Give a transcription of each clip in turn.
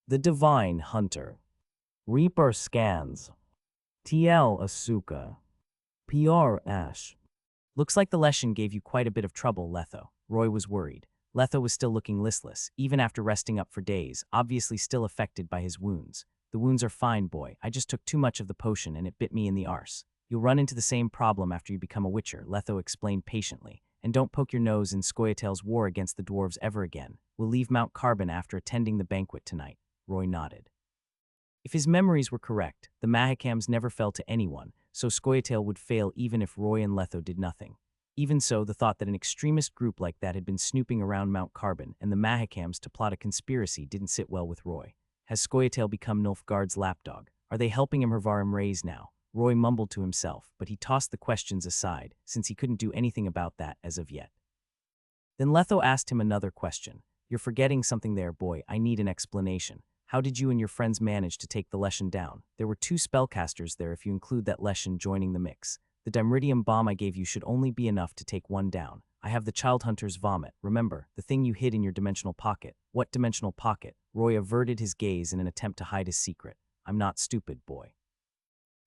The Divine Hunter. Reaper Scans. TL Asuka. PR Ash. Looks like the lesson gave you quite a bit of trouble, Letho. Roy was worried. Letho was still looking listless, even after resting up for days, obviously still affected by his wounds. The wounds are fine, boy. I just took too much of the potion and it bit me in the arse. You'll run into the same problem after you become a witcher, Letho explained patiently. And don't poke your nose in Scoia'tael's war against the dwarves ever again. We'll leave Mount Carbon after attending the banquet tonight. Roy nodded. If his memories were correct, the manhwarecaps never fell to anyone, so Scoia'tael would fail even if Roy and Letho did nothing. Even so, the thought that an extremist group like that had been snooping around Mount Carbon and the manhwarecaps to plot a conspiracy didn't sit well with Roy. Has Scoia'tael become Nilfgaard's lapdog? Are they helping him Hervarum raise now? Roy mumbled to himself, but he tossed the questions aside, since he couldn't do anything about that as of yet. Then Letho asked him another question. You're forgetting something there, boy. I need an explanation. How did you and your friends manage to take the lesson down? There were 2 spellcasters there if you include that lesson joining the mix. The dimeridium bomb I gave you should only be enough to take one down. I have the child hunter's vomit. Remember, the thing you hid in your dimensional pocket. What dimensional pocket? Roy averted his gaze in an attempt to hide his secret. I'm not stupid, boy.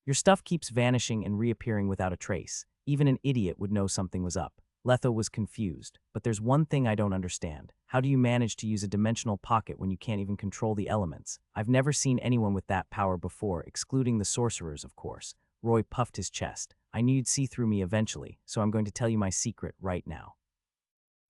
Your stuff keeps vanishing and reappearing without a trace. Even an idiot would know something was up. Letho was confused. But there's one thing I don't understand. How do you manage to use a dimensional pocket when you can't even control the elements? I've never seen anyone with that power before, excluding the sorcerers, of course. Roy puffed his chest. I knew you'd see through me eventually, so I'm going to tell you my secret right now.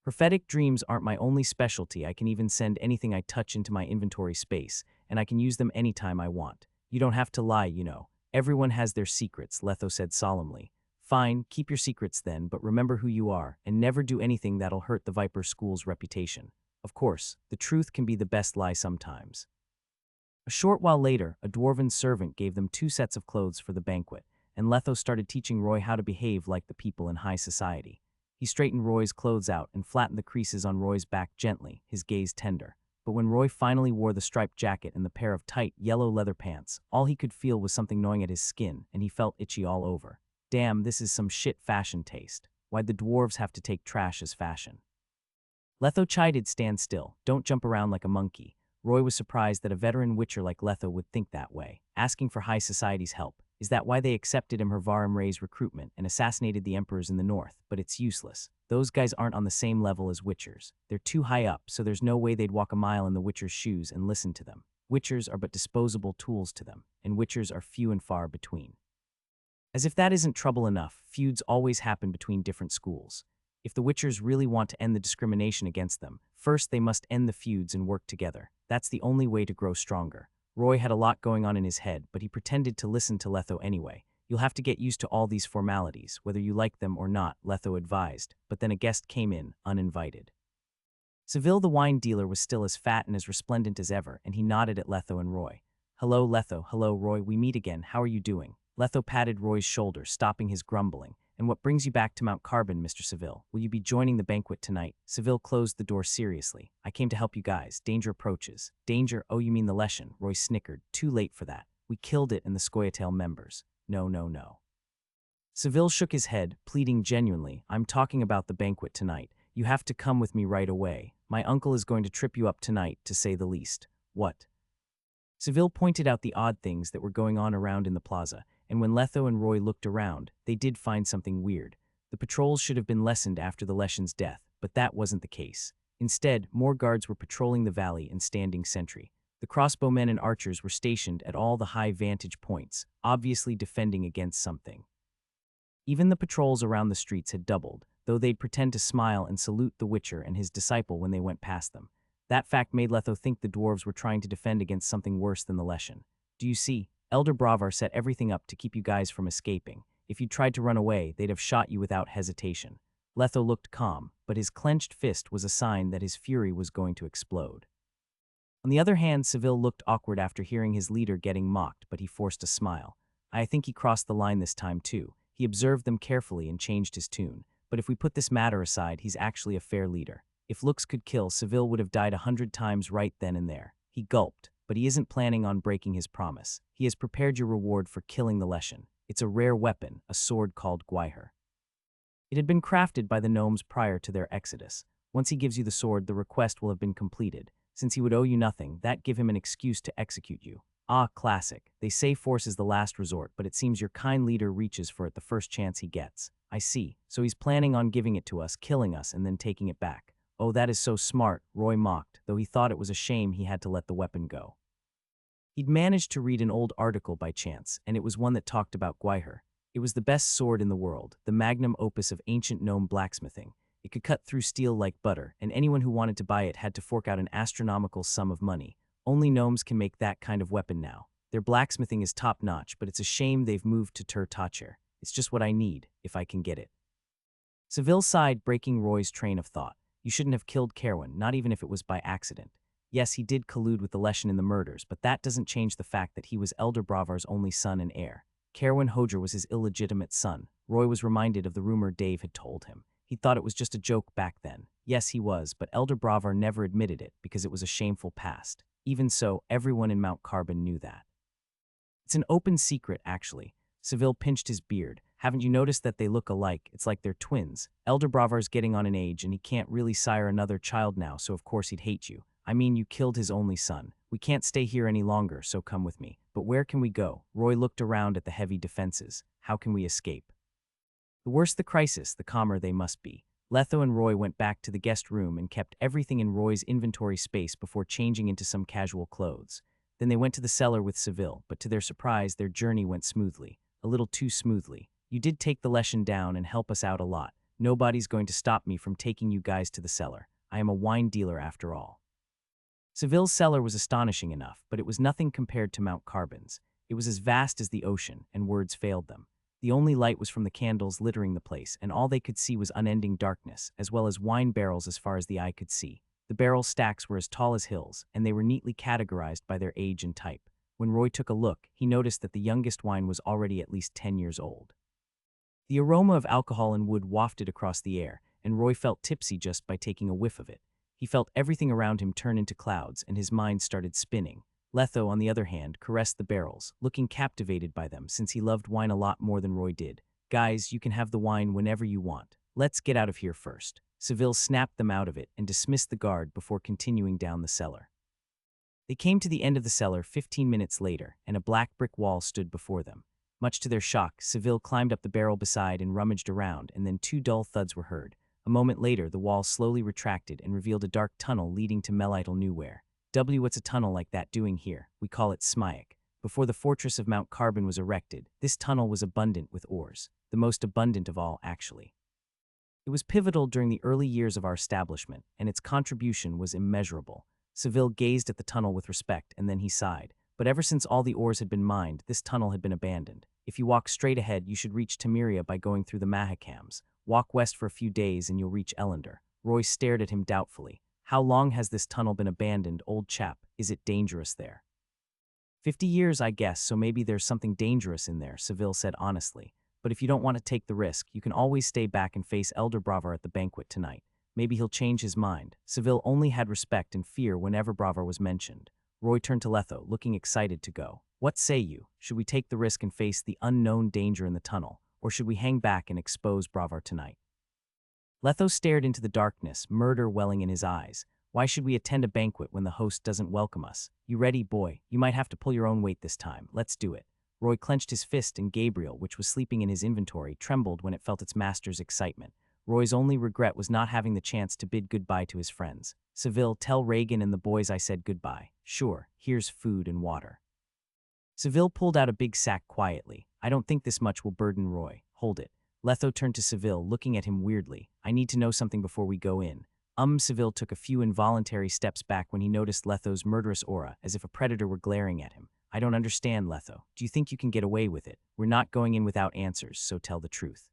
Prophetic dreams aren't my only specialty. I can even send anything I touch into my inventory space, and I can use them anytime I want. You don't have to lie, you know. Everyone has their secrets, Letho said solemnly. Fine, keep your secrets then, but remember who you are, and never do anything that'll hurt the Viper School's reputation. Of course, the truth can be the best lie sometimes. A short while later, a dwarven servant gave them 2 sets of clothes for the banquet, and Letho started teaching Roy how to behave like the people in high society. He straightened Roy's clothes out and flattened the creases on Roy's back gently, his gaze tender. But when Roy finally wore the striped jacket and the pair of tight, yellow leather pants, all he could feel was something gnawing at his skin, and he felt itchy all over. Damn, this is some shit fashion taste. Why'd the dwarves have to take trash as fashion? Letho chided, stand still, don't jump around like a monkey. Roy was surprised that a veteran witcher like Letho would think that way, asking for high society's help. Is that why they accepted him Hervarum Ray's recruitment and assassinated the emperors in the north? But it's useless. Those guys aren't on the same level as witchers. They're too high up, so there's no way they'd walk a mile in the witcher's shoes and listen to them. Witchers are but disposable tools to them, and witchers are few and far between. As if that isn't trouble enough, feuds always happen between different schools. If the witchers really want to end the discrimination against them, first they must end the feuds and work together. That's the only way to grow stronger. Roy had a lot going on in his head, but he pretended to listen to Letho anyway. You'll have to get used to all these formalities, whether you like them or not, Letho advised, but then a guest came in, uninvited. Seville the wine dealer was still as fat and as resplendent as ever, and he nodded at Letho and Roy. Hello, Letho. Hello, Roy. We meet again. How are you doing? Letho patted Roy's shoulder, stopping his grumbling. And what brings you back to Mount Carbon, Mr. Seville? Will you be joining the banquet tonight? Seville closed the door seriously. I came to help you guys. Danger approaches. Danger? Oh, you mean the lesson? Roy snickered. Too late for that. We killed it and the Scoia'tael members. No, no, no. Seville shook his head, pleading genuinely. I'm talking about the banquet tonight. You have to come with me right away. My uncle is going to trip you up tonight, to say the least. What? Seville pointed out the odd things that were going on around in the plaza, and when Letho and Roy looked around, they did find something weird. The patrols should have been lessened after the Leshen's death, but that wasn't the case. Instead, more guards were patrolling the valley and standing sentry. The crossbowmen and archers were stationed at all the high vantage points, obviously defending against something. Even the patrols around the streets had doubled, though they'd pretend to smile and salute the Witcher and his disciple when they went past them. That fact made Letho think the dwarves were trying to defend against something worse than the Leshen. Do you see? Elder Bravar set everything up to keep you guys from escaping. If you tried to run away, they'd have shot you without hesitation. Letho looked calm, but his clenched fist was a sign that his fury was going to explode. On the other hand, Seville looked awkward after hearing his leader getting mocked, but he forced a smile. I think he crossed the line this time too. He observed them carefully and changed his tune. But if we put this matter aside, he's actually a fair leader. If looks could kill, Seville would have died 100 times right then and there. He gulped, but he isn't planning on breaking his promise. He has prepared your reward for killing the Leshen. It's a rare weapon, a sword called Gwyher. It had been crafted by the gnomes prior to their exodus. Once he gives you the sword, the request will have been completed. Since he would owe you nothing, that give him an excuse to execute you. Ah, classic. They say force is the last resort, but it seems your kind leader reaches for it the first chance he gets. I see. So he's planning on giving it to us, killing us, and then taking it back. Oh, that is so smart, Roy mocked, though he thought it was a shame he had to let the weapon go. He'd managed to read an old article by chance, and it was one that talked about Gwaiher. It was the best sword in the world, the magnum opus of ancient gnome blacksmithing. It could cut through steel like butter, and anyone who wanted to buy it had to fork out an astronomical sum of money. Only gnomes can make that kind of weapon now. Their blacksmithing is top-notch, but it's a shame they've moved to Tacher. It's just what I need, if I can get it. Seville sighed, breaking Roy's train of thought. You shouldn't have killed Kerwin, not even if it was by accident. Yes, he did collude with the Leshen in the murders, but that doesn't change the fact that he was Elder Bravar's only son and heir. Kerwin Hodger was his illegitimate son. Roy was reminded of the rumor Dave had told him. He thought it was just a joke back then. Yes, he was, but Elder Bravar never admitted it because it was a shameful past. Even so, everyone in Mount Carbon knew that. It's an open secret, actually. Seville pinched his beard. Haven't you noticed that they look alike? It's like they're twins. Elder Bravar's getting on in age, and he can't really sire another child now, so of course he'd hate you. I mean, you killed his only son. We can't stay here any longer, so come with me. But where can we go? Roy looked around at the heavy defenses. How can we escape? The worse the crisis, the calmer they must be. Letho and Roy went back to the guest room and kept everything in Roy's inventory space before changing into some casual clothes. Then they went to the cellar with Seville, but to their surprise, their journey went smoothly. A little too smoothly. You did take the Leshen down and help us out a lot. Nobody's going to stop me from taking you guys to the cellar. I am a wine dealer after all. Seville's cellar was astonishing enough, but it was nothing compared to Mount Carbon's. It was as vast as the ocean, and words failed them. The only light was from the candles littering the place, and all they could see was unending darkness, as well as wine barrels as far as the eye could see. The barrel stacks were as tall as hills, and they were neatly categorized by their age and type. When Roy took a look, he noticed that the youngest wine was already at least 10 years old. The aroma of alcohol and wood wafted across the air, and Roy felt tipsy just by taking a whiff of it. He felt everything around him turn into clouds, and his mind started spinning. Letho, on the other hand, caressed the barrels, looking captivated by them since he loved wine a lot more than Roy did. Guys, you can have the wine whenever you want. Let's get out of here first. Seville snapped them out of it and dismissed the guard before continuing down the cellar. They came to the end of the cellar 15 minutes later, and a black brick wall stood before them. Much to their shock, Seville climbed up the barrel beside and rummaged around, and then 2 dull thuds were heard. A moment later, the wall slowly retracted and revealed a dark tunnel leading to Melittle Nowhere. What's a tunnel like that doing here? We call it Smyac. Before the fortress of Mount Carbon was erected, this tunnel was abundant with ores. The most abundant of all, actually. It was pivotal during the early years of our establishment, and its contribution was immeasurable. Seville gazed at the tunnel with respect, and then he sighed. But ever since all the ores had been mined, this tunnel had been abandoned. If you walk straight ahead, you should reach Temeria by going through the manhwarecaps. Walk west for a few days and you'll reach Ellender. Roy stared at him doubtfully. How long has this tunnel been abandoned, old chap? Is it dangerous there? 50 years, I guess, so maybe there's something dangerous in there, Seville said honestly. But if you don't want to take the risk, you can always stay back and face Elder Bravar at the banquet tonight. Maybe he'll change his mind. Seville only had respect and fear whenever Bravar was mentioned. Roy turned to Letho, looking excited to go. What say you? Should we take the risk and face the unknown danger in the tunnel, or should we hang back and expose Bravar tonight? Letho stared into the darkness, murder welling in his eyes. Why should we attend a banquet when the host doesn't welcome us? You ready, boy? You might have to pull your own weight this time. Let's do it. Roy clenched his fist, and Gabriel, which was sleeping in his inventory, trembled when it felt its master's excitement. Roy's only regret was not having the chance to bid goodbye to his friends. Seville, tell Reagan and the boys I said goodbye. Sure, here's food and water. Seville pulled out a big sack quietly. I don't think this much will burden Roy. Hold it. Letho turned to Seville, looking at him weirdly. I need to know something before we go in. Seville took a few involuntary steps back when he noticed Letho's murderous aura, as if a predator were glaring at him. I don't understand, Letho. Do you think you can get away with it? We're not going in without answers, so tell the truth.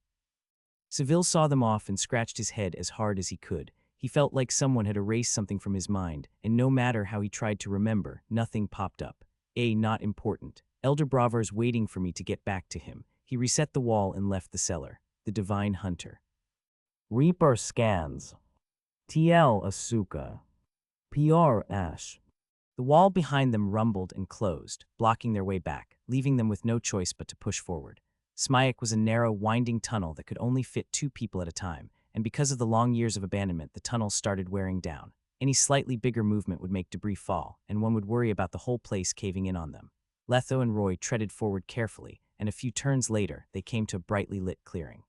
Seville saw them off and scratched his head as hard as he could. He felt like someone had erased something from his mind, and no matter how he tried to remember, nothing popped up. Not important. Elder Bravar's waiting for me to get back to him. He reset the wall and left the cellar. The Divine Hunter. Reaper scans. TL Asuka. PR Ash. The wall behind them rumbled and closed, blocking their way back, leaving them with no choice but to push forward. Smyac was a narrow, winding tunnel that could only fit 2 people at a time, and because of the long years of abandonment, the tunnel started wearing down. Any slightly bigger movement would make debris fall, and one would worry about the whole place caving in on them. Letho and Roy treaded forward carefully, and a few turns later, they came to a brightly lit clearing.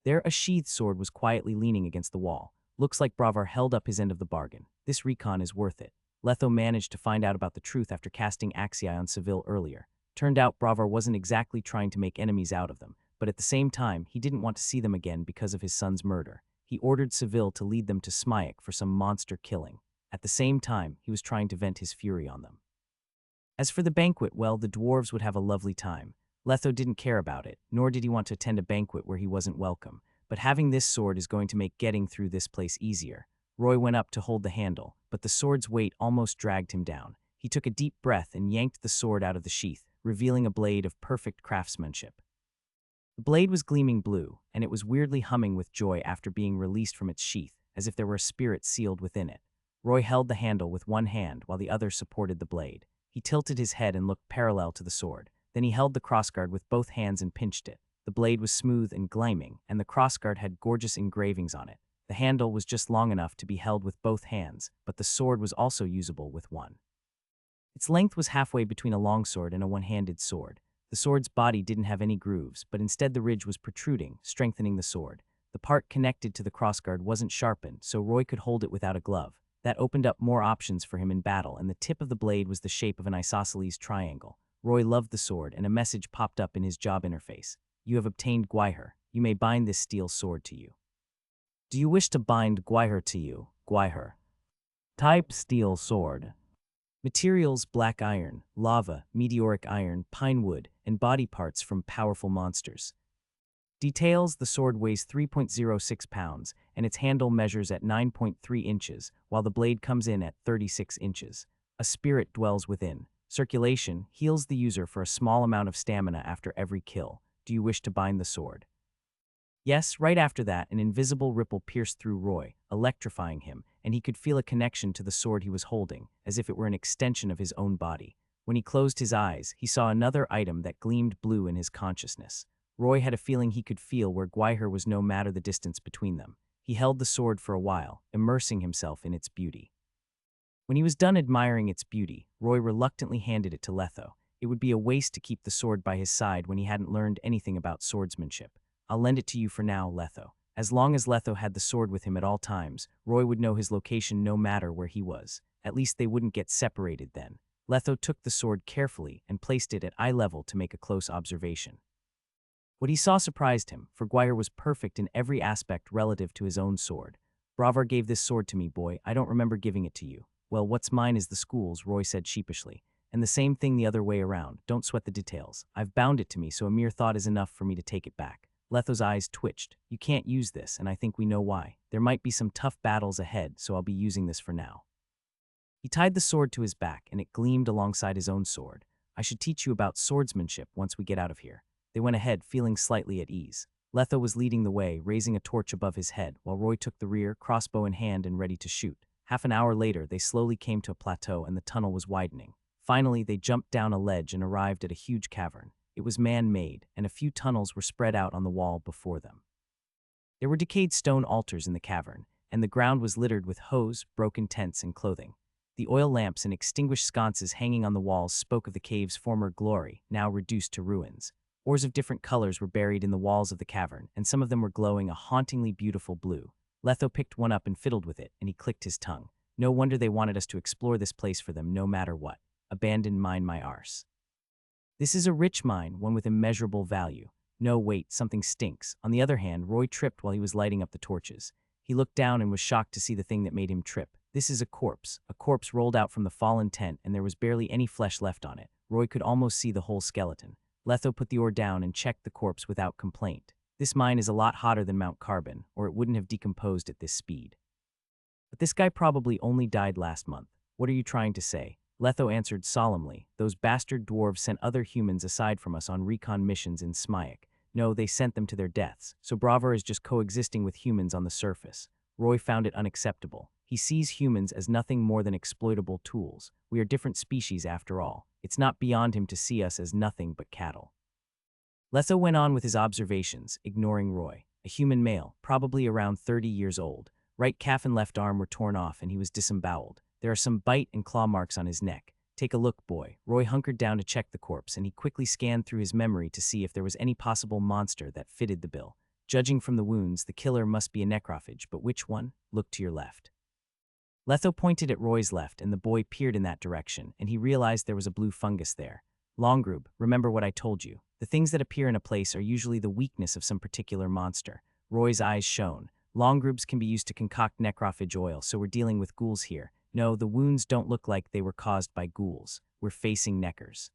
There, a sheathed sword was quietly leaning against the wall. Looks like Bravar held up his end of the bargain. This recon is worth it. Letho managed to find out about the truth after casting Axii on Seville earlier. Turned out Bravar wasn't exactly trying to make enemies out of them, but at the same time, he didn't want to see them again because of his son's murder. He ordered Seville to lead them to Smyek for some monster killing. At the same time, he was trying to vent his fury on them. As for the banquet, well, the dwarves would have a lovely time. Letho didn't care about it, nor did he want to attend a banquet where he wasn't welcome, but having this sword is going to make getting through this place easier. Roy went up to hold the handle, but the sword's weight almost dragged him down. He took a deep breath and yanked the sword out of the sheath, revealing a blade of perfect craftsmanship. The blade was gleaming blue, and it was weirdly humming with joy after being released from its sheath, as if there were a spirit sealed within it. Roy held the handle with one hand while the other supported the blade. He tilted his head and looked parallel to the sword. Then he held the crossguard with both hands and pinched it. The blade was smooth and gleaming, and the crossguard had gorgeous engravings on it. The handle was just long enough to be held with both hands, but the sword was also usable with one. Its length was halfway between a longsword and a one-handed sword. The sword's body didn't have any grooves, but instead the ridge was protruding, strengthening the sword. The part connected to the crossguard wasn't sharpened, so Roy could hold it without a glove. That opened up more options for him in battle, and the tip of the blade was the shape of an isosceles triangle. Roy loved the sword, and a message popped up in his job interface. You have obtained Gwaiher. You may bind this steel sword to you. Do you wish to bind Gwaiher to you? Gwaiher. Type steel sword. Materials: black iron, lava, meteoric iron, pine wood, and body parts from powerful monsters. Details: the sword weighs 3.06 pounds, and its handle measures at 9.3 inches, while the blade comes in at 36 inches. A spirit dwells within. Circulation: heals the user for a small amount of stamina after every kill. Do you wish to bind the sword? Yes. Right after that, an invisible ripple pierced through Roy, electrifying him, and he could feel a connection to the sword he was holding, as if it were an extension of his own body. When he closed his eyes, he saw another item that gleamed blue in his consciousness. Roy had a feeling he could feel where Gwaiher was, no matter the distance between them. He held the sword for a while, immersing himself in its beauty. When he was done admiring its beauty, Roy reluctantly handed it to Letho. It would be a waste to keep the sword by his side when he hadn't learned anything about swordsmanship. I'll lend it to you for now, Letho. As long as Letho had the sword with him at all times, Roy would know his location no matter where he was. At least they wouldn't get separated then. Letho took the sword carefully and placed it at eye level to make a close observation. What he saw surprised him, for Gwaiher was perfect in every aspect relative to his own sword. Bravar gave this sword to me, boy. I don't remember giving it to you. Well, what's mine is the school's, Roy said sheepishly. And the same thing the other way around. Don't sweat the details. I've bound it to me, so a mere thought is enough for me to take it back. Letho's eyes twitched. You can't use this, and I think we know why. There might be some tough battles ahead, so I'll be using this for now. He tied the sword to his back, and it gleamed alongside his own sword. I should teach you about swordsmanship once we get out of here. They went ahead, feeling slightly at ease. Letho was leading the way, raising a torch above his head, while Roy took the rear, crossbow in hand and ready to shoot. Half an hour later, they slowly came to a plateau and the tunnel was widening. Finally, they jumped down a ledge and arrived at a huge cavern. It was man-made, and a few tunnels were spread out on the wall before them. There were decayed stone altars in the cavern, and the ground was littered with hose, broken tents, and clothing. The oil lamps and extinguished sconces hanging on the walls spoke of the cave's former glory, now reduced to ruins. Ores of different colors were buried in the walls of the cavern, and some of them were glowing a hauntingly beautiful blue. Letho picked one up and fiddled with it, and he clicked his tongue. No wonder they wanted us to explore this place for them no matter what. Abandoned mine, my arse. This is a rich mine, one with immeasurable value. No, wait, something stinks. On the other hand, Roy tripped while he was lighting up the torches. He looked down and was shocked to see the thing that made him trip. This is a corpse. A corpse rolled out from the fallen tent, and there was barely any flesh left on it. Roy could almost see the whole skeleton. Letho put the ore down and checked the corpse without complaint. This mine is a lot hotter than Mount Carbon, or it wouldn't have decomposed at this speed. But this guy probably only died last month. What are you trying to say? Letho answered solemnly. Those bastard dwarves sent other humans aside from us on recon missions in Smyek. No, they sent them to their deaths, so Bravar is just coexisting with humans on the surface. Roy found it unacceptable. He sees humans as nothing more than exploitable tools. We are different species after all. It's not beyond him to see us as nothing but cattle. Letho went on with his observations, ignoring Roy. A human male, probably around 30 years old. Right calf and left arm were torn off and he was disemboweled. There are some bite and claw marks on his neck. Take a look, boy. Roy hunkered down to check the corpse, and he quickly scanned through his memory to see if there was any possible monster that fitted the bill. Judging from the wounds, the killer must be a necrophage, but which one? Look to your left. Letho pointed at Roy's left, and the boy peered in that direction, and he realized there was a blue fungus there. Longroob, remember what I told you. The things that appear in a place are usually the weakness of some particular monster. Roy's eyes shone. Longroobs can be used to concoct necrophage oil, so we're dealing with ghouls here. No, the wounds don't look like they were caused by ghouls. We're facing neckers.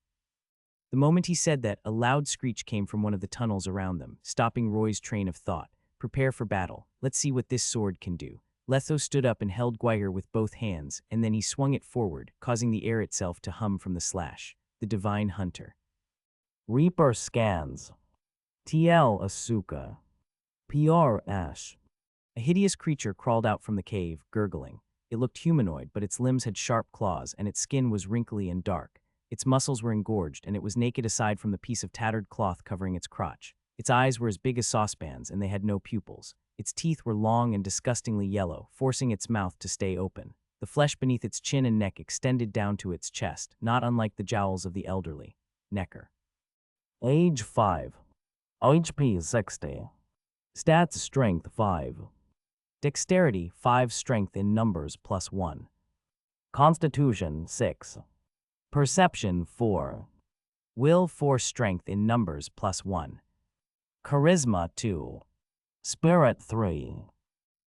The moment he said that, a loud screech came from one of the tunnels around them, stopping Roy's train of thought. Prepare for battle. Let's see what this sword can do. Letho stood up and held Gwyer with both hands, and then he swung it forward, causing the air itself to hum from the slash. The Divine Hunter. Reaper scans. TL Asuka. PR Ash. A hideous creature crawled out from the cave, gurgling. It looked humanoid, but its limbs had sharp claws, and its skin was wrinkly and dark. Its muscles were engorged, and it was naked aside from the piece of tattered cloth covering its crotch. Its eyes were as big as saucepans, and they had no pupils. Its teeth were long and disgustingly yellow, forcing its mouth to stay open. The flesh beneath its chin and neck extended down to its chest, not unlike the jowls of the elderly. Necker. Age 5. HP 60. Stats Strength 5. Dexterity 5, Strength in numbers +1. Constitution 6. Perception 4. Will 4, Strength in numbers +1. Charisma 2. Spirit 3.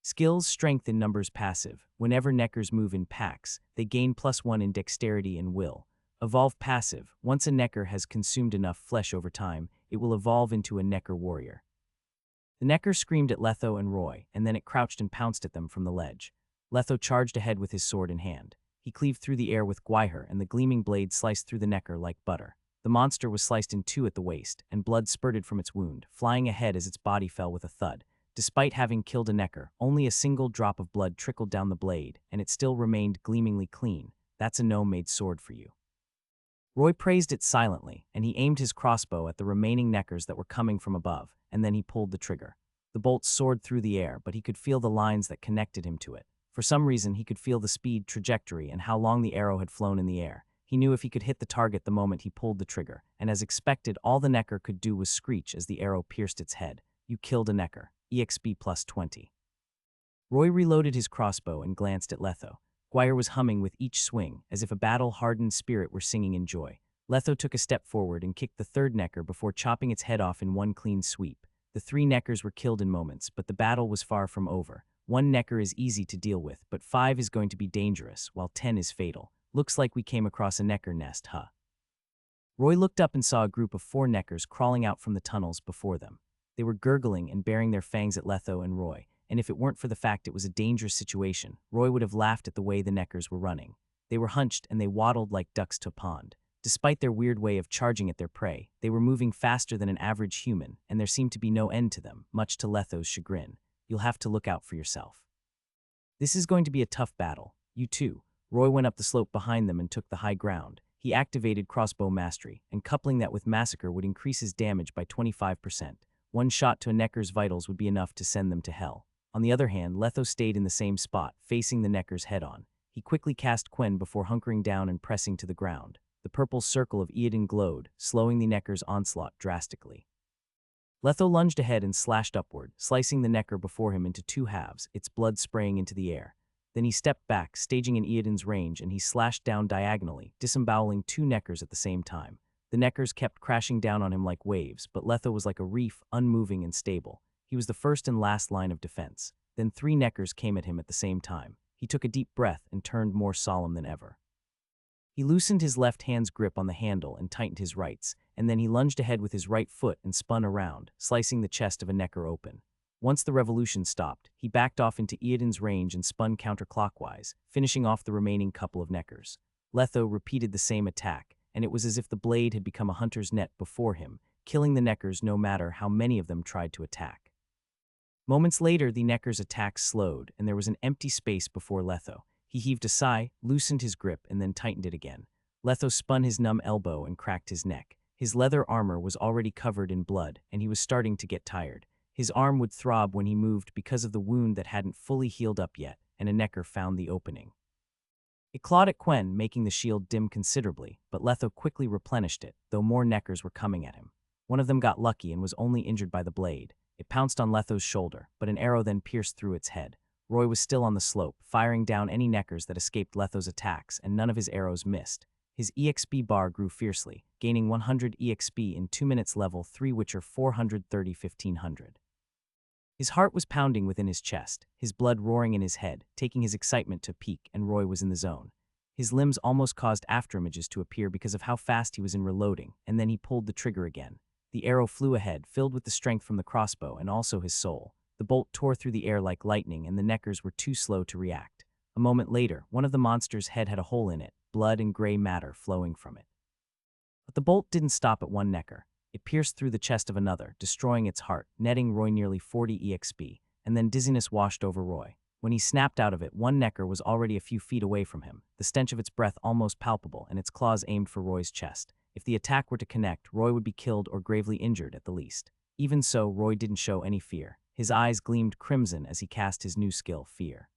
Skills Strength in numbers passive. Whenever neckers move in packs, they gain +1 in dexterity and will. Evolve passive. Once a necker has consumed enough flesh over time, it will evolve into a necker warrior. The necker screamed at Letho and Roy, and then it crouched and pounced at them from the ledge. Letho charged ahead with his sword in hand. He cleaved through the air with Gwyer, and the gleaming blade sliced through the necker like butter. The monster was sliced in two at the waist, and blood spurted from its wound, flying ahead as its body fell with a thud. Despite having killed a necker, only a single drop of blood trickled down the blade, and it still remained gleamingly clean. That's a gnome-made sword for you. Roy praised it silently, and he aimed his crossbow at the remaining neckers that were coming from above, and then he pulled the trigger. The bolt soared through the air, but he could feel the lines that connected him to it. For some reason, he could feel the speed, trajectory, and how long the arrow had flown in the air. He knew if he could hit the target the moment he pulled the trigger, and as expected, all the necker could do was screech as the arrow pierced its head. You killed a necker. EXP +20. Roy reloaded his crossbow and glanced at Letho. Gwyer was humming with each swing, as if a battle-hardened spirit were singing in joy. Letho took a step forward and kicked the third necker before chopping its head off in one clean sweep. The 3 neckers were killed in moments, but the battle was far from over. 1 necker is easy to deal with, but 5 is going to be dangerous, while 10 is fatal. Looks like we came across a necker nest, huh? Roy looked up and saw a group of 4 neckers crawling out from the tunnels before them. They were gurgling and baring their fangs at Letho and Roy, and if it weren't for the fact it was a dangerous situation, Roy would have laughed at the way the neckers were running. They were hunched and they waddled like ducks to a pond. Despite their weird way of charging at their prey, they were moving faster than an average human, and there seemed to be no end to them, much to Letho's chagrin. You'll have to look out for yourself. This is going to be a tough battle. You too. Roy went up the slope behind them and took the high ground. He activated crossbow mastery, and coupling that with massacre would increase his damage by 25%. 1 shot to a necker's vitals would be enough to send them to hell. On the other hand, Letho stayed in the same spot, facing the neckers head-on. He quickly cast Quen before hunkering down and pressing to the ground. The purple circle of Eodin glowed, slowing the necker's onslaught drastically. Letho lunged ahead and slashed upward, slicing the necker before him into 2 halves, its blood spraying into the air. Then he stepped back, staging in Eodin's range, and he slashed down diagonally, disemboweling 2 neckers at the same time. The neckers kept crashing down on him like waves, but Letho was like a reef, unmoving and stable. He was the first and last line of defense. Then 3 neckers came at him at the same time. He took a deep breath and turned more solemn than ever. He loosened his left hand's grip on the handle and tightened his rights, and then he lunged ahead with his right foot and spun around, slicing the chest of a necker open. Once the revolution stopped, he backed off into Eodin's range and spun counterclockwise, finishing off the remaining couple of neckers. Letho repeated the same attack, and it was as if the blade had become a hunter's net before him, killing the neckers no matter how many of them tried to attack. Moments later, the neckers' attack slowed, and there was an empty space before Letho. He heaved a sigh, loosened his grip, and then tightened it again. Letho spun his numb elbow and cracked his neck. His leather armor was already covered in blood, and he was starting to get tired. His arm would throb when he moved because of the wound that hadn't fully healed up yet, and a necker found the opening. It clawed at Quen, making the shield dim considerably, but Letho quickly replenished it, though more neckers were coming at him. One of them got lucky and was only injured by the blade. It pounced on Letho's shoulder, but an arrow then pierced through its head. Roy was still on the slope, firing down any neckers that escaped Letho's attacks, and none of his arrows missed. His EXP bar grew fiercely, gaining 100 EXP in 2 minutes level 3, which are 430 1500. His heart was pounding within his chest, his blood roaring in his head, taking his excitement to peak, and Roy was in the zone. His limbs almost caused afterimages to appear because of how fast he was in reloading, and then he pulled the trigger again. The arrow flew ahead, filled with the strength from the crossbow and also his soul. The bolt tore through the air like lightning, and the neckers were too slow to react. A moment later, one of the monster's head had a hole in it, blood and gray matter flowing from it. But the bolt didn't stop at one necker. It pierced through the chest of another, destroying its heart, netting Roy nearly 40 EXP, and then dizziness washed over Roy. When he snapped out of it, one necker was already a few feet away from him, the stench of its breath almost palpable and its claws aimed for Roy's chest. If the attack were to connect, Roy would be killed or gravely injured at the least. Even so, Roy didn't show any fear. His eyes gleamed crimson as he cast his new skill, Fear.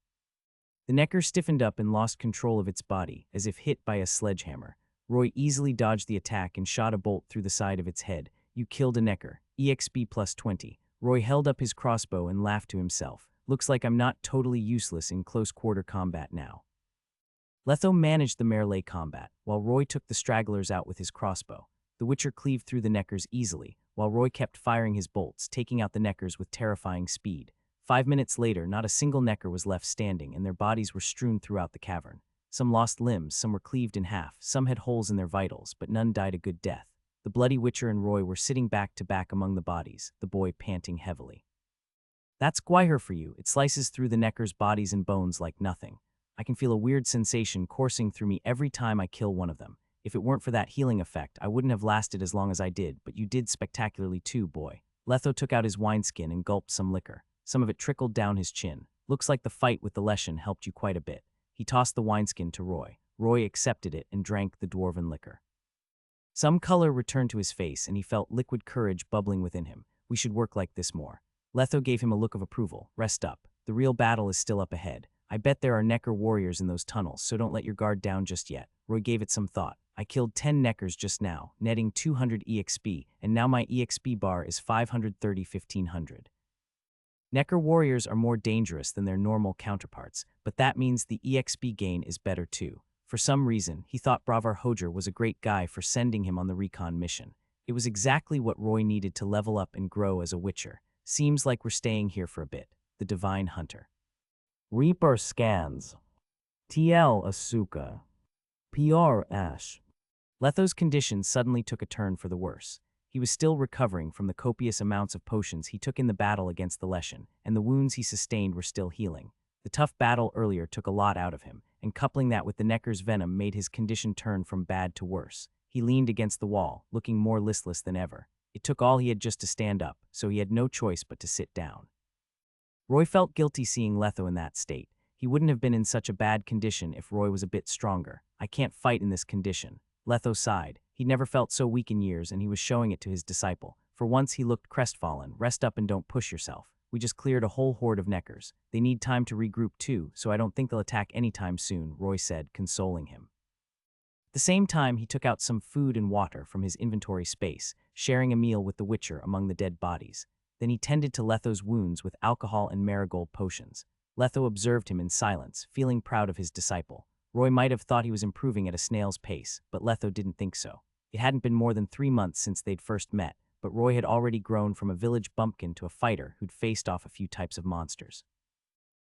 The necker stiffened up and lost control of its body, as if hit by a sledgehammer. Roy easily dodged the attack and shot a bolt through the side of its head. You killed a necker. EXP plus 20. Roy held up his crossbow and laughed to himself. Looks like I'm not totally useless in close-quarter combat now. Letho managed the melee combat, while Roy took the stragglers out with his crossbow. The Witcher cleaved through the neckers easily, while Roy kept firing his bolts, taking out the neckers with terrifying speed. 5 minutes later, not a single necker was left standing, and their bodies were strewn throughout the cavern. Some lost limbs, some were cleaved in half, some had holes in their vitals, but none died a good death. The bloody Witcher and Roy were sitting back to back among the bodies, the boy panting heavily. That's Gwyher for you. It slices through the neckers' bodies and bones like nothing. I can feel a weird sensation coursing through me every time I kill one of them. If it weren't for that healing effect, I wouldn't have lasted as long as I did, but you did spectacularly too, boy. Letho took out his wineskin and gulped some liquor. Some of it trickled down his chin. Looks like the fight with the Leshen helped you quite a bit. He tossed the wineskin to Roy. Roy accepted it and drank the dwarven liquor. Some color returned to his face, and he felt liquid courage bubbling within him. We should work like this more. Letho gave him a look of approval. Rest up. The real battle is still up ahead. I bet there are necker warriors in those tunnels, so don't let your guard down just yet. Roy gave it some thought. I killed 10 neckers just now, netting 200 EXP, and now my EXP bar is 530 1500. Necker warriors are more dangerous than their normal counterparts, but that means the EXP gain is better too. For some reason, he thought Bravar Hojer was a great guy for sending him on the recon mission. It was exactly what Roy needed to level up and grow as a Witcher. Seems like we're staying here for a bit. The Divine Hunter. Reaper scans. TL Asuka. PR Ash. Letho's condition suddenly took a turn for the worse. He was still recovering from the copious amounts of potions he took in the battle against the Leshen, and the wounds he sustained were still healing. The tough battle earlier took a lot out of him, and coupling that with the necker's venom made his condition turn from bad to worse. He leaned against the wall, looking more listless than ever. It took all he had just to stand up, so he had no choice but to sit down. Roy felt guilty seeing Letho in that state. He wouldn't have been in such a bad condition if Roy was a bit stronger. I can't fight in this condition. Letho sighed. He'd never felt so weak in years, and he was showing it to his disciple. For once he looked crestfallen. Rest up and don't push yourself. We just cleared a whole horde of neckers. They need time to regroup too, so I don't think they'll attack anytime soon, Roy said, consoling him. At the same time, he took out some food and water from his inventory space, sharing a meal with the Witcher among the dead bodies. Then he tended to Letho's wounds with alcohol and marigold potions. Letho observed him in silence, feeling proud of his disciple. Roy might have thought he was improving at a snail's pace, but Letho didn't think so. It hadn't been more than 3 months since they'd first met, but Roy had already grown from a village bumpkin to a fighter who'd faced off a few types of monsters.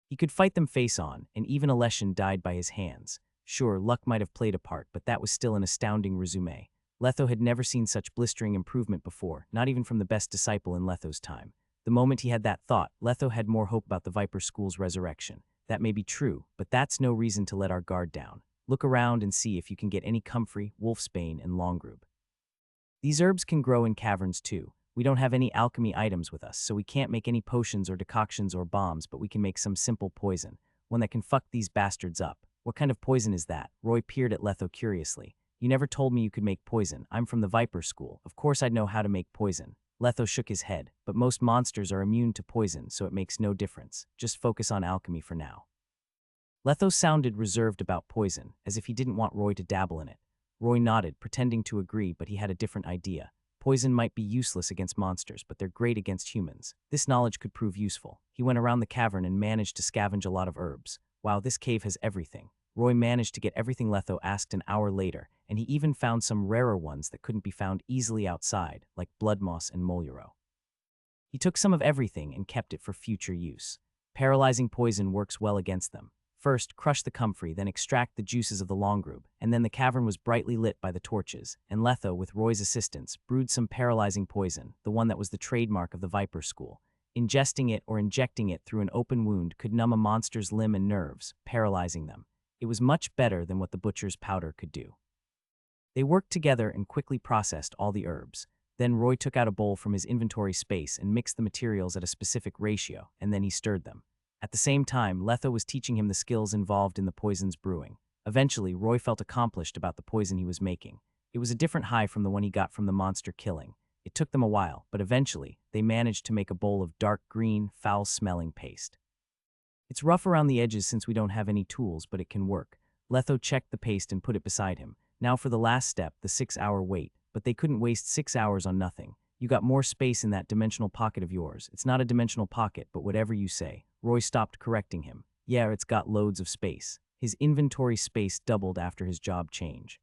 He could fight them face on, and even a Leshen died by his hands. Sure, luck might have played a part, but that was still an astounding resume. Letho had never seen such blistering improvement before, not even from the best disciple in Letho's time. The moment he had that thought, Letho had more hope about the Viper School's resurrection. That may be true, but that's no reason to let our guard down. Look around and see if you can get any comfrey, wolfsbane, and longroob. These herbs can grow in caverns too. We don't have any alchemy items with us, so we can't make any potions or decoctions or bombs, but we can make some simple poison, one that can fuck these bastards up. What kind of poison is that? Roy peered at Letho curiously. You never told me you could make poison. I'm from the Viper School. Of course I'd know how to make poison. Letho shook his head, but most monsters are immune to poison, so it makes no difference. Just focus on alchemy for now. Letho sounded reserved about poison, as if he didn't want Roy to dabble in it. Roy nodded, pretending to agree, but he had a different idea. Poison might be useless against monsters, but they're great against humans. This knowledge could prove useful. He went around the cavern and managed to scavenge a lot of herbs. Wow, this cave has everything. Roy managed to get everything Letho asked an hour later, and he even found some rarer ones that couldn't be found easily outside, like blood moss and moluro. He took some of everything and kept it for future use. Paralyzing poison works well against them. First, crush the comfrey, then extract the juices of the longroob, and then the cavern was brightly lit by the torches, and Letho, with Roy's assistance, brewed some paralyzing poison, the one that was the trademark of the Viper School. Ingesting it or injecting it through an open wound could numb a monster's limb and nerves, paralyzing them. It was much better than what the butcher's powder could do. They worked together and quickly processed all the herbs. Then Roy took out a bowl from his inventory space and mixed the materials at a specific ratio, and then he stirred them. At the same time, Letho was teaching him the skills involved in the poison's brewing. Eventually, Roy felt accomplished about the poison he was making. It was a different high from the one he got from the monster killing. It took them a while, but eventually, they managed to make a bowl of dark green, foul-smelling paste. It's rough around the edges since we don't have any tools, but it can work. Letho checked the paste and put it beside him. Now for the last step, the 6-hour wait. But they couldn't waste 6 hours on nothing. You got more space in that dimensional pocket of yours. It's not a dimensional pocket, but whatever you say. Roy stopped correcting him. Yeah, it's got loads of space. His inventory space doubled after his job change.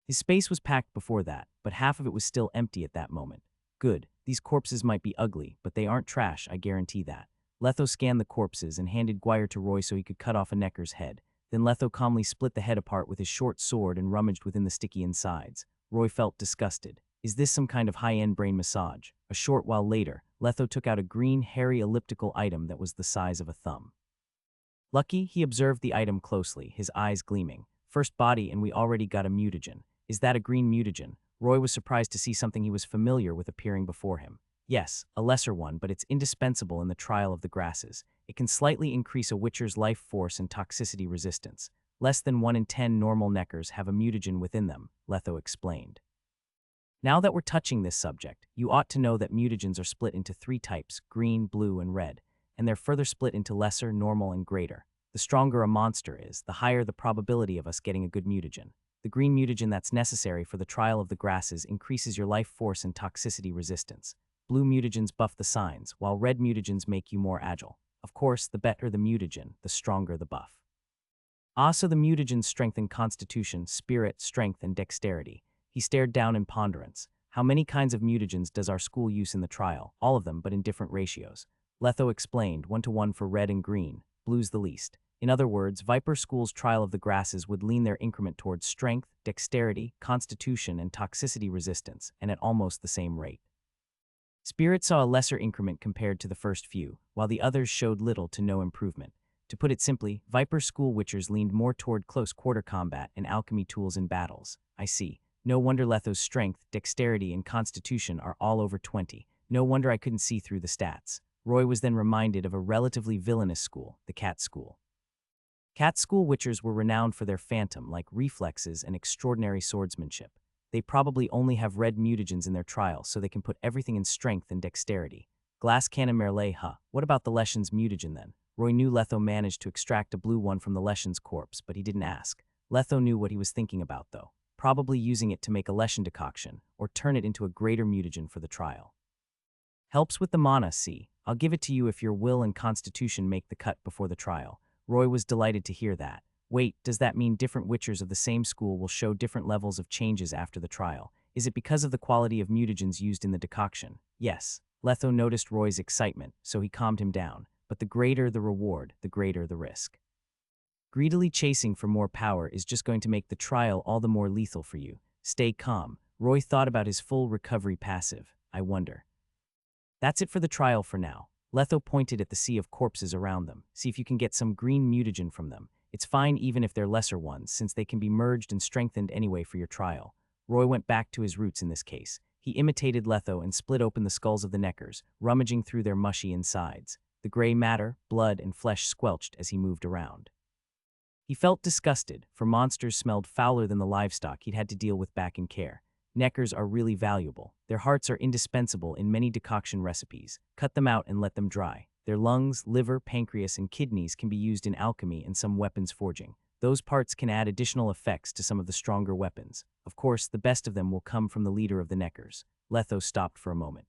His space was packed before that, but half of it was still empty at that moment. Good. These corpses might be ugly, but they aren't trash, I guarantee that. Letho scanned the corpses and handed Guire to Roy so he could cut off a necker's head. Then Letho calmly split the head apart with his short sword and rummaged within the sticky insides. Roy felt disgusted. Is this some kind of high-end brain massage? A short while later, Letho took out a green, hairy elliptical item that was the size of a thumb. Lucky, he observed the item closely, his eyes gleaming. First body and we already got a mutagen. Is that a green mutagen? Roy was surprised to see something he was familiar with appearing before him. Yes, a lesser one, but it's indispensable in the trial of the grasses. It can slightly increase a witcher's life force and toxicity resistance. Less than 1 in 10 normal neckers have a mutagen within them, Letho explained. Now that we're touching this subject, you ought to know that mutagens are split into 3 types, green, blue, and red, and they're further split into lesser, normal, and greater. The stronger a monster is, the higher the probability of us getting a good mutagen. The green mutagen that's necessary for the trial of the grasses increases your life force and toxicity resistance. Blue mutagens buff the signs, while red mutagens make you more agile. Of course, the better the mutagen, the stronger the buff. So the mutagens strengthen constitution, spirit, strength, and dexterity. He stared down in ponderance. How many kinds of mutagens does our school use in the trial? All of them, but in different ratios. Letho explained, 1-to-1 for red and green, blue's the least. In other words, Viper School's trial of the grasses would lean their increment towards strength, dexterity, constitution, and toxicity resistance, and at almost the same rate. Spirit saw a lesser increment compared to the first few, while the others showed little to no improvement. To put it simply, Viper School witchers leaned more toward close-quarter combat and alchemy tools in battles. I see. No wonder Letho's strength, dexterity, and constitution are all over 20. No wonder I couldn't see through the stats. Roy was then reminded of a relatively villainous school, the Cat School. Cat School witchers were renowned for their phantom-like reflexes and extraordinary swordsmanship. They probably only have red mutagens in their trial, so they can put everything in strength and dexterity. Glass Cannon Merle, What about the Leshen's mutagen then? Roy knew Letho managed to extract a blue one from the Leshen's corpse, but he didn't ask. Letho knew what he was thinking about, though. Probably using it to make a Leshen decoction, or turn it into a greater mutagen for the trial. Helps with the mana, see. I'll give it to you if your will and constitution make the cut before the trial. Roy was delighted to hear that. Wait, does that mean different witchers of the same school will show different levels of changes after the trial? Is it because of the quality of mutagens used in the decoction? Yes. Letho noticed Roy's excitement, so he calmed him down. But the greater the reward, the greater the risk. Greedily chasing for more power is just going to make the trial all the more lethal for you. Stay calm. Roy thought about his full recovery passive. I wonder. That's it for the trial for now. Letho pointed at the sea of corpses around them. See if you can get some green mutagen from them. It's fine even if they're lesser ones, since they can be merged and strengthened anyway for your trial. Roy went back to his roots in this case. He imitated Letho and split open the skulls of the neckers, rummaging through their mushy insides. The gray matter, blood, and flesh squelched as he moved around. He felt disgusted, for monsters smelled fouler than the livestock he'd had to deal with back in Care. Neckers are really valuable. Their hearts are indispensable in many decoction recipes. Cut them out and let them dry. Their lungs, liver, pancreas, and kidneys can be used in alchemy and some weapons forging. Those parts can add additional effects to some of the stronger weapons. Of course, the best of them will come from the leader of the Neckers. Letho stopped for a moment.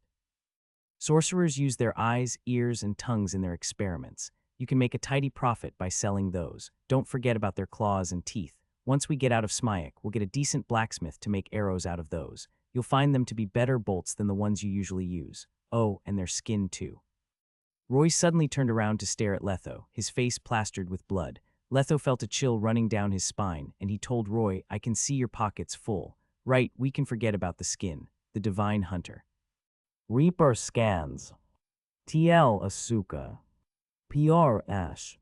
Sorcerers use their eyes, ears, and tongues in their experiments. You can make a tidy profit by selling those. Don't forget about their claws and teeth. Once we get out of Smyek, we'll get a decent blacksmith to make arrows out of those. You'll find them to be better bolts than the ones you usually use. Oh, and their skin too. Roy suddenly turned around to stare at Letho, his face plastered with blood. Letho felt a chill running down his spine, and he told Roy, "I can see your pockets full. Right, we can forget about the skin. The divine hunter." Reaper scans. TL Asuka. PR Ash.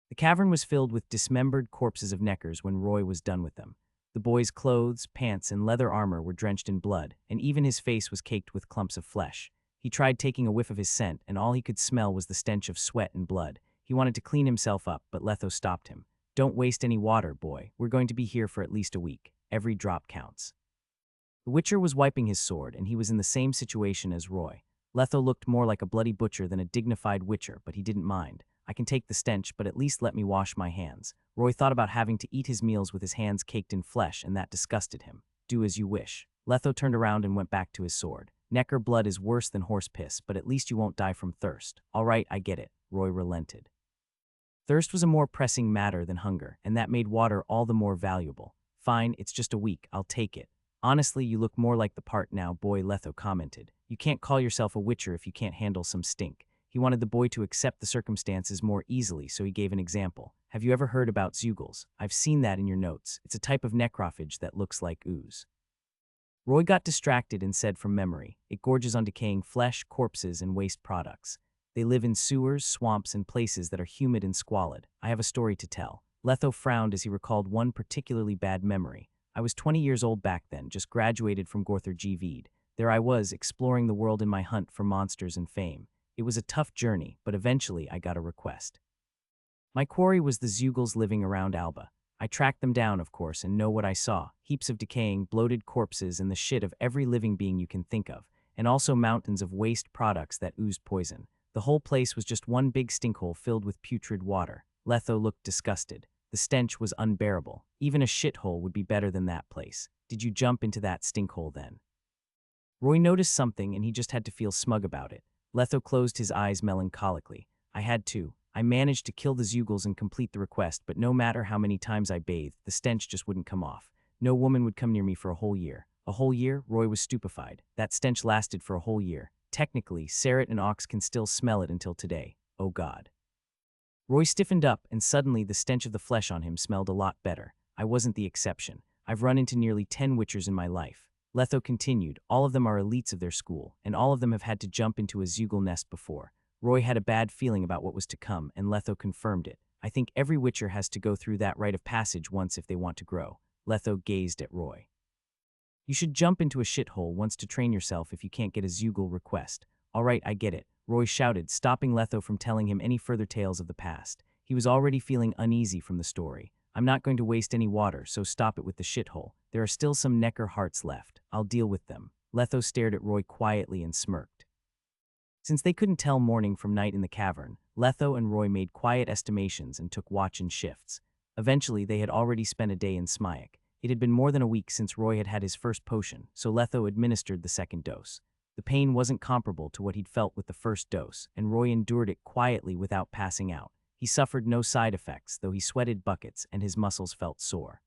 The cavern was filled with dismembered corpses of Neckers when Roy was done with them. The boy's clothes, pants, and leather armor were drenched in blood, and even his face was caked with clumps of flesh. He tried taking a whiff of his scent, and all he could smell was the stench of sweat and blood. He wanted to clean himself up, but Letho stopped him. "Don't waste any water, boy. We're going to be here for at least a week. Every drop counts." The Witcher was wiping his sword, and he was in the same situation as Roy. Letho looked more like a bloody butcher than a dignified Witcher, but he didn't mind. "I can take the stench, but at least let me wash my hands." Roy thought about having to eat his meals with his hands caked in flesh, and that disgusted him. "Do as you wish." Letho turned around and went back to his sword. "Necker blood is worse than horse piss, but at least you won't die from thirst." "All right, I get it." Roy relented. Thirst was a more pressing matter than hunger, and that made water all the more valuable. "Fine, it's just a week. I'll take it." "Honestly, you look more like the part now, boy," Letho commented. "You can't call yourself a Witcher if you can't handle some stink." He wanted the boy to accept the circumstances more easily, so he gave an example. "Have you ever heard about zeugles? I've seen that in your notes. It's a type of necrophage that looks like ooze." Roy got distracted and said from memory, "It gorges on decaying flesh, corpses, and waste products. They live in sewers, swamps, and places that are humid and squalid. I have a story to tell." Letho frowned as he recalled one particularly bad memory. "I was 20 years old back then, just graduated from Gorther GV'd. There I was, exploring the world in my hunt for monsters and fame. It was a tough journey, but eventually I got a request. My quarry was the zeugles living around Alba. I tracked them down, of course, and know what I saw. Heaps of decaying, bloated corpses and the shit of every living being you can think of, and also mountains of waste products that oozed poison. The whole place was just one big stinkhole filled with putrid water." Letho looked disgusted. The stench was unbearable. Even a shithole would be better than that place. "Did you jump into that stinkhole then?" Roy noticed something, and he just had to feel smug about it. Letho closed his eyes melancholically. "I had to. I managed to kill the zeugles and complete the request, but no matter how many times I bathed, the stench just wouldn't come off. No woman would come near me for a whole year." "A whole year?" Roy was stupefied. "That stench lasted for a whole year. Technically, Serret and Ox can still smell it until today. Oh God." Roy stiffened up, and suddenly the stench of the flesh on him smelled a lot better. "I wasn't the exception. I've run into nearly 10 Witchers in my life." Letho continued. "All of them are elites of their school, and all of them have had to jump into a zeugle nest before." Roy had a bad feeling about what was to come, and Letho confirmed it. "I think every Witcher has to go through that rite of passage once if they want to grow." Letho gazed at Roy. "You should jump into a shithole once to train yourself if you can't get a zeugle request." "All right, I get it," Roy shouted, stopping Letho from telling him any further tales of the past. He was already feeling uneasy from the story. "I'm not going to waste any water, so stop it with the shithole. There are still some Necker hearts left. I'll deal with them." Letho stared at Roy quietly and smirked. Since they couldn't tell morning from night in the cavern, Letho and Roy made quiet estimations and took watch in shifts. Eventually, they had already spent a day in Smyek. It had been more than a week since Roy had had his first potion, so Letho administered the second dose. The pain wasn't comparable to what he'd felt with the first dose, and Roy endured it quietly without passing out. He suffered no side effects, though he sweated buckets and his muscles felt sore.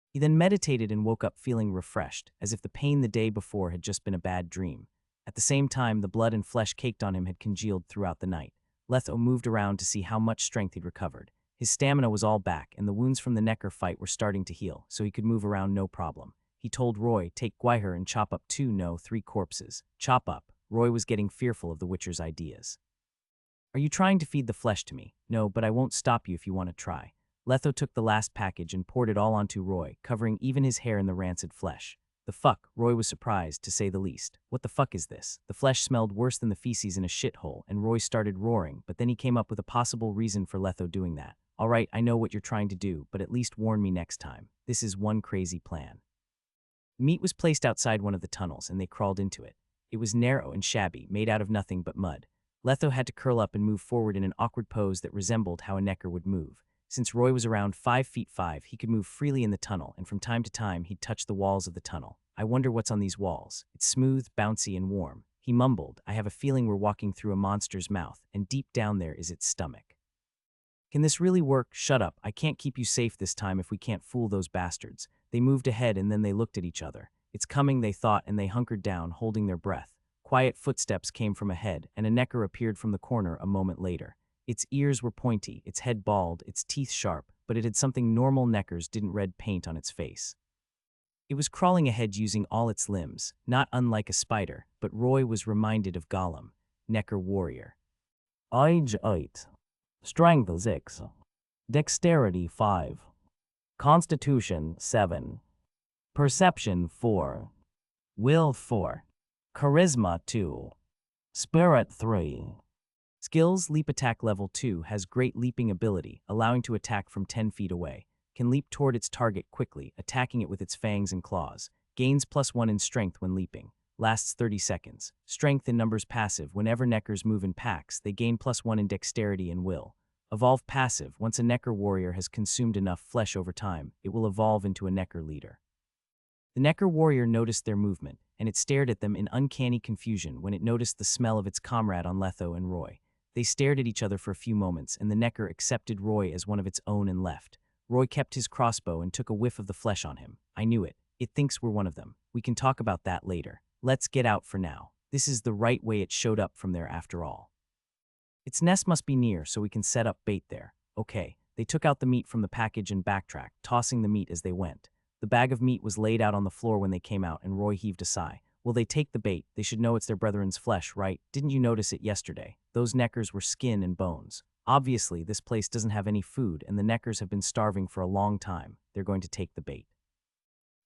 He then meditated and woke up feeling refreshed, as if the pain the day before had just been a bad dream. At the same time, the blood and flesh caked on him had congealed throughout the night. Letho moved around to see how much strength he'd recovered. His stamina was all back, and the wounds from the Necker fight were starting to heal, so he could move around no problem. He told Roy, "Take Gwaiher and chop up 3 corpses. Chop up." Roy was getting fearful of the Witcher's ideas. "Are you trying to feed the flesh to me?" "No, but I won't stop you if you want to try." Letho took the last package and poured it all onto Roy, covering even his hair in the rancid flesh. "The fuck?" Roy was surprised, to say the least. "What the fuck is this?" The flesh smelled worse than the feces in a shithole, and Roy started roaring, but then he came up with a possible reason for Letho doing that. "All right, I know what you're trying to do, but at least warn me next time. This is one crazy plan." Meat was placed outside one of the tunnels, and they crawled into it. It was narrow and shabby, made out of nothing but mud. Letho had to curl up and move forward in an awkward pose that resembled how a necker would move. Since Roy was around 5'5", he could move freely in the tunnel, and from time to time he'd touch the walls of the tunnel. I wonder what's on these walls. It's smooth, bouncy, and warm. He mumbled, I have a feeling we're walking through a monster's mouth, and deep down there is its stomach. Can this really work? Shut up. I can't keep you safe this time if we can't fool those bastards. They moved ahead and then they looked at each other. It's coming, they thought, and they hunkered down, holding their breath. Quiet footsteps came from ahead, and a necker appeared from the corner a moment later. Its ears were pointy, its head bald, its teeth sharp, but it had something normal neckers didn't red paint on its face. It was crawling ahead using all its limbs, not unlike a spider, but Roy was reminded of Gollum, Necker warrior. Age 8. Strength 6. Dexterity 5. Constitution 7. Perception 4. Will 4. Charisma 2. Spirit 3. Skills: Leap Attack Level 2 has great leaping ability, allowing to attack from 10 feet away. Can leap toward its target quickly, attacking it with its fangs and claws. Gains +1 in strength when leaping. Lasts 30 seconds. Strength in numbers passive. Whenever neckers move in packs, they gain +1 in dexterity and will. Evolve passive. Once a necker warrior has consumed enough flesh over time, it will evolve into a necker leader. The necker warrior noticed their movement, and it stared at them in uncanny confusion when it noticed the smell of its comrade on Letho and Roy. They stared at each other for a few moments, and the necker accepted Roy as one of its own and left. Roy kept his crossbow and took a whiff of the flesh on him. I knew it. It thinks we're one of them. We can talk about that later. Let's get out for now. This is the right way it showed up from there after all. Its nest must be near, so we can set up bait there. Okay. They took out the meat from the package and backtracked, tossing the meat as they went. The bag of meat was laid out on the floor when they came out, and Roy heaved a sigh. Will they take the bait? They should know it's their brethren's flesh, right? Didn't you notice it yesterday? Those neckers were skin and bones. Obviously, this place doesn't have any food, and the neckers have been starving for a long time. They're going to take the bait.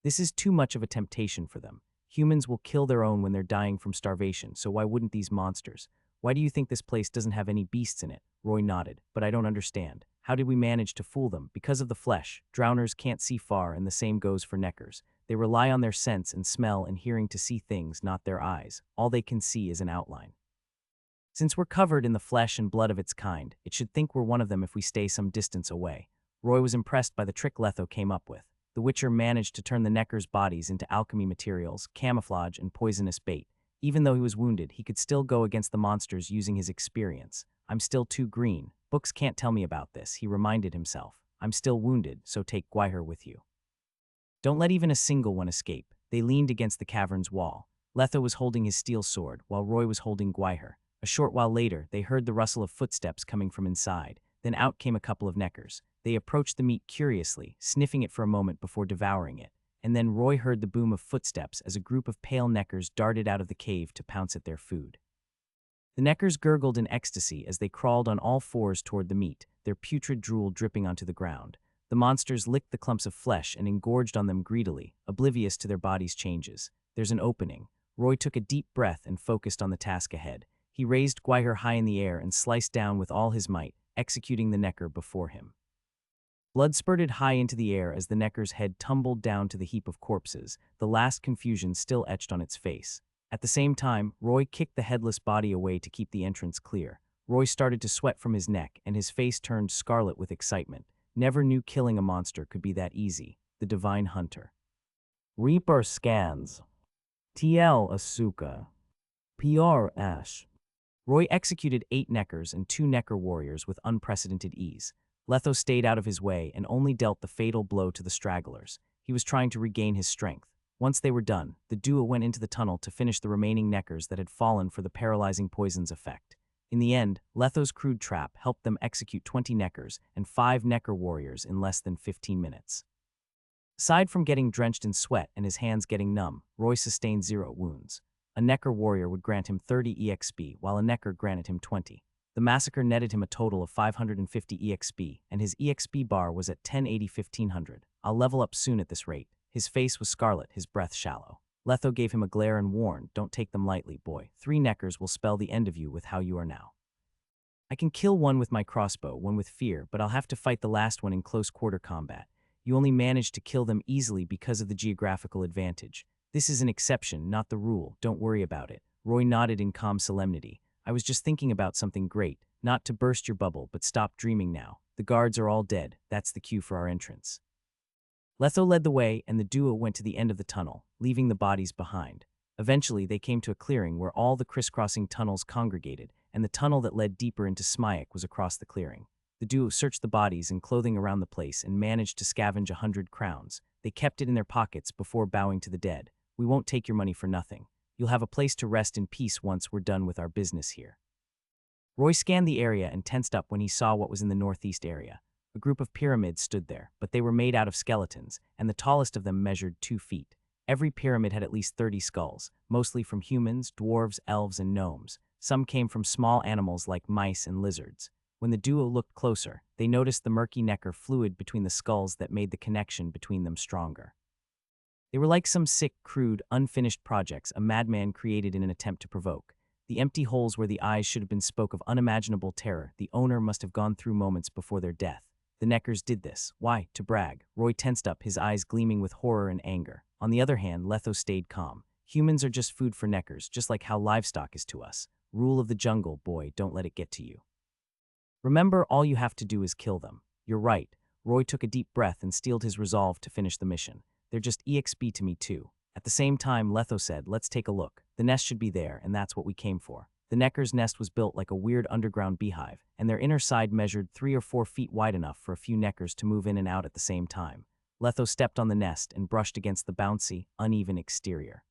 This is too much of a temptation for them. Humans will kill their own when they're dying from starvation, so why wouldn't these monsters? Why do you think this place doesn't have any beasts in it? Roy nodded. But I don't understand. How did we manage to fool them? Because of the flesh. Drowners can't see far, and the same goes for neckers. They rely on their sense and smell and hearing to see things, not their eyes. All they can see is an outline. Since we're covered in the flesh and blood of its kind, it should think we're one of them if we stay some distance away. Roy was impressed by the trick Letho came up with. The Witcher managed to turn the neckers' bodies into alchemy materials, camouflage, and poisonous bait. Even though he was wounded, he could still go against the monsters using his experience. I'm still too green. Books can't tell me about this, he reminded himself. I'm still wounded, so take Gwaiher with you. Don't let even a single one escape. They leaned against the cavern's wall. Letho was holding his steel sword, while Roy was holding Gwaiher. A short while later, they heard the rustle of footsteps coming from inside. Then out came a couple of neckers. They approached the meat curiously, sniffing it for a moment before devouring it. And then Roy heard the boom of footsteps as a group of pale neckers darted out of the cave to pounce at their food. The neckers gurgled in ecstasy as they crawled on all fours toward the meat, their putrid drool dripping onto the ground. The monsters licked the clumps of flesh and engorged on them greedily, oblivious to their bodies' changes. There's an opening. Roy took a deep breath and focused on the task ahead. He raised Gwaiher high in the air and sliced down with all his might, executing the necker before him. Blood spurted high into the air as the necker's head tumbled down to the heap of corpses, the last confusion still etched on its face. At the same time, Roy kicked the headless body away to keep the entrance clear. Roy started to sweat from his neck, and his face turned scarlet with excitement. Never knew killing a monster could be that easy. The Divine Hunter. Reaper Scans. TL Asuka. PR Ash. Roy executed 8 neckers and 2 necker warriors with unprecedented ease. Letho stayed out of his way and only dealt the fatal blow to the stragglers. He was trying to regain his strength. Once they were done, the duo went into the tunnel to finish the remaining neckers that had fallen for the paralyzing poison's effect. In the end, Letho's crude trap helped them execute 20 neckers and 5 necker warriors in less than 15 minutes. Aside from getting drenched in sweat and his hands getting numb, Roy sustained 0 wounds. A necker warrior would grant him 30 EXP, while a necker granted him 20. The massacre netted him a total of 550 EXP, and his EXP bar was at 1080-1500. I'll level up soon at this rate. His face was scarlet, his breath shallow. Letho gave him a glare and warned, don't take them lightly, boy. 3 neckers will spell the end of you with how you are now. I can kill one with my crossbow, one with fear, but I'll have to fight the last one in close quarter combat. You only managed to kill them easily because of the geographical advantage. This is an exception, not the rule. Don't worry about it. Roy nodded in calm solemnity. I was just thinking about something great. Not to burst your bubble, but stop dreaming now. The guards are all dead. That's the cue for our entrance. Letho led the way, and the duo went to the end of the tunnel, leaving the bodies behind. Eventually, they came to a clearing where all the crisscrossing tunnels congregated, and the tunnel that led deeper into Smyek was across the clearing. The duo searched the bodies and clothing around the place and managed to scavenge 100 crowns. They kept it in their pockets before bowing to the dead. We won't take your money for nothing. You'll have a place to rest in peace once we're done with our business here. Roy scanned the area and tensed up when he saw what was in the northeast area. A group of pyramids stood there, but they were made out of skeletons, and the tallest of them measured 2 feet. Every pyramid had at least 30 skulls, mostly from humans, dwarves, elves, and gnomes. Some came from small animals like mice and lizards. When the duo looked closer, they noticed the murky nacre fluid between the skulls that made the connection between them stronger. They were like some sick, crude, unfinished projects a madman created in an attempt to provoke. The empty holes where the eyes should have been spoke of unimaginable terror. The owner must have gone through moments before their death. The Neckers did this. Why? To brag. Roy tensed up, his eyes gleaming with horror and anger. On the other hand, Letho stayed calm. Humans are just food for Neckers, just like how livestock is to us. Rule of the jungle, boy, don't let it get to you. Remember, all you have to do is kill them. You're right. Roy took a deep breath and steeled his resolve to finish the mission. They're just EXP to me too. At the same time, Letho said, let's take a look. The nest should be there, and that's what we came for. The Necker's nest was built like a weird underground beehive, and their inner side measured 3 or 4 feet wide enough for a few Neckers to move in and out at the same time. Letho stepped on the nest and brushed against the bouncy, uneven exterior.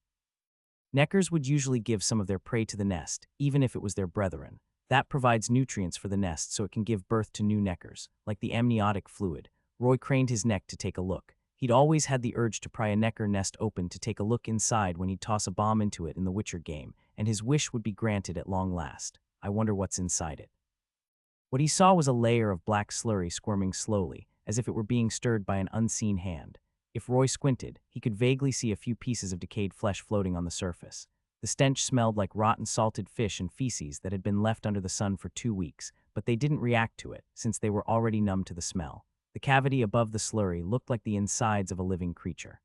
Neckers would usually give some of their prey to the nest, even if it was their brethren. That provides nutrients for the nest so it can give birth to new Neckers, like the amniotic fluid. Roy craned his neck to take a look. He'd always had the urge to pry a Necker nest open to take a look inside when he'd toss a bomb into it in the Witcher game, and his wish would be granted at long last. I wonder what's inside it. What he saw was a layer of black slurry squirming slowly, as if it were being stirred by an unseen hand. If Roy squinted, he could vaguely see a few pieces of decayed flesh floating on the surface. The stench smelled like rotten salted fish and feces that had been left under the sun for 2 weeks, but they didn't react to it, since they were already numb to the smell. The cavity above the slurry looked like the insides of a living creature.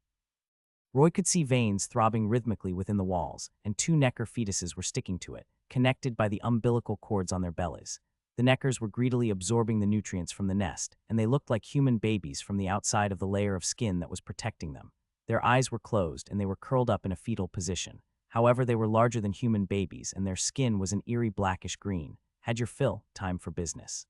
Roy could see veins throbbing rhythmically within the walls, and 2 Necker fetuses were sticking to it, connected by the umbilical cords on their bellies. The Neckers were greedily absorbing the nutrients from the nest, and they looked like human babies from the outside of the layer of skin that was protecting them. Their eyes were closed, and they were curled up in a fetal position. However, they were larger than human babies, and their skin was an eerie blackish green. Had your fill, time for business.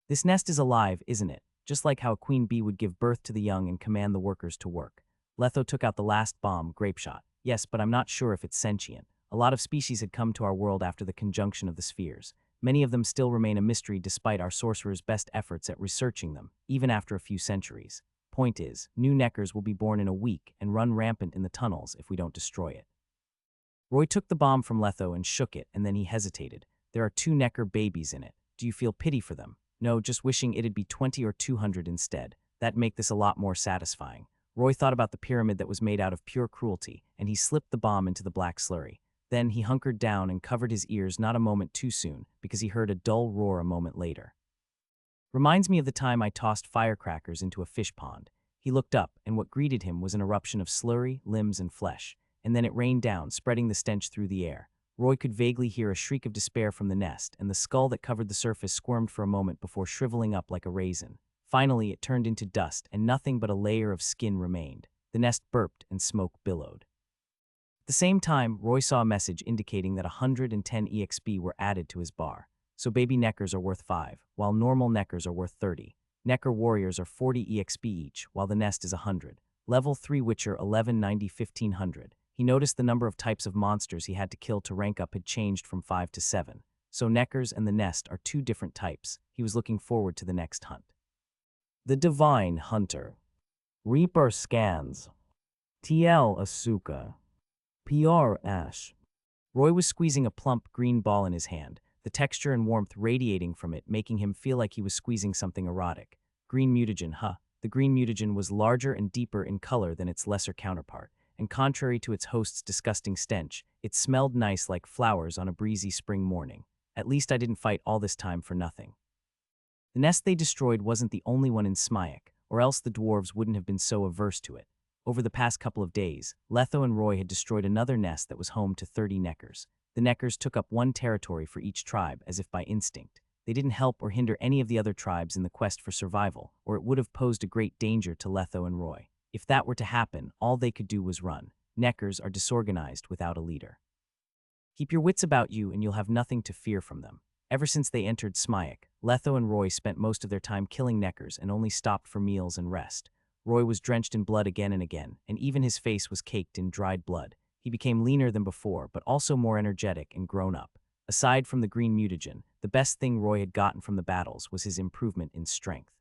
This nest is alive, isn't it? Just like how a queen bee would give birth to the young and command the workers to work. Letho took out the last bomb, Grapeshot. Yes, but I'm not sure if it's sentient. A lot of species had come to our world after the conjunction of the spheres. Many of them still remain a mystery despite our sorcerer's best efforts at researching them, even after a few centuries. Point is, new Neckers will be born in a week and run rampant in the tunnels if we don't destroy it. Roy took the bomb from Letho and shook it, and then he hesitated. There are 2 Necker babies in it. Do you feel pity for them? No, just wishing it'd be 20 or 200 instead. That'd make this a lot more satisfying. Roy thought about the pyramid that was made out of pure cruelty, and he slipped the bomb into the black slurry. Then he hunkered down and covered his ears not a moment too soon, because he heard a dull roar a moment later. Reminds me of the time I tossed firecrackers into a fish pond. He looked up, and what greeted him was an eruption of slurry, limbs, and flesh. And then it rained down, spreading the stench through the air. Roy could vaguely hear a shriek of despair from the nest, and the skull that covered the surface squirmed for a moment before shriveling up like a raisin. Finally, it turned into dust, and nothing but a layer of skin remained. The nest burped, and smoke billowed. At the same time, Roy saw a message indicating that 110 EXP were added to his bar. So baby Neckers are worth 5, while normal Neckers are worth 30. Necker warriors are 40 EXP each, while the nest is 100. Level 3 Witcher 1190 1500. He noticed the number of types of monsters he had to kill to rank up had changed from 5 to 7. So Neckers and the nest are 2 different types. He was looking forward to the next hunt. The Divine Hunter. Reaper Scans. TL Asuka. PR Ash. Roy was squeezing a plump green ball in his hand, the texture and warmth radiating from it making him feel like he was squeezing something erotic. Green mutagen, huh? The green mutagen was larger and deeper in color than its lesser counterpart, and contrary to its host's disgusting stench, it smelled nice like flowers on a breezy spring morning. At least I didn't fight all this time for nothing. The nest they destroyed wasn't the only one in Smyek. or else the dwarves wouldn't have been so averse to it. Over the past couple of days, Letho and Roy had destroyed another nest that was home to 30 neckers. The neckers took up one territory for each tribe, as if by instinct. They didn't help or hinder any of the other tribes in the quest for survival, or it would have posed a great danger to Letho and Roy. If that were to happen, all they could do was run. Neckers are disorganized without a leader. Keep your wits about you and you'll have nothing to fear from them. Ever since they entered Smyac, Letho and Roy spent most of their time killing neckers and only stopped for meals and rest. Roy was drenched in blood again and again, and even his face was caked in dried blood. He became leaner than before, but also more energetic and grown up. Aside from the green mutagen, the best thing Roy had gotten from the battles was his improvement in strength.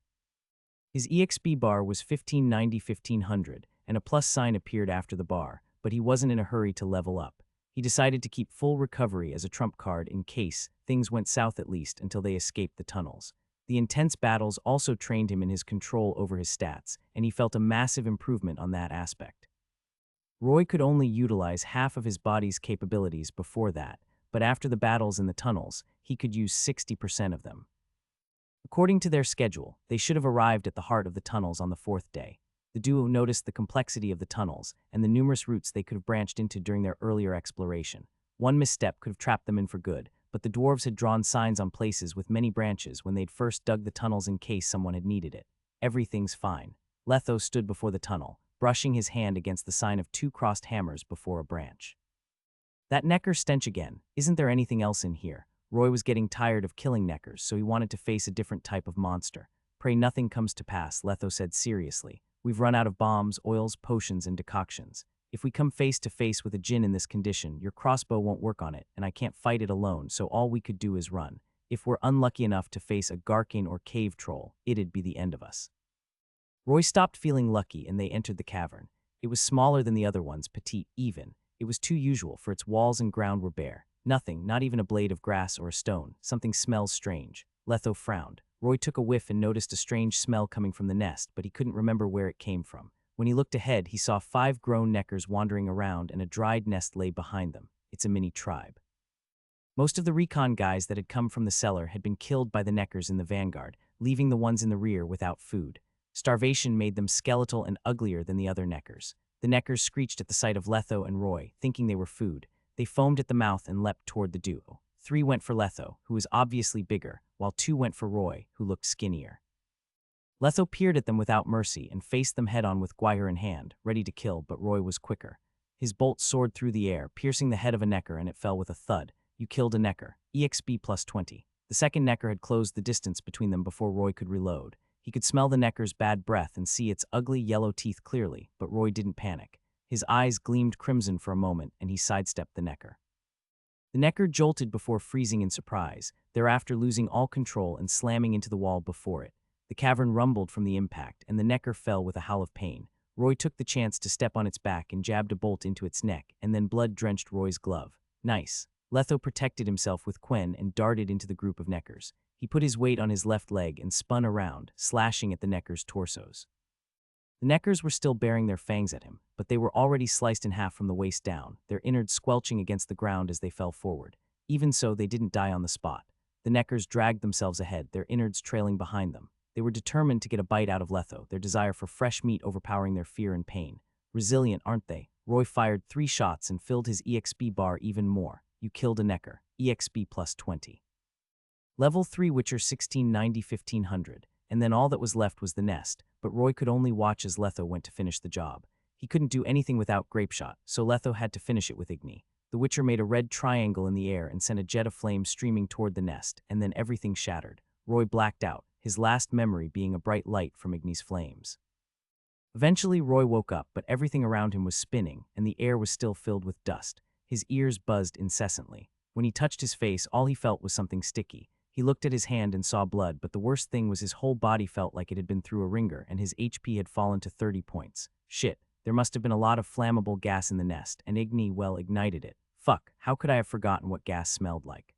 His EXP bar was 1590-1500, and a plus sign appeared after the bar, but he wasn't in a hurry to level up. He decided to keep full recovery as a trump card in case things went south, at least until they escaped the tunnels. The intense battles also trained him in his control over his stats, and he felt a massive improvement on that aspect. Roy could only utilize half of his body's capabilities before that, but after the battles in the tunnels, he could use 60% of them. According to their schedule, they should have arrived at the heart of the tunnels on the 4th day. The duo noticed the complexity of the tunnels and the numerous routes they could have branched into during their earlier exploration. One misstep could have trapped them in for good, but the dwarves had drawn signs on places with many branches when they'd first dug the tunnels in case someone had needed it. Everything's fine. Letho stood before the tunnel, brushing his hand against the sign of 2 crossed hammers before a branch. That necker stench again. Isn't there anything else in here? Roy was getting tired of killing neckers, so he wanted to face a different type of monster. Pray nothing comes to pass, Letho said seriously. We've run out of bombs, oils, potions, and decoctions. If we come face to face with a djinn in this condition, your crossbow won't work on it, and I can't fight it alone, so all we could do is run. If we're unlucky enough to face a Garkane or cave troll, it'd be the end of us. Roy stopped feeling lucky and they entered the cavern. It was smaller than the other ones, petite, even. It was too usual, for its walls and ground were bare. Nothing, not even a blade of grass or a stone. Something smells strange. Letho frowned. Roy took a whiff and noticed a strange smell coming from the nest, but he couldn't remember where it came from. When he looked ahead, he saw 5 grown neckers wandering around and a dried nest lay behind them. It's a mini tribe. Most of the recon guys that had come from the cellar had been killed by the neckers in the vanguard, leaving the ones in the rear without food. Starvation made them skeletal and uglier than the other neckers. The neckers screeched at the sight of Letho and Roy, thinking they were food. They foamed at the mouth and leapt toward the duo. 3 went for Letho, who was obviously bigger, while 2 went for Roy, who looked skinnier. Letho peered at them without mercy and faced them head-on with Gwyer in hand, ready to kill, but Roy was quicker. His bolt soared through the air, piercing the head of a necker, and it fell with a thud. You killed a necker. EXP plus 20. The second necker had closed the distance between them before Roy could reload. He could smell the necker's bad breath and see its ugly yellow teeth clearly, but Roy didn't panic. His eyes gleamed crimson for a moment, and he sidestepped the necker. The necker jolted before freezing in surprise, thereafter losing all control and slamming into the wall before it. The cavern rumbled from the impact, and the necker fell with a howl of pain. Roy took the chance to step on its back and jabbed a bolt into its neck, and then blood drenched Roy's glove. Nice. Letho protected himself with Quen and darted into the group of neckers. He put his weight on his left leg and spun around, slashing at the neckers' torsos. The neckers were still baring their fangs at him, but they were already sliced in half from the waist down, their innards squelching against the ground as they fell forward. Even so, they didn't die on the spot. The neckers dragged themselves ahead, their innards trailing behind them. They were determined to get a bite out of Letho, their desire for fresh meat overpowering their fear and pain. Resilient, aren't they? Roy fired 3 shots and filled his EXP bar even more. You killed a necker. EXP plus 20. Level 3 Witcher 1690-1500, and then all that was left was the nest, but Roy could only watch as Letho went to finish the job. He couldn't do anything without Grapeshot, so Letho had to finish it with Igni. The Witcher made a red triangle in the air and sent a jet of flame streaming toward the nest, and then everything shattered. Roy blacked out, his last memory being a bright light from Igni's flames. Eventually, Roy woke up, but everything around him was spinning, and the air was still filled with dust. His ears buzzed incessantly. When he touched his face, all he felt was something sticky. He looked at his hand and saw blood, but the worst thing was his whole body felt like it had been through a ringer, and his HP had fallen to 30 points. Shit, there must have been a lot of flammable gas in the nest, and Igni, well, ignited it. Fuck, how could I have forgotten what gas smelled like?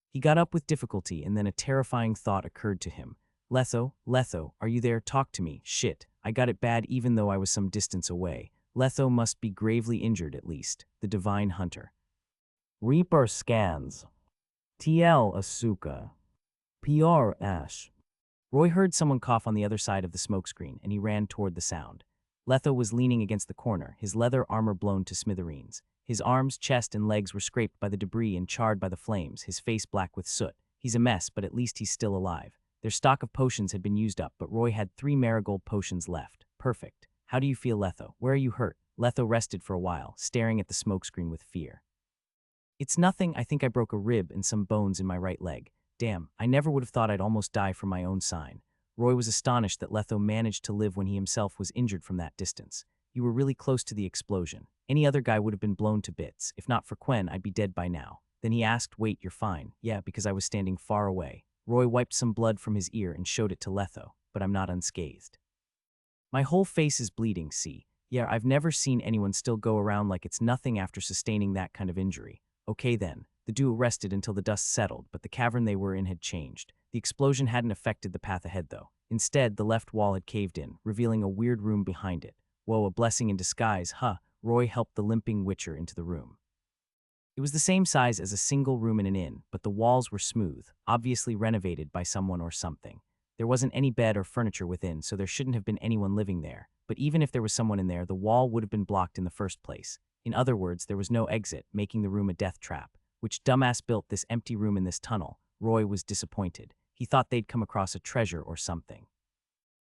He got up with difficulty, and then a terrifying thought occurred to him. Letho, are you there? Talk to me. Shit, I got it bad even though I was some distance away. Letho must be gravely injured at least. The Divine Hunter. Reaper scans. TL Asuka. PR Ash. Roy heard someone cough on the other side of the smokescreen, and he ran toward the sound. Letho was leaning against the corner, his leather armor blown to smithereens. His arms, chest, and legs were scraped by the debris and charred by the flames, his face black with soot. He's a mess, but at least he's still alive. Their stock of potions had been used up, but Roy had 3 marigold potions left. Perfect. How do you feel, Letho? Where are you hurt? Letho rested for a while, staring at the smokescreen with fear. It's nothing. I think I broke a rib and some bones in my right leg. Damn, I never would have thought I'd almost die from my own sign. Roy was astonished that Letho managed to live when he himself was injured from that distance. You were really close to the explosion. Any other guy would have been blown to bits. If not for Quen, I'd be dead by now. Then he asked, wait, you're fine. Yeah, because I was standing far away. Roy wiped some blood from his ear and showed it to Letho, but I'm not unscathed. My whole face is bleeding, see? Yeah, I've never seen anyone still go around like it's nothing after sustaining that kind of injury. Okay then. The duo rested until the dust settled, but the cavern they were in had changed. The explosion hadn't affected the path ahead, though. Instead, the left wall had caved in, revealing a weird room behind it. Whoa, a blessing in disguise, huh? Roy helped the limping Witcher into the room. It was the same size as a single room in an inn, but the walls were smooth, obviously renovated by someone or something. There wasn't any bed or furniture within, so there shouldn't have been anyone living there. But even if there was someone in there, the wall would have been blocked in the first place. In other words, there was no exit, making the room a death trap. Which dumbass built this empty room in this tunnel? Roy was disappointed. He thought they'd come across a treasure or something.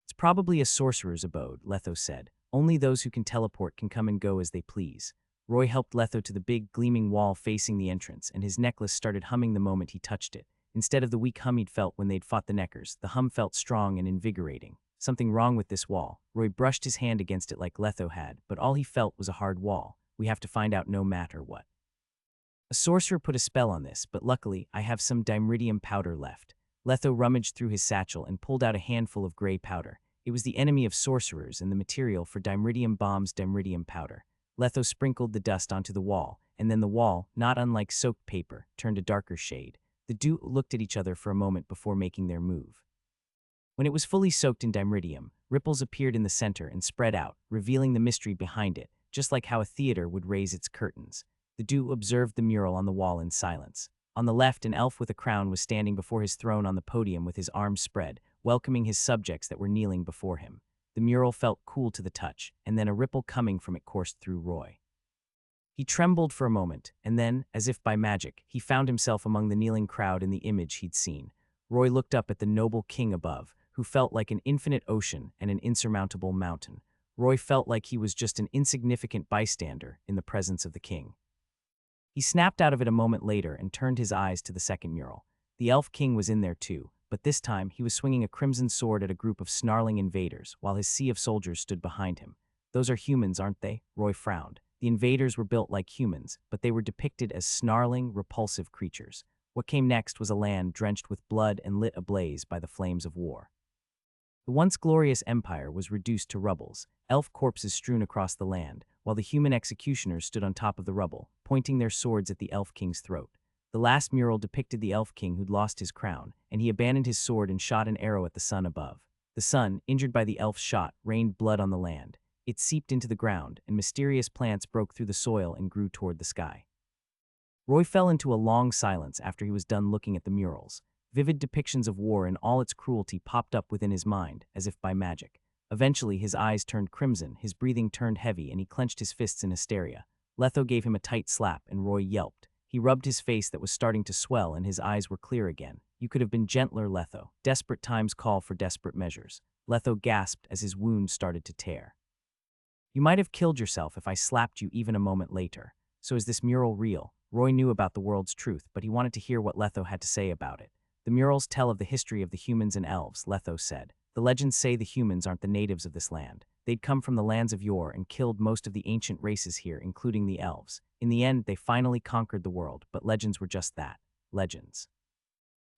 It's probably a sorcerer's abode, Letho said. Only those who can teleport can come and go as they please. Roy helped Letho to the big, gleaming wall facing the entrance, and his necklace started humming the moment he touched it. Instead of the weak hum he'd felt when they'd fought the Neckers, the hum felt strong and invigorating. Something wrong with this wall. Roy brushed his hand against it like Letho had, but all he felt was a hard wall. We have to find out no matter what. A sorcerer put a spell on this, but luckily, I have some dimeridium powder left. Letho rummaged through his satchel and pulled out a handful of gray powder. It was the enemy of sorcerers and the material for dimeridium bomb's dimeridium powder. Letho sprinkled the dust onto the wall, and then the wall, not unlike soaked paper, turned a darker shade. The duo looked at each other for a moment before making their move. When it was fully soaked in dimeridium, ripples appeared in the center and spread out, revealing the mystery behind it, just like how a theater would raise its curtains. The duo observed the mural on the wall in silence. On the left, an elf with a crown was standing before his throne on the podium with his arms spread, welcoming his subjects that were kneeling before him. The mural felt cool to the touch, and then a ripple coming from it coursed through Roy. He trembled for a moment, and then, as if by magic, he found himself among the kneeling crowd in the image he'd seen. Roy looked up at the noble king above, who felt like an infinite ocean and an insurmountable mountain. Roy felt like he was just an insignificant bystander in the presence of the king. He snapped out of it a moment later and turned his eyes to the second mural. The Elf King was in there too, but this time he was swinging a crimson sword at a group of snarling invaders, while his sea of soldiers stood behind him. Those are humans, aren't they? Roy frowned. The invaders were built like humans, but they were depicted as snarling, repulsive creatures. What came next was a land drenched with blood and lit ablaze by the flames of war. The once glorious empire was reduced to rubbles, elf corpses strewn across the land, while the human executioners stood on top of the rubble, pointing their swords at the Elf King's throat. The last mural depicted the Elf King who'd lost his crown, and he abandoned his sword and shot an arrow at the sun above. The sun, injured by the elf's shot, rained blood on the land. It seeped into the ground, and mysterious plants broke through the soil and grew toward the sky. Roy fell into a long silence after he was done looking at the murals. Vivid depictions of war in all its cruelty popped up within his mind, as if by magic. Eventually, his eyes turned crimson, his breathing turned heavy, and he clenched his fists in hysteria. Letho gave him a tight slap, and Roy yelped. He rubbed his face that was starting to swell, and his eyes were clear again. You could have been gentler, Letho. Desperate times call for desperate measures. Letho gasped as his wound started to tear. You might have killed yourself if I slapped you even a moment later. So is this mural real? Roy knew about the world's truth, but he wanted to hear what Letho had to say about it. The murals tell of the history of the humans and elves, Letho said. The legends say the humans aren't the natives of this land. They'd come from the lands of yore and killed most of the ancient races here, including the elves. In the end, they finally conquered the world, but legends were just that, legends.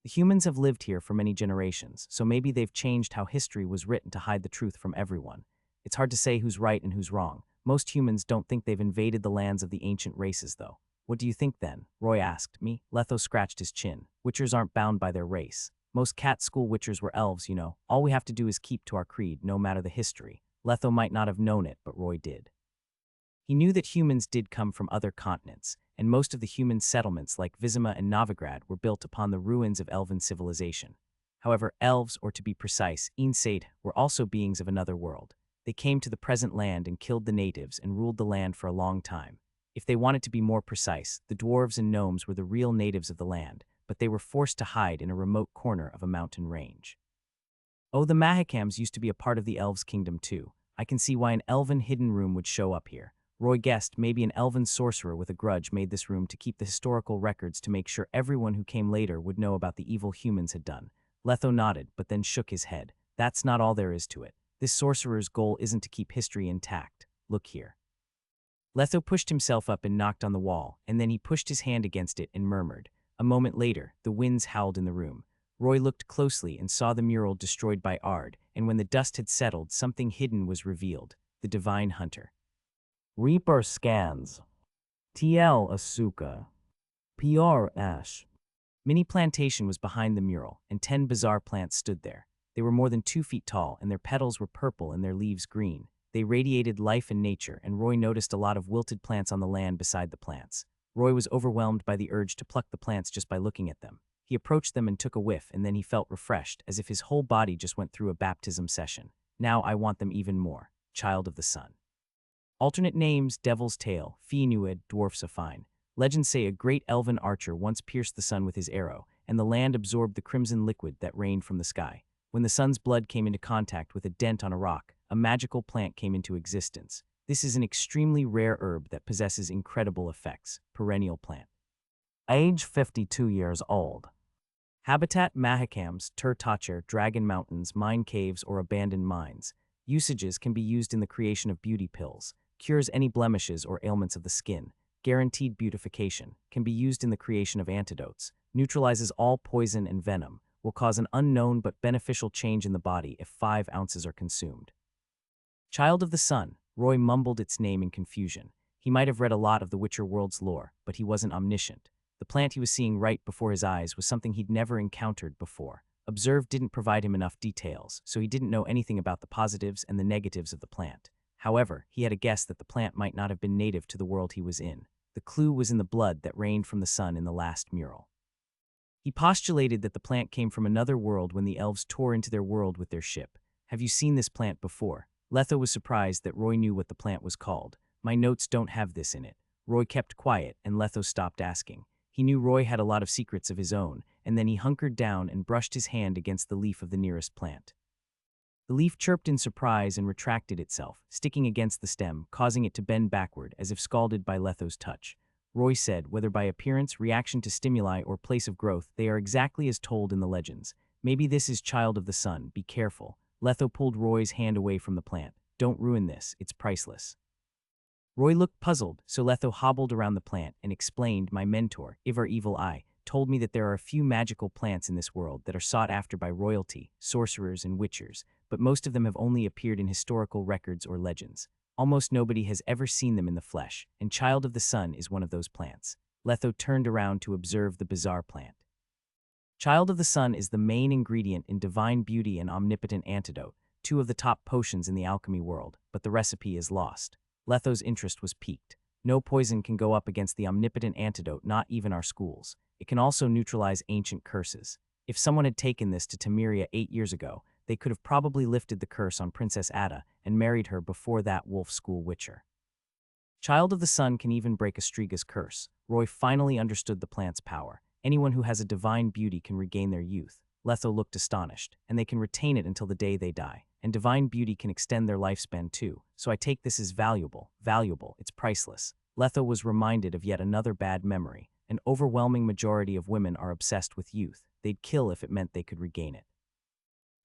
The humans have lived here for many generations, so maybe they've changed how history was written to hide the truth from everyone. It's hard to say who's right and who's wrong. Most humans don't think they've invaded the lands of the ancient races, though. What do you think then? Roy asked me. Letho scratched his chin. Witchers aren't bound by their race. Most cat school witchers were elves, you know. All we have to do is keep to our creed, no matter the history. Letho might not have known it, but Roy did. He knew that humans did come from other continents, and most of the human settlements like Vizima and Novigrad were built upon the ruins of elven civilization. However, elves, or to be precise, Ainsaid, were also beings of another world. They came to the present land and killed the natives and ruled the land for a long time. If they wanted to be more precise, the dwarves and gnomes were the real natives of the land, but they were forced to hide in a remote corner of a mountain range. Oh, the manhwarecaps used to be a part of the elves' kingdom too. I can see why an elven hidden room would show up here. Roy guessed maybe an elven sorcerer with a grudge made this room to keep the historical records to make sure everyone who came later would know about the evil humans had done. Letho nodded, but then shook his head. That's not all there is to it. This sorcerer's goal isn't to keep history intact. Look here. Letho pushed himself up and knocked on the wall, and then he pushed his hand against it and murmured. A moment later, the winds howled in the room. Roy looked closely and saw the mural destroyed by Ard, and when the dust had settled, something hidden was revealed. The Divine Hunter. Reaper scans. TL Asuka. PR Ash. Mini Plantation was behind the mural, and 10 bizarre plants stood there. They were more than 2 feet tall, and their petals were purple and their leaves green. They radiated life and nature, and Roy noticed a lot of wilted plants on the land beside the plants. Roy was overwhelmed by the urge to pluck the plants just by looking at them. He approached them and took a whiff, and then he felt refreshed, as if his whole body just went through a baptism session. Now I want them even more. Child of the Sun. Alternate names: Devil's Tail, Finuid, Dwarfs of Fine. Legends say a great elven archer once pierced the sun with his arrow, and the land absorbed the crimson liquid that rained from the sky. When the sun's blood came into contact with a dent on a rock, a magical plant came into existence. This is an extremely rare herb that possesses incredible effects. Perennial plant. Age 52 years old. Habitat: manhwarecaps, Turtacher, Dragon Mountains, mine caves, or abandoned mines. Usages: can be used in the creation of beauty pills. Cures any blemishes or ailments of the skin. Guaranteed beautification. Can be used in the creation of antidotes. Neutralizes all poison and venom. Will cause an unknown but beneficial change in the body if 5 ounces are consumed. Child of the Sun. Roy mumbled its name in confusion. He might have read a lot of the Witcher world's lore, but he wasn't omniscient. The plant he was seeing right before his eyes was something he'd never encountered before. Observe didn't provide him enough details, so he didn't know anything about the positives and the negatives of the plant. However, he had a guess that the plant might not have been native to the world he was in. The clue was in the blood that rained from the sun in the last mural. He postulated that the plant came from another world when the elves tore into their world with their ship. Have you seen this plant before? Letho was surprised that Roy knew what the plant was called. My notes don't have this in it. Roy kept quiet, and Letho stopped asking. He knew Roy had a lot of secrets of his own, and then he hunkered down and brushed his hand against the leaf of the nearest plant. The leaf chirped in surprise and retracted itself, sticking against the stem, causing it to bend backward, as if scalded by Letho's touch. Roy said, whether by appearance, reaction to stimuli, or place of growth, they are exactly as told in the legends. Maybe this is Child of the Sun, be careful. Letho pulled Roy's hand away from the plant. Don't ruin this, it's priceless. Roy looked puzzled, so Letho hobbled around the plant and explained. My mentor, Ivar Evil Eye, told me that there are a few magical plants in this world that are sought after by royalty, sorcerers, and witchers, but most of them have only appeared in historical records or legends. Almost nobody has ever seen them in the flesh, and Child of the Sun is one of those plants. Letho turned around to observe the bizarre plant. Child of the Sun is the main ingredient in Divine Beauty and Omnipotent Antidote, 2 of the top potions in the alchemy world, but the recipe is lost. Letho's interest was piqued. No poison can go up against the Omnipotent Antidote, not even our schools. It can also neutralize ancient curses. If someone had taken this to Temeria 8 years ago, they could have probably lifted the curse on Princess Ada and married her before that wolf school witcher. Child of the Sun can even break a Striga's curse. Roy finally understood the plant's power. Anyone who has a divine beauty can regain their youth. Letho looked astonished, and they can retain it until the day they die. And divine beauty can extend their lifespan too, so I take this as valuable, it's priceless. Letho was reminded of yet another bad memory. An overwhelming majority of women are obsessed with youth. They'd kill if it meant they could regain it.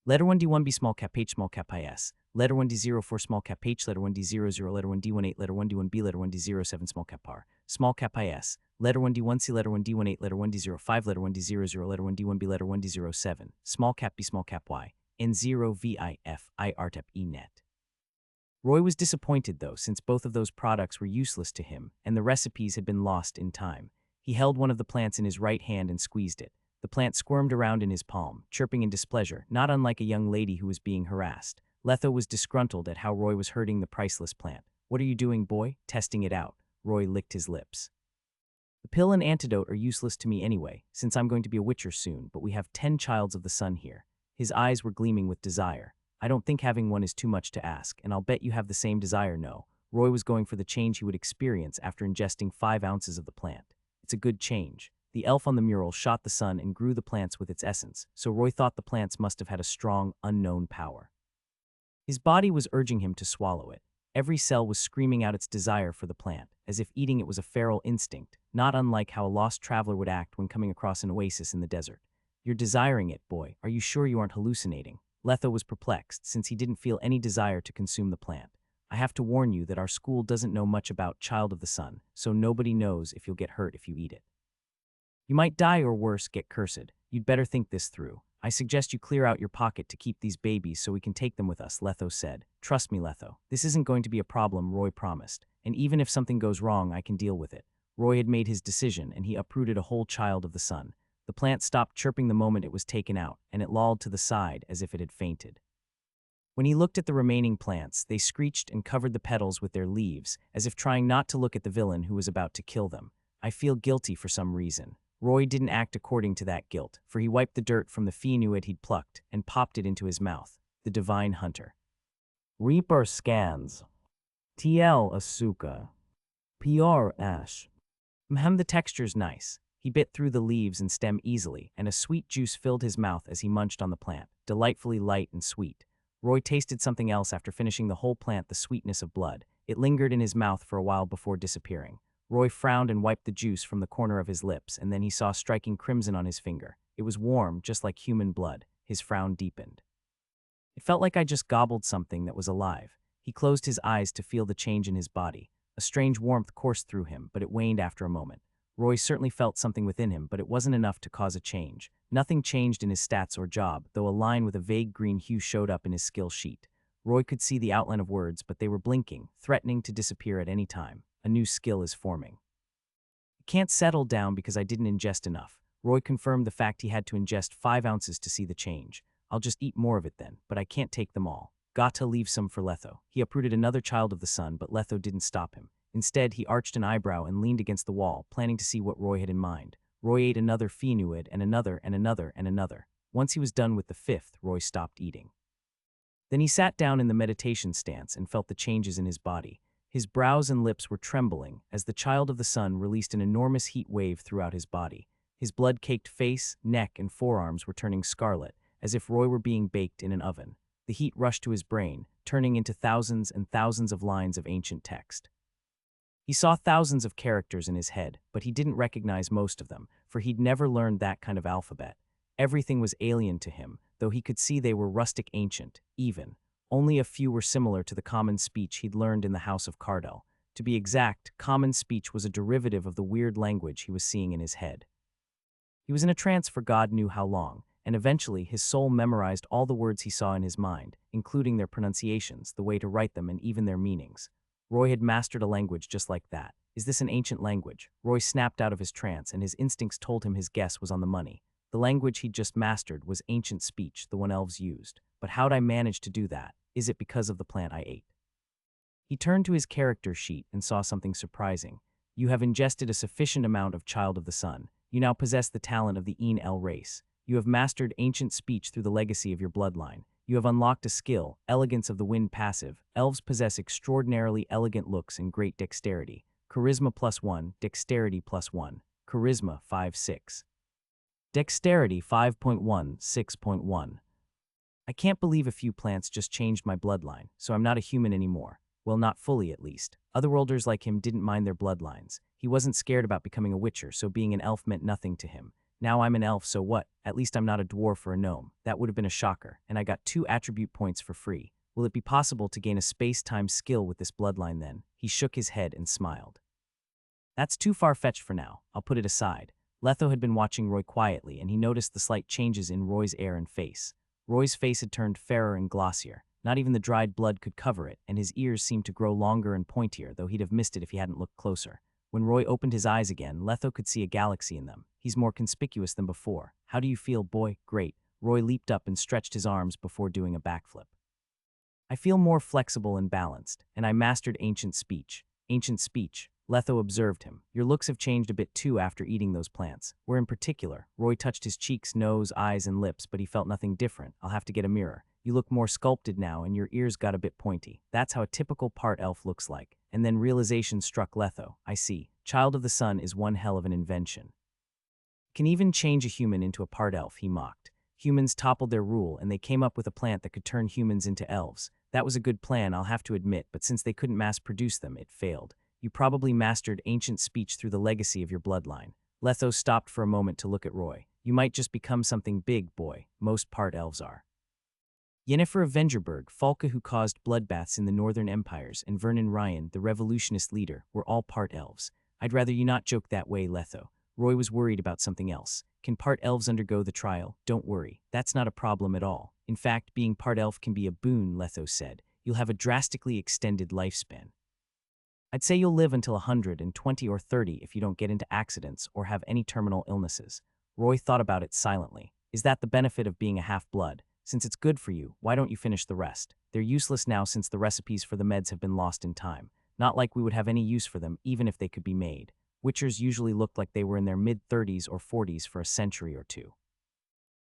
Letter 1D1B small cap H small cap IS. Letter 1D04 small cap H. Letter 1D00. Letter 1D18. Letter 1D1B. Letter 1D07 small cap R. Small cap IS. Letter 1D1C. Letter 1D18. Letter 1D05. Letter 1D00. Letter 1D1B. Letter 1D07. Small cap B. Small cap Y. N0VIF I Artep ENet. Roy was disappointed though, since both of those products were useless to him, and the recipes had been lost in time. He held one of the plants in his right hand and squeezed it. The plant squirmed around in his palm, chirping in displeasure, not unlike a young lady who was being harassed. Letho was disgruntled at how Roy was hurting the priceless plant. What are you doing, boy? Testing it out. Roy licked his lips. The pill and antidote are useless to me anyway, since I'm going to be a witcher soon, but we have 10 Childs of the Sun here. His eyes were gleaming with desire. I don't think having one is too much to ask, and I'll bet you have the same desire, no. Roy was going for the change he would experience after ingesting 5 ounces of the plant. It's a good change. The elf on the mural shot the sun and grew the plants with its essence, so Roy thought the plants must have had a strong, unknown power. His body was urging him to swallow it. Every cell was screaming out its desire for the plant, as if eating it was a feral instinct, not unlike how a lost traveler would act when coming across an oasis in the desert. You're desiring it, boy. Are you sure you aren't hallucinating? Letho was perplexed, since he didn't feel any desire to consume the plant. I have to warn you that our school doesn't know much about Child of the Sun, so nobody knows if you'll get hurt if you eat it. You might die or worse, get cursed. You'd better think this through. I suggest you clear out your pocket to keep these babies so we can take them with us, Letho said. Trust me, Letho. This isn't going to be a problem, Roy promised. And even if something goes wrong, I can deal with it. Roy had made his decision, and he uprooted a whole Child of the Sun. The plant stopped chirping the moment it was taken out, and it lolled to the side as if it had fainted. When he looked at the remaining plants, they screeched and covered the petals with their leaves, as if trying not to look at the villain who was about to kill them. I feel guilty for some reason. Roy didn't act according to that guilt, for he wiped the dirt from the phenuid he'd plucked and popped it into his mouth. The Divine Hunter. Reaper scans. TL Asuka. PR Ash. The texture's nice. He bit through the leaves and stem easily, and a sweet juice filled his mouth as he munched on the plant, delightfully light and sweet. Roy tasted something else after finishing the whole plant, the sweetness of blood. It lingered in his mouth for a while before disappearing. Roy frowned and wiped the juice from the corner of his lips, and then he saw striking crimson on his finger. It was warm, just like human blood. His frown deepened. It felt like I just gobbled something that was alive. He closed his eyes to feel the change in his body. A strange warmth coursed through him, but it waned after a moment. Roy certainly felt something within him, but it wasn't enough to cause a change. Nothing changed in his stats or job, though a line with a vague green hue showed up in his skill sheet. Roy could see the outline of words, but they were blinking, threatening to disappear at any time. A new skill is forming. I can't settle down because I didn't ingest enough. Roy confirmed the fact he had to ingest 5 ounces to see the change. I'll just eat more of it then, but I can't take them all. Got to leave some for Letho. He uprooted another Child of the Sun, but Letho didn't stop him. Instead, he arched an eyebrow and leaned against the wall, planning to see what Roy had in mind. Roy ate another phenuid and another and another and another. Once he was done with the 5th, Roy stopped eating. Then he sat down in the meditation stance and felt the changes in his body. His brows and lips were trembling as the Child of the Sun released an enormous heat wave throughout his body. His blood-caked face, neck, and forearms were turning scarlet, as if Roy were being baked in an oven. The heat rushed to his brain, turning into thousands and thousands of lines of ancient text. He saw thousands of characters in his head, but he didn't recognize most of them, for he'd never learned that kind of alphabet. Everything was alien to him, though he could see they were rustic ancient, even. Only a few were similar to the common speech he'd learned in the House of Cardell. To be exact, common speech was a derivative of the weird language he was seeing in his head. He was in a trance for God knew how long, and eventually his soul memorized all the words he saw in his mind, including their pronunciations, the way to write them, and even their meanings. Roy had mastered a language just like that. Is this an ancient language? Roy snapped out of his trance, and his instincts told him his guess was on the money. The language he'd just mastered was ancient speech, the one elves used. But how'd I manage to do that? Is it because of the plant I ate? He turned to his character sheet and saw something surprising. You have ingested a sufficient amount of Child of the Sun. You now possess the talent of the El race. You have mastered ancient speech through the legacy of your bloodline. You have unlocked a skill, Elegance of the Wind passive. Elves possess extraordinarily elegant looks and great dexterity. Charisma +1, Dexterity +1. Charisma 5.6. Dexterity 5.1, 6.1. I can't believe a few plants just changed my bloodline, so I'm not a human anymore. Well, not fully at least. Otherworlders like him didn't mind their bloodlines. He wasn't scared about becoming a witcher, so being an elf meant nothing to him. Now I'm an elf, so what? At least I'm not a dwarf or a gnome. That would have been a shocker, and I got 2 attribute points for free. Will it be possible to gain a space-time skill with this bloodline then? He shook his head and smiled. That's too far-fetched for now. I'll put it aside. Letho had been watching Roy quietly, and he noticed the slight changes in Roy's air and face. Roy's face had turned fairer and glossier. Not even the dried blood could cover it, and his ears seemed to grow longer and pointier, though he'd have missed it if he hadn't looked closer. When Roy opened his eyes again, Letho could see a galaxy in them. He's more conspicuous than before. How do you feel, boy? Great. Roy leaped up and stretched his arms before doing a backflip. I feel more flexible and balanced, and I mastered ancient speech. Ancient speech. Letho observed him. Your looks have changed a bit too after eating those plants. Where in particular? Roy touched his cheeks, nose, eyes, and lips, but he felt nothing different. I'll have to get a mirror. You look more sculpted now, and your ears got a bit pointy. That's how a typical part elf looks like. And then realization struck Letho. I see. Child of the Sun is one hell of an invention. Can even change a human into a part elf, he mocked. Humans toppled their rule, and they came up with a plant that could turn humans into elves. That was a good plan, I'll have to admit, but since they couldn't mass-produce them, it failed. You probably mastered ancient speech through the legacy of your bloodline. Letho stopped for a moment to look at Roy. You might just become something big, boy. Most part elves are. Yennefer of Vengerberg, Falca who caused bloodbaths in the Northern Empires, and Vernon Ryan, the revolutionist leader, were all part elves. I'd rather you not joke that way, Letho. Roy was worried about something else. Can part elves undergo the trial? Don't worry. That's not a problem at all. In fact, being part elf can be a boon, Letho said. You'll have a drastically extended lifespan. I'd say you'll live until 120 or 30 if you don't get into accidents or have any terminal illnesses. Roy thought about it silently. Is that the benefit of being a half-blood? Since it's good for you, why don't you finish the rest? They're useless now since the recipes for the meds have been lost in time. Not like we would have any use for them even if they could be made. Witchers usually looked like they were in their mid-30s or 40s for a century or two.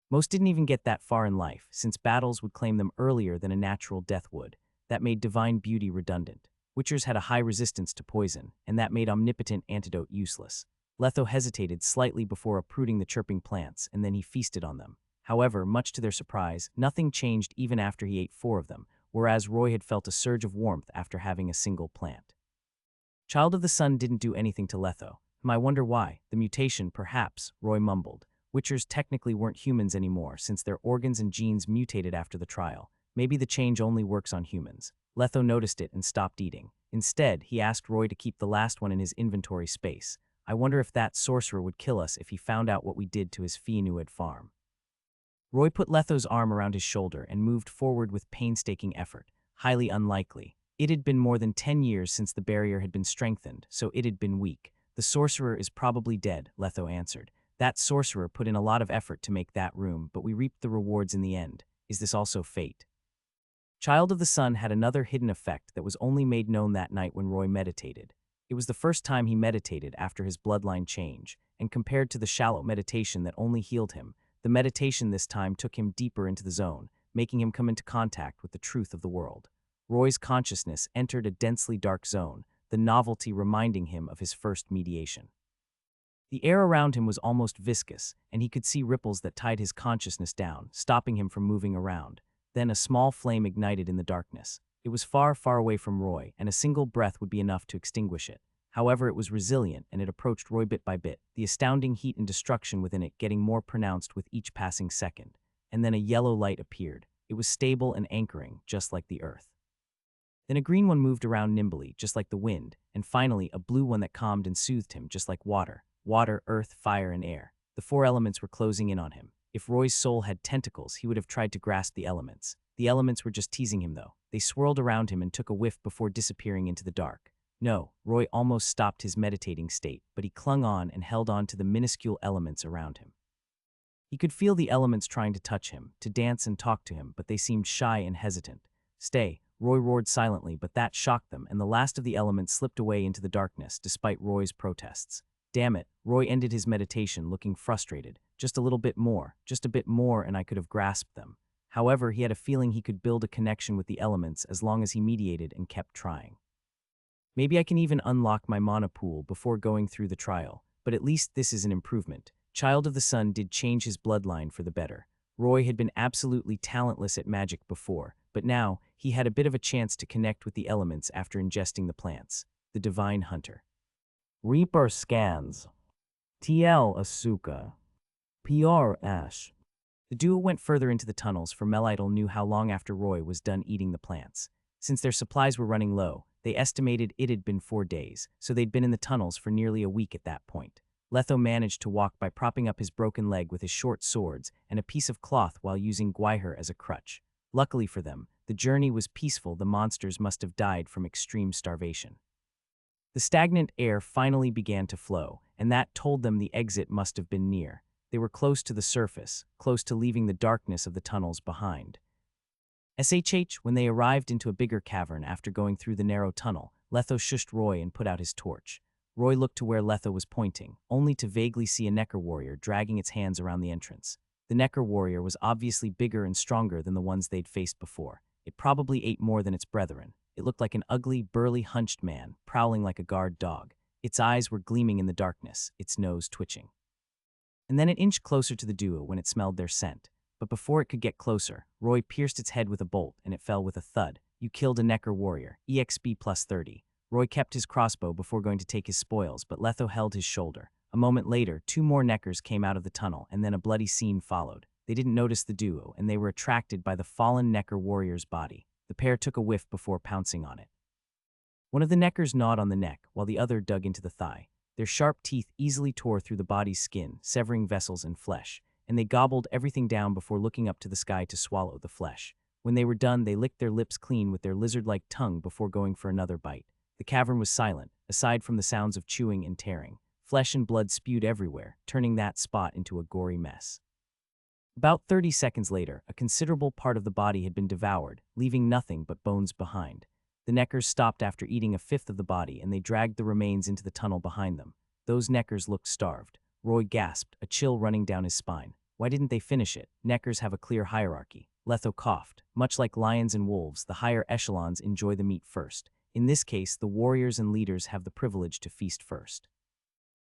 Most didn't even get that far in life, since battles would claim them earlier than a natural death would. That made divine beauty redundant. Witchers had a high resistance to poison, and that made omnipotent antidote useless. Letho hesitated slightly before uprooting the chirping plants, and then he feasted on them. However, much to their surprise, nothing changed even after he ate 4 of them, whereas Roy had felt a surge of warmth after having a single plant. Child of the Sun didn't do anything to Letho. I wonder why. The mutation, perhaps, Roy mumbled. Witchers technically weren't humans anymore, since their organs and genes mutated after the trial. Maybe the change only works on humans. Letho noticed it and stopped eating. Instead, he asked Roy to keep the last one in his inventory space. I wonder if that sorcerer would kill us if he found out what we did to his Fianuad farm. Roy put Letho's arm around his shoulder and moved forward with painstaking effort. Highly unlikely. It had been more than 10 years since the barrier had been strengthened, so it had been weak. The sorcerer is probably dead, Letho answered. That sorcerer put in a lot of effort to make that room, but we reaped the rewards in the end. Is this also fate? Child of the Sun had another hidden effect that was only made known that night when Roy meditated. It was the first time he meditated after his bloodline change, and compared to the shallow meditation that only healed him, the meditation this time took him deeper into the zone, making him come into contact with the truth of the world. Roy's consciousness entered a densely dark zone, the novelty reminding him of his first mediation. The air around him was almost viscous, and he could see ripples that tied his consciousness down, stopping him from moving around. Then a small flame ignited in the darkness. It was far, far away from Roy, and a single breath would be enough to extinguish it. However, it was resilient, and it approached Roy bit by bit, the astounding heat and destruction within it getting more pronounced with each passing second. And then a yellow light appeared. It was stable and anchoring, just like the earth. Then a green one moved around nimbly, just like the wind, and finally a blue one that calmed and soothed him, just like water. Water, earth, fire, and air. The 4 elements were closing in on him. If Roy's soul had tentacles, he would have tried to grasp the elements. The elements were just teasing him, though. They swirled around him and took a whiff before disappearing into the dark. No, Roy almost stopped his meditating state, but he clung on and held on to the minuscule elements around him. He could feel the elements trying to touch him, to dance and talk to him, but they seemed shy and hesitant. Stay, Roy roared silently, but that shocked them, and the last of the elements slipped away into the darkness, despite Roy's protests. Damn it, Roy ended his meditation looking frustrated. Just a little bit more, just a bit more, and I could have grasped them. However, he had a feeling he could build a connection with the elements as long as he mediated and kept trying. Maybe I can even unlock my mana pool before going through the trial, but at least this is an improvement. Child of the Sun did change his bloodline for the better. Roy had been absolutely talentless at magic before, but now he had a bit of a chance to connect with the elements after ingesting the plants. The Divine Hunter. Reaper scans. TL Asuka. PR Ash. The duo went further into the tunnels, for Melidel knew how long after Roy was done eating the plants. Since their supplies were running low, they estimated it had been 4 days, so they'd been in the tunnels for nearly a week at that point. Letho managed to walk by propping up his broken leg with his short swords and a piece of cloth while using Gwaiher as a crutch. Luckily for them, the journey was peaceful. The monsters must have died from extreme starvation. The stagnant air finally began to flow, and that told them the exit must have been near. They were close to the surface, close to leaving the darkness of the tunnels behind. When they arrived into a bigger cavern after going through the narrow tunnel, Letho shushed Roy and put out his torch. Roy looked to where Letho was pointing, only to vaguely see a Necker warrior dragging its hands around the entrance. The Necker warrior was obviously bigger and stronger than the ones they'd faced before. It probably ate more than its brethren. It looked like an ugly, burly, hunched man, prowling like a guard dog. Its eyes were gleaming in the darkness, its nose twitching. And then it inched closer to the duo when it smelled their scent. But before it could get closer, Roy pierced its head with a bolt and it fell with a thud. You killed a Necker warrior, EXP plus 30. Roy kept his crossbow before going to take his spoils, but Letho held his shoulder. A moment later, 2 more Neckers came out of the tunnel, and then a bloody scene followed. They didn't notice the duo, and they were attracted by the fallen Necker warrior's body. The pair took a whiff before pouncing on it. One of the Neckers gnawed on the neck, while the other dug into the thigh. Their sharp teeth easily tore through the body's skin, severing vessels and flesh, and they gobbled everything down before looking up to the sky to swallow the flesh. When they were done, they licked their lips clean with their lizard-like tongue before going for another bite. The cavern was silent, aside from the sounds of chewing and tearing. Flesh and blood spewed everywhere, turning that spot into a gory mess. About 30 seconds later, a considerable part of the body had been devoured, leaving nothing but bones behind. The Neckers stopped after eating a fifth of the body, and they dragged the remains into the tunnel behind them. Those Neckers looked starved. Roy gasped, a chill running down his spine. Why didn't they finish it? Neckers have a clear hierarchy. Letho coughed. Much like lions and wolves, the higher echelons enjoy the meat first. In this case, the warriors and leaders have the privilege to feast first.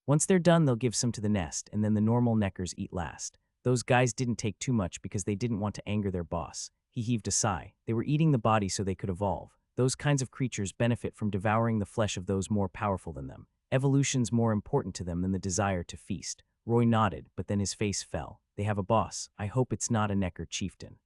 Once they're done, they'll give some to the nest, and then the normal Neckers eat last. Those guys didn't take too much because they didn't want to anger their boss. He heaved a sigh. They were eating the body so they could evolve. Those kinds of creatures benefit from devouring the flesh of those more powerful than them. Evolution's more important to them than the desire to feast. Roy nodded, but then his face fell. They have a boss. I hope it's not a Necker chieftain.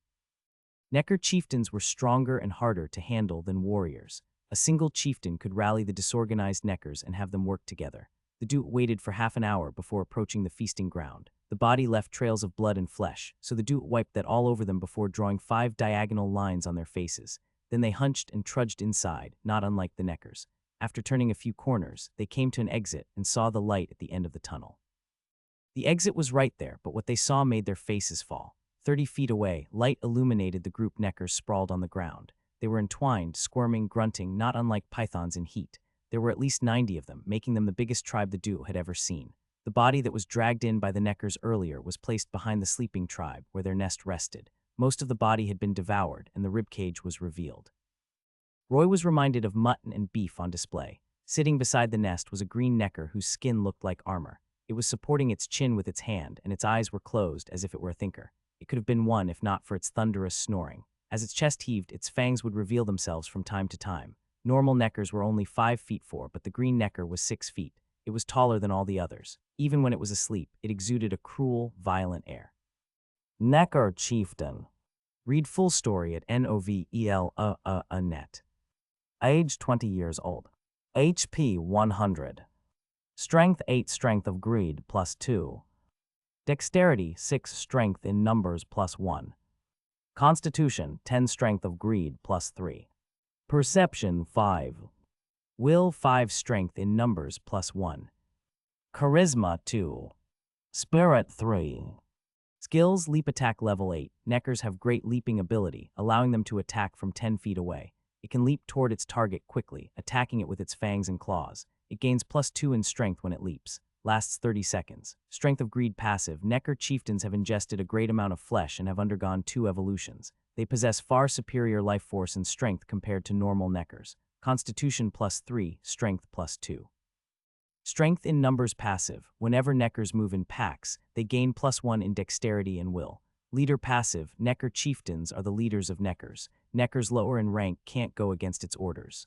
Necker chieftains were stronger and harder to handle than warriors. A single chieftain could rally the disorganized Neckers and have them work together. The dude waited for half an hour before approaching the feasting ground. The body left trails of blood and flesh, so the dude wiped that all over them before drawing 5 diagonal lines on their faces. Then they hunched and trudged inside, not unlike the Neckers. After turning a few corners, they came to an exit and saw the light at the end of the tunnel. The exit was right there, but what they saw made their faces fall. 30 feet away, light illuminated the group Neckers sprawled on the ground. They were entwined, squirming, grunting, not unlike pythons in heat. There were at least 90 of them, making them the biggest tribe the duo had ever seen. The body that was dragged in by the Neckers earlier was placed behind the sleeping tribe, where their nest rested. Most of the body had been devoured, and the ribcage was revealed. Roy was reminded of mutton and beef on display. Sitting beside the nest was a green Necker whose skin looked like armor. It was supporting its chin with its hand, and its eyes were closed as if it were a thinker. It could have been one if not for its thunderous snoring. As its chest heaved, its fangs would reveal themselves from time to time. Normal Neckers were only 5 feet 4, but the green Necker was 6 feet. It was taller than all the others. Even when it was asleep, it exuded a cruel, violent air. Necker Chieftain. Read full story at Novelrecap. Age 20 years old. HP 100. Strength 8, strength of greed plus 2. Dexterity 6, strength in numbers plus 1. Constitution 10, strength of greed plus 3. Perception 5. Will 5, strength in numbers plus 1. Charisma 2. Spirit 3. Skills, leap attack level 8. Neckers have great leaping ability, allowing them to attack from 10 feet away. It can leap toward its target quickly, attacking it with its fangs and claws. It gains plus 2 in strength when it leaps. Lasts 30 seconds. Strength of greed passive. Necker chieftains have ingested a great amount of flesh and have undergone 2 evolutions. They possess far superior life force and strength compared to normal Neckers. Constitution plus 3, strength plus 2. Strength in numbers passive. Whenever Neckers move in packs, they gain plus 1 in dexterity and will. Leader passive. Necker chieftains are the leaders of Neckers. Neckers lower in rank can't go against its orders.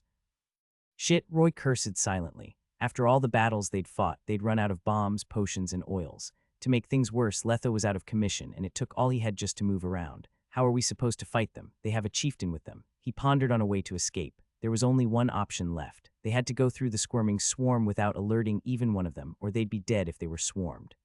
Shit, Roy cursed silently. After all the battles they'd fought, they'd run out of bombs, potions, and oils. To make things worse, Letho was out of commission, and it took all he had just to move around. How are we supposed to fight them? They have a chieftain with them. He pondered on a way to escape. There was only one option left. They had to go through the squirming swarm without alerting even one of them, or they'd be dead if they were swarmed.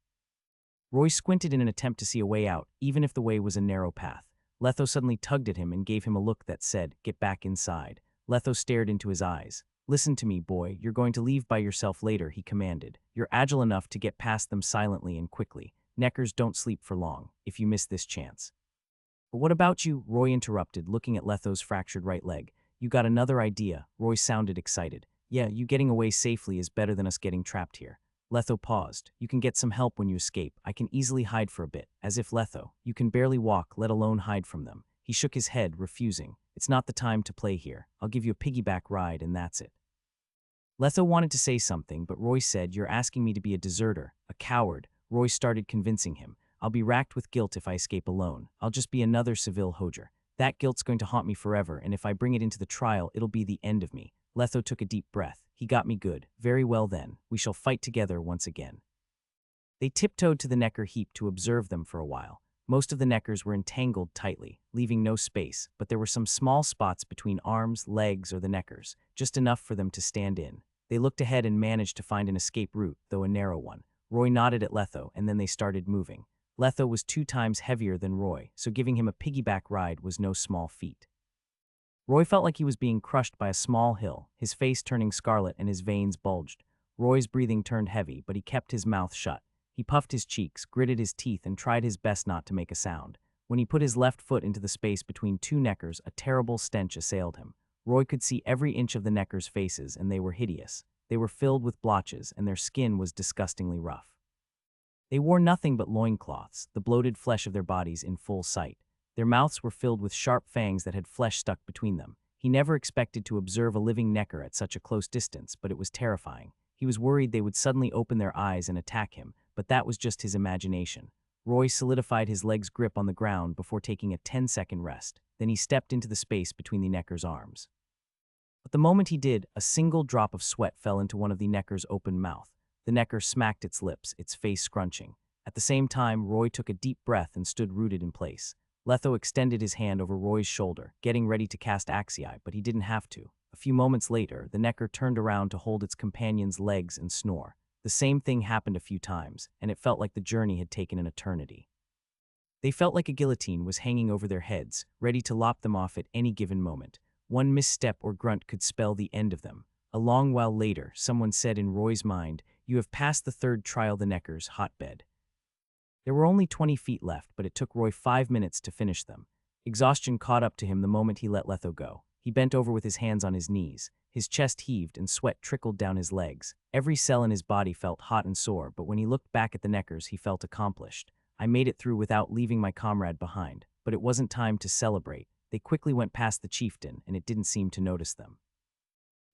Roy squinted in an attempt to see a way out, even if the way was a narrow path. Letho suddenly tugged at him and gave him a look that said, "Get back inside." Letho stared into his eyes. "Listen to me, boy. You're going to leave by yourself later," he commanded. "You're agile enough to get past them silently and quickly. Neckers don't sleep for long, if you miss this chance." "But what about you?" Roy interrupted, looking at Letho's fractured right leg. "You got another idea?" Roy sounded excited. Yeah, you getting away safely is better than us getting trapped here. Letho paused. You can get some help when you escape. I can easily hide for a bit. As if Letho, you can barely walk, let alone hide from them. He shook his head, refusing. It's not the time to play here. I'll give you a piggyback ride and that's it. Letho wanted to say something, but Roy said, "You're asking me to be a deserter, a coward." Roy started convincing him. "I'll be racked with guilt if I escape alone. I'll just be another Seville Hojer. That guilt's going to haunt me forever, and if I bring it into the trial, it'll be the end of me." Letho took a deep breath. He got me good. Very well then. We shall fight together once again. They tiptoed to the necker heap to observe them for a while. Most of the neckers were entangled tightly, leaving no space, but there were some small spots between arms, legs, or the neckers, just enough for them to stand in. They looked ahead and managed to find an escape route, though a narrow one. Roy nodded at Letho, and then they started moving. Letho was 2 times heavier than Roy, so giving him a piggyback ride was no small feat. Roy felt like he was being crushed by a small hill, his face turning scarlet and his veins bulged. Roy's breathing turned heavy, but he kept his mouth shut. He puffed his cheeks, gritted his teeth, and tried his best not to make a sound. When he put his left foot into the space between 2 neckers, a terrible stench assailed him. Roy could see every inch of the neckers' faces, and they were hideous. They were filled with blotches, and their skin was disgustingly rough. They wore nothing but loincloths, the bloated flesh of their bodies in full sight. Their mouths were filled with sharp fangs that had flesh stuck between them. He never expected to observe a living necker at such a close distance, but it was terrifying. He was worried they would suddenly open their eyes and attack him, but that was just his imagination. Roy solidified his leg's grip on the ground before taking a 10-second rest. Then he stepped into the space between the necker's arms. But the moment he did, a single drop of sweat fell into one of the necker's open mouth. The necker smacked its lips, its face scrunching. At the same time, Roy took a deep breath and stood rooted in place. Letho extended his hand over Roy's shoulder, getting ready to cast Axii, but he didn't have to. A few moments later, the necker turned around to hold its companion's legs and snore. The same thing happened a few times, and it felt like the journey had taken an eternity. They felt like a guillotine was hanging over their heads, ready to lop them off at any given moment. One misstep or grunt could spell the end of them. A long while later, someone said in Roy's mind, "You have passed the 3rd trial, the necker's hotbed." There were only 20 feet left, but it took Roy 5 minutes to finish them. Exhaustion caught up to him the moment he let Letho go. He bent over with his hands on his knees. His chest heaved and sweat trickled down his legs. Every cell in his body felt hot and sore, but when he looked back at the neckers, he felt accomplished. "I made it through without leaving my comrade behind." But it wasn't time to celebrate. They quickly went past the chieftain, and it didn't seem to notice them.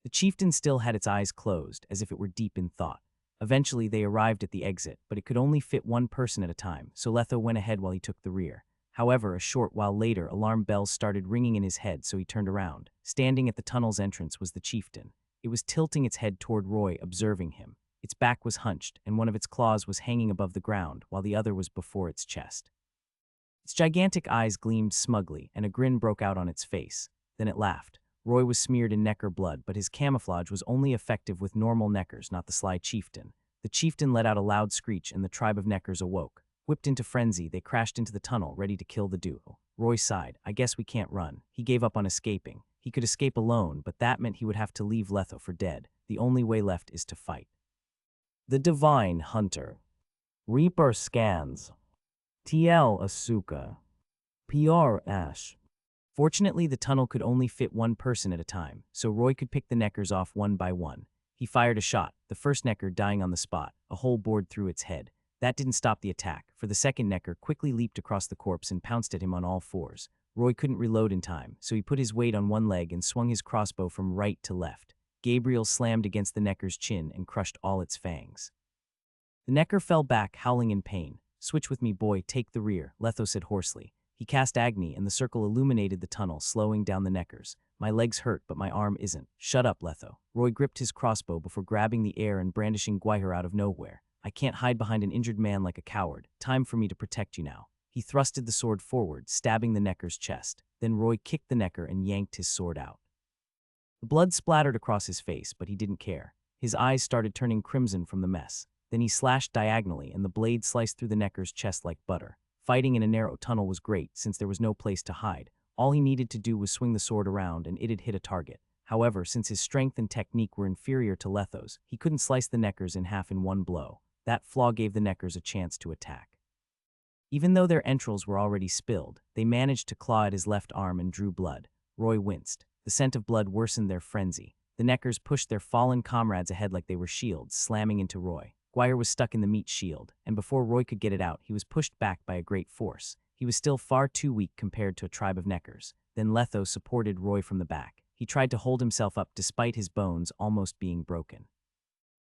The chieftain still had its eyes closed, as if it were deep in thought. Eventually, they arrived at the exit, but it could only fit 1 person at a time, so Letho went ahead while he took the rear. However, a short while later, alarm bells started ringing in his head, so he turned around. Standing at the tunnel's entrance was the chieftain. It was tilting its head toward Roy, observing him. Its back was hunched, and one of its claws was hanging above the ground, while the other was before its chest. Its gigantic eyes gleamed smugly, and a grin broke out on its face. Then it laughed. Roy was smeared in necker blood, but his camouflage was only effective with normal neckers, not the sly chieftain. The chieftain let out a loud screech, and the tribe of neckers awoke. Whipped into frenzy, they crashed into the tunnel, ready to kill the duo. Roy sighed. "I guess we can't run." He gave up on escaping. He could escape alone, but that meant he would have to leave Letho for dead. The only way left is to fight. The Divine Hunter. Reaper Scans. TL Asuka. PR Ash. Fortunately, the tunnel could only fit 1 person at a time, so Roy could pick the neckers off one by one. He fired a shot, the first necker dying on the spot, a hole bored through its head. That didn't stop the attack, for the second necker quickly leaped across the corpse and pounced at him on all 4s. Roy couldn't reload in time, so he put his weight on one leg and swung his crossbow from right to left. Gabriel slammed against the necker's chin and crushed all its fangs. The necker fell back, howling in pain. "Switch with me, boy, take the rear," Letho said hoarsely. He cast Agni, and the circle illuminated the tunnel, slowing down the neckers. "My legs hurt, but my arm isn't." "Shut up, Letho." Roy gripped his crossbow before grabbing the air and brandishing Gwaiher out of nowhere. "I can't hide behind an injured man like a coward. Time for me to protect you now." He thrusted the sword forward, stabbing the necker's chest. Then Roy kicked the necker and yanked his sword out. The blood splattered across his face, but he didn't care. His eyes started turning crimson from the mess. Then he slashed diagonally, and the blade sliced through the necker's chest like butter. Fighting in a narrow tunnel was great, since there was no place to hide. All he needed to do was swing the sword around, and it'd hit a target. However, since his strength and technique were inferior to Letho's, he couldn't slice the neckers in half in one blow. That flaw gave the neckers a chance to attack. Even though their entrails were already spilled, they managed to claw at his left arm and drew blood. Roy winced. The scent of blood worsened their frenzy. The Neckers pushed their fallen comrades ahead like they were shields, slamming into Roy. Guire was stuck in the meat shield, and before Roy could get it out, he was pushed back by a great force. He was still far too weak compared to a tribe of Neckers. Then Letho supported Roy from the back. He tried to hold himself up despite his bones almost being broken.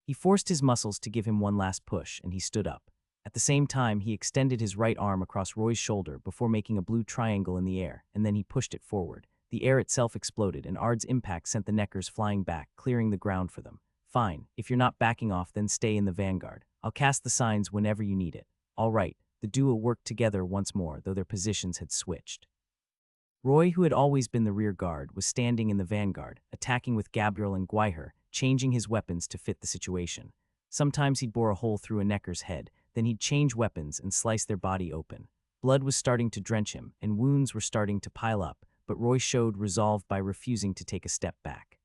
He forced his muscles to give him one last push, and he stood up. At the same time, he extended his right arm across Roy's shoulder before making a blue triangle in the air, and then he pushed it forward. The air itself exploded, and Ard's impact sent the Neckers flying back, clearing the ground for them. Fine, if you're not backing off, then stay in the vanguard. I'll cast the signs whenever you need it. All right, the duo worked together once more, though their positions had switched. Roy, who had always been the rear guard, was standing in the vanguard, attacking with Gabriel and Guire, changing his weapons to fit the situation. Sometimes he'd bore a hole through a Necker's head, then he'd change weapons and slice their body open. Blood was starting to drench him, and wounds were starting to pile up, but Roy showed resolve by refusing to take a step back.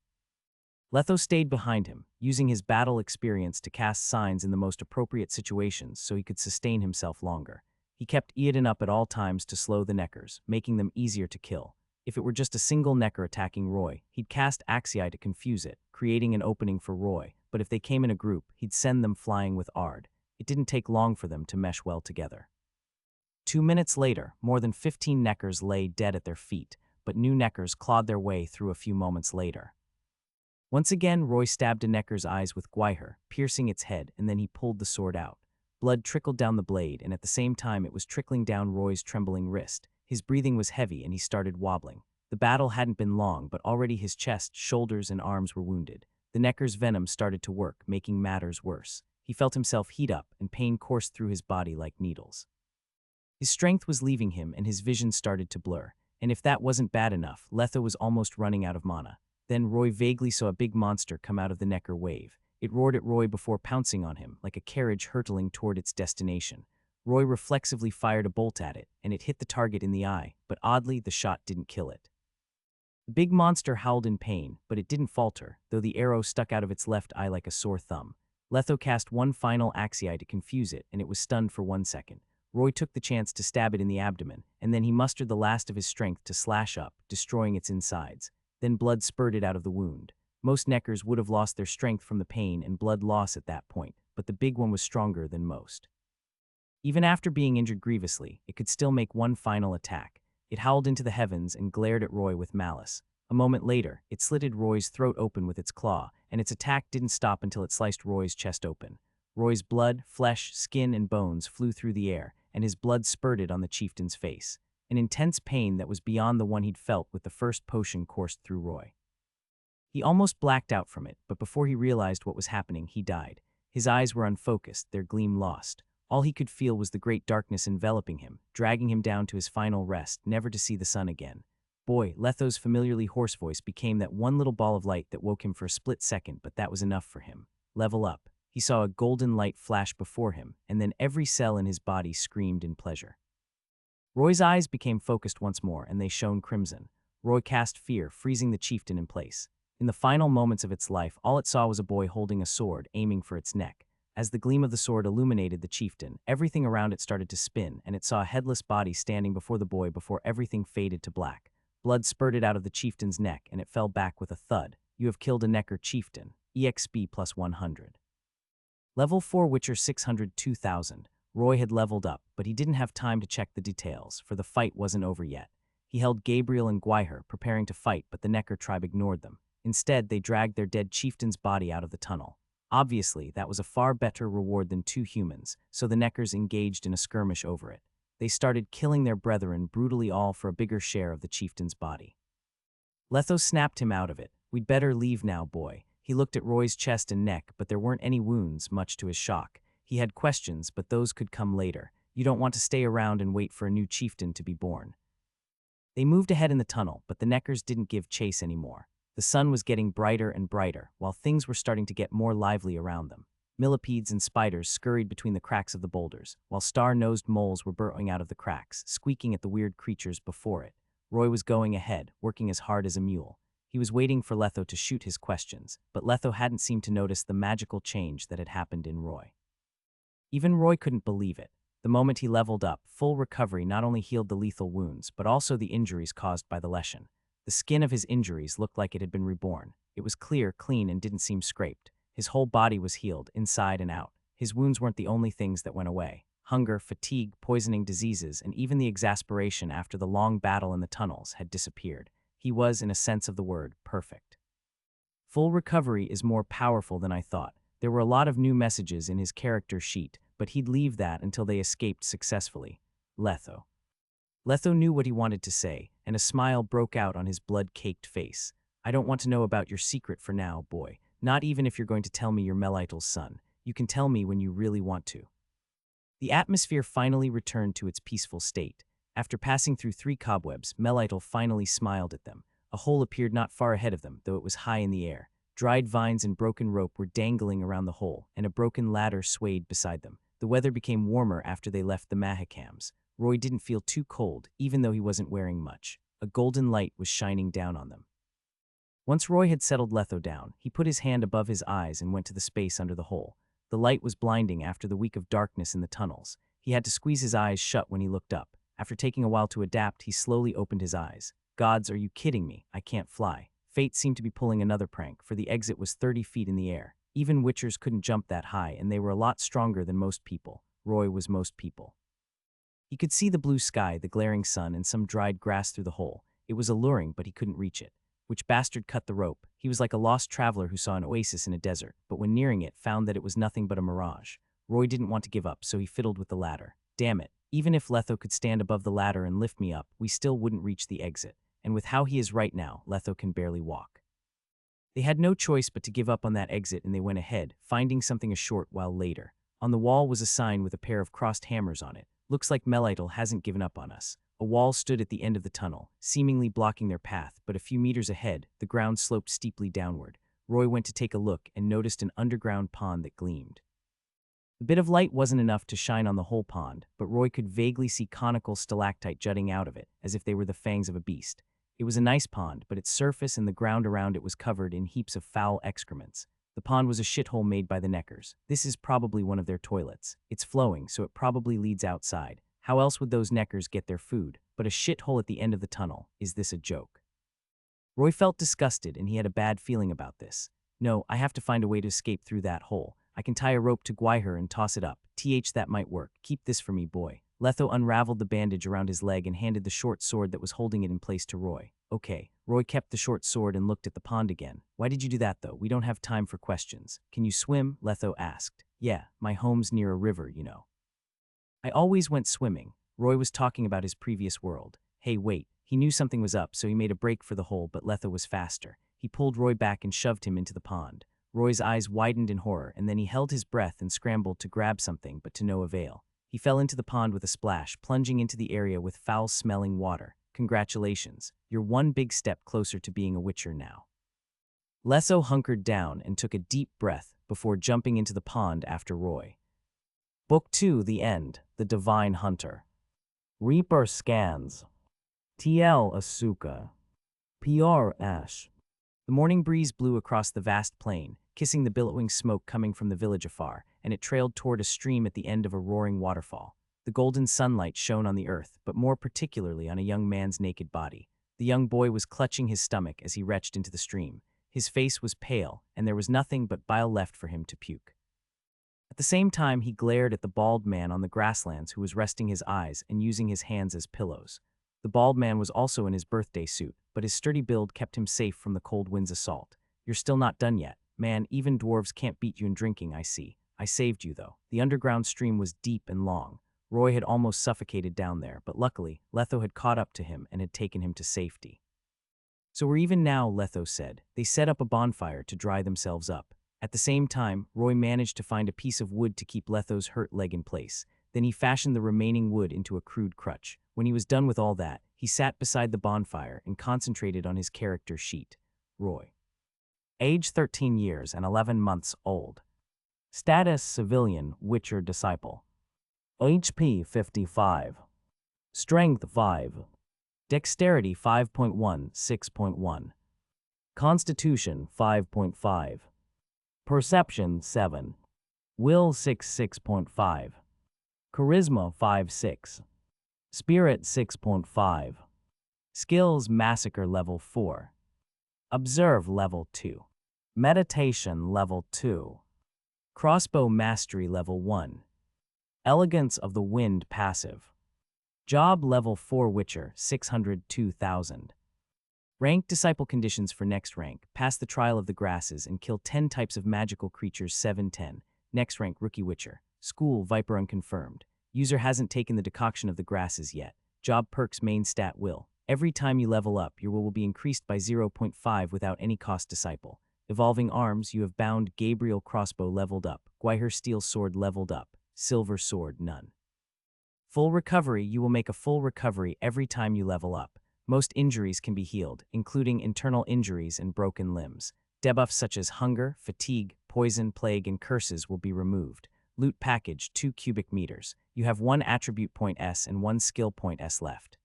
Letho stayed behind him, using his battle experience to cast signs in the most appropriate situations so he could sustain himself longer. He kept Eoden up at all times to slow the Neckers, making them easier to kill. If it were just a single Necker attacking Roy, he'd cast Axii to confuse it, creating an opening for Roy, but if they came in a group, he'd send them flying with Ard. It didn't take long for them to mesh well together. 2 minutes later, more than 15 Neckers lay dead at their feet, but new Neckers clawed their way through a few moments later. Once again, Roy stabbed a Necker's eyes with Guire, piercing its head, and then he pulled the sword out. Blood trickled down the blade, and at the same time it was trickling down Roy's trembling wrist. His breathing was heavy, and he started wobbling. The battle hadn't been long, but already his chest, shoulders, and arms were wounded. The Necker's venom started to work, making matters worse. He felt himself heat up, and pain coursed through his body like needles. His strength was leaving him, and his vision started to blur. And if that wasn't bad enough, Letho was almost running out of mana. Then Roy vaguely saw a big monster come out of the Necker wave. It roared at Roy before pouncing on him, like a carriage hurtling toward its destination. Roy reflexively fired a bolt at it, and it hit the target in the eye, but oddly, the shot didn't kill it. The big monster howled in pain, but it didn't falter, though the arrow stuck out of its left eye like a sore thumb. Letho cast one final Axii to confuse it, and it was stunned for 1 second. Roy took the chance to stab it in the abdomen, and then he mustered the last of his strength to slash up, destroying its insides. Then blood spurted out of the wound. Most Neckers would have lost their strength from the pain and blood loss at that point, but the big one was stronger than most. Even after being injured grievously, it could still make one final attack. It howled into the heavens and glared at Roy with malice. A moment later, it slitted Roy's throat open with its claw, and its attack didn't stop until it sliced Roy's chest open. Roy's blood, flesh, skin, and bones flew through the air, and his blood spurted on the chieftain's face. An intense pain that was beyond the one he'd felt with the first potion coursed through Roy. He almost blacked out from it, but before he realized what was happening, he died. His eyes were unfocused, their gleam lost. All he could feel was the great darkness enveloping him, dragging him down to his final rest, never to see the sun again. Boy, Letho's familiarly hoarse voice became that one little ball of light that woke him for a split second, but that was enough for him. Level up. He saw a golden light flash before him, and then every cell in his body screamed in pleasure. Roy's eyes became focused once more, and they shone crimson. Roy cast fear, freezing the chieftain in place. In the final moments of its life, all it saw was a boy holding a sword, aiming for its neck. As the gleam of the sword illuminated the chieftain, everything around it started to spin, and it saw a headless body standing before the boy before everything faded to black. Blood spurted out of the chieftain's neck, and it fell back with a thud. You have killed a Necker chieftain. EXP plus 100. Level 4 Witcher 602,000. Roy had leveled up, but he didn't have time to check the details, for the fight wasn't over yet. He held Gabriel and Guire, preparing to fight, but the Necker tribe ignored them. Instead, they dragged their dead chieftain's body out of the tunnel. Obviously, that was a far better reward than 2 humans, so the Neckers engaged in a skirmish over it. They started killing their brethren brutally, all for a bigger share of the chieftain's body. Letho snapped him out of it. We'd better leave now, boy. He looked at Roy's chest and neck, but there weren't any wounds, much to his shock. He had questions, but those could come later. You don't want to stay around and wait for a new chieftain to be born. They moved ahead in the tunnel, but the Neckers didn't give chase anymore. The sun was getting brighter and brighter, while things were starting to get more lively around them. Millipedes and spiders scurried between the cracks of the boulders, while star-nosed moles were burrowing out of the cracks, squeaking at the weird creatures before it. Roy was going ahead, working as hard as a mule. He was waiting for Letho to shoot his questions, but Letho hadn't seemed to notice the magical change that had happened in Roy. Even Roy couldn't believe it. The moment he leveled up, full recovery not only healed the lethal wounds, but also the injuries caused by the lesion. The skin of his injuries looked like it had been reborn. It was clear, clean, and didn't seem scraped. His whole body was healed, inside and out. His wounds weren't the only things that went away. Hunger, fatigue, poisoning diseases, and even the exasperation after the long battle in the tunnels had disappeared. He was, in a sense of the word, perfect. Full recovery is more powerful than I thought. There were a lot of new messages in his character sheet, but he'd leave that until they escaped successfully. Letho. Letho knew what he wanted to say, and a smile broke out on his blood-caked face. I don't want to know about your secret for now, boy. Not even if you're going to tell me you're Melitel's son. You can tell me when you really want to. The atmosphere finally returned to its peaceful state. After passing through 3 cobwebs, Melitel finally smiled at them. A hole appeared not far ahead of them, though it was high in the air. Dried vines and broken rope were dangling around the hole, and a broken ladder swayed beside them. The weather became warmer after they left the manhwarecaps. Roy didn't feel too cold, even though he wasn't wearing much. A golden light was shining down on them. Once Roy had settled Letho down, he put his hand above his eyes and went to the space under the hole. The light was blinding after the week of darkness in the tunnels. He had to squeeze his eyes shut when he looked up. After taking a while to adapt, he slowly opened his eyes. Gods, are you kidding me? I can't fly. Fate seemed to be pulling another prank, for the exit was 30 feet in the air. Even witchers couldn't jump that high, and they were a lot stronger than most people. Roy was most people. He could see the blue sky, the glaring sun, and some dried grass through the hole. It was alluring, but he couldn't reach it. Which bastard cut the rope? He was like a lost traveler who saw an oasis in a desert, but when nearing it, found that it was nothing but a mirage. Roy didn't want to give up, so he fiddled with the ladder. Damn it. Even if Letho could stand above the ladder and lift me up, we still wouldn't reach the exit. And with how he is right now, Letho can barely walk. They had no choice but to give up on that exit, and they went ahead, finding something a short while later. On the wall was a sign with a pair of crossed hammers on it. Looks like Melitel hasn't given up on us. A wall stood at the end of the tunnel, seemingly blocking their path, but a few meters ahead, the ground sloped steeply downward. Roy went to take a look and noticed an underground pond that gleamed. The bit of light wasn't enough to shine on the whole pond, but Roy could vaguely see conical stalactite jutting out of it, as if they were the fangs of a beast. It was a nice pond, but its surface and the ground around it was covered in heaps of foul excrements. The pond was a shithole made by the Neckers. This is probably one of their toilets. It's flowing, so it probably leads outside. How else would those Neckers get their food? But a shithole at the end of the tunnel. Is this a joke? Roy felt disgusted, and he had a bad feeling about this. No, I have to find a way to escape through that hole. I can tie a rope to Gwaiher and toss it up. That might work. Keep this for me, boy. Letho unraveled the bandage around his leg and handed the short sword that was holding it in place to Roy. Okay. Roy kept the short sword and looked at the pond again. Why did you do that, though? We don't have time for questions. Can you swim? Letho asked. Yeah, my home's near a river, you know. I always went swimming. Roy was talking about his previous world. Hey, wait. He knew something was up, so he made a break for the hole, but Letho was faster. He pulled Roy back and shoved him into the pond. Roy's eyes widened in horror, and then he held his breath and scrambled to grab something, but to no avail. He fell into the pond with a splash, plunging into the area with foul-smelling water. Congratulations. You're one big step closer to being a witcher now. Letho hunkered down and took a deep breath before jumping into the pond after Roy. Book 2, The End, The Divine Hunter. Reaper Scans. TL Asuka. PR Ash. The morning breeze blew across the vast plain, kissing the billowing smoke coming from the village afar, and it trailed toward a stream at the end of a roaring waterfall. The golden sunlight shone on the earth, but more particularly on a young man's naked body. The young boy was clutching his stomach as he retched into the stream. His face was pale, and there was nothing but bile left for him to puke. At the same time, he glared at the bald man on the grasslands who was resting his eyes and using his hands as pillows. The bald man was also in his birthday suit, but his sturdy build kept him safe from the cold wind's assault. You're still not done yet. Man, even dwarves can't beat you in drinking, I see. I saved you, though. The underground stream was deep and long. Roy had almost suffocated down there, but luckily, Letho had caught up to him and had taken him to safety. So we're even now, Letho said. They set up a bonfire to dry themselves up. At the same time, Roy managed to find a piece of wood to keep Letho's hurt leg in place. Then he fashioned the remaining wood into a crude crutch. When he was done with all that, he sat beside the bonfire and concentrated on his character sheet. Roy. Age 13 years and 11 months old. Status civilian, Witcher disciple. HP 55. Strength 5. Dexterity 5.1, 6.1. Constitution 5.5. Perception 7. Will 6.5. Charisma 5.6. Spirit 6.5. Skills Massacre Level 4. Observe Level 2. Meditation Level 2. Crossbow Mastery Level 1. Elegance of the Wind Passive. Job Level 4 Witcher 602,000. Rank Disciple Conditions for next rank. Pass the Trial of the Grasses and kill 10 types of magical creatures 710. Next rank Rookie Witcher. School Viper Unconfirmed. User hasn't taken the decoction of the grasses yet. Job Perks Main Stat Will. Every time you level up, your will be increased by 0.5 without any cost disciple. Evolving Arms, you have Bound Gabriel Crossbow leveled up. Gwaiher Steel Sword leveled up. Silver Sword none. Full Recovery, you will make a full recovery every time you level up. Most injuries can be healed, including internal injuries and broken limbs. Debuffs such as hunger, fatigue, poison, plague, and curses will be removed. Loot package 2 cubic meters. You have 1 attribute point S and 1 skill point S left.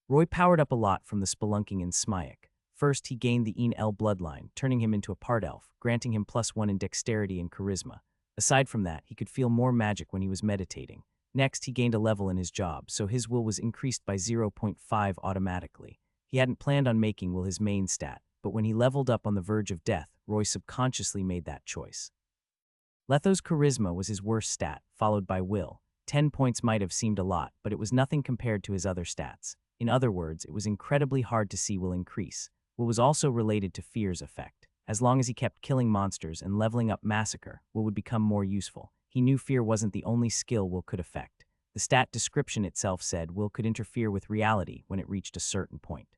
Roy powered up a lot from the spelunking in Smyek. First, he gained the Een-El bloodline, turning him into a part elf, granting him +1 in dexterity and charisma. Aside from that, he could feel more magic when he was meditating. Next, he gained a level in his job, so his will was increased by 0.5 automatically. He hadn't planned on making will his main stat, but when he leveled up on the verge of death, Roy subconsciously made that choice. Letho's charisma was his worst stat, followed by will. 10 points might have seemed a lot, but it was nothing compared to his other stats. In other words, it was incredibly hard to see will increase. Will was also related to fear's effect. As long as he kept killing monsters and leveling up massacre, will would become more useful. He knew fear wasn't the only skill will could affect. The stat description itself said will could interfere with reality when it reached a certain point.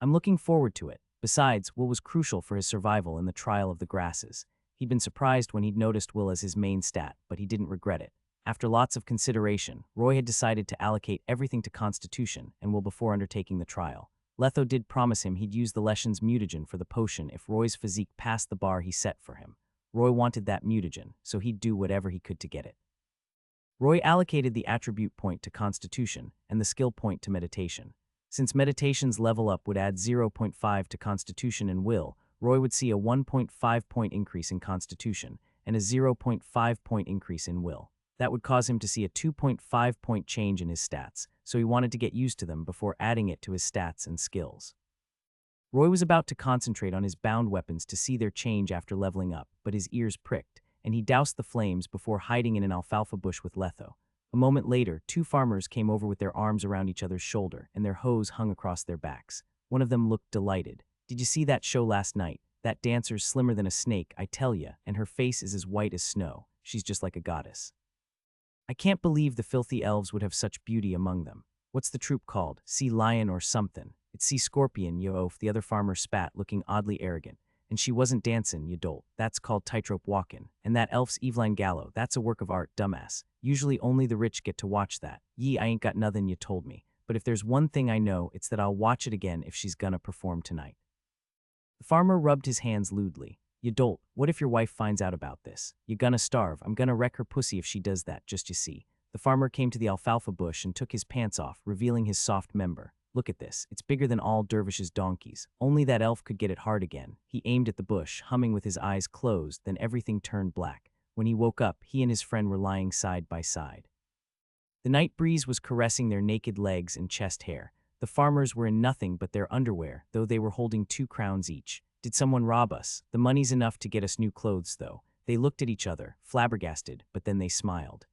I'm looking forward to it. Besides, will was crucial for his survival in the Trial of the Grasses. He'd been surprised when he'd noticed will as his main stat, but he didn't regret it. After lots of consideration, Roy had decided to allocate everything to Constitution and will before undertaking the trial. Letho did promise him he'd use the Leshen's mutagen for the potion if Roy's physique passed the bar he set for him. Roy wanted that mutagen, so he'd do whatever he could to get it. Roy allocated the attribute point to Constitution and the skill point to Meditation. Since Meditation's level up would add 0.5 to Constitution and Will, Roy would see a 1.5 point increase in Constitution and a 0.5 point increase in Will. That would cause him to see a 2.5 point change in his stats, so he wanted to get used to them before adding it to his stats and skills. Roy was about to concentrate on his bound weapons to see their change after leveling up, but his ears pricked, and he doused the flames before hiding in an alfalfa bush with Letho. A moment later, 2 farmers came over with their arms around each other's shoulder, and their hoes hung across their backs. One of them looked delighted. "Did you see that show last night? That dancer's slimmer than a snake, I tell ya, and her face is as white as snow. She's just like a goddess. I can't believe the filthy elves would have such beauty among them. What's the troop called? Sea Lion or something? It's Sea Scorpion, yo oaf," the other farmer spat, looking oddly arrogant. "And she wasn't dancin', you dolt. That's called tightrope walkin'. And that elf's Eveline Gallo, that's a work of art, dumbass. Usually only the rich get to watch that. Yee, I ain't got nothin' you told me. But if there's one thing I know, it's that I'll watch it again if she's gonna perform tonight." The farmer rubbed his hands lewdly. "You dolt, what if your wife finds out about this? You gonna starve. I'm gonna wreck her pussy if she does that, just you see." The farmer came to the alfalfa bush and took his pants off, revealing his soft member. "Look at this. It's bigger than all dervishes' donkeys. Only that elf could get it hard again." He aimed at the bush, humming with his eyes closed, then everything turned black. When he woke up, he and his friend were lying side by side. The night breeze was caressing their naked legs and chest hair. The farmers were in nothing but their underwear, though they were holding 2 crowns each. "Did someone rob us? The money's enough to get us new clothes, though." They looked at each other, flabbergasted, but then they smiled.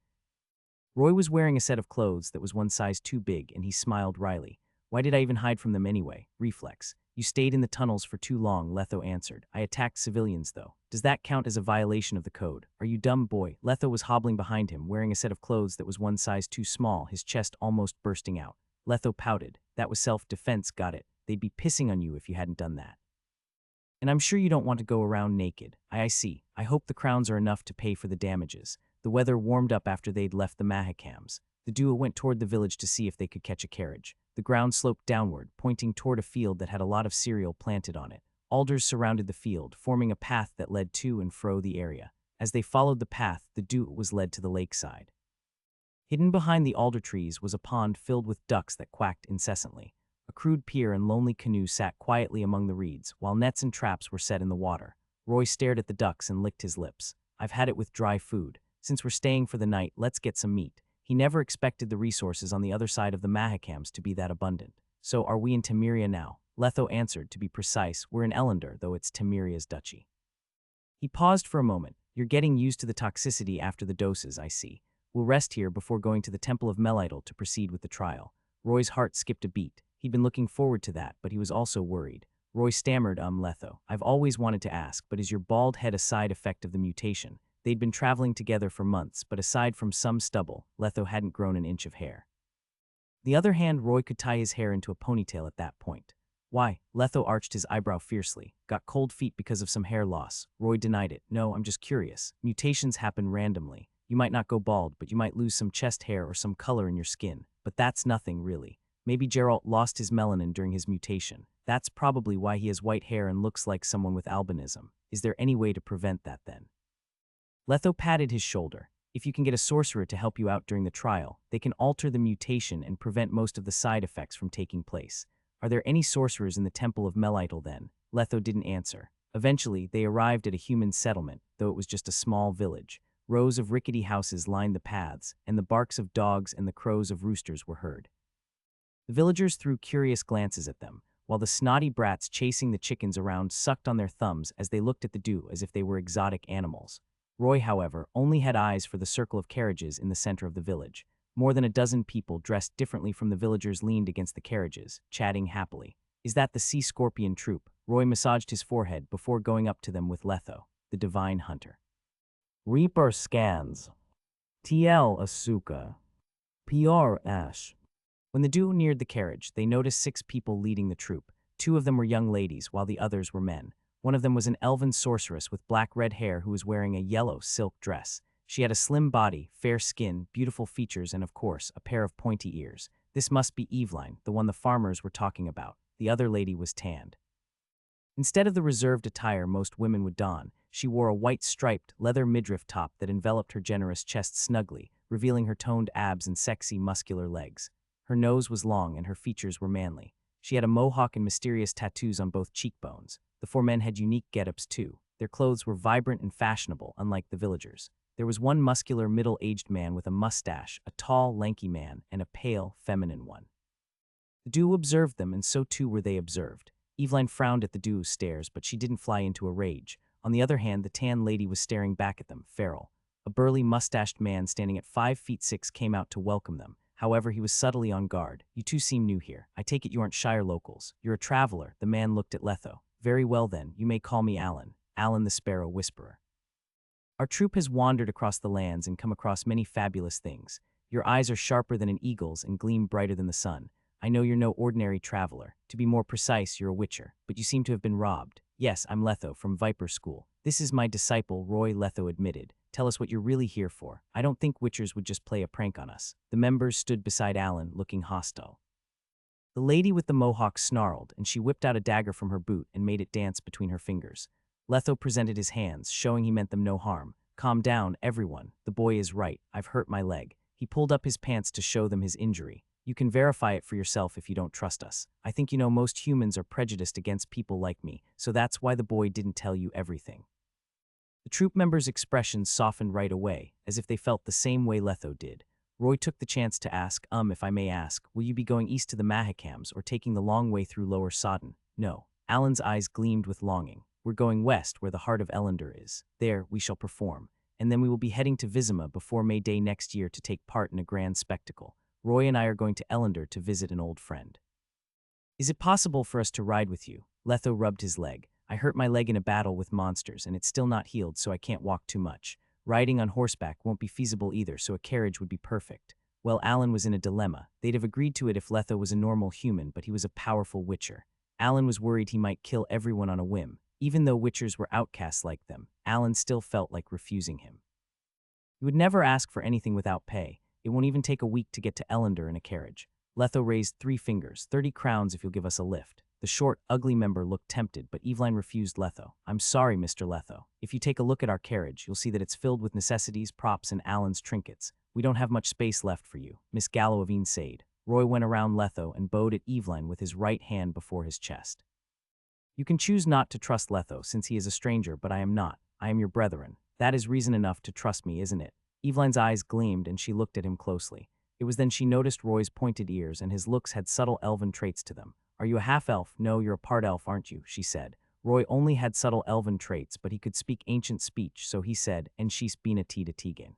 Roy was wearing a set of clothes that was 1 size too big, and he smiled wryly. "Why did I even hide from them anyway?" Reflex. "You stayed in the tunnels for too long," Letho answered. "I attacked civilians, though." "Does that count as a violation of the code? Are you dumb, boy?" Letho was hobbling behind him, wearing a set of clothes that was 1 size too small, his chest almost bursting out. Letho pouted. "That was self-defense, got it. They'd be pissing on you if you hadn't done that. And I'm sure you don't want to go around naked." I see. I hope the crowns are enough to pay for the damages." The weather warmed up after they'd left the manhwarecaps. The duo went toward the village to see if they could catch a carriage. The ground sloped downward, pointing toward a field that had a lot of cereal planted on it. Alders surrounded the field, forming a path that led to and fro the area. As they followed the path, the duo was led to the lakeside. Hidden behind the alder trees was a pond filled with ducks that quacked incessantly. A crude pier and lonely canoe sat quietly among the reeds, while nets and traps were set in the water. Roy stared at the ducks and licked his lips. "I've had it with dry food. Since we're staying for the night, let's get some meat." He never expected the resources on the other side of the manhwarecaps to be that abundant. So are we in Temeria now? Letho answered, to be precise, we're in Ellender, though it's Temeria's duchy. He paused for a moment. You're getting used to the toxicity after the doses, I see. We'll rest here before going to the Temple of Melidel to proceed with the trial. Roy's heart skipped a beat. He'd been looking forward to that, but he was also worried. Roy stammered, Letho. I've always wanted to ask, but is your bald head a side effect of the mutation? They'd been traveling together for months, but aside from some stubble, Letho hadn't grown an inch of hair. The other hand, Roy could tie his hair into a ponytail at that point. Why? Letho arched his eyebrow fiercely. Got cold feet because of some hair loss. Roy denied it. No, I'm just curious. Mutations happen randomly. You might not go bald, but you might lose some chest hair or some color in your skin. But that's nothing, really. Maybe Geralt lost his melanin during his mutation. That's probably why he has white hair and looks like someone with albinism. Is there any way to prevent that then? Letho patted his shoulder. If you can get a sorcerer to help you out during the trial, they can alter the mutation and prevent most of the side effects from taking place. Are there any sorcerers in the Temple of Melidel then? Letho didn't answer. Eventually, they arrived at a human settlement, though it was just a small village. Rows of rickety houses lined the paths, and the barks of dogs and the crows of roosters were heard. The villagers threw curious glances at them, while the snotty brats chasing the chickens around sucked on their thumbs as they looked at the dew as if they were exotic animals. Roy, however, only had eyes for the circle of carriages in the center of the village. More than a dozen people dressed differently from the villagers leaned against the carriages, chatting happily. Is that the sea scorpion troop? Roy massaged his forehead before going up to them with Letho, the divine hunter. Reaper scans. TL Asuka. PR Ash. When the duo neared the carriage, they noticed 6 people leading the troop. 2 of them were young ladies, while the others were men. One of them was an elven sorceress with black-red hair who was wearing a yellow silk dress. She had a slim body, fair skin, beautiful features, and of course, a pair of pointy ears. This must be Eveline, the one the farmers were talking about. The other lady was tanned. Instead of the reserved attire most women would don, she wore a white striped leather midriff top that enveloped her generous chest snugly, revealing her toned abs and sexy, muscular legs. Her nose was long and her features were manly. She had a mohawk and mysterious tattoos on both cheekbones. The 4 men had unique get-ups too. Their clothes were vibrant and fashionable, unlike the villagers. There was one muscular, middle-aged man with a mustache, a tall, lanky man, and a pale, feminine one. The duo observed them, and so too were they observed. Eveline frowned at the duo's stares, but she didn't fly into a rage. On the other hand, the tan lady was staring back at them, feral. A burly, mustached man standing at 5'6" came out to welcome them. However, he was subtly on guard. You 2 seem new here. I take it you aren't Shire locals. You're a traveler. The man looked at Letho. Very well then, you may call me Alan. Alan the Sparrow Whisperer. Our troop has wandered across the lands and come across many fabulous things. Your eyes are sharper than an eagle's and gleam brighter than the sun. I know you're no ordinary traveler. To be more precise, you're a witcher, but you seem to have been robbed. Yes, I'm Letho from Viper School. This is my disciple, Roy, Letho admitted. Tell us what you're really here for. I don't think witchers would just play a prank on us. The members stood beside Alan, looking hostile. The lady with the mohawk snarled, and she whipped out a dagger from her boot and made it dance between her fingers. Letho presented his hands, showing he meant them no harm. Calm down, everyone. The boy is right. I've hurt my leg. He pulled up his pants to show them his injury. You can verify it for yourself if you don't trust us. I think you know most humans are prejudiced against people like me, so that's why the boy didn't tell you everything. The troop members' expressions softened right away, as if they felt the same way Letho did. Roy took the chance to ask, if I may ask, will you be going east to the manhwarecaps or taking the long way through Lower Sodden? No. Alan's eyes gleamed with longing. We're going west where the heart of Ellender is. There, we shall perform. And then we will be heading to Vizima before May Day next year to take part in a grand spectacle. Roy and I are going to Ellender to visit an old friend. Is it possible for us to ride with you? Letho rubbed his leg. I hurt my leg in a battle with monsters, and it's still not healed, so I can't walk too much. Riding on horseback won't be feasible either, so a carriage would be perfect. Well, Alan was in a dilemma. They'd have agreed to it if Letho was a normal human, but he was a powerful witcher. Alan was worried he might kill everyone on a whim. Even though witchers were outcasts like them, Alan still felt like refusing him. You would never ask for anything without pay. It won't even take a week to get to Ellender in a carriage. Letho raised 3 fingers, 30 crowns if you'll give us a lift. The short, ugly member looked tempted, but Eveline refused Letho. I'm sorry, Mr. Letho. If you take a look at our carriage, you'll see that it's filled with necessities, props, and Alan's trinkets. We don't have much space left for you, Miss Gallowavine said. Roy went around Letho and bowed at Eveline with his right hand before his chest. You can choose not to trust Letho, since he is a stranger, but I am not. I am your brethren. That is reason enough to trust me, isn't it? Eveline's eyes gleamed, and she looked at him closely. It was then she noticed Roy's pointed ears, and his looks had subtle elven traits to them. "Are you a half-elf? No, you're a part-elf, aren't you?" she said. Roy only had subtle elven traits, but he could speak ancient speech, so he said, "And she's been to Tegan."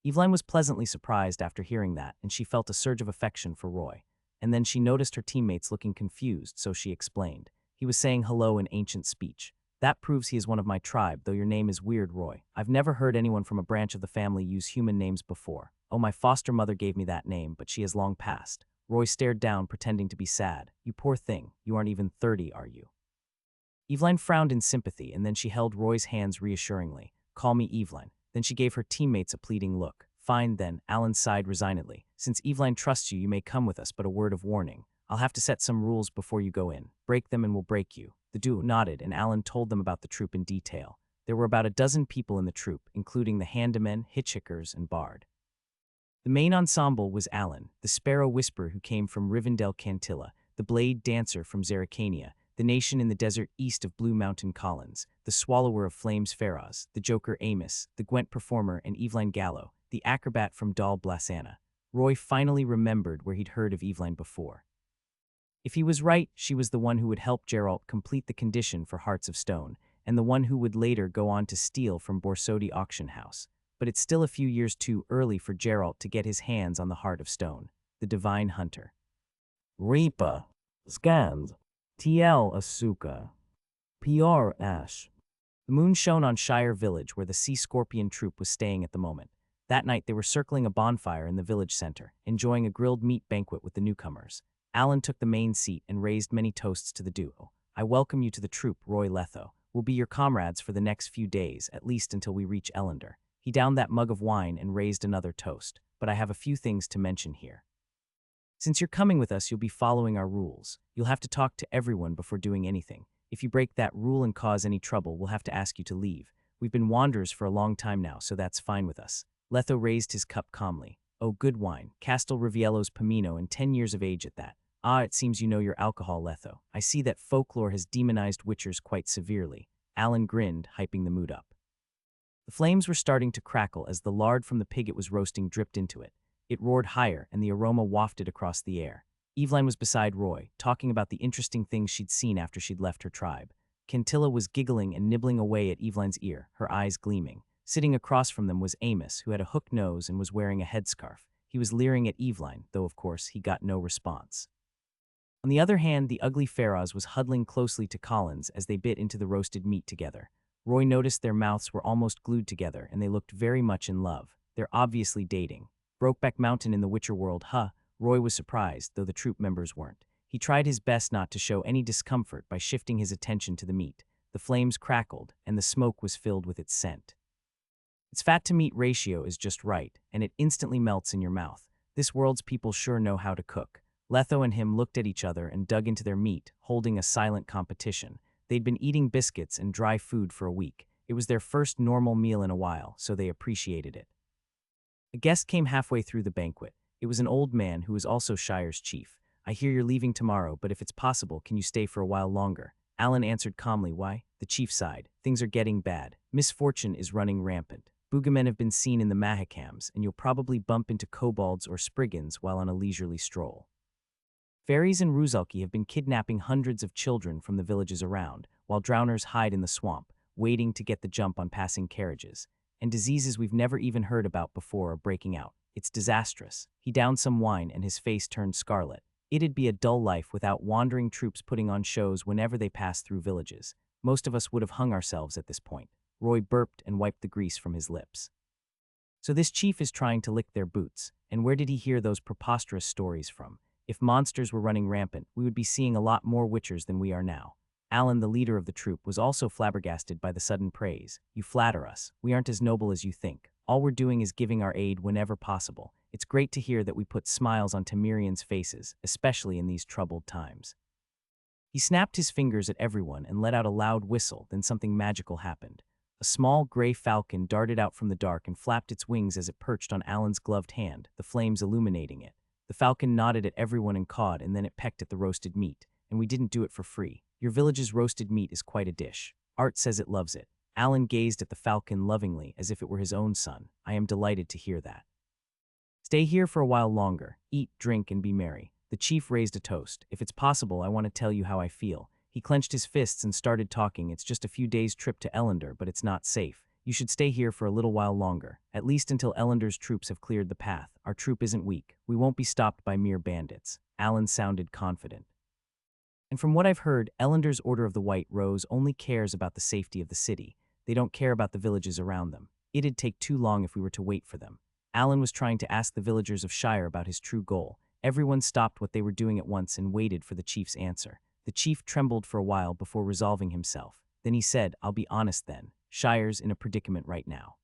Eveline was pleasantly surprised after hearing that, and she felt a surge of affection for Roy. And then she noticed her teammates looking confused, so she explained. "He was saying hello in ancient speech. That proves he is one of my tribe, though your name is weird, Roy. I've never heard anyone from a branch of the family use human names before. Oh, my foster mother gave me that name, but she has long passed." Roy stared down, pretending to be sad. "You poor thing, you aren't even 30, are you?" Eveline frowned in sympathy, and then she held Roy's hands reassuringly. "Call me Eveline." Then she gave her teammates a pleading look. "Fine, then," Alan sighed resignedly. "Since Eveline trusts you, you may come with us, but a word of warning. I'll have to set some rules before you go in. Break them and we'll break you." The duo nodded, and Alan told them about the troop in detail. There were about a dozen people in the troop, including the handymen, hitchhickers, and bard. The main ensemble was Alan, the sparrow whisperer who came from Rivendell Cantilla, the blade dancer from Zerrikania, the nation in the desert east of Blue Mountain Collins, the swallower of flames Faraz, the joker Amos, the Gwent performer, and Eveline Gallo, the acrobat from Dal Blasana. Roy finally remembered where he'd heard of Eveline before. If he was right, she was the one who would help Geralt complete the condition for Hearts of Stone, and the one who would later go on to steal from Borsodi Auction House. But it's still a few years too early for Geralt to get his hands on the Heart of Stone, the Divine Hunter. Reaper. Scans. TL Asuka. PR Ash. The moon shone on Shire Village, where the Sea Scorpion troop was staying at the moment. That night they were circling a bonfire in the village center, enjoying a grilled meat banquet with the newcomers. Alan took the main seat and raised many toasts to the duo. "I welcome you to the troop, Roy Letho. We'll be your comrades for the next few days, at least until we reach Ellender." He downed that mug of wine and raised another toast. "But I have a few things to mention here. Since you're coming with us, you'll be following our rules. You'll have to talk to everyone before doing anything. If you break that rule and cause any trouble, we'll have to ask you to leave. We've been wanderers for a long time now, so that's fine with us." Letho raised his cup calmly. "Oh, good wine. Castel Riviello's Pomino, and 10 years of age at that. Ah, it seems you know your alcohol, Letho. I see that folklore has demonized witchers quite severely." Alan grinned, hyping the mood up. The flames were starting to crackle as the lard from the pig it was roasting dripped into it. It roared higher, and the aroma wafted across the air. Eveline was beside Roy, talking about the interesting things she'd seen after she'd left her tribe. Cantilla was giggling and nibbling away at Eveline's ear, her eyes gleaming. Sitting across from them was Amos, who had a hooked nose and was wearing a headscarf. He was leering at Eveline, though of course he got no response. On the other hand, the ugly Faraz was huddling closely to Collins as they bit into the roasted meat together. Roy noticed their mouths were almost glued together, and they looked very much in love. They're obviously dating. Brokeback Mountain in the Witcher world, huh? Roy was surprised, though the troop members weren't. He tried his best not to show any discomfort by shifting his attention to the meat. The flames crackled, and the smoke was filled with its scent. Its fat-to-meat ratio is just right, and it instantly melts in your mouth. This world's people sure know how to cook. Letho and him looked at each other and dug into their meat, holding a silent competition. They'd been eating biscuits and dry food for a week. It was their first normal meal in a while, so they appreciated it. A guest came halfway through the banquet. It was an old man who was also Shire's chief. "I hear you're leaving tomorrow, but if it's possible, can you stay for a while longer?" Alan answered calmly. "Why?" The chief sighed. "Things are getting bad. Misfortune is running rampant. Boogamen have been seen in the manhwaecams, and you'll probably bump into kobolds or spriggans while on a leisurely stroll. Fairies and Ruzalki have been kidnapping hundreds of children from the villages around, while drowners hide in the swamp, waiting to get the jump on passing carriages. And diseases we've never even heard about before are breaking out. It's disastrous." He downed some wine and his face turned scarlet. It'd be a dull life without wandering troops putting on shows whenever they pass through villages. Most of us would have hung ourselves at this point. Roy burped and wiped the grease from his lips. "So this chief is trying to lick their boots. And where did he hear those preposterous stories from? If monsters were running rampant, we would be seeing a lot more witchers than we are now." Alan, the leader of the troop, was also flabbergasted by the sudden praise. "You flatter us. We aren't as noble as you think. All we're doing is giving our aid whenever possible. It's great to hear that we put smiles on Temerians' faces, especially in these troubled times." He snapped his fingers at everyone and let out a loud whistle, then something magical happened. A small gray falcon darted out from the dark and flapped its wings as it perched on Alan's gloved hand, the flames illuminating it. The falcon nodded at everyone and cawed, and then it pecked at the roasted meat. "And we didn't do it for free. Your village's roasted meat is quite a dish. Art says it loves it." Alan gazed at the falcon lovingly, as if it were his own son. "I am delighted to hear that." Stay here for a while longer. Eat, drink, and be merry. The chief raised a toast. If it's possible, I want to tell you how I feel. He clenched his fists and started talking. It's just a few days' trip to Ellender, but it's not safe. You should stay here for a little while longer, at least until Ellender's troops have cleared the path. Our troop isn't weak. We won't be stopped by mere bandits. Alan sounded confident. And from what I've heard, Ellender's Order of the White Rose only cares about the safety of the city. They don't care about the villages around them. It'd take too long if we were to wait for them. Alan was trying to ask the villagers of Shire about his true goal. Everyone stopped what they were doing at once and waited for the chief's answer. The chief trembled for a while before resolving himself. Then he said, "I'll be honest then. Shire's in a predicament right now.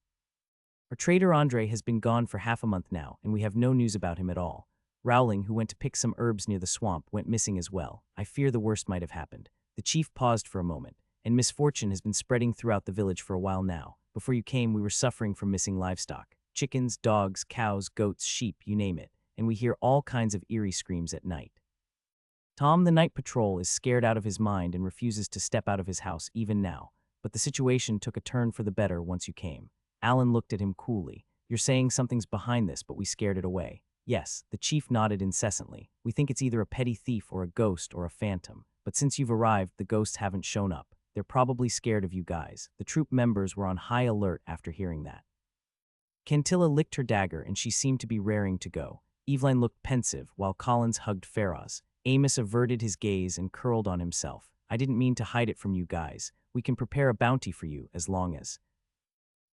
Our trader Andre has been gone for half a month now, and we have no news about him at all. Rowling, who went to pick some herbs near the swamp, went missing as well. I fear the worst might have happened." The chief paused for a moment. "And misfortune has been spreading throughout the village for a while now. Before you came, we were suffering from missing livestock. Chickens, dogs, cows, goats, sheep, you name it. And we hear all kinds of eerie screams at night. Tom, the night patrol, is scared out of his mind and refuses to step out of his house even now. But the situation took a turn for the better once you came." Alan looked at him coolly. "You're saying something's behind this, but we scared it away." "Yes," the chief nodded incessantly. "We think it's either a petty thief or a ghost or a phantom. But since you've arrived, the ghosts haven't shown up. They're probably scared of you guys." The troop members were on high alert after hearing that. Cantilla licked her dagger and she seemed to be raring to go. Eveline looked pensive while Collins hugged Faraz. Amos averted his gaze and curled on himself. "I didn't mean to hide it from you guys. We can prepare a bounty for you as long as—"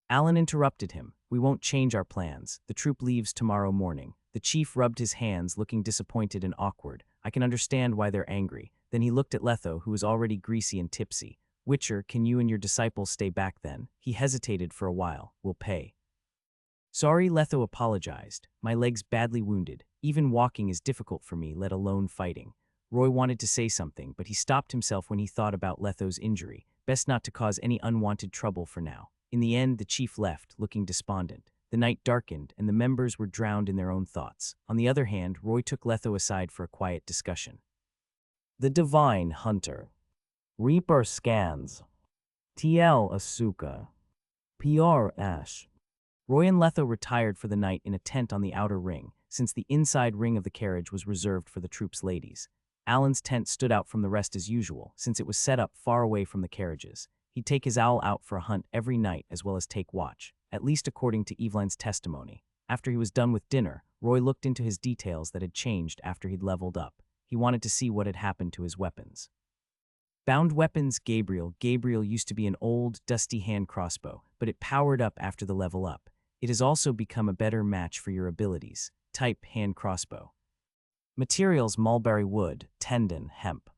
Alan interrupted him. "We won't change our plans. The troop leaves tomorrow morning." The chief rubbed his hands, looking disappointed and awkward. "I can understand why they're angry." Then he looked at Letho, who was already greasy and tipsy. "Witcher, can you and your disciples stay back then?" He hesitated for a while. "We'll pay." "Sorry," Letho apologized. "My leg's badly wounded. Even walking is difficult for me, let alone fighting." Roy wanted to say something, but he stopped himself when he thought about Letho's injury. Best not to cause any unwanted trouble for now. In the end, the chief left, looking despondent. The night darkened, and the members were drowned in their own thoughts. On the other hand, Roy took Letho aside for a quiet discussion. The Divine Hunter. Reaper Scans. TL Asuka. PR Ash. Roy and Letho retired for the night in a tent on the outer ring, since the inside ring of the carriage was reserved for the troop's ladies. Alan's tent stood out from the rest as usual, since it was set up far away from the carriages. He'd take his owl out for a hunt every night as well as take watch, at least according to Eveline's testimony. After he was done with dinner, Roy looked into his details that had changed after he'd leveled up. He wanted to see what had happened to his weapons. Bound weapons, Gabriel. Gabriel used to be an old, dusty hand crossbow, but it powered up after the level up. It has also become a better match for your abilities. Type, hand crossbow. Materials, mulberry wood, tendon, hemp.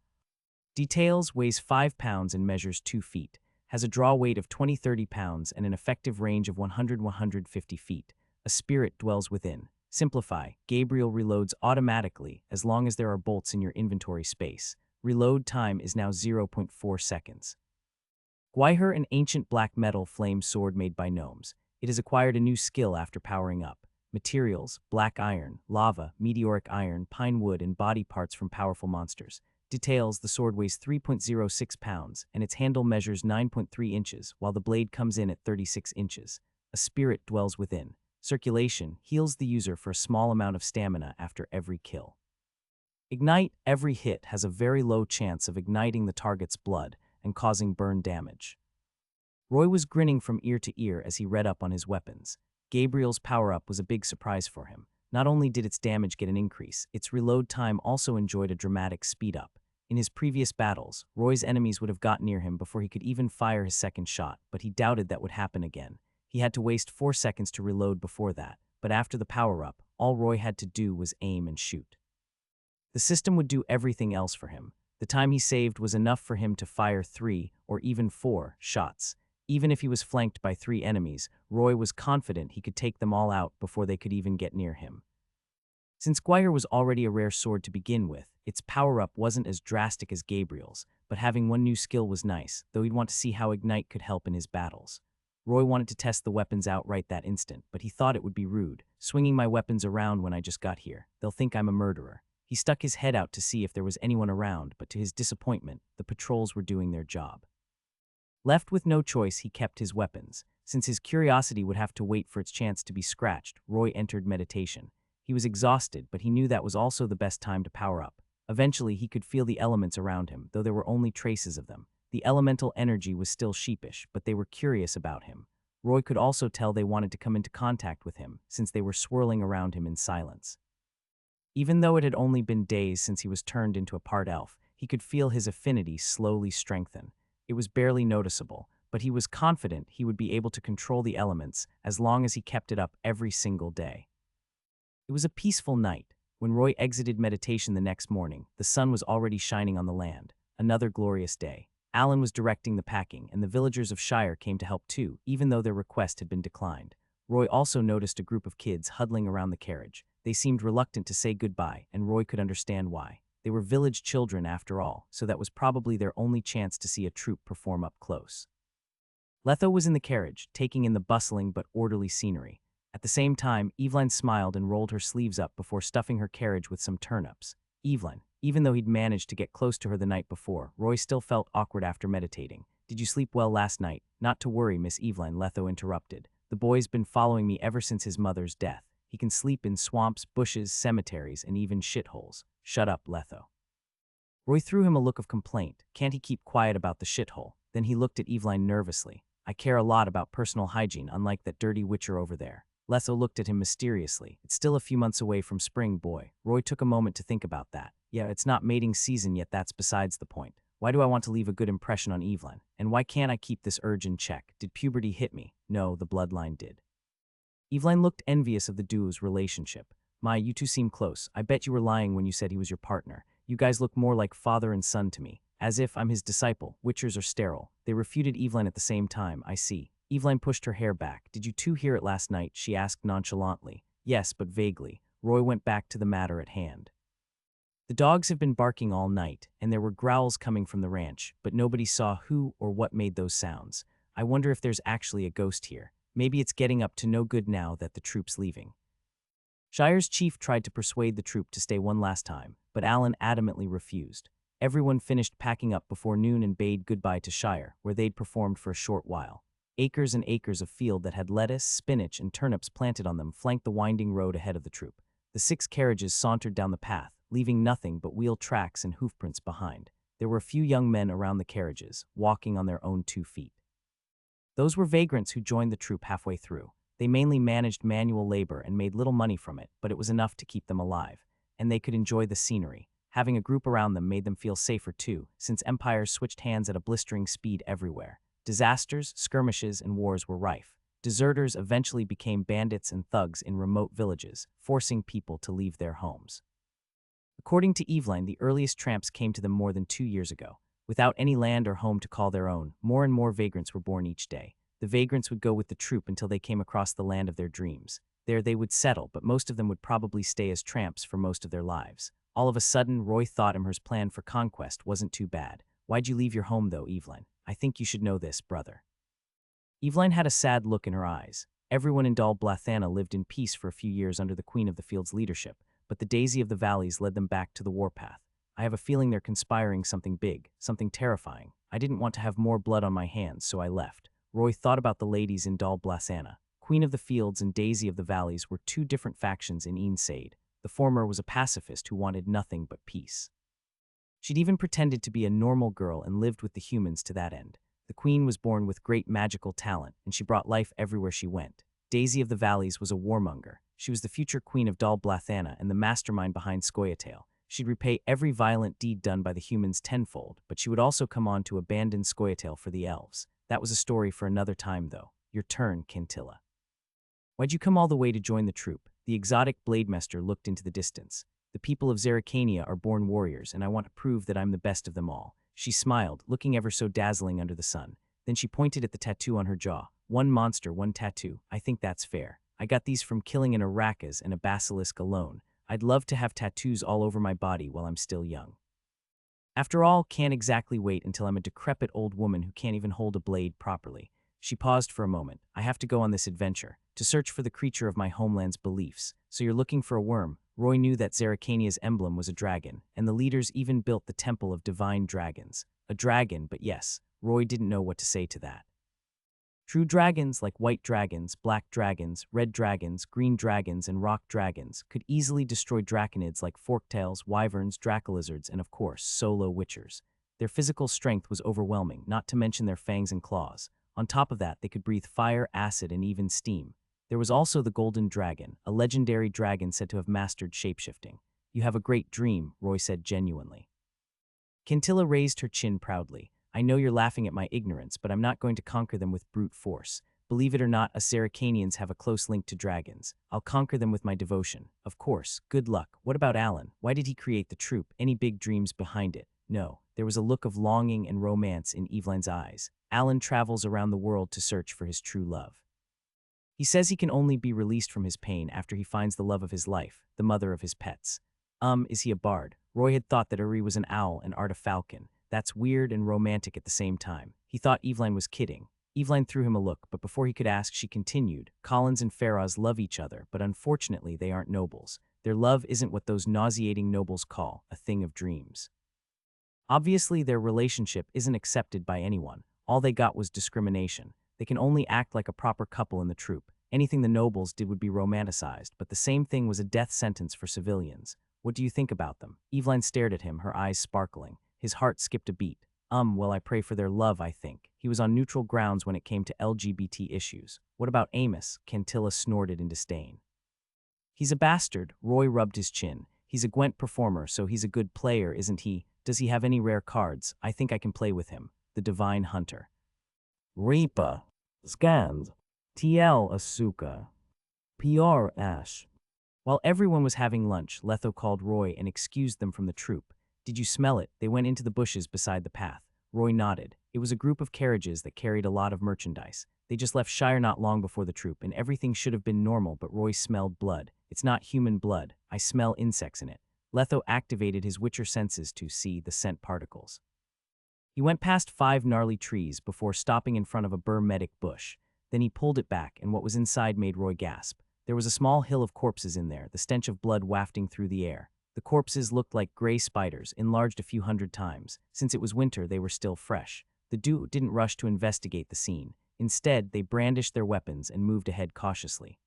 Details, weighs 5 pounds and measures 2 feet. Has a draw weight of 20-30 pounds and an effective range of 100-150 feet. A spirit dwells within. Simplify, Gabriel reloads automatically as long as there are bolts in your inventory space. Reload time is now 0.4 seconds. Gwaiher, an ancient black metal flame sword made by gnomes. It has acquired a new skill after powering up. Materials, black iron, lava, meteoric iron, pine wood, and body parts from powerful monsters. Details, the sword weighs 3.06 pounds, and its handle measures 9.3 inches, while the blade comes in at 36 inches. A spirit dwells within. Circulation, heals the user for a small amount of stamina after every kill. Ignite, every hit has a very low chance of igniting the target's blood and causing burn damage. Roy was grinning from ear to ear as he read up on his weapons. Gabriel's power-up was a big surprise for him. Not only did its damage get an increase, its reload time also enjoyed a dramatic speed-up. In his previous battles, Roy's enemies would have got near him before he could even fire his second shot, but he doubted that would happen again. He had to waste 4 seconds to reload before that, but after the power-up, all Roy had to do was aim and shoot. The system would do everything else for him. The time he saved was enough for him to fire 3 or even 4 shots. Even if he was flanked by 3 enemies, Roy was confident he could take them all out before they could even get near him. Since Gwaiher was already a rare sword to begin with, its power-up wasn't as drastic as Gabriel's, but having one new skill was nice, though he'd want to see how Ignite could help in his battles. Roy wanted to test the weapons out right that instant, but he thought it would be rude, swinging my weapons around when I just got here. They'll think I'm a murderer. He stuck his head out to see if there was anyone around, but to his disappointment, the patrols were doing their job. Left with no choice, he kept his weapons. Since his curiosity would have to wait for its chance to be scratched, Roy entered meditation. He was exhausted, but he knew that was also the best time to power up. Eventually, he could feel the elements around him, though there were only traces of them. The elemental energy was still sheepish, but they were curious about him. Roy could also tell they wanted to come into contact with him, since they were swirling around him in silence. Even though it had only been days since he was turned into a part elf, he could feel his affinity slowly strengthen. It was barely noticeable, but he was confident he would be able to control the elements as long as he kept it up every single day. It was a peaceful night. When Roy exited meditation the next morning, the sun was already shining on the land. Another glorious day. Alan was directing the packing, and the villagers of Shire came to help too, even though their request had been declined. Roy also noticed a group of kids huddling around the carriage. They seemed reluctant to say goodbye, and Roy could understand why. They were village children after all, so that was probably their only chance to see a troupe perform up close. Letho was in the carriage, taking in the bustling but orderly scenery. At the same time, Evelyn smiled and rolled her sleeves up before stuffing her carriage with some turnips. Evelyn, even though he'd managed to get close to her the night before, Roy still felt awkward after meditating. "Did you sleep well last night?" "Not to worry, Miss Evelyn," Letho interrupted. "The boy's been following me ever since his mother's death. He can sleep in swamps, bushes, cemeteries, and even shitholes." "Shut up, Letho." Roy threw him a look of complaint. Can't he keep quiet about the shithole? Then he looked at Evelyn nervously. "I care a lot about personal hygiene, unlike that dirty witcher over there." Letho looked at him mysteriously. "It's still a few months away from spring, boy." Roy took a moment to think about that. "Yeah, it's not mating season yet, that's besides the point. Why do I want to leave a good impression on Evelyn? And why can't I keep this urge in check? Did puberty hit me?" "No, the bloodline did." Evelyn looked envious of the duo's relationship. "My, you two seem close. I bet you were lying when you said he was your partner. You guys look more like father and son to me. As if I'm his disciple. Witchers are sterile." They refuted Evelyn at the same time. "I see." Evelyn pushed her hair back. "Did you two hear it last night?" she asked nonchalantly. "Yes, but vaguely." Roy went back to the matter at hand. "The dogs have been barking all night, and there were growls coming from the ranch, but nobody saw who or what made those sounds. I wonder if there's actually a ghost here. Maybe it's getting up to no good now that the troop's leaving." Shire's chief tried to persuade the troop to stay one last time, but Alan adamantly refused. Everyone finished packing up before noon and bade goodbye to Shire, where they'd performed for a short while. Acres and acres of field that had lettuce, spinach, and turnips planted on them flanked the winding road ahead of the troop. The 6 carriages sauntered down the path, leaving nothing but wheel tracks and hoofprints behind. There were a few young men around the carriages, walking on their own 2 feet. Those were vagrants who joined the troop halfway through. They mainly managed manual labor and made little money from it, but it was enough to keep them alive, and they could enjoy the scenery. Having a group around them made them feel safer too, since empires switched hands at a blistering speed everywhere. Disasters, skirmishes, and wars were rife. Deserters eventually became bandits and thugs in remote villages, forcing people to leave their homes. According to Evelyn, the earliest tramps came to them more than 2 years ago. Without any land or home to call their own, more and more vagrants were born each day. The vagrants would go with the troop until they came across the land of their dreams. There they would settle, but most of them would probably stay as tramps for most of their lives. All of a sudden, Roy thought Imher's plan for conquest wasn't too bad. "Why'd you leave your home though, Evelyn? I think you should know this, brother." Evelyn had a sad look in her eyes. Everyone in Dal Blathana lived in peace for a few years under the Queen of the Field's leadership, but the Daisy of the Valleys led them back to the warpath. "I have a feeling they're conspiring something big, something terrifying. I didn't want to have more blood on my hands, so I left." Roy thought about the ladies in Dal Blathana. Queen of the Fields and Daisy of the Valleys were 2 different factions in Een Said. The former was a pacifist who wanted nothing but peace. She'd even pretended to be a normal girl and lived with the humans to that end. The queen was born with great magical talent, and she brought life everywhere she went. Daisy of the Valleys was a warmonger. She was the future queen of Dal Blathana and the mastermind behind Scoia'tael. She'd repay every violent deed done by the humans tenfold, but she would also come on to abandon Scoia'tael for the elves. That was a story for another time, though. Your turn, Quintilla. "Why'd you come all the way to join the troop?" The exotic Blademaster looked into the distance. "The people of Zerrikania are born warriors, and I want to prove that I'm the best of them all." She smiled, looking ever so dazzling under the sun. Then she pointed at the tattoo on her jaw. "One monster, one tattoo. I think that's fair. I got these from killing an Arrakis and a basilisk alone. I'd love to have tattoos all over my body while I'm still young. After all, can't exactly wait until I'm a decrepit old woman who can't even hold a blade properly." She paused for a moment. "I have to go on this adventure, to search for the creature of my homeland's beliefs." "So you're looking for a worm?" Roy knew that Zerrikania's emblem was a dragon, and the leaders even built the Temple of Divine Dragons. A dragon, but yes, Roy didn't know what to say to that. True dragons like white dragons, black dragons, red dragons, green dragons, and rock dragons could easily destroy draconids like forktails, wyverns, dracolizards, and of course, solo witchers. Their physical strength was overwhelming, not to mention their fangs and claws. On top of that, they could breathe fire, acid, and even steam. There was also the golden dragon, a legendary dragon said to have mastered shapeshifting. You have a great dream, Roy said genuinely. Quintilla raised her chin proudly. I know you're laughing at my ignorance, but I'm not going to conquer them with brute force. Believe it or not, Asericanians have a close link to dragons. I'll conquer them with my devotion. Of course, good luck. What about Alan? Why did he create the troupe? Any big dreams behind it? No. There was a look of longing and romance in Eveline's eyes. Alan travels around the world to search for his true love. He says he can only be released from his pain after he finds the love of his life, the mother of his pets. Is he a bard? Roy had thought that Uri was an owl and Art a falcon. That's weird and romantic at the same time. He thought Eveline was kidding. Eveline threw him a look, but before he could ask, she continued. Collins and Faraz love each other, but unfortunately they aren't nobles. Their love isn't what those nauseating nobles call a thing of dreams. Obviously, their relationship isn't accepted by anyone. All they got was discrimination. They can only act like a proper couple in the troupe. Anything the nobles did would be romanticized, but the same thing was a death sentence for civilians. What do you think about them? Eveline stared at him, her eyes sparkling. His heart skipped a beat. Well, I pray for their love, I think. He was on neutral grounds when it came to LGBT issues. What about Amos? Quintilla snorted in disdain. He's a bastard, Roy rubbed his chin. He's a Gwent performer, so he's a good player, isn't he? Does he have any rare cards? I think I can play with him. The Divine Hunter. Reaper. Scans. TL Asuka. PR Ash. While everyone was having lunch, Letho called Roy and excused them from the troupe. Did you smell it? They went into the bushes beside the path. Roy nodded. It was a group of carriages that carried a lot of merchandise. They just left Shire not long before the troupe, and everything should have been normal, but Roy smelled blood. It's not human blood. I smell insects in it. Letho activated his Witcher senses to see the scent particles. He went past 5 gnarly trees before stopping in front of a burr-medic bush. Then he pulled it back, and what was inside made Roy gasp. There was a small hill of corpses in there, the stench of blood wafting through the air. The corpses looked like gray spiders, enlarged a few hundred times. Since it was winter, they were still fresh. The duo didn't rush to investigate the scene. Instead, they brandished their weapons and moved ahead cautiously.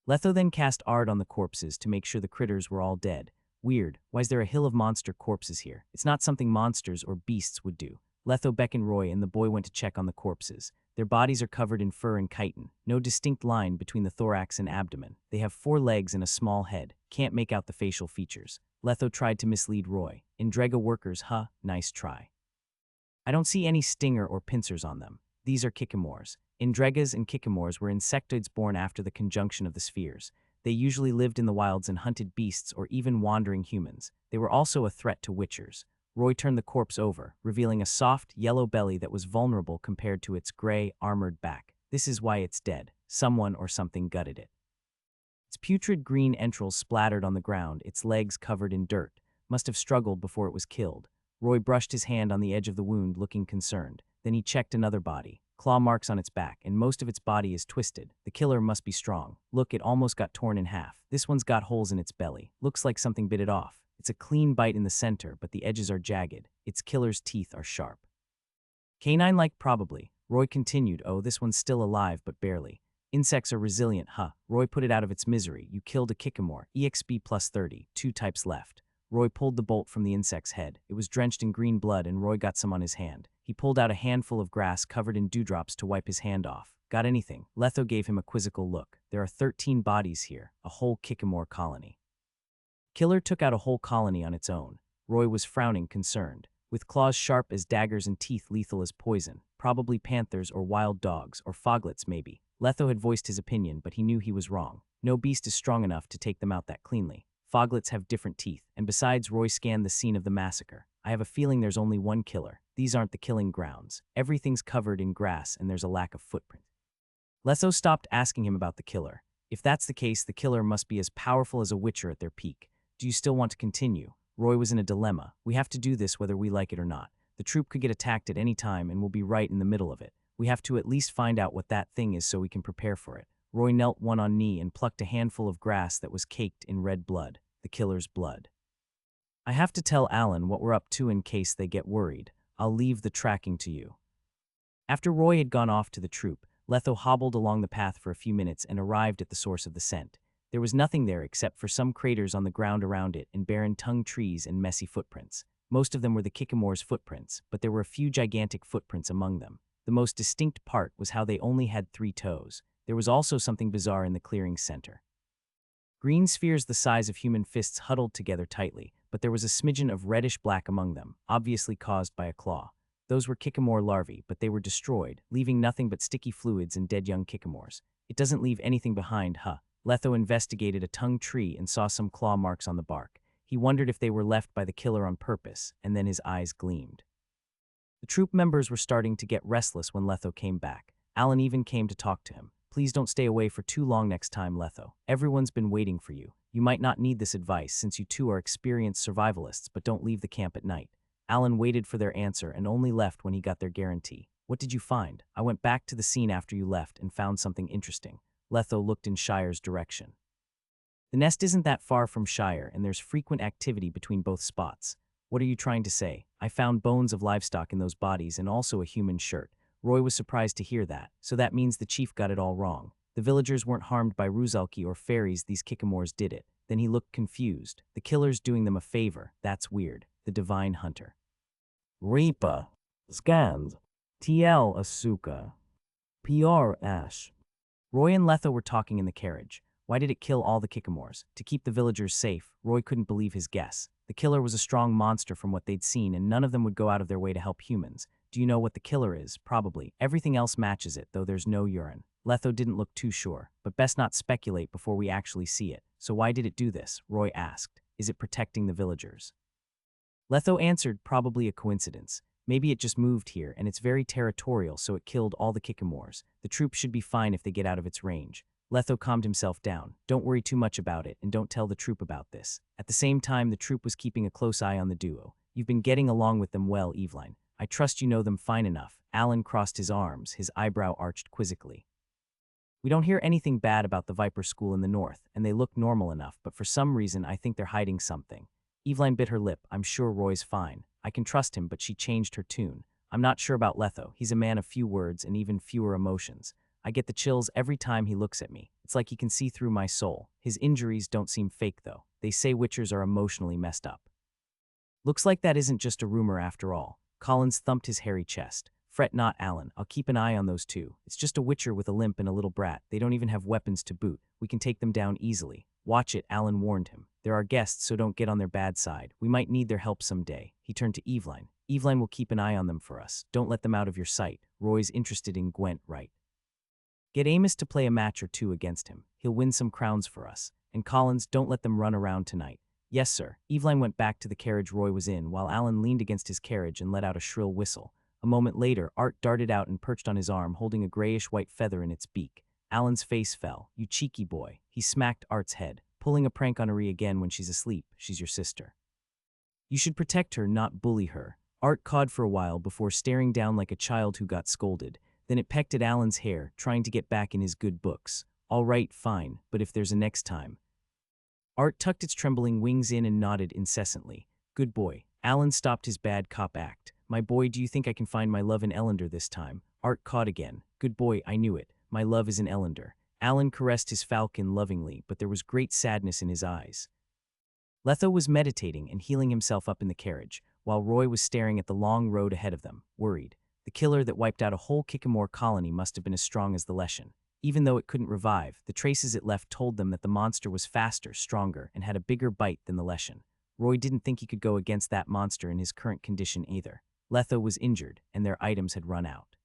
Letho then cast Ard on the corpses to make sure the critters were all dead. Weird, why's there a hill of monster corpses here? It's not something monsters or beasts would do. Letho beckoned Roy and the boy went to check on the corpses. Their bodies are covered in fur and chitin. No distinct line between the thorax and abdomen. They have 4 legs and a small head. Can't make out the facial features. Letho tried to mislead Roy. Indrega workers, huh? Nice try. I don't see any stinger or pincers on them. These are kikimores. Indregas and kikimores were insectoids born after the conjunction of the spheres. They usually lived in the wilds and hunted beasts or even wandering humans. They were also a threat to witchers. Roy turned the corpse over, revealing a soft, yellow belly that was vulnerable compared to its gray, armored back. This is why it's dead. Someone or something gutted it. Its putrid green entrails splattered on the ground, its legs covered in dirt. Must have struggled before it was killed. Roy brushed his hand on the edge of the wound, looking concerned. Then he checked another body. Claw marks on its back, and most of its body is twisted. The killer must be strong. Look, it almost got torn in half. This one's got holes in its belly. Looks like something bit it off. It's a clean bite in the center, but the edges are jagged. Its killer's teeth are sharp. Canine-like, probably. Roy continued, oh, this one's still alive, but barely. Insects are resilient, huh? Roy put it out of its misery. You killed a kikimore. EXP plus 30. 2 types left. Roy pulled the bolt from the insect's head. It was drenched in green blood, and Roy got some on his hand. He pulled out a handful of grass covered in dewdrops to wipe his hand off. Got anything? Letho gave him a quizzical look. There are 13 bodies here, a whole kikimore colony. Killer took out a whole colony on its own. Roy was frowning, concerned. With claws sharp as daggers and teeth lethal as poison. Probably panthers or wild dogs, or foglets maybe. Letho had voiced his opinion, but he knew he was wrong. No beast is strong enough to take them out that cleanly. Foglets have different teeth, and besides, Roy scanned the scene of the massacre. I have a feeling there's only one killer. These aren't the killing grounds. Everything's covered in grass and there's a lack of footprint. Letho stopped asking him about the killer. If that's the case, the killer must be as powerful as a witcher at their peak. Do you still want to continue? Roy was in a dilemma. We have to do this whether we like it or not. The troupe could get attacked at any time and we'll be right in the middle of it. We have to at least find out what that thing is so we can prepare for it. Roy knelt one on knee and plucked a handful of grass that was caked in red blood. The killer's blood. I have to tell Alan what we're up to in case they get worried. I'll leave the tracking to you. After Roy had gone off to the troop, Letho hobbled along the path for a few minutes and arrived at the source of the scent. There was nothing there except for some craters on the ground around it and barren tongue trees and messy footprints. Most of them were the Kikimore's footprints, but there were a few gigantic footprints among them. The most distinct part was how they only had 3 toes. There was also something bizarre in the clearing's center. Green spheres the size of human fists huddled together tightly, but there was a smidgen of reddish-black among them, obviously caused by a claw. Those were Kikimore larvae, but they were destroyed, leaving nothing but sticky fluids and dead young Kikimores. It doesn't leave anything behind, huh? Letho investigated a tongue tree and saw some claw marks on the bark. He wondered if they were left by the killer on purpose, and then his eyes gleamed. The troop members were starting to get restless when Letho came back. Alan even came to talk to him. Please don't stay away for too long next time, Letho. Everyone's been waiting for you. You might not need this advice since you two are experienced survivalists, but don't leave the camp at night. Alan waited for their answer and only left when he got their guarantee. What did you find? I went back to the scene after you left and found something interesting. Letho looked in Shire's direction. The nest isn't that far from Shire, and there's frequent activity between both spots. What are you trying to say? I found bones of livestock in those bodies and also a human shirt. Roy was surprised to hear that, so that means the chief got it all wrong. The villagers weren't harmed by Ruzalki or fairies, these Kikimores did it. Then he looked confused. The killer's doing them a favor. That's weird. The divine hunter. Reaper. Scans. TL Asuka. PR Ash. Roy and Letho were talking in the carriage. Why did it kill all the Kikimores? To keep the villagers safe. Roy couldn't believe his guess. The killer was a strong monster from what they'd seen, and none of them would go out of their way to help humans. Do you know what the killer is? Probably. Everything else matches it, though there's no urine. Letho didn't look too sure, but best not speculate before we actually see it. So why did it do this? Roy asked. Is it protecting the villagers? Letho answered, probably a coincidence. Maybe it just moved here, and it's very territorial, so it killed all the Kikimores. The troops should be fine if they get out of its range. Letho calmed himself down. Don't worry too much about it, and don't tell the troop about this. At the same time, the troop was keeping a close eye on the duo. You've been getting along with them well, Eveline. I trust you know them fine enough. Alan crossed his arms, his eyebrow arched quizzically. We don't hear anything bad about the Viper School in the north, and they look normal enough, but for some reason I think they're hiding something. Eveline bit her lip. I'm sure Roy's fine. I can trust him, but she changed her tune. I'm not sure about Letho. He's a man of few words and even fewer emotions. I get the chills every time he looks at me. It's like he can see through my soul. His injuries don't seem fake, though. They say witchers are emotionally messed up. Looks like that isn't just a rumor after all. Collins thumped his hairy chest. Fret not, Alan. I'll keep an eye on those two. It's just a witcher with a limp and a little brat. They don't even have weapons to boot. We can take them down easily. Watch it, Alan warned him. They're our guests, so don't get on their bad side. We might need their help someday. He turned to Eveline. Eveline will keep an eye on them for us. Don't let them out of your sight. Roy's interested in Gwent, right? Get Amos to play a match or two against him. He'll win some crowns for us. And Collins, don't let them run around tonight. Yes, sir. Eveline went back to the carriage Roy was in, while Alan leaned against his carriage and let out a shrill whistle. A moment later, Art darted out and perched on his arm, holding a grayish-white feather in its beak. Alan's face fell. You cheeky boy. He smacked Art's head. Pulling a prank on Ari again when she's asleep. She's your sister. You should protect her, not bully her. Art cawed for a while before staring down like a child who got scolded. Then it pecked at Alan's hair, trying to get back in his good books. All right, fine, but if there's a next time. Art tucked its trembling wings in and nodded incessantly. Good boy. Alan stopped his bad cop act. My boy, do you think I can find my love in Ellender this time? Art cawed again. Good boy, I knew it. My love is in Ellender. Alan caressed his falcon lovingly, but there was great sadness in his eyes. Letho was meditating and healing himself up in the carriage, while Roy was staring at the long road ahead of them, worried. The killer that wiped out a whole Kikimore colony must have been as strong as the Leshen. Even though it couldn't revive, the traces it left told them that the monster was faster, stronger, and had a bigger bite than the Leshen. Roy didn't think he could go against that monster in his current condition either. Letho was injured, and their items had run out.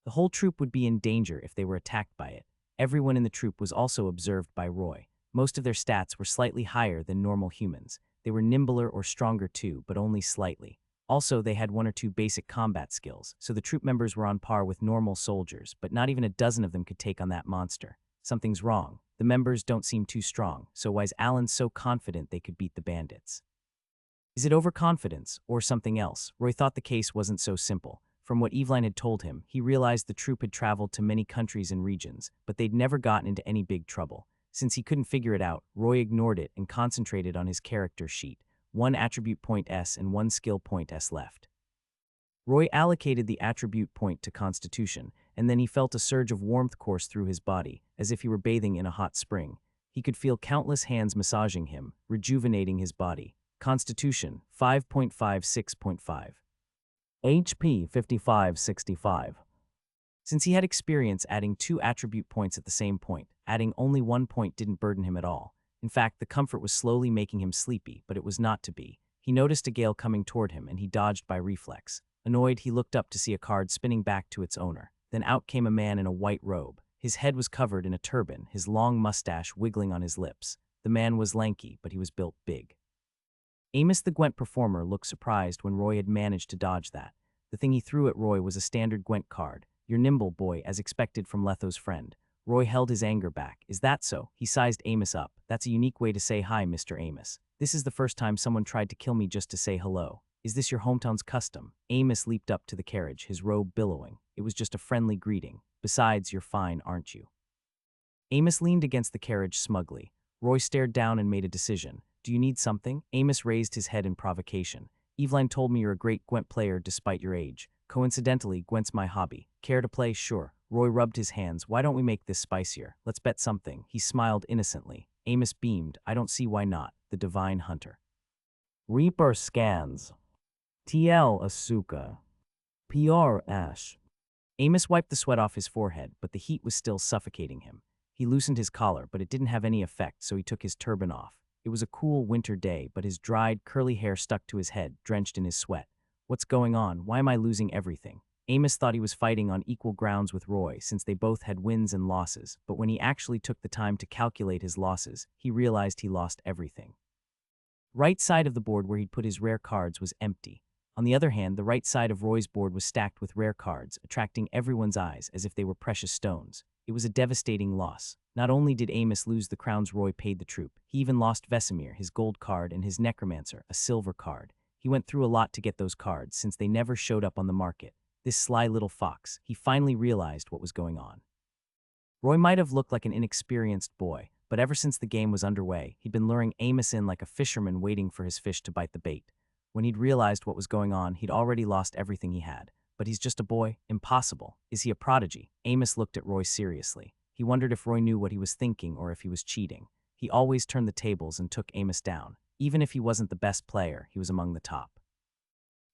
The whole troop would be in danger if they were attacked by it. Everyone in the troop was also observed by Roy. Most of their stats were slightly higher than normal humans. They were nimbler or stronger too, but only slightly. Also, they had 1 or 2 basic combat skills, so the troop members were on par with normal soldiers, but not even a dozen of them could take on that monster. Something's wrong. The members don't seem too strong, so why is Alan so confident they could beat the bandits? Is it overconfidence, or something else? Roy thought the case wasn't so simple. From what Eveline had told him, he realized the troop had traveled to many countries and regions, but they'd never gotten into any big trouble. Since he couldn't figure it out, Roy ignored it and concentrated on his character sheet. 1 attribute point S and 1 skill point S left. Roy allocated the attribute point to Constitution, and then he felt a surge of warmth course through his body, as if he were bathing in a hot spring. He could feel countless hands massaging him, rejuvenating his body. Constitution 5.56.5. HP 5565. Since he had experience adding 2 attribute points at the same point, adding only 1 point didn't burden him at all. In fact, the comfort was slowly making him sleepy, but it was not to be. He noticed a gale coming toward him, and he dodged by reflex. Annoyed, he looked up to see a card spinning back to its owner. Then out came a man in a white robe. His head was covered in a turban, his long mustache wiggling on his lips. The man was lanky, but he was built big. Amos the Gwent performer looked surprised when Roy had managed to dodge that. The thing he threw at Roy was a standard Gwent card. "You're nimble, boy," as expected from Letho's friend. Roy held his anger back. "Is that so?" He sized Amos up. "That's a unique way to say hi, Mr. Amos. This is the first time someone tried to kill me just to say hello. Is this your hometown's custom?" Amos leaped up to the carriage, his robe billowing. "It was just a friendly greeting. Besides, you're fine, aren't you?" Amos leaned against the carriage smugly. Roy stared down and made a decision. "Do you need something?" Amos raised his head in provocation. "Eveline told me you're a great Gwent player despite your age. Coincidentally, Gwent's my hobby. Care to play?" "Sure." Roy rubbed his hands. "Why don't we make this spicier? Let's bet something." He smiled innocently. Amos beamed. "I don't see why not. The Divine Hunter." Reaper scans. TL Asuka. PR Ash. Amos wiped the sweat off his forehead, but the heat was still suffocating him. He loosened his collar, but it didn't have any effect, so he took his turban off. It was a cool winter day, but his dried, curly hair stuck to his head, drenched in his sweat. What's going on? Why am I losing everything? Amos thought he was fighting on equal grounds with Roy, since they both had wins and losses, but when he actually took the time to calculate his losses, he realized he lost everything. Right side of the board where he'd put his rare cards was empty. On the other hand, the right side of Roy's board was stacked with rare cards, attracting everyone's eyes as if they were precious stones. It was a devastating loss. Not only did Amos lose the crowns Roy paid the troupe, he even lost Vesemir, his gold card, and his necromancer, a silver card. He went through a lot to get those cards, since they never showed up on the market. This sly little fox, he finally realized what was going on. Roy might have looked like an inexperienced boy, but ever since the game was underway, he'd been luring Amos in like a fisherman waiting for his fish to bite the bait. When he'd realized what was going on, he'd already lost everything he had. But he's just a boy? Impossible. Is he a prodigy? Amos looked at Roy seriously. He wondered if Roy knew what he was thinking or if he was cheating. He always turned the tables and took Amos down. Even if he wasn't the best player, he was among the top.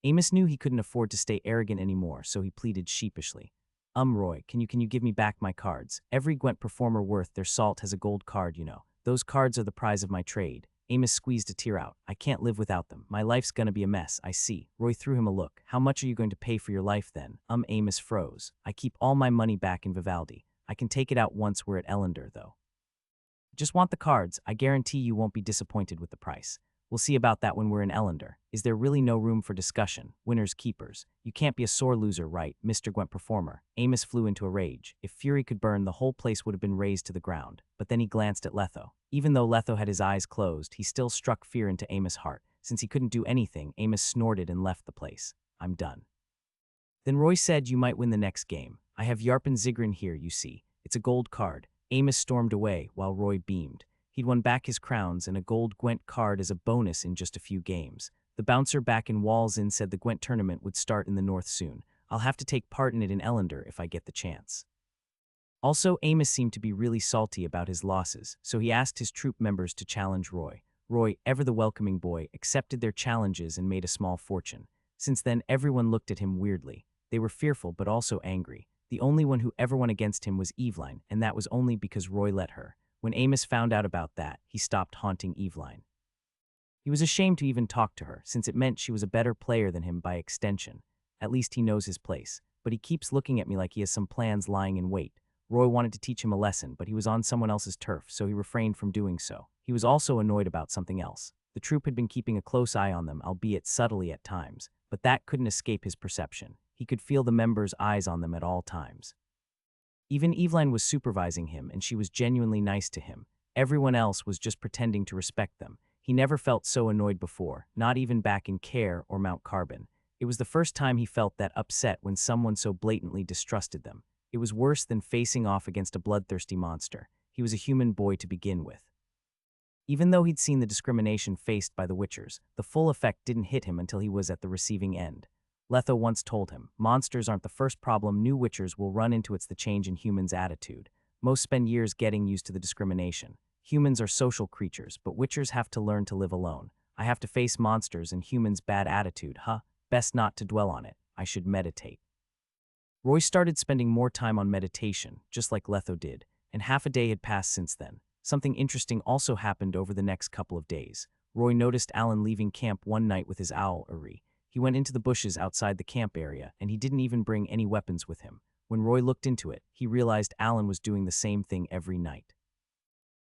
Amos knew he couldn't afford to stay arrogant anymore, so he pleaded sheepishly. Roy, can you give me back my cards? Every Gwent performer worth their salt has a gold card, you know. Those cards are the prize of my trade." Amos squeezed a tear out. "I can't live without them. My life's gonna be a mess, I see." Roy threw him a look. "How much are you going to pay for your life then?" Amos froze. "I keep all my money back in Vivaldi. I can take it out once we're at Ellender, though. Just want the cards. I guarantee you won't be disappointed with the price. We'll see about that when we're in Ellender. Is there really no room for discussion? Winners keepers. You can't be a sore loser, right, Mr. Gwent performer?" Amos flew into a rage. If fury could burn, the whole place would have been razed to the ground. But then he glanced at Letho. Even though Letho had his eyes closed, he still struck fear into Amos' heart. Since he couldn't do anything, Amos snorted and left the place. "I'm done." Then Roy said, "You might win the next game. I have Yarpen Zigrin here, you see. It's a gold card." Amos stormed away, while Roy beamed. He'd won back his crowns and a gold Gwent card as a bonus in just a few games. The bouncer back in Walls Inn said the Gwent tournament would start in the north soon. "I'll have to take part in it in Ellender if I get the chance." Also, Amos seemed to be really salty about his losses, so he asked his troupe members to challenge Roy. Roy, ever the welcoming boy, accepted their challenges and made a small fortune. Since then, everyone looked at him weirdly. They were fearful but also angry. The only one who ever won against him was Eveline, and that was only because Roy let her. When Amos found out about that, he stopped haunting Eveline. He was ashamed to even talk to her, since it meant she was a better player than him by extension. At least he knows his place, but he keeps looking at me like he has some plans lying in wait. Roy wanted to teach him a lesson, but he was on someone else's turf, so he refrained from doing so. He was also annoyed about something else. The troupe had been keeping a close eye on them, albeit subtly at times, but that couldn't escape his perception. He could feel the members' eyes on them at all times. Even Eveline was supervising him, and she was genuinely nice to him. Everyone else was just pretending to respect them. He never felt so annoyed before, not even back in Care or Mount Carbon. It was the first time he felt that upset when someone so blatantly distrusted them. It was worse than facing off against a bloodthirsty monster. He was a human boy to begin with. Even though he'd seen the discrimination faced by the Witchers, the full effect didn't hit him until he was at the receiving end. Letho once told him, monsters aren't the first problem new witchers will run into, it's the change in humans' attitude. Most spend years getting used to the discrimination. Humans are social creatures, but witchers have to learn to live alone. I have to face monsters and humans' bad attitude, huh? Best not to dwell on it. I should meditate. Roy started spending more time on meditation, just like Letho did, and half a day had passed since then. Something interesting also happened over the next couple of days. Roy noticed Alan leaving camp one night with his owl, Uri. He went into the bushes outside the camp area, and he didn't even bring any weapons with him. When Roy looked into it, he realized Alan was doing the same thing every night.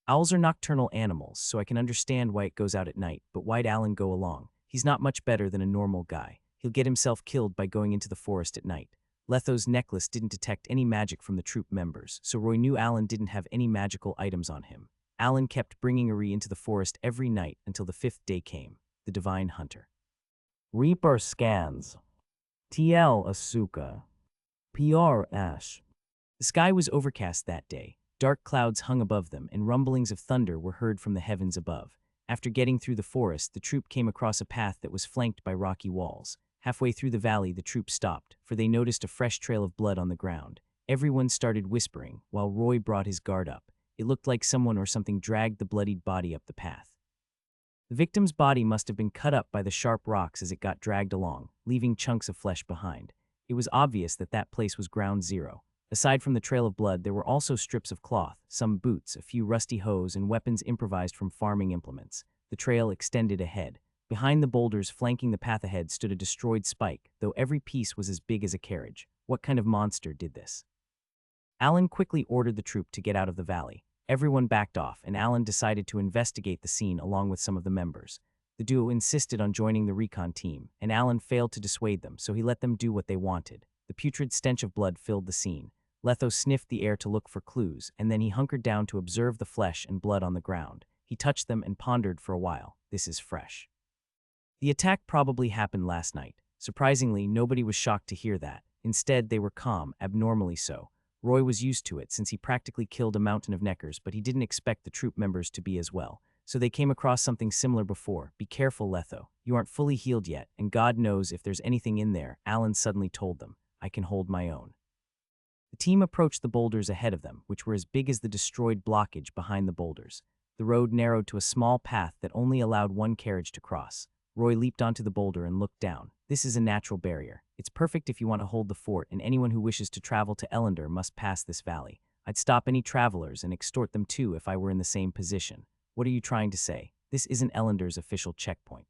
Owls are nocturnal animals, so I can understand why it goes out at night, but why'd Alan go along? He's not much better than a normal guy. He'll get himself killed by going into the forest at night. Letho's necklace didn't detect any magic from the troop members, so Roy knew Alan didn't have any magical items on him. Alan kept bringing Uri into the forest every night until the 5th day came, the Divine Hunter. Reaper scans. TL Asuka. PR Ash. The sky was overcast that day. Dark clouds hung above them, and rumblings of thunder were heard from the heavens above. After getting through the forest, the troop came across a path that was flanked by rocky walls. Halfway through the valley, the troop stopped, for they noticed a fresh trail of blood on the ground. Everyone started whispering, while Roy brought his guard up. It looked like someone or something dragged the bloodied body up the path. The victim's body must have been cut up by the sharp rocks as it got dragged along, leaving chunks of flesh behind. It was obvious that that place was ground zero. Aside from the trail of blood, there were also strips of cloth, some boots, a few rusty hoes, and weapons improvised from farming implements. The trail extended ahead. Behind the boulders flanking the path ahead stood a destroyed spike, though every piece was as big as a carriage. What kind of monster did this? Alan quickly ordered the troop to get out of the valley. Everyone backed off, and Alan decided to investigate the scene along with some of the members. The duo insisted on joining the recon team, and Alan failed to dissuade them, so he let them do what they wanted. The putrid stench of blood filled the scene. Letho sniffed the air to look for clues, and then he hunkered down to observe the flesh and blood on the ground. He touched them and pondered for a while. This is fresh. The attack probably happened last night. Surprisingly, nobody was shocked to hear that. Instead, they were calm, abnormally so. Roy was used to it since he practically killed a mountain of neckers, but he didn't expect the troop members to be as well. So they came across something similar before. Be careful, Letho. You aren't fully healed yet, and God knows if there's anything in there, Alan suddenly told them. I can hold my own. The team approached the boulders ahead of them, which were as big as the destroyed blockage behind the boulders. The road narrowed to a small path that only allowed one carriage to cross. Roy leaped onto the boulder and looked down. This is a natural barrier. It's perfect if you want to hold the fort, and anyone who wishes to travel to Ellender must pass this valley. I'd stop any travelers and extort them too if I were in the same position. What are you trying to say? This isn't Ellender's official checkpoint.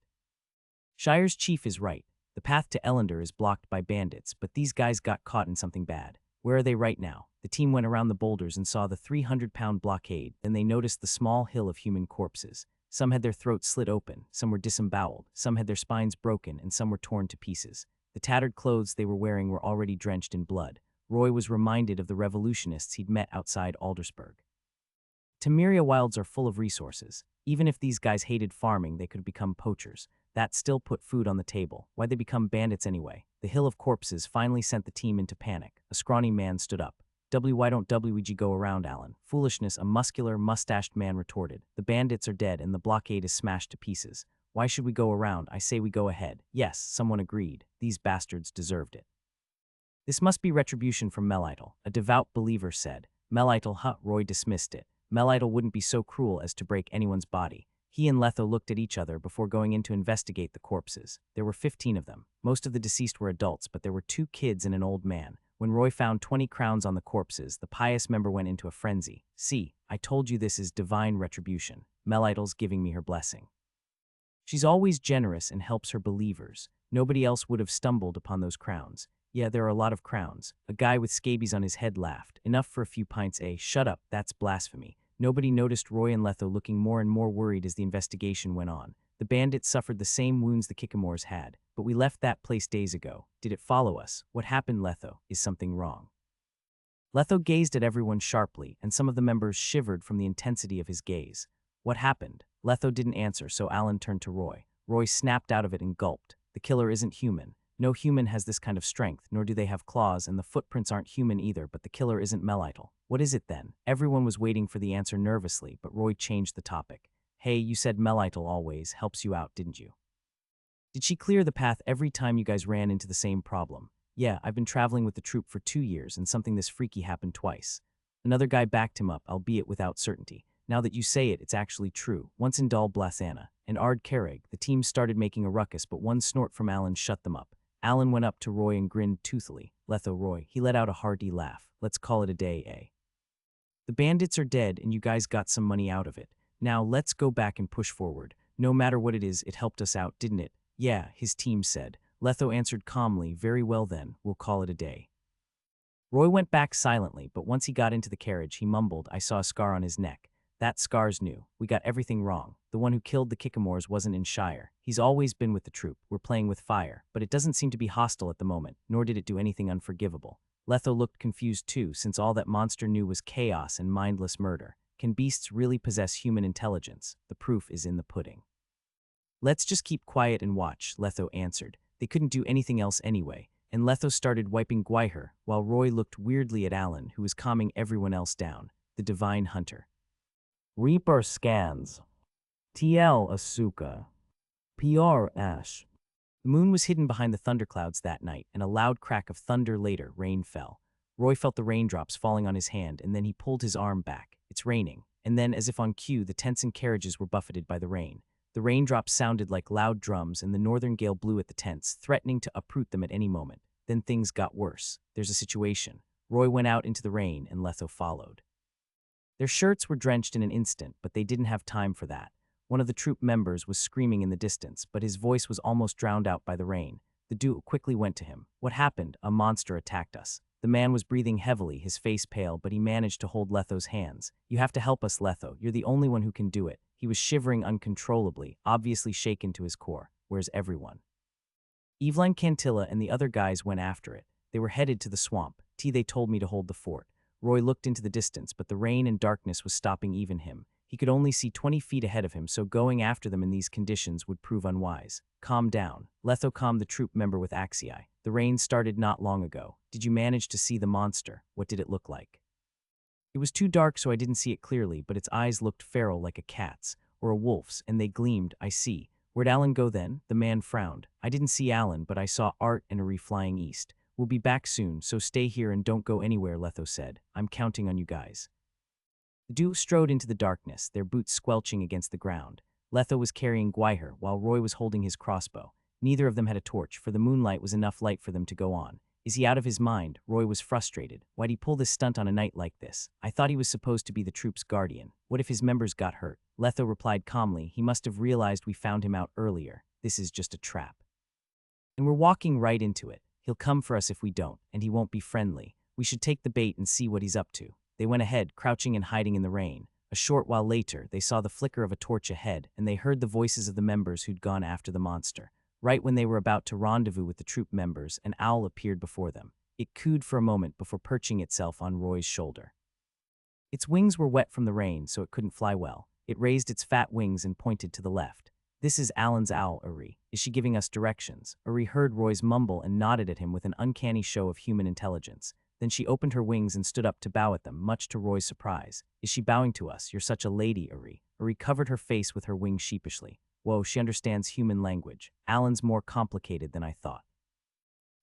Shire's chief is right. The path to Ellender is blocked by bandits, but these guys got caught in something bad. Where are they right now? The team went around the boulders and saw the 300-pound blockade. Then they noticed the small hill of human corpses. Some had their throats slit open, some were disemboweled, some had their spines broken, and some were torn to pieces. The tattered clothes they were wearing were already drenched in blood. Roy was reminded of the revolutionists he'd met outside Aldersburg. Temeria wilds are full of resources. Even if these guys hated farming, they could become poachers. That still put food on the table. Why'd they become bandits anyway? The hill of corpses finally sent the team into panic. A scrawny man stood up. Why don't WG go around, Alan? Foolishness, a muscular, mustached man retorted. The bandits are dead and the blockade is smashed to pieces. Why should we go around? I say we go ahead. Yes, someone agreed. These bastards deserved it. This must be retribution from Melittle, a devout believer said. Melittle, huh? Roy dismissed it. Melittle wouldn't be so cruel as to break anyone's body. He and Letho looked at each other before going in to investigate the corpses. There were 15 of them. Most of the deceased were adults, but there were 2 kids and an old man. When Roy found 20 crowns on the corpses, the pious member went into a frenzy. See, I told you this is divine retribution. Melittle's giving me her blessing. She's always generous and helps her believers. Nobody else would have stumbled upon those crowns. Yeah, there are a lot of crowns. A guy with scabies on his head laughed. Enough for a few pints, eh? Shut up, that's blasphemy. Nobody noticed Roy and Letho looking more and more worried as the investigation went on. The bandits suffered the same wounds the Kikamores had, but we left that place days ago. Did it follow us? What happened, Letho? Is something wrong? Letho gazed at everyone sharply, and some of the members shivered from the intensity of his gaze. What happened? Letho didn't answer, so Alan turned to Roy. Roy snapped out of it and gulped. The killer isn't human. No human has this kind of strength, nor do they have claws, and the footprints aren't human either, but the killer isn't Melittle. What is it then? Everyone was waiting for the answer nervously, but Roy changed the topic. Hey, you said Melittle always helps you out, didn't you? Did she clear the path every time you guys ran into the same problem? Yeah, I've been traveling with the troop for 2 years and something this freaky happened twice. Another guy backed him up, albeit without certainty. Now that you say it, it's actually true. Once in Dal Blasana and Ard Kerrig, the team started making a ruckus, but one snort from Alan shut them up. Alan went up to Roy and grinned toothily. Letho Roy, he let out a hearty laugh. Let's call it a day, eh? The bandits are dead and you guys got some money out of it. Now let's go back and push forward. No matter what it is, it helped us out, didn't it? Yeah, his team said. Letho answered calmly, very well then, we'll call it a day. Roy went back silently, but once he got into the carriage, he mumbled, I saw a scar on his neck. That scar's new. We got everything wrong. The one who killed the Kickamores wasn't in Shire. He's always been with the troop. We're playing with fire, but it doesn't seem to be hostile at the moment, nor did it do anything unforgivable. Letho looked confused too, since all that monster knew was chaos and mindless murder. Can beasts really possess human intelligence? The proof is in the pudding. Let's just keep quiet and watch, Letho answered. They couldn't do anything else anyway, and Letho started wiping Gwaiher, while Roy looked weirdly at Alan, who was calming everyone else down, the divine hunter. Reaper scans. TL Asuka. PR Ash. The moon was hidden behind the thunderclouds that night, and a loud crack of thunder later, rain fell. Roy felt the raindrops falling on his hand, and then he pulled his arm back. It's raining. And then, as if on cue, the tents and carriages were buffeted by the rain. The raindrops sounded like loud drums, and the northern gale blew at the tents, threatening to uproot them at any moment. Then things got worse. There's a situation. Roy went out into the rain, and Letho followed. Their shirts were drenched in an instant, but they didn't have time for that. One of the troop members was screaming in the distance, but his voice was almost drowned out by the rain. The dude quickly went to him. What happened? A monster attacked us. The man was breathing heavily, his face pale, but he managed to hold Letho's hands. You have to help us, Letho. You're the only one who can do it. He was shivering uncontrollably, obviously shaken to his core. Where's everyone? Eveline Cantilla and the other guys went after it. They were headed to the swamp. They told me to hold the fort. Roy looked into the distance, but the rain and darkness was stopping even him. He could only see 20 feet ahead of him, so going after them in these conditions would prove unwise. Calm down. Letho calmed the troop member with Axii. The rain started not long ago. Did you manage to see the monster? What did it look like? It was too dark so I didn't see it clearly, but its eyes looked feral like a cat's, or a wolf's, and they gleamed. I see. Where'd Alan go then? The man frowned. I didn't see Alan, but I saw Art and Ari flying east. We'll be back soon, so stay here and don't go anywhere, Letho said. I'm counting on you guys. The duo strode into the darkness, their boots squelching against the ground. Letho was carrying Gwaiher, while Roy was holding his crossbow. Neither of them had a torch, for the moonlight was enough light for them to go on. Is he out of his mind? Roy was frustrated. Why'd he pull this stunt on a night like this? I thought he was supposed to be the troop's guardian. What if his members got hurt? Letho replied calmly. He must have realized we found him out earlier. This is just a trap. And we're walking right into it. He'll come for us if we don't, and he won't be friendly. We should take the bait and see what he's up to. They went ahead, crouching and hiding in the rain. A short while later, they saw the flicker of a torch ahead, and they heard the voices of the members who'd gone after the monster. Right when they were about to rendezvous with the troop members, an owl appeared before them. It cooed for a moment before perching itself on Roy's shoulder. Its wings were wet from the rain, so it couldn't fly well. It raised its fat wings and pointed to the left. This is Alan's owl, Uri. Is she giving us directions? Uri heard Roy's mumble and nodded at him with an uncanny show of human intelligence. Then she opened her wings and stood up to bow at them, much to Roy's surprise. Is she bowing to us? You're such a lady, Uri. Uri covered her face with her wings sheepishly. Whoa, she understands human language. Alan's more complicated than I thought.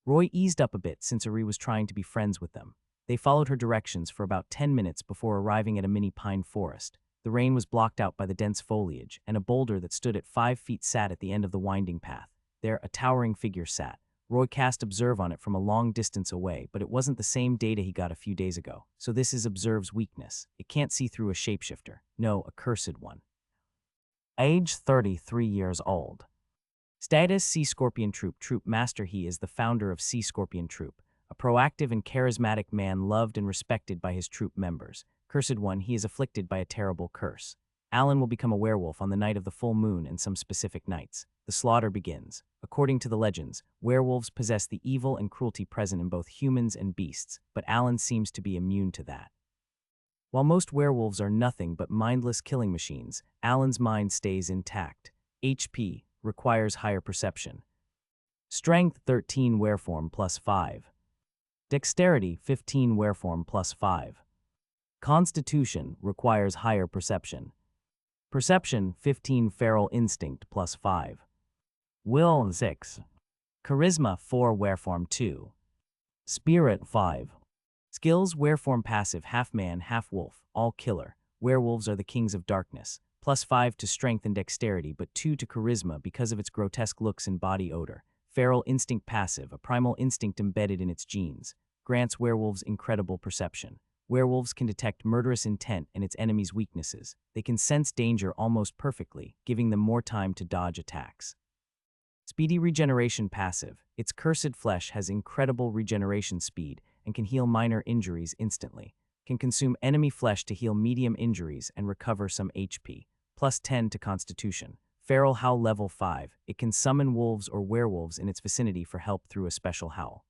Roy eased up a bit since Uri was trying to be friends with them. They followed her directions for about 10 minutes before arriving at a mini pine forest. The rain was blocked out by the dense foliage, and a boulder that stood at 5 feet sat at the end of the winding path. There, a towering figure sat. Roy cast Observe on it from a long distance away, but it wasn't the same data he got a few days ago. So this is Observe's weakness. It can't see through a shapeshifter. No, a cursed one. Age 33 years old. Status Sea Scorpion Troop. Troop Master. He is the founder of Sea Scorpion Troop, a proactive and charismatic man loved and respected by his troop members. Cursed one, he is afflicted by a terrible curse. Alan will become a werewolf on the night of the full moon and some specific nights. The slaughter begins. According to the legends, werewolves possess the evil and cruelty present in both humans and beasts, but Alan seems to be immune to that. While most werewolves are nothing but mindless killing machines, Alan's mind stays intact. HP requires higher perception. Strength 13 wereform plus 5. Dexterity 15 wereform plus 5. Constitution requires higher perception. Perception 15 feral instinct plus 5. Will 6. Charisma 4 Wareform 2. Spirit 5. Skills Wareform passive half man, half wolf, all killer. Werewolves are the kings of darkness. +5 to strength and dexterity, but 2 to charisma because of its grotesque looks and body odor. Feral instinct passive, a primal instinct embedded in its genes. Grants werewolves incredible perception. Werewolves can detect murderous intent and its enemies' weaknesses. They can sense danger almost perfectly, giving them more time to dodge attacks. Speedy regeneration passive. Its cursed flesh has incredible regeneration speed and can heal minor injuries instantly. Can consume enemy flesh to heal medium injuries and recover some HP. +10 to constitution. Feral howl level 5. It can summon wolves or werewolves in its vicinity for help through a special howl.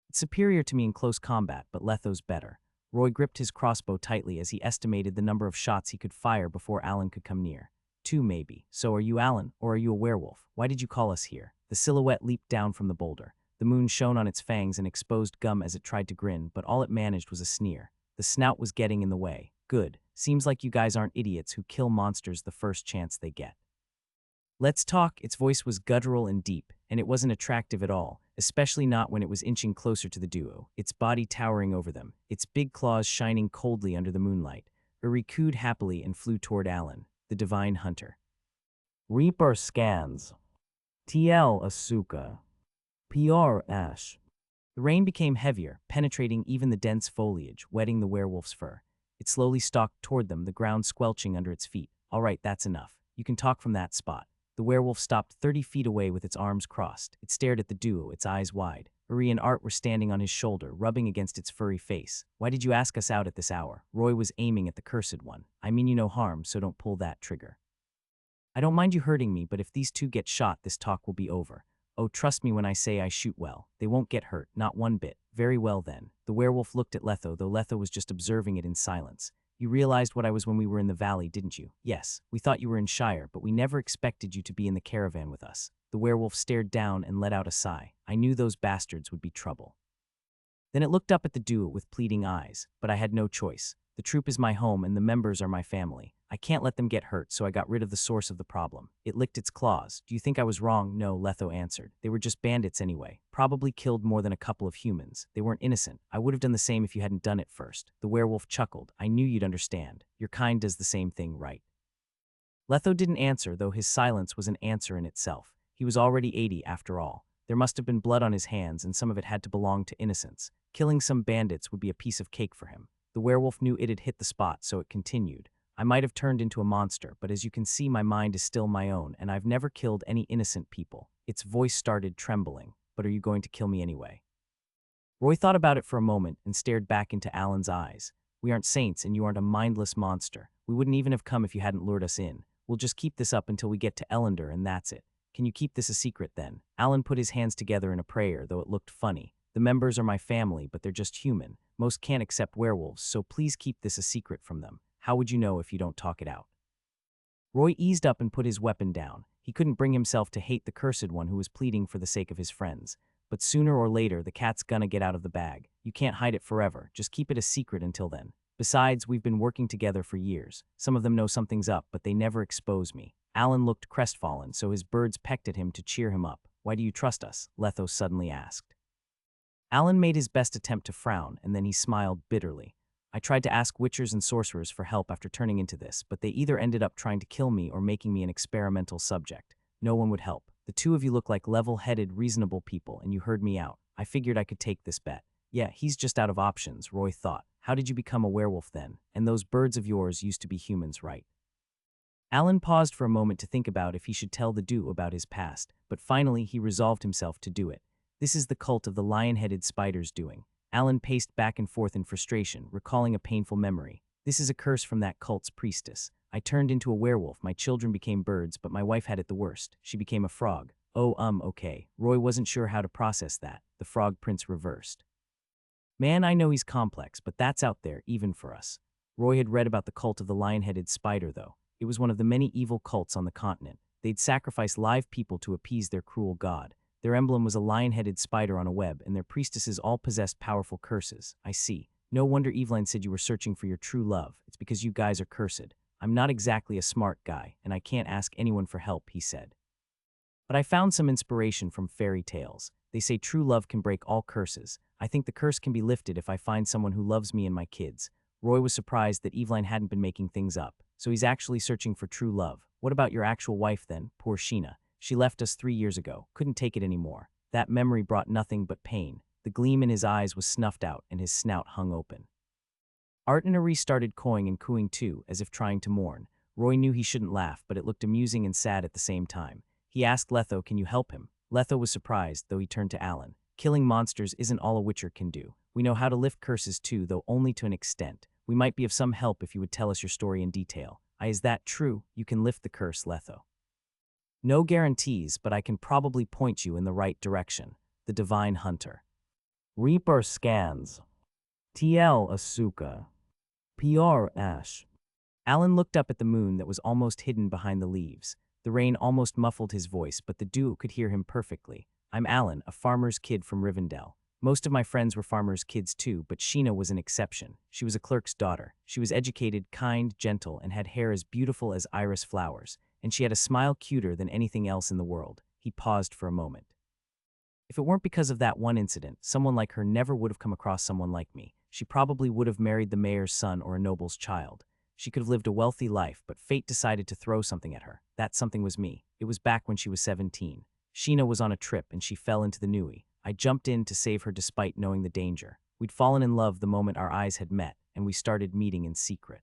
It's superior to me in close combat, but Letho's better. Roy gripped his crossbow tightly as he estimated the number of shots he could fire before Alan could come near. 2 maybe. So are you Alan, or are you a werewolf? Why did you call us here? The silhouette leaped down from the boulder. The moon shone on its fangs and exposed gum as it tried to grin, but all it managed was a sneer. The snout was getting in the way. Good. Seems like you guys aren't idiots who kill monsters the first chance they get. Let's talk. Its voice was guttural and deep, and it wasn't attractive at all, especially not when it was inching closer to the duo, its body towering over them, its big claws shining coldly under the moonlight. Uri cooed happily and flew toward Alan, the divine hunter. Reaper scans. TL Asuka. PR Ash. The rain became heavier, penetrating even the dense foliage, wetting the werewolf's fur. It slowly stalked toward them, the ground squelching under its feet. All right, that's enough. You can talk from that spot. The werewolf stopped 30 feet away with its arms crossed. It stared at the duo, its eyes wide. Uri and Art were standing on his shoulder, rubbing against its furry face. Why did you ask us out at this hour? Roy was aiming at the cursed one. I mean you no harm, so don't pull that trigger. I don't mind you hurting me, but if these two get shot, this talk will be over. Oh, trust me when I say I shoot well. They won't get hurt, not one bit. Very well then. The werewolf looked at Letho, though Letho was just observing it in silence. You realized what I was when we were in the valley, didn't you? Yes, we thought you were in Shire, but we never expected you to be in the caravan with us. The werewolf stared down and let out a sigh. I knew those bastards would be trouble. Then it looked up at the duo with pleading eyes, but I had no choice. The troop is my home and the members are my family. I can't let them get hurt, so I got rid of the source of the problem. It licked its claws. Do you think I was wrong? No, Letho answered. They were just bandits anyway. Probably killed more than a couple of humans. They weren't innocent. I would have done the same if you hadn't done it first. The werewolf chuckled. I knew you'd understand. Your kind does the same thing, right? Letho didn't answer, though his silence was an answer in itself. He was already 80 after all. There must have been blood on his hands, and some of it had to belong to innocents. Killing some bandits would be a piece of cake for him. The werewolf knew it had hit the spot, so it continued. I might have turned into a monster, but as you can see, my mind is still my own, and I've never killed any innocent people. Its voice started trembling. But are you going to kill me anyway? Roy thought about it for a moment and stared back into Alan's eyes. We aren't saints, and you aren't a mindless monster. We wouldn't even have come if you hadn't lured us in. We'll just keep this up until we get to Ellender, and that's it. Can you keep this a secret, then? Alan put his hands together in a prayer, though it looked funny. The members are my family, but they're just human. Most can't accept werewolves, so please keep this a secret from them. How would you know if you don't talk it out? Roy eased up and put his weapon down. He couldn't bring himself to hate the cursed one who was pleading for the sake of his friends. But sooner or later, the cat's gonna get out of the bag. You can't hide it forever. Just keep it a secret until then. Besides, we've been working together for years. Some of them know something's up, but they never expose me. Alan looked crestfallen, so his birds pecked at him to cheer him up. Why do you trust us? Letho suddenly asked. Alan made his best attempt to frown, and then he smiled bitterly. I tried to ask witchers and sorcerers for help after turning into this, but they either ended up trying to kill me or making me an experimental subject. No one would help. The two of you look like level-headed, reasonable people, and you heard me out. I figured I could take this bet. Yeah, he's just out of options, Roy thought. How did you become a werewolf then? And those birds of yours used to be humans, right? Alan paused for a moment to think about if he should tell the duo about his past, but finally he resolved himself to do it. This is the cult of the lion-headed spider's doing. Alan paced back and forth in frustration, recalling a painful memory. This is a curse from that cult's priestess. I turned into a werewolf, my children became birds, but my wife had it the worst. She became a frog. Okay. Roy wasn't sure how to process that. The frog prince reversed. Man, I know he's complex, but that's out there, even for us. Roy had read about the cult of the lion-headed spider, though. It was one of the many evil cults on the continent. They'd sacrifice live people to appease their cruel god. Their emblem was a lion-headed spider on a web, and their priestesses all possessed powerful curses. I see. No wonder Eveline said you were searching for your true love. It's because you guys are cursed. I'm not exactly a smart guy, and I can't ask anyone for help, he said. But I found some inspiration from fairy tales. They say true love can break all curses. I think the curse can be lifted if I find someone who loves me and my kids. Roy was surprised that Eveline hadn't been making things up, so he's actually searching for true love. What about your actual wife then? Poor Sheena. She left us 3 years ago. Couldn't take it anymore. That memory brought nothing but pain. The gleam in his eyes was snuffed out and his snout hung open. Art and Ari started cooing and cooing too, as if trying to mourn. Roy knew he shouldn't laugh, but it looked amusing and sad at the same time. He asked Letho, can you help him? Letho was surprised, though he turned to Alan. Killing monsters isn't all a witcher can do. We know how to lift curses too, though only to an extent. We might be of some help if you would tell us your story in detail. Is that true? You can lift the curse, Letho. No guarantees, but I can probably point you in the right direction. The Divine Hunter. Reaper scans. TL Asuka. PR Ash. Alan looked up at the moon that was almost hidden behind the leaves. The rain almost muffled his voice, but the duo could hear him perfectly. I'm Alan, a farmer's kid from Rivendell. Most of my friends were farmers' kids too, but Sheena was an exception. She was a clerk's daughter. She was educated, kind, gentle, and had hair as beautiful as iris flowers, and she had a smile cuter than anything else in the world. He paused for a moment. If it weren't because of that one incident, someone like her never would have come across someone like me. She probably would have married the mayor's son or a noble's child. She could have lived a wealthy life, but fate decided to throw something at her. That something was me. It was back when she was 17. Sheena was on a trip and she fell into the Nui. I jumped in to save her despite knowing the danger. We'd fallen in love the moment our eyes had met, and we started meeting in secret.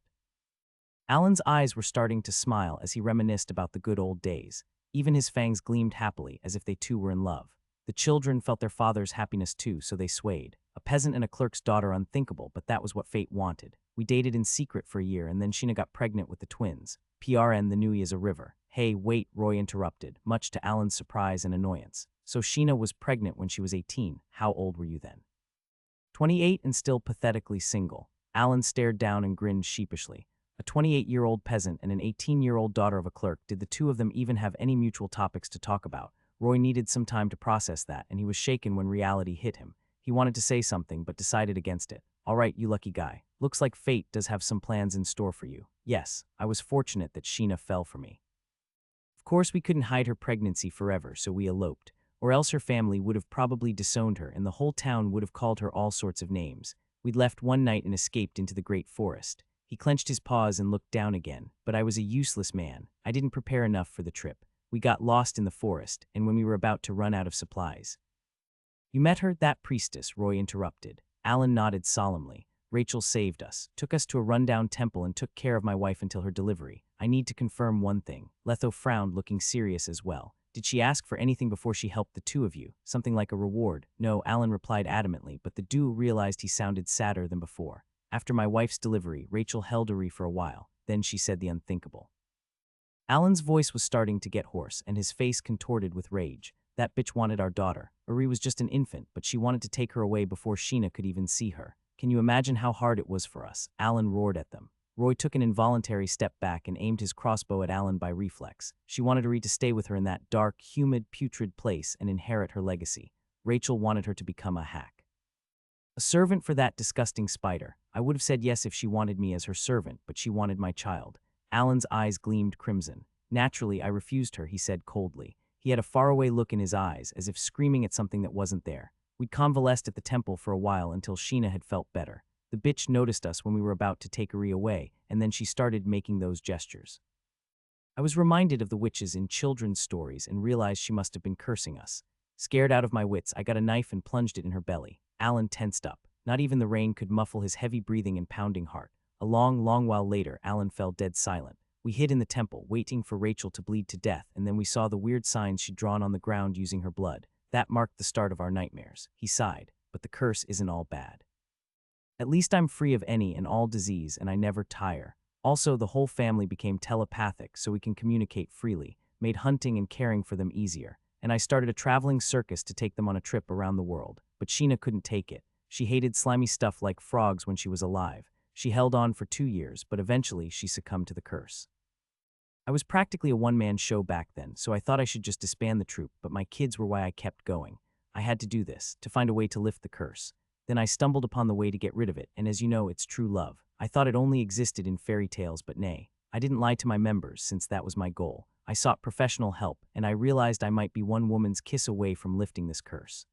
Alan's eyes were starting to smile as he reminisced about the good old days. Even his fangs gleamed happily, as if they too were in love. The children felt their father's happiness too, so they swayed. A peasant and a clerk's daughter, unthinkable, but that was what fate wanted. We dated in secret for a year, and then Sheena got pregnant with the twins. PRN, the Nui is a river. Hey, wait, Roy interrupted, much to Alan's surprise and annoyance. So Sheena was pregnant when she was 18. How old were you then? 28 and still pathetically single. Alan stared down and grinned sheepishly. A 28-year-old peasant and an 18-year-old daughter of a clerk, did the two of them even have any mutual topics to talk about? Roy needed some time to process that, and he was shaken when reality hit him. He wanted to say something, but decided against it. All right, you lucky guy. Looks like fate does have some plans in store for you. Yes, I was fortunate that Sheena fell for me. Of course, we couldn't hide her pregnancy forever, so we eloped. Or else her family would have probably disowned her, and the whole town would have called her all sorts of names. We'd left one night and escaped into the great forest. He clenched his paws and looked down again, but I was a useless man. I didn't prepare enough for the trip. We got lost in the forest, and when we were about to run out of supplies. You met her, that priestess, Roy interrupted. Alan nodded solemnly. Rachel saved us, took us to a rundown temple, and took care of my wife until her delivery. I need to confirm one thing. Letho frowned, looking serious as well. Did she ask for anything before she helped the two of you? Something like a reward? No, Alan replied adamantly, but the duo realized he sounded sadder than before. After my wife's delivery, Rachel held Ari for a while. Then she said the unthinkable. Alan's voice was starting to get hoarse, and his face contorted with rage. That bitch wanted our daughter. Ari was just an infant, but she wanted to take her away before Sheena could even see her. Can you imagine how hard it was for us? Alan roared at them. Roy took an involuntary step back and aimed his crossbow at Alan by reflex. She wanted Ari to stay with her in that dark, humid, putrid place and inherit her legacy. Rachel wanted her to become a hack. A servant for that disgusting spider. I would have said yes if she wanted me as her servant, but she wanted my child. Alan's eyes gleamed crimson. Naturally, I refused her, he said coldly. He had a faraway look in his eyes, as if screaming at something that wasn't there. We'd convalesced at the temple for a while until Sheena had felt better. The bitch noticed us when we were about to take Ari away, and then she started making those gestures. I was reminded of the witches in children's stories and realized she must have been cursing us. Scared out of my wits, I got a knife and plunged it in her belly. Alan tensed up. Not even the rain could muffle his heavy breathing and pounding heart. A long, long while later, Alan fell dead silent. We hid in the temple, waiting for Rachel to bleed to death, and then we saw the weird signs she'd drawn on the ground using her blood. That marked the start of our nightmares. He sighed, but the curse isn't all bad. At least I'm free of any and all disease, and I never tire. Also, the whole family became telepathic, so we can communicate freely, made hunting and caring for them easier. And I started a traveling circus to take them on a trip around the world. But Sheena couldn't take it. She hated slimy stuff like frogs when she was alive. She held on for 2 years, but eventually she succumbed to the curse. I was practically a one-man show back then, so I thought I should just disband the troupe, but my kids were why I kept going. I had to do this, to find a way to lift the curse. Then I stumbled upon the way to get rid of it, and as you know, it's true love. I thought it only existed in fairy tales, but nay. I didn't lie to my members, since that was my goal. I sought professional help, and I realized I might be one woman's kiss away from lifting this curse.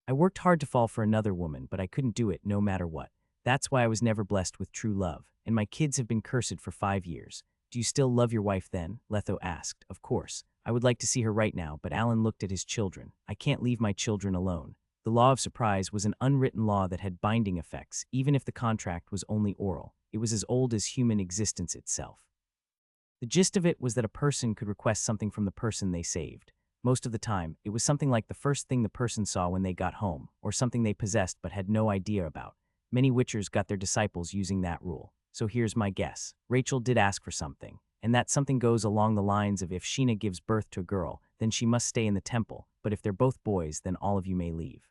I worked hard to fall for another woman, but I couldn't do it no matter what. That's why I was never blessed with true love, and my kids have been cursed for 5 years. Do you still love your wife then? Letho asked. Of course. I would like to see her right now, but Alan looked at his children. I can't leave my children alone. The law of surprise was an unwritten law that had binding effects, even if the contract was only oral. It was as old as human existence itself. The gist of it was that a person could request something from the person they saved. Most of the time, it was something like the first thing the person saw when they got home, or something they possessed but had no idea about. Many witchers got their disciples using that rule. So here's my guess. Rachel did ask for something, and that something goes along the lines of if Sheena gives birth to a girl, then she must stay in the temple, but if they're both boys, then all of you may leave.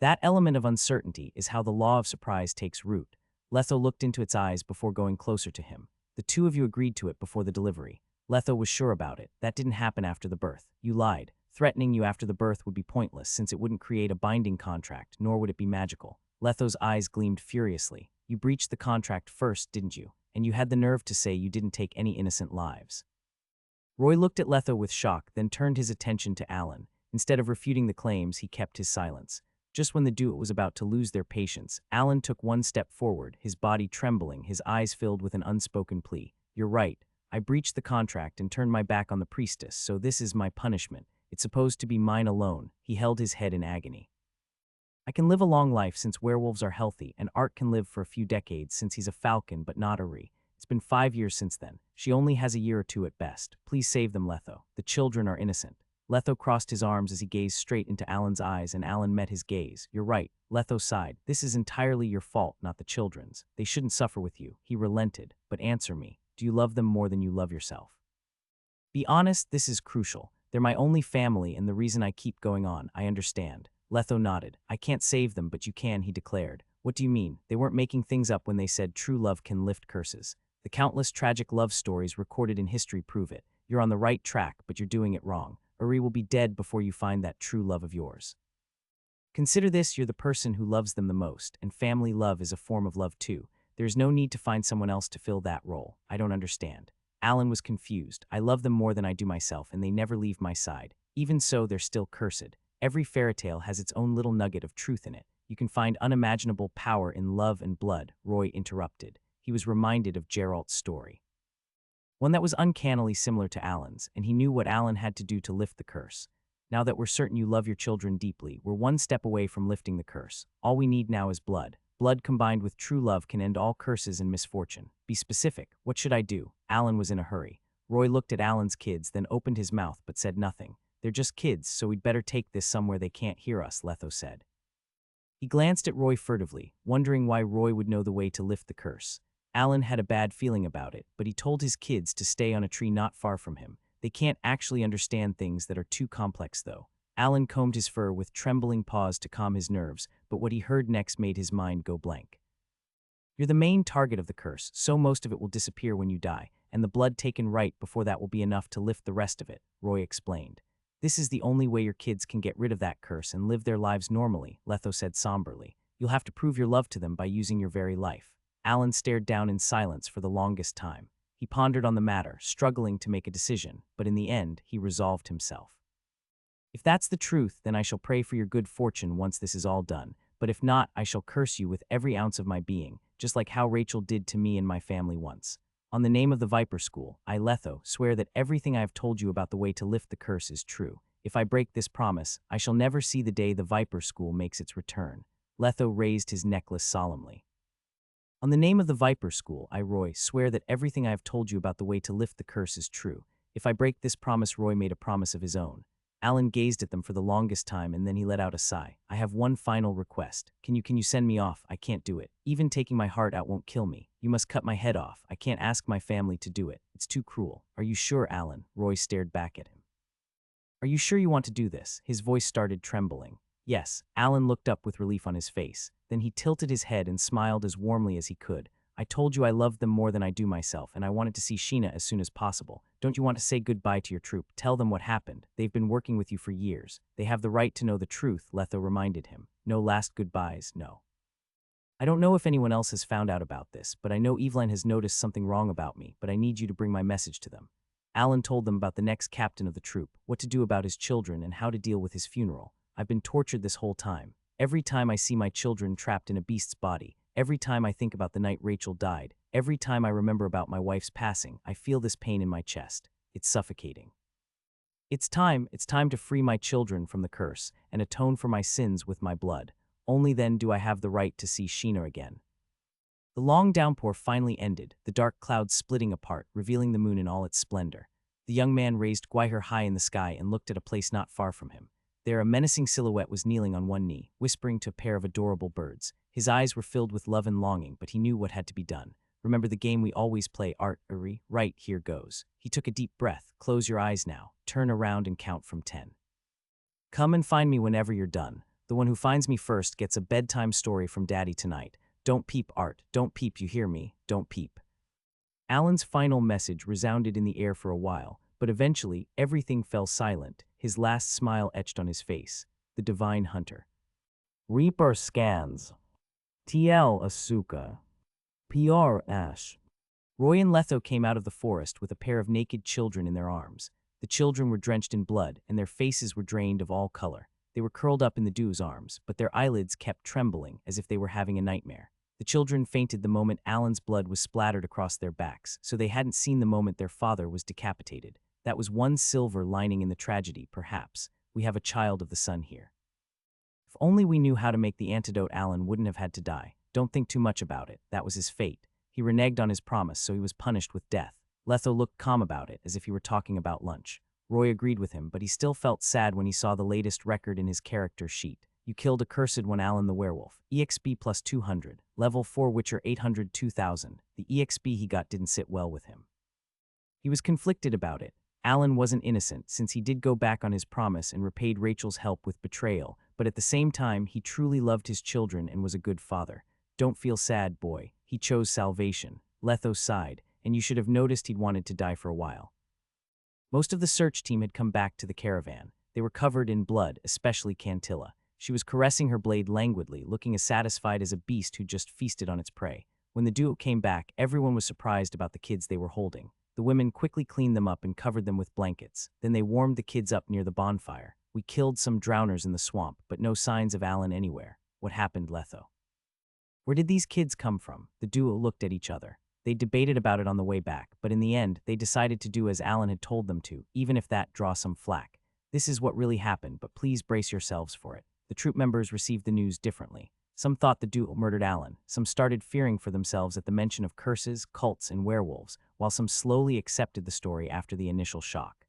That element of uncertainty is how the law of surprise takes root. Letho looked into its eyes before going closer to him. The two of you agreed to it before the delivery. Letho was sure about it. That didn't happen after the birth. You lied. Threatening you after the birth would be pointless since it wouldn't create a binding contract, nor would it be magical. Letho's eyes gleamed furiously. You breached the contract first, didn't you? And you had the nerve to say you didn't take any innocent lives. Roy looked at Letho with shock, then turned his attention to Alan. Instead of refuting the claims, he kept his silence. Just when the duo was about to lose their patience, Alan took one step forward, his body trembling, his eyes filled with an unspoken plea. You're right. I breached the contract and turned my back on the priestess, so this is my punishment. It's supposed to be mine alone. He held his head in agony. I can live a long life since werewolves are healthy, and Art can live for a few decades since he's a falcon but not a re. It's been 5 years since then. She only has a year or two at best. Please save them, Letho. The children are innocent. Letho crossed his arms as he gazed straight into Alan's eyes, and Alan met his gaze. You're right. Letho sighed. This is entirely your fault, not the children's. They shouldn't suffer with you. He relented. But answer me. Do you love them more than you love yourself? Be honest, this is crucial. They're my only family and the reason I keep going on. I understand. Letho nodded. I can't save them, but you can, he declared. What do you mean? They weren't making things up when they said true love can lift curses. The countless tragic love stories recorded in history prove it. You're on the right track, but you're doing it wrong. Uri will be dead before you find that true love of yours. Consider this, you're the person who loves them the most, and family love is a form of love too. There's no need to find someone else to fill that role. I don't understand. Alan was confused. I love them more than I do myself, and they never leave my side. Even so, they're still cursed. Every fairy tale has its own little nugget of truth in it. You can find unimaginable power in love and blood, Roy interrupted. He was reminded of Geralt's story. One that was uncannily similar to Alan's, and he knew what Alan had to do to lift the curse. Now that we're certain you love your children deeply, we're one step away from lifting the curse. All we need now is blood. Blood combined with true love can end all curses and misfortune. Be specific. What should I do? Alan was in a hurry. Roy looked at Alan's kids, then opened his mouth but said nothing. They're just kids, so we'd better take this somewhere they can't hear us, Letho said. He glanced at Roy furtively, wondering why Roy would know the way to lift the curse. Alan had a bad feeling about it, but he told his kids to stay on a tree not far from him. They can't actually understand things that are too complex, though. Alan combed his fur with trembling paws to calm his nerves, but what he heard next made his mind go blank. You're the main target of the curse, so most of it will disappear when you die, and the blood taken right before that will be enough to lift the rest of it, Roy explained. This is the only way your kids can get rid of that curse and live their lives normally, Letho said somberly. You'll have to prove your love to them by using your very life. Alan stared down in silence for the longest time. He pondered on the matter, struggling to make a decision, but in the end, he resolved himself. If that's the truth, then I shall pray for your good fortune once this is all done, but if not, I shall curse you with every ounce of my being, just like how Rachel did to me and my family once. On the name of the Viper School, I, Letho, swear that everything I have told you about the way to lift the curse is true. If I break this promise, I shall never see the day the Viper School makes its return. Letho raised his necklace solemnly. On the name of the Viper School, I, Roy, swear that everything I have told you about the way to lift the curse is true. If I break this promise, Roy made a promise of his own. Alan gazed at them for the longest time, and then he let out a sigh. I have one final request. Can you send me off? I can't do it. Even taking my heart out won't kill me. You must cut my head off. I can't ask my family to do it. It's too cruel. Are you sure, Alan? Roy stared back at him. Are you sure you want to do this? His voice started trembling. Yes. Alan looked up with relief on his face. Then he tilted his head and smiled as warmly as he could. I told you I loved them more than I do myself, and I wanted to see Sheena as soon as possible. Don't you want to say goodbye to your troop? Tell them what happened. They've been working with you for years. They have the right to know the truth, Letho reminded him. No last goodbyes, no. I don't know if anyone else has found out about this, but I know Eveline has noticed something wrong about me, but I need you to bring my message to them. Alan told them about the next captain of the troop, what to do about his children, and how to deal with his funeral. I've been tortured this whole time. Every time I see my children trapped in a beast's body, every time I think about the night Rachel died, every time I remember about my wife's passing, I feel this pain in my chest. It's suffocating. It's time to free my children from the curse and atone for my sins with my blood. Only then do I have the right to see Sheena again. The long downpour finally ended, the dark clouds splitting apart, revealing the moon in all its splendor. The young man raised Gwaiher high in the sky and looked at a place not far from him. There a menacing silhouette was kneeling on one knee, whispering to a pair of adorable birds. His eyes were filled with love and longing, but he knew what had to be done. Remember the game we always play, Art, Uri? Right, here goes. He took a deep breath. Close your eyes now. Turn around and count from 10. Come and find me whenever you're done. The one who finds me first gets a bedtime story from Daddy tonight. Don't peep, Art. Don't peep, you hear me? Don't peep. Alan's final message resounded in the air for a while, but eventually everything fell silent, his last smile etched on his face. The divine hunter. Reaper scans. TL Asuka. PR Ash. Roy and Letho came out of the forest with a pair of naked children in their arms. The children were drenched in blood, and their faces were drained of all color. They were curled up in the Dew's arms, but their eyelids kept trembling as if they were having a nightmare. The children fainted the moment Alan's blood was splattered across their backs, so they hadn't seen the moment their father was decapitated. That was one silver lining in the tragedy, perhaps. We have a child of the sun here. If only we knew how to make the antidote, Alan wouldn't have had to die. Don't think too much about it. That was his fate. He reneged on his promise, so he was punished with death. Letho looked calm about it, as if he were talking about lunch. Roy agreed with him, but he still felt sad when he saw the latest record in his character sheet. You killed a cursed one, Alan the werewolf. EXP plus 200. Level 4 Witcher 802,000. The EXP he got didn't sit well with him. He was conflicted about it. Alan wasn't innocent, since he did go back on his promise and repaid Rachel's help with betrayal, but at the same time, he truly loved his children and was a good father. Don't feel sad, boy. He chose salvation. Letho sighed, and you should have noticed he'd wanted to die for a while. Most of the search team had come back to the caravan. They were covered in blood, especially Cantilla. She was caressing her blade languidly, looking as satisfied as a beast who just feasted on its prey. When the duo came back, everyone was surprised about the kids they were holding. The women quickly cleaned them up and covered them with blankets. Then they warmed the kids up near the bonfire. We killed some drowners in the swamp, but no signs of Alan anywhere. What happened, Letho? Where did these kids come from? The duo looked at each other. They debated about it on the way back, but in the end, they decided to do as Alan had told them to, even if that draws some flack. This is what really happened, but please brace yourselves for it. The troop members received the news differently. Some thought the duo murdered Alan. Some started fearing for themselves at the mention of curses, cults, and werewolves, while some slowly accepted the story after the initial shock.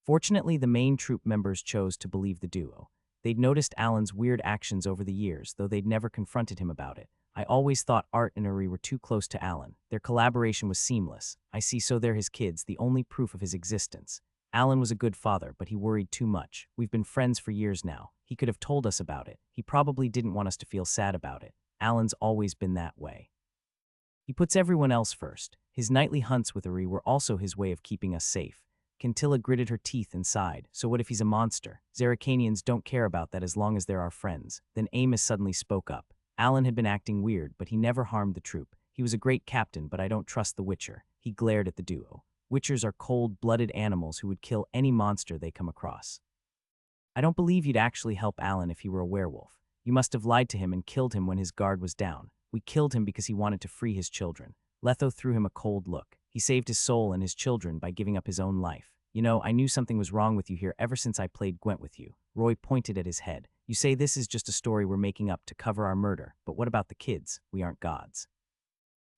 Fortunately, the main troop members chose to believe the duo. They'd noticed Alan's weird actions over the years, though they'd never confronted him about it. I always thought Art and Uri were too close to Alan. Their collaboration was seamless. I see, so they're his kids, the only proof of his existence. Alan was a good father, but he worried too much. We've been friends for years now. He could have told us about it. He probably didn't want us to feel sad about it. Alan's always been that way. He puts everyone else first. His nightly hunts with Uri were also his way of keeping us safe. Cantilla gritted her teeth and sighed. So what if he's a monster? Zeracanians don't care about that as long as they're our friends. Then Amos suddenly spoke up. Alan had been acting weird, but he never harmed the troop. He was a great captain, but I don't trust the Witcher. He glared at the duo. Witchers are cold-blooded animals who would kill any monster they come across. I don't believe you'd actually help Alan if he were a werewolf. You must have lied to him and killed him when his guard was down. We killed him because he wanted to free his children. Letho threw him a cold look. He saved his soul and his children by giving up his own life. You know, I knew something was wrong with you here ever since I played Gwent with you. Roy pointed at his head. You say this is just a story we're making up to cover our murder, but what about the kids? We aren't gods.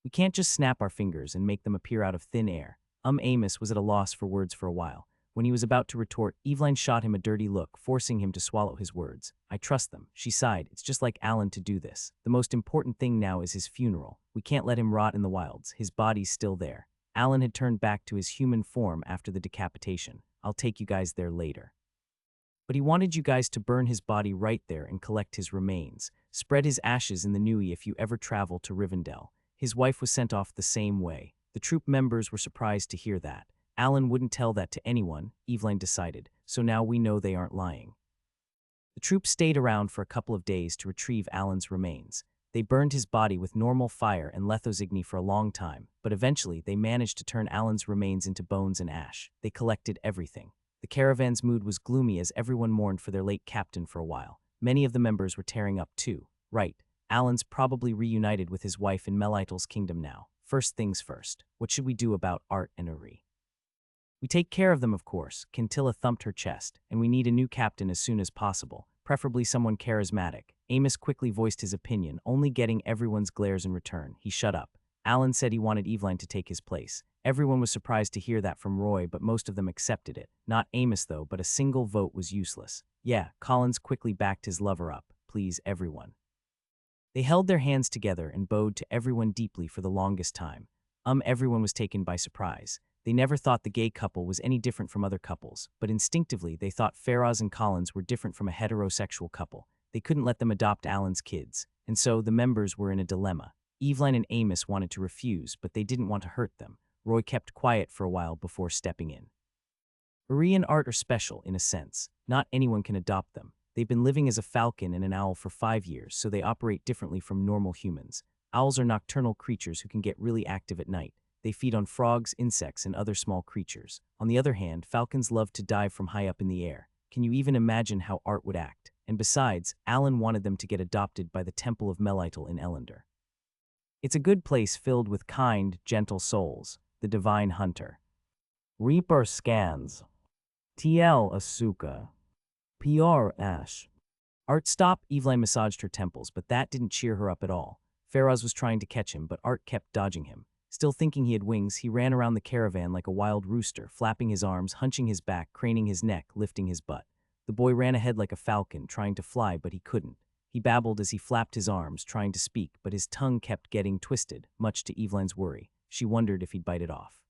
We can't just snap our fingers and make them appear out of thin air. Amos was at a loss for words for a while. When he was about to retort, Eveline shot him a dirty look, forcing him to swallow his words. I trust them. She sighed. It's just like Alan to do this. The most important thing now is his funeral. We can't let him rot in the wilds. His body's still there. Alan had turned back to his human form after the decapitation. I'll take you guys there later. But he wanted you guys to burn his body right there and collect his remains. Spread his ashes in the Nui if you ever travel to Rivendell. His wife was sent off the same way. The troop members were surprised to hear that. Alan wouldn't tell that to anyone, Eveline decided, so now we know they aren't lying. The troop stayed around for a couple of days to retrieve Alan's remains. They burned his body with normal fire and lethozigny for a long time, but eventually they managed to turn Alan's remains into bones and ash. They collected everything. The caravan's mood was gloomy as everyone mourned for their late captain for a while. Many of the members were tearing up too. Right, Alan's probably reunited with his wife in Melitel's kingdom now. First things first, what should we do about Art and Uri? We take care of them, of course. Quintilla thumped her chest, and we need a new captain as soon as possible, preferably someone charismatic. Amos quickly voiced his opinion, only getting everyone's glares in return. He shut up. Alan said he wanted Eveline to take his place. Everyone was surprised to hear that from Roy, but most of them accepted it. Not Amos, though, but a single vote was useless. Yeah, Collins quickly backed his lover up. Please, everyone. They held their hands together and bowed to everyone deeply for the longest time. Everyone was taken by surprise. They never thought the gay couple was any different from other couples, but instinctively they thought Faraz and Collins were different from a heterosexual couple. They couldn't let them adopt Alan's kids, and so the members were in a dilemma. Eveline and Amos wanted to refuse, but they didn't want to hurt them. Roy kept quiet for a while before stepping in. Uri and Art are special, in a sense. Not anyone can adopt them. They've been living as a falcon and an owl for 5 years, so they operate differently from normal humans. Owls are nocturnal creatures who can get really active at night. They feed on frogs, insects, and other small creatures. On the other hand, falcons love to dive from high up in the air. Can you even imagine how Art would act? And besides, Alan wanted them to get adopted by the Temple of Melitel in Ellender. It's a good place filled with kind, gentle souls. The Divine Hunter. Reaper scans. TL Asuka. PR Ash. Art stopped. Eveline massaged her temples, but that didn't cheer her up at all. Faraz was trying to catch him, but Art kept dodging him. Still thinking he had wings, he ran around the caravan like a wild rooster, flapping his arms, hunching his back, craning his neck, lifting his butt. The boy ran ahead like a falcon, trying to fly, but he couldn't. He babbled as he flapped his arms, trying to speak, but his tongue kept getting twisted, much to Eveline's worry. She wondered if he'd bite it off.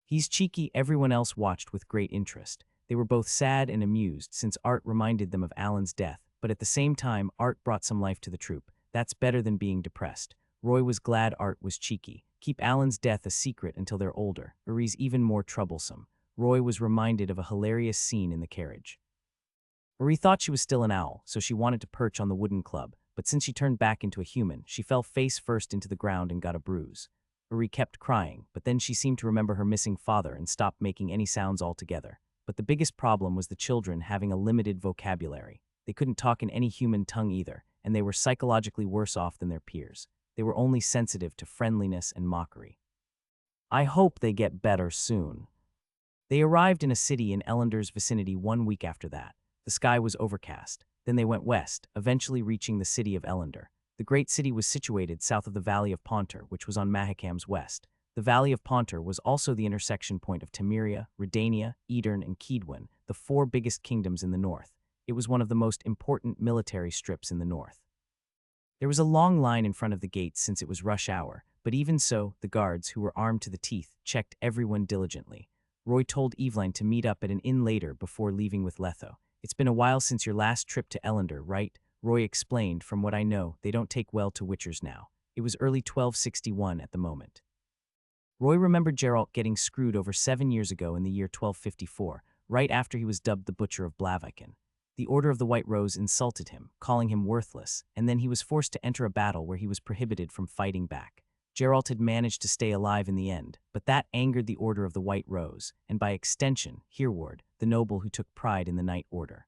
He's cheeky. Everyone else watched with great interest. They were both sad and amused, since Art reminded them of Alan's death, but at the same time, Art brought some life to the troupe. That's better than being depressed. Roy was glad Art was cheeky. Keep Alan's death a secret until they're older. Uri's even more troublesome. Roy was reminded of a hilarious scene in the carriage. Uri thought she was still an owl, so she wanted to perch on the wooden club, but since she turned back into a human, she fell face first into the ground and got a bruise. Uri kept crying, but then she seemed to remember her missing father and stopped making any sounds altogether. But the biggest problem was the children having a limited vocabulary. They couldn't talk in any human tongue either, and they were psychologically worse off than their peers. They were only sensitive to friendliness and mockery. I hope they get better soon. They arrived in a city in Ellender's vicinity 1 week after that. The sky was overcast. Then they went west, eventually reaching the city of Ellender. The great city was situated south of the Valley of Pontar, which was on Mahakkam's west. The Valley of Pontar was also the intersection point of Temeria, Redania, Edern, and Keedwin, the 4 biggest kingdoms in the north. It was one of the most important military strips in the north. There was a long line in front of the gates since it was rush hour, but even so, the guards, who were armed to the teeth, checked everyone diligently. Roy told Eveline to meet up at an inn later before leaving with Letho. It's been a while since your last trip to Ellender, right? Roy explained. From what I know, they don't take well to witchers now. It was early 1261 at the moment. Roy remembered Geralt getting screwed over 7 years ago in the year 1254, right after he was dubbed the Butcher of Blaviken. The Order of the White Rose insulted him, calling him worthless, and then he was forced to enter a battle where he was prohibited from fighting back. Geralt had managed to stay alive in the end, but that angered the Order of the White Rose, and by extension, Hereward, the noble who took pride in the Knight Order.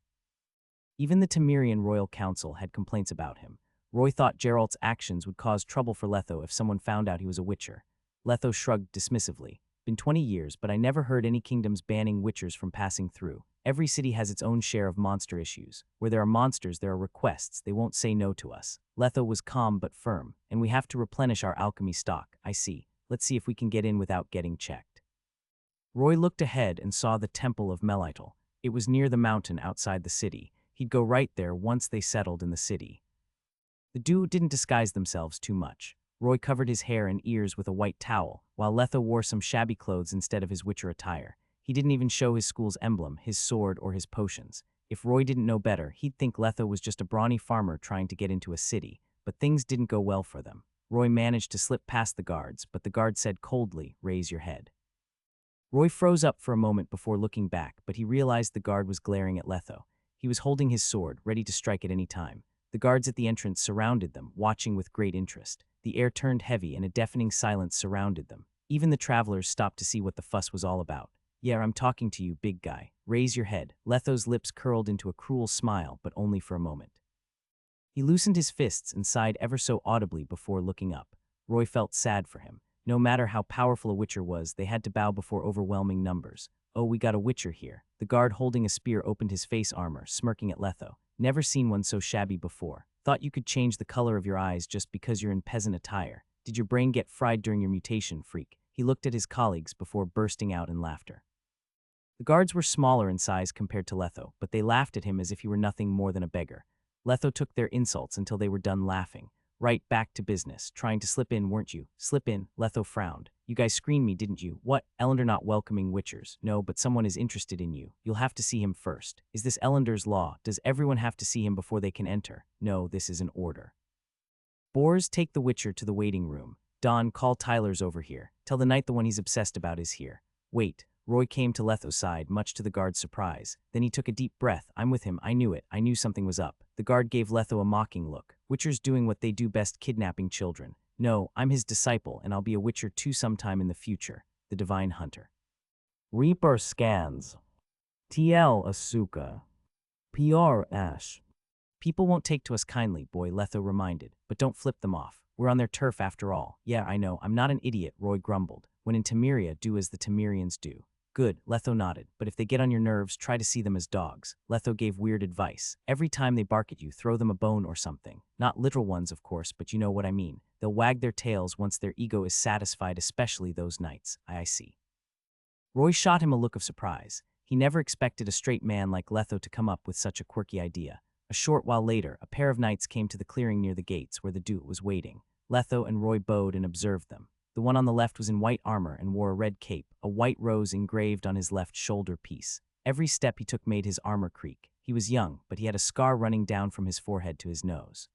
Even the Temerian Royal Council had complaints about him. Roy thought Geralt's actions would cause trouble for Letho if someone found out he was a witcher. Letho shrugged dismissively. Been 20 years, but I never heard any kingdoms banning witchers from passing through. Every city has its own share of monster issues. Where there are monsters, there are requests. They won't say no to us. Letho was calm but firm, and we have to replenish our alchemy stock. I see. Let's see if we can get in without getting checked. Roy looked ahead and saw the Temple of Melitel. It was near the mountain outside the city. He'd go right there once they settled in the city. The duo didn't disguise themselves too much. Roy covered his hair and ears with a white towel, while Letho wore some shabby clothes instead of his witcher attire. He didn't even show his school's emblem, his sword, or his potions. If Roy didn't know better, he'd think Letho was just a brawny farmer trying to get into a city. But things didn't go well for them. Roy managed to slip past the guards, but the guard said coldly, "Raise your head." Roy froze up for a moment before looking back, but he realized the guard was glaring at Letho. He was holding his sword, ready to strike at any time. The guards at the entrance surrounded them, watching with great interest. The air turned heavy and a deafening silence surrounded them. Even the travelers stopped to see what the fuss was all about. Yeah, I'm talking to you, big guy. Raise your head. Letho's lips curled into a cruel smile, but only for a moment. He loosened his fists and sighed ever so audibly before looking up. Roy felt sad for him. No matter how powerful a witcher was, they had to bow before overwhelming numbers. Oh, we got a witcher here. The guard holding a spear opened his face armor, smirking at Letho. Never seen one so shabby before. Thought you could change the color of your eyes just because you're in peasant attire. Did your brain get fried during your mutation, freak? He looked at his colleagues before bursting out in laughter. The guards were smaller in size compared to Letho, but they laughed at him as if he were nothing more than a beggar. Letho took their insults until they were done laughing. Right back to business. Trying to slip in, weren't you? Slip in, Letho frowned. You guys screened me, didn't you? What? Ellender not welcoming witchers. No, but someone is interested in you. You'll have to see him first. Is this Ellender's law? Does everyone have to see him before they can enter? No, this is an order. Boars, take the witcher to the waiting room. Don, call Tyler's over here. Tell the knight the one he's obsessed about is here. Wait. Roy came to Letho's side, much to the guard's surprise. Then he took a deep breath. I'm with him. I knew it. I knew something was up. The guard gave Letho a mocking look. Witchers doing what they do best, kidnapping children. No, I'm his disciple, and I'll be a witcher too sometime in the future. The divine hunter. Reaper scans. TL Asuka. PR Ash. People won't take to us kindly, boy, Letho reminded, but don't flip them off. We're on their turf after all. Yeah, I know. I'm not an idiot, Roy grumbled. When in Temeria, do as the Temerians do. Good, Letho nodded, but if they get on your nerves, try to see them as dogs. Letho gave weird advice. Every time they bark at you, throw them a bone or something. Not literal ones, of course, but you know what I mean. They'll wag their tails once their ego is satisfied, especially those nights. I see. Roy shot him a look of surprise. He never expected a straight man like Letho to come up with such a quirky idea. A short while later, a pair of knights came to the clearing near the gates where the dude was waiting. Letho and Roy bowed and observed them. The one on the left was in white armor and wore a red cape, a white rose engraved on his left shoulder piece. Every step he took made his armor creak. He was young, but he had a scar running down from his forehead to his nose.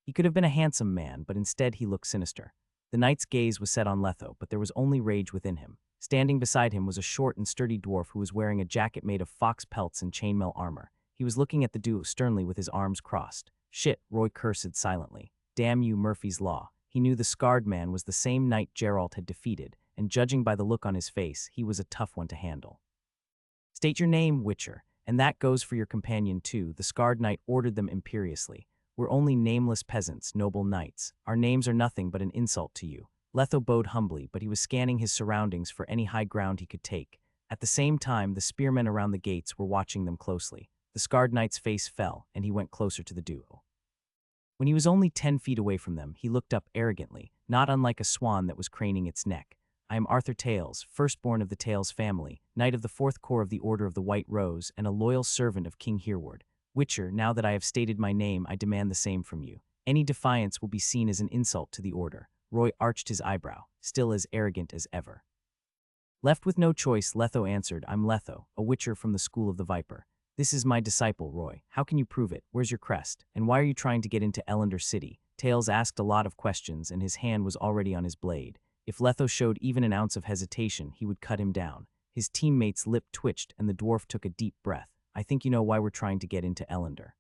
He could have been a handsome man, but instead he looked sinister. The knight's gaze was set on Letho, but there was only rage within him. Standing beside him was a short and sturdy dwarf who was wearing a jacket made of fox pelts and chainmail armor. He was looking at the duo sternly with his arms crossed. Shit, Roy cursed silently. Damn you, Murphy's Law. He knew the scarred man was the same knight Geralt had defeated, and judging by the look on his face, he was a tough one to handle. State your name, Witcher, and that goes for your companion too, the scarred knight ordered them imperiously. We're only nameless peasants, noble knights. Our names are nothing but an insult to you. Letho bowed humbly, but he was scanning his surroundings for any high ground he could take. At the same time, the spearmen around the gates were watching them closely. The scarred knight's face fell, and he went closer to the duo. When he was only 10 feet away from them, he looked up arrogantly, not unlike a swan that was craning its neck. I am Arthur Tales, firstborn of the Tales family, knight of the 4th Corps of the Order of the White Rose, and a loyal servant of King Hereward. Witcher, now that I have stated my name, I demand the same from you. Any defiance will be seen as an insult to the order. Roy arched his eyebrow, still as arrogant as ever. Left with no choice, Letho answered, I'm Letho, a witcher from the School of the Viper. This is my disciple, Roy. How can you prove it? Where's your crest? And why are you trying to get into Ellender City? Tales asked a lot of questions, and his hand was already on his blade. If Letho showed even an ounce of hesitation, he would cut him down. His teammate's lip twitched, and the dwarf took a deep breath. I think you know why we're trying to get into Ellender.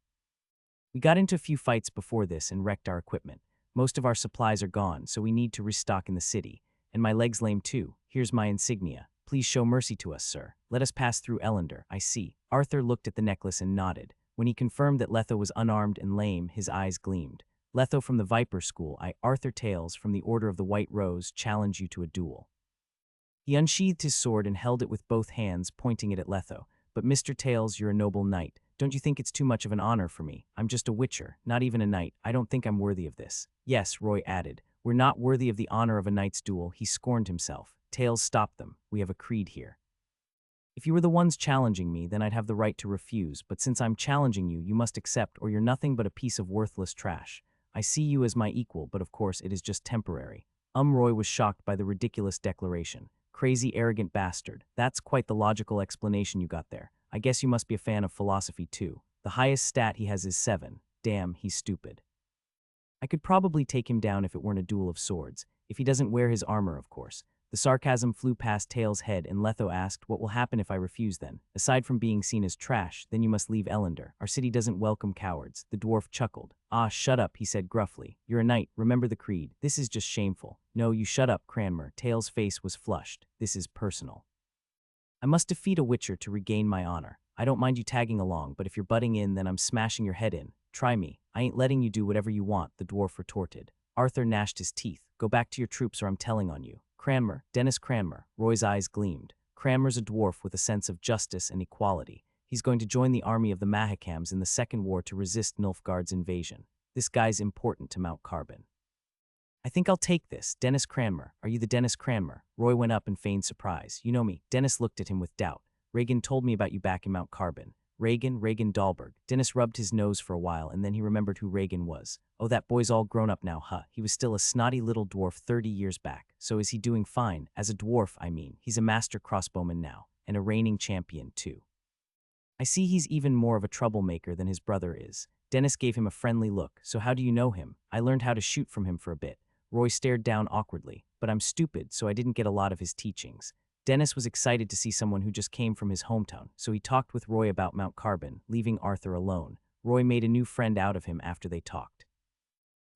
We got into a few fights before this and wrecked our equipment. Most of our supplies are gone, so we need to restock in the city. And my leg's lame too. Here's my insignia. Please show mercy to us, sir. Let us pass through Ellender. I see. Arthur looked at the necklace and nodded. When he confirmed that Letho was unarmed and lame, his eyes gleamed. Letho from the Viper School, I, Arthur Tales from the Order of the White Rose, challenge you to a duel. He unsheathed his sword and held it with both hands, pointing it at Letho. But Mr. Tales, you're a noble knight. Don't you think it's too much of an honor for me? I'm just a witcher, not even a knight. I don't think I'm worthy of this. Yes, Roy added. We're not worthy of the honor of a knight's duel. He scorned himself. Tales stopped them. We have a creed here. If you were the ones challenging me, then I'd have the right to refuse, but since I'm challenging you, you must accept or you're nothing but a piece of worthless trash. I see you as my equal, but of course it is just temporary. Roy was shocked by the ridiculous declaration. Crazy, arrogant bastard. That's quite the logical explanation you got there. I guess you must be a fan of philosophy too. The highest stat he has is 7. Damn, he's stupid. I could probably take him down if it weren't a duel of swords. If he doesn't wear his armor, of course. The sarcasm flew past Tails' head, and Letho asked, "What will happen if I refuse then? Aside from being seen as trash, then you must leave Elender. Our city doesn't welcome cowards." The dwarf chuckled. "Ah, shut up," he said gruffly. "You're a knight, remember the creed. This is just shameful." "No, you shut up, Cranmer." Tails' face was flushed. "This is personal. I must defeat a witcher to regain my honor. I don't mind you tagging along, but if you're butting in, then I'm smashing your head in. Try me. I ain't letting you do whatever you want," the dwarf retorted. Arthur gnashed his teeth. "Go back to your troops or I'm telling on you." "Cranmer, Dennis Cranmer." Roy's eyes gleamed. "Cranmer's a dwarf with a sense of justice and equality. He's going to join the army of the manhwarecaps in the Second War to resist Nilfgaard's invasion. This guy's important to Mount Carbon." "I think I'll take this. Dennis Cranmer. Are you the Dennis Cranmer?" Roy went up and feigned surprise. "You know me." Dennis looked at him with doubt. "Reagan told me about you back in Mount Carbon." Reagan Dahlberg." Dennis rubbed his nose for a while, and then he remembered who Reagan was. "Oh, that boy's all grown up now, huh? He was still a snotty little dwarf 30 years back. So is he doing fine? As a dwarf, I mean. He's a master crossbowman now, and a reigning champion, too. I see he's even more of a troublemaker than his brother is." Dennis gave him a friendly look. "So how do you know him?" "I learned how to shoot from him for a bit." Roy stared down awkwardly. "But I'm stupid, so I didn't get a lot of his teachings." Dennis was excited to see someone who just came from his hometown, so he talked with Roy about Mount Carbon, leaving Arthur alone. Roy made a new friend out of him after they talked.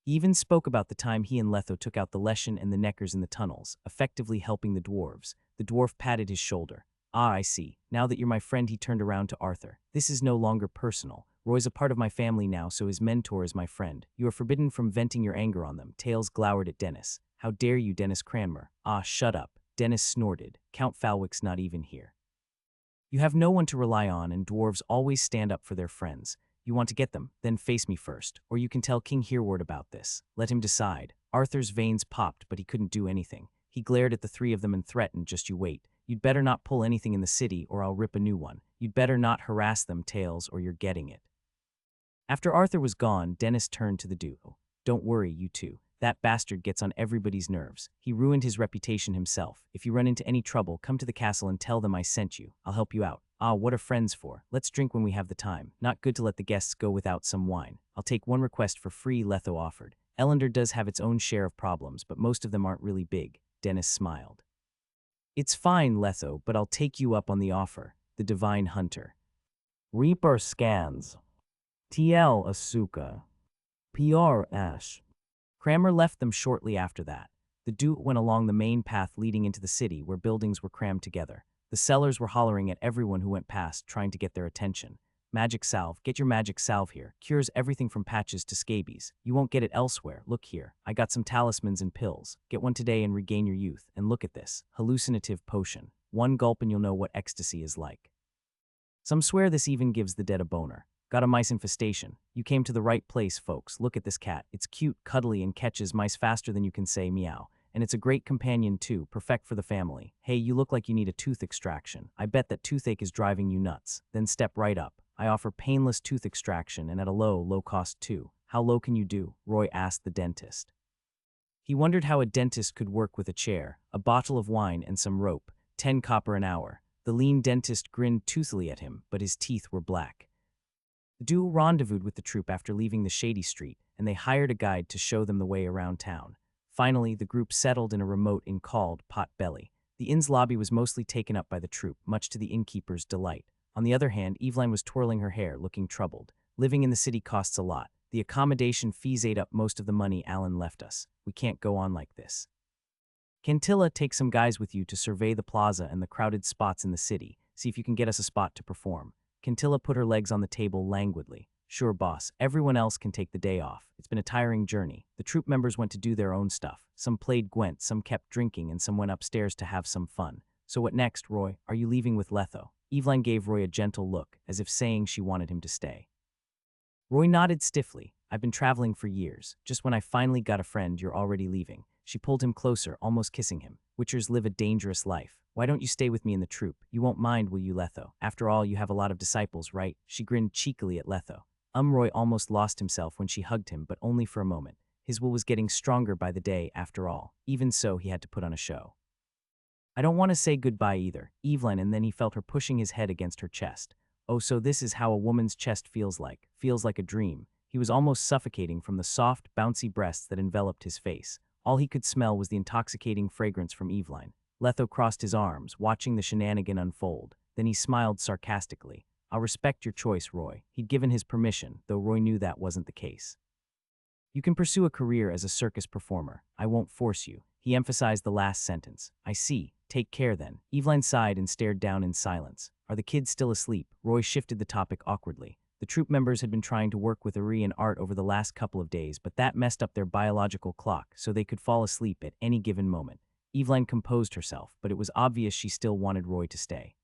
He even spoke about the time he and Letho took out the Leshen and the Neckers in the tunnels, effectively helping the dwarves. The dwarf patted his shoulder. "Ah, I see. Now that you're my friend," he turned around to Arthur. "This is no longer personal. Roy's a part of my family now, so his mentor is my friend. You are forbidden from venting your anger on them." Tails glowered at Dennis. "How dare you, Dennis Cranmer?" "Ah, shut up." Dennis snorted. "Count Falwick's not even here. You have no one to rely on, and dwarves always stand up for their friends. You want to get them? Then face me first. Or you can tell King Hereward about this. Let him decide." Arthur's veins popped, but he couldn't do anything. He glared at the three of them and threatened, "Just you wait. You'd better not pull anything in the city, or I'll rip a new one. You'd better not harass them, Tails, or you're getting it." After Arthur was gone, Dennis turned to the duo. "Don't worry, you two. That bastard gets on everybody's nerves. He ruined his reputation himself. If you run into any trouble, come to the castle and tell them I sent you. I'll help you out." "Ah, what are friends for? Let's drink when we have the time. Not good to let the guests go without some wine." "I'll take one request for free," Letho offered. "Elender does have its own share of problems, but most of them aren't really big." Dennis smiled. "It's fine, Letho, but I'll take you up on the offer." The Divine Hunter. Reaper scans. TL Asuka. PR Ash. Cranmer left them shortly after that. The duo went along the main path leading into the city, where buildings were crammed together. The sellers were hollering at everyone who went past, trying to get their attention. "Magic salve, get your magic salve here. Cures everything from patches to scabies. You won't get it elsewhere. Look here. I got some talismans and pills. Get one today and regain your youth. And look at this. Hallucinative potion. One gulp and you'll know what ecstasy is like. Some swear this even gives the dead a boner. Got a mice infestation. You came to the right place, folks. Look at this cat. It's cute, cuddly, and catches mice faster than you can say meow. And it's a great companion too, perfect for the family. Hey, you look like you need a tooth extraction. I bet that toothache is driving you nuts. Then step right up. I offer painless tooth extraction and at a low cost too. How low can you do?" Roy asked the dentist. He wondered how a dentist could work with a chair, a bottle of wine, and some rope. 10 copper an hour. The lean dentist grinned toothily at him, but his teeth were black. The duo rendezvoused with the troupe after leaving the shady street, and they hired a guide to show them the way around town. Finally, the group settled in a remote inn called Pot Belly. The inn's lobby was mostly taken up by the troupe, much to the innkeeper's delight. On the other hand, Eveline was twirling her hair, looking troubled. "Living in the city costs a lot. The accommodation fees ate up most of the money Alan left us. We can't go on like this. Cantilla, take some guys with you to survey the plaza and the crowded spots in the city. See if you can get us a spot to perform." Cantilla put her legs on the table languidly. "Sure, boss. Everyone else can take the day off. It's been a tiring journey." The troupe members went to do their own stuff. Some played Gwent, some kept drinking, and some went upstairs to have some fun. "So what next, Roy? Are you leaving with Letho?" Eveline gave Roy a gentle look, as if saying she wanted him to stay. Roy nodded stiffly. "I've been traveling for years. Just when I finally got a friend, you're already leaving." She pulled him closer, almost kissing him. "Witchers live a dangerous life. Why don't you stay with me in the troupe? You won't mind, will you, Letho? After all, you have a lot of disciples, right?" She grinned cheekily at Letho. Roy almost lost himself when she hugged him, but only for a moment. His will was getting stronger by the day, after all. Even so, he had to put on a show. "I don't want to say goodbye either, Eveline," and then he felt her pushing his head against her chest. Oh, so this is how a woman's chest feels like a dream. He was almost suffocating from the soft, bouncy breasts that enveloped his face. All he could smell was the intoxicating fragrance from Eveline. Letho crossed his arms, watching the shenanigan unfold. Then he smiled sarcastically. I'll respect your choice, Roy. He'd given his permission, though Roy knew that wasn't the case. You can pursue a career as a circus performer. I won't force you. He emphasized the last sentence. I see. Take care then. Eveline sighed and stared down in silence. Are the kids still asleep? Roy shifted the topic awkwardly. The troop members had been trying to work with Ari and Art over the last couple of days, but that messed up their biological clock, so they could fall asleep at any given moment. Eveline composed herself, but it was obvious she still wanted Roy to stay.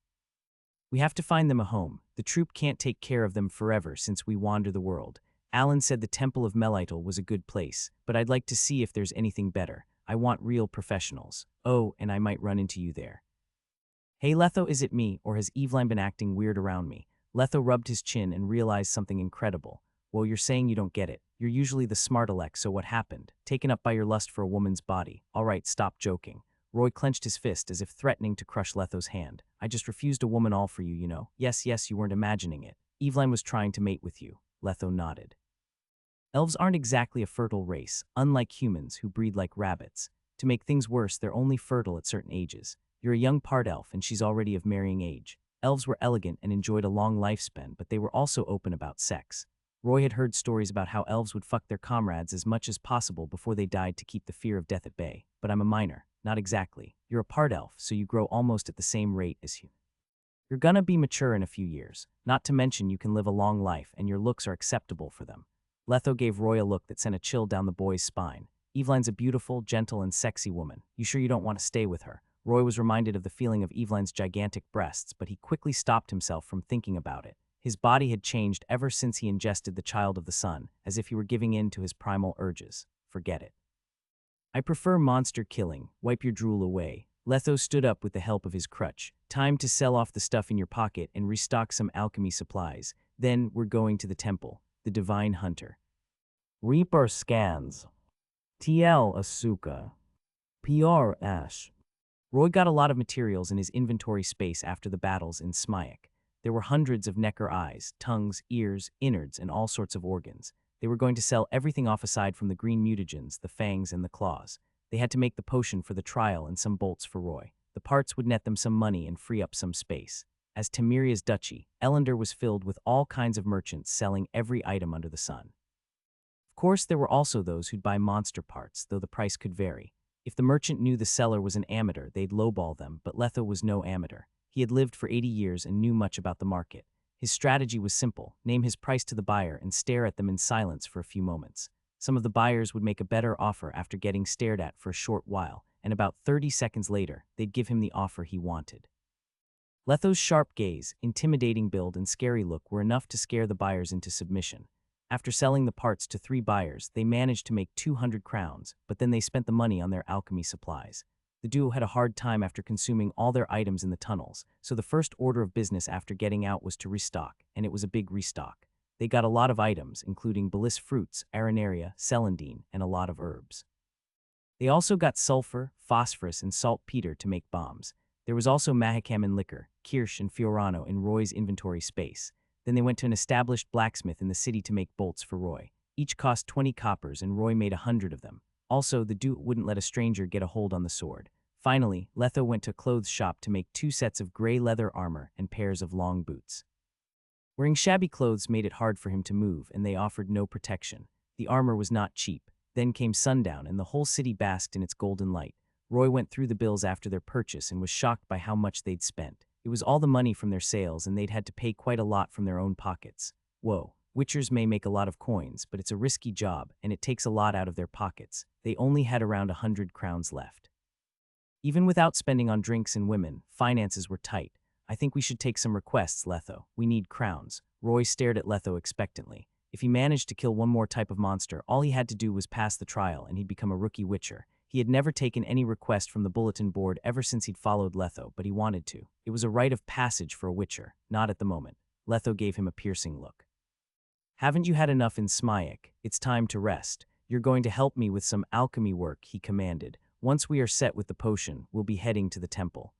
We have to find them a home. The troop can't take care of them forever since we wander the world. Alan said the Temple of Melitl was a good place, but I'd like to see if there's anything better. I want real professionals. Oh, and I might run into you there. Hey Letho, is it me, or has Eveline been acting weird around me? Letho rubbed his chin and realized something incredible. Well, you're saying you don't get it. You're usually the smart aleck, so what happened? Taken up by your lust for a woman's body. All right, stop joking. Roy clenched his fist as if threatening to crush Letho's hand. I just refused a woman all for you, you know. Yes, you weren't imagining it. Eveline was trying to mate with you. Letho nodded. Elves aren't exactly a fertile race, unlike humans who breed like rabbits. To make things worse, they're only fertile at certain ages. You're a young part elf and she's already of marrying age. Elves were elegant and enjoyed a long lifespan, but they were also open about sex. Roy had heard stories about how elves would fuck their comrades as much as possible before they died to keep the fear of death at bay. But I'm a minor. Not exactly. You're a part elf, so you grow almost at the same rate as you. You're gonna be mature in a few years. Not to mention you can live a long life and your looks are acceptable for them. Letho gave Roy a look that sent a chill down the boy's spine. Eveline's a beautiful, gentle, and sexy woman. You sure you don't want to stay with her? Roy was reminded of the feeling of Eveline's gigantic breasts, but he quickly stopped himself from thinking about it. His body had changed ever since he ingested the child of the sun, as if he were giving in to his primal urges. Forget it. I prefer monster killing. Wipe your drool away. Letho stood up with the help of his crutch. Time to sell off the stuff in your pocket and restock some alchemy supplies. Then we're going to the temple. The Divine Hunter. Reaper scans. TL Asuka. PR Ash. Roy got a lot of materials in his inventory space after the battles in Smyac. There were hundreds of Necker eyes, tongues, ears, innards, and all sorts of organs. They were going to sell everything off aside from the green mutagens, the fangs, and the claws. They had to make the potion for the trial and some bolts for Roy. The parts would net them some money and free up some space. As Temeria's duchy, Ellender was filled with all kinds of merchants selling every item under the sun. Of course, there were also those who'd buy monster parts, though the price could vary. If the merchant knew the seller was an amateur, they'd lowball them, but Letho was no amateur. He had lived for 80 years and knew much about the market. His strategy was simple: name his price to the buyer and stare at them in silence for a few moments. Some of the buyers would make a better offer after getting stared at for a short while, and about 30 seconds later, they'd give him the offer he wanted. Letho's sharp gaze, intimidating build, and scary look were enough to scare the buyers into submission. After selling the parts to 3 buyers, they managed to make 200 crowns, but then they spent the money on their alchemy supplies. The duo had a hard time after consuming all their items in the tunnels, so the first order of business after getting out was to restock, and it was a big restock. They got a lot of items, including Balis fruits, arenaria, celandine, and a lot of herbs. They also got sulfur, phosphorus, and saltpeter to make bombs. There was also mahakaman liquor, kirsch, and fiorano in Roy's inventory space. Then they went to an established blacksmith in the city to make bolts for Roy. Each cost 20 coppers, and Roy made 100 of them. Also, the dude wouldn't let a stranger get a hold on the sword. Finally, Letho went to a clothes shop to make 2 sets of gray leather armor and pairs of long boots. Wearing shabby clothes made it hard for him to move, and they offered no protection. The armor was not cheap. Then came sundown, and the whole city basked in its golden light. Roy went through the bills after their purchase and was shocked by how much they'd spent. It was all the money from their sales, and they'd had to pay quite a lot from their own pockets. Whoa, witchers may make a lot of coins, but it's a risky job, and it takes a lot out of their pockets. They only had around 100 crowns left. Even without spending on drinks and women, finances were tight. I think we should take some requests, Letho. We need crowns. Roy stared at Letho expectantly. If he managed to kill one more type of monster, all he had to do was pass the trial, and he'd become a rookie witcher. He had never taken any request from the bulletin board ever since he'd followed Letho, but he wanted to. It was a rite of passage for a witcher. Not at the moment. Letho gave him a piercing look. Haven't you had enough in Smyac? It's time to rest. You're going to help me with some alchemy work, he commanded. Once we are set with the potion, we'll be heading to the temple.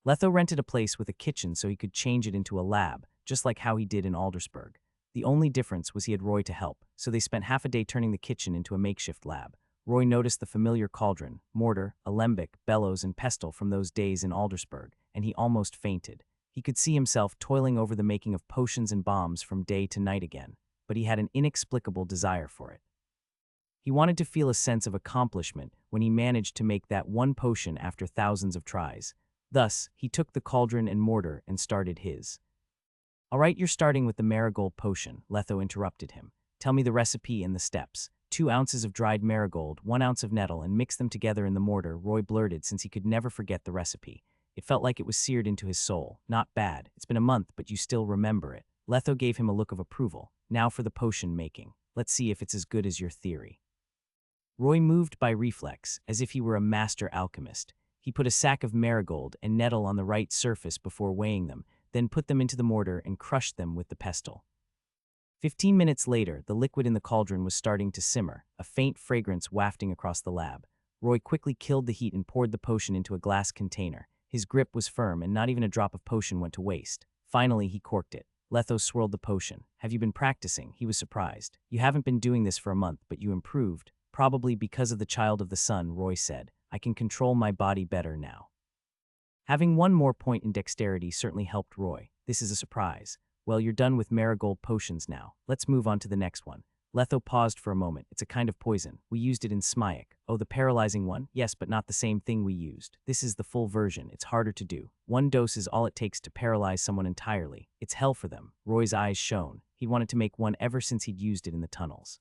Letho rented a place with a kitchen so he could change it into a lab, just like how he did in Aldersburg. The only difference was he had Roy to help, so they spent half a day turning the kitchen into a makeshift lab. Roy noticed the familiar cauldron, mortar, alembic, bellows, and pestle from those days in Aldersburg, and he almost fainted. He could see himself toiling over the making of potions and bombs from day to night again, but he had an inexplicable desire for it. He wanted to feel a sense of accomplishment when he managed to make that one potion after thousands of tries. Thus, he took the cauldron and mortar and started his. "All right, you're starting with the marigold potion," Letho interrupted him. "Tell me the recipe and the steps." 2 ounces of dried marigold, 1 ounce of nettle, and mix them together in the mortar, Roy blurted since he could never forget the recipe. It felt like it was seared into his soul. "Not bad. It's been a month, but you still remember it." Letho gave him a look of approval. "Now for the potion making. Let's see if it's as good as your theory." Roy moved by reflex, as if he were a master alchemist. He put a sack of marigold and nettle on the right surface before weighing them, then put them into the mortar and crushed them with the pestle. 15 minutes later, the liquid in the cauldron was starting to simmer, a faint fragrance wafting across the lab. Roy quickly killed the heat and poured the potion into a glass container. His grip was firm, and not even a drop of potion went to waste. Finally, he corked it. Letho swirled the potion. "Have you been practicing?" He was surprised. "You haven't been doing this for a month, but you improved." "Probably because of the child of the sun," Roy said. "I can control my body better now." Having one more point in dexterity certainly helped Roy. "This is a surprise. Well, you're done with marigold potions now. Let's move on to the next one." Letho paused for a moment. "It's a kind of poison. We used it in Smyek." "Oh, the paralyzing one?" "Yes, but not the same thing we used. This is the full version. It's harder to do. 1 dose is all it takes to paralyze someone entirely. It's hell for them." Roy's eyes shone. He wanted to make one ever since he'd used it in the tunnels.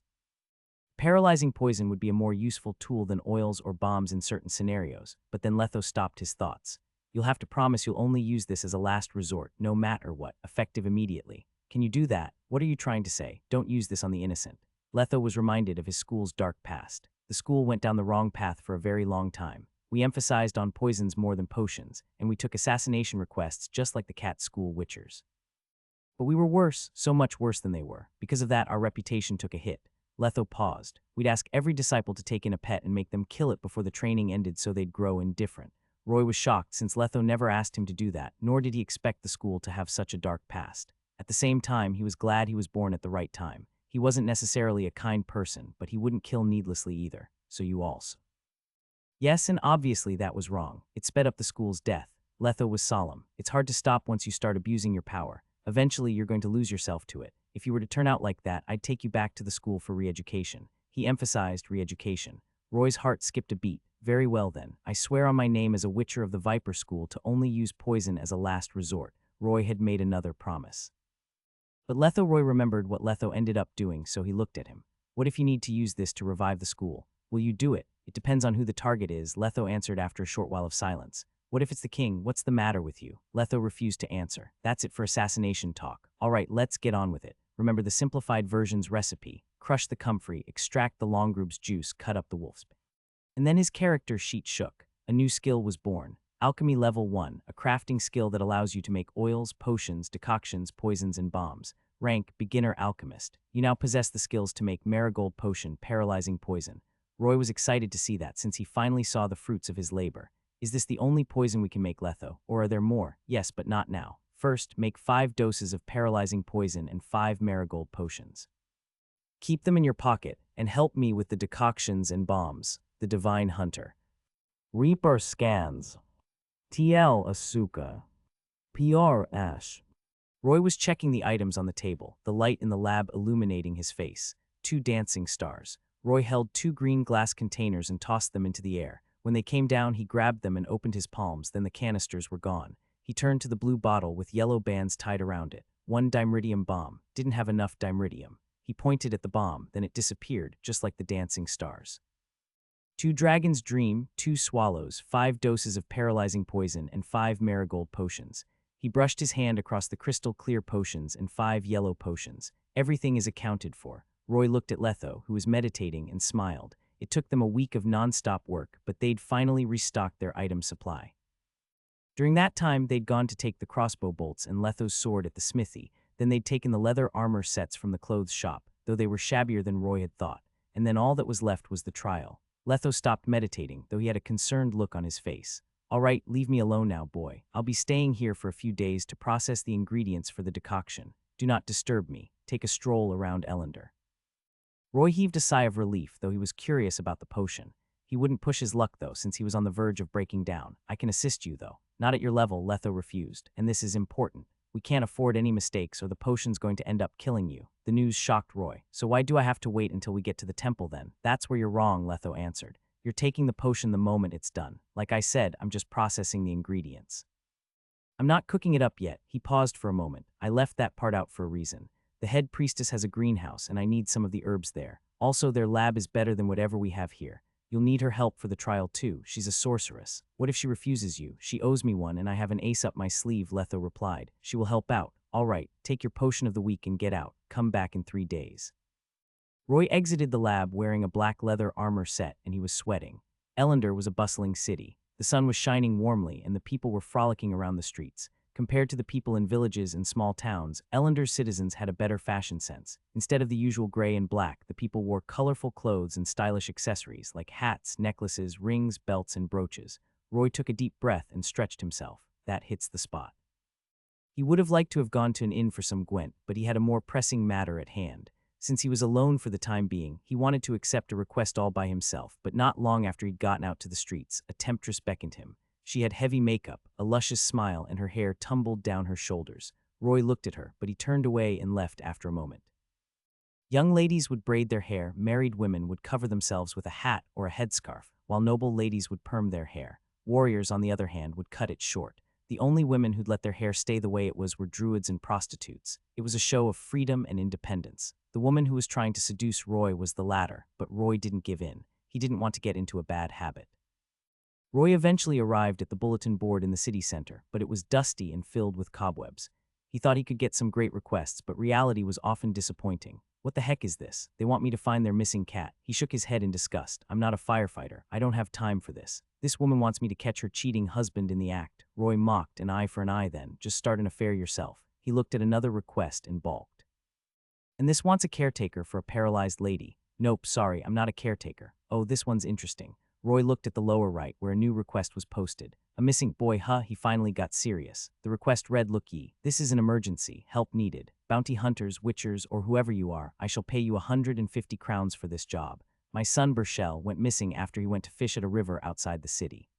Paralyzing poison would be a more useful tool than oils or bombs in certain scenarios, but then Letho stopped his thoughts. "You'll have to promise you'll only use this as a last resort, no matter what, effective immediately. Can you do that? What are you trying to say? Don't use this on the innocent." Letho was reminded of his school's dark past. "The school went down the wrong path for a very long time. We emphasized on poisons more than potions, and we took assassination requests just like the cat school witchers. But we were worse, so much worse than they were. Because of that, our reputation took a hit." Letho paused. "We'd ask every disciple to take in a pet and make them kill it before the training ended so they'd grow indifferent." Roy was shocked since Letho never asked him to do that, nor did he expect the school to have such a dark past. At the same time, he was glad he was born at the right time. He wasn't necessarily a kind person, but he wouldn't kill needlessly either. "So you also." Yes, and obviously that was wrong. It sped up the school's death. Letho was solemn. "It's hard to stop once you start abusing your power. Eventually, you're going to lose yourself to it. If you were to turn out like that, I'd take you back to the school for re-education." He emphasized re-education. Roy's heart skipped a beat. "Very well then. I swear on my name as a witcher of the Viper School to only use poison as a last resort." Roy had made another promise. But Roy remembered what Letho ended up doing, so he looked at him. "What if you need to use this to revive the school? Will you do it?" "It depends on who the target is," Letho answered after a short while of silence. "What if it's the king? What's the matter with you?" Letho refused to answer. "That's it for assassination talk. All right, let's get on with it. Remember the simplified version's recipe. Crush the comfrey, extract the longgroup's juice, cut up the wolf's." And then his character sheet shook. A new skill was born. Alchemy Level 1, a crafting skill that allows you to make oils, potions, decoctions, poisons, and bombs. Rank, Beginner Alchemist. You now possess the skills to make marigold potion, paralyzing poison. Roy was excited to see that since he finally saw the fruits of his labor. "Is this the only poison we can make, Letho? Or are there more?" "Yes, but not now. First, make 5 doses of paralyzing poison and 5 marigold potions. Keep them in your pocket, and help me with the decoctions and bombs." The Divine Hunter. Reaper scans. TL Asuka. PR Ash. Roy was checking the items on the table, the light in the lab illuminating his face. 2 dancing stars. Roy held 2 green glass containers and tossed them into the air. When they came down, he grabbed them and opened his palms, then the canisters were gone. He turned to the blue bottle with yellow bands tied around it. 1 dimeridium bomb. Didn't have enough dimeridium. He pointed at the bomb, then it disappeared, just like the dancing stars. 2 Dragon's Dream, 2 Swallows, 5 doses of paralyzing poison, and 5 marigold potions. He brushed his hand across the crystal clear potions and 5 yellow potions. Everything is accounted for. Roy looked at Letho, who was meditating, and smiled. It took them a week of non-stop work, but they'd finally restocked their item supply. During that time, they'd gone to take the crossbow bolts and Letho's sword at the smithy. Then they'd taken the leather armor sets from the clothes shop, though they were shabbier than Roy had thought. And then all that was left was the trial. Letho stopped meditating, though he had a concerned look on his face. "All right, leave me alone now, boy. I'll be staying here for a few days to process the ingredients for the decoction. Do not disturb me. Take a stroll around Ellender." Roy heaved a sigh of relief, though he was curious about the potion. He wouldn't push his luck, though, since he was on the verge of breaking down. I can assist you, though. Not at your level, Letho refused, and this is important. We can't afford any mistakes or the potion's going to end up killing you. The news shocked Roy. So why do I have to wait until we get to the temple then? That's where you're wrong, Letho answered. You're taking the potion the moment it's done. Like I said, I'm just processing the ingredients. I'm not cooking it up yet. He paused for a moment. I left that part out for a reason. The head priestess has a greenhouse, and I need some of the herbs there. Also, their lab is better than whatever we have here. You'll need her help for the trial too. She's a sorceress. What if she refuses you? She owes me one, and I have an ace up my sleeve, Letho replied. She will help out. All right, take your potion of the week and get out. Come back in 3 days. Roy exited the lab wearing a black leather armor set, and he was sweating. Ellender was a bustling city. The sun was shining warmly, and the people were frolicking around the streets. Compared to the people in villages and small towns, Ellender's citizens had a better fashion sense. Instead of the usual gray and black, the people wore colorful clothes and stylish accessories like hats, necklaces, rings, belts, and brooches. Roy took a deep breath and stretched himself. That hits the spot. He would have liked to have gone to an inn for some Gwent, but he had a more pressing matter at hand. Since he was alone for the time being, he wanted to accept a request all by himself, but not long after he'd gotten out to the streets, a temptress beckoned him. She had heavy makeup, a luscious smile, and her hair tumbled down her shoulders. Roy looked at her, but he turned away and left after a moment. Young ladies would braid their hair, married women would cover themselves with a hat or a headscarf, while noble ladies would perm their hair. Warriors, on the other hand, would cut it short. The only women who'd let their hair stay the way it was were druids and prostitutes. It was a show of freedom and independence. The woman who was trying to seduce Roy was the latter, but Roy didn't give in. He didn't want to get into a bad habit. Roy eventually arrived at the bulletin board in the city center, but it was dusty and filled with cobwebs. He thought he could get some great requests, but reality was often disappointing. What the heck is this? They want me to find their missing cat. He shook his head in disgust. I'm not a firefighter. I don't have time for this. This woman wants me to catch her cheating husband in the act. Roy mocked. An eye for an eye then. Just start an affair yourself. He looked at another request and balked. And this wants a caretaker for a paralyzed lady. Nope, sorry, I'm not a caretaker. Oh, this one's interesting. Roy looked at the lower right where a new request was posted. A missing boy, he finally got serious. The request read, look ye, this is an emergency, help needed. Bounty hunters, witchers, or whoever you are, I shall pay you 150 crowns for this job. My son Burchell went missing after he went to fish at a river outside the city.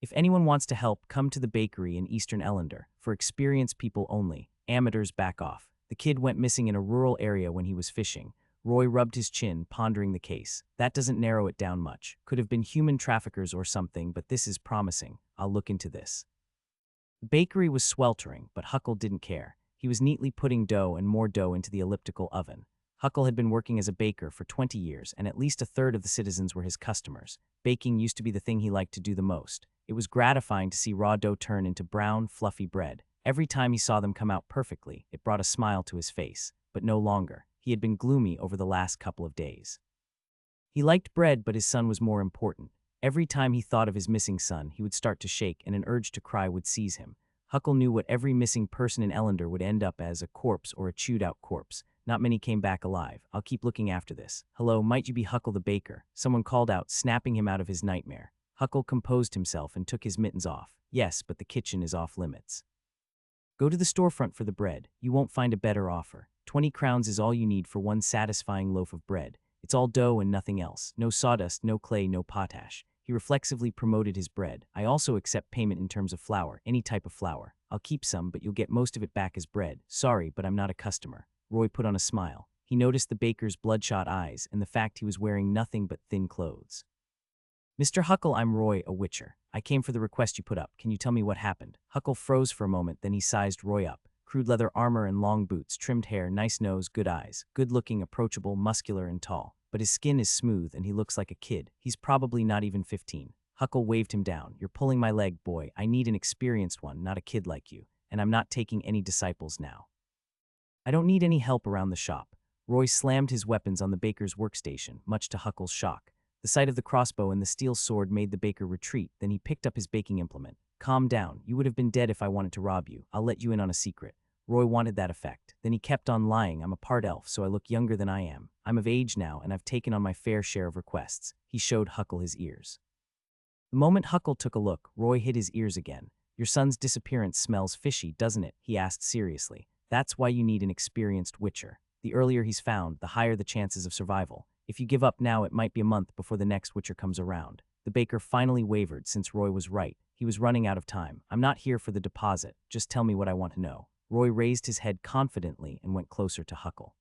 If anyone wants to help, come to the bakery in Eastern Ellender. For experienced people only. Amateurs back off. The kid went missing in a rural area when he was fishing. Roy rubbed his chin, pondering the case. That doesn't narrow it down much. Could have been human traffickers or something, but this is promising. I'll look into this. The bakery was sweltering, but Huckle didn't care. He was neatly putting dough and more dough into the elliptical oven. Huckle had been working as a baker for 20 years, and at least a third of the citizens were his customers. Baking used to be the thing he liked to do the most. It was gratifying to see raw dough turn into brown, fluffy bread. Every time he saw them come out perfectly, it brought a smile to his face, but no longer. He had been gloomy over the last couple of days. He liked bread, but his son was more important. Every time he thought of his missing son, he would start to shake, and an urge to cry would seize him. Huckle knew what every missing person in Ellender would end up as, a corpse or a chewed-out corpse. Not many came back alive. I'll keep looking after this. Hello, might you be Huckle the baker? Someone called out, snapping him out of his nightmare. Huckle composed himself and took his mittens off. Yes, but the kitchen is off limits. Go to the storefront for the bread. You won't find a better offer. 20 crowns is all you need for one satisfying loaf of bread. It's all dough and nothing else. No sawdust, no clay, no potash. He reflexively promoted his bread. I also accept payment in terms of flour, any type of flour. I'll keep some, but you'll get most of it back as bread. Sorry, but I'm not a customer. Roy put on a smile. He noticed the baker's bloodshot eyes and the fact he was wearing nothing but thin clothes. Mr. Huckle, I'm Roy, a witcher. I came for the request you put up. Can you tell me what happened? Huckle froze for a moment, then he sized Roy up. Crude leather armor and long boots, trimmed hair, nice nose, good eyes. Good-looking, approachable, muscular, and tall. But his skin is smooth and he looks like a kid. He's probably not even 15. Huckle waved him down. You're pulling my leg, boy. I need an experienced one, not a kid like you. And I'm not taking any disciples now. I don't need any help around the shop. Roy slammed his weapons on the baker's workstation, much to Huckle's shock. The sight of the crossbow and the steel sword made the baker retreat, then he picked up his baking implement. Calm down. You would have been dead if I wanted to rob you. I'll let you in on a secret. Roy wanted that effect. Then he kept on lying. I'm a part elf, so I look younger than I am. I'm of age now, and I've taken on my fair share of requests. He showed Huckle his ears. The moment Huckle took a look, Roy hid his ears again. Your son's disappearance smells fishy, doesn't it? He asked seriously. That's why you need an experienced witcher. The earlier he's found, the higher the chances of survival. If you give up now, it might be a month before the next witcher comes around. The baker finally wavered since Roy was right. He was running out of time. I'm not here for the deposit. Just tell me what I want to know. Roy raised his head confidently and went closer to Huckle.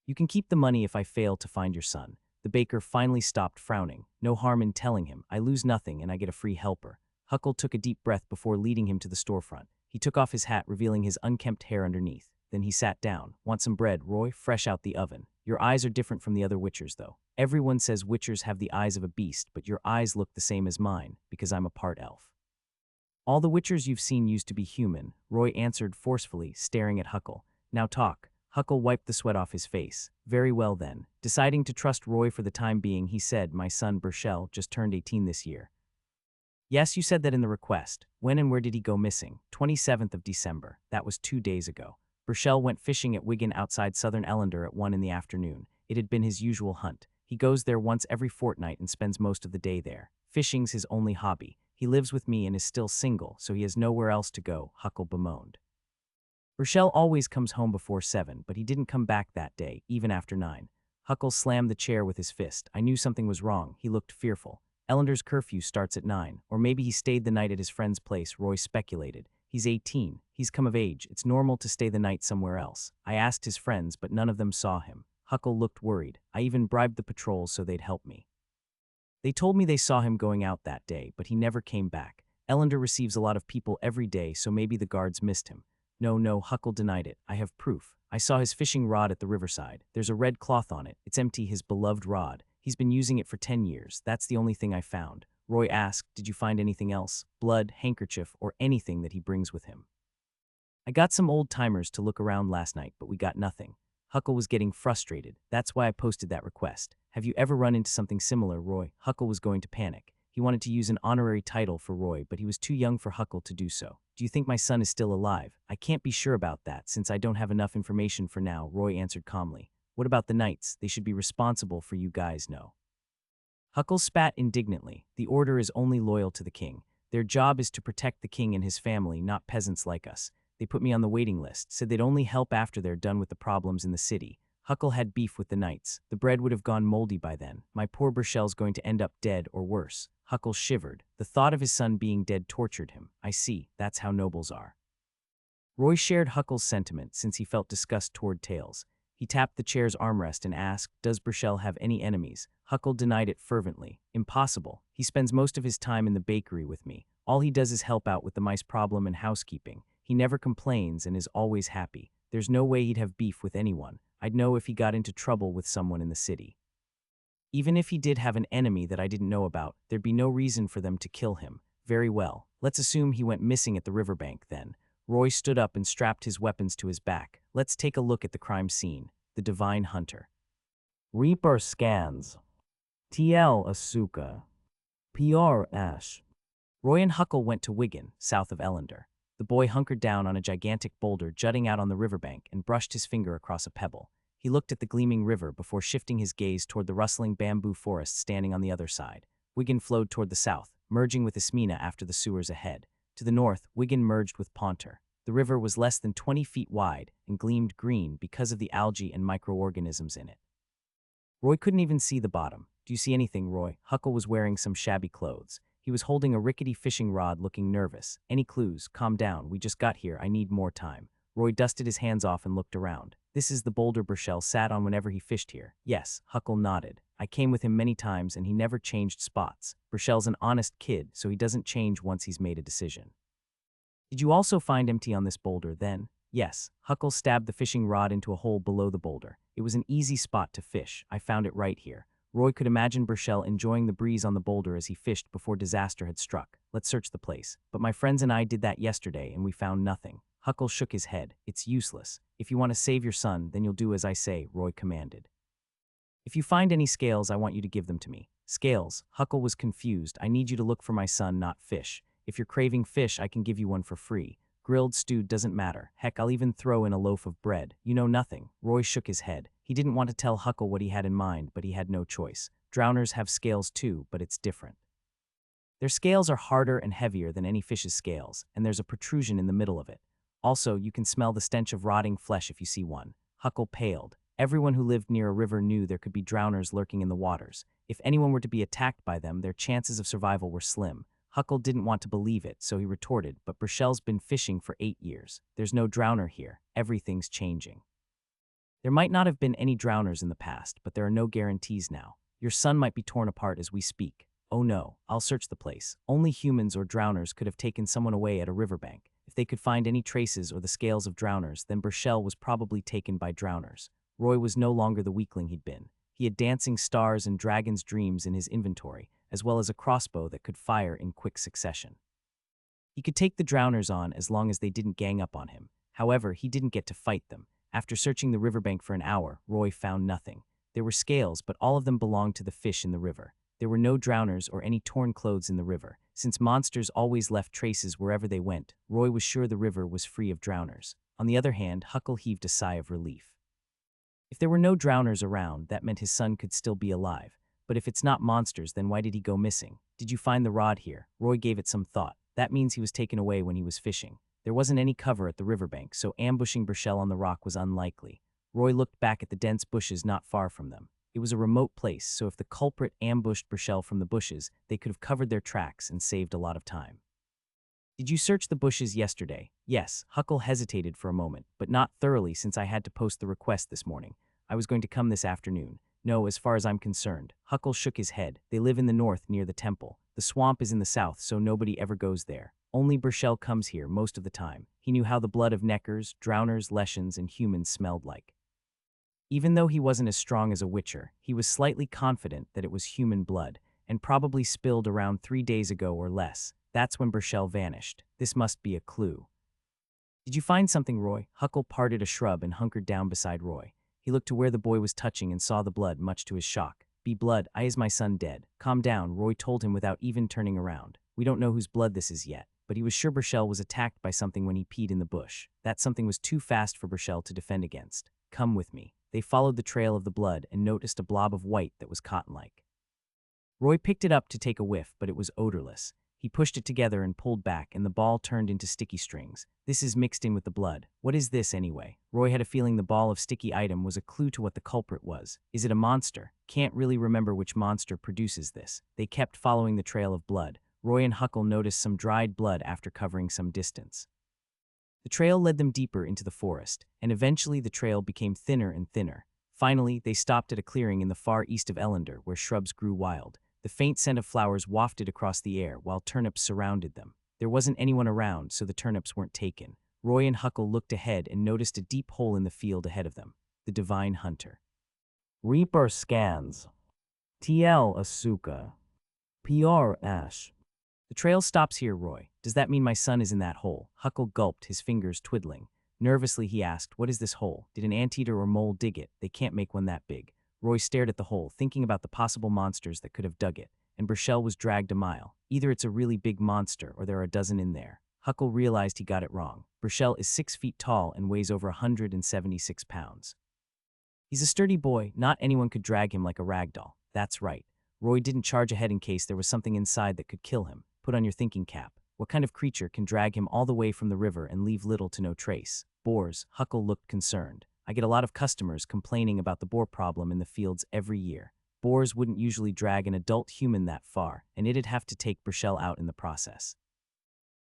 You can keep the money if I fail to find your son. The baker finally stopped frowning. No harm in telling him. I lose nothing and I get a free helper. Huckle took a deep breath before leading him to the storefront. He took off his hat, revealing his unkempt hair underneath. Then he sat down. Want some bread, Roy? Fresh out the oven. Your eyes are different from the other witchers, though. Everyone says witchers have the eyes of a beast, but your eyes look the same as mine, because I'm a part elf. All the witchers you've seen used to be human, Roy answered forcefully, staring at Huckle. Now talk. Huckle wiped the sweat off his face. Very well then. Deciding to trust Roy for the time being, he said, my son Burchell just turned 18 this year. Yes, you said that in the request. When and where did he go missing? 27th of December. That was 2 days ago. Burchell went fishing at Wigan outside Southern Ellender at 1 in the afternoon. It had been his usual hunt. He goes there once every fortnight and spends most of the day there. Fishing's his only hobby. He lives with me and is still single, so he has nowhere else to go, Huckle bemoaned. Burchell always comes home before 7, but he didn't come back that day, even after 9. Huckle slammed the chair with his fist. I knew something was wrong. He looked fearful. Ellender's curfew starts at 9, or maybe he stayed the night at his friend's place, Roy speculated. He's 18. He's come of age. It's normal to stay the night somewhere else. I asked his friends, but none of them saw him. Huckle looked worried. I even bribed the patrols so they'd help me. They told me they saw him going out that day, but he never came back. Ellender receives a lot of people every day, so maybe the guards missed him. No, Huckle denied it. I have proof. I saw his fishing rod at the riverside. There's a red cloth on it. It's empty, his beloved rod. He's been using it for 10 years. That's the only thing I found. Roy asked, did you find anything else? Blood, handkerchief, or anything that he brings with him? I got some old-timers to look around last night, but we got nothing. Huckle was getting frustrated. That's why I posted that request. Have you ever run into something similar, Roy? Huckle was going to panic. He wanted to use an honorary title for Roy, but he was too young for Huckle to do so. Do you think my son is still alive? I can't be sure about that, since I don't have enough information for now, Roy answered calmly. What about the knights? They should be responsible for you guys, no. Huckle spat indignantly. The order is only loyal to the king. Their job is to protect the king and his family, not peasants like us. They put me on the waiting list, said they'd only help after they're done with the problems in the city. Huckle had beef with the knights. The bread would have gone moldy by then. My poor Burchell's going to end up dead or worse. Huckle shivered. The thought of his son being dead tortured him. I see, that's how nobles are. Roy shared Huckle's sentiment since he felt disgust toward Tails. He tapped the chair's armrest and asked, does Burchell have any enemies? Huckle denied it fervently. Impossible. He spends most of his time in the bakery with me. All he does is help out with the mice problem and housekeeping. He never complains and is always happy. There's no way he'd have beef with anyone. I'd know if he got into trouble with someone in the city. Even if he did have an enemy that I didn't know about, there'd be no reason for them to kill him. Very well. Let's assume he went missing at the riverbank then. Roy stood up and strapped his weapons to his back. Let's take a look at the crime scene. The Divine Hunter. Reaper scans. TL Asuka. PR Ash. Roy and Huckle went to Wigan, south of Ellender. The boy hunkered down on a gigantic boulder jutting out on the riverbank and brushed his finger across a pebble. He looked at the gleaming river before shifting his gaze toward the rustling bamboo forest standing on the other side. Wigan flowed toward the south, merging with Ismena after the sewers ahead. To the north, Wigan merged with Ponter. The river was less than 20 feet wide and gleamed green because of the algae and microorganisms in it. Roy couldn't even see the bottom. Do you see anything, Roy? Huckle was wearing some shabby clothes. He was holding a rickety fishing rod, looking nervous. Any clues? Calm down. We just got here. I need more time. Roy dusted his hands off and looked around. This is the boulder Burchell sat on whenever he fished here. Yes, Huckle nodded. I came with him many times and he never changed spots. Burchell's an honest kid, so he doesn't change once he's made a decision. Did you also find empty on this boulder then? Yes. Huckle stabbed the fishing rod into a hole below the boulder. It was an easy spot to fish. I found it right here. Roy could imagine Burchell enjoying the breeze on the boulder as he fished before disaster had struck. Let's search the place. But my friends and I did that yesterday and we found nothing. Huckle shook his head. It's useless. If you want to save your son, then you'll do as I say, Roy commanded. If you find any scales, I want you to give them to me. Scales. Huckle was confused. I need you to look for my son, not fish. If you're craving fish, I can give you one for free. Grilled, stewed, doesn't matter. Heck, I'll even throw in a loaf of bread. You know nothing. Roy shook his head. He didn't want to tell Huckle what he had in mind, but he had no choice. Drowners have scales too, but it's different. Their scales are harder and heavier than any fish's scales, and there's a protrusion in the middle of it. Also, you can smell the stench of rotting flesh if you see one. Huckle paled. Everyone who lived near a river knew there could be drowners lurking in the waters. If anyone were to be attacked by them, their chances of survival were slim. Huckle didn't want to believe it, so he retorted, but Burchell's been fishing for 8 years. There's no drowner here. Everything's changing. There might not have been any drowners in the past, but there are no guarantees now. Your son might be torn apart as we speak. Oh no, I'll search the place. Only humans or drowners could have taken someone away at a riverbank. If they could find any traces or the scales of drowners, then Burchell was probably taken by drowners. Roy was no longer the weakling he'd been. He had dancing stars and dragon's dreams in his inventory, as well as a crossbow that could fire in quick succession. He could take the drowners on as long as they didn't gang up on him. However, he didn't get to fight them. After searching the riverbank for an hour, Roy found nothing. There were scales, but all of them belonged to the fish in the river. There were no drowners or any torn clothes in the river. Since monsters always left traces wherever they went, Roy was sure the river was free of drowners. On the other hand, Huckle heaved a sigh of relief. If there were no drowners around, that meant his son could still be alive. But if it's not monsters, then why did he go missing? Did you find the rod here? Roy gave it some thought. That means he was taken away when he was fishing. There wasn't any cover at the riverbank, so ambushing Burchell on the rock was unlikely. Roy looked back at the dense bushes not far from them. It was a remote place, so if the culprit ambushed Burchell from the bushes, they could have covered their tracks and saved a lot of time. Did you search the bushes yesterday? Yes, Huckle hesitated for a moment, but not thoroughly since I had to post the request this morning. I was going to come this afternoon. No, as far as I'm concerned. Huckle shook his head. They live in the north near the temple. The swamp is in the south, so nobody ever goes there. Only Burchell comes here most of the time. He knew how the blood of neckers, drowners, leshens, and humans smelled like. Even though he wasn't as strong as a witcher, he was slightly confident that it was human blood, and probably spilled around 3 days ago or less. That's when Burchell vanished. This must be a clue. Did you find something, Roy? Huckle parted a shrub and hunkered down beside Roy. He looked to where the boy was touching and saw the blood, much to his shock. Be blood, I is my son dead. Calm down, Roy told him without even turning around. We don't know whose blood this is yet, but he was sure Burchell was attacked by something when he peed in the bush. That something was too fast for Burchell to defend against. Come with me. They followed the trail of the blood and noticed a blob of white that was cotton-like. Roy picked it up to take a whiff, but it was odorless. He pushed it together and pulled back, and the ball turned into sticky strings. This is mixed in with the blood. What is this, anyway? Roy had a feeling the ball of sticky item was a clue to what the culprit was. Is it a monster? Can't really remember which monster produces this. They kept following the trail of blood. Roy and Huckle noticed some dried blood after covering some distance. The trail led them deeper into the forest, and eventually the trail became thinner and thinner. Finally, they stopped at a clearing in the far east of Ellender, where shrubs grew wild. The faint scent of flowers wafted across the air while turnips surrounded them. There wasn't anyone around, so the turnips weren't taken. Roy and Huckle looked ahead and noticed a deep hole in the field ahead of them. The Divine Hunter. Reaper scans. TL Asuka. PR Ash. The trail stops here, Roy. Does that mean my son is in that hole? Huckle gulped, his fingers twiddling. Nervously, he asked, what is this hole? Did an anteater or mole dig it? They can't make one that big. Roy stared at the hole, thinking about the possible monsters that could have dug it, and Burchell was dragged a mile. Either it's a really big monster or there are a dozen in there. Huckle realized he got it wrong. Burchell is 6 feet tall and weighs over 176 pounds. He's a sturdy boy. Not anyone could drag him like a rag doll. That's right. Roy didn't charge ahead in case there was something inside that could kill him. Put on your thinking cap. What kind of creature can drag him all the way from the river and leave little to no trace? Boars. Huckle looked concerned. I get a lot of customers complaining about the boar problem in the fields every year. Boars wouldn't usually drag an adult human that far, and it'd have to take Burchell out in the process.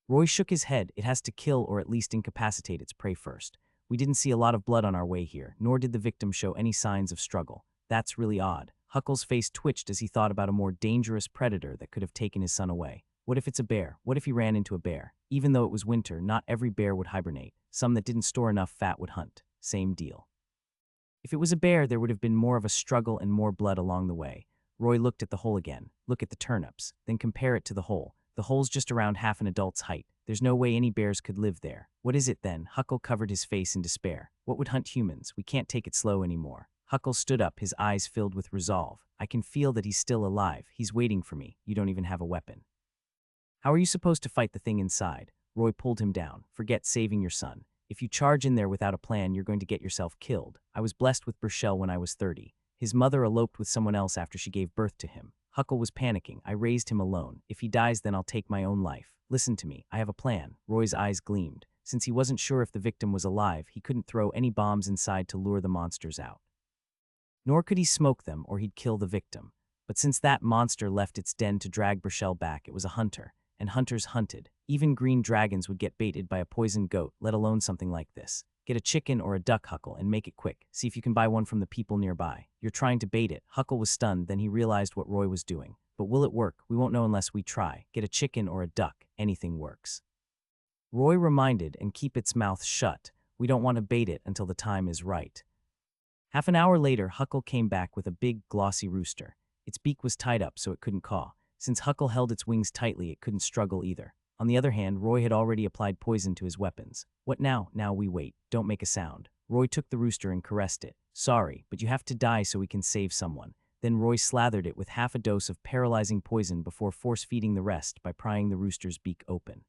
Roy shook his head. It has to kill or at least incapacitate its prey first. We didn't see a lot of blood on our way here, nor did the victim show any signs of struggle. That's really odd. Huckle's face twitched as he thought about a more dangerous predator that could have taken his son away. What if it's a bear? What if he ran into a bear? Even though it was winter, not every bear would hibernate. Some that didn't store enough fat would hunt. Same deal. If it was a bear, there would have been more of a struggle and more blood along the way. Roy looked at the hole again. Look at the turnips. Then compare it to the hole. The hole's just around half an adult's height. There's no way any bears could live there. What is it then? Huckle covered his face in despair. What would hunt humans? We can't take it slow anymore. Huckle stood up, his eyes filled with resolve. I can feel that he's still alive. He's waiting for me. You don't even have a weapon. How are you supposed to fight the thing inside? Roy pulled him down. Forget saving your son. If you charge in there without a plan, you're going to get yourself killed. I was blessed with Burchell when I was 30. His mother eloped with someone else after she gave birth to him. Huckle was panicking. I raised him alone. If he dies, then I'll take my own life. Listen to me. I have a plan. Roy's eyes gleamed. Since he wasn't sure if the victim was alive, he couldn't throw any bombs inside to lure the monsters out. Nor could he smoke them or he'd kill the victim. But since that monster left its den to drag Burchell back, it was a hunter, and hunters hunted. Even green dragons would get baited by a poisoned goat, let alone something like this. Get a chicken or a duck, Huckle, and make it quick. See if you can buy one from the people nearby. You're trying to bait it. Huckle was stunned, then he realized what Roy was doing. But will it work? We won't know unless we try. Get a chicken or a duck. Anything works. Roy reminded, and keep its mouth shut. We don't want to bait it until the time is right. Half an hour later, Huckle came back with a big, glossy rooster. Its beak was tied up so it couldn't caw. Since Huckle held its wings tightly, it couldn't struggle either. On the other hand, Roy had already applied poison to his weapons. What now? Now we wait. Don't make a sound. Roy took the rooster and caressed it. Sorry, but you have to die so we can save someone. Then Roy slathered it with half a dose of paralyzing poison before force-feeding the rest by prying the rooster's beak open.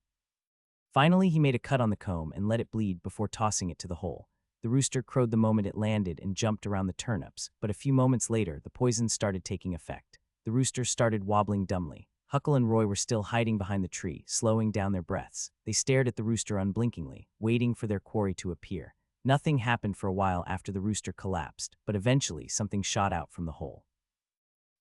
Finally, he made a cut on the comb and let it bleed before tossing it to the hole. The rooster crowed the moment it landed and jumped around the turnips, but a few moments later, the poison started taking effect. The rooster started wobbling dumbly. Huckle and Roy were still hiding behind the tree, slowing down their breaths. They stared at the rooster unblinkingly, waiting for their quarry to appear. Nothing happened for a while after the rooster collapsed, but eventually something shot out from the hole.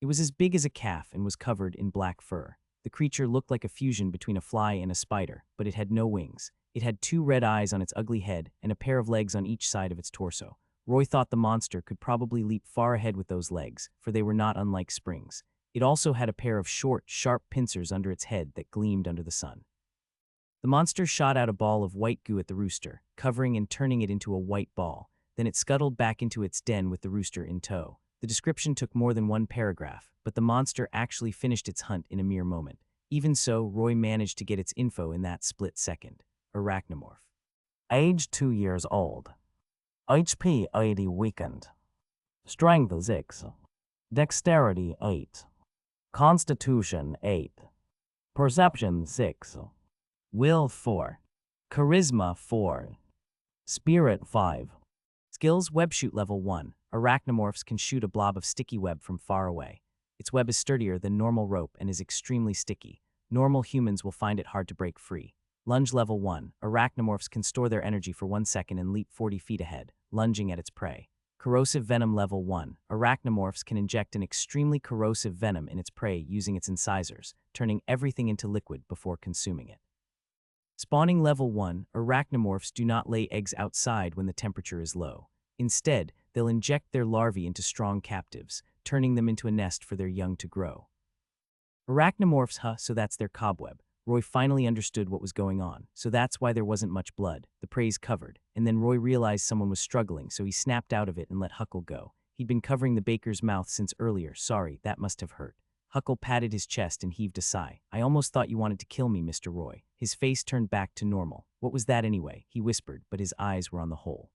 It was as big as a calf and was covered in black fur. The creature looked like a fusion between a fly and a spider, but it had no wings. It had 2 red eyes on its ugly head and a pair of legs on each side of its torso. Roy thought the monster could probably leap far ahead with those legs, for they were not unlike springs. It also had a pair of short, sharp pincers under its head that gleamed under the sun. The monster shot out a ball of white goo at the rooster, covering and turning it into a white ball. Then it scuttled back into its den with the rooster in tow. The description took more than 1 paragraph, but the monster actually finished its hunt in a mere moment. Even so, Roy managed to get its info in that split second. Arachnomorph. Age 2 years old. HP 80 weakened. Strength 6. Dexterity 8. Constitution 8. Perception 6. Will 4. Charisma 4. Spirit 5. Skills webshoot level 1. Arachnomorphs can shoot a blob of sticky web from far away. Its web is sturdier than normal rope and is extremely sticky. Normal humans will find it hard to break free. Lunge level 1. Arachnomorphs can store their energy for 1 second and leap 40 feet ahead, lunging at its prey. Corrosive venom level 1. Arachnomorphs can inject an extremely corrosive venom in its prey using its incisors, turning everything into liquid before consuming it. Spawning level 1. Arachnomorphs do not lay eggs outside when the temperature is low. Instead, they'll inject their larvae into strong captives, turning them into a nest for their young to grow. Arachnomorphs, so that's their cobweb. Roy finally understood what was going on, so that's why there wasn't much blood. The prey's covered, and then Roy realized someone was struggling, so he snapped out of it and let Huckle go. He'd been covering the baker's mouth since earlier. Sorry, that must have hurt. Huckle patted his chest and heaved a sigh. I almost thought you wanted to kill me, Mr. Roy. His face turned back to normal. What was that anyway? He whispered, but his eyes were on the hole.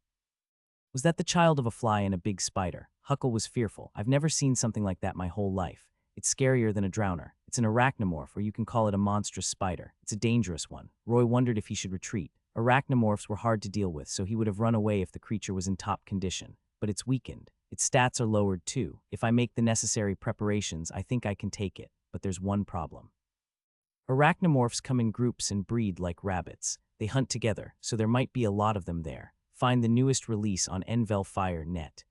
Was that the child of a fly and a big spider? Huckle was fearful. I've never seen something like that my whole life. It's scarier than a drowner. It's an arachnomorph, or you can call it a monstrous spider. It's a dangerous one. Roy wondered if he should retreat. Arachnomorphs were hard to deal with, so he would have run away if the creature was in top condition. But it's weakened. Its stats are lowered too. If I make the necessary preparations, I think I can take it. But there's one problem. Arachnomorphs come in groups and breed like rabbits. They hunt together, so there might be a lot of them there. Find the newest release on Novelrecap.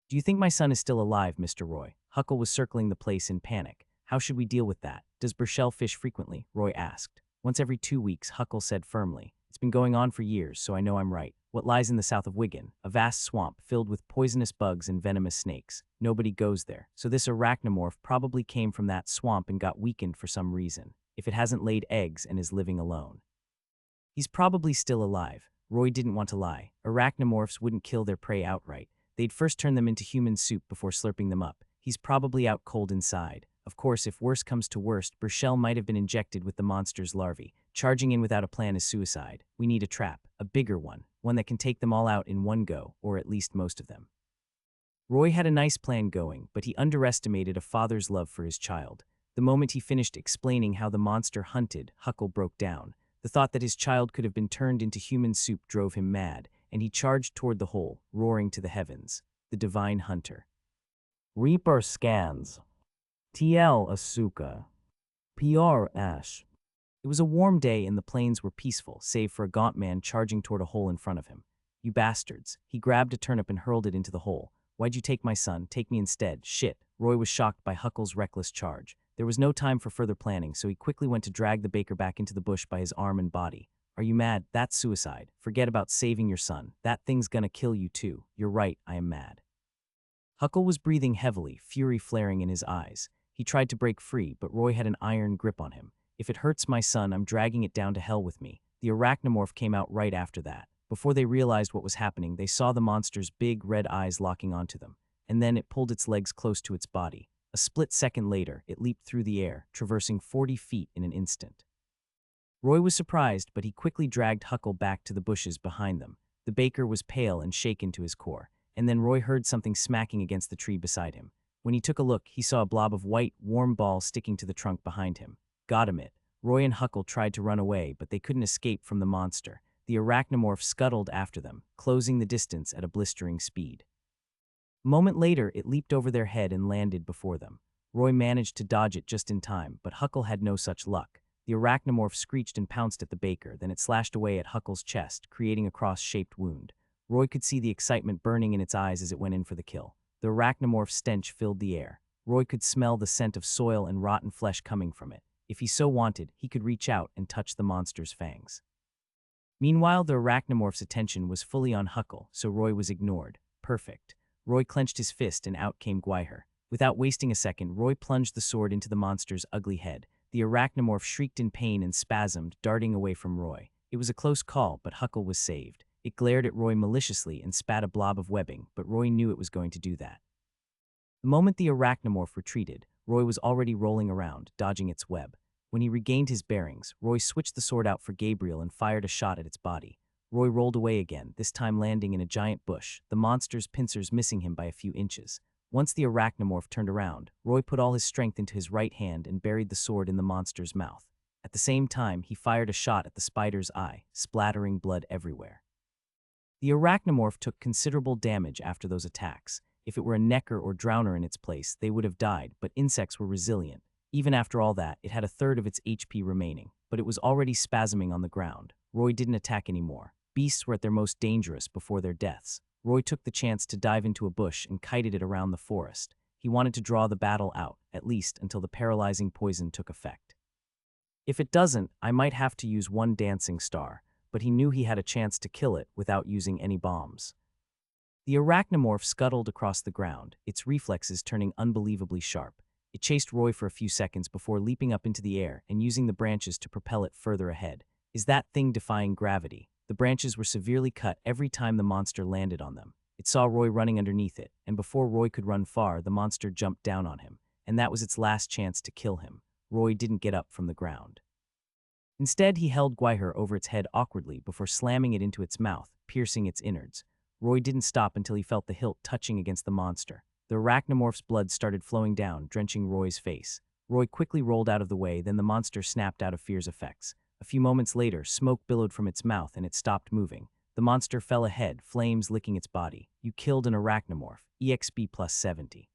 Do you think my son is still alive, Mr. Roy? Huckle was circling the place in panic. How should we deal with that? Does Burchell fish frequently? Roy asked. Once every 2 weeks, Huckle said firmly. It's been going on for years, so I know I'm right. What lies in the south of Wigan? A vast swamp filled with poisonous bugs and venomous snakes. Nobody goes there, so this arachnomorph probably came from that swamp and got weakened for some reason, if it hasn't laid eggs and is living alone. He's probably still alive. Roy didn't want to lie. Arachnomorphs wouldn't kill their prey outright. They'd first turn them into human soup before slurping them up. He's probably out cold inside. Of course, if worse comes to worst, Burchell might have been injected with the monster's larvae. Charging in without a plan is suicide. We need a trap, a bigger one that can take them all out in one go, or at least most of them. Roy had a nice plan going, but he underestimated a father's love for his child. The moment he finished explaining how the monster hunted, Huckle broke down. The thought that his child could have been turned into human soup drove him mad, and he charged toward the hole, roaring to the heavens. The divine hunter. Reaper scans. TL Asuka. PR Ash. It was a warm day and the plains were peaceful, save for a gaunt man charging toward a hole in front of him. "You bastards." He grabbed a turnip and hurled it into the hole. "Why'd you take my son? Take me instead." "Shit." Roy was shocked by Huckle's reckless charge. There was no time for further planning, so he quickly went to drag the baker back into the bush by his arm and body. "Are you mad? That's suicide. Forget about saving your son. That thing's gonna kill you too." "You're right, I am mad." Huckle was breathing heavily, fury flaring in his eyes. He tried to break free, but Roy had an iron grip on him. "If it hurts my son, I'm dragging it down to hell with me." The arachnomorph came out right after that. Before they realized what was happening, they saw the monster's big red eyes locking onto them, and then it pulled its legs close to its body. A split second later, it leaped through the air, traversing 40 feet in an instant. Roy was surprised, but he quickly dragged Huckle back to the bushes behind them. The baker was pale and shaken to his core, and then Roy heard something smacking against the tree beside him. When he took a look, he saw a blob of white, warm ball sticking to the trunk behind him. "Got him it." Roy and Huckle tried to run away, but they couldn't escape from the monster. The arachnomorph scuttled after them, closing the distance at a blistering speed. A moment later, it leaped over their head and landed before them. Roy managed to dodge it just in time, but Huckle had no such luck. The arachnomorph screeched and pounced at the baker, then it slashed away at Huckle's chest, creating a cross-shaped wound. Roy could see the excitement burning in its eyes as it went in for the kill. The arachnomorph's stench filled the air. Roy could smell the scent of soil and rotten flesh coming from it. If he so wanted, he could reach out and touch the monster's fangs. Meanwhile, the arachnomorph's attention was fully on Huckle, so Roy was ignored. Perfect. Roy clenched his fist and out came Gwaiher. Without wasting a second, Roy plunged the sword into the monster's ugly head. The arachnomorph shrieked in pain and spasmed, darting away from Roy. It was a close call, but Huckle was saved. It glared at Roy maliciously and spat a blob of webbing, but Roy knew it was going to do that. The moment the arachnomorph retreated, Roy was already rolling around, dodging its web. When he regained his bearings, Roy switched the sword out for Gabriel and fired a shot at its body. Roy rolled away again, this time landing in a giant bush, the monster's pincers missing him by a few inches. Once the arachnomorph turned around, Roy put all his strength into his right hand and buried the sword in the monster's mouth. At the same time, he fired a shot at the spider's eye, splattering blood everywhere. The arachnomorph took considerable damage after those attacks. If it were a necker or drowner in its place, they would have died, but insects were resilient. Even after all that, it had a third of its HP remaining, but it was already spasming on the ground. Roy didn't attack anymore. Beasts were at their most dangerous before their deaths. Roy took the chance to dive into a bush and kited it around the forest. He wanted to draw the battle out, at least until the paralyzing poison took effect. If it doesn't, I might have to use one dancing star, but he knew he had a chance to kill it without using any bombs. The arachnomorph scuttled across the ground, its reflexes turning unbelievably sharp. It chased Roy for a few seconds before leaping up into the air and using the branches to propel it further ahead. Is that thing defying gravity? The branches were severely cut every time the monster landed on them. It saw Roy running underneath it, and before Roy could run far, the monster jumped down on him, and that was its last chance to kill him. Roy didn't get up from the ground. Instead, he held Gwaiher over its head awkwardly before slamming it into its mouth, piercing its innards. Roy didn't stop until he felt the hilt touching against the monster. The arachnomorph's blood started flowing down, drenching Roy's face. Roy quickly rolled out of the way, then the monster snapped out of fear's effects. A few moments later, smoke billowed from its mouth and it stopped moving. The monster fell ahead, flames licking its body. You killed an arachnomorph. EXP plus 70.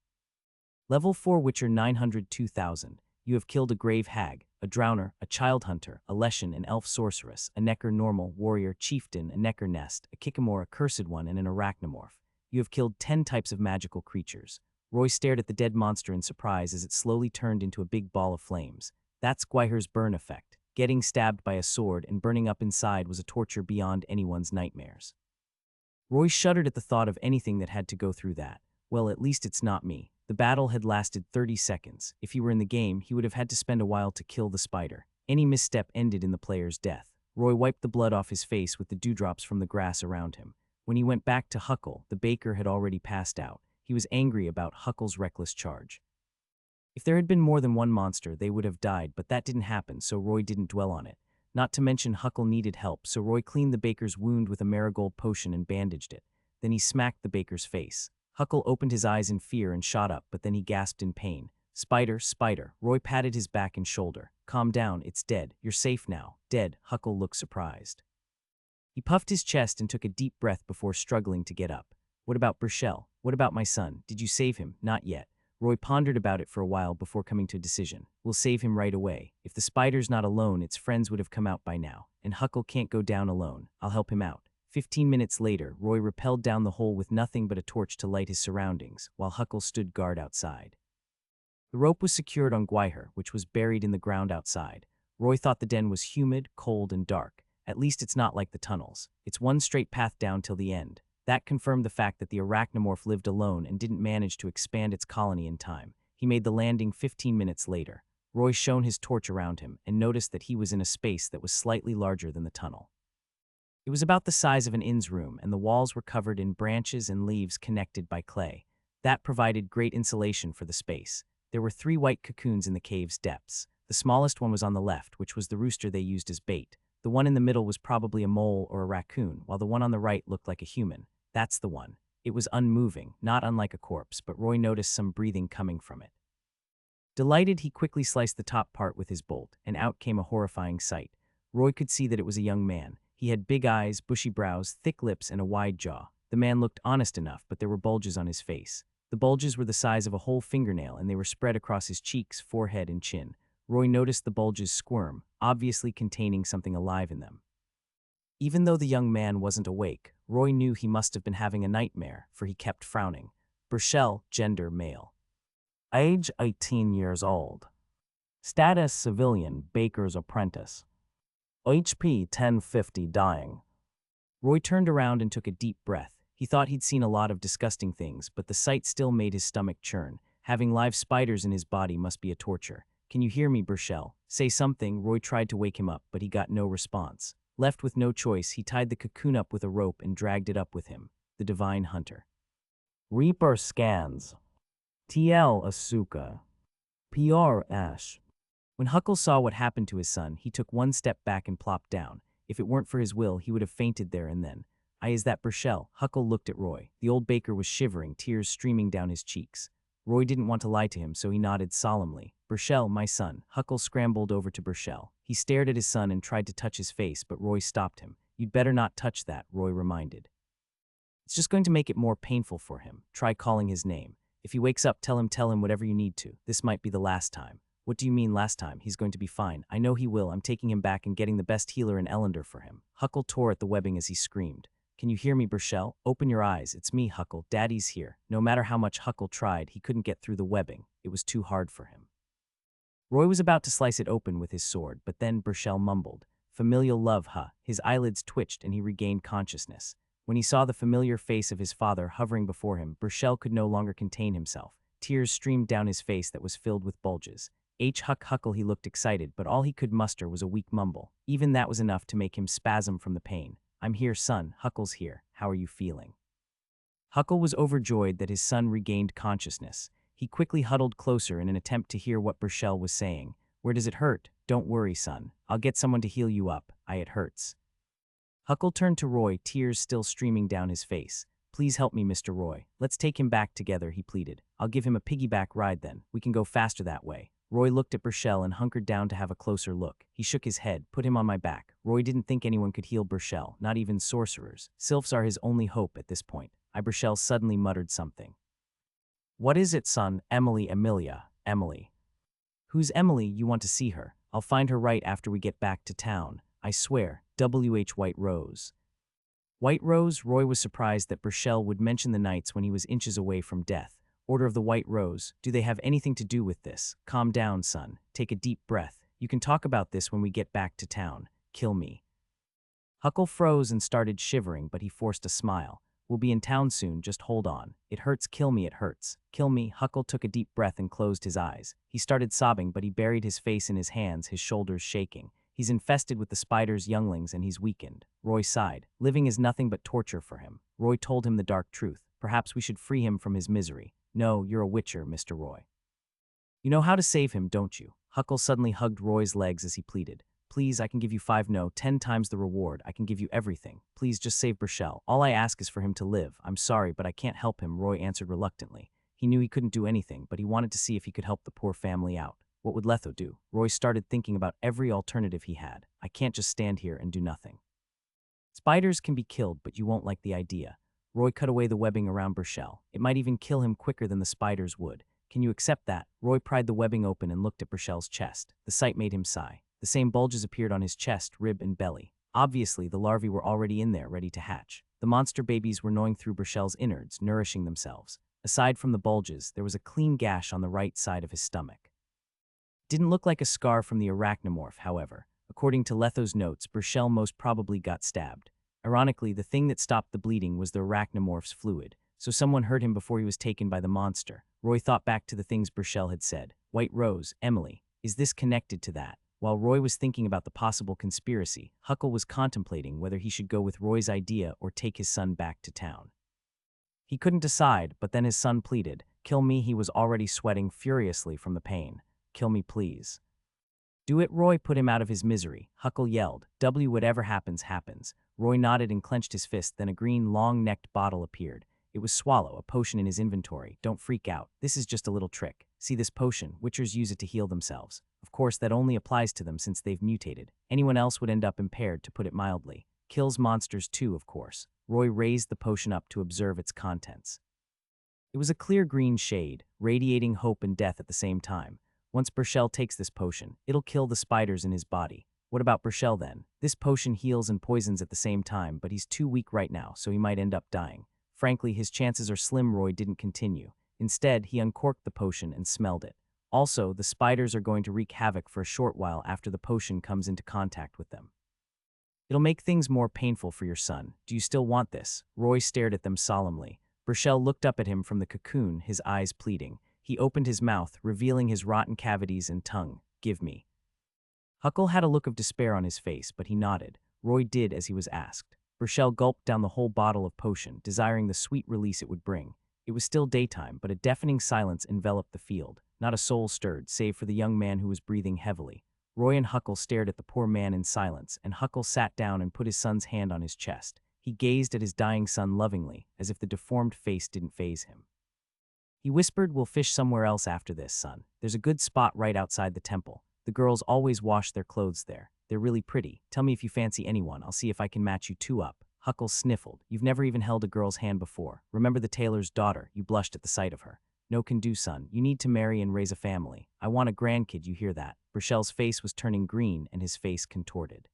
Level 4 Witcher 902,000. You have killed a grave hag, a drowner, a child hunter, a leshen, an elf sorceress, a necker normal, warrior, chieftain, a necker nest, a kikamor, a cursed one, and an arachnomorph. You have killed 10 types of magical creatures. Roy stared at the dead monster in surprise as it slowly turned into a big ball of flames. That's Gwaiher's burn effect. Getting stabbed by a sword and burning up inside was a torture beyond anyone's nightmares. Roy shuddered at the thought of anything that had to go through that. Well, at least it's not me. The battle had lasted 30 seconds. If he were in the game, he would have had to spend a while to kill the spider. Any misstep ended in the player's death. Roy wiped the blood off his face with the dewdrops from the grass around him. When he went back to Huckle, the baker had already passed out. He was angry about Huckle's reckless charge. If there had been more than one monster, they would have died, but that didn't happen, so Roy didn't dwell on it. Not to mention Huckle needed help, so Roy cleaned the baker's wound with a marigold potion and bandaged it. Then he smacked the baker's face. Huckle opened his eyes in fear and shot up, but then he gasped in pain. Spider, spider. Roy patted his back and shoulder. Calm down, it's dead. You're safe now. Dead. Huckle looked surprised. He puffed his chest and took a deep breath before struggling to get up. What about Burchell? What about my son? Did you save him? Not yet. Roy pondered about it for a while before coming to a decision. We'll save him right away. If the spider's not alone, its friends would have come out by now. And Huckle can't go down alone. I'll help him out. 15 minutes later, Roy rappelled down the hole with nothing but a torch to light his surroundings, while Huckle stood guard outside. The rope was secured on Gwaiher, which was buried in the ground outside. Roy thought the den was humid, cold, and dark. At least it's not like the tunnels. It's one straight path down till the end. That confirmed the fact that the arachnomorph lived alone and didn't manage to expand its colony in time. He made the landing 15 minutes later. Roy shone his torch around him and noticed that he was in a space that was slightly larger than the tunnel. It was about the size of an inn's room, and the walls were covered in branches and leaves connected by clay. That provided great insulation for the space. There were 3 white cocoons in the cave's depths. The smallest one was on the left, which was the rooster they used as bait. The one in the middle was probably a mole or a raccoon, while the one on the right looked like a human. That's the one. It was unmoving, not unlike a corpse, but Roy noticed some breathing coming from it. Delighted, he quickly sliced the top part with his bolt, and out came a horrifying sight. Roy could see that it was a young man. He had big eyes, bushy brows, thick lips, and a wide jaw. The man looked honest enough, but there were bulges on his face. The bulges were the size of a whole fingernail, and they were spread across his cheeks, forehead, and chin. Roy noticed the bulges squirm, obviously containing something alive in them. Even though the young man wasn't awake, Roy knew he must have been having a nightmare, for he kept frowning. Burchell, gender male. Age 18 years old. Status civilian, baker's apprentice. HP 1050 dying. Roy turned around and took a deep breath. He thought he'd seen a lot of disgusting things, but the sight still made his stomach churn. Having live spiders in his body must be a torture. Can you hear me, Burchell? Say something. Roy tried to wake him up, but he got no response. Left with no choice, he tied the cocoon up with a rope and dragged it up with him. The divine hunter. Reaper scans. TL Asuka. PR Ash. When Huckle saw what happened to his son, he took one step back and plopped down. If it weren't for his will, he would have fainted there and then. Is that Burchell? Huckle looked at Roy. The old baker was shivering, tears streaming down his cheeks. Roy didn't want to lie to him, so he nodded solemnly. Burchell, my son. Huckle scrambled over to Burchell. He stared at his son and tried to touch his face, but Roy stopped him. You'd better not touch that, Roy reminded. It's just going to make it more painful for him. Try calling his name. If he wakes up, tell him whatever you need to. This might be the last time. What do you mean last time? He's going to be fine. I know he will. I'm taking him back and getting the best healer in Ellender for him. Huckle tore at the webbing as he screamed. Can you hear me, Burchell? Open your eyes. It's me, Huckle. Daddy's here. No matter how much Huckle tried, he couldn't get through the webbing. It was too hard for him. Roy was about to slice it open with his sword, but then Burchell mumbled, familial love, huh? His eyelids twitched and he regained consciousness. When he saw the familiar face of his father hovering before him, Burchell could no longer contain himself. Tears streamed down his face that was filled with bulges. Huckle, he looked excited, but all he could muster was a weak mumble. Even that was enough to make him spasm from the pain. I'm here, son. Huckle's here. How are you feeling? Huckle was overjoyed that his son regained consciousness. He quickly huddled closer in an attempt to hear what Burchell was saying. Where does it hurt? Don't worry, son. I'll get someone to heal you up. It hurts. Huckle turned to Roy, tears still streaming down his face. Please help me, Mr. Roy. Let's take him back together, he pleaded. I'll give him a piggyback ride then. We can go faster that way. Roy looked at Burchell and hunkered down to have a closer look. He shook his head. Put him on my back. Roy didn't think anyone could heal Burchell, not even sorcerers. Sylphs are his only hope at this point. Burchell suddenly muttered something. What is it, son? Emilia. Emily. Who's Emily? You want to see her? I'll find her right after we get back to town. I swear. W.H. White Rose. White Rose? Roy was surprised that Burchell would mention the nights when he was inches away from death. Order of the White Rose. Do they have anything to do with this? Calm down, son. Take a deep breath. You can talk about this when we get back to town. Kill me. Huckle froze and started shivering, but he forced a smile. We'll be in town soon, just hold on. It hurts, kill me, it hurts. Kill me. Huckle took a deep breath and closed his eyes. He started sobbing, but he buried his face in his hands, his shoulders shaking. He's infested with the spider's younglings and he's weakened. Roy sighed. Living is nothing but torture for him. Roy told him the dark truth. Perhaps we should free him from his misery. No, you're a witcher, Mr. Roy. You know how to save him, don't you? Huckle suddenly hugged Roy's legs as he pleaded. Please, I can give you 5, no, 10 times the reward. I can give you everything. Please just save Burchell. All I ask is for him to live. I'm sorry, but I can't help him, Roy answered reluctantly. He knew he couldn't do anything, but he wanted to see if he could help the poor family out. What would Letho do? Roy started thinking about every alternative he had. I can't just stand here and do nothing. Spiders can be killed, but you won't like the idea. Roy cut away the webbing around Burchell. It might even kill him quicker than the spiders would. Can you accept that? Roy pried the webbing open and looked at Burchell's chest. The sight made him sigh. The same bulges appeared on his chest, rib, and belly. Obviously, the larvae were already in there, ready to hatch. The monster babies were gnawing through Burchell's innards, nourishing themselves. Aside from the bulges, there was a clean gash on the right side of his stomach. Didn't look like a scar from the arachnomorph, however. According to Letho's notes, Burchell most probably got stabbed. Ironically, the thing that stopped the bleeding was the arachnomorph's fluid, so someone hurt him before he was taken by the monster. Roy thought back to the things Burchell had said. White Rose, Emily, is this connected to that? While Roy was thinking about the possible conspiracy, Huckle was contemplating whether he should go with Roy's idea or take his son back to town. He couldn't decide, but then his son pleaded, "Kill me." He was already sweating furiously from the pain. "Kill me, please." "Do it." Roy put him out of his misery. Huckle yelled, Whatever happens, happens." Roy nodded and clenched his fist, then a green, long-necked bottle appeared. It was Swallow, a potion in his inventory. "Don't freak out. This is just a little trick. See this potion? Witchers use it to heal themselves. Of course, that only applies to them since they've mutated. Anyone else would end up impaired, to put it mildly. Kills monsters too, of course." Roy raised the potion up to observe its contents. It was a clear green shade, radiating hope and death at the same time. Once Burchell takes this potion, it'll kill the spiders in his body. What about Burchell then? This potion heals and poisons at the same time, but he's too weak right now, so he might end up dying. Frankly, his chances are slim. Roy didn't continue. Instead, he uncorked the potion and smelled it. Also, the spiders are going to wreak havoc for a short while after the potion comes into contact with them. It'll make things more painful for your son. Do you still want this? Roy stared at them solemnly. Burchell looked up at him from the cocoon, his eyes pleading. He opened his mouth, revealing his rotten cavities and tongue. "Give me." Huckle had a look of despair on his face, but he nodded. Roy did as he was asked. Burchell gulped down the whole bottle of potion, desiring the sweet release it would bring. It was still daytime, but a deafening silence enveloped the field. Not a soul stirred, save for the young man who was breathing heavily. Roy and Huckle stared at the poor man in silence, and Huckle sat down and put his son's hand on his chest. He gazed at his dying son lovingly, as if the deformed face didn't faze him. He whispered, "We'll fish somewhere else after this, son. There's a good spot right outside the temple. The girls always wash their clothes there. They're really pretty. Tell me if you fancy anyone. I'll see if I can match you two up." Huckle sniffled. "You've never even held a girl's hand before. Remember the tailor's daughter? You blushed at the sight of her. No can do, son. You need to marry and raise a family. I want a grandkid, you hear that?" Burchell's face was turning green and his face contorted.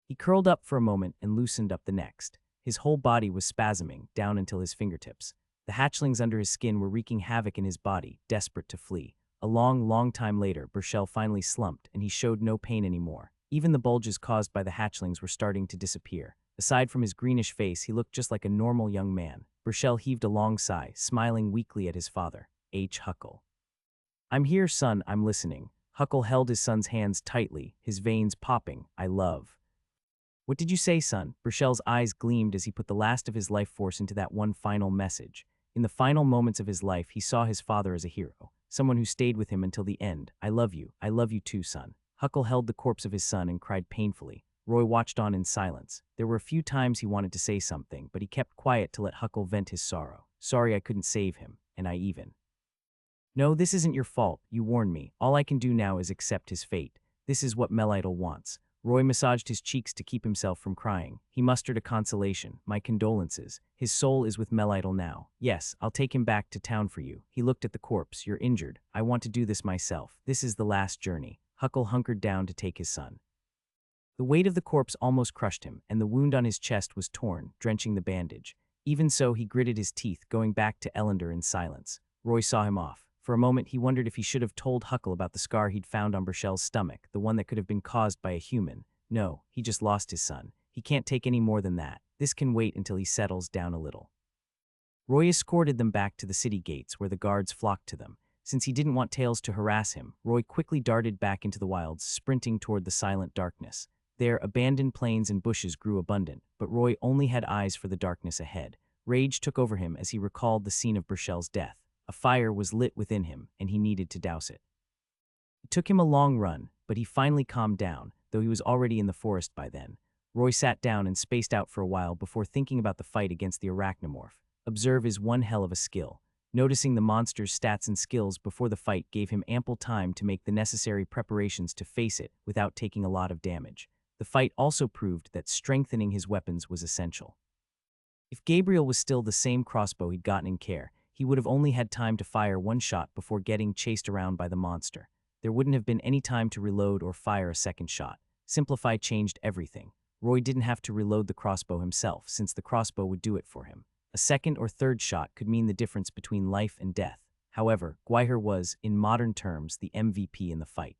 He curled up for a moment and loosened up the next. His whole body was spasming, down until his fingertips. The hatchlings under his skin were wreaking havoc in his body, desperate to flee. A long time later, Burchell finally slumped, and he showed no pain anymore. Even the bulges caused by the hatchlings were starting to disappear. Aside from his greenish face, he looked just like a normal young man. Burchell heaved a long sigh, smiling weakly at his father. H. Huckle. "I'm here, son, I'm listening." Huckle held his son's hands tightly, his veins popping. "I love." "What did you say, son?" Burchell's eyes gleamed as he put the last of his life force into that one final message. In the final moments of his life, he saw his father as a hero, someone who stayed with him until the end. "I love you. I love you too, son." Huckle held the corpse of his son and cried painfully. Roy watched on in silence. There were a few times he wanted to say something, but he kept quiet to let Huckle vent his sorrow. "Sorry I couldn't save him, and I even." "No, this isn't your fault. You warned me. All I can do now is accept his fate. This is what manhwaedit wants." Roy massaged his cheeks to keep himself from crying. He mustered a consolation. "My condolences. His soul is with manhwaedit now. Yes, I'll take him back to town for you." He looked at the corpse. "You're injured. I want to do this myself. This is the last journey." Huckle hunkered down to take his son. The weight of the corpse almost crushed him, and the wound on his chest was torn, drenching the bandage. Even so, he gritted his teeth, going back to Ellender in silence. Roy saw him off. For a moment, he wondered if he should have told Huckle about the scar he'd found on Burchell's stomach, the one that could have been caused by a human. No, he just lost his son. He can't take any more than that. This can wait until he settles down a little. Roy escorted them back to the city gates, where the guards flocked to them. Since he didn't want Tails to harass him, Roy quickly darted back into the wilds, sprinting toward the silent darkness. There, abandoned plains and bushes grew abundant, but Roy only had eyes for the darkness ahead. Rage took over him as he recalled the scene of Burchell's death. A fire was lit within him, and he needed to douse it. It took him a long run, but he finally calmed down, though he was already in the forest by then. Roy sat down and spaced out for a while before thinking about the fight against the arachnomorph. Observe is one hell of a skill. Noticing the monster's stats and skills before the fight gave him ample time to make the necessary preparations to face it without taking a lot of damage. The fight also proved that strengthening his weapons was essential. If Gabriel was still the same crossbow he'd gotten in care, he would have only had time to fire one shot before getting chased around by the monster. There wouldn't have been any time to reload or fire a second shot. Simplify changed everything. Roy didn't have to reload the crossbow himself, since the crossbow would do it for him. A second or third shot could mean the difference between life and death. However, Gwaiher was, in modern terms, the MVP in the fight.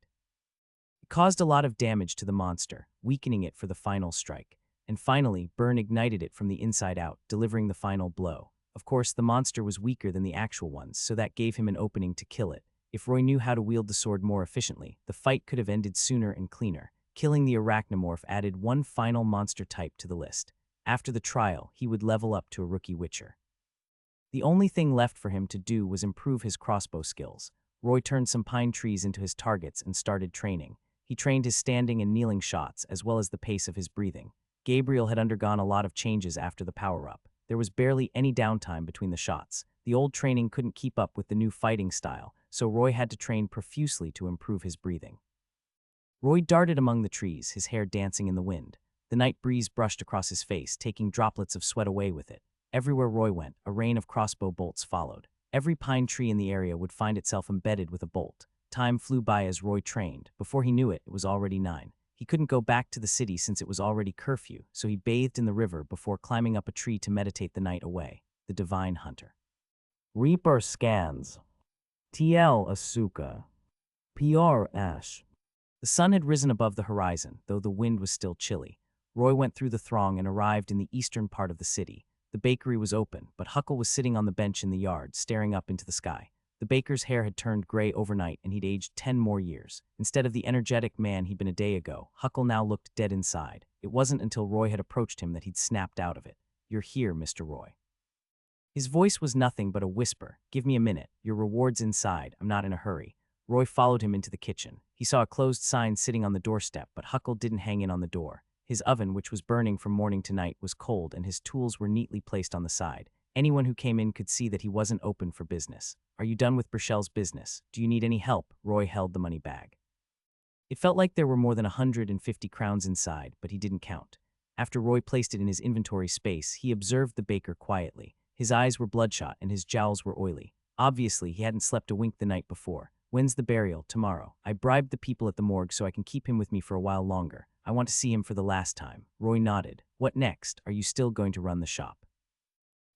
It caused a lot of damage to the monster, weakening it for the final strike. And finally, Byrne ignited it from the inside out, delivering the final blow. Of course, the monster was weaker than the actual ones, so that gave him an opening to kill it. If Roy knew how to wield the sword more efficiently, the fight could have ended sooner and cleaner. Killing the arachnomorph added one final monster type to the list. After the trial, he would level up to a rookie witcher. The only thing left for him to do was improve his crossbow skills. Roy turned some pine trees into his targets and started training. He trained his standing and kneeling shots, as well as the pace of his breathing. Gabriel had undergone a lot of changes after the power-up. There was barely any downtime between the shots. The old training couldn't keep up with the new fighting style, so Roy had to train profusely to improve his breathing. Roy darted among the trees, his hair dancing in the wind. The night breeze brushed across his face, taking droplets of sweat away with it. Everywhere Roy went, a rain of crossbow bolts followed. Every pine tree in the area would find itself embedded with a bolt. Time flew by as Roy trained. Before he knew it, it was already 9. He couldn't go back to the city since it was already curfew, so he bathed in the river before climbing up a tree to meditate the night away. The Divine Hunter. Reaper scans. TL Asuka. PR Ash. The sun had risen above the horizon, though the wind was still chilly. Roy went through the throng and arrived in the eastern part of the city. The bakery was open, but Huckle was sitting on the bench in the yard, staring up into the sky. The baker's hair had turned gray overnight, and he'd aged 10 more years. Instead of the energetic man he'd been a day ago, Huckle now looked dead inside. It wasn't until Roy had approached him that he'd snapped out of it. "You're here, Mr. Roy." His voice was nothing but a whisper. "Give me a minute. Your reward's inside. I'm not in a hurry." Roy followed him into the kitchen. He saw a closed sign sitting on the doorstep, but Huckle didn't hang in on the door. His oven, which was burning from morning to night, was cold, and his tools were neatly placed on the side. Anyone who came in could see that he wasn't open for business. "Are you done with Burchell's business? Do you need any help?" Roy held the money bag. It felt like there were more than 150 crowns inside, but he didn't count. After Roy placed it in his inventory space, he observed the baker quietly. His eyes were bloodshot and his jowls were oily. Obviously, he hadn't slept a wink the night before. "When's the burial?" "Tomorrow. I bribed the people at the morgue so I can keep him with me for a while longer. I want to see him for the last time." Roy nodded. "What next? Are you still going to run the shop?"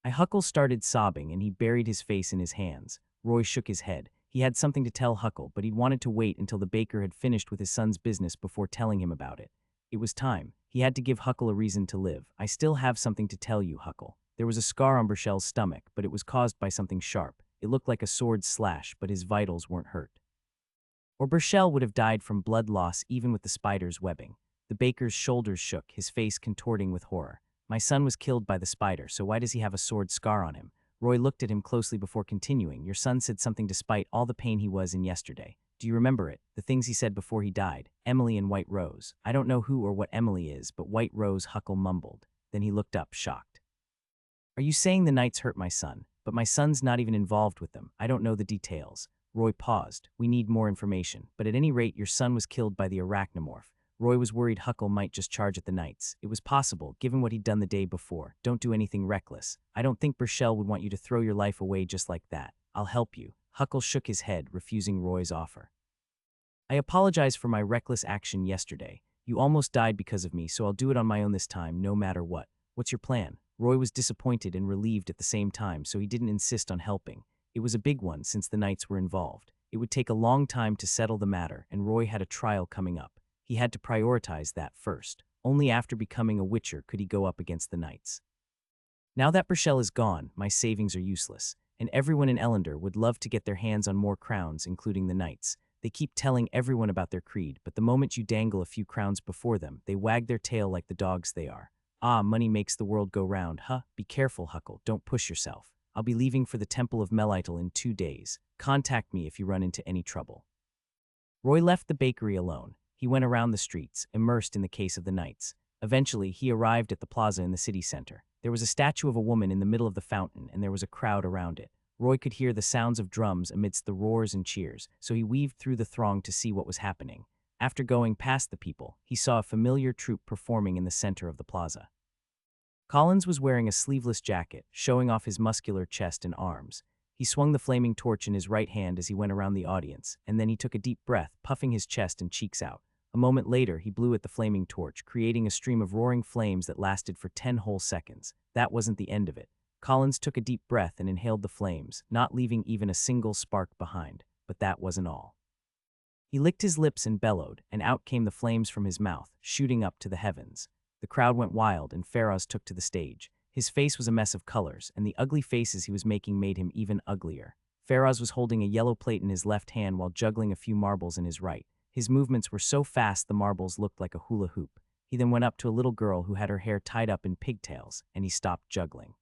Huckle started sobbing and he buried his face in his hands. Roy shook his head. He had something to tell Huckle, but he'd wanted to wait until the baker had finished with his son's business before telling him about it. It was time. He had to give Huckle a reason to live. "I still have something to tell you, Huckle." There was a scar on Burchell's stomach, but it was caused by something sharp. It looked like a sword slash, but his vitals weren't hurt. Or Burchell would have died from blood loss even with the spider's webbing. The baker's shoulders shook, his face contorting with horror. "My son was killed by the spider, so why does he have a sword scar on him?" Roy looked at him closely before continuing. "Your son said something despite all the pain he was in yesterday. Do you remember it? The things he said before he died? Emily and White Rose." "I don't know who or what Emily is, but White Rose," Huckle mumbled. Then he looked up, shocked. "Are you saying the Knights hurt my son? But my son's not even involved with them. I don't know the details." Roy paused. "We need more information. But at any rate, your son was killed by the arachnomorph." Roy was worried Huckle might just charge at the Knights. It was possible, given what he'd done the day before. "Don't do anything reckless. I don't think Burchell would want you to throw your life away just like that. I'll help you." Huckle shook his head, refusing Roy's offer. "I apologize for my reckless action yesterday. You almost died because of me, so I'll do it on my own this time, no matter what. What's your plan?" Roy was disappointed and relieved at the same time, so he didn't insist on helping. It was a big one since the Knights were involved. It would take a long time to settle the matter, and Roy had a trial coming up. He had to prioritize that first. Only after becoming a witcher could he go up against the Knights. "Now that Burchell is gone, my savings are useless, and everyone in Ellender would love to get their hands on more crowns, including the Knights. They keep telling everyone about their creed, but the moment you dangle a few crowns before them, they wag their tail like the dogs they are. Ah, money makes the world go round, huh? Be careful, Huckle. Don't push yourself. I'll be leaving for the Temple of Melitel in 2 days. Contact me if you run into any trouble." Roy left the bakery alone. He went around the streets, immersed in the case of the Knights. Eventually, he arrived at the plaza in the city center. There was a statue of a woman in the middle of the fountain, and there was a crowd around it. Roy could hear the sounds of drums amidst the roars and cheers, so he weaved through the throng to see what was happening. After going past the people, he saw a familiar troupe performing in the center of the plaza. Collins was wearing a sleeveless jacket, showing off his muscular chest and arms. He swung the flaming torch in his right hand as he went around the audience, and then he took a deep breath, puffing his chest and cheeks out. A moment later, he blew at the flaming torch, creating a stream of roaring flames that lasted for 10 whole seconds. That wasn't the end of it. Collins took a deep breath and inhaled the flames, not leaving even a single spark behind. But that wasn't all. He licked his lips and bellowed, and out came the flames from his mouth, shooting up to the heavens. The crowd went wild, and Faraz took to the stage. His face was a mess of colors, and the ugly faces he was making made him even uglier. Faraz was holding a yellow plate in his left hand while juggling a few marbles in his right. His movements were so fast the marbles looked like a hula hoop. He then went up to a little girl who had her hair tied up in pigtails, and he stopped juggling.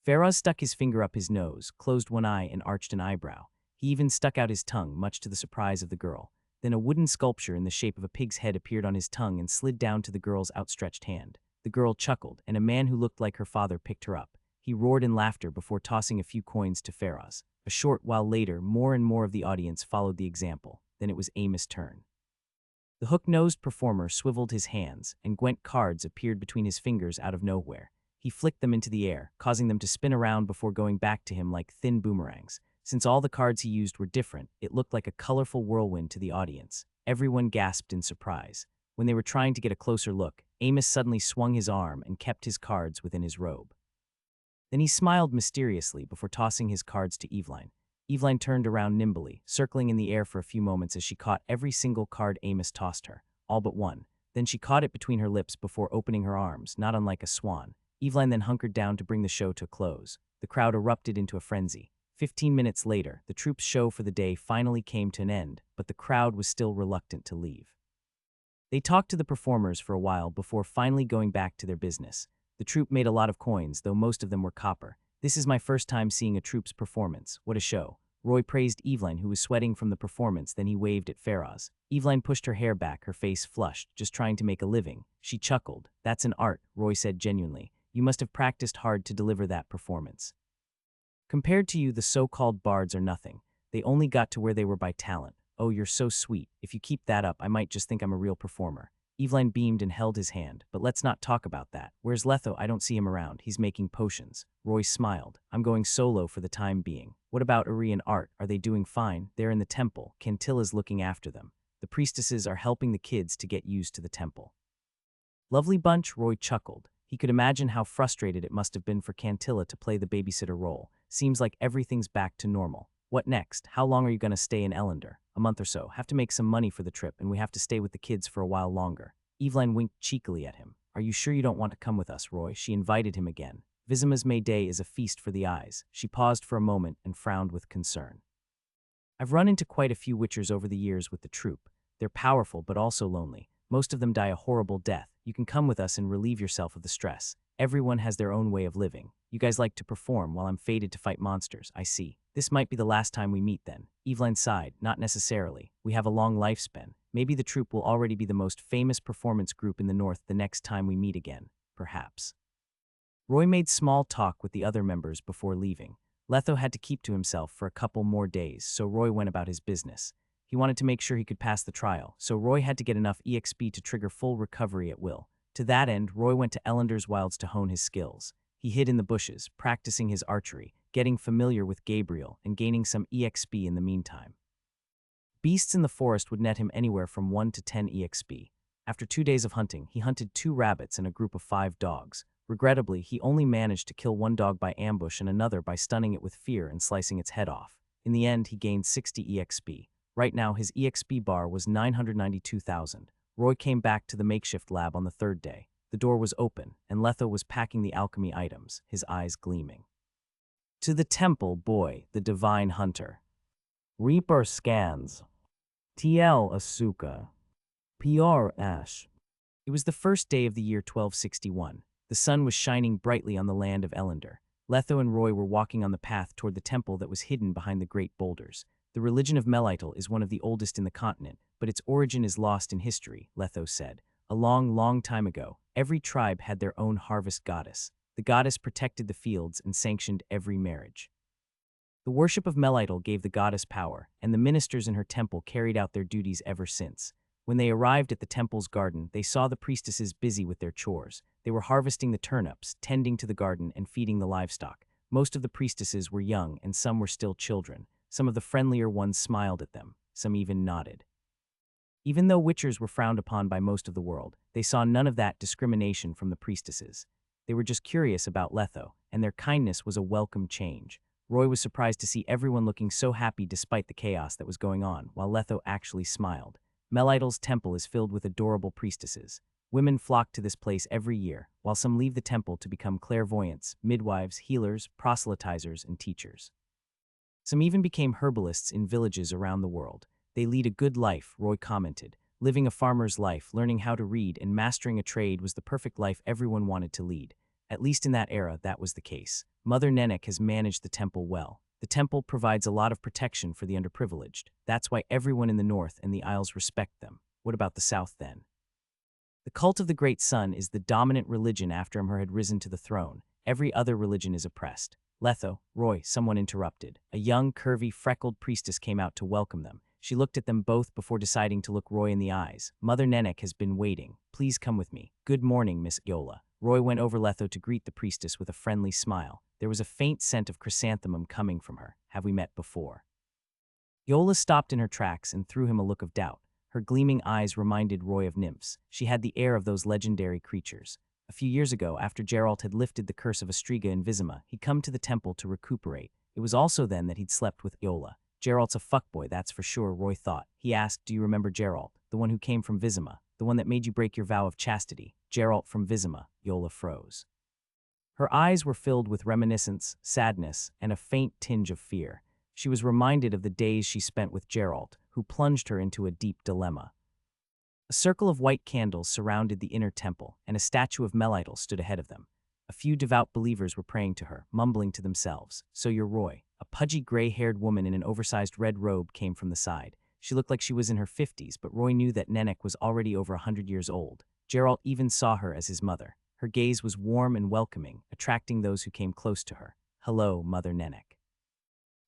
Faraz stuck his finger up his nose, closed one eye, and arched an eyebrow. He even stuck out his tongue, much to the surprise of the girl. Then a wooden sculpture in the shape of a pig's head appeared on his tongue and slid down to the girl's outstretched hand. The girl chuckled, and a man who looked like her father picked her up. He roared in laughter before tossing a few coins to Faraz. A short while later, more and more of the audience followed the example. Then it was Amos' turn. The hook-nosed performer swiveled his hands, and Gwent cards appeared between his fingers out of nowhere. He flicked them into the air, causing them to spin around before going back to him like thin boomerangs. Since all the cards he used were different, it looked like a colorful whirlwind to the audience. Everyone gasped in surprise. When they were trying to get a closer look, Amos suddenly swung his arm and kept his cards within his robe. Then he smiled mysteriously before tossing his cards to Eveline. Eveline turned around nimbly, circling in the air for a few moments as she caught every single card Amos tossed her, all but one. Then she caught it between her lips before opening her arms, not unlike a swan. Eveline then hunkered down to bring the show to a close. The crowd erupted into a frenzy. 15 minutes later, the troupe's show for the day finally came to an end, but the crowd was still reluctant to leave. They talked to the performers for a while before finally going back to their business. The troupe made a lot of coins, though most of them were copper. "This is my first time seeing a troupe's performance. What a show." Roy praised Eveline, who was sweating from the performance, then he waved at Faraz. Eveline pushed her hair back, her face flushed, just trying to make a living. She chuckled. "That's an art," Roy said genuinely. "You must have practiced hard to deliver that performance. Compared to you, the so-called bards are nothing. They only got to where they were by talent. Oh, you're so sweet. If you keep that up, I might just think I'm a real performer." Eveline beamed and held his hand. "But let's not talk about that. Where's Letho? I don't see him around. He's making potions." Roy smiled. "I'm going solo for the time being. What about Uri and Art? Are they doing fine? They're in the temple. Cantilla's looking after them. The priestesses are helping the kids to get used to the temple." "Lovely bunch," Roy chuckled. He could imagine how frustrated it must have been for Cantilla to play the babysitter role. Seems like everything's back to normal. What next? How long are you going to stay in Ellender? "A month or so. Have to make some money for the trip, and we have to stay with the kids for a while longer." Eveline winked cheekily at him. "Are you sure you don't want to come with us, Roy?" She invited him again. Vizima's May Day is a feast for the eyes. She paused for a moment and frowned with concern. "I've run into quite a few witchers over the years with the troupe. They're powerful but also lonely. Most of them die a horrible death. You can come with us and relieve yourself of the stress. Everyone has their own way of living. You guys like to perform while I'm fated to fight monsters. I see. This might be the last time we meet then." Eveline sighed. "Not necessarily. We have a long lifespan. Maybe the troupe will already be the most famous performance group in the North the next time we meet again. Perhaps." Roy made small talk with the other members before leaving. Letho had to keep to himself for a couple more days, so Roy went about his business. He wanted to make sure he could pass the trial, so Roy had to get enough EXP to trigger full recovery at will. To that end, Roy went to Ellender's Wilds to hone his skills. He hid in the bushes, practicing his archery, getting familiar with Gabriel, and gaining some EXP in the meantime. Beasts in the forest would net him anywhere from 1 to 10 EXP. After 2 days of hunting, he hunted 2 rabbits and a group of 5 dogs. Regrettably, he only managed to kill 1 dog by ambush and another by stunning it with fear and slicing its head off. In the end, he gained 60 EXP. Right now, his EXP bar was 992,000. Roy came back to the makeshift lab on the 3rd day. The door was open, and Letho was packing the alchemy items, his eyes gleaming. "To the temple, boy, the divine hunter. Reaper scans. TL Asuka. PR Ash." It was the first day of the year 1261. The sun was shining brightly on the land of Ellender. Letho and Roy were walking on the path toward the temple that was hidden behind the great boulders. "The religion of Melitl is one of the oldest in the continent, but its origin is lost in history," Letho said. "A long, long time ago, every tribe had their own harvest goddess. The goddess protected the fields and sanctioned every marriage. The worship of Melitl gave the goddess power, and the ministers in her temple carried out their duties ever since. When they arrived at the temple's garden, they saw the priestesses busy with their chores. They were harvesting the turnips, tending to the garden, and feeding the livestock. Most of the priestesses were young and some were still children. Some of the friendlier ones smiled at them, some even nodded. Even though witchers were frowned upon by most of the world, they saw none of that discrimination from the priestesses. They were just curious about Letho, and their kindness was a welcome change. Roy was surprised to see everyone looking so happy despite the chaos that was going on, while Letho actually smiled. Melidal's temple is filled with adorable priestesses. Women flock to this place every year, while some leave the temple to become clairvoyants, midwives, healers, proselytizers, and teachers. Some even became herbalists in villages around the world. They lead a good life, Roy commented. Living a farmer's life, learning how to read, and mastering a trade was the perfect life everyone wanted to lead. At least in that era, that was the case. Mother Nenek has managed the temple well. The temple provides a lot of protection for the underprivileged. That's why everyone in the north and the Isles respect them. What about the south then? The cult of the Great Sun is the dominant religion after Amher had risen to the throne. Every other religion is oppressed. Letho, Roy, someone interrupted. A young, curvy, freckled priestess came out to welcome them. She looked at them both before deciding to look Roy in the eyes. Mother Nenek has been waiting. Please come with me. Good morning, Miss Yola. Roy went over Letho to greet the priestess with a friendly smile. There was a faint scent of chrysanthemum coming from her. Have we met before? Yola stopped in her tracks and threw him a look of doubt. Her gleaming eyes reminded Roy of nymphs. She had the air of those legendary creatures. A few years ago, after Geralt had lifted the curse of Astriga in Vizima, he'd come to the temple to recuperate. It was also then that he'd slept with Yola. Geralt's a fuckboy, that's for sure, Roy thought. He asked, do you remember Geralt, the one who came from Vizima, the one that made you break your vow of chastity? Geralt from Vizima. Yola froze. Her eyes were filled with reminiscence, sadness, and a faint tinge of fear. She was reminded of the days she spent with Geralt, who plunged her into a deep dilemma. A circle of white candles surrounded the inner temple, and a statue of Melidal stood ahead of them. A few devout believers were praying to her, mumbling to themselves. So you're Roy. A pudgy, gray-haired woman in an oversized red robe came from the side. She looked like she was in her 50s, but Roy knew that Nenek was already over 100 years old. Geralt even saw her as his mother. Her gaze was warm and welcoming, attracting those who came close to her. Hello, Mother Nenek.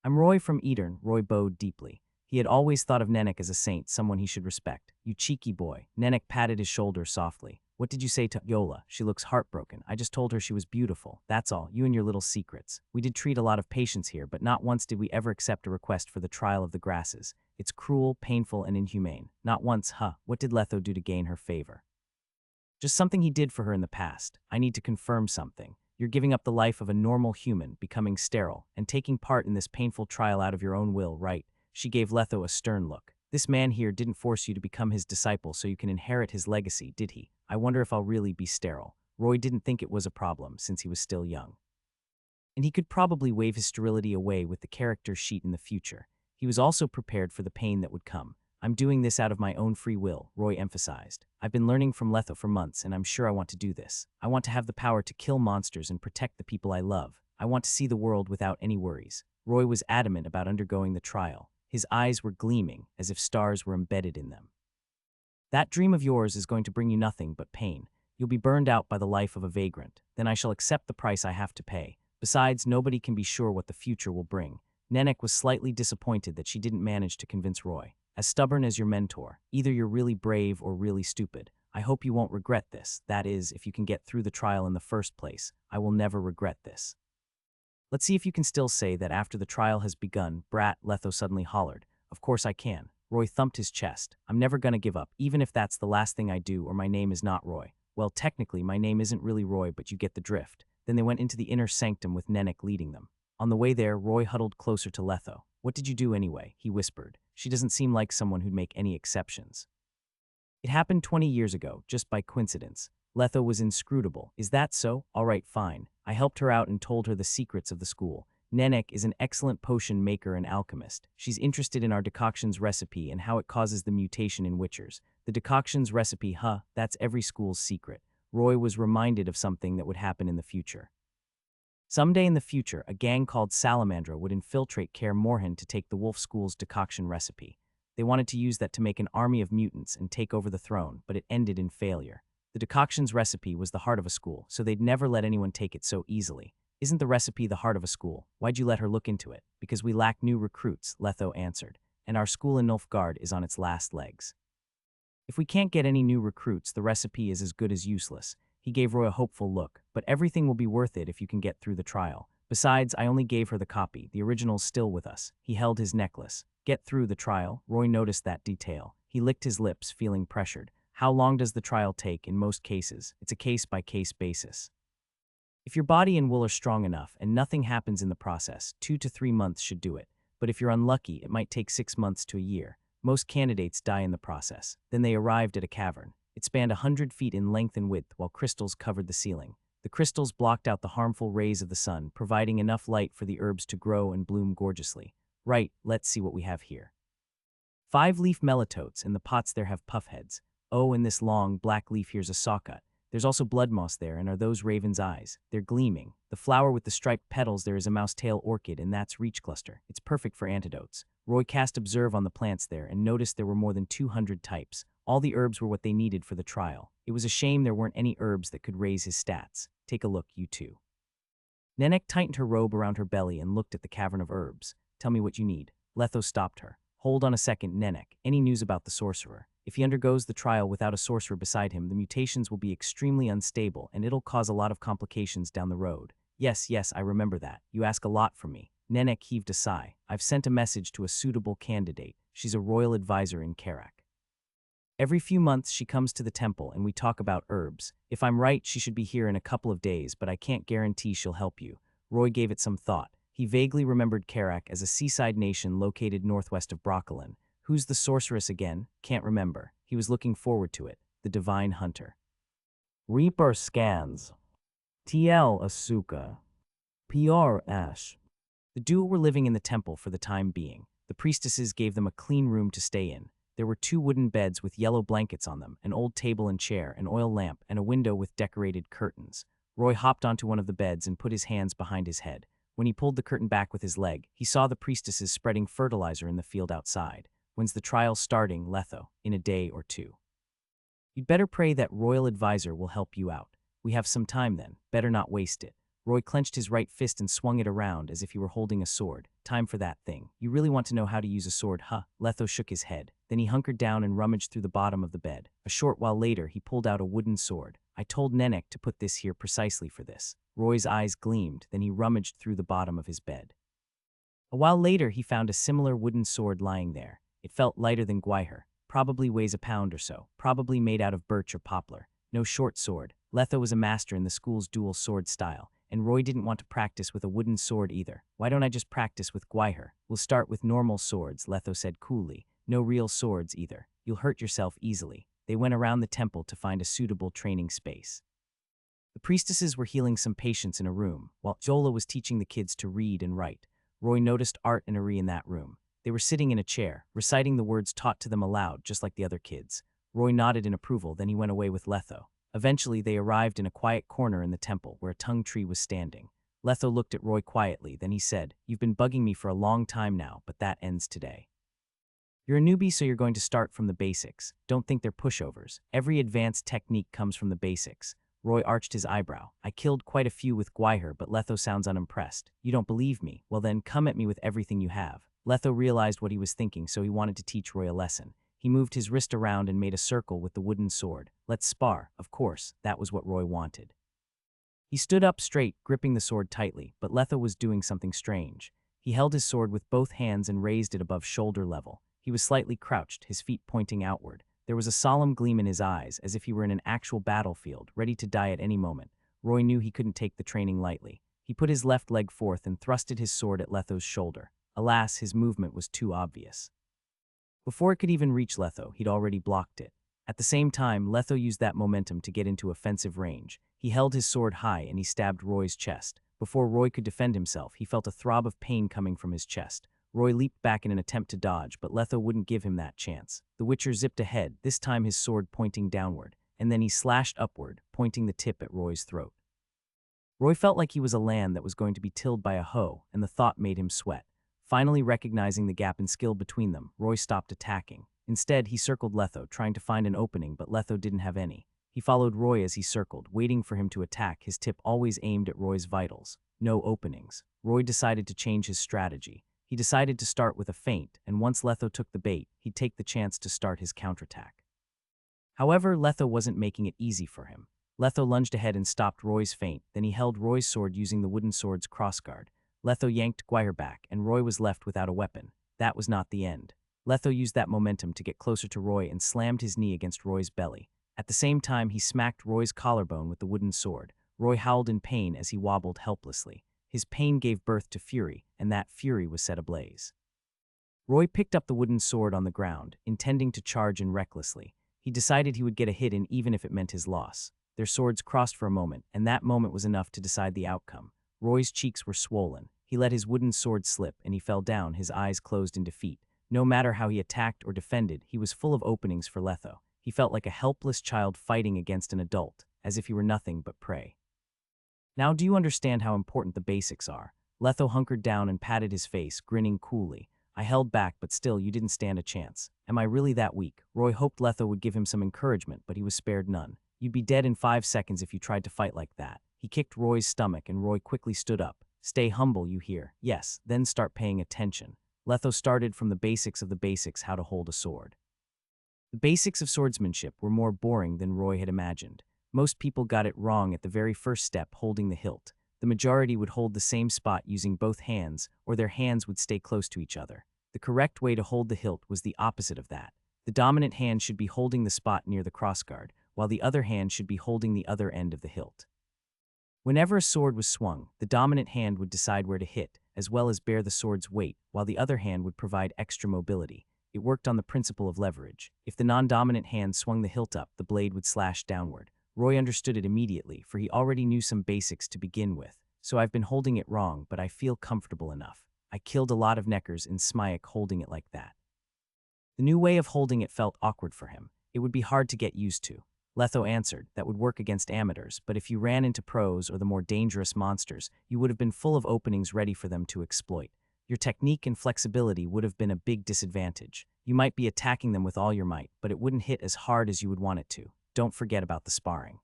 I'm Roy from Edern. Roy bowed deeply. He had always thought of Nenek as a saint, someone he should respect. You cheeky boy. Nenek patted his shoulder softly. What did you say to Yola? She looks heartbroken. I just told her she was beautiful. That's all. You and your little secrets. We did treat a lot of patients here, but not once did we ever accept a request for the trial of the grasses. It's cruel, painful, and inhumane. Not once, huh? What did Letho do to gain her favor? Just something he did for her in the past. I need to confirm something. You're giving up the life of a normal human, becoming sterile, and taking part in this painful trial out of your own will, right? She gave Letho a stern look. This man here didn't force you to become his disciple so you can inherit his legacy, did he? I wonder if I'll really be sterile. Roy didn't think it was a problem since he was still young. And he could probably wave his sterility away with the character sheet in the future. He was also prepared for the pain that would come. I'm doing this out of my own free will, Roy emphasized. I've been learning from Letho for months, and I'm sure I want to do this. I want to have the power to kill monsters and protect the people I love. I want to see the world without any worries. Roy was adamant about undergoing the trial. His eyes were gleaming, as if stars were embedded in them. That dream of yours is going to bring you nothing but pain. You'll be burned out by the life of a vagrant. Then I shall accept the price I have to pay. Besides, nobody can be sure what the future will bring. Nenek was slightly disappointed that she didn't manage to convince Roy. As stubborn as your mentor, either you're really brave or really stupid. I hope you won't regret this. That is, if you can get through the trial in the first place. I will never regret this. Let's see if you can still say that after the trial has begun, brat, Letho suddenly hollered. Of course I can. Roy thumped his chest. I'm never gonna give up, even if that's the last thing I do or my name is not Roy. Well, technically, my name isn't really Roy, but you get the drift. Then they went into the inner sanctum with Nenek leading them. On the way there, Roy huddled closer to Letho. What did you do anyway? He whispered. She doesn't seem like someone who'd make any exceptions. It happened 20 years ago, just by coincidence. Letho was inscrutable. Is that so? All right, fine. I helped her out and told her the secrets of the school. Nenek is an excellent potion maker and alchemist. She's interested in our decoction's recipe and how it causes the mutation in witchers. The decoction's recipe, huh? That's every school's secret. Roy was reminded of something that would happen in the future. Someday in the future, a gang called Salamandra would infiltrate Kaer Morhen to take the Wolf School's decoction recipe. They wanted to use that to make an army of mutants and take over the throne, but it ended in failure. The decoction's recipe was the heart of a school, so they'd never let anyone take it so easily. Isn't the recipe the heart of a school? Why'd you let her look into it? Because we lack new recruits, Letho answered, and our school in Nilfgaard is on its last legs. If we can't get any new recruits, the recipe is as good as useless. He gave Roy a hopeful look, but everything will be worth it if you can get through the trial. Besides, I only gave her the copy. The original's still with us. He held his necklace. Get through the trial. Roy noticed that detail. He licked his lips, feeling pressured. How long does the trial take in most cases? It's a case-by-case basis. If your body and will are strong enough and nothing happens in the process, 2 to 3 months should do it. But if you're unlucky, it might take 6 months to a year. Most candidates die in the process. Then they arrived at a cavern. It spanned 100 feet in length and width while crystals covered the ceiling. The crystals blocked out the harmful rays of the sun, providing enough light for the herbs to grow and bloom gorgeously. Right, let's see what we have here. 5-leaf melatotes, and the pots there have puff heads. Oh, and this long, black leaf here's a sawcut. There's also blood moss there, and are those raven's eyes? They're gleaming. The flower with the striped petals there is a mousetail orchid, and that's reach cluster. It's perfect for antidotes. Roy cast observe on the plants there and noticed there were more than 200 types. All the herbs were what they needed for the trial. It was a shame there weren't any herbs that could raise his stats. Take a look, you two. Nenek tightened her robe around her belly and looked at the cavern of herbs. Tell me what you need. Letho stopped her. Hold on a second, Nenek. Any news about the sorcerer? If he undergoes the trial without a sorcerer beside him, the mutations will be extremely unstable and it'll cause a lot of complications down the road. Yes, I remember that. You ask a lot from me. Nenek heaved a sigh. I've sent a message to a suitable candidate. She's a royal advisor in Karak. Every few months she comes to the temple and we talk about herbs. If I'm right, she should be here in a couple of days, but I can't guarantee she'll help you. Roy gave it some thought. He vaguely remembered Karak as a seaside nation located northwest of Broccolin. Who's the sorceress again? Can't remember. He was looking forward to it. The Divine Hunter. Reaper scans. TL Asuka. PR Ash. The duo were living in the temple for the time being. The priestesses gave them a clean room to stay in. There were 2 wooden beds with yellow blankets on them, an old table and chair, an oil lamp, and a window with decorated curtains. Roy hopped onto one of the beds and put his hands behind his head. When he pulled the curtain back with his leg, he saw the priestesses spreading fertilizer in the field outside. When's the trial starting, Letho? In a day or 2. You'd better pray that royal advisor will help you out. We have some time then. Better not waste it. Roy clenched his right fist and swung it around as if he were holding a sword. Time for that thing. You really want to know how to use a sword, huh? Letho shook his head. Then he hunkered down and rummaged through the bottom of the bed. A short while later, he pulled out a wooden sword. I told Nenek to put this here precisely for this. Roy's eyes gleamed, then he rummaged through the bottom of his bed. A while later, he found a similar wooden sword lying there. It felt lighter than Gwaiher. Probably weighs a pound or so. Probably made out of birch or poplar. No short sword. Letho was a master in the school's dual sword style. And Roy didn't want to practice with a wooden sword either. Why don't I just practice with Gwaiher? We'll start with normal swords, Letho said coolly. No real swords either. You'll hurt yourself easily. They went around the temple to find a suitable training space. The priestesses were healing some patients in a room, while Jola was teaching the kids to read and write. Roy noticed Art and Ari in that room. They were sitting in a chair, reciting the words taught to them aloud, just like the other kids. Roy nodded in approval, then he went away with Letho. Eventually, they arrived in a quiet corner in the temple where a tongue tree was standing. Letho looked at Roy quietly, then he said, You've been bugging me for a long time now, but that ends today. You're a newbie, so you're going to start from the basics. Don't think they're pushovers. Every advanced technique comes from the basics. Roy arched his eyebrow. I killed quite a few with Gwaiher, but Letho sounds unimpressed. You don't believe me? Well then, come at me with everything you have. Letho realized what he was thinking, so he wanted to teach Roy a lesson. He moved his wrist around and made a circle with the wooden sword. Let's spar. Of course, that was what Roy wanted. He stood up straight, gripping the sword tightly, but Letho was doing something strange. He held his sword with both hands and raised it above shoulder level. He was slightly crouched, his feet pointing outward. There was a solemn gleam in his eyes, as if he were in an actual battlefield, ready to die at any moment. Roy knew he couldn't take the training lightly. He put his left leg forth and thrusted his sword at Letho's shoulder. Alas, his movement was too obvious. Before it could even reach Letho, he'd already blocked it. At the same time, Letho used that momentum to get into offensive range. He held his sword high and he stabbed Roy's chest. Before Roy could defend himself, he felt a throb of pain coming from his chest. Roy leaped back in an attempt to dodge, but Letho wouldn't give him that chance. The Witcher zipped ahead, this time his sword pointing downward, and then he slashed upward, pointing the tip at Roy's throat. Roy felt like he was a land that was going to be tilled by a hoe, and the thought made him sweat. Finally recognizing the gap in skill between them, Roy stopped attacking. Instead, he circled Letho, trying to find an opening, but Letho didn't have any. He followed Roy as he circled, waiting for him to attack, his tip always aimed at Roy's vitals. No openings. Roy decided to change his strategy. He decided to start with a feint, and once Letho took the bait, he'd take the chance to start his counterattack. However, Letho wasn't making it easy for him. Letho lunged ahead and stopped Roy's feint, then he held Roy's sword using the wooden sword's crossguard. Letho yanked Gwyer back, and Roy was left without a weapon. That was not the end. Letho used that momentum to get closer to Roy and slammed his knee against Roy's belly. At the same time, he smacked Roy's collarbone with the wooden sword. Roy howled in pain as he wobbled helplessly. His pain gave birth to fury, and that fury was set ablaze. Roy picked up the wooden sword on the ground, intending to charge in recklessly. He decided he would get a hit in even if it meant his loss. Their swords crossed for a moment, and that moment was enough to decide the outcome. Roy's cheeks were swollen. He let his wooden sword slip, and he fell down, his eyes closed in defeat. No matter how he attacked or defended, he was full of openings for Letho. He felt like a helpless child fighting against an adult, as if he were nothing but prey. Now do you understand how important the basics are? Letho hunkered down and patted his face, grinning coolly. I held back, but still, you didn't stand a chance. Am I really that weak? Roy hoped Letho would give him some encouragement, but he was spared none. You'd be dead in 5 seconds if you tried to fight like that. He kicked Roy's stomach, and Roy quickly stood up. Stay humble, you hear. Yes, then start paying attention. Letho started from the basics of the basics, how to hold a sword. The basics of swordsmanship were more boring than Roy had imagined. Most people got it wrong at the very first step, holding the hilt. The majority would hold the same spot using both hands, or their hands would stay close to each other. The correct way to hold the hilt was the opposite of that. The dominant hand should be holding the spot near the crossguard, while the other hand should be holding the other end of the hilt. Whenever a sword was swung, the dominant hand would decide where to hit, as well as bear the sword's weight, while the other hand would provide extra mobility. It worked on the principle of leverage. If the non-dominant hand swung the hilt up, the blade would slash downward. Roy understood it immediately, for he already knew some basics to begin with. So I've been holding it wrong, but I feel comfortable enough. I killed a lot of neckers in Smyek holding it like that. The new way of holding it felt awkward for him. It would be hard to get used to. Letho answered, that would work against amateurs, but if you ran into pros or the more dangerous monsters, you would have been full of openings ready for them to exploit. Your technique and flexibility would have been a big disadvantage. You might be attacking them with all your might, but it wouldn't hit as hard as you would want it to. Don't forget about the sparring.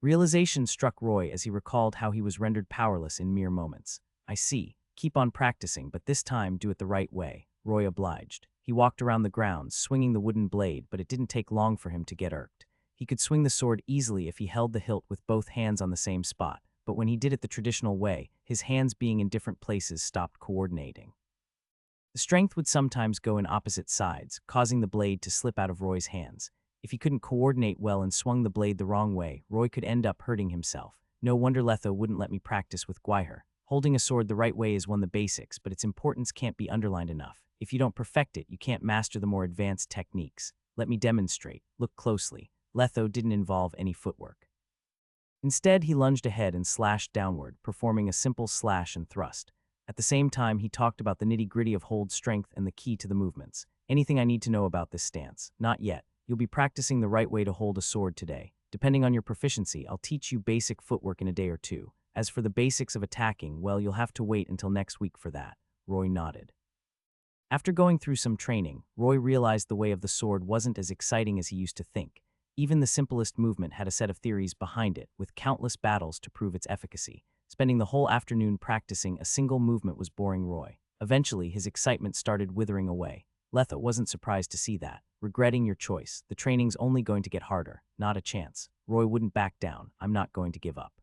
Realization struck Roy as he recalled how he was rendered powerless in mere moments. I see. Keep on practicing, but this time do it the right way. Roy obliged. He walked around the grounds, swinging the wooden blade, but it didn't take long for him to get irked. He could swing the sword easily if he held the hilt with both hands on the same spot, but when he did it the traditional way, his hands being in different places stopped coordinating. The strength would sometimes go in opposite sides, causing the blade to slip out of Roy's hands. If he couldn't coordinate well and swung the blade the wrong way, Roy could end up hurting himself. No wonder Letho wouldn't let me practice with Gwyer. Holding a sword the right way is one of the basics, but its importance can't be underlined enough. If you don't perfect it, you can't master the more advanced techniques. Let me demonstrate. Look closely. Letho didn't involve any footwork. Instead, he lunged ahead and slashed downward, performing a simple slash and thrust. At the same time, he talked about the nitty-gritty of hold strength and the key to the movements. Anything I need to know about this stance? Not yet. You'll be practicing the right way to hold a sword today. Depending on your proficiency, I'll teach you basic footwork in a day or two. As for the basics of attacking, well, you'll have to wait until next week for that. Roy nodded. After going through some training, Roy realized the way of the sword wasn't as exciting as he used to think. Even the simplest movement had a set of theories behind it, with countless battles to prove its efficacy. Spending the whole afternoon practicing a single movement was boring Roy. Eventually, his excitement started withering away. Letho wasn't surprised to see that. Regretting your choice, the training's only going to get harder. Not a chance. Roy wouldn't back down. I'm not going to give up.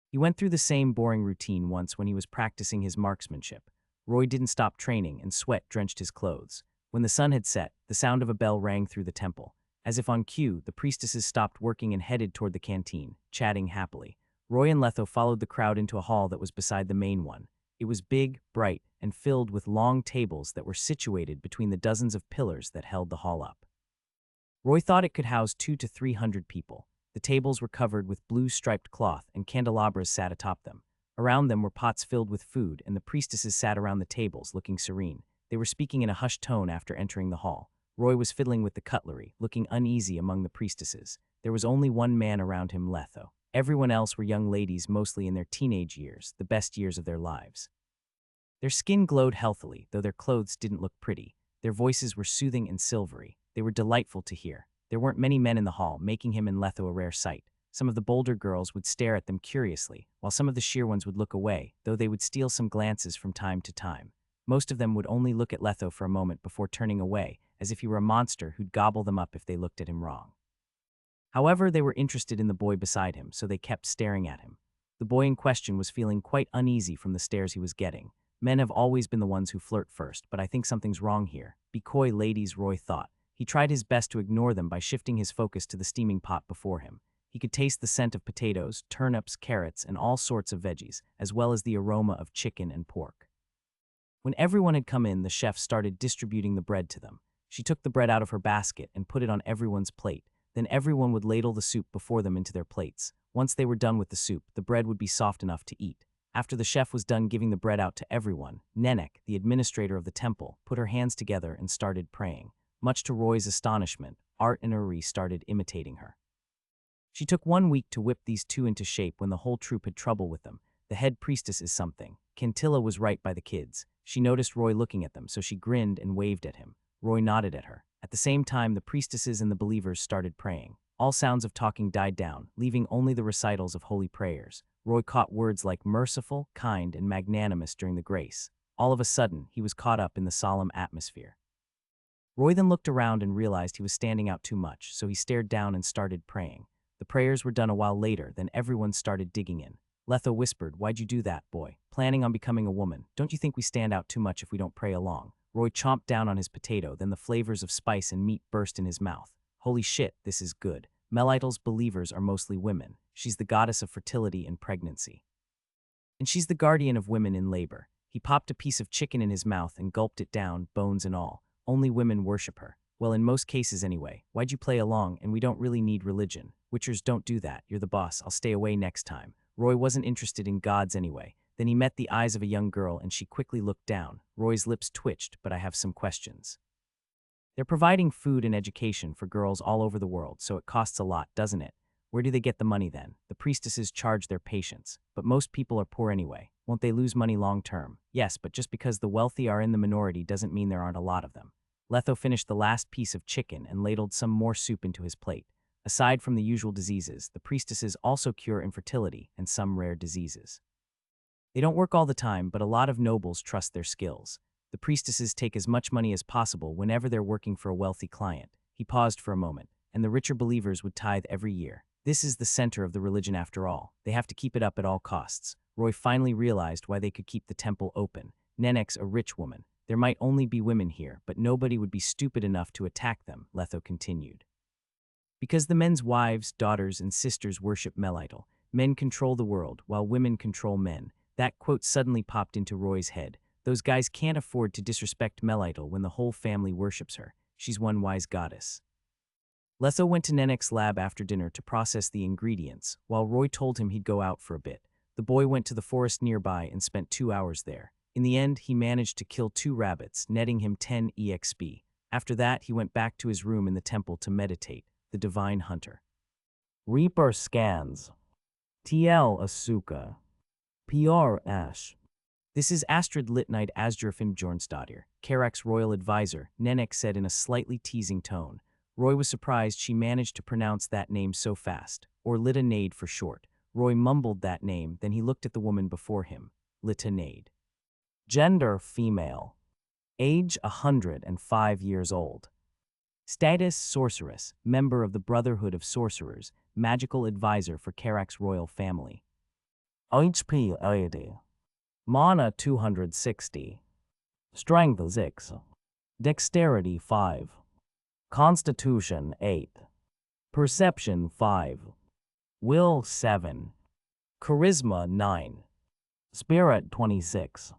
He went through the same boring routine once when he was practicing his marksmanship. Roy didn't stop training, and sweat drenched his clothes. When the sun had set, the sound of a bell rang through the temple. As if on cue, the priestesses stopped working and headed toward the canteen, chatting happily. Roy and Letho followed the crowd into a hall that was beside the main one. It was big, bright, and filled with long tables that were situated between the dozens of pillars that held the hall up. Roy thought it could house 200 to 300 people. The tables were covered with blue striped cloth, and candelabras sat atop them. Around them were pots filled with food, and the priestesses sat around the tables, looking serene. They were speaking in a hushed tone after entering the hall. Roy was fiddling with the cutlery, looking uneasy among the priestesses. There was only one man around him, Letho. Everyone else were young ladies, mostly in their teenage years, the best years of their lives. Their skin glowed healthily, though their clothes didn't look pretty. Their voices were soothing and silvery. They were delightful to hear. There weren't many men in the hall, making him and Letho a rare sight. Some of the bolder girls would stare at them curiously, while some of the sheer ones would look away, though they would steal some glances from time to time. Most of them would only look at Letho for a moment before turning away, as if he were a monster who'd gobble them up if they looked at him wrong. However, they were interested in the boy beside him, so they kept staring at him. The boy in question was feeling quite uneasy from the stares he was getting. Men have always been the ones who flirt first, but I think something's wrong here. Be coy, ladies, Roy thought. He tried his best to ignore them by shifting his focus to the steaming pot before him. He could taste the scent of potatoes, turnips, carrots, and all sorts of veggies, as well as the aroma of chicken and pork. When everyone had come in, the chef started distributing the bread to them. She took the bread out of her basket and put it on everyone's plate. Then everyone would ladle the soup before them into their plates. Once they were done with the soup, the bread would be soft enough to eat. After the chef was done giving the bread out to everyone, Nenek, the administrator of the temple, put her hands together and started praying. Much to Roy's astonishment, Art and Uri started imitating her. She took 1 week to whip these two into shape when the whole troop had trouble with them. The head priestess is something. Quintilla was right by the kids. She noticed Roy looking at them, so she grinned and waved at him. Roy nodded at her. At the same time, the priestesses and the believers started praying. All sounds of talking died down, leaving only the recitals of holy prayers. Roy caught words like merciful, kind, and magnanimous during the grace. All of a sudden, he was caught up in the solemn atmosphere. Roy then looked around and realized he was standing out too much, so he stared down and started praying. The prayers were done a while later, then everyone started digging in. Letho whispered, "Why'd you do that, boy? Planning on becoming a woman. Don't you think we stand out too much if we don't pray along?" Roy chomped down on his potato, then the flavors of spice and meat burst in his mouth. Holy shit, this is good. Melitle's believers are mostly women. She's the goddess of fertility and pregnancy. And she's the guardian of women in labor. He popped a piece of chicken in his mouth and gulped it down, bones and all. Only women worship her. Well, in most cases anyway. Why'd you play along? And we don't really need religion. Witchers don't do that. You're the boss. I'll stay away next time. Roy wasn't interested in gods anyway. Then he met the eyes of a young girl and she quickly looked down. Roy's lips twitched, but I have some questions. They're providing food and education for girls all over the world, so it costs a lot, doesn't it? Where do they get the money then? The priestesses charge their patients, but most people are poor anyway. Won't they lose money long term? Yes, but just because the wealthy are in the minority doesn't mean there aren't a lot of them. Letho finished the last piece of chicken and ladled some more soup into his plate. Aside from the usual diseases, the priestesses also cure infertility and some rare diseases. They don't work all the time, but a lot of nobles trust their skills. The priestesses take as much money as possible whenever they're working for a wealthy client. He paused for a moment, and the richer believers would tithe every year. This is the center of the religion after all. They have to keep it up at all costs. Roy finally realized why they could keep the temple open. Nenek's a rich woman. There might only be women here, but nobody would be stupid enough to attack them, Letho continued. Because the men's wives, daughters, and sisters worship Melitle, men control the world, while women control men. That quote suddenly popped into Roy's head. Those guys can't afford to disrespect Melitle when the whole family worships her. She's one wise goddess. Letho went to Nenek's lab after dinner to process the ingredients, while Roy told him he'd go out for a bit. The boy went to the forest nearby and spent 2 hours there. In the end, he managed to kill 2 rabbits, netting him 10 EXP. After that, he went back to his room in the temple to meditate, the divine hunter. Reaper scans. TL Asuka. PR Ash. This is Astrid Litnide Asdjurfin Bjornstaddir, Karak's royal advisor, Nenek said in a slightly teasing tone. Roy was surprised she managed to pronounce that name so fast, or Litanade for short. Roy mumbled that name, then he looked at the woman before him. Litanade. Gender, female. Age, 105 years old. Status, sorceress, member of the Brotherhood of Sorcerers, magical advisor for Karak's royal family. HP 80. Mana 260. Strength 6. Dexterity 5. Constitution 8. Perception 5. Will 7. Charisma 9. Spirit 26.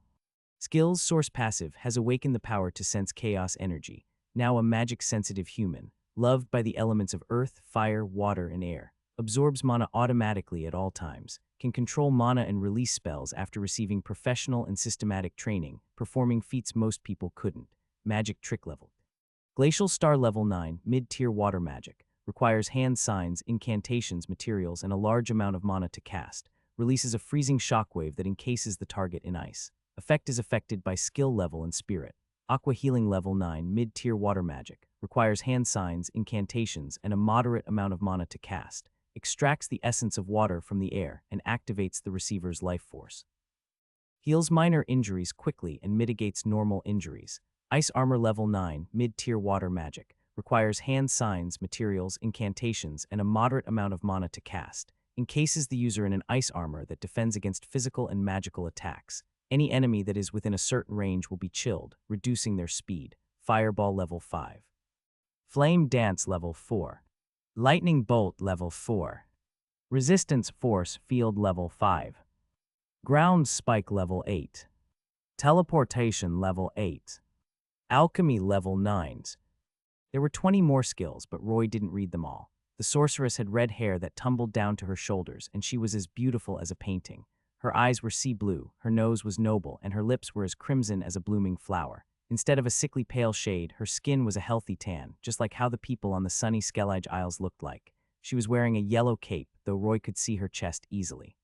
Skills Source Passive has awakened the power to sense chaos energy, now a magic-sensitive human, loved by the elements of earth, fire, water, and air. Absorbs mana automatically at all times, can control mana and release spells after receiving professional and systematic training, performing feats most people couldn't. Magic trick level. Glacial Star Level 9, mid-tier water magic. Requires hand signs, incantations, materials, and a large amount of mana to cast. Releases a freezing shockwave that encases the target in ice. Effect is affected by skill level and spirit. Aqua Healing Level 9, mid-tier water magic. Requires hand signs, incantations, and a moderate amount of mana to cast. Extracts the essence of water from the air and activates the receiver's life force. Heals minor injuries quickly and mitigates normal injuries. Ice Armor Level 9, mid-tier water magic. requires hand signs, materials, incantations, and a moderate amount of mana to cast. Encases the user in an ice armor that defends against physical and magical attacks. Any enemy that is within a certain range will be chilled, reducing their speed. Fireball level 5. Flame Dance level 4. Lightning Bolt level 4. Resistance Force Field level 5. Ground Spike level 8. Teleportation level 8. Alchemy level 9s. There were 20 more skills, but Roy didn't read them all. The sorceress had red hair that tumbled down to her shoulders, and she was as beautiful as a painting. Her eyes were sea blue, her nose was noble, and her lips were as crimson as a blooming flower. Instead of a sickly pale shade, her skin was a healthy tan, just like how the people on the sunny Skellige Isles looked like. She was wearing a yellow cape, though Roy could see her chest easily.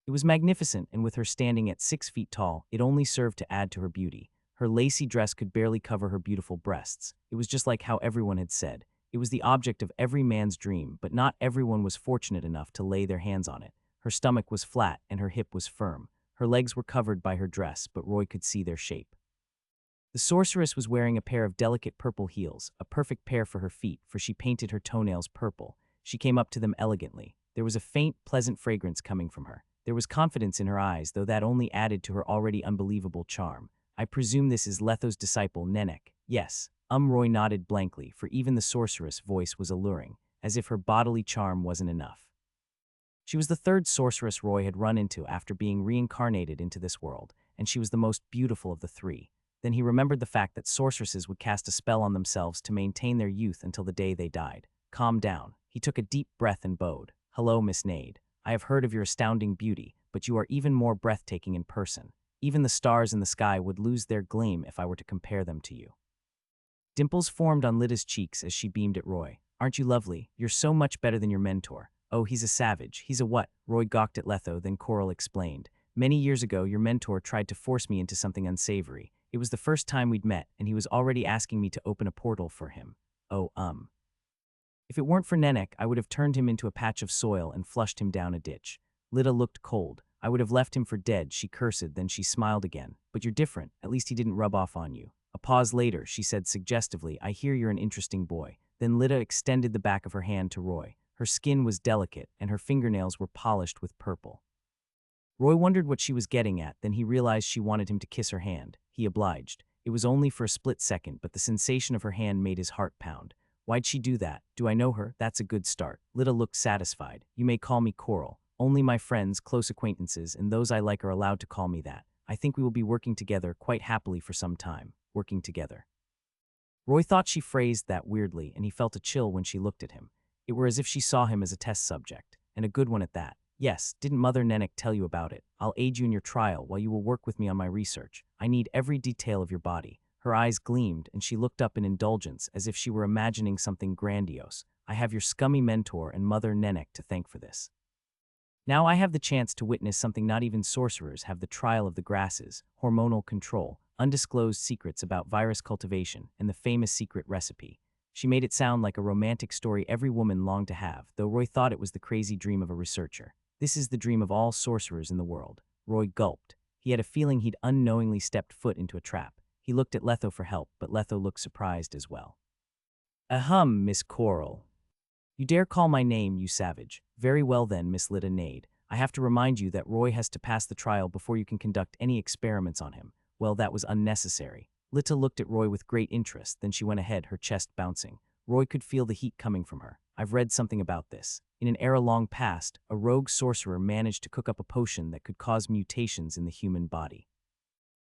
It was magnificent, and with her standing at 6 feet tall, it only served to add to her beauty. Her lacy dress could barely cover her beautiful breasts. It was just like how everyone had said. It was the object of every man's dream, but not everyone was fortunate enough to lay their hands on it. Her stomach was flat, and her hip was firm. Her legs were covered by her dress, but Roy could see their shape. The sorceress was wearing a pair of delicate purple heels, a perfect pair for her feet, for she painted her toenails purple. She came up to them elegantly. There was a faint, pleasant fragrance coming from her. There was confidence in her eyes, though that only added to her already unbelievable charm. I presume this is Letho's disciple, Nenek. Yes. Roy nodded blankly, for even the sorceress' voice was alluring, as if her bodily charm wasn't enough. She was the third sorceress Roy had run into after being reincarnated into this world, and she was the most beautiful of the three. Then he remembered the fact that sorceresses would cast a spell on themselves to maintain their youth until the day they died. Calm down. He took a deep breath and bowed. Hello, Miss Nade. I have heard of your astounding beauty, but you are even more breathtaking in person. Even the stars in the sky would lose their gleam if I were to compare them to you. Dimples formed on Lyda's cheeks as she beamed at Roy. Aren't you lovely? You're so much better than your mentor. Oh, he's a savage. He's a what? Roy gawked at Letho, then Coral explained. Many years ago, your mentor tried to force me into something unsavory. It was the first time we'd met, and he was already asking me to open a portal for him. Oh, If it weren't for Nenek, I would have turned him into a patch of soil and flushed him down a ditch. Lyda looked cold. I would have left him for dead, she cursed, then she smiled again. But you're different. At least he didn't rub off on you. A pause later, she said suggestively, I hear you're an interesting boy. Then Lyda extended the back of her hand to Roy. Her skin was delicate, and her fingernails were polished with purple. Roy wondered what she was getting at, then he realized she wanted him to kiss her hand. He obliged. It was only for a split second, but the sensation of her hand made his heart pound. Why'd she do that? Do I know her? That's a good start. Lyda looked satisfied. You may call me Coral. Only my friends, close acquaintances, and those I like are allowed to call me that. I think we will be working together quite happily for some time. Working together. Roy thought she phrased that weirdly, and he felt a chill when she looked at him. It were as if she saw him as a test subject, and a good one at that. Yes, didn't Mother Nenek tell you about it? I'll aid you in your trial while you will work with me on my research. I need every detail of your body. Her eyes gleamed, and she looked up in indulgence, as if she were imagining something grandiose. I have your scummy mentor and Mother Nenek to thank for this. Now I have the chance to witness something not even sorcerers have: the trial of the grasses, hormonal control, undisclosed secrets about virus cultivation, and the famous secret recipe. She made it sound like a romantic story every woman longed to have, though Roy thought it was the crazy dream of a researcher. This is the dream of all sorcerers in the world. Roy gulped. He had a feeling he'd unknowingly stepped foot into a trap. He looked at Letho for help, but Letho looked surprised as well. Ahem, Miss Coral. You dare call my name, you savage. Very well then, Miss Lyda Nade. I have to remind you that Roy has to pass the trial before you can conduct any experiments on him. Well, that was unnecessary. Lyta looked at Roy with great interest, then she went ahead, her chest bouncing. Roy could feel the heat coming from her. I've read something about this. In an era long past, a rogue sorcerer managed to cook up a potion that could cause mutations in the human body.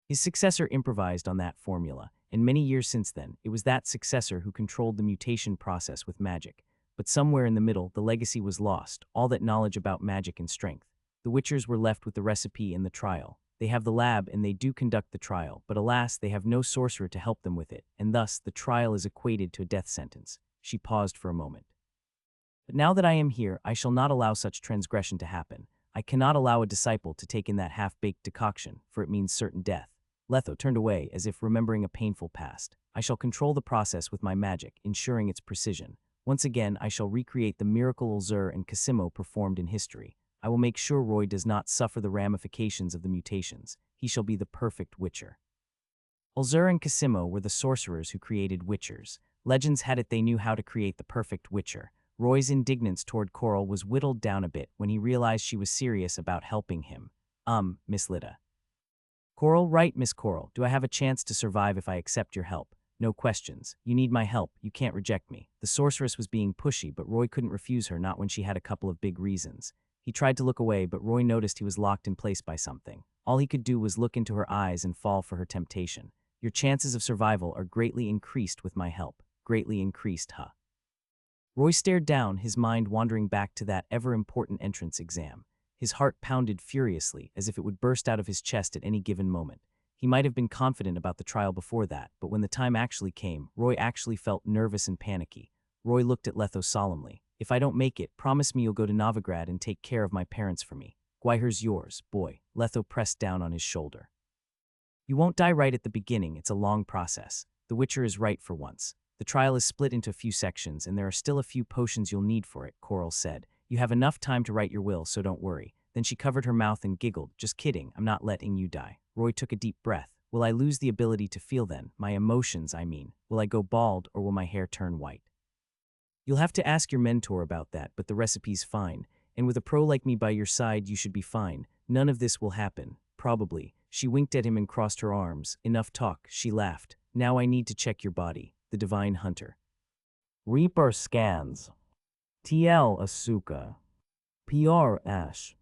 His successor improvised on that formula, and many years since then, it was that successor who controlled the mutation process with magic. But somewhere in the middle, the legacy was lost, all that knowledge about magic and strength. The Witchers were left with the recipe and the trial. They have the lab and they do conduct the trial, but alas, they have no sorcerer to help them with it, and thus the trial is equated to a death sentence. She paused for a moment. But now that I am here, I shall not allow such transgression to happen. I cannot allow a disciple to take in that half-baked decoction, for it means certain death. Letho turned away as if remembering a painful past. I shall control the process with my magic, ensuring its precision. Once again, I shall recreate the miracle Ulzer and Cosimo performed in history. I will make sure Roy does not suffer the ramifications of the mutations. He shall be the perfect Witcher. Ulzer and Cosimo were the sorcerers who created Witchers. Legends had it they knew how to create the perfect witcher. Roy's indignance toward Coral was whittled down a bit when he realized she was serious about helping him. Miss Lida. Coral, right, Miss Coral. Do I have a chance to survive if I accept your help? No questions. You need my help. You can't reject me. The sorceress was being pushy, but Roy couldn't refuse her, not when she had a couple of big reasons. He tried to look away, but Roy noticed he was locked in place by something. All he could do was look into her eyes and fall for her temptation. Your chances of survival are greatly increased with my help. Greatly increased, huh? Roy stared down, his mind wandering back to that ever-important entrance exam. His heart pounded furiously, as if it would burst out of his chest at any given moment. He might have been confident about the trial before that, but when the time actually came, Roy actually felt nervous and panicky. Roy looked at Letho solemnly. If I don't make it, promise me you'll go to Novigrad and take care of my parents for me. Gwyher's yours, boy. Letho pressed down on his shoulder. You won't die right at the beginning, it's a long process. The Witcher is right for once. The trial is split into a few sections, and there are still a few potions you'll need for it, Coral said. You have enough time to write your will, so don't worry. Then she covered her mouth and giggled. Just kidding, I'm not letting you die. Roy took a deep breath. Will I lose the ability to feel then? My emotions, I mean. Will I go bald, or will my hair turn white? You'll have to ask your mentor about that, but the recipe's fine. And with a pro like me by your side, you should be fine. None of this will happen. Probably. She winked at him and crossed her arms. Enough talk, she laughed. Now I need to check your body. The Divine Hunter. Reaper scans. TL Asuka. PR Ash.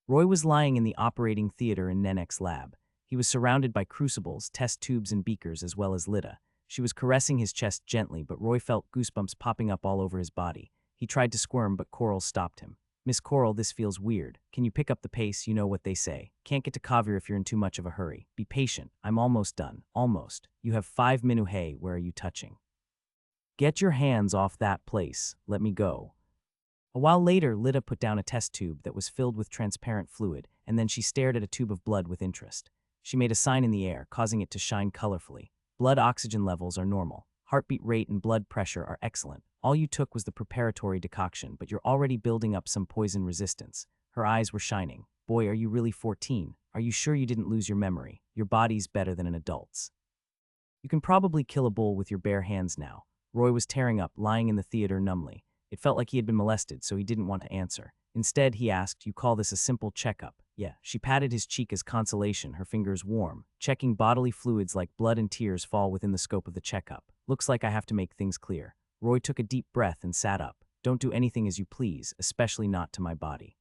Roy was lying in the operating theater in Nenek's lab. He was surrounded by crucibles, test tubes, and beakers, as well as Lida. She was caressing his chest gently, but Roy felt goosebumps popping up all over his body. He tried to squirm, but Coral stopped him. Miss Coral, this feels weird. Can you pick up the pace? You know what they say. Can't get to Kavir if you're in too much of a hurry. Be patient. I'm almost done. Almost. You have 5 minuhe. Where are you touching? Get your hands off that place. Let me go. A while later, Lida put down a test tube that was filled with transparent fluid, and then she stared at a tube of blood with interest. She made a sign in the air, causing it to shine colorfully. Blood oxygen levels are normal. Heartbeat rate and blood pressure are excellent. All you took was the preparatory decoction, but you're already building up some poison resistance. Her eyes were shining. Boy, are you really 14? Are you sure you didn't lose your memory? Your body's better than an adult's. You can probably kill a bull with your bare hands now. Roy was tearing up, lying in the theater numbly. It felt like he had been molested, so he didn't want to answer. Instead, he asked, you call this a simple checkup? Yeah. She patted his cheek as consolation, her fingers warm. Checking bodily fluids like blood and tears fall within the scope of the checkup. Looks like I have to make things clear. Roy took a deep breath and sat up. Don't do anything as you please, especially not to my body.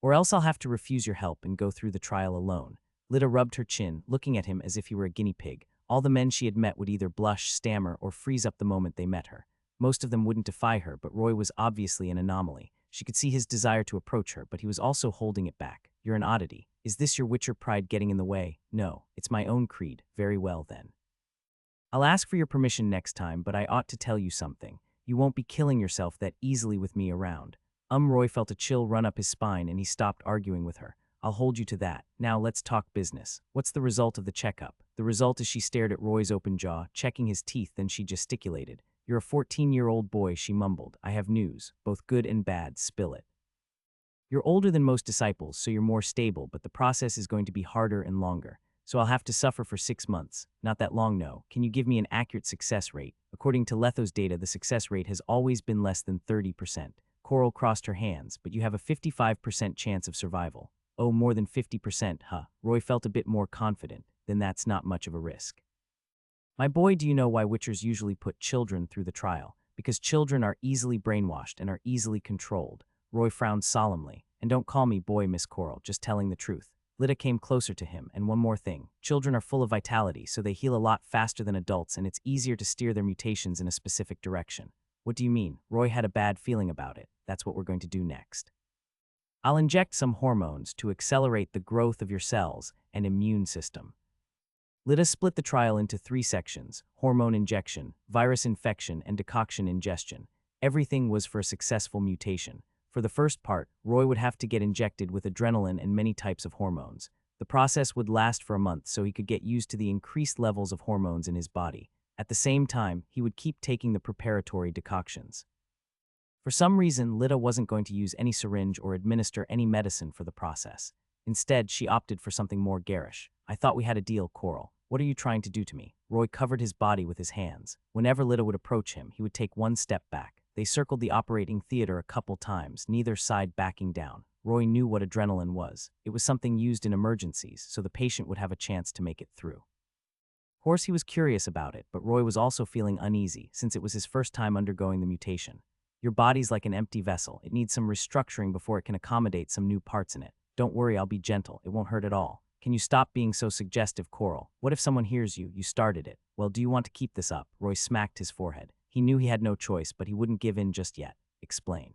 Or else I'll have to refuse your help and go through the trial alone. Lida rubbed her chin, looking at him as if he were a guinea pig. All the men she had met would either blush, stammer, or freeze up the moment they met her. Most of them wouldn't defy her, but Roy was obviously an anomaly. She could see his desire to approach her, but he was also holding it back. You're an oddity. Is this your Witcher pride getting in the way? No, it's my own creed. Very well then. I'll ask for your permission next time, but I ought to tell you something. You won't be killing yourself that easily with me around. Roy felt a chill run up his spine and he stopped arguing with her. I'll hold you to that. Now let's talk business. What's the result of the checkup? The result is she stared at Roy's open jaw, checking his teeth, then she gesticulated. You're a 14-year-old boy, she mumbled. I have news, both good and bad. Spill it. You're older than most disciples, so you're more stable, but the process is going to be harder and longer. So I'll have to suffer for 6 months. Not that long, no. Can you give me an accurate success rate? According to Letho's data, the success rate has always been less than 30%. Coral crossed her hands, but you have a 55% chance of survival. Oh, more than 50%, huh? Roy felt a bit more confident. Then that's not much of a risk. My boy, do you know why Witchers usually put children through the trial? Because children are easily brainwashed and are easily controlled. Roy frowned solemnly. And don't call me boy, Miss Coral, just telling the truth. Lida came closer to him, and one more thing. Children are full of vitality, so they heal a lot faster than adults, and it's easier to steer their mutations in a specific direction. What do you mean? Roy had a bad feeling about it. That's what we're going to do next. I'll inject some hormones to accelerate the growth of your cells and immune system. Lida split the trial into 3 sections: hormone injection, virus infection, and decoction ingestion. Everything was for a successful mutation. For the first part, Roy would have to get injected with adrenaline and many types of hormones. The process would last for a month so he could get used to the increased levels of hormones in his body. At the same time, he would keep taking the preparatory decoctions. For some reason, Lida wasn't going to use any syringe or administer any medicine for the process. Instead, she opted for something more garish. I thought we had a deal, Coral. What are you trying to do to me? Roy covered his body with his hands. Whenever Lita would approach him, he would take one step back. They circled the operating theater a couple times, neither side backing down. Roy knew what adrenaline was. It was something used in emergencies, so the patient would have a chance to make it through. Of course, he was curious about it, but Roy was also feeling uneasy, since it was his first time undergoing the mutation. Your body's like an empty vessel. It needs some restructuring before it can accommodate some new parts in it. Don't worry, I'll be gentle. It won't hurt at all. Can you stop being so suggestive, Coral? What if someone hears you? You started it. Well, do you want to keep this up? Roy smacked his forehead. He knew he had no choice, but he wouldn't give in just yet. Explain.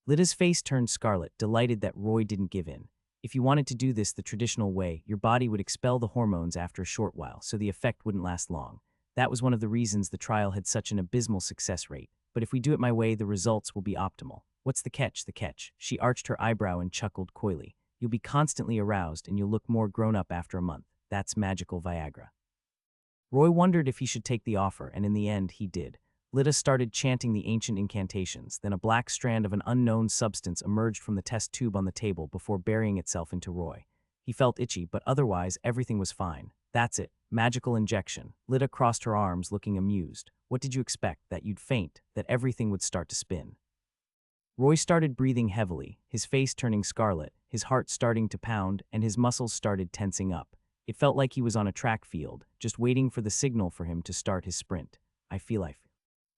Lita's face turned scarlet, delighted that Roy didn't give in. If you wanted to do this the traditional way, your body would expel the hormones after a short while, so the effect wouldn't last long. That was one of the reasons the trial had such an abysmal success rate. But if we do it my way, the results will be optimal. What's the catch? The catch. She arched her eyebrow and chuckled coyly. You'll be constantly aroused and you'll look more grown up after a month. That's magical Viagra. Roy wondered if he should take the offer, and in the end, he did. Lita started chanting the ancient incantations, then a black strand of an unknown substance emerged from the test tube on the table before burying itself into Roy. He felt itchy, but otherwise everything was fine. That's it. Magical injection. Lita crossed her arms, looking amused. What did you expect? That you'd faint? That everything would start to spin? Roy started breathing heavily, his face turning scarlet, his heart starting to pound, and his muscles started tensing up. It felt like he was on a track field, just waiting for the signal for him to start his sprint. I feel.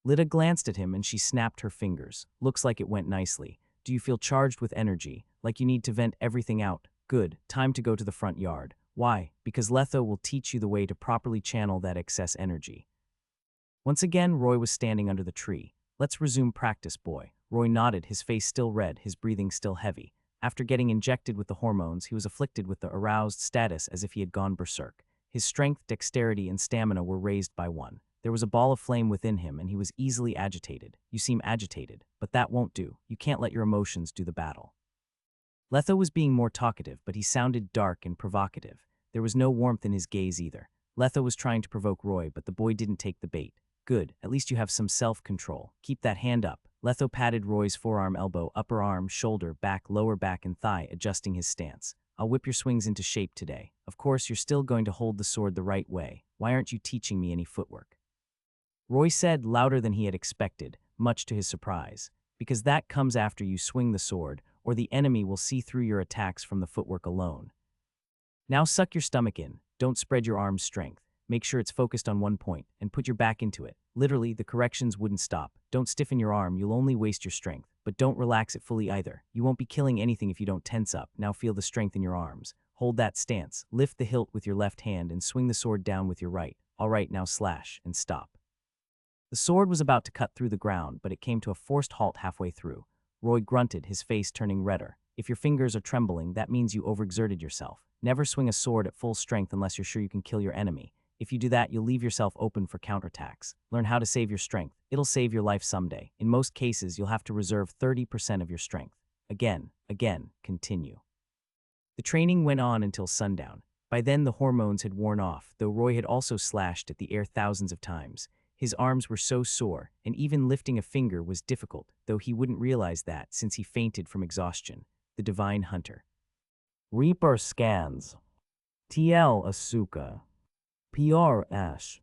Lita glanced at him and she snapped her fingers. Looks like it went nicely. Do you feel charged with energy? Like you need to vent everything out? Good. Time to go to the front yard. Why? Because Letho will teach you the way to properly channel that excess energy. Once again, Roy was standing under the tree. Let's resume practice, boy. Roy nodded, his face still red, his breathing still heavy. After getting injected with the hormones, he was afflicted with the aroused status as if he had gone berserk. His strength, dexterity, and stamina were raised by one. There was a ball of flame within him, and he was easily agitated. You seem agitated, but that won't do. You can't let your emotions do the battle. Letho was being more talkative, but he sounded dark and provocative. There was no warmth in his gaze either. Letho was trying to provoke Roy, but the boy didn't take the bait. Good, at least you have some self-control. Keep that hand up. Letho patted Roy's forearm, elbow, upper arm, shoulder, back, lower back, and thigh, adjusting his stance. I'll whip your swings into shape today. Of course, you're still going to hold the sword the right way. Why aren't you teaching me any footwork? Roy said, louder than he had expected, much to his surprise. Because that comes after you swing the sword, or the enemy will see through your attacks from the footwork alone. Now suck your stomach in. Don't spread your arm's strength. Make sure it's focused on one point, and put your back into it. Literally, the corrections wouldn't stop. Don't stiffen your arm, you'll only waste your strength. But don't relax it fully either. You won't be killing anything if you don't tense up. Now feel the strength in your arms. Hold that stance. Lift the hilt with your left hand and swing the sword down with your right. All right, now slash, and stop. The sword was about to cut through the ground, but it came to a forced halt halfway through. Roy grunted, his face turning redder. If your fingers are trembling, that means you overexerted yourself. Never swing a sword at full strength unless you're sure you can kill your enemy. If you do that, you'll leave yourself open for counterattacks. Learn how to save your strength. It'll save your life someday. In most cases, you'll have to reserve 30% of your strength. Again, continue. The training went on until sundown. By then, the hormones had worn off, though Roy had also slashed at the air thousands of times. His arms were so sore, and even lifting a finger was difficult, though he wouldn't realize that since he fainted from exhaustion. The Divine Hunter. Reaper scans. TL Asuka. PR Ash.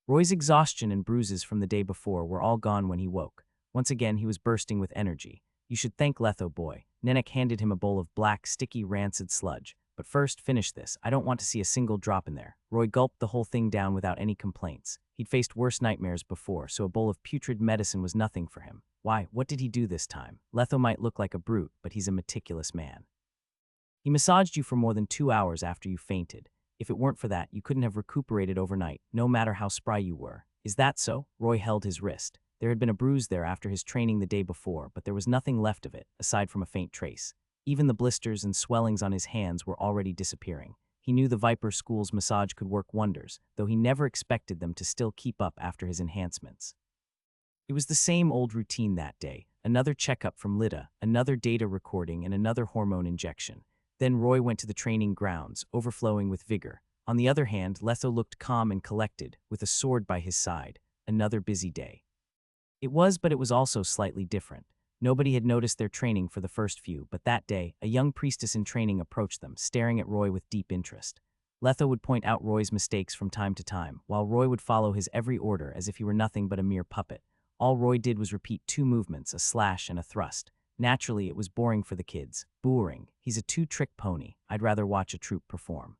Roy's exhaustion and bruises from the day before were all gone when he woke. Once again, he was bursting with energy. You should thank Letho, boy. Nenek handed him a bowl of black, sticky, rancid sludge. But first, finish this. I don't want to see a single drop in there. Roy gulped the whole thing down without any complaints. He'd faced worse nightmares before, so a bowl of putrid medicine was nothing for him. Why, what did he do this time? Letho might look like a brute, but he's a meticulous man. He massaged you for more than 2 hours after you fainted. If it weren't for that, you couldn't have recuperated overnight, no matter how spry you were. Is that so? Roy held his wrist. There had been a bruise there after his training the day before, but there was nothing left of it, aside from a faint trace. Even the blisters and swellings on his hands were already disappearing. He knew the Viper School's massage could work wonders, though he never expected them to still keep up after his enhancements. It was the same old routine that day. Another checkup from Lita, another data recording, and another hormone injection. Then Roy went to the training grounds, overflowing with vigor. On the other hand, Letho looked calm and collected, with a sword by his side. Another busy day. It was, but it was also slightly different. Nobody had noticed their training for the first few, but that day, a young priestess in training approached them, staring at Roy with deep interest. Letho would point out Roy's mistakes from time to time, while Roy would follow his every order as if he were nothing but a mere puppet. All Roy did was repeat two movements, a slash and a thrust. Naturally, it was boring for the kids. Boring. He's a two-trick pony. I'd rather watch a troupe perform.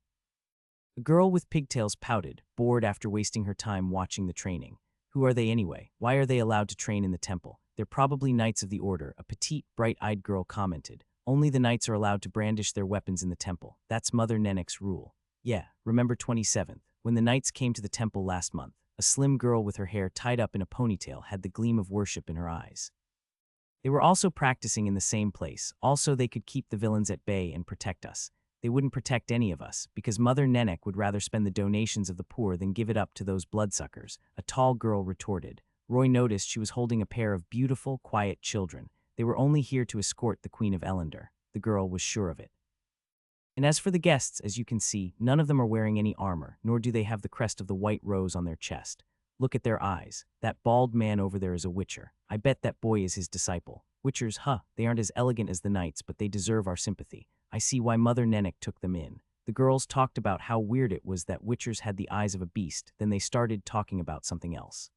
The girl with pigtails pouted, bored after wasting her time watching the training. Who are they anyway? Why are they allowed to train in the temple? They're probably knights of the order, a petite, bright-eyed girl commented. Only the knights are allowed to brandish their weapons in the temple. That's Mother Nenek's rule. Yeah, remember 27th, when the knights came to the temple last month. A slim girl with her hair tied up in a ponytail had the gleam of worship in her eyes. They were also practicing in the same place. Also, they could keep the villains at bay and protect us. They wouldn't protect any of us, because Mother Nenek would rather spend the donations of the poor than give it up to those bloodsuckers, a tall girl retorted. Roy noticed she was holding a pair of beautiful, quiet children. They were only here to escort the Queen of Elendor. The girl was sure of it. And as for the guests, as you can see, none of them are wearing any armor, nor do they have the crest of the white rose on their chest. Look at their eyes. That bald man over there is a witcher. I bet that boy is his disciple. Witchers, they aren't as elegant as the knights, but they deserve our sympathy. I see why Mother Nenek took them in. The girls talked about how weird it was that witchers had the eyes of a beast, then they started talking about something else.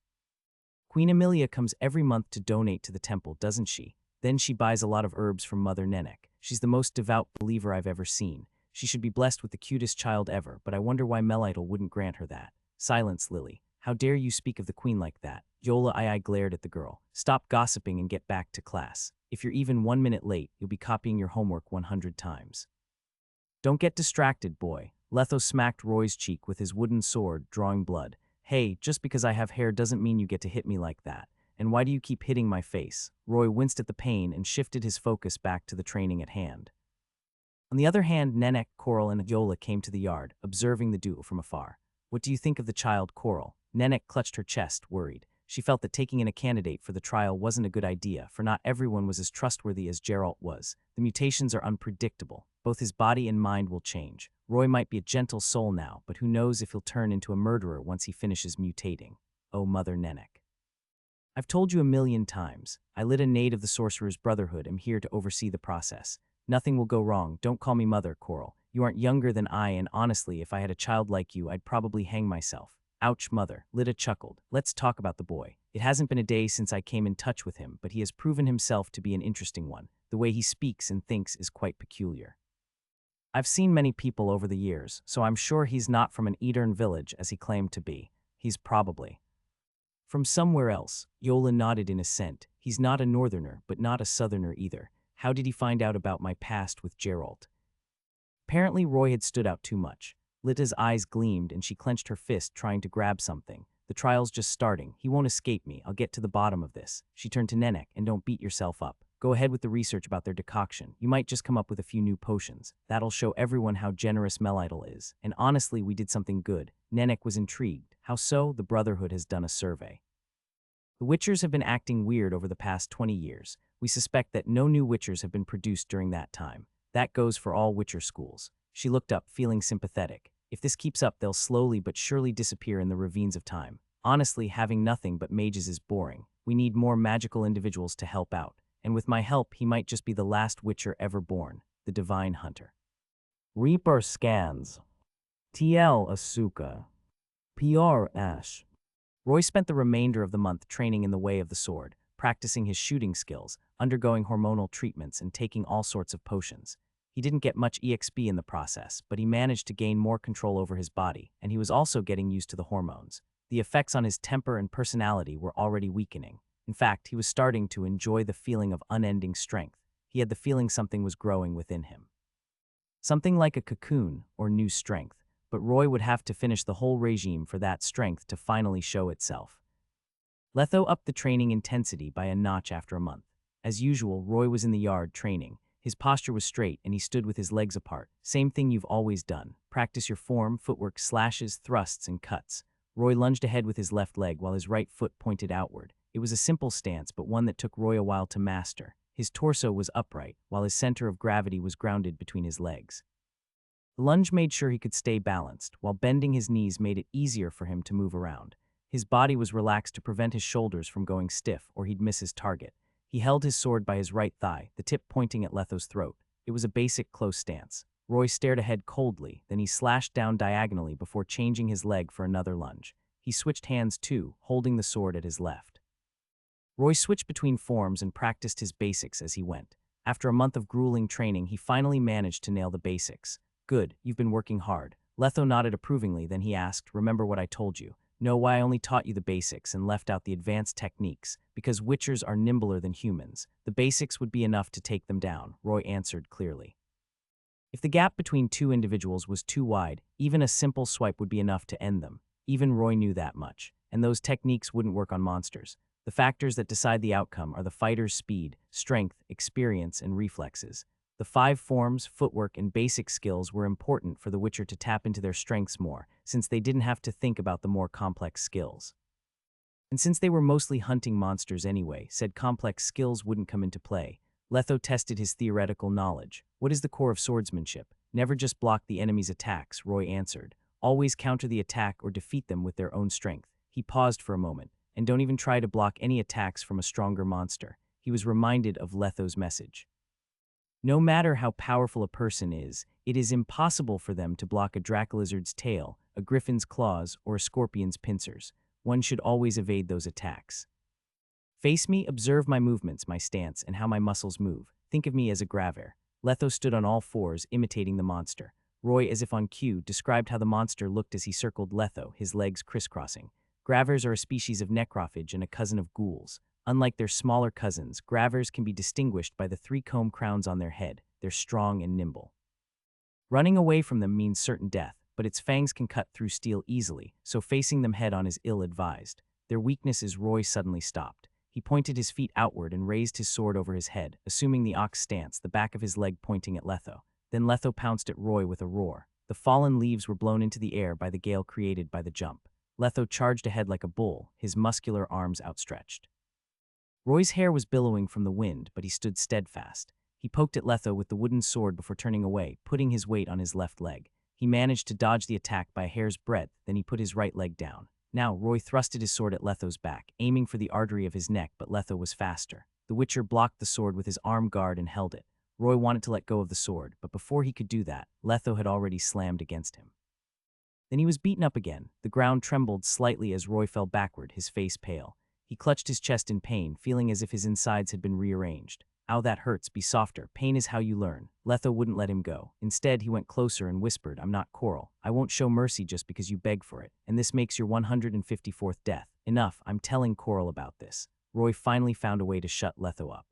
Queen Amelia comes every month to donate to the temple, doesn't she? Then she buys a lot of herbs from Mother Nenek. She's the most devout believer I've ever seen. She should be blessed with the cutest child ever, but I wonder why Melidel wouldn't grant her that. Silence, Lily. How dare you speak of the queen like that? Yola I glared at the girl. Stop gossiping and get back to class. If you're even 1 minute late, you'll be copying your homework 100 times. Don't get distracted, boy. Letho smacked Roy's cheek with his wooden sword, drawing blood. Hey, just because I have hair doesn't mean you get to hit me like that. And why do you keep hitting my face? Roy winced at the pain and shifted his focus back to the training at hand. On the other hand, Nenek, Coral, and Yola came to the yard, observing the duel from afar. What do you think of the child, Coral? Nenek clutched her chest, worried. She felt that taking in a candidate for the trial wasn't a good idea, for not everyone was as trustworthy as Geralt was. The mutations are unpredictable. Both his body and mind will change. Roy might be a gentle soul now, but who knows if he'll turn into a murderer once he finishes mutating. Oh, Mother Nenek. I've told you 1,000,000 times. I lit a Nade of the Sorcerer's Brotherhood. I'm here to oversee the process. Nothing will go wrong. Don't call me Mother, Coral. You aren't younger than I, and honestly, if I had a child like you, I'd probably hang myself. Ouch, Mother. Lita chuckled. Let's talk about the boy. It hasn't been a day since I came in touch with him, but he has proven himself to be an interesting one. The way he speaks and thinks is quite peculiar. I've seen many people over the years, so I'm sure he's not from an Edirn village as he claimed to be. He's probably from somewhere else. Yola nodded in assent. He's not a northerner, but not a southerner either. How did he find out about my past with Geralt? Apparently Roy had stood out too much. Lita's eyes gleamed and she clenched her fist trying to grab something. The trial's just starting. He won't escape me. I'll get to the bottom of this. She turned to Nenek. And don't beat yourself up. Go ahead with the research about their decoction. You might just come up with a few new potions. That'll show everyone how generous Melidel is. And honestly, we did something good. Nenek was intrigued. How so? The Brotherhood has done a survey. The Witchers have been acting weird over the past 20 years. We suspect that no new Witchers have been produced during that time. That goes for all Witcher schools. She looked up, feeling sympathetic. If this keeps up, they'll slowly but surely disappear in the ravines of time. Honestly, having nothing but mages is boring. We need more magical individuals to help out. And with my help, he might just be the last Witcher ever born, the Divine Hunter. Reaper scans. TL Asuka. PR Ash. Roy spent the remainder of the month training in the way of the sword, practicing his shooting skills, undergoing hormonal treatments, and taking all sorts of potions. He didn't get much EXP in the process, but he managed to gain more control over his body, and he was also getting used to the hormones. The effects on his temper and personality were already weakening. In fact, he was starting to enjoy the feeling of unending strength. He had the feeling something was growing within him. Something like a cocoon or new strength, but Roy would have to finish the whole regime for that strength to finally show itself. Letho upped the training intensity by a notch after a month. As usual, Roy was in the yard training. His posture was straight and he stood with his legs apart. Same thing you've always done. Practice your form, footwork, slashes, thrusts, and cuts. Roy lunged ahead with his left leg while his right foot pointed outward. It was a simple stance, but one that took Roy a while to master. His torso was upright, while his center of gravity was grounded between his legs. The lunge made sure he could stay balanced, while bending his knees made it easier for him to move around. His body was relaxed to prevent his shoulders from going stiff, or he'd miss his target. He held his sword by his right thigh, the tip pointing at Letho's throat. It was a basic close stance. Roy stared ahead coldly, then he slashed down diagonally before changing his leg for another lunge. He switched hands too, holding the sword at his left. Roy switched between forms and practiced his basics as he went. After a month of grueling training, he finally managed to nail the basics. Good, you've been working hard. Letho nodded approvingly, then he asked, remember what I told you? Know why I only taught you the basics and left out the advanced techniques? Because witchers are nimbler than humans. The basics would be enough to take them down, Roy answered clearly. If the gap between two individuals was too wide, even a simple swipe would be enough to end them. Even Roy knew that much, and those techniques wouldn't work on monsters. The factors that decide the outcome are the fighter's speed, strength, experience, and reflexes. The 5 forms, footwork, and basic skills were important for the Witcher to tap into their strengths more, since they didn't have to think about the more complex skills. And since they were mostly hunting monsters anyway, said complex skills wouldn't come into play. Letho tested his theoretical knowledge. What is the core of swordsmanship? Never just block the enemy's attacks, Roy answered. Always counter the attack or defeat them with their own strength. He paused for a moment. And don't even try to block any attacks from a stronger monster. He was reminded of Letho's message. No matter how powerful a person is, it is impossible for them to block a dracolizard's tail, a griffin's claws, or a scorpion's pincers. One should always evade those attacks. Face me, observe my movements, my stance, and how my muscles move. Think of me as a graver. Letho stood on all fours, imitating the monster. Roy, as if on cue, described how the monster looked as he circled Letho, his legs crisscrossing. Gravers are a species of necrophage and a cousin of ghouls. Unlike their smaller cousins, gravers can be distinguished by the 3 comb crowns on their head. They're strong and nimble. Running away from them means certain death, but its fangs can cut through steel easily, so facing them head-on is ill-advised. Their weakness is Roy suddenly stopped. He pointed his feet outward and raised his sword over his head, assuming the ox stance, the back of his leg pointing at Letho. Then Letho pounced at Roy with a roar. The fallen leaves were blown into the air by the gale created by the jump. Letho charged ahead like a bull, his muscular arms outstretched. Roy's hair was billowing from the wind, but he stood steadfast. He poked at Letho with the wooden sword before turning away, putting his weight on his left leg. He managed to dodge the attack by a hair's breadth, then he put his right leg down. Now, Roy thrusted his sword at Letho's back, aiming for the artery of his neck, but Letho was faster. The Witcher blocked the sword with his arm guard and held it. Roy wanted to let go of the sword, but before he could do that, Letho had already slammed against him. Then he was beaten up again. The ground trembled slightly as Roy fell backward, his face pale. He clutched his chest in pain, feeling as if his insides had been rearranged. Ow, that hurts, be softer. Pain is how you learn. Letho wouldn't let him go. Instead, he went closer and whispered, I'm not Coral. I won't show mercy just because you beg for it. And this makes your 154th death. Enough, I'm telling Coral about this. Roy finally found a way to shut Letho up.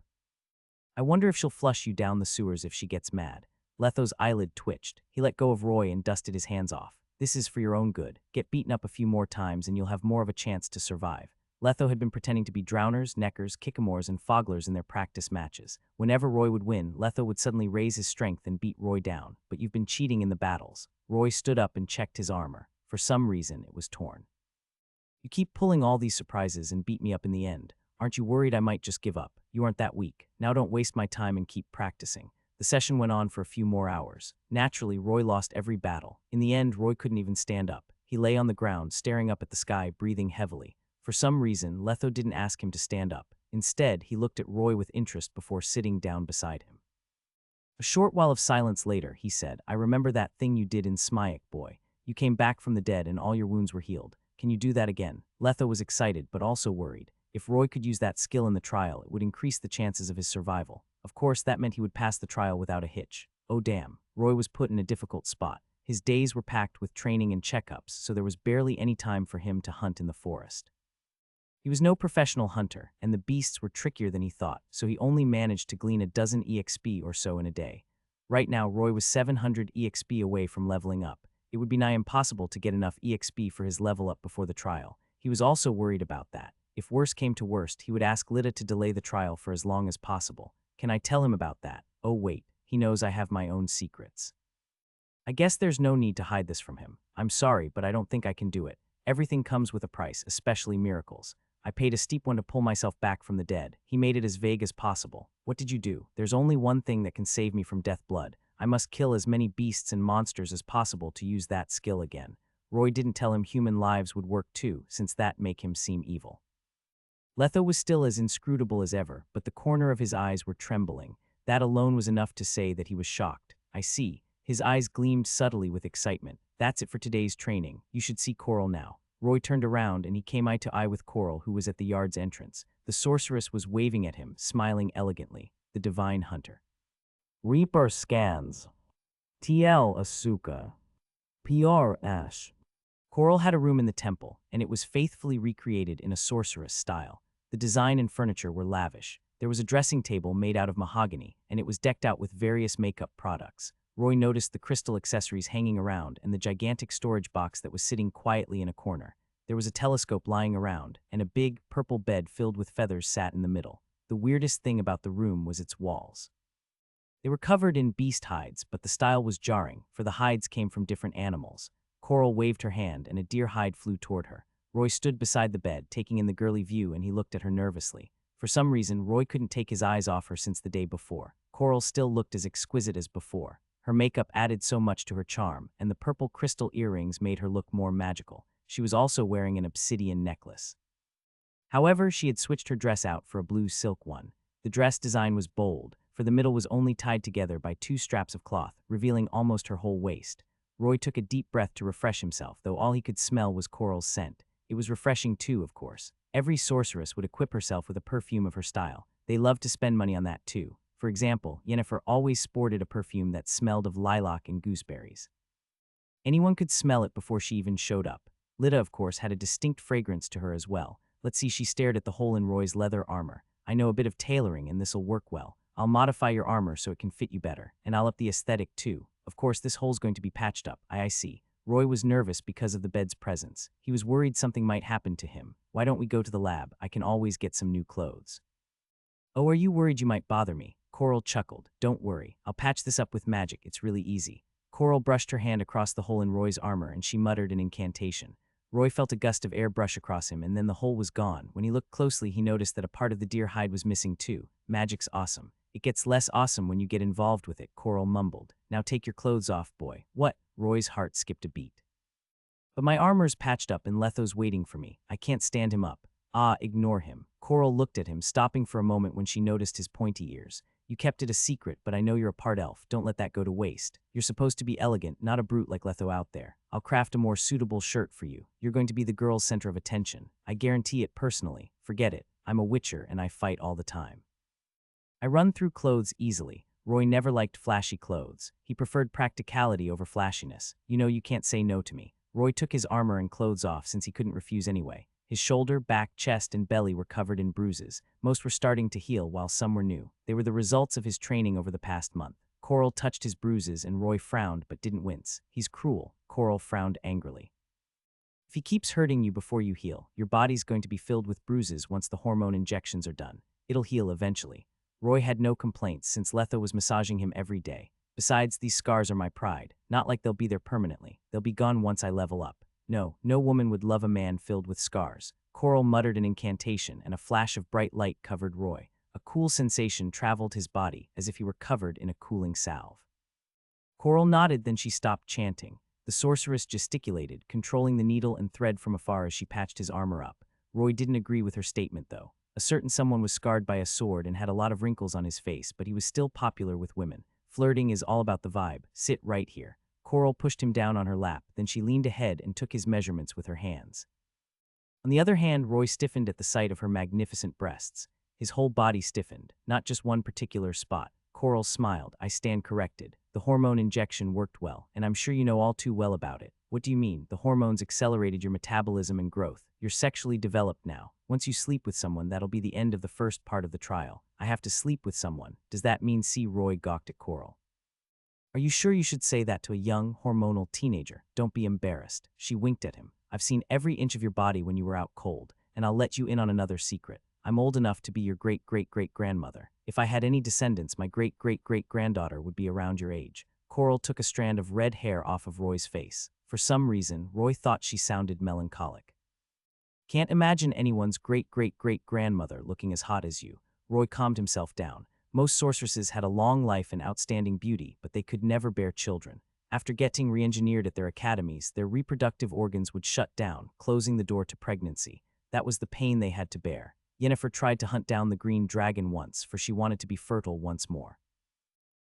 I wonder if she'll flush you down the sewers if she gets mad. Letho's eyelid twitched. He let go of Roy and dusted his hands off. This is for your own good. Get beaten up a few more times and you'll have more of a chance to survive. Letho had been pretending to be drowners, neckers, kickamores, and fogglers in their practice matches. Whenever Roy would win, Letho would suddenly raise his strength and beat Roy down. But you've been cheating in the battles. Roy stood up and checked his armor. For some reason, it was torn. You keep pulling all these surprises and beat me up in the end. Aren't you worried I might just give up? You aren't that weak. Now don't waste my time and keep practicing. The session went on for a few more hours. Naturally, Roy lost every battle. In the end, Roy couldn't even stand up. He lay on the ground, staring up at the sky, breathing heavily. For some reason, Letho didn't ask him to stand up. Instead, he looked at Roy with interest before sitting down beside him. A short while of silence later, he said, I remember that thing you did in Smyek, boy. You came back from the dead and all your wounds were healed. Can you do that again? Letho was excited, but also worried. If Roy could use that skill in the trial, it would increase the chances of his survival. Of course, that meant he would pass the trial without a hitch. Oh damn, Roy was put in a difficult spot. His days were packed with training and checkups, so there was barely any time for him to hunt in the forest. He was no professional hunter, and the beasts were trickier than he thought, so he only managed to glean a dozen EXP or so in a day. Right now, Roy was 700 EXP away from leveling up. It would be nigh impossible to get enough EXP for his level up before the trial. He was also worried about that. If worse came to worst, he would ask Lita to delay the trial for as long as possible. Can I tell him about that? Oh wait, he knows I have my own secrets. I guess there's no need to hide this from him. I'm sorry, but I don't think I can do it. Everything comes with a price, especially miracles. I paid a steep one to pull myself back from the dead. He made it as vague as possible. What did you do? There's only one thing that can save me from death blood. I must kill as many beasts and monsters as possible to use that skill again. Roy didn't tell him human lives would work too, since that make him seem evil. Letho was still as inscrutable as ever, but the corner of his eyes were trembling. That alone was enough to say that he was shocked. I see. His eyes gleamed subtly with excitement. That's it for today's training. You should see Coral now. Roy turned around and he came eye to eye with Coral, who was at the yard's entrance. The sorceress was waving at him, smiling elegantly. The divine hunter. Reaper scans. TL Asuka. PR Ash. Coral had a room in the temple, and it was faithfully recreated in a sorceress style. The design and furniture were lavish. There was a dressing table made out of mahogany, and it was decked out with various makeup products. Roy noticed the crystal accessories hanging around and the gigantic storage box that was sitting quietly in a corner. There was a telescope lying around, and a big, purple bed filled with feathers sat in the middle. The weirdest thing about the room was its walls. They were covered in beast hides, but the style was jarring, for the hides came from different animals. Coral waved her hand, and a deer hide flew toward her. Roy stood beside the bed, taking in the girly view, and he looked at her nervously. For some reason, Roy couldn't take his eyes off her since the day before. Coral still looked as exquisite as before. Her makeup added so much to her charm, and the purple crystal earrings made her look more magical. She was also wearing an obsidian necklace. However, she had switched her dress out for a blue silk one. The dress design was bold, for the middle was only tied together by 2 straps of cloth, revealing almost her whole waist. Roy took a deep breath to refresh himself, though all he could smell was Coral's scent. It was refreshing too, of course. Every sorceress would equip herself with a perfume of her style. They loved to spend money on that too. For example, Yennefer always sported a perfume that smelled of lilac and gooseberries. Anyone could smell it before she even showed up. Lita, of course, had a distinct fragrance to her as well. Let's see, she stared at the hole in Roy's leather armor. I know a bit of tailoring, and this'll work well. I'll modify your armor so it can fit you better, and I'll up the aesthetic too. Of course, this hole's going to be patched up. I see. Roy was nervous because of the bed's presence. He was worried something might happen to him. Why don't we go to the lab? I can always get some new clothes. Oh, are you worried you might bother me? Coral chuckled. Don't worry. I'll patch this up with magic. It's really easy. Coral brushed her hand across the hole in Roy's armor, and she muttered an incantation. Roy felt a gust of air brush across him, and then the hole was gone. When he looked closely, he noticed that a part of the deer hide was missing too. Magic's awesome. It gets less awesome when you get involved with it, Coral mumbled. Now take your clothes off, boy. What? Roy's heart skipped a beat. But my armor's patched up and Letho's waiting for me. I can't stand him up. Ah, ignore him. Coral looked at him, stopping for a moment when she noticed his pointy ears. You kept it a secret, but I know you're a part elf. Don't let that go to waste. You're supposed to be elegant, not a brute like Letho out there. I'll craft a more suitable shirt for you. You're going to be the girl's center of attention. I guarantee it personally. Forget it. I'm a witcher and I fight all the time. I run through clothes easily. Roy never liked flashy clothes. He preferred practicality over flashiness. You know you can't say no to me. Roy took his armor and clothes off since he couldn't refuse anyway. His shoulder, back, chest, and belly were covered in bruises. Most were starting to heal, while some were new. They were the results of his training over the past month. Coral touched his bruises, and Roy frowned but didn't wince. He's cruel. Coral frowned angrily. If he keeps hurting you before you heal, your body's going to be filled with bruises once the hormone injections are done. It'll heal eventually. Roy had no complaints since Letho was massaging him every day. Besides, these scars are my pride. Not like they'll be there permanently. They'll be gone once I level up. No woman would love a man filled with scars. Coral muttered an incantation, and a flash of bright light covered Roy. A cool sensation traveled his body, as if he were covered in a cooling salve. Coral nodded, then she stopped chanting. The sorceress gesticulated, controlling the needle and thread from afar as she patched his armor up. Roy didn't agree with her statement, though. A certain someone was scarred by a sword and had a lot of wrinkles on his face, but he was still popular with women. Flirting is all about the vibe. Sit right here. Coral pushed him down on her lap, then she leaned ahead and took his measurements with her hands. On the other hand, Roy stiffened at the sight of her magnificent breasts. His whole body stiffened, not just one particular spot. Coral smiled. I stand corrected. The hormone injection worked well, and I'm sure you know all too well about it. What do you mean? The hormones accelerated your metabolism and growth. You're sexually developed now. Once you sleep with someone, that'll be the end of the first part of the trial. I have to sleep with someone. Does that mean see? Roy gawked at Coral. Are you sure you should say that to a young, hormonal teenager? Don't be embarrassed. She winked at him. I've seen every inch of your body when you were out cold, and I'll let you in on another secret. I'm old enough to be your great-great-great-grandmother. If I had any descendants, my great-great-great-granddaughter would be around your age. Coral took a strand of red hair off of Roy's face. For some reason, Roy thought she sounded melancholic. Can't imagine anyone's great-great-great-grandmother looking as hot as you. Roy calmed himself down. Most sorceresses had a long life and outstanding beauty, but they could never bear children. After getting re-engineered at their academies, their reproductive organs would shut down, closing the door to pregnancy. That was the pain they had to bear. Yennefer tried to hunt down the green dragon once, for she wanted to be fertile once more.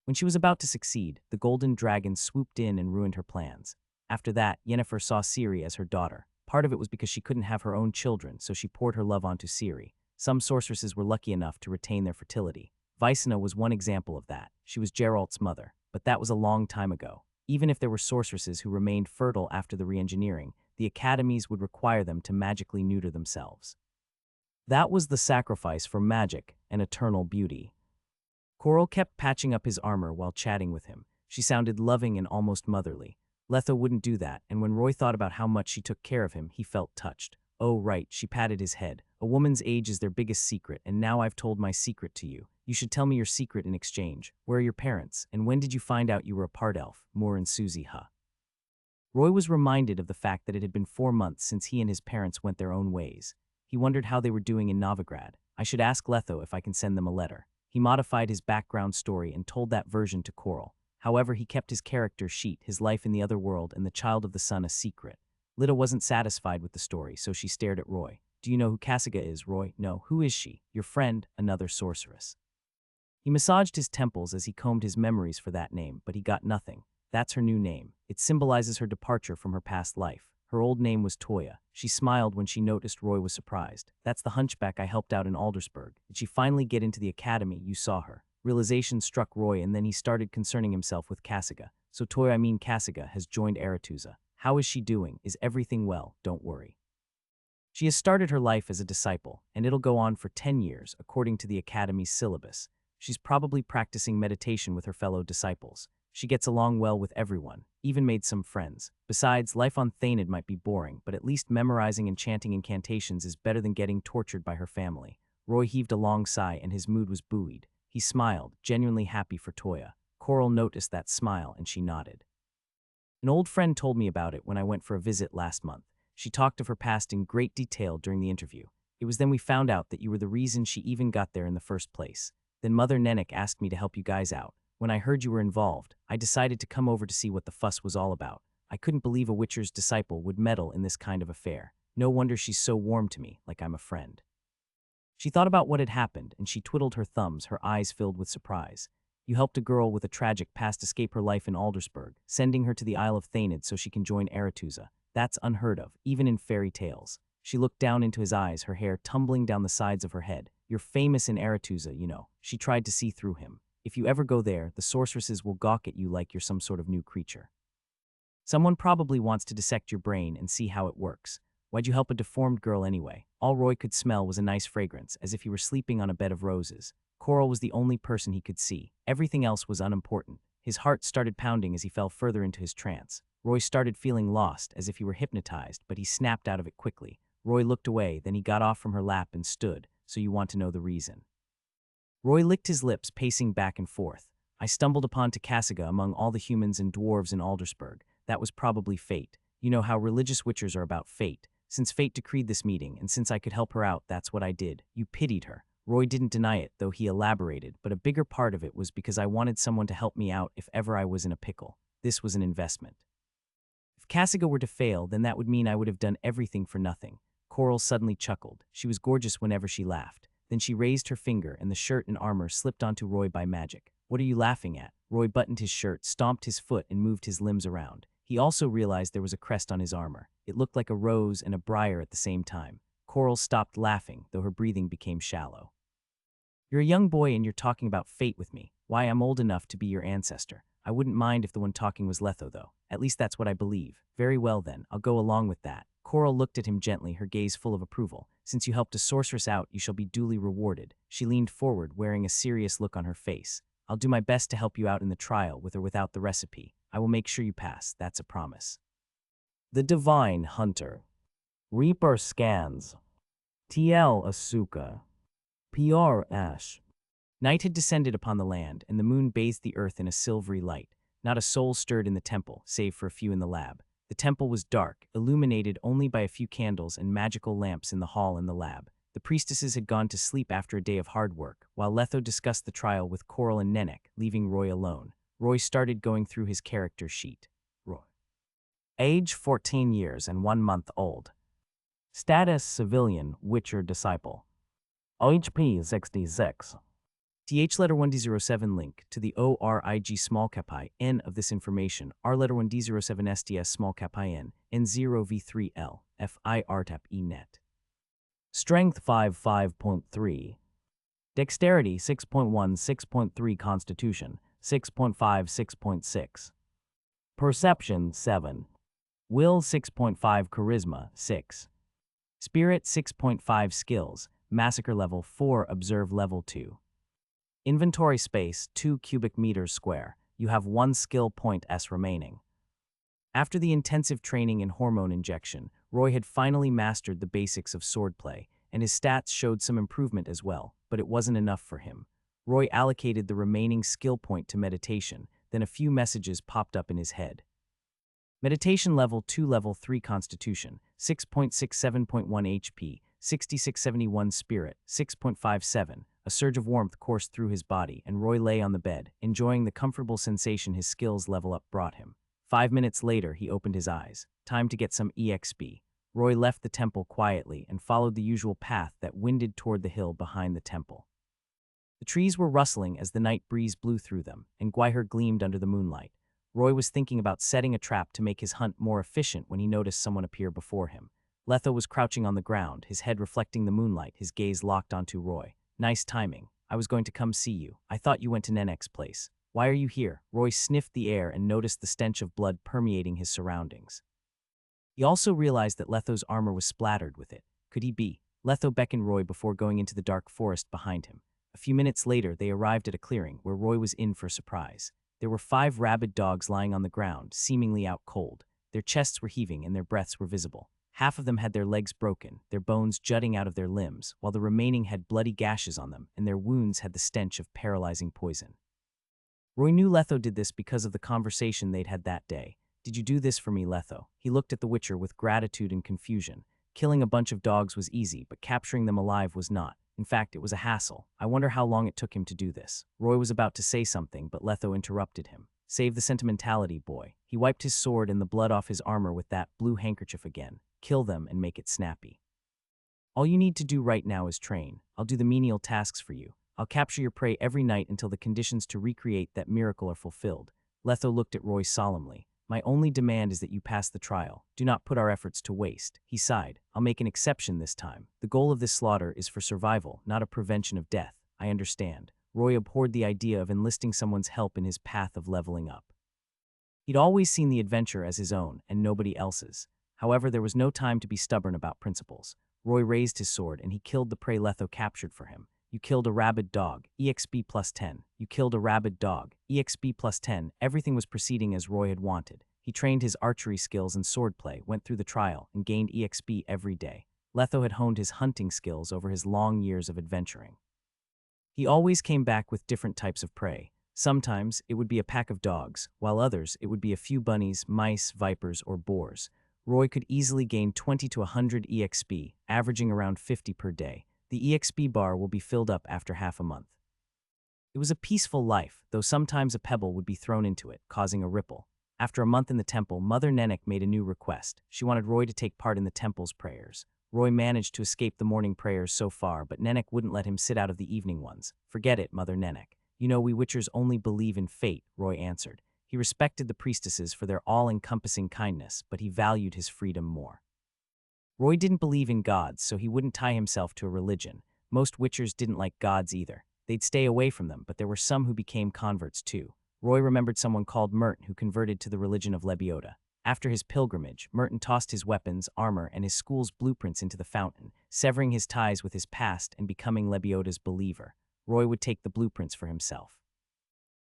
When she was about to succeed, the golden dragon swooped in and ruined her plans. After that, Yennefer saw Ciri as her daughter. Part of it was because she couldn't have her own children, so she poured her love onto Ciri. Some sorceresses were lucky enough to retain their fertility. Vicena was one example of that. She was Geralt's mother, but that was a long time ago. Even if there were sorceresses who remained fertile after the re-engineering, the academies would require them to magically neuter themselves. That was the sacrifice for magic and eternal beauty. Coral kept patching up his armor while chatting with him. She sounded loving and almost motherly. Letho wouldn't do that, and when Roy thought about how much she took care of him, he felt touched. Oh, right, she patted his head. A woman's age is their biggest secret, and now I've told my secret to you. You should tell me your secret in exchange. Where are your parents, and when did you find out you were a part elf? Moore and Susie, huh? Roy was reminded of the fact that it had been 4 months since he and his parents went their own ways. He wondered how they were doing in Novigrad. I should ask Letho if I can send them a letter. He modified his background story and told that version to Coral. However, he kept his character sheet, his life in the other world, and the Child of the Sun a secret. Lita wasn't satisfied with the story, so she stared at Roy. Do you know who Kasiga is, Roy? No, who is she? Your friend, another sorceress. He massaged his temples as he combed his memories for that name, but he got nothing. That's her new name. It symbolizes her departure from her past life. Her old name was Toya. She smiled when she noticed Roy was surprised. That's the hunchback I helped out in Aldersburg. Did she finally get into the academy? You saw her. Realization struck Roy, and then he started concerning himself with Kasiga. So Kasiga has joined Aretuza. How is she doing? Is everything well? Don't worry. She has started her life as a disciple, and it'll go on for 10 years, according to the academy's syllabus. She's probably practicing meditation with her fellow disciples. She gets along well with everyone, even made some friends. Besides, life on Thanid might be boring, but at least memorizing and chanting incantations is better than getting tortured by her family. Roy heaved a long sigh, and his mood was buoyed. He smiled, genuinely happy for Toya. Coral noticed that smile, and she nodded. An old friend told me about it when I went for a visit last month. She talked of her past in great detail during the interview. It was then we found out that you were the reason she even got there in the first place. Then Mother Nenek asked me to help you guys out. When I heard you were involved, I decided to come over to see what the fuss was all about. I couldn't believe a Witcher's disciple would meddle in this kind of affair. No wonder she's so warm to me, like I'm a friend. She thought about what had happened, and she twiddled her thumbs, her eyes filled with surprise. You helped a girl with a tragic past escape her life in Aldersburg, sending her to the Isle of Thanid so she can join Aretuza. That's unheard of, even in fairy tales. She looked down into his eyes, her hair tumbling down the sides of her head. You're famous in Aretuza, you know. She tried to see through him. If you ever go there, the sorceresses will gawk at you like you're some sort of new creature. Someone probably wants to dissect your brain and see how it works. Why'd you help a deformed girl anyway? All Roy could smell was a nice fragrance, as if he were sleeping on a bed of roses. Coral was the only person he could see. Everything else was unimportant. His heart started pounding as he fell further into his trance. Roy started feeling lost, as if he were hypnotized, but he snapped out of it quickly. Roy looked away, then he got off from her lap and stood. So you want to know the reason? Roy licked his lips, pacing back and forth. I stumbled upon Kasiga among all the humans and dwarves in Aldersburg. That was probably fate. You know how religious witchers are about fate. Since fate decreed this meeting, and since I could help her out, that's what I did. You pitied her. Roy didn't deny it, though he elaborated, but a bigger part of it was because I wanted someone to help me out if ever I was in a pickle. This was an investment. If Kasiga were to fail, then that would mean I would have done everything for nothing. Coral suddenly chuckled. She was gorgeous whenever she laughed. Then she raised her finger, and the shirt and armor slipped onto Roy by magic. What are you laughing at? Roy buttoned his shirt, stomped his foot, and moved his limbs around. He also realized there was a crest on his armor. It looked like a rose and a briar at the same time. Coral stopped laughing, though her breathing became shallow. You're a young boy and you're talking about fate with me. Why, I'm old enough to be your ancestor. I wouldn't mind if the one talking was Letho, though. At least that's what I believe. Very well then, I'll go along with that. Coral looked at him gently, her gaze full of approval. Since you helped a sorceress out, you shall be duly rewarded. She leaned forward, wearing a serious look on her face. I'll do my best to help you out in the trial, with or without the recipe. I will make sure you pass, that's a promise. The Divine Hunter. Reaper Scans. TL Asuka. PR Ash. Night had descended upon the land, and the moon bathed the earth in a silvery light. Not a soul stirred in the temple, save for a few in the lab. The temple was dark, illuminated only by a few candles and magical lamps in the hall and the lab. The priestesses had gone to sleep after a day of hard work, while Letho discussed the trial with Coral and Nenek, leaving Roy alone. Roy started going through his character sheet. Roy. Age 14 years and 1 month old. Status civilian, Witcher disciple. HP 66. TH letter 1D07 link to the ORIG small cap I N of this information, R letter 1D07 STS small cap I N, N0V3L, FIR tap E net. Strength 5.3. Dexterity 6.1, 6.3 Constitution, 6.5, 6.6. Perception 7. Will 6.5 Charisma 6. Spirit 6.5 Skills, Massacre level 4 Observe level 2. Inventory space 2 cubic meters square. You have 1 skill point S remaining. After the intensive training and hormone injection, Roy had finally mastered the basics of swordplay, and his stats showed some improvement as well, but it wasn't enough for him. Roy allocated the remaining skill point to meditation, then a few messages popped up in his head. Meditation level 2 level 3 Constitution, 6.67.1 HP, 6671 Spirit, 6.57. A surge of warmth coursed through his body, and Roy lay on the bed, enjoying the comfortable sensation his skills level up brought him. 5 minutes later, he opened his eyes. Time to get some EXP. Roy left the temple quietly and followed the usual path that winded toward the hill behind the temple. The trees were rustling as the night breeze blew through them, and Gwaiher gleamed under the moonlight. Roy was thinking about setting a trap to make his hunt more efficient when he noticed someone appear before him. Letho was crouching on the ground, his head reflecting the moonlight, his gaze locked onto Roy. Nice timing. I was going to come see you. I thought you went to Nenek's place. Why are you here? Roy sniffed the air and noticed the stench of blood permeating his surroundings. He also realized that Letho's armor was splattered with it. Could he be? Letho beckoned Roy before going into the dark forest behind him. A few minutes later, they arrived at a clearing where Roy was in for a surprise. There were 5 rabid dogs lying on the ground, seemingly out cold. Their chests were heaving and their breaths were visible. Half of them had their legs broken, their bones jutting out of their limbs, while the remaining had bloody gashes on them, and their wounds had the stench of paralyzing poison. Roy knew Letho did this because of the conversation they'd had that day. Did you do this for me, Letho? He looked at the Witcher with gratitude and confusion. Killing a bunch of dogs was easy, but capturing them alive was not. In fact, it was a hassle. I wonder how long it took him to do this. Roy was about to say something, but Letho interrupted him. Save the sentimentality, boy. He wiped his sword and the blood off his armor with that blue handkerchief again. Kill them and make it snappy. All you need to do right now is train. I'll do the menial tasks for you. I'll capture your prey every night until the conditions to recreate that miracle are fulfilled. Letho looked at Roy solemnly. My only demand is that you pass the trial. Do not put our efforts to waste. He sighed. I'll make an exception this time. The goal of this slaughter is for survival, not a prevention of death. I understand. Roy abhorred the idea of enlisting someone's help in his path of leveling up. He'd always seen the adventure as his own and nobody else's. However, there was no time to be stubborn about principles. Roy raised his sword and he killed the prey Letho captured for him. You killed a rabid dog, EXP plus 10. You killed a rabid dog, EXP plus 10. Everything was proceeding as Roy had wanted. He trained his archery skills and swordplay, went through the trial, and gained EXP every day. Letho had honed his hunting skills over his long years of adventuring. He always came back with different types of prey. Sometimes it would be a pack of dogs, while others it would be a few bunnies, mice, vipers, or boars. Roy could easily gain 20 to 100 EXP, averaging around 50 per day. The EXP bar will be filled up after half a month. It was a peaceful life, though sometimes a pebble would be thrown into it, causing a ripple. After a month in the temple, Mother Nenek made a new request. She wanted Roy to take part in the temple's prayers. Roy managed to escape the morning prayers so far, but Nenek wouldn't let him sit out of the evening ones. Forget it, Mother Nenek. You know we Witchers only believe in fate, Roy answered. He respected the priestesses for their all-encompassing kindness, but he valued his freedom more. Roy didn't believe in gods, so he wouldn't tie himself to a religion. Most Witchers didn't like gods either. They'd stay away from them, but there were some who became converts too. Roy remembered someone called Merton who converted to the religion of Lebioda. After his pilgrimage, Merton tossed his weapons, armor, and his school's blueprints into the fountain, severing his ties with his past and becoming Lebioda's believer. Roy would take the blueprints for himself.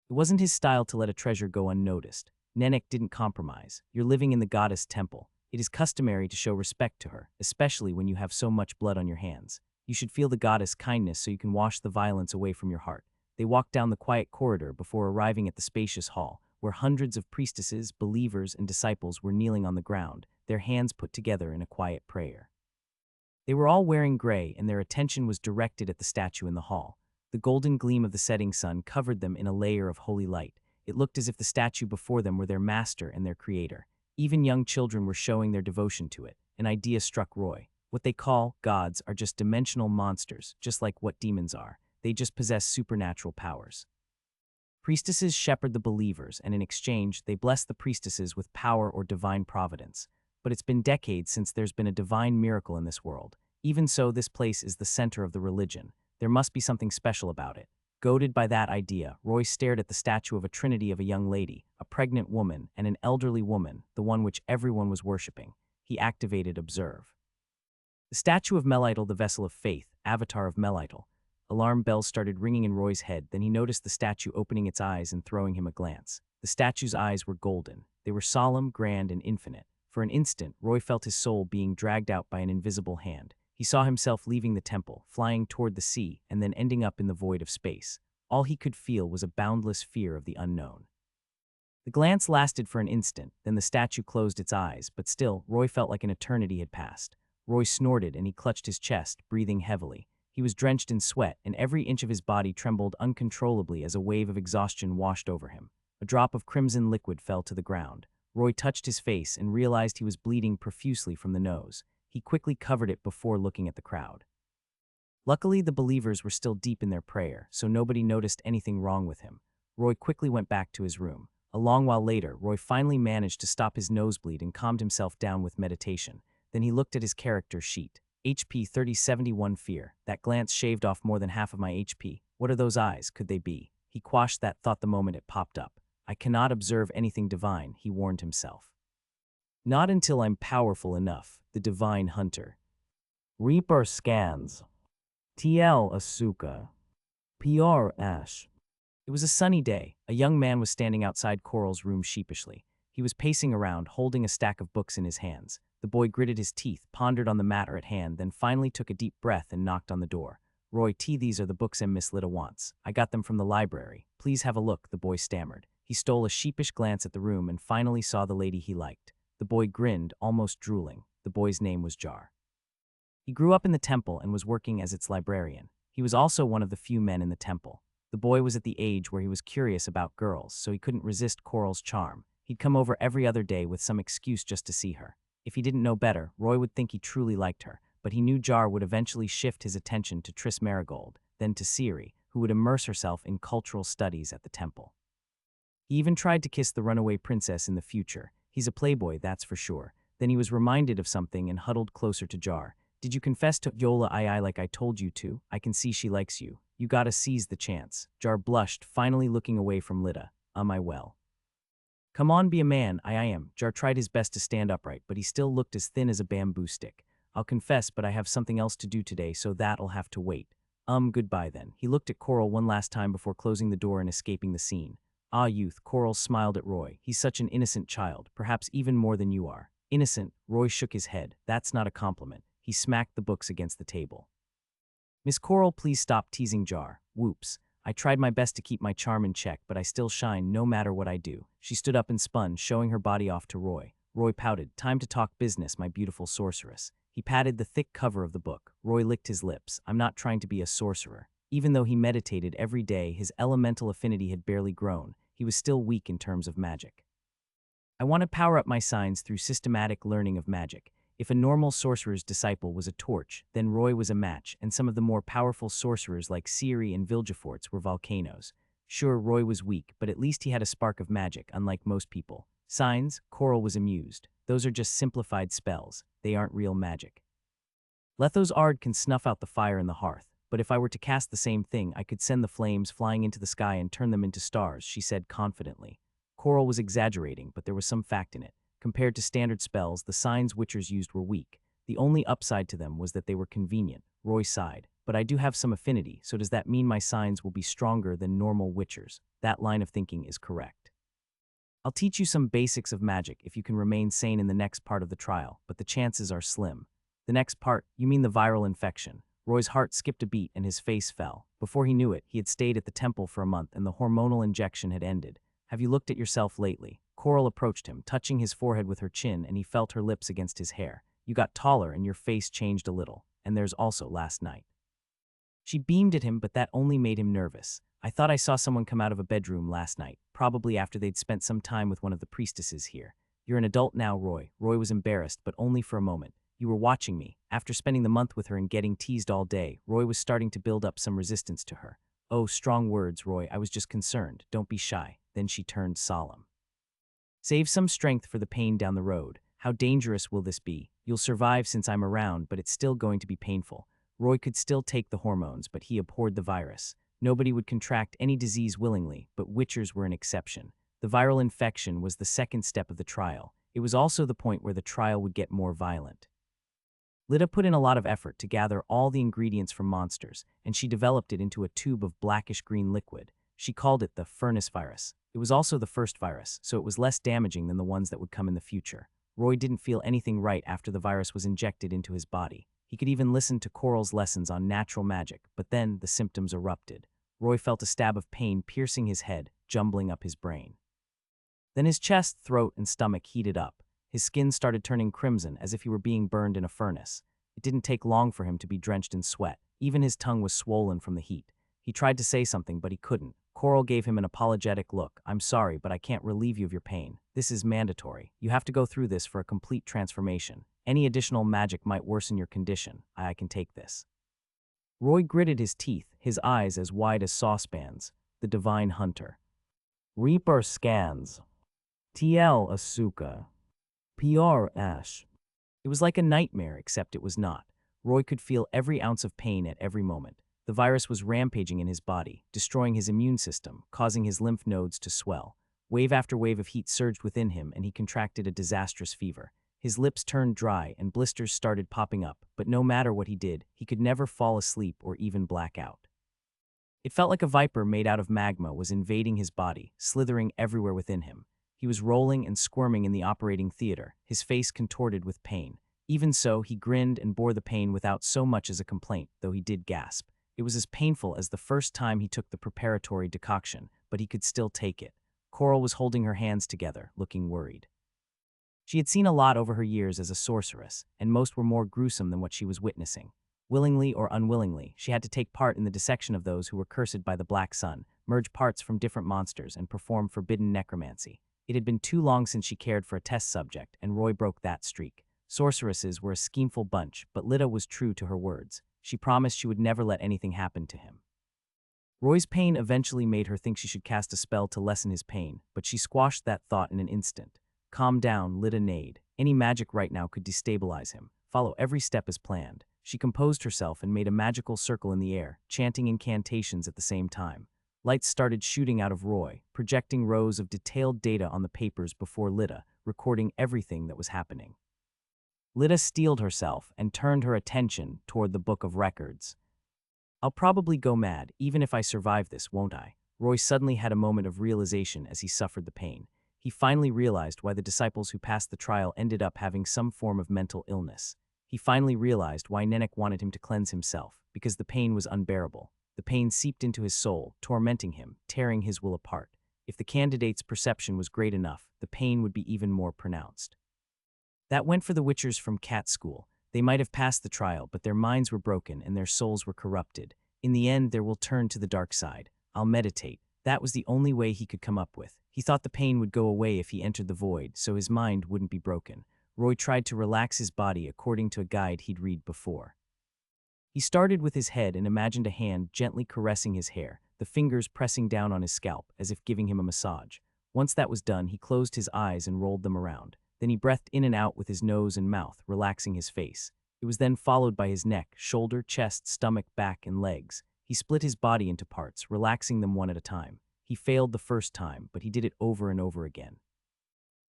It wasn't his style to let a treasure go unnoticed. Nenek didn't compromise. You're living in the goddess temple. It is customary to show respect to her, especially when you have so much blood on your hands. You should feel the goddess' kindness so you can wash the violence away from your heart. They walked down the quiet corridor before arriving at the spacious hall, where hundreds of priestesses, believers, and disciples were kneeling on the ground, their hands put together in a quiet prayer. They were all wearing gray, and their attention was directed at the statue in the hall. The golden gleam of the setting sun covered them in a layer of holy light. It looked as if the statue before them were their master and their creator. Even young children were showing their devotion to it. An idea struck Roy. What they call gods are just dimensional monsters, just like what demons are. they just possess supernatural powers. Priestesses shepherd the believers, and in exchange, they bless the priestesses with power or divine providence. But it's been decades since there's been a divine miracle in this world. Even so, this place is the center of the religion. There must be something special about it. Goaded by that idea, Roy stared at the statue of a trinity of a young lady, a pregnant woman, and an elderly woman, the one which everyone was worshipping. He activated Observe. The statue of Melittle, the vessel of faith, avatar of Melittle. Alarm bells started ringing in Roy's head, then he noticed the statue opening its eyes and throwing him a glance. The statue's eyes were golden. They were solemn, grand, and infinite. For an instant, Roy felt his soul being dragged out by an invisible hand. He saw himself leaving the temple, flying toward the sea, and then ending up in the void of space. All he could feel was a boundless fear of the unknown. The glance lasted for an instant, then the statue closed its eyes, but still, Roy felt like an eternity had passed. Roy snorted and he clutched his chest, breathing heavily. He was drenched in sweat, and every inch of his body trembled uncontrollably as a wave of exhaustion washed over him. A drop of crimson liquid fell to the ground. Roy touched his face and realized he was bleeding profusely from the nose. He quickly covered it before looking at the crowd. Luckily, the believers were still deep in their prayer, so nobody noticed anything wrong with him. Roy quickly went back to his room. A long while later, Roy finally managed to stop his nosebleed and calmed himself down with meditation. Then he looked at his character sheet. HP 3071 Fear. That glance shaved off more than half of my HP. What are those eyes? Could they be? He quashed that thought the moment it popped up. I cannot observe anything divine, he warned himself. Not until I'm powerful enough, the divine hunter. Reaper scans. TL Asuka. PR Ash. It was a sunny day. A young man was standing outside Coral's room sheepishly. He was pacing around, holding a stack of books in his hands. The boy gritted his teeth, pondered on the matter at hand, then finally took a deep breath and knocked on the door. Roy T. These are the books Miss Lida wants. I got them from the library. Please have a look, the boy stammered. He stole a sheepish glance at the room and finally saw the lady he liked. The boy grinned, almost drooling. The boy's name was Jar. He grew up in the temple and was working as its librarian. He was also one of the few men in the temple. The boy was at the age where he was curious about girls, so he couldn't resist Coral's charm. He'd come over every other day with some excuse just to see her. If he didn't know better, Roy would think he truly liked her, but he knew Jar would eventually shift his attention to Triss Marigold, then to Siri, who would immerse herself in cultural studies at the temple. He even tried to kiss the runaway princess in the future. He's a playboy, that's for sure. Then he was reminded of something and huddled closer to Jar. Did you confess to Yola II like I told you to? I can see she likes you. You gotta seize the chance. Jar blushed, finally looking away from Lida. I will. Come on, be a man. I am. Jar tried his best to stand upright, but he still looked as thin as a bamboo stick. I'll confess, but I have something else to do today, so that'll have to wait. Goodbye then. He looked at Coral one last time before closing the door and escaping the scene. Ah, youth, Coral smiled at Roy. He's such an innocent child, perhaps even more than you are. Innocent? Roy shook his head. That's not a compliment. He smacked the books against the table. Miss Coral, please stop teasing Jar. Whoops. I tried my best to keep my charm in check, but I still shine no matter what I do. She stood up and spun, showing her body off to Roy. Roy pouted. Time to talk business, my beautiful sorceress. He patted the thick cover of the book. Roy licked his lips. I'm not trying to be a sorcerer. Even though he meditated every day, his elemental affinity had barely grown. He was still weak in terms of magic. I want to power up my signs through systematic learning of magic. If a normal sorcerer's disciple was a torch, then Roy was a match, and some of the more powerful sorcerers like Siri and Vilgefortz were volcanoes. Sure, Roy was weak, but at least he had a spark of magic, unlike most people. Signs? Coral was amused. Those are just simplified spells. They aren't real magic. Letho's Ard can snuff out the fire in the hearth, but if I were to cast the same thing, I could send the flames flying into the sky and turn them into stars, she said confidently. Coral was exaggerating, but there was some fact in it. Compared to standard spells, the signs witchers used were weak. The only upside to them was that they were convenient. Roy sighed. But I do have some affinity, so does that mean my signs will be stronger than normal witchers? That line of thinking is correct. I'll teach you some basics of magic if you can remain sane in the next part of the trial, but the chances are slim. The next part? You mean the viral infection. Roy's heart skipped a beat and his face fell. Before he knew it, he had stayed at the temple for a month and the hormonal injection had ended. Have you looked at yourself lately? Coral approached him, touching his forehead with her chin, and he felt her lips against his hair. You got taller and your face changed a little. And there's also last night. She beamed at him, but that only made him nervous. I thought I saw someone come out of a bedroom last night, probably after they'd spent some time with one of the priestesses here. You're an adult now, Roy. Roy was embarrassed, but only for a moment. You were watching me. After spending the month with her and getting teased all day, Roy was starting to build up some resistance to her. Oh, strong words, Roy. I was just concerned. Don't be shy. Then she turned solemn. Save some strength for the pain down the road. How dangerous will this be? You'll survive since I'm around, but it's still going to be painful. Roy could still take the hormones, but he abhorred the virus. Nobody would contract any disease willingly, but witchers were an exception. The viral infection was the second step of the trial. It was also the point where the trial would get more violent. Lida put in a lot of effort to gather all the ingredients from monsters, and she developed it into a tube of blackish-green liquid. She called it the furnace virus. It was also the first virus, so it was less damaging than the ones that would come in the future. Roy didn't feel anything right after the virus was injected into his body. He could even listen to Coral's lessons on natural magic, but then the symptoms erupted. Roy felt a stab of pain piercing his head, jumbling up his brain. Then his chest, throat, and stomach heated up. His skin started turning crimson as if he were being burned in a furnace. It didn't take long for him to be drenched in sweat. Even his tongue was swollen from the heat. He tried to say something, but he couldn't. Coral gave him an apologetic look. I'm sorry, but I can't relieve you of your pain. This is mandatory. You have to go through this for a complete transformation. Any additional magic might worsen your condition. I can take this. Roy gritted his teeth, his eyes as wide as saucepans. The divine hunter. Reaper scans. TL Asuka. PR Ash. It was like a nightmare, except it was not. Roy could feel every ounce of pain at every moment. The virus was rampaging in his body, destroying his immune system, causing his lymph nodes to swell. Wave after wave of heat surged within him, and he contracted a disastrous fever. His lips turned dry, and blisters started popping up, but no matter what he did, he could never fall asleep or even black out. It felt like a viper made out of magma was invading his body, slithering everywhere within him. He was rolling and squirming in the operating theater, his face contorted with pain. Even so, he grinned and bore the pain without so much as a complaint, though he did gasp. It was as painful as the first time he took the preparatory decoction, but he could still take it. Coral was holding her hands together, looking worried. She had seen a lot over her years as a sorceress, and most were more gruesome than what she was witnessing. Willingly or unwillingly, she had to take part in the dissection of those who were cursed by the Black Sun, merge parts from different monsters, and perform forbidden necromancy. It had been too long since she cared for a test subject, and Roy broke that streak. Sorceresses were a schemeful bunch, but Lida was true to her words. She promised she would never let anything happen to him. Roy's pain eventually made her think she should cast a spell to lessen his pain, but she squashed that thought in an instant. Calm down, Lida neighed. Any magic right now could destabilize him. Follow every step as planned. She composed herself and made a magical circle in the air, chanting incantations at the same time. Lights started shooting out of Roy, projecting rows of detailed data on the papers before Lida, recording everything that was happening. Lida steeled herself and turned her attention toward the book of records. I'll probably go mad, even if I survive this, won't I? Roy suddenly had a moment of realization as he suffered the pain. He finally realized why the disciples who passed the trial ended up having some form of mental illness. He finally realized why Nenek wanted him to cleanse himself, because the pain was unbearable. The pain seeped into his soul, tormenting him, tearing his will apart. If the candidate's perception was great enough, the pain would be even more pronounced. That went for the witchers from Cat School. They might have passed the trial, but their minds were broken and their souls were corrupted. In the end, they will turn to the dark side. I'll meditate. That was the only way he could come up with. He thought the pain would go away if he entered the void, so his mind wouldn't be broken. Roy tried to relax his body according to a guide he'd read before. He started with his head and imagined a hand gently caressing his hair, the fingers pressing down on his scalp as if giving him a massage. Once that was done, he closed his eyes and rolled them around. Then he breathed in and out with his nose and mouth, relaxing his face. It was then followed by his neck, shoulder, chest, stomach, back, and legs. He split his body into parts, relaxing them one at a time. He failed the first time, but he did it over and over again.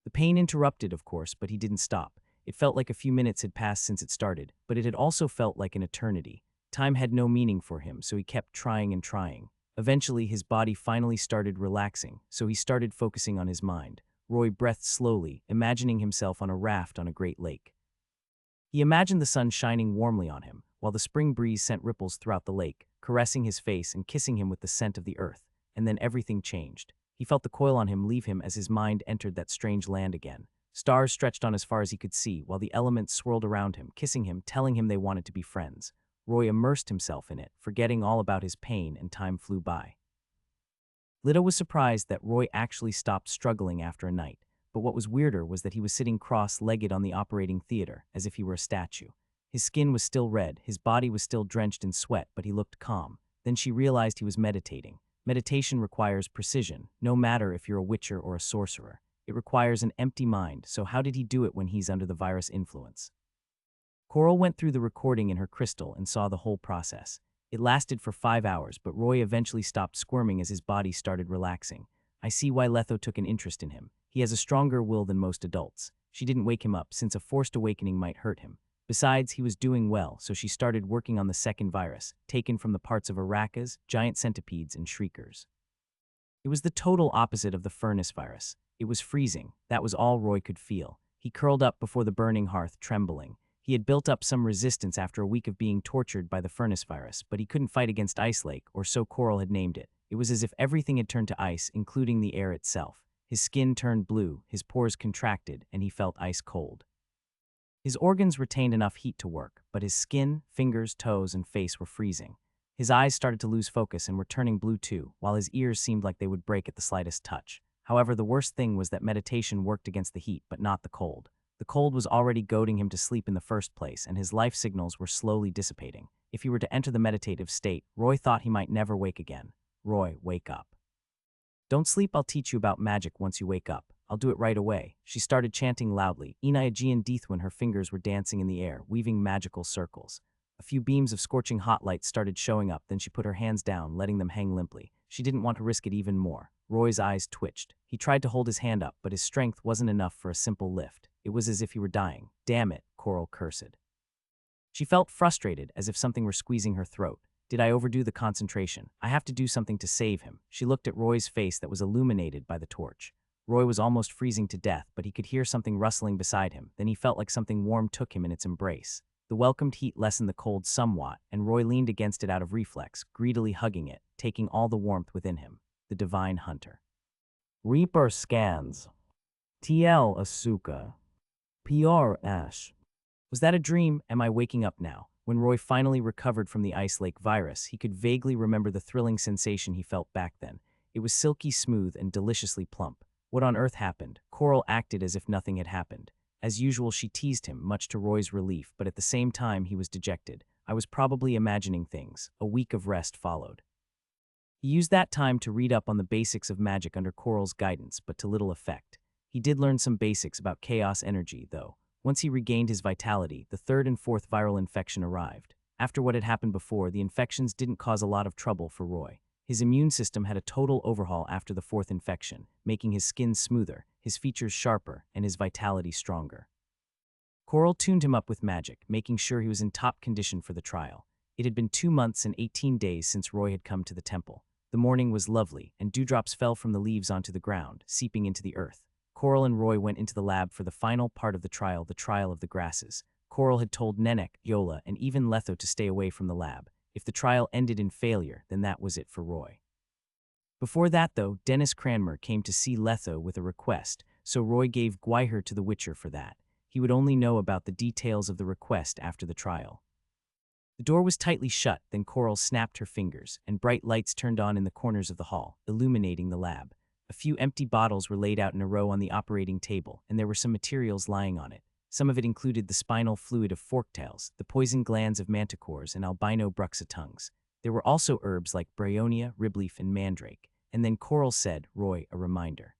The pain interrupted, of course, but he didn't stop. It felt like a few minutes had passed since it started, but it had also felt like an eternity. Time had no meaning for him, so he kept trying and trying. Eventually, his body finally started relaxing, so he started focusing on his mind. Roy breathed slowly, imagining himself on a raft on a great lake. He imagined the sun shining warmly on him, while the spring breeze sent ripples throughout the lake, caressing his face and kissing him with the scent of the earth. And then everything changed. He felt the coil on him leave him as his mind entered that strange land again. Stars stretched on as far as he could see, while the elements swirled around him, kissing him, telling him they wanted to be friends. Roy immersed himself in it, forgetting all about his pain, and time flew by. Lida was surprised that Roy actually stopped struggling after a night. but what was weirder was that he was sitting cross-legged on the operating theater, as if he were a statue. His skin was still red, his body was still drenched in sweat, but he looked calm. Then she realized he was meditating. Meditation requires precision, no matter if you're a witcher or a sorcerer. It requires an empty mind, so how did he do it when he's under the virus influence? Coral went through the recording in her crystal and saw the whole process. It lasted for 5 hours, but Roy eventually stopped squirming as his body started relaxing. I see why Letho took an interest in him. He has a stronger will than most adults. She didn't wake him up, since a forced awakening might hurt him. Besides, he was doing well, so she started working on the second virus, taken from the parts of aracas, giant centipedes, and shriekers. It was the total opposite of the furnace virus. It was freezing. That was all Roy could feel. He curled up before the burning hearth, trembling. He had built up some resistance after a week of being tortured by the furnace virus, but he couldn't fight against Ice Lake, or so Coral had named it. It was as if everything had turned to ice, including the air itself. His skin turned blue, his pores contracted, and he felt ice cold. His organs retained enough heat to work, but his skin, fingers, toes, and face were freezing. His eyes started to lose focus and were turning blue too, while his ears seemed like they would break at the slightest touch. However, the worst thing was that meditation worked against the heat, but not the cold. The cold was already goading him to sleep in the first place, and his life signals were slowly dissipating. If he were to enter the meditative state, Roy thought he might never wake again. Roy, wake up. Don't sleep, I'll teach you about magic once you wake up. I'll do it right away. She started chanting loudly. Inayajian Deethwin, her fingers were dancing in the air, weaving magical circles. A few beams of scorching hot light started showing up, then she put her hands down, letting them hang limply. She didn't want to risk it even more. Roy's eyes twitched. He tried to hold his hand up, but his strength wasn't enough for a simple lift. It was as if he were dying. Damn it, Coral cursed. She felt frustrated, as if something were squeezing her throat. Did I overdo the concentration? I have to do something to save him. She looked at Roy's face that was illuminated by the torch. Roy was almost freezing to death, but he could hear something rustling beside him. Then he felt like something warm took him in its embrace. The welcomed heat lessened the cold somewhat, and Roy leaned against it out of reflex, greedily hugging it, taking all the warmth within him. The divine hunter. Reaper scans. TL Asuka. PR Ash. Was that a dream? Am I waking up now? When Roy finally recovered from the Ice Lake virus, he could vaguely remember the thrilling sensation he felt back then. It was silky smooth and deliciously plump. What on earth happened? Coral acted as if nothing had happened. As usual, she teased him, much to Roy's relief, but at the same time he was dejected. I was probably imagining things. A week of rest followed. He used that time to read up on the basics of magic under Coral's guidance, but to little effect. He did learn some basics about chaos energy, though. Once he regained his vitality, the third and fourth viral infection arrived. After what had happened before, the infections didn't cause a lot of trouble for Roy. His immune system had a total overhaul after the fourth infection, making his skin smoother, his features sharper, and his vitality stronger. Coral tuned him up with magic, making sure he was in top condition for the trial. It had been 2 months and 18 days since Roy had come to the temple. The morning was lovely, and dewdrops fell from the leaves onto the ground, seeping into the earth. Coral and Roy went into the lab for the final part of the trial of the grasses. Coral had told Nenek, Yola, and even Letho to stay away from the lab. If the trial ended in failure, then that was it for Roy. Before that, though, Dennis Cranmer came to see Letho with a request, so Roy gave Gwaiher to the Witcher for that. He would only know about the details of the request after the trial. The door was tightly shut, then Coral snapped her fingers, and bright lights turned on in the corners of the hall, illuminating the lab. A few empty bottles were laid out in a row on the operating table, and there were some materials lying on it. Some of it included the spinal fluid of forktails, the poison glands of manticores, and albino bruxatongues. There were also herbs like bryonia, ribleaf, and mandrake. And then Coral said, Roy, a reminder.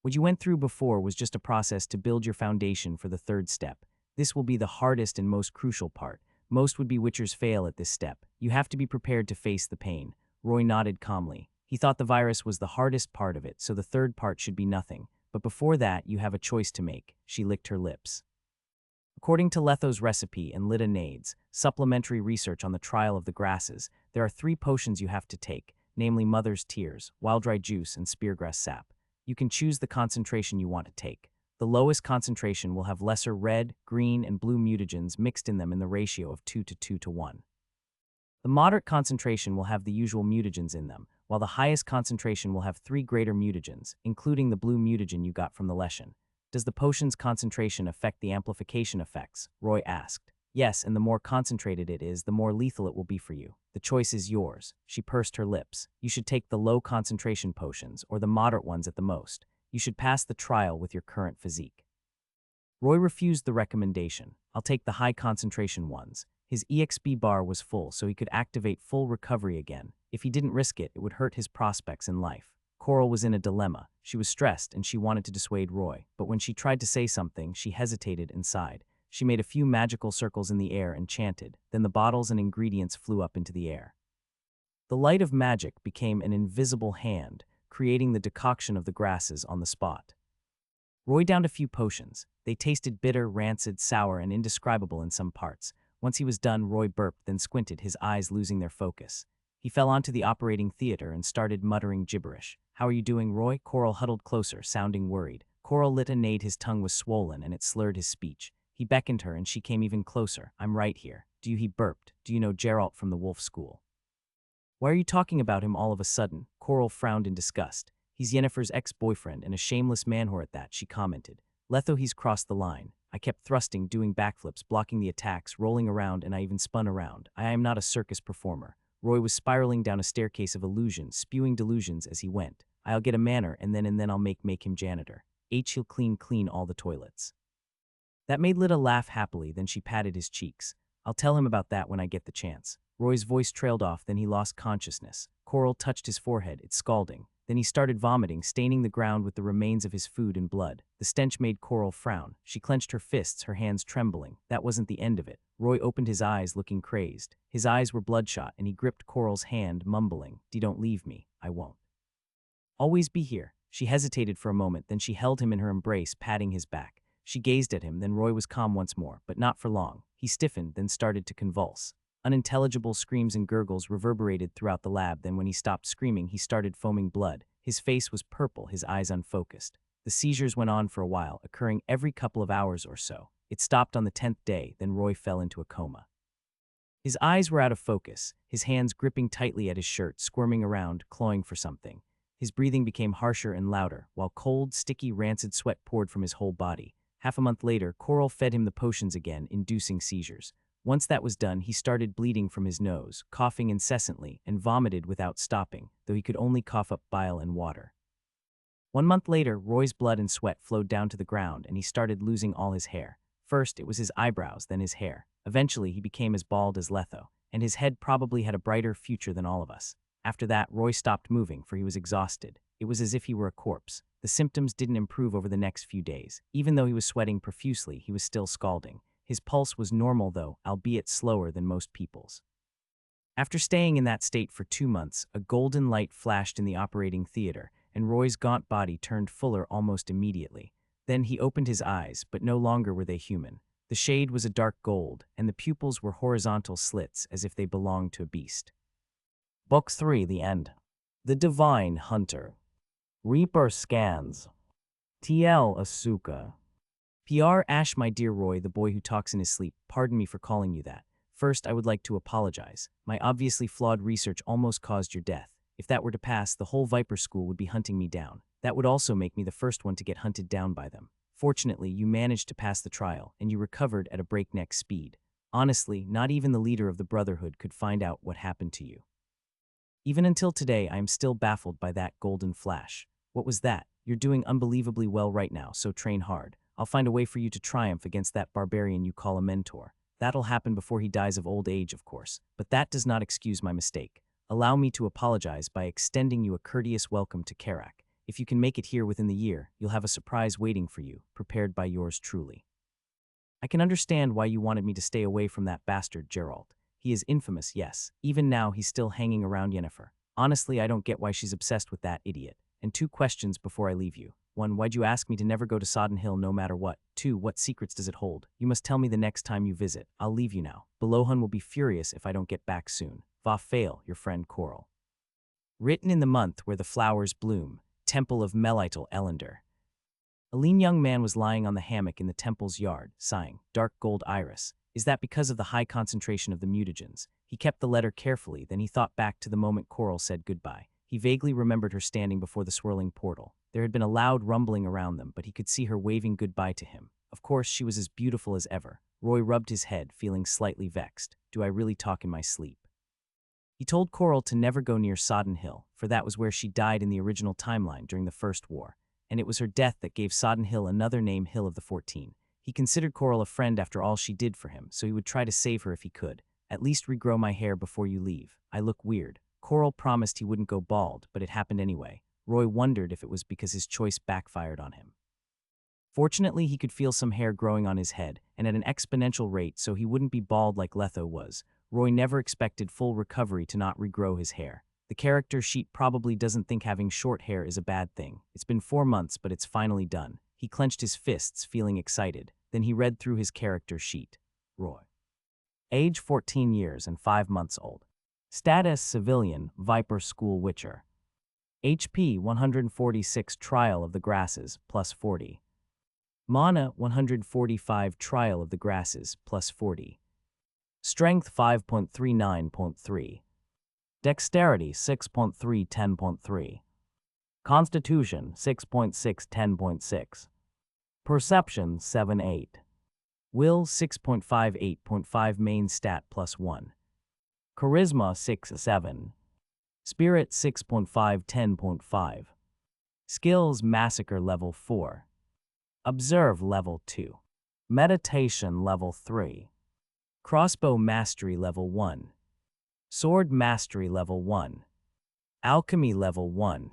What you went through before was just a process to build your foundation for the third step. This will be the hardest and most crucial part. Most would-be witchers fail at this step. You have to be prepared to face the pain. Roy nodded calmly. He thought the virus was the hardest part of it, so the third part should be nothing. But before that, you have a choice to make. She licked her lips. According to Letho's recipe and Lida Nade's supplementary research on the trial of the grasses, there are 3 potions you have to take, namely Mother's Tears, Wild-Dry Juice, and Speargrass Sap. You can choose the concentration you want to take. The lowest concentration will have lesser red, green, and blue mutagens mixed in them in the ratio of 2 to 2 to 1. The moderate concentration will have the usual mutagens in them, while the highest concentration will have 3 greater mutagens, including the blue mutagen you got from the lesson. Does the potion's concentration affect the amplification effects? Roy asked. Yes, and the more concentrated it is, the more lethal it will be for you. The choice is yours. She pursed her lips. You should take the low concentration potions, or the moderate ones at the most. You should pass the trial with your current physique. Roy refused the recommendation. I'll take the high concentration ones. His EXP bar was full, so he could activate full recovery again. If he didn't risk it, it would hurt his prospects in life. Coral was in a dilemma. She was stressed and she wanted to dissuade Roy, but when she tried to say something, she hesitated and sighed. She made a few magical circles in the air and chanted. Then the bottles and ingredients flew up into the air. The light of magic became an invisible hand, creating the decoction of the grasses on the spot. Roy downed a few potions. They tasted bitter, rancid, sour, and indescribable in some parts. Once he was done, Roy burped, then squinted, his eyes losing their focus. He fell onto the operating theater and started muttering gibberish. "How are you doing, Roy?" Coral huddled closer, sounding worried. Coral lit a nade, his tongue was swollen and it slurred his speech. He beckoned her and she came even closer. "I'm right here. Do you," he burped. "Do you know Geralt from the Wolf School?" "Why are you talking about him all of a sudden?" Coral frowned in disgust. "He's Yennefer's ex-boyfriend and a shameless manwhore at that," she commented. "Letho, he's crossed the line. I kept thrusting, doing backflips, blocking the attacks, rolling around, and I even spun around. I am not a circus performer." Roy was spiraling down a staircase of illusions, spewing delusions as he went. "I'll get a manor and then I'll make him janitor. He'll clean all the toilets." That made Lita laugh happily, then she patted his cheeks. "I'll tell him about that when I get the chance." Roy's voice trailed off, then he lost consciousness. Coral touched his forehead, it's scalding. Then he started vomiting, staining the ground with the remains of his food and blood. The stench made Coral frown. She clenched her fists, her hands trembling. That wasn't the end of it. Roy opened his eyes, looking crazed. His eyes were bloodshot, and he gripped Coral's hand, mumbling, Don't leave me. I won't. Always be here." She hesitated for a moment, then she held him in her embrace, patting his back. She gazed at him, then Roy was calm once more, but not for long. He stiffened, then started to convulse. Unintelligible screams and gurgles reverberated throughout the lab, then when he stopped screaming, he started foaming blood. His face was purple, his eyes unfocused. The seizures went on for a while, occurring every couple of hours or so. It stopped on the 10th day, then Roy fell into a coma. His eyes were out of focus, his hands gripping tightly at his shirt, squirming around, clawing for something. His breathing became harsher and louder, while cold, sticky, rancid sweat poured from his whole body. Half a month later, Coral fed him the potions again, inducing seizures. Once that was done, he started bleeding from his nose, coughing incessantly, and vomited without stopping, though he could only cough up bile and water. 1 month later, Roy's blood and sweat flowed down to the ground, and he started losing all his hair. First, it was his eyebrows, then his hair. Eventually, he became as bald as Letho, and his head probably had a brighter future than all of us. After that, Roy stopped moving, for he was exhausted. It was as if he were a corpse. The symptoms didn't improve over the next few days. Even though he was sweating profusely, he was still scalding. His pulse was normal though, albeit slower than most people's. After staying in that state for 2 months, a golden light flashed in the operating theater, and Roy's gaunt body turned fuller almost immediately. Then he opened his eyes, but no longer were they human. The shade was a dark gold, and the pupils were horizontal slits as if they belonged to a beast. Book 3, The End. The Divine Hunter. Reaper Scans. TL Asuka. PR Ash, my dear Roy, the boy who talks in his sleep, pardon me for calling you that. First, I would like to apologize. My obviously flawed research almost caused your death. If that were to pass, the whole Viper School would be hunting me down. That would also make me the first one to get hunted down by them. Fortunately, you managed to pass the trial, and you recovered at a breakneck speed. Honestly, not even the leader of the Brotherhood could find out what happened to you. Even until today, I am still baffled by that golden flash. What was that? You're doing unbelievably well right now, so train hard. I'll find a way for you to triumph against that barbarian you call a mentor. That'll happen before he dies of old age, of course, but that does not excuse my mistake. Allow me to apologize by extending you a courteous welcome to Karak. If you can make it here within the year, you'll have a surprise waiting for you, prepared by yours truly. I can understand why you wanted me to stay away from that bastard Geralt. He is infamous, yes. Even now, he's still hanging around Yennefer. Honestly, I don't get why she's obsessed with that idiot. And 2 questions before I leave you. 1. Why'd you ask me to never go to Sodden Hill no matter what? 2. What secrets does it hold? You must tell me the next time you visit. I'll leave you now. Belohun will be furious if I don't get back soon. Va fail, your friend Coral. Written in the month where the flowers bloom, Temple of Melital Ellender. A lean young man was lying on the hammock in the temple's yard, sighing, dark gold iris. Is that because of the high concentration of the mutagens? He kept the letter carefully, then he thought back to the moment Coral said goodbye. He vaguely remembered her standing before the swirling portal. There had been a loud rumbling around them, but he could see her waving goodbye to him. Of course, she was as beautiful as ever. Roy rubbed his head, feeling slightly vexed. Do I really talk in my sleep? He told Coral to never go near Sodden Hill, for that was where she died in the original timeline during the First War. and it was her death that gave Sodden Hill another name, Hill of the 14. He considered Coral a friend after all she did for him, so he would try to save her if he could. At least regrow my hair before you leave. I look weird. Coral promised he wouldn't go bald, but it happened anyway. Roy wondered if it was because his choice backfired on him. Fortunately, he could feel some hair growing on his head, and at an exponential rate, so he wouldn't be bald like Letho was. Roy never expected full recovery to not regrow his hair. The character sheet probably doesn't think having short hair is a bad thing. It's been 4 months, but it's finally done. He clenched his fists, feeling excited. Then he read through his character sheet. Roy. Age 14 years and 5 months old. Status civilian, Viper School Witcher. HP 146 Trial of the Grasses, plus 40. Mana 145 Trial of the Grasses, plus 40. Strength 5.39.3. Dexterity 6.3 10.3. Constitution 6.6 10.6. Perception 7.8. Will 6.5 8.5 main stat plus 1. Charisma 6 7. Spirit 6.5 10.5. Skills Massacre level 4. Observe level 2. Meditation level 3. Crossbow Mastery level 1. Sword Mastery level 1. Alchemy level 1.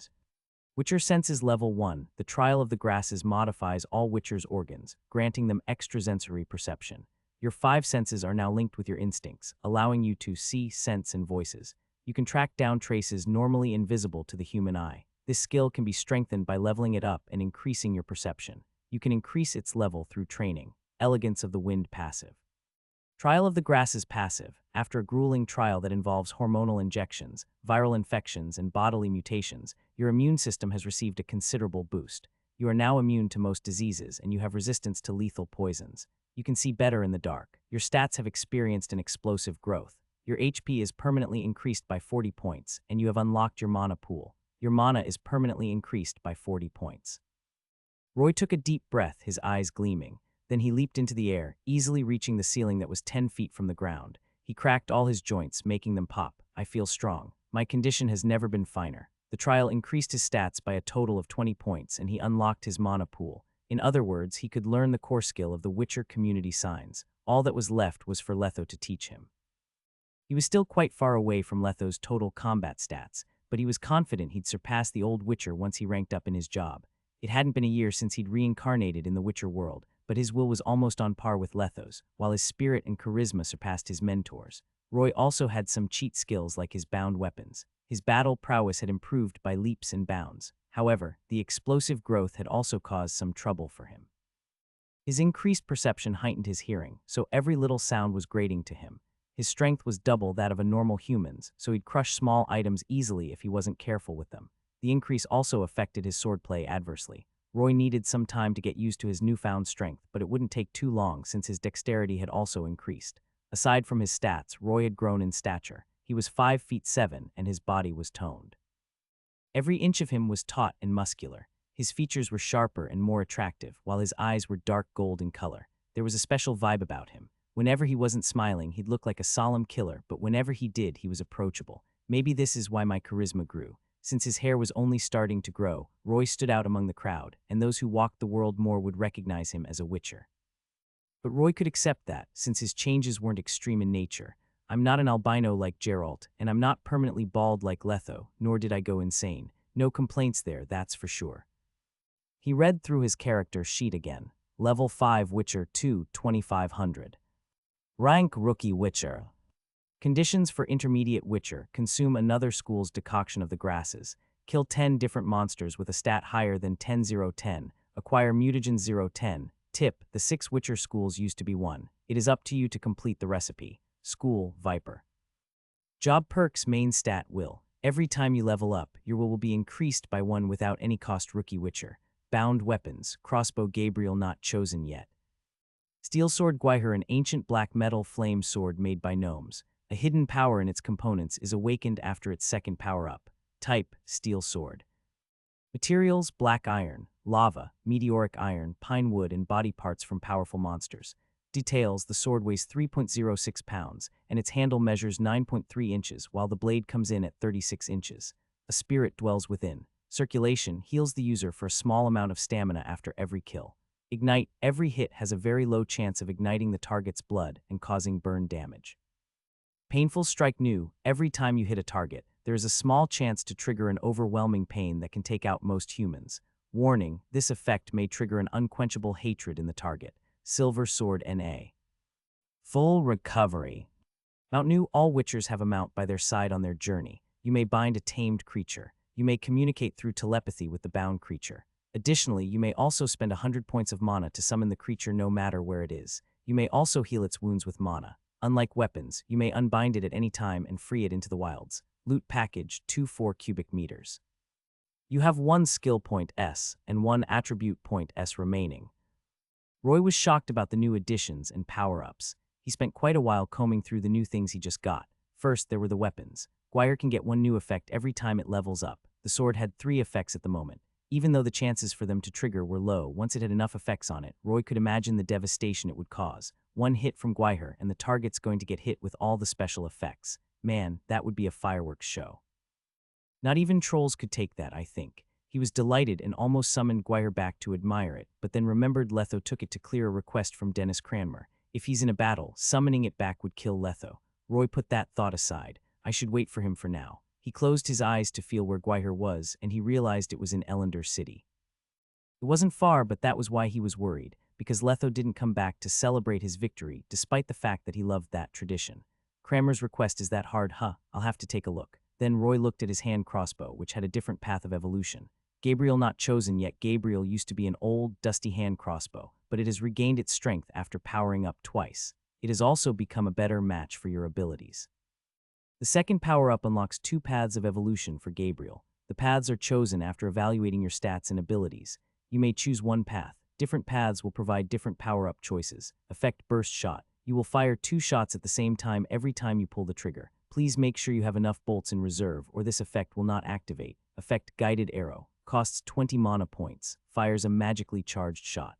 Witcher Senses level 1. The Trial of the Grasses modifies all Witcher's organs, granting them extrasensory perception. Your 5 senses are now linked with your instincts, allowing you to see, sense, and voices. You can track down traces normally invisible to the human eye. This skill can be strengthened by leveling it up and increasing your perception. You can increase its level through training. Elegance of the Wind passive. Trial of the Grasses passive. After a grueling trial that involves hormonal injections, viral infections, and bodily mutations, your immune system has received a considerable boost. You are now immune to most diseases, and you have resistance to lethal poisons. You can see better in the dark. Your stats have experienced an explosive growth. Your HP is permanently increased by 40 points, and you have unlocked your mana pool. Your mana is permanently increased by 40 points. Roy took a deep breath, his eyes gleaming. Then he leaped into the air, easily reaching the ceiling that was 10 feet from the ground. He cracked all his joints, making them pop. I feel strong. My condition has never been finer. The trial increased his stats by a total of 20 points, and he unlocked his mana pool. In other words, he could learn the core skill of the Witcher community signs. All that was left was for Letho to teach him. He was still quite far away from Letho's total combat stats, but he was confident he'd surpass the old Witcher once he ranked up in his job. It hadn't been a year since he'd reincarnated in the Witcher world, but his will was almost on par with Letho's, while his spirit and charisma surpassed his mentor's. Roy also had some cheat skills like his bound weapons. His battle prowess had improved by leaps and bounds. However, the explosive growth had also caused some trouble for him. His increased perception heightened his hearing, so every little sound was grating to him. His strength was double that of a normal human's, so he'd crush small items easily if he wasn't careful with them. The increase also affected his swordplay adversely. Roy needed some time to get used to his newfound strength, but it wouldn't take too long since his dexterity had also increased. Aside from his stats, Roy had grown in stature. He was 5 feet 7, and his body was toned. Every inch of him was taut and muscular. His features were sharper and more attractive, while his eyes were dark gold in color. There was a special vibe about him. Whenever he wasn't smiling, he'd look like a solemn killer, but whenever he did, he was approachable. Maybe this is why my charisma grew. Since his hair was only starting to grow, Roy stood out among the crowd, and those who walked the world more would recognize him as a Witcher. But Roy could accept that, since his changes weren't extreme in nature. I'm not an albino like Geralt, and I'm not permanently bald like Letho, nor did I go insane. No complaints there, that's for sure. He read through his character sheet again. Level 5 Witcher 2, 2500. Rank Rookie Witcher. Conditions for Intermediate Witcher: consume another school's decoction of the grasses, kill 10 different monsters with a stat higher than 10-0-10, acquire mutagen 0-10. Tip: the 6 Witcher schools used to be 1. It is up to you to complete the recipe. School Viper. Job perks: main stat will. Every time you level up, your will be increased by 1 without any cost. Rookie Witcher. Bound weapons: crossbow Gabriel not chosen yet. Steel sword Gwyher, an ancient black metal flame sword made by gnomes. A hidden power in its components is awakened after its second power-up. Type: steel sword. Materials: black iron, lava, meteoric iron, pine wood, and body parts from powerful monsters. Details: the sword weighs 3.06 pounds, and its handle measures 9.3 inches, while the blade comes in at 36 inches. A spirit dwells within. Circulation heals the user for a small amount of stamina after every kill. Ignite, every hit has a very low chance of igniting the target's blood and causing burn damage. Painful strike new, every time you hit a target, there is a small chance to trigger an overwhelming pain that can take out most humans. Warning, this effect may trigger an unquenchable hatred in the target. Silver Sword NA. Full recovery. Mount new, all witchers have a mount by their side on their journey. You may bind a tamed creature. You may communicate through telepathy with the bound creature. Additionally, you may also spend 100 points of mana to summon the creature no matter where it is. You may also heal its wounds with mana. Unlike weapons, you may unbind it at any time and free it into the wilds. Loot package, 24 cubic meters. You have 1 skill point S and 1 attribute point S remaining. Roy was shocked about the new additions and power-ups. He spent quite a while combing through the new things he just got. First, there were the weapons. Gwyer can get 1 new effect every time it levels up. The sword had 3 effects at the moment. Even though the chances for them to trigger were low, once it had enough effects on it, Roy could imagine the devastation it would cause. 1 hit from Gwyer and the target's going to get hit with all the special effects. Man, that would be a fireworks show. Not even trolls could take that, I think. He was delighted and almost summoned Gwyer back to admire it, but then remembered Letho took it to clear a request from Dennis Cranmer. If he's in a battle, summoning it back would kill Letho. Roy put that thought aside. I should wait for him for now. He closed his eyes to feel where Gwyer was, and he realized it was in Ellender City. It wasn't far, but that was why he was worried, because Letho didn't come back to celebrate his victory, despite the fact that he loved that tradition. Cranmer's request is that hard, huh? I'll have to take a look. Then Roy looked at his hand crossbow, which had a different path of evolution. Gabriel not chosen yet. Gabriel used to be an old, dusty hand crossbow, but it has regained its strength after powering up twice. It has also become a better match for your abilities. The second power-up unlocks 2 paths of evolution for Gabriel. The paths are chosen after evaluating your stats and abilities. You may choose 1 path. Different paths will provide different power-up choices. Effect Burst Shot. You will fire 2 shots at the same time every time you pull the trigger. Please make sure you have enough bolts in reserve or this effect will not activate. Effect Guided Arrow. Costs 20 mana points. Fires a magically charged shot.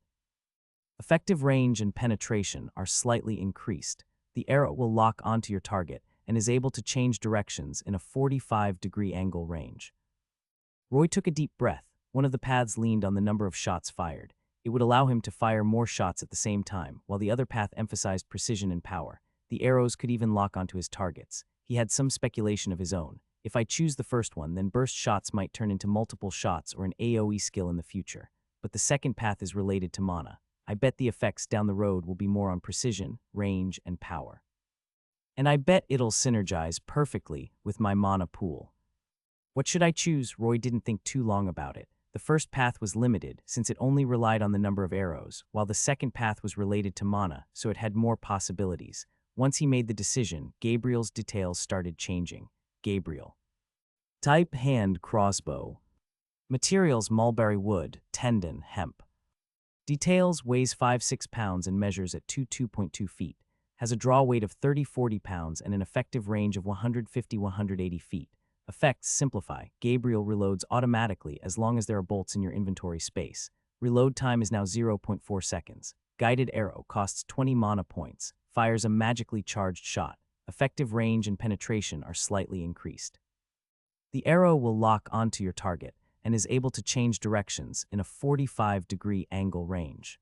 Effective range and penetration are slightly increased. The arrow will lock onto your target and is able to change directions in a 45-degree angle range. Roy took a deep breath. One of the paths leaned on the number of shots fired. It would allow him to fire more shots at the same time, while the other path emphasized precision and power. The arrows could even lock onto his targets. He had some speculation of his own. If I choose the first one, then burst shots might turn into multiple shots or an AoE skill in the future. But the second path is related to mana. I bet the effects down the road will be more on precision, range, and power. And I bet it'll synergize perfectly with my mana pool. What should I choose? Roy didn't think too long about it. The first path was limited, since it only relied on the number of arrows, while the second path was related to mana, so it had more possibilities. Once he made the decision, Gabriel's details started changing. Gabriel. Type hand crossbow. Materials mulberry wood, tendon, hemp. Details weighs 5-6 pounds and measures at 2.2 feet. Has a draw weight of 30-40 pounds and an effective range of 150-180 feet. Effects simplify. Gabriel reloads automatically as long as there are bolts in your inventory space. Reload time is now 0.4 seconds. Guided arrow costs 20 mana points. Fires a magically charged shot. Effective range and penetration are slightly increased. The arrow will lock onto your target and is able to change directions in a 45-degree angle range.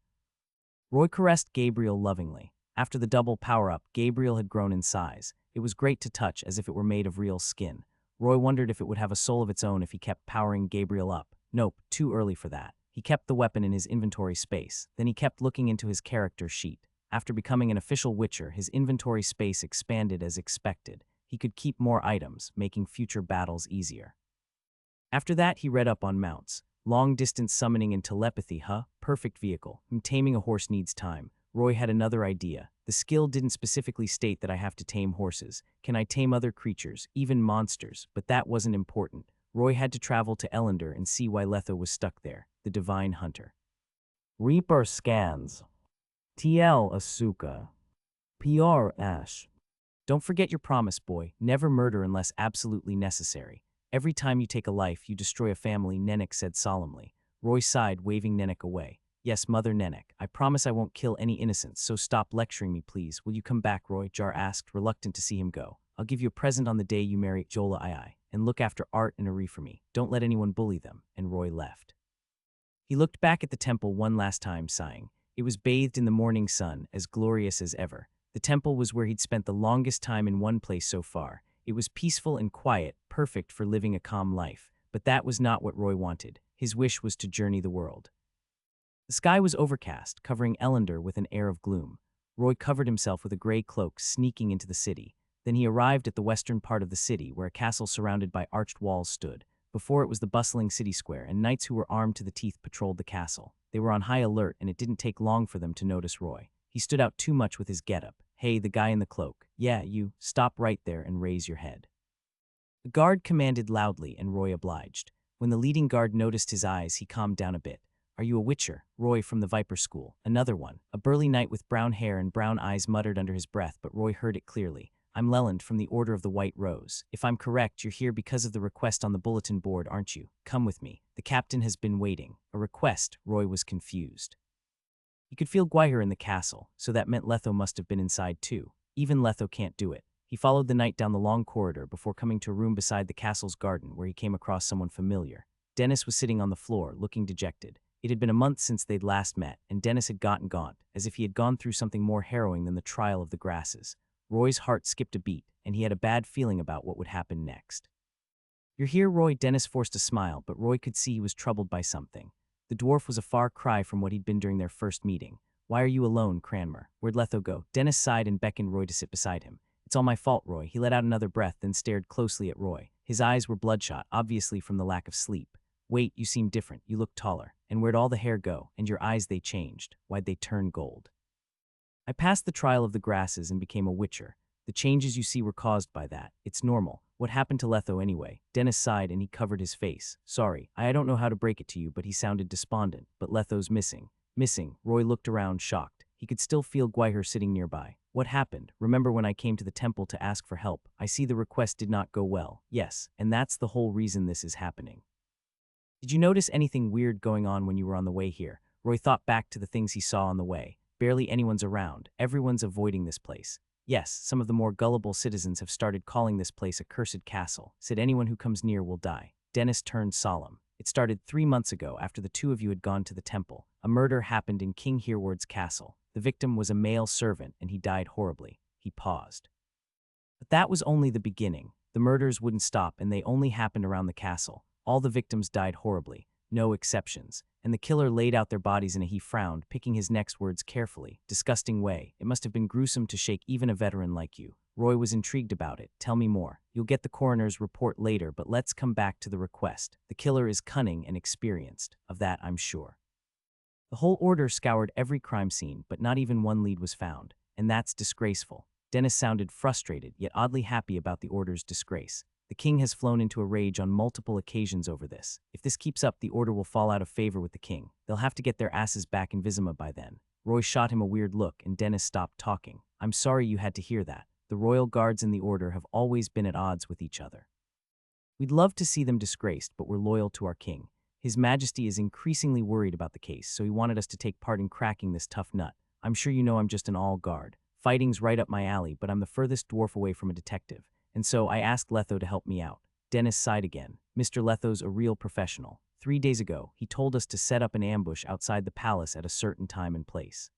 Roy caressed Gabriel lovingly. After the double power-up, Gabriel had grown in size. It was great to touch as if it were made of real skin. Roy wondered if it would have a soul of its own if he kept powering Gabriel up. Nope, too early for that. He kept the weapon in his inventory space. Then he kept looking into his character sheet. After becoming an official Witcher, his inventory space expanded as expected. He could keep more items, making future battles easier. After that, he read up on mounts. Long-distance summoning and telepathy, huh? Perfect vehicle. Taming a horse needs time. Roy had another idea. The skill didn't specifically state that I have to tame horses. Can I tame other creatures, even monsters? But that wasn't important. Roy had to travel to Ellender and see why Letho was stuck there, the divine hunter. Reaper scans. TL Asuka. PR Ash. Don't forget your promise, boy. Never murder unless absolutely necessary. Every time you take a life, you destroy a family, Nenek said solemnly. Roy sighed, waving Nenek away. Yes, Mother Nenek, I promise I won't kill any innocents, so stop lecturing me, please. Will you come back, Roy? Jar asked, reluctant to see him go. I'll give you a present on the day you marry Jola II. and look after Art and Ari for me. Don't let anyone bully them." And Roy left. He looked back at the temple one last time, sighing. It was bathed in the morning sun, as glorious as ever. The temple was where he'd spent the longest time in one place so far. It was peaceful and quiet, perfect for living a calm life. But that was not what Roy wanted. His wish was to journey the world. The sky was overcast, covering Ellender with an air of gloom. Roy covered himself with a gray cloak, sneaking into the city. Then he arrived at the western part of the city, where a castle surrounded by arched walls stood. Before it was the bustling city square, and knights who were armed to the teeth patrolled the castle. They were on high alert, and it didn't take long for them to notice Roy. He stood out too much with his getup. "Hey, the guy in the cloak. Yeah, you, stop right there and raise your head." The guard commanded loudly, and Roy obliged. When the leading guard noticed his eyes, he calmed down a bit. "Are you a witcher?" Roy from the Viper School. Another one. A burly knight with brown hair and brown eyes muttered under his breath, but Roy heard it clearly. "I'm Leland from the Order of the White Rose. If I'm correct, you're here because of the request on the bulletin board, aren't you? Come with me. The captain has been waiting." A request? Roy was confused. He could feel Gwyher in the castle, so that meant Letho must have been inside too. Even Letho can't do it. He followed the knight down the long corridor before coming to a room beside the castle's garden where he came across someone familiar. Dennis was sitting on the floor, looking dejected. It had been a month since they'd last met, and Dennis had gotten gaunt, as if he had gone through something more harrowing than the trial of the grasses. Roy's heart skipped a beat, and he had a bad feeling about what would happen next. "You're here, Roy?" Dennis forced a smile, but Roy could see he was troubled by something. The dwarf was a far cry from what he'd been during their first meeting. "Why are you alone, Cranmer? Where'd Letho go?" Dennis sighed and beckoned Roy to sit beside him. "It's all my fault, Roy." He let out another breath, then stared closely at Roy. His eyes were bloodshot, obviously from the lack of sleep. "Wait, you seem different. You look taller. And where'd all the hair go? And your eyes, they changed. Why'd they turn gold?" "I passed the trial of the grasses and became a witcher. The changes you see were caused by that. It's normal. What happened to Letho anyway?" Dennis sighed and he covered his face. "Sorry, I don't know how to break it to you," but he sounded despondent. "But Letho's missing." "Missing?" Roy looked around, shocked. He could still feel Gwyher sitting nearby. "What happened? Remember when I came to the temple to ask for help? I see the request did not go well." "Yes, and that's the whole reason this is happening." "Did you notice anything weird going on when you were on the way here?" Roy thought back to the things he saw on the way. Barely anyone's around. Everyone's avoiding this place. "Yes, some of the more gullible citizens have started calling this place a cursed castle. Said anyone who comes near will die." Dennis turned solemn. "It started 3 months ago after the two of you had gone to the temple. A murder happened in King Hereward's castle. The victim was a male servant and he died horribly." He paused. "But that was only the beginning. The murders wouldn't stop and they only happened around the castle. All the victims died horribly. No exceptions. And the killer laid out their bodies in a," he frowned, picking his next words carefully, "disgusting way. It must have been gruesome to shake even a veteran like you." Roy was intrigued about it. "Tell me more. You'll get the coroner's report later, but let's come back to the request. The killer is cunning and experienced. Of that I'm sure." The whole order scoured every crime scene, but not even one lead was found. "And that's disgraceful." Dennis sounded frustrated, yet oddly happy about the order's disgrace. "The king has flown into a rage on multiple occasions over this. If this keeps up, the order will fall out of favor with the king. They'll have to get their asses back in Vizima by then." Roy shot him a weird look, and Dennis stopped talking. "I'm sorry you had to hear that. The royal guards and the order have always been at odds with each other. We'd love to see them disgraced, but we're loyal to our king. His Majesty is increasingly worried about the case, so he wanted us to take part in cracking this tough nut. I'm sure you know I'm just an all-guard. Fighting's right up my alley, but I'm the furthest dwarf away from a detective. And so I asked Letho to help me out." Dennis sighed again. "Mr. Letho's a real professional. 3 days ago, he told us to set up an ambush outside the palace at a certain time and place.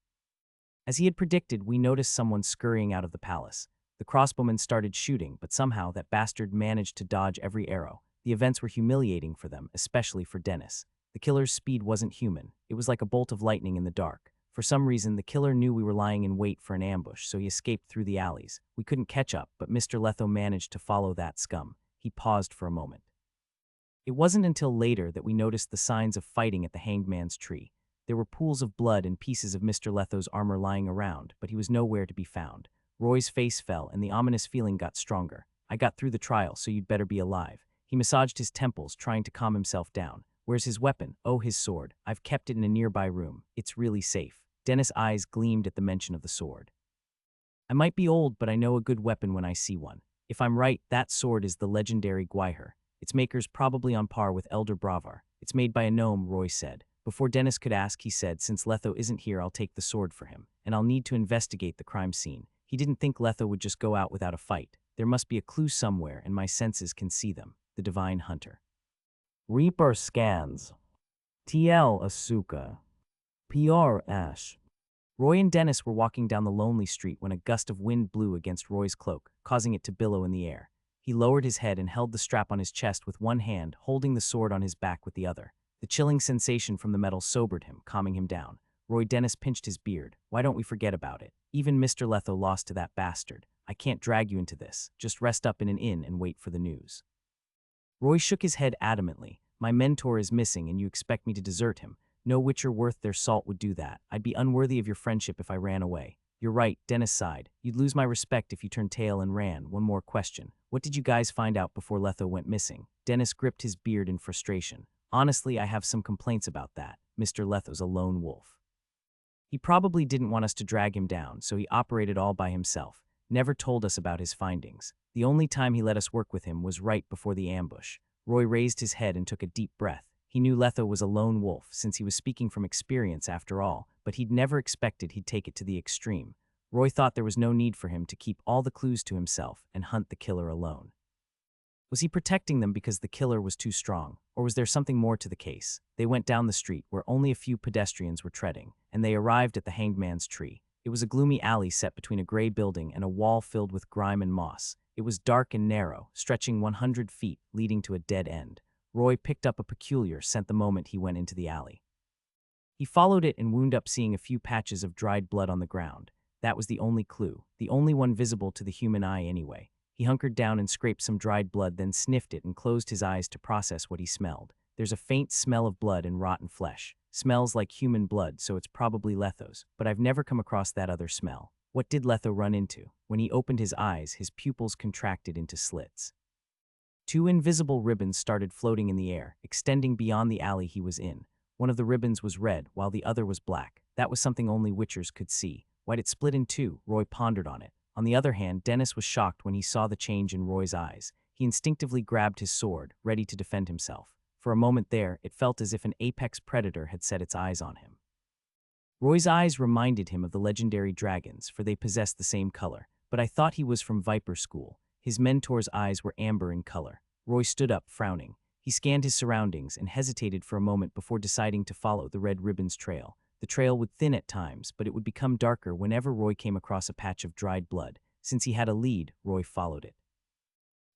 As he had predicted, we noticed someone scurrying out of the palace. The crossbowmen started shooting, but somehow that bastard managed to dodge every arrow. The events were humiliating for them, especially for Dennis. The killer's speed wasn't human. It was like a bolt of lightning in the dark. For some reason, the killer knew we were lying in wait for an ambush, so he escaped through the alleys. We couldn't catch up, but Mr. Letho managed to follow that scum." He paused for a moment. "It wasn't until later that we noticed the signs of fighting at the Hanged Man's tree. There were pools of blood and pieces of Mr. Letho's armor lying around, but he was nowhere to be found." Roy's face fell, and the ominous feeling got stronger. "I got through the trial, so you'd better be alive." He massaged his temples, trying to calm himself down. "Where's his weapon?" "Oh, his sword. I've kept it in a nearby room. It's really safe." Dennis' eyes gleamed at the mention of the sword. "I might be old, but I know a good weapon when I see one. If I'm right, that sword is the legendary Gwyher. Its maker's probably on par with Elder Bravar. It's made by a gnome," Roy said. Before Dennis could ask, he said, "Since Letho isn't here, I'll take the sword for him. And I'll need to investigate the crime scene." He didn't think Letho would just go out without a fight. There must be a clue somewhere, and my senses can see them. the divine hunter. Reaper scans. TL Asuka. PR Ash. Roy and Dennis were walking down the lonely street when a gust of wind blew against Roy's cloak, causing it to billow in the air. He lowered his head and held the strap on his chest with one hand, holding the sword on his back with the other. The chilling sensation from the metal sobered him, calming him down. Roy Dennis pinched his beard. Why don't we forget about it? Even Mr. Letho lost to that bastard. I can't drag you into this. Just rest up in an inn and wait for the news. Roy shook his head adamantly. My mentor is missing and you expect me to desert him. No witcher worth their salt would do that. I'd be unworthy of your friendship if I ran away. You're right, Dennis sighed. You'd lose my respect if you turned tail and ran. One more question. What did you guys find out before Letho went missing? Dennis gripped his beard in frustration. Honestly, I have some complaints about that. Mr. Letho's a lone wolf. He probably didn't want us to drag him down, so he operated all by himself. Never told us about his findings. The only time he let us work with him was right before the ambush. Roy raised his head and took a deep breath. He knew Letho was a lone wolf, since he was speaking from experience after all, but he'd never expected he'd take it to the extreme. Roy thought there was no need for him to keep all the clues to himself and hunt the killer alone. Was he protecting them because the killer was too strong, or was there something more to the case? They went down the street where only a few pedestrians were treading, and they arrived at the Hanged Man's Tree. It was a gloomy alley set between a gray building and a wall filled with grime and moss. It was dark and narrow, stretching 100 feet, leading to a dead end. Roy picked up a peculiar scent the moment he went into the alley. He followed it and wound up seeing a few patches of dried blood on the ground. That was the only clue, the only one visible to the human eye anyway. He hunkered down and scraped some dried blood, then sniffed it and closed his eyes to process what he smelled. There's a faint smell of blood and rotten flesh. Smells like human blood, so it's probably Letho's, but I've never come across that other smell. What did Letho run into? When he opened his eyes, his pupils contracted into slits. Two invisible ribbons started floating in the air, extending beyond the alley he was in. One of the ribbons was red, while the other was black. That was something only witchers could see. Why'd it split in two? Roy pondered on it. On the other hand, Dennis was shocked when he saw the change in Roy's eyes. He instinctively grabbed his sword, ready to defend himself. For a moment there, it felt as if an apex predator had set its eyes on him. Roy's eyes reminded him of the legendary dragons, for they possessed the same color. But I thought he was from Viper School. His mentor's eyes were amber in color. Roy stood up, frowning. He scanned his surroundings and hesitated for a moment before deciding to follow the red ribbon's trail. The trail would thin at times, but it would become darker whenever Roy came across a patch of dried blood. Since he had a lead, Roy followed it.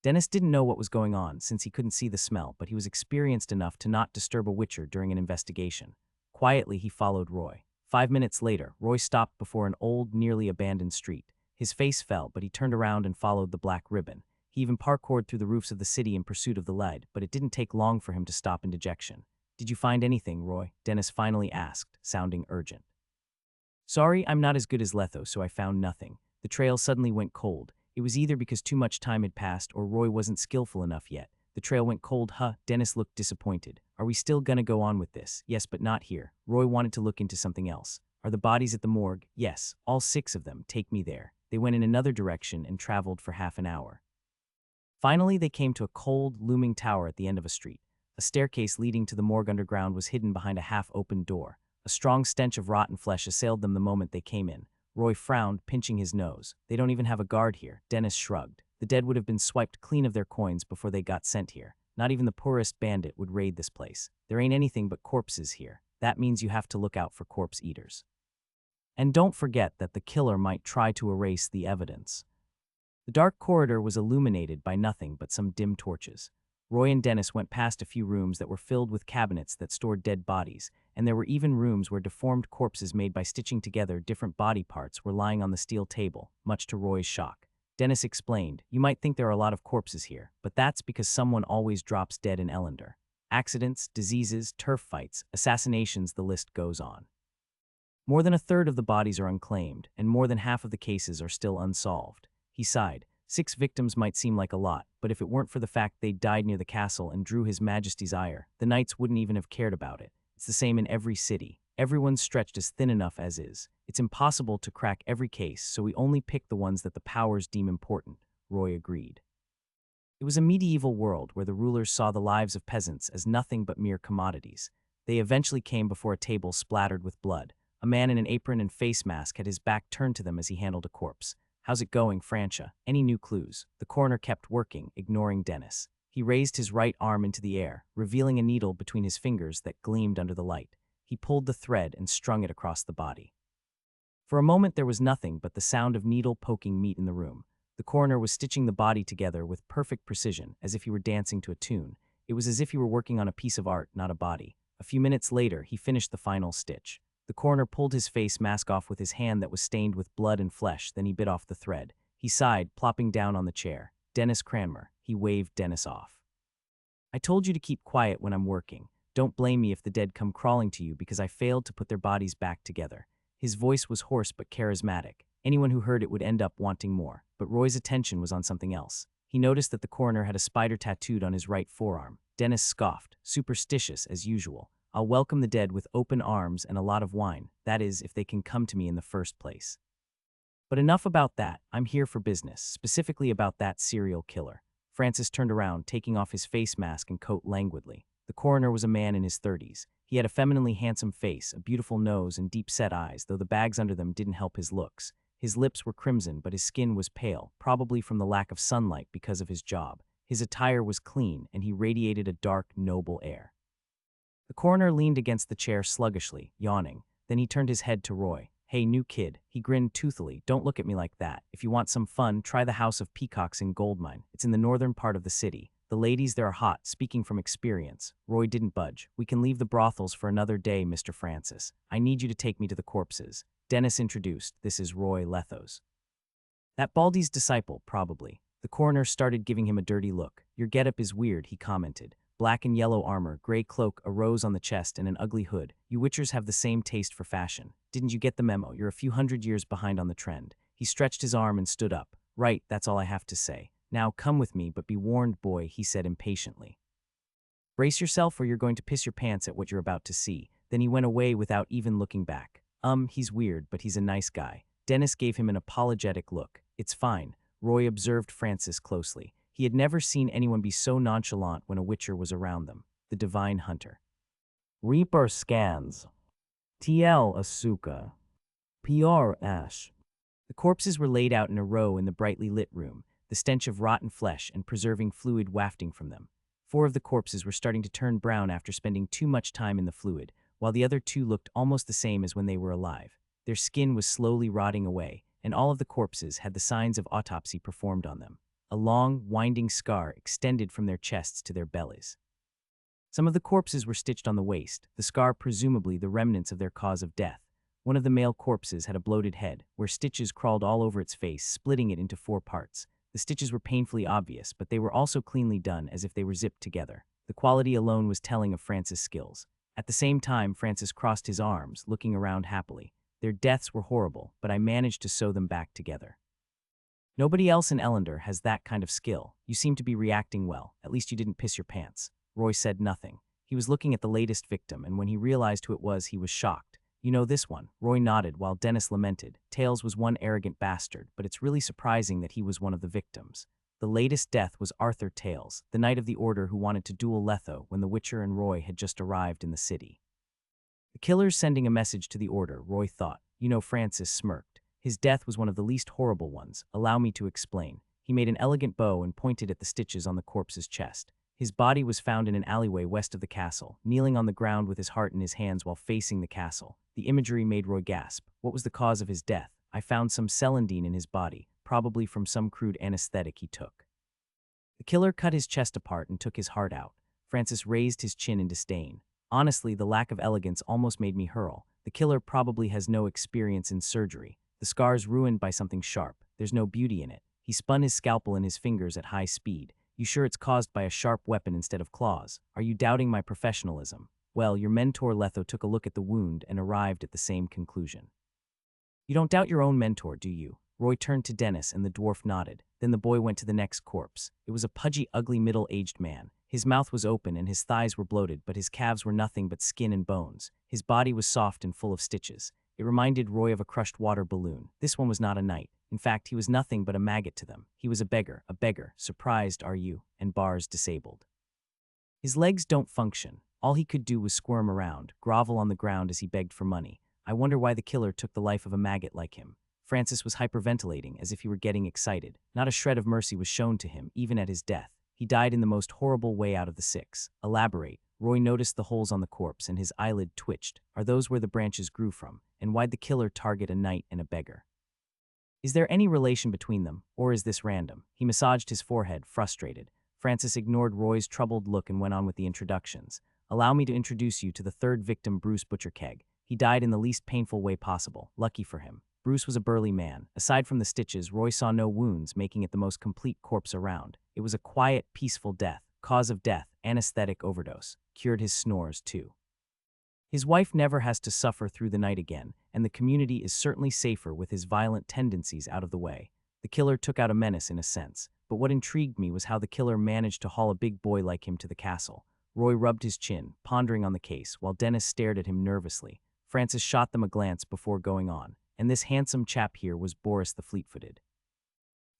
Dennis didn't know what was going on since he couldn't see the smell, but he was experienced enough to not disturb a witcher during an investigation. Quietly, he followed Roy. 5 minutes later, Roy stopped before an old, nearly abandoned street. His face fell, but he turned around and followed the black ribbon. He even parkoured through the roofs of the city in pursuit of the lead, but it didn't take long for him to stop in dejection. Did you find anything, Roy? Dennis finally asked, sounding urgent. Sorry, I'm not as good as Letho, so I found nothing. The trail suddenly went cold. It was either because too much time had passed or Roy wasn't skillful enough yet. The trail went cold, huh? Dennis looked disappointed. Are we still gonna go on with this? Yes, but not here. Roy wanted to look into something else. Are the bodies at the morgue? Yes, all 6 of them. Take me there. They went in another direction and traveled for half an hour. Finally, they came to a cold, looming tower at the end of a street. A staircase leading to the morgue underground was hidden behind a half-opened door. A strong stench of rotten flesh assailed them the moment they came in. Roy frowned, pinching his nose. They don't even have a guard here. Dennis shrugged. The dead would have been swiped clean of their coins before they got sent here. Not even the poorest bandit would raid this place. There ain't anything but corpses here. That means you have to look out for corpse eaters. And don't forget that the killer might try to erase the evidence. The dark corridor was illuminated by nothing but some dim torches. Roy and Dennis went past a few rooms that were filled with cabinets that stored dead bodies, and there were even rooms where deformed corpses made by stitching together different body parts were lying on the steel table, much to Roy's shock. Dennis explained, "You might think there are a lot of corpses here, but that's because someone always drops dead in Ellender. Accidents, diseases, turf fights, assassinations, the list goes on. More than a third of the bodies are unclaimed, and more than half of the cases are still unsolved." He sighed. 6 victims might seem like a lot, but if it weren't for the fact they died near the castle and drew His Majesty's ire, the knights wouldn't even have cared about it. It's the same in every city. Everyone's stretched as thin enough as is. It's impossible to crack every case, so we only pick the ones that the powers deem important, Roy agreed. It was a medieval world where the rulers saw the lives of peasants as nothing but mere commodities. They eventually came before a table splattered with blood. A man in an apron and face mask had his back turned to them as he handled a corpse. "How's it going, Francia? Any new clues?" The coroner kept working, ignoring Dennis. He raised his right arm into the air, revealing a needle between his fingers that gleamed under the light. He pulled the thread and strung it across the body. For a moment there was nothing but the sound of needle poking meat in the room. The coroner was stitching the body together with perfect precision, as if he were dancing to a tune. It was as if he were working on a piece of art, not a body. A few minutes later, he finished the final stitch. The coroner pulled his face mask off with his hand that was stained with blood and flesh, then he bit off the thread. He sighed, plopping down on the chair. Dennis Cranmer. He waved Dennis off. I told you to keep quiet when I'm working. Don't blame me if the dead come crawling to you because I failed to put their bodies back together. His voice was hoarse but charismatic. Anyone who heard it would end up wanting more. But Roy's attention was on something else. He noticed that the coroner had a spider tattooed on his right forearm. Dennis scoffed, superstitious as usual. I'll welcome the dead with open arms and a lot of wine. That is, if they can come to me in the first place. But enough about that. I'm here for business, specifically about that serial killer. Francis turned around, taking off his face mask and coat languidly. The coroner was a man in his 30s. He had a femininely handsome face, a beautiful nose, and deep-set eyes, though the bags under them didn't help his looks. His lips were crimson, but his skin was pale, probably from the lack of sunlight because of his job. His attire was clean, and he radiated a dark, noble air. The coroner leaned against the chair sluggishly, yawning. Then he turned his head to Roy. Hey, new kid. He grinned toothily. Don't look at me like that. If you want some fun, try the House of Peacocks in Goldmine. It's in the northern part of the city. The ladies there are hot, speaking from experience. Roy didn't budge. We can leave the brothels for another day, Mr. Francis. I need you to take me to the corpses. Dennis introduced. This is Roy Lethos. That Baldy's disciple, probably. The coroner started giving him a dirty look. Your getup is weird, he commented. Black and yellow armor, gray cloak, a rose on the chest, and an ugly hood. You witchers have the same taste for fashion. Didn't you get the memo? You're a few hundred years behind on the trend. He stretched his arm and stood up. Right, that's all I have to say. Now come with me, but be warned, boy, he said impatiently. Brace yourself or you're going to piss your pants at what you're about to see. Then he went away without even looking back. He's weird, but he's a nice guy. Dennis gave him an apologetic look. It's fine. Roy observed Francis closely. He had never seen anyone be so nonchalant when a witcher was around them. The divine hunter. Reaper scans. TL Asuka. PR Ash. The corpses were laid out in a row in the brightly lit room, the stench of rotten flesh and preserving fluid wafting from them. 4 of the corpses were starting to turn brown after spending too much time in the fluid, while the other 2 looked almost the same as when they were alive. Their skin was slowly rotting away, and all of the corpses had the signs of autopsy performed on them. A long, winding scar extended from their chests to their bellies. Some of the corpses were stitched on the waist, the scar presumably the remnants of their cause of death. One of the male corpses had a bloated head, where stitches crawled all over its face, splitting it into 4 parts. The stitches were painfully obvious, but they were also cleanly done, as if they were zipped together. The quality alone was telling of Francis' skills. At the same time, Francis crossed his arms, looking around happily. Their deaths were horrible, but I managed to sew them back together. Nobody else in Ellender has that kind of skill. You seem to be reacting well. At least you didn't piss your pants. Roy said nothing. He was looking at the latest victim, and when he realized who it was, he was shocked. You know this one. Roy nodded while Dennis lamented. Tails was one arrogant bastard, but it's really surprising that he was one of the victims. The latest death was Arthur Tails, the Knight of the Order who wanted to duel Letho when the Witcher and Roy had just arrived in the city. The killer's sending a message to the Order, Roy thought. You know, Francis smirked. His death was one of the least horrible ones. Allow me to explain. He made an elegant bow and pointed at the stitches on the corpse's chest. His body was found in an alleyway west of the castle, kneeling on the ground with his heart in his hands while facing the castle. The imagery made Roy gasp. What was the cause of his death? I found some celandine in his body, probably from some crude anesthetic he took. The killer cut his chest apart and took his heart out. Francis raised his chin in disdain. Honestly, the lack of elegance almost made me hurl. The killer probably has no experience in surgery. The scar's ruined by something sharp. There's no beauty in it. He spun his scalpel in his fingers at high speed. You sure it's caused by a sharp weapon instead of claws? Are you doubting my professionalism? Well, your mentor Letho took a look at the wound and arrived at the same conclusion. You don't doubt your own mentor, do you? Roy turned to Dennis and the dwarf nodded. Then the boy went to the next corpse. It was a pudgy, ugly, middle-aged man. His mouth was open and his thighs were bloated, but his calves were nothing but skin and bones. His body was soft and full of stitches. It reminded Roy of a crushed water balloon. This one was not a knight. In fact, he was nothing but a maggot to them. He was a beggar. Surprised, are you? And bars disabled. His legs don't function. All he could do was squirm around, grovel on the ground as he begged for money. I wonder why the killer took the life of a maggot like him. Francis was hyperventilating, as if he were getting excited. Not a shred of mercy was shown to him, even at his death. He died in the most horrible way out of the six. Elaborate. Roy noticed the holes on the corpse and his eyelid twitched. Are those where the branches grew from? And why'd the killer target a knight and a beggar? Is there any relation between them, or is this random? He massaged his forehead, frustrated. Francis ignored Roy's troubled look and went on with the introductions. Allow me to introduce you to the third victim, Bruce Butcherkeg. He died in the least painful way possible. Lucky for him. Bruce was a burly man. Aside from the stitches, Roy saw no wounds, making it the most complete corpse around. It was a quiet, peaceful death. Cause of death, anesthetic overdose. Cured his snores, too. His wife never has to suffer through the night again, and the community is certainly safer with his violent tendencies out of the way. The killer took out a menace in a sense, but what intrigued me was how the killer managed to haul a big boy like him to the castle. Roy rubbed his chin, pondering on the case, while Dennis stared at him nervously. Francis shot them a glance before going on, and this handsome chap here was Boris the Fleet-footed.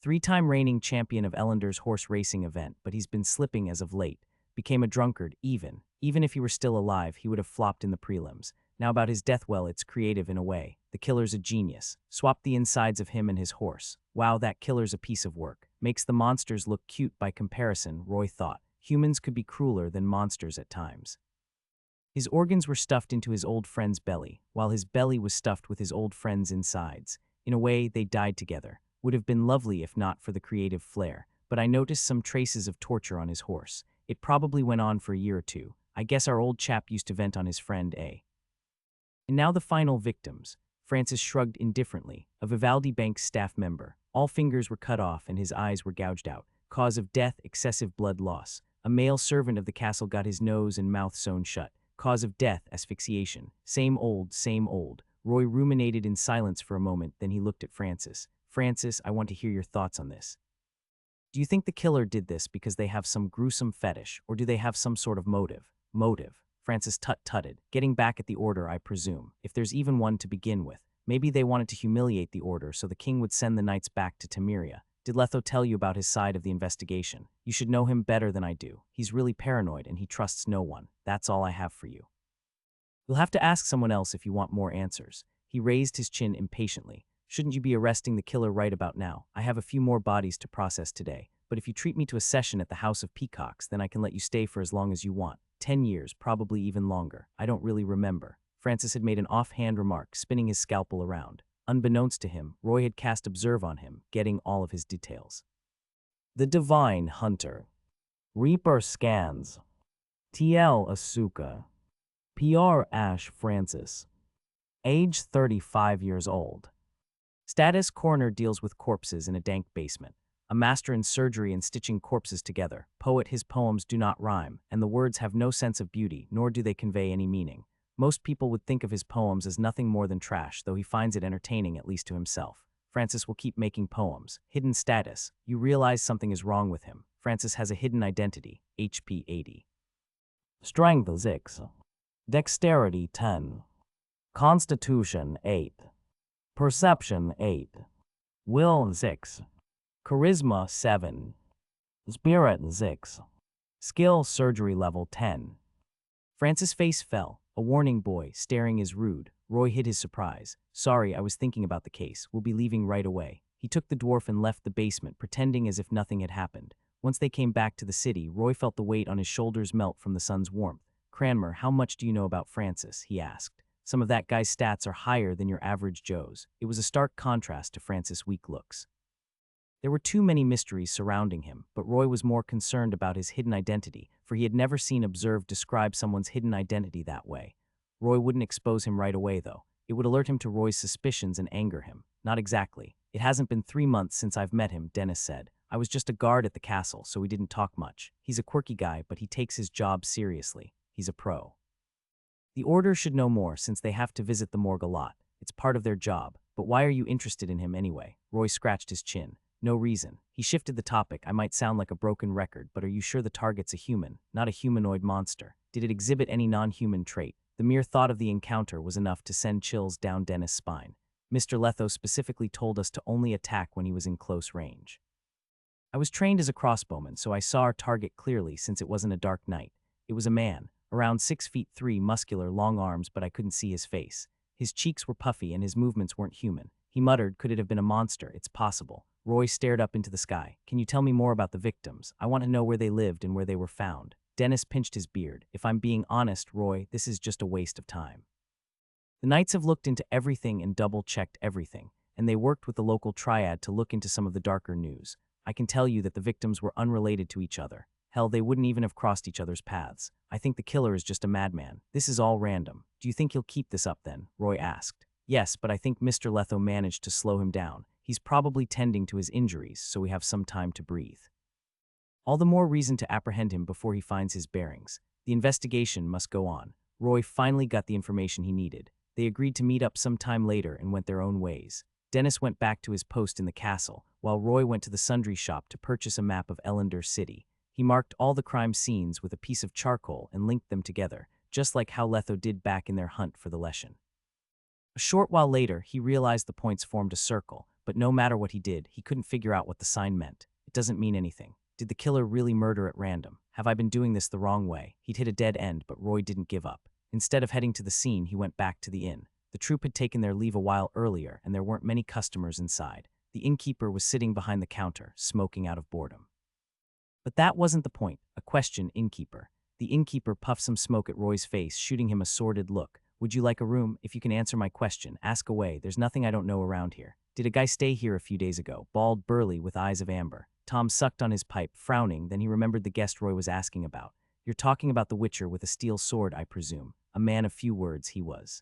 Three-time reigning champion of Ellender's horse racing event, but he's been slipping as of late. Became a drunkard, even if he were still alive, he would have flopped in the prelims. Now about his death, well, it's creative in a way. The killer's a genius. Swap the insides of him and his horse. Wow, that killer's a piece of work. Makes the monsters look cute by comparison, Roy thought. Humans could be crueler than monsters at times. His organs were stuffed into his old friend's belly, while his belly was stuffed with his old friend's insides. In a way, they died together. Would have been lovely if not for the creative flair, but I noticed some traces of torture on his horse. It probably went on for a year or two. I guess our old chap used to vent on his friend, eh? And now the final victims. Francis shrugged indifferently. A Vivaldi Bank staff member. All fingers were cut off and his eyes were gouged out. Cause of death, excessive blood loss. A male servant of the castle got his nose and mouth sewn shut. Cause of death, asphyxiation. Same old, same old. Roy ruminated in silence for a moment, then he looked at Francis. Francis, I want to hear your thoughts on this. Do you think the killer did this because they have some gruesome fetish, or do they have some sort of motive? Motive. Francis tut-tutted. Getting back at the order, I presume. If there's even one to begin with. Maybe they wanted to humiliate the order so the king would send the knights back to Temeria. Did Letho tell you about his side of the investigation? You should know him better than I do. He's really paranoid and he trusts no one. That's all I have for you. You'll have to ask someone else if you want more answers. He raised his chin impatiently. Shouldn't you be arresting the killer right about now? I have a few more bodies to process today, but if you treat me to a session at the House of Peacocks, then I can let you stay for as long as you want. 10 years, probably even longer. I don't really remember. Francis had made an offhand remark, spinning his scalpel around. Unbeknownst to him, Roy had cast Observe on him, getting all of his details. The Divine Hunter. Reaper Scans. TL Asuka. PR Ash Francis. Age 35 years old. Status coroner deals with corpses in a dank basement. A master in surgery and stitching corpses together. Poet, his poems do not rhyme, and the words have no sense of beauty, nor do they convey any meaning. Most people would think of his poems as nothing more than trash, though he finds it entertaining, at least to himself. Francis will keep making poems. Hidden status. You realize something is wrong with him. Francis has a hidden identity. HP 80. Strength 6. Dexterity 10. Constitution 8. Perception 8. Will 6. Charisma 7. Spirit 6. Skill surgery level 10. Francis' face fell. A warning boy, staring is rude. Roy hid his surprise. Sorry, I was thinking about the case. We'll be leaving right away. He took the dwarf and left the basement, pretending as if nothing had happened. Once they came back to the city, Roy felt the weight on his shoulders melt from the sun's warmth. Cranmer, how much do you know about Francis? He asked. Some of that guy's stats are higher than your average Joe's. It was a stark contrast to Francis' weak looks. There were too many mysteries surrounding him, but Roy was more concerned about his hidden identity, for he had never seen Observe describe someone's hidden identity that way. Roy wouldn't expose him right away, though. It would alert him to Roy's suspicions and anger him. Not exactly. It hasn't been 3 months since I've met him, Dennis said. I was just a guard at the castle, so we didn't talk much. He's a quirky guy, but he takes his job seriously. He's a pro. The Order should know more since they have to visit the morgue a lot. It's part of their job. But why are you interested in him anyway? Roy scratched his chin. No reason. He shifted the topic. I might sound like a broken record, but are you sure the target's a human, not a humanoid monster? Did it exhibit any non-human trait? The mere thought of the encounter was enough to send chills down Dennis' spine. Mr. Letho specifically told us to only attack when he was in close range. I was trained as a crossbowman, so I saw our target clearly since it wasn't a dark night. It was a man, around 6'3", muscular, long arms, but I couldn't see his face. His cheeks were puffy and his movements weren't human. He muttered, could it have been a monster? It's possible. Roy stared up into the sky. Can you tell me more about the victims? I want to know where they lived and where they were found. Dennis pinched his beard. If I'm being honest, Roy, this is just a waste of time. The Knights have looked into everything and double-checked everything, and they worked with the local triad to look into some of the darker news. I can tell you that the victims were unrelated to each other. Hell, they wouldn't even have crossed each other's paths. I think the killer is just a madman. This is all random. Do you think he'll keep this up then? Roy asked. Yes, but I think Mr. Letho managed to slow him down. He's probably tending to his injuries, so we have some time to breathe. All the more reason to apprehend him before he finds his bearings. The investigation must go on. Roy finally got the information he needed. They agreed to meet up some time later and went their own ways. Dennis went back to his post in the castle, while Roy went to the sundry shop to purchase a map of Ellender City. He marked all the crime scenes with a piece of charcoal and linked them together, just like how Letho did back in their hunt for the Leshen. A short while later, he realized the points formed a circle, but no matter what he did, he couldn't figure out what the sign meant. It doesn't mean anything. Did the killer really murder at random? Have I been doing this the wrong way? He'd hit a dead end, but Roy didn't give up. Instead of heading to the scene, he went back to the inn. The troupe had taken their leave a while earlier, and there weren't many customers inside. The innkeeper was sitting behind the counter, smoking out of boredom. But that wasn't the point. A question, innkeeper. The innkeeper puffed some smoke at Roy's face, shooting him a sordid look. Would you like a room? If you can answer my question, ask away. There's nothing I don't know around here. Did a guy stay here a few days ago? Bald, burly, with eyes of amber. Tom sucked on his pipe, frowning, then he remembered the guest Roy was asking about. You're talking about the Witcher with a steel sword, I presume. A man of few words he was.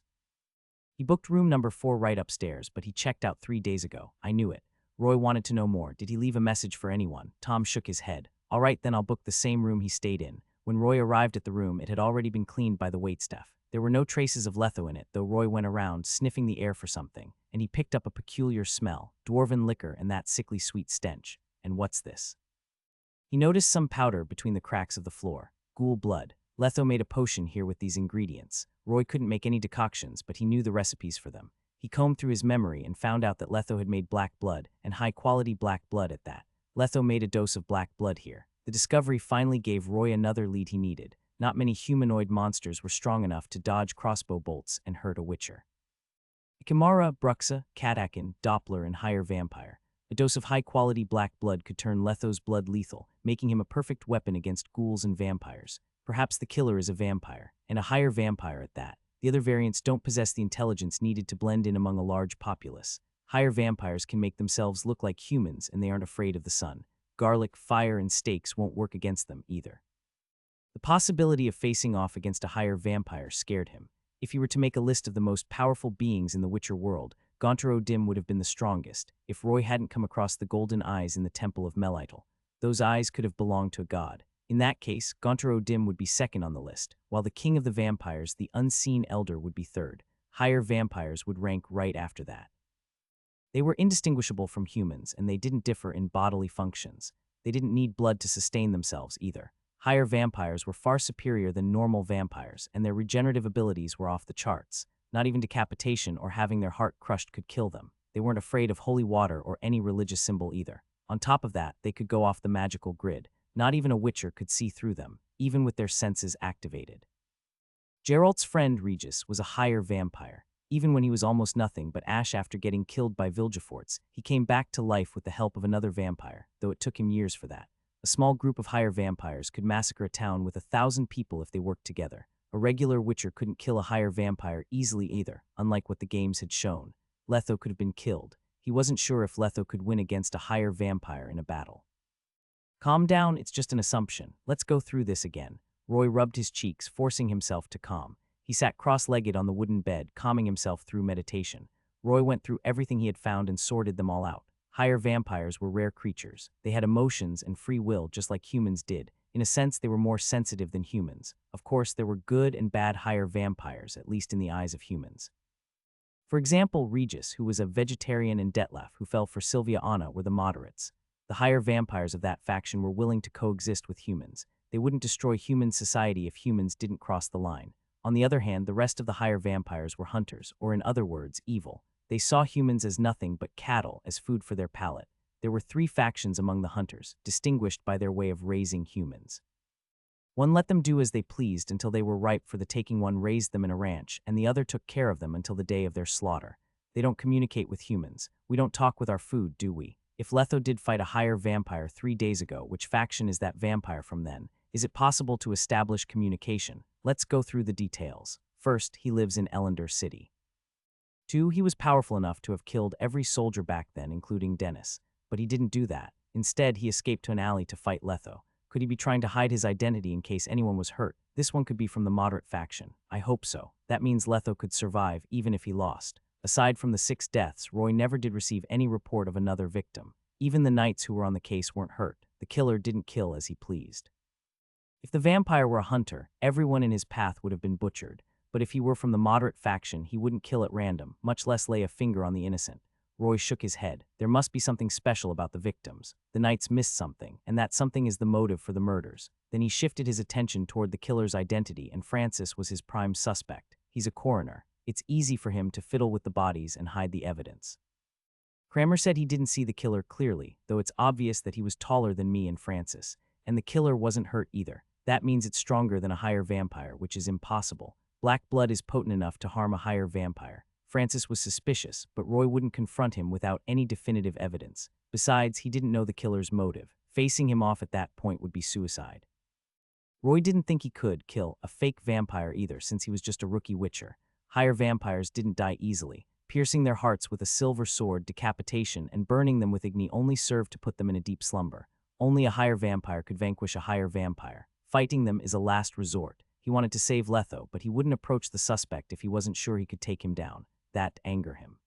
He booked room number 4 right upstairs, but he checked out 3 days ago. I knew it. Roy wanted to know more. Did he leave a message for anyone? Tom shook his head. All right, then I'll book the same room he stayed in. When Roy arrived at the room, it had already been cleaned by the waitstaff. There were no traces of Letho in it, though Roy went around, sniffing the air for something, and he picked up a peculiar smell, dwarven liquor and that sickly sweet stench. And what's this? He noticed some powder between the cracks of the floor. Ghoul blood. Letho made a potion here with these ingredients. Roy couldn't make any decoctions, but he knew the recipes for them. He combed through his memory and found out that Letho had made black blood, and high-quality black blood at that. Letho made a dose of black blood here. The discovery finally gave Roy another lead he needed. Not many humanoid monsters were strong enough to dodge crossbow bolts and hurt a Witcher. Ikimara, Bruxa, Katakin, Doppler, and higher vampire. A dose of high-quality black blood could turn Letho's blood lethal, making him a perfect weapon against ghouls and vampires. Perhaps the killer is a vampire, and a higher vampire at that. The other variants don't possess the intelligence needed to blend in among a large populace. Higher vampires can make themselves look like humans, and they aren't afraid of the sun. Garlic, fire, and stakes won't work against them either. The possibility of facing off against a higher vampire scared him. If he were to make a list of the most powerful beings in the Witcher world, Gontar O'Dim would have been the strongest, if Roy hadn't come across the golden eyes in the Temple of Melitl. Those eyes could have belonged to a god. In that case, Gontar O'Dim would be second on the list, while the king of the vampires, the unseen elder, would be third. Higher vampires would rank right after that. They were indistinguishable from humans, and they didn't differ in bodily functions. They didn't need blood to sustain themselves either. Higher vampires were far superior than normal vampires, and their regenerative abilities were off the charts. Not even decapitation or having their heart crushed could kill them. They weren't afraid of holy water or any religious symbol either. On top of that, they could go off the magical grid. Not even a Witcher could see through them, even with their senses activated. Geralt's friend Regis was a higher vampire. Even when he was almost nothing but ash after getting killed by Vilgefortz, he came back to life with the help of another vampire, though it took him years for that. A small group of higher vampires could massacre a town with 1,000 people if they worked together. A regular Witcher couldn't kill a higher vampire easily either, unlike what the games had shown. Letho could have been killed. He wasn't sure if Letho could win against a higher vampire in a battle. Calm down, it's just an assumption. Let's go through this again. Roy rubbed his cheeks, forcing himself to calm. He sat cross-legged on the wooden bed, calming himself through meditation. Roy went through everything he had found and sorted them all out. Higher vampires were rare creatures. They had emotions and free will just like humans did. In a sense, they were more sensitive than humans. Of course, there were good and bad higher vampires, at least in the eyes of humans. For example, Regis, who was a vegetarian, and Detlef, who fell for Sylvia Anna, were the moderates. The higher vampires of that faction were willing to coexist with humans. They wouldn't destroy human society if humans didn't cross the line. On the other hand, the rest of the higher vampires were hunters, or in other words, evil. They saw humans as nothing but cattle, as food for their palate. There were 3 factions among the hunters, distinguished by their way of raising humans. One let them do as they pleased until they were ripe for the taking. One raised them in a ranch, and the other took care of them until the day of their slaughter. They don't communicate with humans. We don't talk with our food, do we? If Letho did fight a higher vampire 3 days ago, which faction is that vampire from then? Is it possible to establish communication? Let's go through the details. First, he lives in Ellender City. 2. He was powerful enough to have killed every soldier back then, including Dennis. But he didn't do that. Instead, he escaped to an alley to fight Letho. Could he be trying to hide his identity in case anyone was hurt? This one could be from the moderate faction. I hope so. That means Letho could survive, even if he lost. Aside from the 6 deaths, Roy never did receive any report of another victim. Even the knights who were on the case weren't hurt. The killer didn't kill as he pleased. If the vampire were a hunter, everyone in his path would have been butchered. But if he were from the moderate faction, he wouldn't kill at random, much less lay a finger on the innocent. Roy shook his head. There must be something special about the victims. The knights missed something, and that something is the motive for the murders. Then he shifted his attention toward the killer's identity, and Francis was his prime suspect. He's a coroner. It's easy for him to fiddle with the bodies and hide the evidence. Kramer said he didn't see the killer clearly, though it's obvious that he was taller than me and Francis. And the killer wasn't hurt either. That means it's stronger than a higher vampire, which is impossible. Black blood is potent enough to harm a higher vampire. Francis was suspicious, but Roy wouldn't confront him without any definitive evidence. Besides, he didn't know the killer's motive. Facing him off at that point would be suicide. Roy didn't think he could kill a fake vampire either, since he was just a rookie witcher. Higher vampires didn't die easily. Piercing their hearts with a silver sword, decapitation, and burning them with igni only served to put them in a deep slumber. Only a higher vampire could vanquish a higher vampire. Fighting them is a last resort. He wanted to save Letho, but he wouldn't approach the suspect if he wasn't sure he could take him down. That angered him.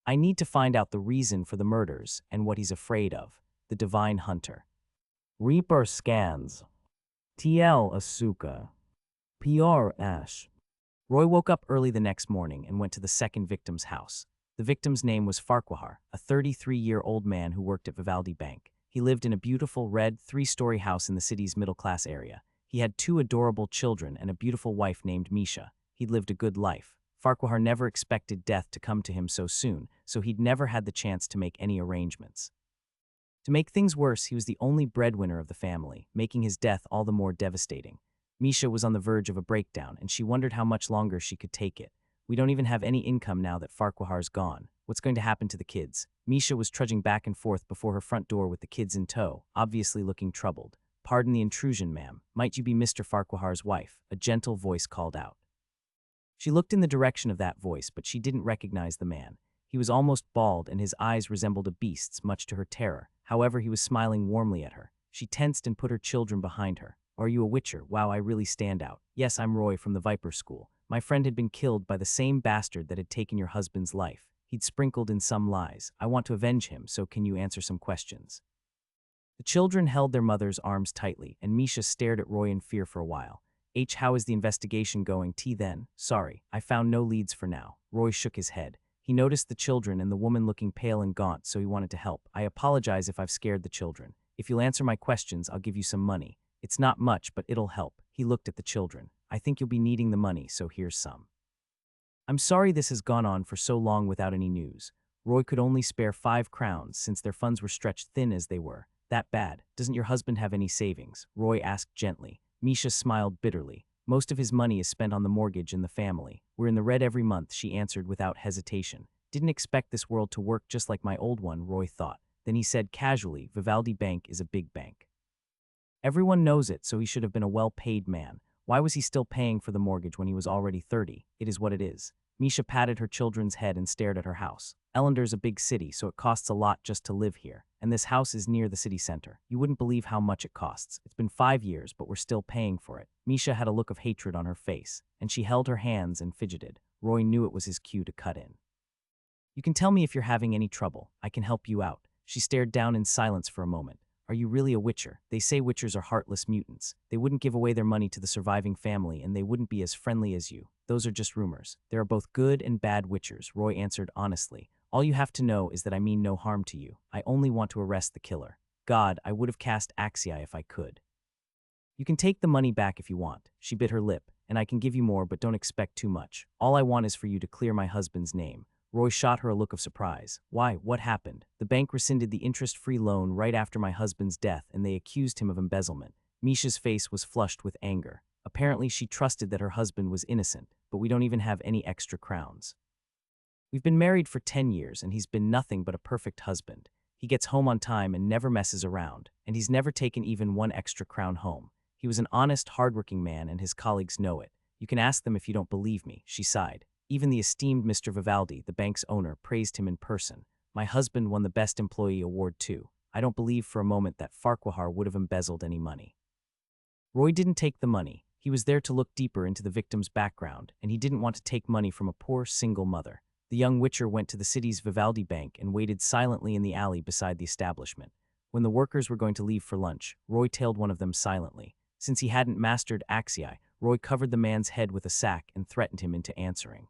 I need to find out the reason for the murders and what he's afraid of. The Divine Hunter. Reaper scans. TL Asuka. PR Ash. Roy woke up early the next morning and went to the second victim's house. The victim's name was Farquhar, a 33-year-old man who worked at Vivaldi Bank. He lived in a beautiful red 3-story house in the city's middle-class area. He had 2 adorable children and a beautiful wife named Misha. He'd lived a good life. Farquhar never expected death to come to him so soon, so he'd never had the chance to make any arrangements. To make things worse, he was the only breadwinner of the family, making his death all the more devastating. Misha was on the verge of a breakdown, and she wondered how much longer she could take it. We don't even have any income now that Farquhar's gone. What's going to happen to the kids? Misha was trudging back and forth before her front door with the kids in tow, obviously looking troubled. Pardon the intrusion, ma'am. Might you be Mr. Farquhar's wife? A gentle voice called out. She looked in the direction of that voice, but she didn't recognize the man. He was almost bald, and his eyes resembled a beast's, much to her terror. However, he was smiling warmly at her. She tensed and put her children behind her. Are you a witcher? Wow, I really stand out. Yes, I'm Roy from the Viper School. My friend had been killed by the same bastard that had taken your husband's life. He'd sprinkled in some lies. I want to avenge him, so can you answer some questions? The children held their mother's arms tightly, and Misha stared at Roy in fear for a while. H, how is the investigation going? T, then. Sorry, I found no leads for now. Roy shook his head. He noticed the children and the woman looking pale and gaunt, so he wanted to help. I apologize if I've scared the children. If you'll answer my questions, I'll give you some money. It's not much, but it'll help. He looked at the children. I think you'll be needing the money, so here's some. I'm sorry this has gone on for so long without any news. Roy could only spare 5 crowns since their funds were stretched thin as they were. That bad. Doesn't your husband have any savings? Roy asked gently. Misha smiled bitterly. Most of his money is spent on the mortgage in the family. We're in the red every month, she answered without hesitation. Didn't expect this world to work just like my old one, Roy thought. Then he said casually, Vivaldi Bank is a big bank. Everyone knows it, so he should have been a well-paid man. Why was he still paying for the mortgage when he was already 30? It is what it is. Misha patted her children's head and stared at her house. Ellender's a big city, so it costs a lot just to live here. And this house is near the city center. You wouldn't believe how much it costs. It's been 5 years, but we're still paying for it. Misha had a look of hatred on her face, and she held her hands and fidgeted. Roy knew it was his cue to cut in. You can tell me if you're having any trouble. I can help you out. She stared down in silence for a moment. Are you really a witcher? They say witchers are heartless mutants. They wouldn't give away their money to the surviving family, and they wouldn't be as friendly as you. Those are just rumors. There are both good and bad witchers, Roy answered honestly. All you have to know is that I mean no harm to you. I only want to arrest the killer. God, I would have cast Axii if I could. You can take the money back if you want. She bit her lip. And I can give you more, but don't expect too much. All I want is for you to clear my husband's name. Roy shot her a look of surprise. Why? What happened? The bank rescinded the interest-free loan right after my husband's death, and they accused him of embezzlement. Misha's face was flushed with anger. Apparently, she trusted that her husband was innocent, but we don't even have any extra crowns. We've been married for 10 years, and he's been nothing but a perfect husband. He gets home on time and never messes around, and he's never taken even one extra crown home. He was an honest, hardworking man, and his colleagues know it. You can ask them if you don't believe me," she sighed. Even the esteemed Mr. Vivaldi, the bank's owner, praised him in person. "My husband won the Best Employee award too. I don't believe for a moment that Farquhar would have embezzled any money." Roy didn't take the money. He was there to look deeper into the victim's background, and he didn't want to take money from a poor, single mother. The young witcher went to the city's Vivaldi Bank and waited silently in the alley beside the establishment. When the workers were going to leave for lunch, Roy tailed one of them silently. Since he hadn't mastered Axii, Roy covered the man's head with a sack and threatened him into answering.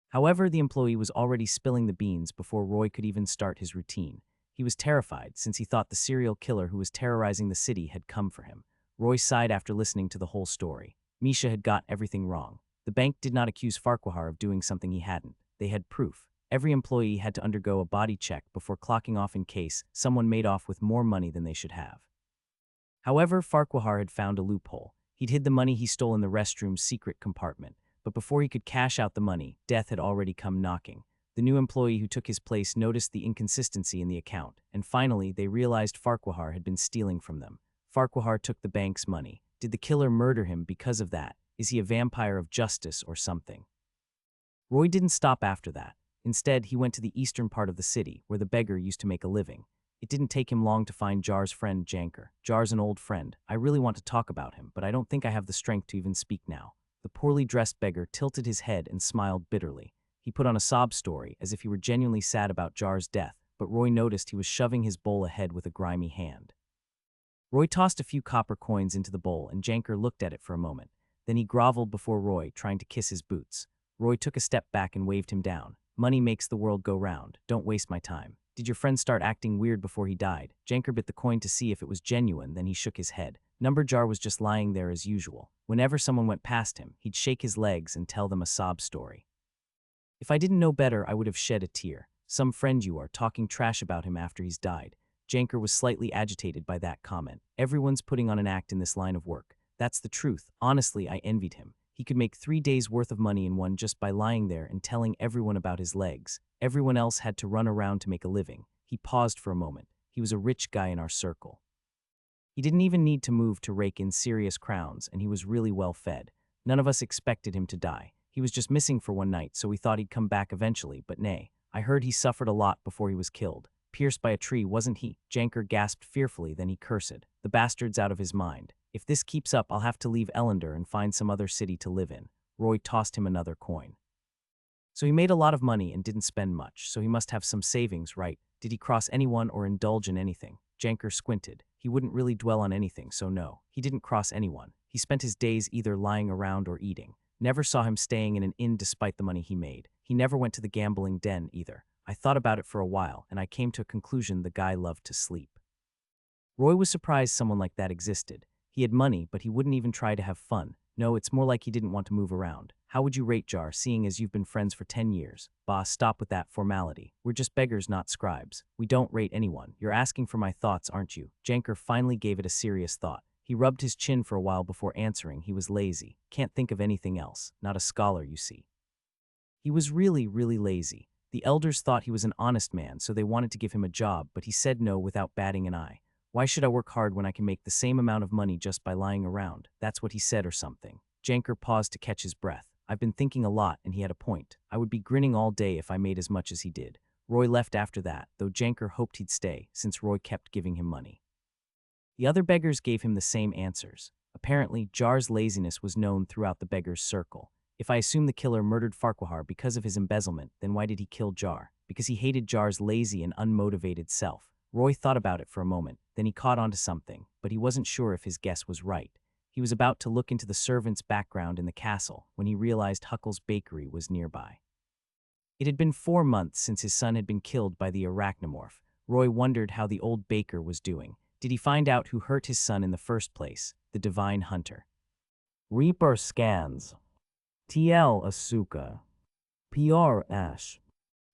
However, the employee was already spilling the beans before Roy could even start his routine. He was terrified since he thought the serial killer who was terrorizing the city had come for him. Roy sighed after listening to the whole story. Misha had got everything wrong. The bank did not accuse Farquhar of doing something he hadn't. They had proof. Every employee had to undergo a body check before clocking off in case someone made off with more money than they should have. However, Farquhar had found a loophole. He'd hid the money he stole in the restroom's secret compartment. But before he could cash out the money, death had already come knocking. The new employee who took his place noticed the inconsistency in the account, and finally they realized Farquhar had been stealing from them. Farquhar took the bank's money. Did the killer murder him because of that? Is he a vampire of justice or something? Roy didn't stop after that. Instead, he went to the eastern part of the city, where the beggar used to make a living. It didn't take him long to find Jar's friend Janker. "Jar's an old friend. I really want to talk about him, but I don't think I have the strength to even speak now." The poorly dressed beggar tilted his head and smiled bitterly. He put on a sob story, as if he were genuinely sad about Jar's death, but Roy noticed he was shoving his bowl ahead with a grimy hand. Roy tossed a few copper coins into the bowl, and Janker looked at it for a moment. Then he groveled before Roy, trying to kiss his boots. Roy took a step back and waved him down. "Money makes the world go round. Don't waste my time." "Did your friend start acting weird before he died?" Janker bit the coin to see if it was genuine, then he shook his head. Jar was just lying there as usual. Whenever someone went past him, he'd shake his legs and tell them a sob story. "If I didn't know better, I would have shed a tear. Some friend you are, talking trash about him after he's died." Janker was slightly agitated by that comment. "Everyone's putting on an act in this line of work. That's the truth. Honestly, I envied him. He could make 3 days' worth of money in one just by lying there and telling everyone about his legs. Everyone else had to run around to make a living." He paused for a moment. "He was a rich guy in our circle. He didn't even need to move to rake in serious crowns, and he was really well fed. None of us expected him to die. He was just missing for one night, so we thought he'd come back eventually, but nay. I heard he suffered a lot before he was killed. Pierced by a tree, wasn't he?" Janker gasped fearfully, then he cursed. "The bastard's out of his mind. If this keeps up, I'll have to leave Ellender and find some other city to live in." Roy tossed him another coin. "So he made a lot of money and didn't spend much, so he must have some savings, right? Did he cross anyone or indulge in anything?" Janker squinted. He wouldn't really dwell on anything, so no, he didn't cross anyone. He spent his days either lying around or eating. Never saw him staying in an inn despite the money he made. He never went to the gambling den either. I thought about it for a while, and I came to a conclusion: the guy loved to sleep. Roy was surprised someone like that existed. He had money, but he wouldn't even try to have fun. No, it's more like he didn't want to move around. "How would you rate Jar, seeing as you've been friends for 10 years? Boss, stop with that formality. We're just beggars, not scribes. We don't rate anyone. You're asking for my thoughts, aren't you?" Janker finally gave it a serious thought. He rubbed his chin for a while before answering. He was lazy. Can't think of anything else. Not a scholar, you see. He was really, really lazy. The elders thought he was an honest man, so they wanted to give him a job, but he said no without batting an eye. "Why should I work hard when I can make the same amount of money just by lying around?" That's what he said or something. Janker paused to catch his breath. "I've been thinking a lot, and he had a point. I would be grinning all day if I made as much as he did." Roy left after that, though Janker hoped he'd stay, since Roy kept giving him money. The other beggars gave him the same answers. Apparently, Jar's laziness was known throughout the beggars' circle. If I assume the killer murdered Farquhar because of his embezzlement, then why did he kill Jar? Because he hated Jar's lazy and unmotivated self. Roy thought about it for a moment, then he caught on to something, but he wasn't sure if his guess was right. He was about to look into the servant's background in the castle when he realized Huckle's bakery was nearby. It had been 4 months since his son had been killed by the arachnomorph. Roy wondered how the old baker was doing. Did he find out who hurt his son in the first place? The divine hunter. Reaper scans. TL Asuka. PR Ash.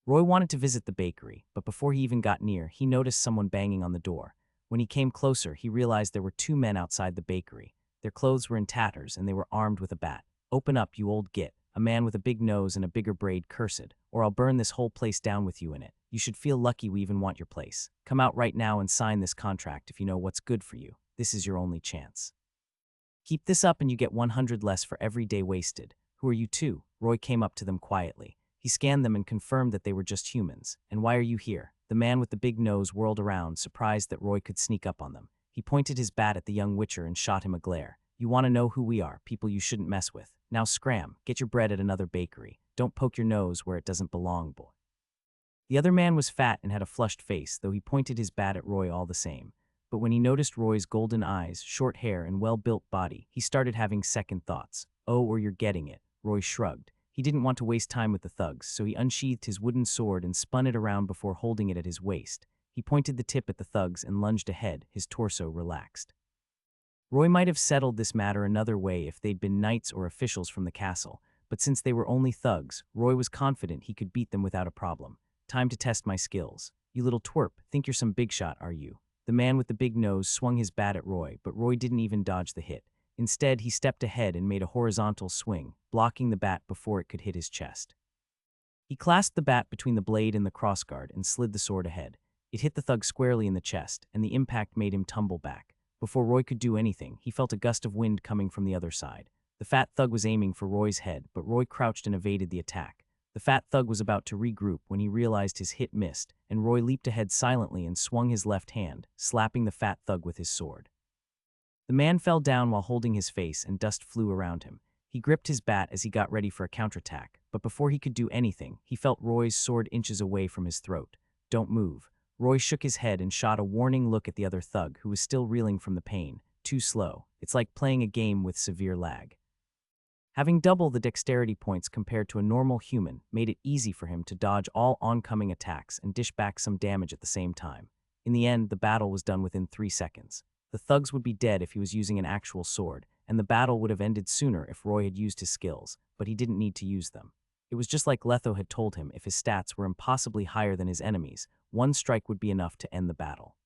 Roy wanted to visit the bakery, but before he even got near, he noticed someone banging on the door. When he came closer, he realized there were 2 men outside the bakery. Their clothes were in tatters, and they were armed with a bat. "Open up, you old git," a man with a big nose and a bigger braid cursed, "or I'll burn this whole place down with you in it." You should feel lucky we even want your place. Come out right now and sign this contract if you know what's good for you. This is your only chance. Keep this up and you get 100 less for every day wasted. Who are you two? Roy came up to them quietly. He scanned them and confirmed that they were just humans. And why are you here? The man with the big nose whirled around, surprised that Roy could sneak up on them. He pointed his bat at the young witcher and shot him a glare. You want to know who we are, people you shouldn't mess with. Now scram, get your bread at another bakery. Don't poke your nose where it doesn't belong, boy. The other man was fat and had a flushed face, though he pointed his bat at Roy all the same. But when he noticed Roy's golden eyes, short hair, and well-built body, he started having second thoughts. Oh, or you're getting it. Roy shrugged. He didn't want to waste time with the thugs, so he unsheathed his wooden sword and spun it around before holding it at his waist. He pointed the tip at the thugs and lunged ahead, his torso relaxed. Roy might have settled this matter another way if they'd been knights or officials from the castle, but since they were only thugs, Roy was confident he could beat them without a problem. Time to test my skills. You little twerp, think you're some big shot, are you? The man with the big nose swung his bat at Roy, but Roy didn't even dodge the hit. Instead, he stepped ahead and made a horizontal swing, blocking the bat before it could hit his chest. He clasped the bat between the blade and the crossguard and slid the sword ahead. It hit the thug squarely in the chest, and the impact made him tumble back. Before Roy could do anything, he felt a gust of wind coming from the other side. The fat thug was aiming for Roy's head, but Roy crouched and evaded the attack. The fat thug was about to regroup when he realized his hit missed, and Roy leaped ahead silently and swung his left hand, slapping the fat thug with his sword. The man fell down while holding his face, and dust flew around him. He gripped his bat as he got ready for a counterattack, but before he could do anything, he felt Roy's sword inches away from his throat. Don't move. Roy shook his head and shot a warning look at the other thug, who was still reeling from the pain. Too slow. It's like playing a game with severe lag. Having double the dexterity points compared to a normal human made it easy for him to dodge all oncoming attacks and dish back some damage at the same time. In the end, the battle was done within 3 seconds. The thugs would be dead if he was using an actual sword, and the battle would have ended sooner if Roy had used his skills, but he didn't need to use them. It was just like Letho had told him, if his stats were impossibly higher than his enemies, one strike would be enough to end the battle.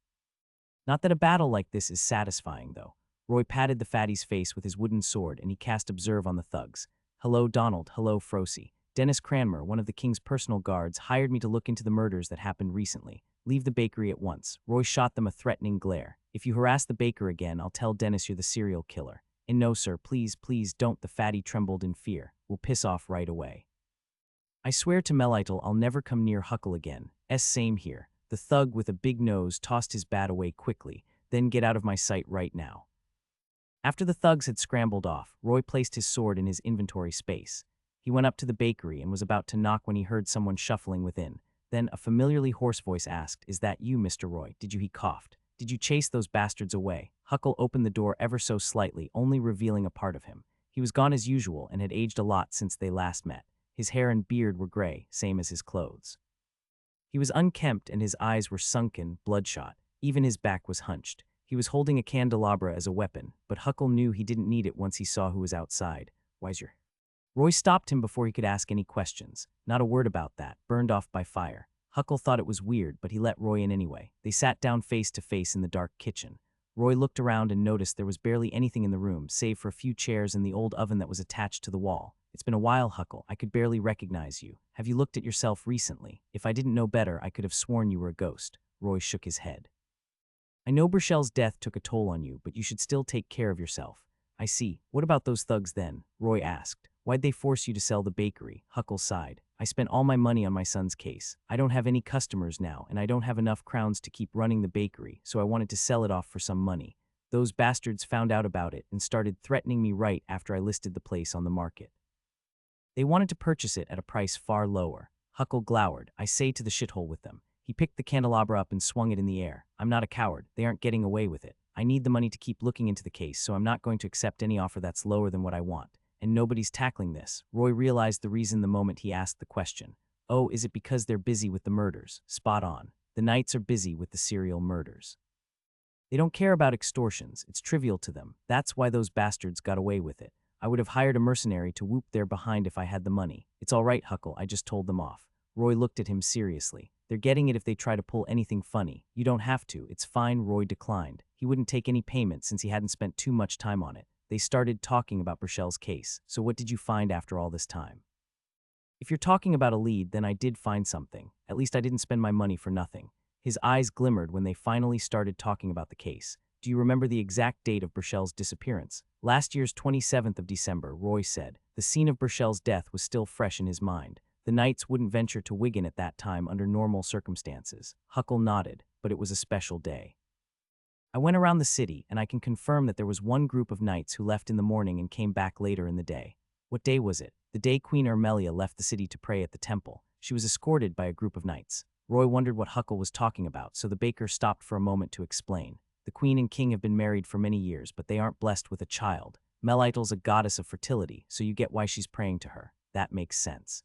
Not that a battle like this is satisfying, though. Roy patted the fatty's face with his wooden sword and he cast Observe on the thugs. Hello, Donald. Hello, Frocy. Dennis Cranmer, one of the king's personal guards, hired me to look into the murders that happened recently. Leave the bakery at once. Roy shot them a threatening glare. If you harass the baker again, I'll tell Dennis you're the serial killer. And no, sir, please, please don't. The fatty trembled in fear. We'll piss off right away. I swear to Melitel I'll never come near Huckle again. Same here. The thug with a big nose tossed his bat away quickly. Then get out of my sight right now. After the thugs had scrambled off, Roy placed his sword in his inventory space. He went up to the bakery and was about to knock when he heard someone shuffling within. Then a familiarly hoarse voice asked, "Is that you, Mr. Roy?" He coughed. "Did you chase those bastards away?" Huckle opened the door ever so slightly, only revealing a part of him. He was gone as usual and had aged a lot since they last met. His hair and beard were gray, same as his clothes. He was unkempt and his eyes were sunken, bloodshot. Even his back was hunched. He was holding a candelabra as a weapon, but Huckle knew he didn't need it once he saw who was outside. Wiser. Roy stopped him before he could ask any questions. Not a word about that, burned off by fire. Huckle thought it was weird, but he let Roy in anyway. They sat down face to face in the dark kitchen. Roy looked around and noticed there was barely anything in the room, save for a few chairs and the old oven that was attached to the wall. It's been a while, Huckle. I could barely recognize you. Have you looked at yourself recently? If I didn't know better, I could have sworn you were a ghost. Roy shook his head. I know Burchell's death took a toll on you, but you should still take care of yourself. I see. What about those thugs then? Roy asked. Why'd they force you to sell the bakery? Huckle sighed. I spent all my money on my son's case. I don't have any customers now, and I don't have enough crowns to keep running the bakery, so I wanted to sell it off for some money. Those bastards found out about it and started threatening me right after I listed the place on the market. They wanted to purchase it at a price far lower. Huckle glowered. I say to the shithole with them. He picked the candelabra up and swung it in the air. I'm not a coward. They aren't getting away with it. I need the money to keep looking into the case, so I'm not going to accept any offer that's lower than what I want. And nobody's tackling this. Roy realized the reason the moment he asked the question. Oh, is it because they're busy with the murders? Spot on. The Knights are busy with the serial murders. They don't care about extortions. It's trivial to them. That's why those bastards got away with it. I would have hired a mercenary to whoop their behind if I had the money. It's all right, Huckle. I just told them off. Roy looked at him seriously. They're getting it if they try to pull anything funny. You don't have to. It's fine. Roy declined. He wouldn't take any payment since he hadn't spent too much time on it. They started talking about Burchell's case. So what did you find after all this time? If you're talking about a lead, then I did find something. At least I didn't spend my money for nothing. His eyes glimmered when they finally started talking about the case. Do you remember the exact date of Burchell's disappearance? Last year's 27th of December, Roy said. The scene of Burchell's death was still fresh in his mind. The Knights wouldn't venture to Wigan at that time under normal circumstances. Huckle nodded, but it was a special day. I went around the city, and I can confirm that there was one group of knights who left in the morning and came back later in the day. What day was it? The day Queen Ermelia left the city to pray at the temple. She was escorted by a group of knights. Roy wondered what Huckle was talking about, so the baker stopped for a moment to explain. The queen and king have been married for many years, but they aren't blessed with a child. Melitel's a goddess of fertility, so you get why she's praying to her. That makes sense.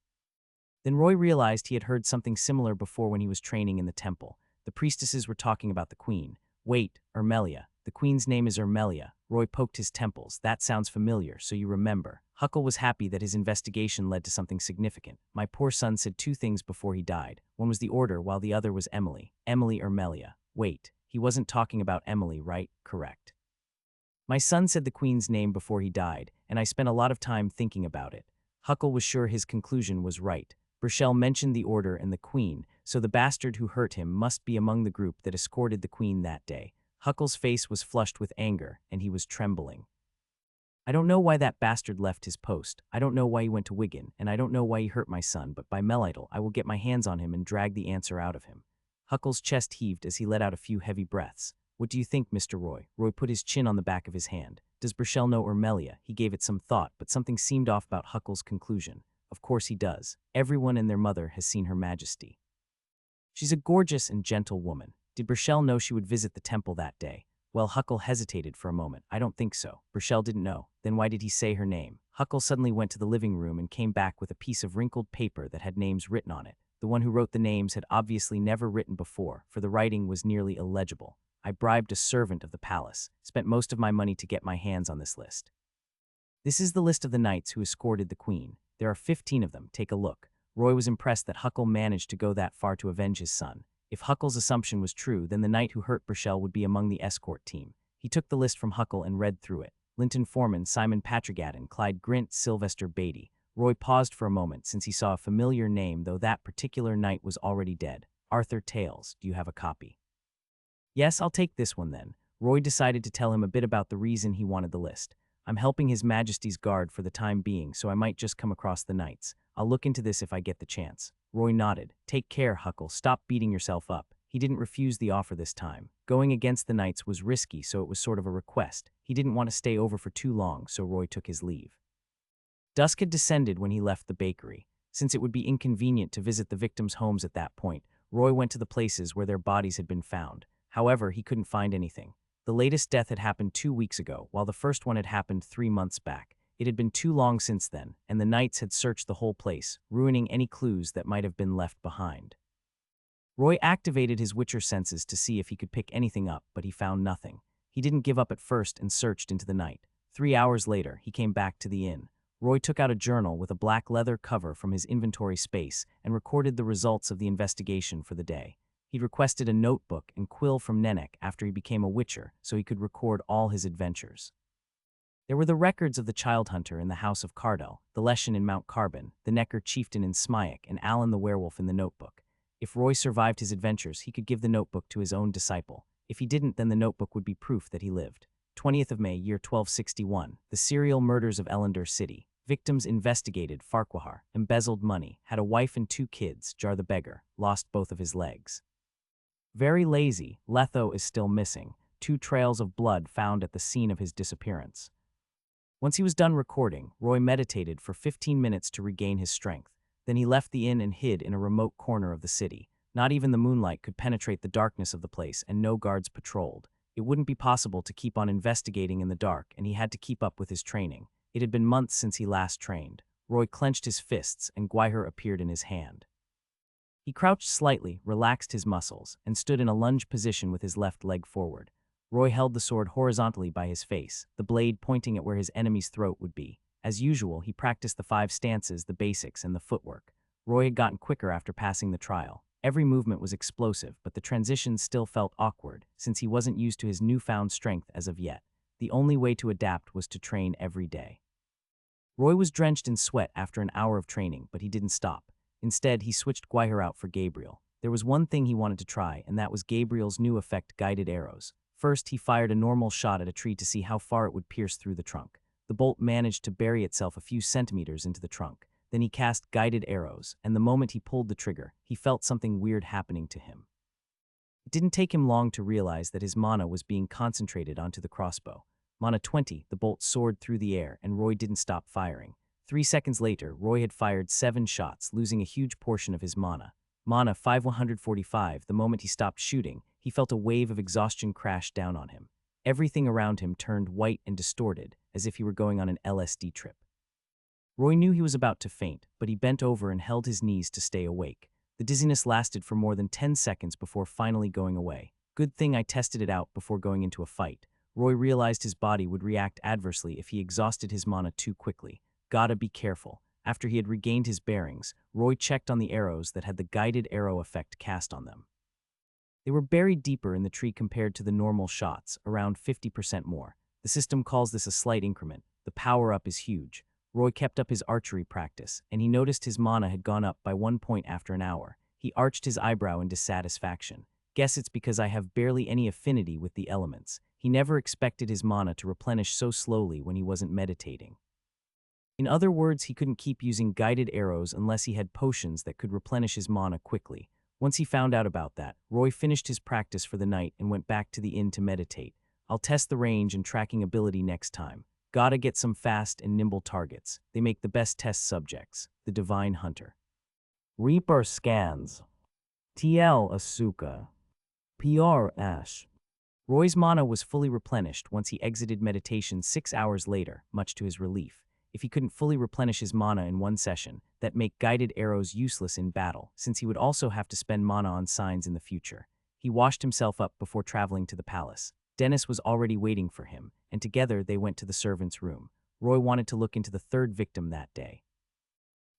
Then Roy realized he had heard something similar before when he was training in the temple. The priestesses were talking about the queen. Wait, Ermelia. The queen's name is Ermelia. Roy poked his temples. That sounds familiar, so you remember. Huckle was happy that his investigation led to something significant. My poor son said two things before he died. One was the order, while the other was Emily. Emily Ermelia. Wait, he wasn't talking about Emily, right? Correct. My son said the queen's name before he died, and I spent a lot of time thinking about it. Huckle was sure his conclusion was right. Burchell mentioned the order and the queen, so the bastard who hurt him must be among the group that escorted the queen that day. Huckle's face was flushed with anger, and he was trembling. I don't know why that bastard left his post. I don't know why he went to Wigan, and I don't know why he hurt my son, but by Melitel, I will get my hands on him and drag the answer out of him. Huckle's chest heaved as he let out a few heavy breaths. What do you think, Mr. Roy? Roy put his chin on the back of his hand. Does Burchell know Ermelia? He gave it some thought, but something seemed off about Huckle's conclusion. Of course he does. Everyone and their mother has seen Her Majesty. She's a gorgeous and gentle woman. Did Burchell know she would visit the temple that day? Well, Huckle hesitated for a moment. I don't think so. Burchell didn't know. Then why did he say her name? Huckle suddenly went to the living room and came back with a piece of wrinkled paper that had names written on it. The one who wrote the names had obviously never written before, for the writing was nearly illegible. I bribed a servant of the palace, spent most of my money to get my hands on this list. This is the list of the knights who escorted the queen. There are 15 of them. Take a look. Roy was impressed that Huckle managed to go that far to avenge his son. If Huckle's assumption was true, then the knight who hurt Burchell would be among the escort team. He took the list from Huckle and read through it. Linton Foreman, Simon Patrigaden, Clyde Grint, Sylvester Beatty. Roy paused for a moment since he saw a familiar name, though that particular knight was already dead. Arthur Tales. Do you have a copy? Yes, I'll take this one then. Roy decided to tell him a bit about the reason he wanted the list. I'm helping His Majesty's guard for the time being, so I might just come across the knights. I'll look into this if I get the chance. Roy nodded. Take care, Huckle. Stop beating yourself up. He didn't refuse the offer this time. Going against the knights was risky, so it was sort of a request. He didn't want to stay over for too long, so Roy took his leave. Dusk had descended when he left the bakery. Since it would be inconvenient to visit the victims' homes at that point, Roy went to the places where their bodies had been found. However, he couldn't find anything. The latest death had happened 2 weeks ago, while the first one had happened 3 months back. It had been too long since then, and the knights had searched the whole place, ruining any clues that might have been left behind. Roy activated his Witcher senses to see if he could pick anything up, but he found nothing. He didn't give up at first and searched into the night. 3 hours later, he came back to the inn. Roy took out a journal with a black leather cover from his inventory space and recorded the results of the investigation for the day. He'd requested a notebook and quill from Nenek after he became a Witcher so he could record all his adventures. There were the records of the child hunter in the House of Cardell, the Leshen in Mount Carbon, the Necker chieftain in Smyek, and Alan the werewolf in the notebook. If Roy survived his adventures, he could give the notebook to his own disciple. If he didn't, then the notebook would be proof that he lived. 20th of May, year 1261, the serial murders of Ellendor City. Victims investigated Farquhar, embezzled money, had a wife and 2 kids, Jar the beggar, lost both of his legs. Very lazy, Letho is still missing. 2 trails of blood found at the scene of his disappearance. Once he was done recording, Roy meditated for 15 minutes to regain his strength. Then he left the inn and hid in a remote corner of the city. Not even the moonlight could penetrate the darkness of the place, and no guards patrolled. It wouldn't be possible to keep on investigating in the dark, and he had to keep up with his training. It had been months since he last trained. Roy clenched his fists, and Gwyher appeared in his hand. He crouched slightly, relaxed his muscles, and stood in a lunge position with his left leg forward. Roy held the sword horizontally by his face, the blade pointing at where his enemy's throat would be. As usual, he practiced the 5 stances, the basics, and the footwork. Roy had gotten quicker after passing the trial. Every movement was explosive, but the transitions still felt awkward, since he wasn't used to his newfound strength as of yet. The only way to adapt was to train every day. Roy was drenched in sweat after an hour of training, but he didn't stop. Instead, he switched Guiher out for Gabriel. There was one thing he wanted to try, and that was Gabriel's new effect, guided arrows. First, he fired a normal shot at a tree to see how far it would pierce through the trunk. The bolt managed to bury itself a few centimeters into the trunk. Then he cast guided arrows, and the moment he pulled the trigger, he felt something weird happening to him. It didn't take him long to realize that his mana was being concentrated onto the crossbow. Mana 20, the bolt soared through the air, and Roy didn't stop firing. 3 seconds later, Roy had fired 7 shots, losing a huge portion of his mana. Mana 5145, the moment he stopped shooting, he felt a wave of exhaustion crash down on him. Everything around him turned white and distorted, as if he were going on an LSD trip. Roy knew he was about to faint, but he bent over and held his knees to stay awake. The dizziness lasted for more than 10 seconds before finally going away. Good thing I tested it out before going into a fight. Roy realized his body would react adversely if he exhausted his mana too quickly. Gotta be careful. After he had regained his bearings, Roy checked on the arrows that had the guided arrow effect cast on them. They were buried deeper in the tree compared to the normal shots, around 50% more. The system calls this a slight increment. The power-up is huge. Roy kept up his archery practice, and he noticed his mana had gone up by 1 point after an hour. He arched his eyebrow in dissatisfaction. Guess it's because I have barely any affinity with the elements. He never expected his mana to replenish so slowly when he wasn't meditating. In other words, he couldn't keep using guided arrows unless he had potions that could replenish his mana quickly. Once he found out about that, Roy finished his practice for the night and went back to the inn to meditate. I'll test the range and tracking ability next time. Gotta get some fast and nimble targets. They make the best test subjects. The Divine Hunter. Reaper scans. TL Asuka. PR Ash. Roy's mana was fully replenished once he exited meditation 6 hours later, much to his relief. If he couldn't fully replenish his mana in one session, that'd make guided arrows useless in battle, since he would also have to spend mana on signs in the future. He washed himself up before traveling to the palace. Dennis was already waiting for him, and together they went to the servants' room. Roy wanted to look into the third victim that day.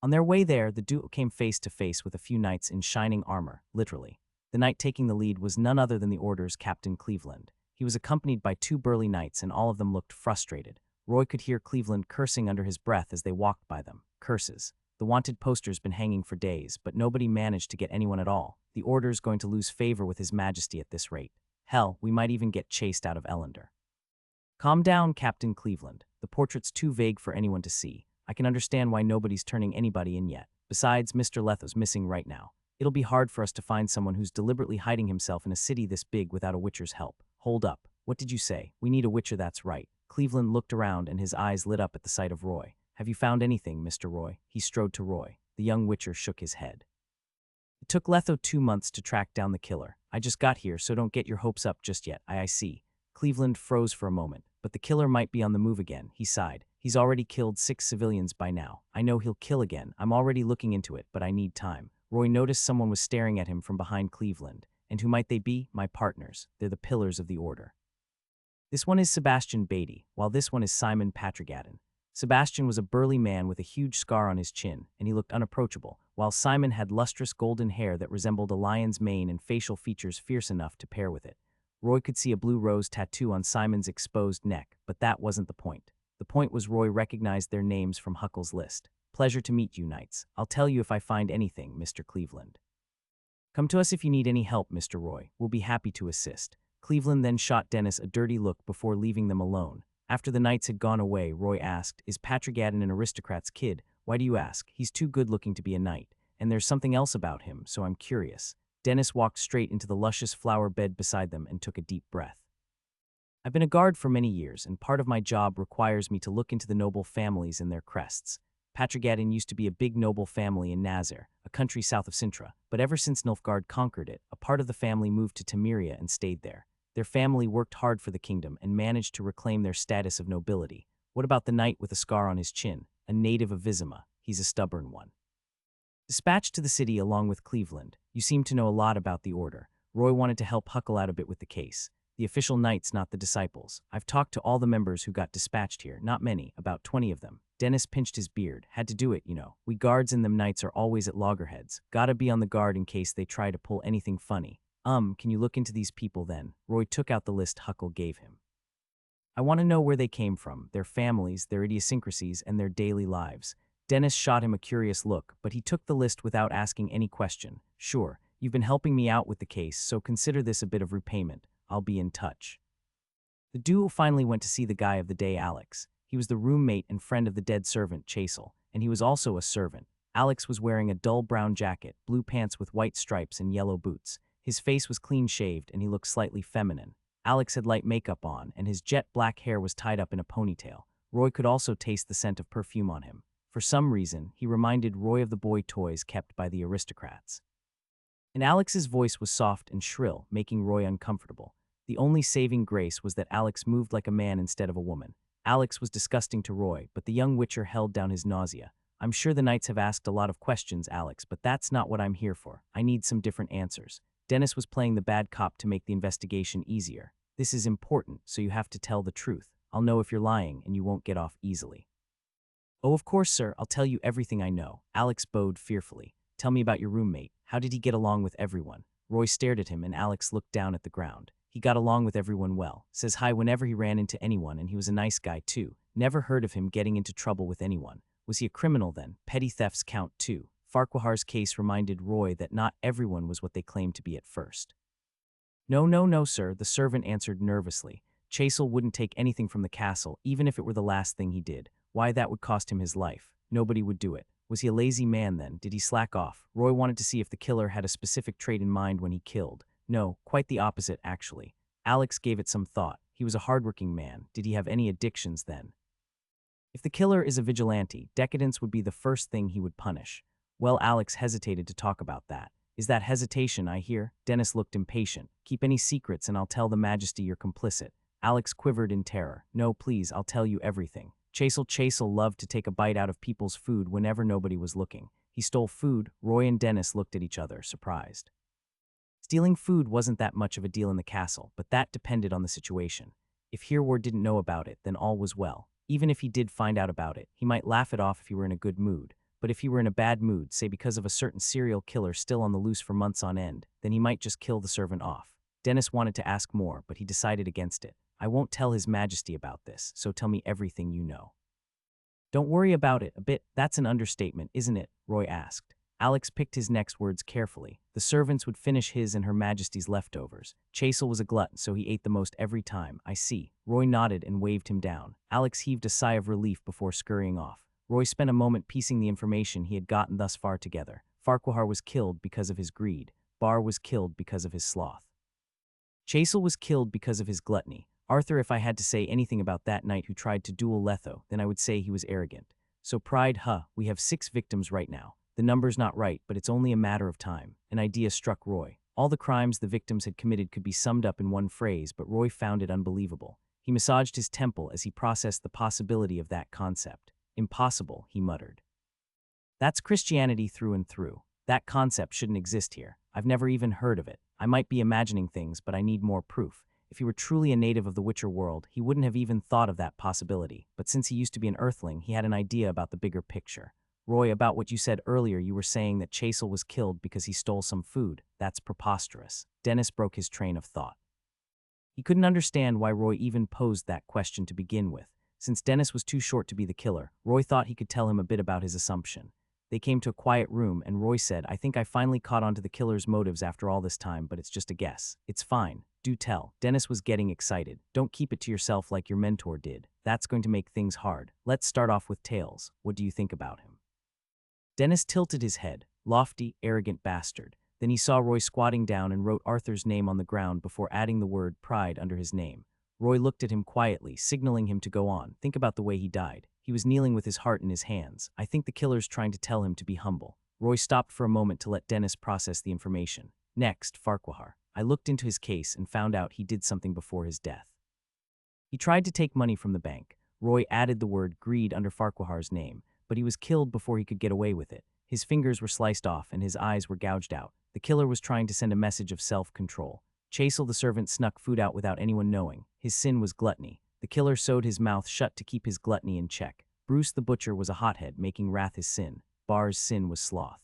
On their way there, the duo came face to face with a few knights in shining armor, literally. The knight taking the lead was none other than the Order's Captain Cleveland. He was accompanied by 2 burly knights, and all of them looked frustrated. Roy could hear Cleveland cursing under his breath as they walked by them. Curses. The wanted poster's been hanging for days, but nobody managed to get anyone at all. The Order's going to lose favor with His Majesty at this rate. Hell, we might even get chased out of Ellender. Calm down, Captain Cleveland. The portrait's too vague for anyone to see. I can understand why nobody's turning anybody in yet. Besides, Mr. Letho's missing right now. It'll be hard for us to find someone who's deliberately hiding himself in a city this big without a Witcher's help. Hold up. What did you say? We need a Witcher, that's right. Cleveland looked around and his eyes lit up at the sight of Roy. Have you found anything, Mr. Roy? He strode to Roy. The young Witcher shook his head. It took Letho 2 months to track down the killer. I just got here, so don't get your hopes up just yet. I see. Cleveland froze for a moment, but the killer might be on the move again. He sighed. He's already killed 6 civilians by now. I know he'll kill again. I'm already looking into it, but I need time. Roy noticed someone was staring at him from behind Cleveland. And who might they be? My partners. They're the pillars of the Order. This one is Sebastian Beatty, while this one is Simon Patrigaden. Sebastian was a burly man with a huge scar on his chin, and he looked unapproachable, while Simon had lustrous golden hair that resembled a lion's mane and facial features fierce enough to pair with it. Roy could see a blue rose tattoo on Simon's exposed neck, but that wasn't the point. The point was Roy recognized their names from Huckle's list. Pleasure to meet you, knights. I'll tell you if I find anything, Mr. Cleveland. Come to us if you need any help, Mr. Roy. We'll be happy to assist. Cleveland then shot Dennis a dirty look before leaving them alone. After the knights had gone away, Roy asked, Is Patrigaden an aristocrat's kid? Why do you ask? He's too good-looking to be a knight. And there's something else about him, so I'm curious. Dennis walked straight into the luscious flower bed beside them and took a deep breath. I've been a guard for many years, and part of my job requires me to look into the noble families and their crests. Patrigaden used to be a big noble family in Nazir, a country south of Sintra, but ever since Nilfgaard conquered it, a part of the family moved to Temeria and stayed there. Their family worked hard for the kingdom and managed to reclaim their status of nobility. What about the knight with a scar on his chin? A native of Vizima. He's a stubborn one. Dispatched to the city along with Cleveland, you seem to know a lot about the Order. Roy wanted to help Huckle out a bit with the case. The official knights, not the disciples. I've talked to all the members who got dispatched here, not many, about 20 of them. Dennis pinched his beard. Had to do it, you know. We guards and them knights are always at loggerheads. Gotta be on the guard in case they try to pull anything funny. Can you look into these people then? Roy took out the list Huckle gave him. I want to know where they came from, their families, their idiosyncrasies, and their daily lives. Dennis shot him a curious look, but he took the list without asking any question. Sure, you've been helping me out with the case, so consider this a bit of repayment. I'll be in touch. The duo finally went to see the guy of the day, Alex. He was the roommate and friend of the dead servant, Chasel, and he was also a servant. Alex was wearing a dull brown jacket, blue pants with white stripes, and yellow boots. His face was clean-shaved, and he looked slightly feminine. Alex had light makeup on, and his jet black hair was tied up in a ponytail. Roy could also taste the scent of perfume on him. For some reason, he reminded Roy of the boy toys kept by the aristocrats. And Alex's voice was soft and shrill, making Roy uncomfortable. The only saving grace was that Alex moved like a man instead of a woman. Alex was disgusting to Roy, but the young witcher held down his nausea. I'm sure the knights have asked a lot of questions, Alex, but that's not what I'm here for. I need some different answers. Dennis was playing the bad cop to make the investigation easier. This is important, so you have to tell the truth. I'll know if you're lying, and you won't get off easily. Oh, of course, sir. I'll tell you everything I know. Alex bowed fearfully. Tell me about your roommate. How did he get along with everyone? Roy stared at him, and Alex looked down at the ground. He got along with everyone well. Says hi whenever he ran into anyone, and he was a nice guy, too. Never heard of him getting into trouble with anyone. Was he a criminal then? Petty thefts count, too. Farquhar's case reminded Roy that not everyone was what they claimed to be at first. No, sir, the servant answered nervously. Chasel wouldn't take anything from the castle, even if it were the last thing he did. Why, that would cost him his life. Nobody would do it. Was he a lazy man then? Did he slack off? Roy wanted to see if the killer had a specific trait in mind when he killed. No, quite the opposite, actually. Alex gave it some thought. He was a hardworking man. Did he have any addictions then? If the killer is a vigilante, decadence would be the first thing he would punish. Well, Alex hesitated to talk about that. Is that hesitation, I hear? Dennis looked impatient. Keep any secrets and I'll tell the Majesty you're complicit. Alex quivered in terror. No, please, I'll tell you everything. Chasel loved to take a bite out of people's food whenever nobody was looking. He stole food. Roy and Dennis looked at each other, surprised. Stealing food wasn't that much of a deal in the castle, but that depended on the situation. If Hereward didn't know about it, then all was well. Even if he did find out about it, he might laugh it off if he were in a good mood. But if he were in a bad mood, say because of a certain serial killer still on the loose for months on end, then he might just kill the servant off. Dennis wanted to ask more, but he decided against it. I won't tell His Majesty about this, so tell me everything you know. Don't worry about it a bit. That's an understatement, isn't it? Roy asked. Alex picked his next words carefully. The servants would finish his and Her Majesty's leftovers. Chasel was a glutton, so he ate the most every time. I see. Roy nodded and waved him down. Alex heaved a sigh of relief before scurrying off. Roy spent a moment piecing the information he had gotten thus far together. Farquhar was killed because of his greed. Barr was killed because of his sloth. Chasel was killed because of his gluttony. Arthur, if I had to say anything about that knight who tried to duel Letho, then I would say he was arrogant. So pride, we have 6 victims right now. The number's not right, but it's only a matter of time. An idea struck Roy. All the crimes the victims had committed could be summed up in one phrase, but Roy found it unbelievable. He massaged his temple as he processed the possibility of that concept. Impossible, he muttered. That's Christianity through and through. That concept shouldn't exist here. I've never even heard of it. I might be imagining things, but I need more proof. If he were truly a native of the Witcher world, he wouldn't have even thought of that possibility. But since he used to be an Earthling, he had an idea about the bigger picture. Roy, about what you said earlier, you were saying that Chasel was killed because he stole some food. That's preposterous. Dennis broke his train of thought. He couldn't understand why Roy even posed that question to begin with. Since Dennis was too short to be the killer, Roy thought he could tell him a bit about his assumption. They came to a quiet room, and Roy said, I think I finally caught on to the killer's motives after all this time, but it's just a guess. It's fine. Do tell. Dennis was getting excited. Don't keep it to yourself like your mentor did. That's going to make things hard. Let's start off with Tails. What do you think about him? Dennis tilted his head. Lofty, arrogant bastard. Then he saw Roy squatting down and wrote Arthur's name on the ground before adding the word pride under his name. Roy looked at him quietly, signaling him to go on. Think about the way he died. He was kneeling with his heart in his hands. I think the killer's trying to tell him to be humble. Roy stopped for a moment to let Dennis process the information. Next, Farquhar. I looked into his case and found out he did something before his death. He tried to take money from the bank. Roy added the word greed under Farquhar's name, but he was killed before he could get away with it. His fingers were sliced off and his eyes were gouged out. The killer was trying to send a message of self-control. Chasel the servant snuck food out without anyone knowing. His sin was gluttony. The killer sewed his mouth shut to keep his gluttony in check. Bruce the butcher was a hothead, making wrath his sin. Barr's sin was sloth.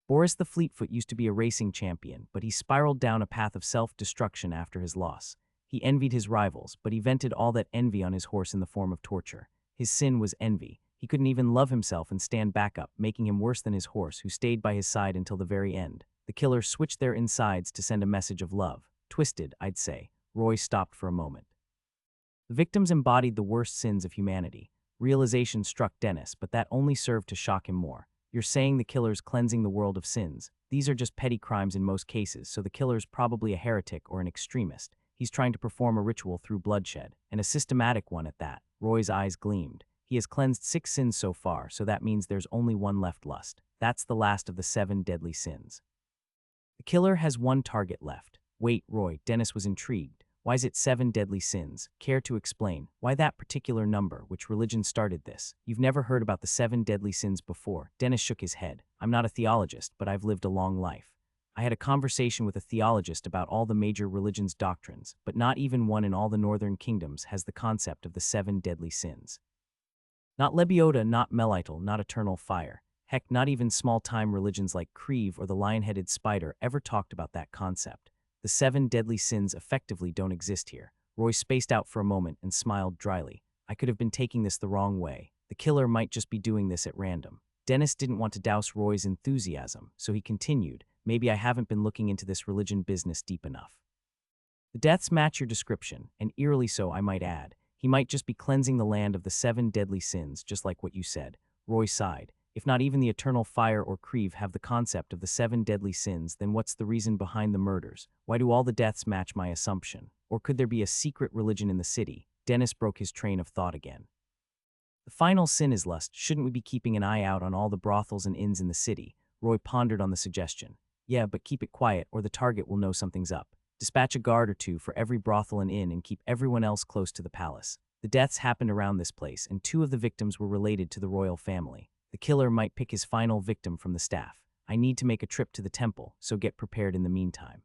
Boris the Fleetfoot used to be a racing champion, but he spiraled down a path of self-destruction after his loss. He envied his rivals, but he vented all that envy on his horse in the form of torture. His sin was envy. He couldn't even love himself and stand back up, making him worse than his horse, who stayed by his side until the very end. The killer switched their insides to send a message of love. Twisted, I'd say. Roy stopped for a moment. The victims embodied the worst sins of humanity. Realization struck Dennis, but that only served to shock him more. You're saying the killer's cleansing the world of sins. These are just petty crimes in most cases, so the killer's probably a heretic or an extremist. He's trying to perform a ritual through bloodshed, and a systematic one at that. Roy's eyes gleamed. He has cleansed 6 sins so far, so that means there's only one left: lust. That's the last of the 7 deadly sins. The killer has 1 target left. Wait, Roy, Dennis was intrigued. Why is it 7 deadly sins? Care to explain? Why that particular number? Which religion started this? You've never heard about the 7 deadly sins before? Dennis shook his head. I'm not a theologist, but I've lived a long life. I had a conversation with a theologist about all the major religions' doctrines, but not even one in all the northern kingdoms has the concept of the 7 deadly sins. Not Lebioda, not Melittle, not eternal fire. Heck, not even small-time religions like Creve or the lion-headed spider ever talked about that concept. The 7 deadly sins effectively don't exist here. Roy spaced out for a moment and smiled dryly. I could have been taking this the wrong way. The killer might just be doing this at random. Dennis didn't want to douse Roy's enthusiasm, so he continued, maybe I haven't been looking into this religion business deep enough. The deaths match your description, and eerily so, I might add. He might just be cleansing the land of the 7 deadly sins, just like what you said. Roy sighed. If not even the eternal fire or Creve have the concept of the 7 deadly sins, then what's the reason behind the murders? Why do all the deaths match my assumption? Or could there be a secret religion in the city? Dennis broke his train of thought again. The final sin is lust. Shouldn't we be keeping an eye out on all the brothels and inns in the city? Roy pondered on the suggestion. Yeah, but keep it quiet or the target will know something's up. Dispatch a guard or 2 for every brothel and inn and keep everyone else close to the palace. The deaths happened around this place, and 2 of the victims were related to the royal family. The killer might pick his final victim from the staff. I need to make a trip to the temple, so get prepared in the meantime.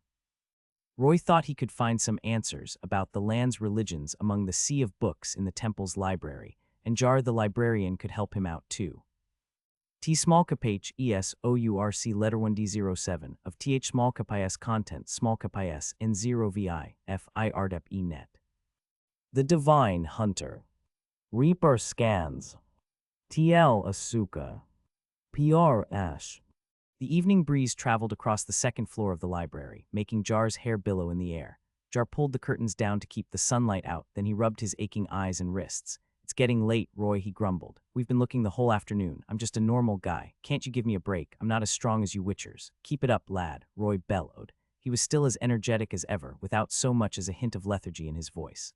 Roy thought he could find some answers about the land's religions among the sea of books in the temple's library, and Jar the librarian could help him out too. T small cap H es OURC letter 1D07 of TH small cap IS content small cap IS N0 VI FI RDEP E net. The Divine Hunter. Reaper Scans. TL Asuka. PR Ash. The evening breeze traveled across the 2nd floor of the library, making Jar's hair billow in the air. Jar pulled the curtains down to keep the sunlight out, then he rubbed his aching eyes and wrists. It's getting late, Roy, he grumbled. We've been looking the whole afternoon. I'm just a normal guy. Can't you give me a break? I'm not as strong as you witchers. Keep it up, lad, Roy bellowed. He was still as energetic as ever, without so much as a hint of lethargy in his voice.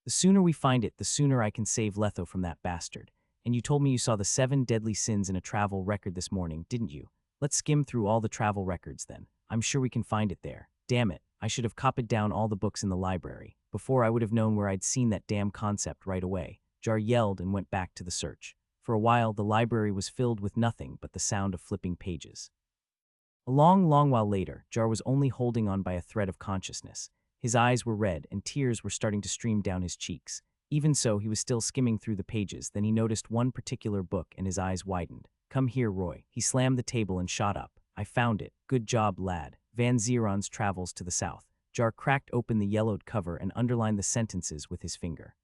The sooner we find it, the sooner I can save Letho from that bastard. And you told me you saw the 7 deadly sins in a travel record this morning, didn't you? Let's skim through all the travel records then. I'm sure we can find it there. Damn it, I should have copied down all the books in the library. Before I would have known where I'd seen that damn concept right away. Jar yelled and went back to the search. For a while, the library was filled with nothing but the sound of flipping pages. A long while later, Jar was only holding on by a thread of consciousness. His eyes were red and tears were starting to stream down his cheeks. Even so, he was still skimming through the pages. Then he noticed one particular book and his eyes widened. Come here, Roy. He slammed the table and shot up. I found it. Good job, lad. Van Zeron's Travels to the South. Jar cracked open the yellowed cover and underlined the sentences with his finger.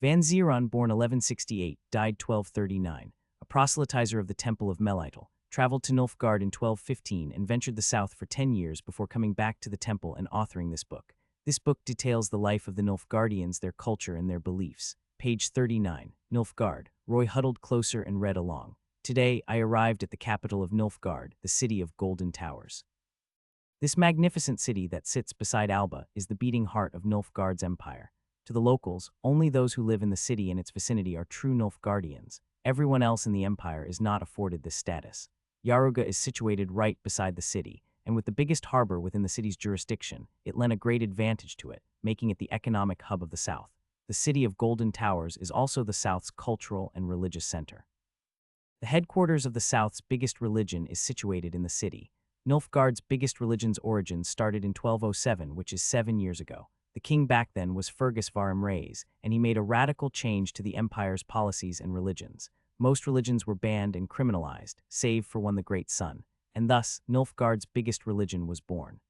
Van Zeron, born 1168, died 1239, a proselytizer of the Temple of Melittle, traveled to Nilfgaard in 1215 and ventured the south for 10 years before coming back to the temple and authoring this book. This book details the life of the Nilfgaardians, their culture, and their beliefs. Page 39, Nilfgaard. Roy huddled closer and read along. Today, I arrived at the capital of Nilfgaard, the city of golden towers. This magnificent city that sits beside Alba is the beating heart of Nilfgaard's empire. To the locals, only those who live in the city and its vicinity are true Nilfgaardians. Everyone else in the empire is not afforded this status. Yaruga is situated right beside the city, and with the biggest harbor within the city's jurisdiction, it lent a great advantage to it, making it the economic hub of the South. The city of Golden Towers is also the South's cultural and religious center. The headquarters of the South's biggest religion is situated in the city. Nilfgaard's biggest religion's origins started in 1207, which is 7 years ago. The king back then was Fergus Varum Reyes, and he made a radical change to the empire's policies and religions. Most religions were banned and criminalized, save for one, the Great Sun, and thus Nilfgaard's biggest religion was born.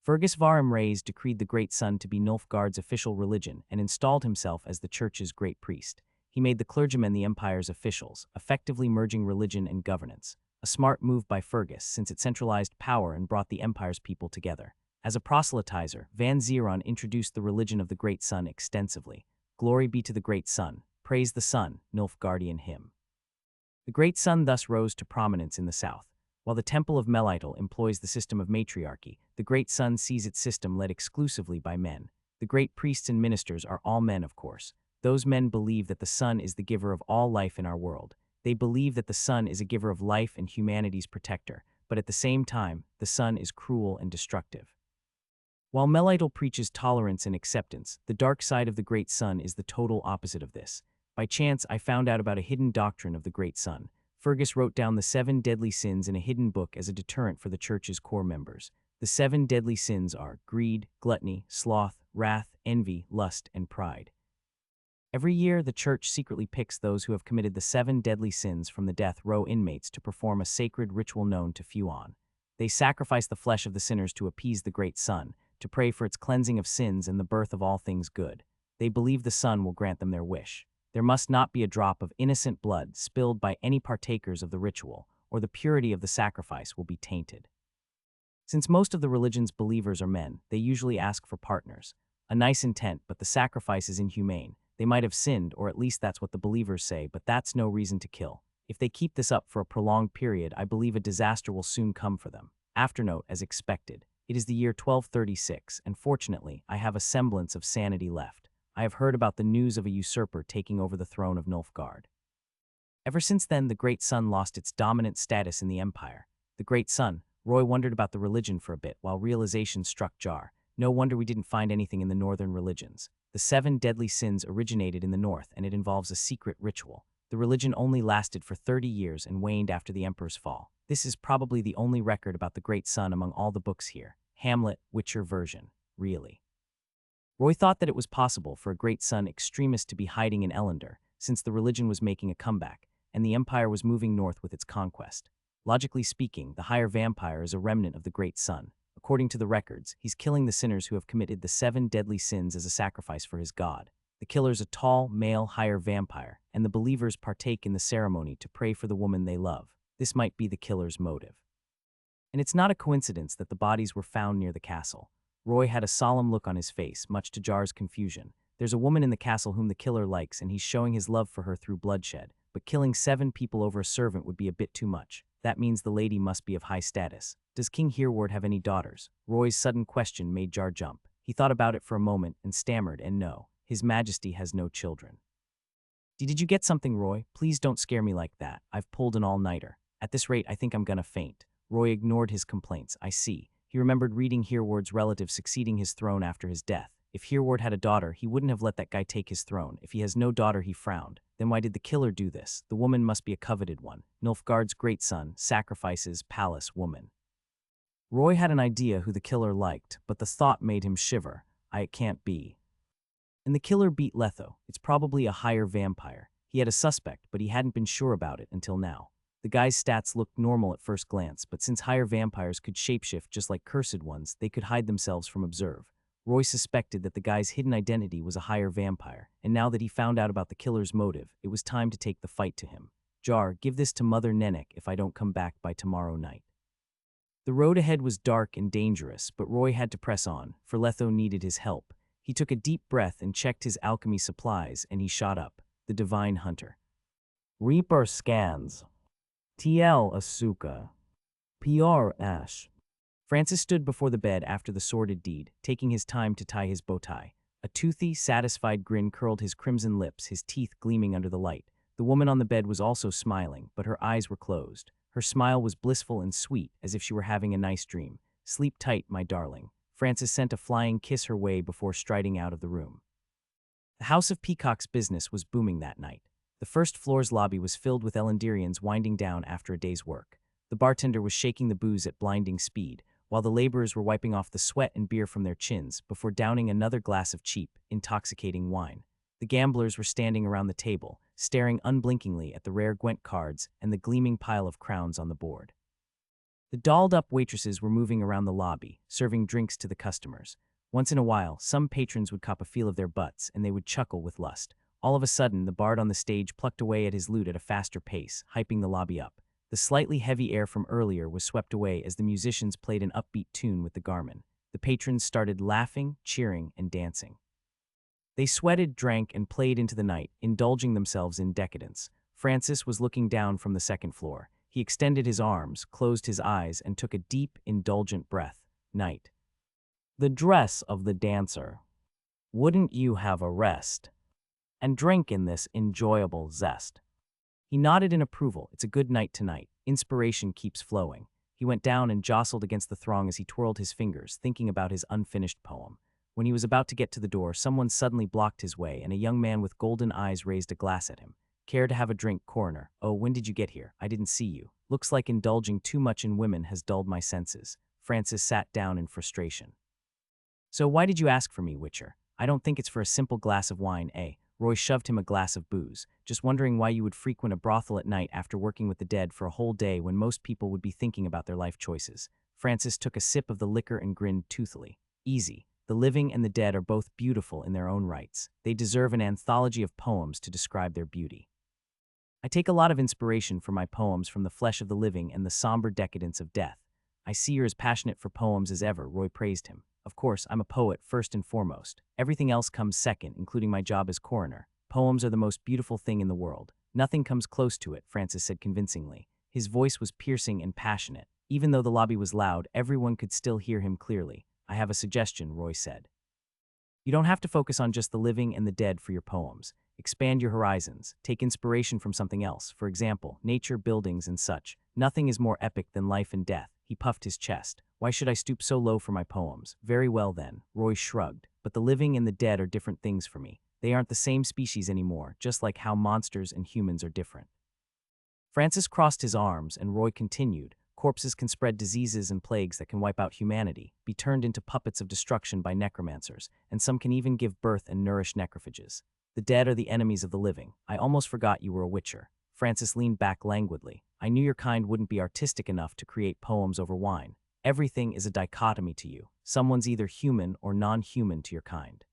Fergus Varum Reyes decreed the Great Sun to be Nilfgaard's official religion and installed himself as the church's great priest. He made the clergymen the empire's officials, effectively merging religion and governance. A smart move by Fergus, since it centralized power and brought the empire's people together. As a proselytizer, Van Zeeron introduced the religion of the Great Sun extensively. Glory be to the Great Sun. Praise the Sun, Nilfgaardian hymn. The Great Sun thus rose to prominence in the south. While the Temple of Melitele employs the system of matriarchy, the Great Sun sees its system led exclusively by men. The great priests and ministers are all men, of course. Those men believe that the sun is the giver of all life in our world. They believe that the sun is a giver of life and humanity's protector, but at the same time, the sun is cruel and destructive. While Melitele preaches tolerance and acceptance, the dark side of the Great Sun is the total opposite of this. By chance, I found out about a hidden doctrine of the Great Sun. Fergus wrote down the 7 deadly sins in a hidden book as a deterrent for the church's core members. The 7 deadly sins are greed, gluttony, sloth, wrath, envy, lust, and pride. Every year, the church secretly picks those who have committed the 7 deadly sins from the death row inmates to perform a sacred ritual known to Fuon. They sacrifice the flesh of the sinners to appease the Great Sun, to pray for its cleansing of sins and the birth of all things good. They believe the sun will grant them their wish. There must not be a drop of innocent blood spilled by any partakers of the ritual, or the purity of the sacrifice will be tainted. Since most of the religion's believers are men, they usually ask for partners. A nice intent, but the sacrifice is inhumane. They might have sinned, or at least that's what the believers say, but that's no reason to kill. If they keep this up for a prolonged period, I believe a disaster will soon come for them. Afternote, as expected. It is the year 1236, and fortunately, I have a semblance of sanity left. I have heard about the news of a usurper taking over the throne of Nilfgaard. Ever since then, the Great Sun lost its dominant status in the empire. The Great Sun, Roy wondered about the religion for a bit while realization struck jar. No wonder we didn't find anything in the northern religions. The 7 deadly sins originated in the north, and it involves a secret ritual. The religion only lasted for 30 years and waned after the emperor's fall. This is probably the only record about the Great Sun among all the books here. Hamlet, Witcher version. Really. Roy thought that it was possible for a Great Sun extremist to be hiding in Elendor, since the religion was making a comeback, and the empire was moving north with its conquest. Logically speaking, the higher vampire is a remnant of the Great Sun. According to the records, he's killing the sinners who have committed the 7 deadly sins as a sacrifice for his god. The killer's a tall, male, higher vampire, and the believers partake in the ceremony to pray for the woman they love. This might be the killer's motive. And it's not a coincidence that the bodies were found near the castle. Roy had a solemn look on his face, much to Jar's confusion. There's a woman in the castle whom the killer likes, and he's showing his love for her through bloodshed. But killing 7 people over a servant would be a bit too much. That means the lady must be of high status. Does King Hereward have any daughters? Roy's sudden question made Jar jump. He thought about it for a moment and stammered, and no, His Majesty has no children. Did you get something, Roy? Please don't scare me like that. I've pulled an all-nighter. At this rate, I think I'm gonna faint. Roy ignored his complaints. I see. He remembered reading Hereward's relative succeeding his throne after his death. If Hereward had a daughter, he wouldn't have let that guy take his throne. If he has no daughter, he frowned. Then why did the killer do this? The woman must be a coveted one. Nilfgaard's great son, sacrifices, palace, woman. Roy had an idea who the killer liked, but the thought made him shiver. It can't be. And the killer beat Letho. It's probably a higher vampire. He had a suspect, but he hadn't been sure about it until now. The guy's stats looked normal at first glance, but since higher vampires could shapeshift just like cursed ones, they could hide themselves from observe. Roy suspected that the guy's hidden identity was a higher vampire, and now that he found out about the killer's motive, it was time to take the fight to him. Jar, give this to Mother Nenek if I don't come back by tomorrow night. The road ahead was dark and dangerous, but Roy had to press on, for Letho needed his help. He took a deep breath and checked his alchemy supplies, and he shot up, the Divine Hunter. Reaper scans. TL Asuka. PR Ash. Francis stood before the bed after the sordid deed, taking his time to tie his bow tie. A toothy, satisfied grin curled his crimson lips, his teeth gleaming under the light. The woman on the bed was also smiling, but her eyes were closed. Her smile was blissful and sweet, as if she were having a nice dream. Sleep tight, my darling. Francis sent a flying kiss her way before striding out of the room. The House of Peacock's business was booming that night. The first floor's lobby was filled with Elendirians winding down after a day's work. The bartender was shaking the booze at blinding speed, while the laborers were wiping off the sweat and beer from their chins before downing another glass of cheap, intoxicating wine. The gamblers were standing around the table, staring unblinkingly at the rare Gwent cards and the gleaming pile of crowns on the board. The dolled-up waitresses were moving around the lobby, serving drinks to the customers. Once in a while, some patrons would cop a feel of their butts, and they would chuckle with lust. All of a sudden, the bard on the stage plucked away at his lute at a faster pace, hyping the lobby up. The slightly heavy air from earlier was swept away as the musicians played an upbeat tune with the garmin. The patrons started laughing, cheering, and dancing. They sweated, drank, and played into the night, indulging themselves in decadence. Francis was looking down from the second floor. He extended his arms, closed his eyes, and took a deep, indulgent breath. Night. The dress of the dancer. Wouldn't you have a rest? And drink in this enjoyable zest. He nodded in approval. It's a good night tonight. Inspiration keeps flowing. He went down and jostled against the throng as he twirled his fingers, thinking about his unfinished poem. When he was about to get to the door, someone suddenly blocked his way, and a young man with golden eyes raised a glass at him. Care to have a drink, coroner? Oh, when did you get here? I didn't see you. Looks like indulging too much in women has dulled my senses. Francis sat down in frustration. So why did you ask for me, Witcher? I don't think it's for a simple glass of wine, eh? Roy shoved him a glass of booze, just wondering why you would frequent a brothel at night after working with the dead for a whole day when most people would be thinking about their life choices. Francis took a sip of the liquor and grinned toothily. Easy. The living and the dead are both beautiful in their own rights. They deserve an anthology of poems to describe their beauty. I take a lot of inspiration for my poems from the flesh of the living and the somber decadence of death. I see you're as passionate for poems as ever, Roy praised him. Of course, I'm a poet first and foremost. Everything else comes second, including my job as coroner. Poems are the most beautiful thing in the world. Nothing comes close to it, Francis said convincingly. His voice was piercing and passionate. Even though the lobby was loud, everyone could still hear him clearly. I have a suggestion, Roy said. You don't have to focus on just the living and the dead for your poems. Expand your horizons. Take inspiration from something else. For example, nature, buildings, and such. Nothing is more epic than life and death. He puffed his chest. Why should I stoop so low for my poems? Very well then, Roy shrugged. But the living and the dead are different things for me. They aren't the same species anymore, just like how monsters and humans are different. Francis crossed his arms, and Roy continued. Corpses can spread diseases and plagues that can wipe out humanity, be turned into puppets of destruction by necromancers, and some can even give birth and nourish necrophages. The dead are the enemies of the living. I almost forgot you were a witcher. Francis leaned back languidly. I knew your kind wouldn't be artistic enough to create poems over wine. Everything is a dichotomy to you. Someone's either human or non-human to your kind.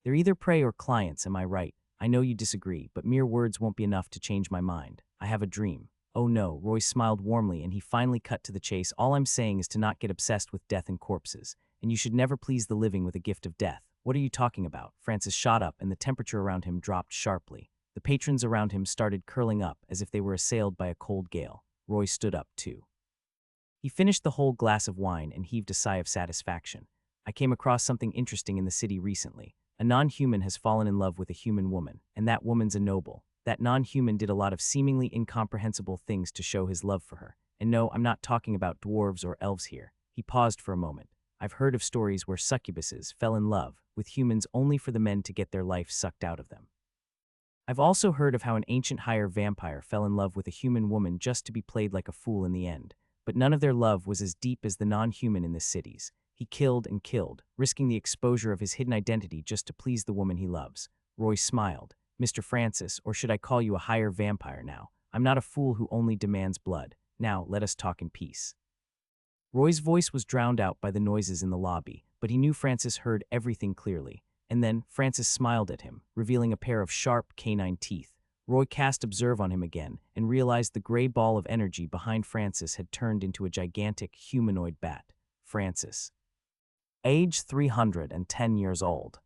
They're either prey or clients, am I right? I know you disagree, but mere words won't be enough to change my mind. I have a dream. Oh no, Roy smiled warmly and he finally cut to the chase. All I'm saying is to not get obsessed with death and corpses, and you should never please the living with a gift of death. What are you talking about? Francis shot up and the temperature around him dropped sharply. The patrons around him started curling up as if they were assailed by a cold gale. Roy stood up too. He finished the whole glass of wine and heaved a sigh of satisfaction. I came across something interesting in the city recently. A non-human has fallen in love with a human woman, and that woman's a noble. That non-human did a lot of seemingly incomprehensible things to show his love for her. And no, I'm not talking about dwarves or elves here. He paused for a moment. I've heard of stories where succubuses fell in love with humans only for the men to get their life sucked out of them. I've also heard of how an ancient higher vampire fell in love with a human woman just to be played like a fool in the end. But none of their love was as deep as the non-human in the cities. He killed and killed, risking the exposure of his hidden identity just to please the woman he loves. Roy smiled. Mr. Francis, or should I call you a higher vampire now? I'm not a fool who only demands blood. Now, let us talk in peace. Roy's voice was drowned out by the noises in the lobby, but he knew Francis heard everything clearly. And then, Francis smiled at him, revealing a pair of sharp, canine teeth. Roy cast observe on him again, and realized the gray ball of energy behind Francis had turned into a gigantic, humanoid bat. Francis. Age 310 years old.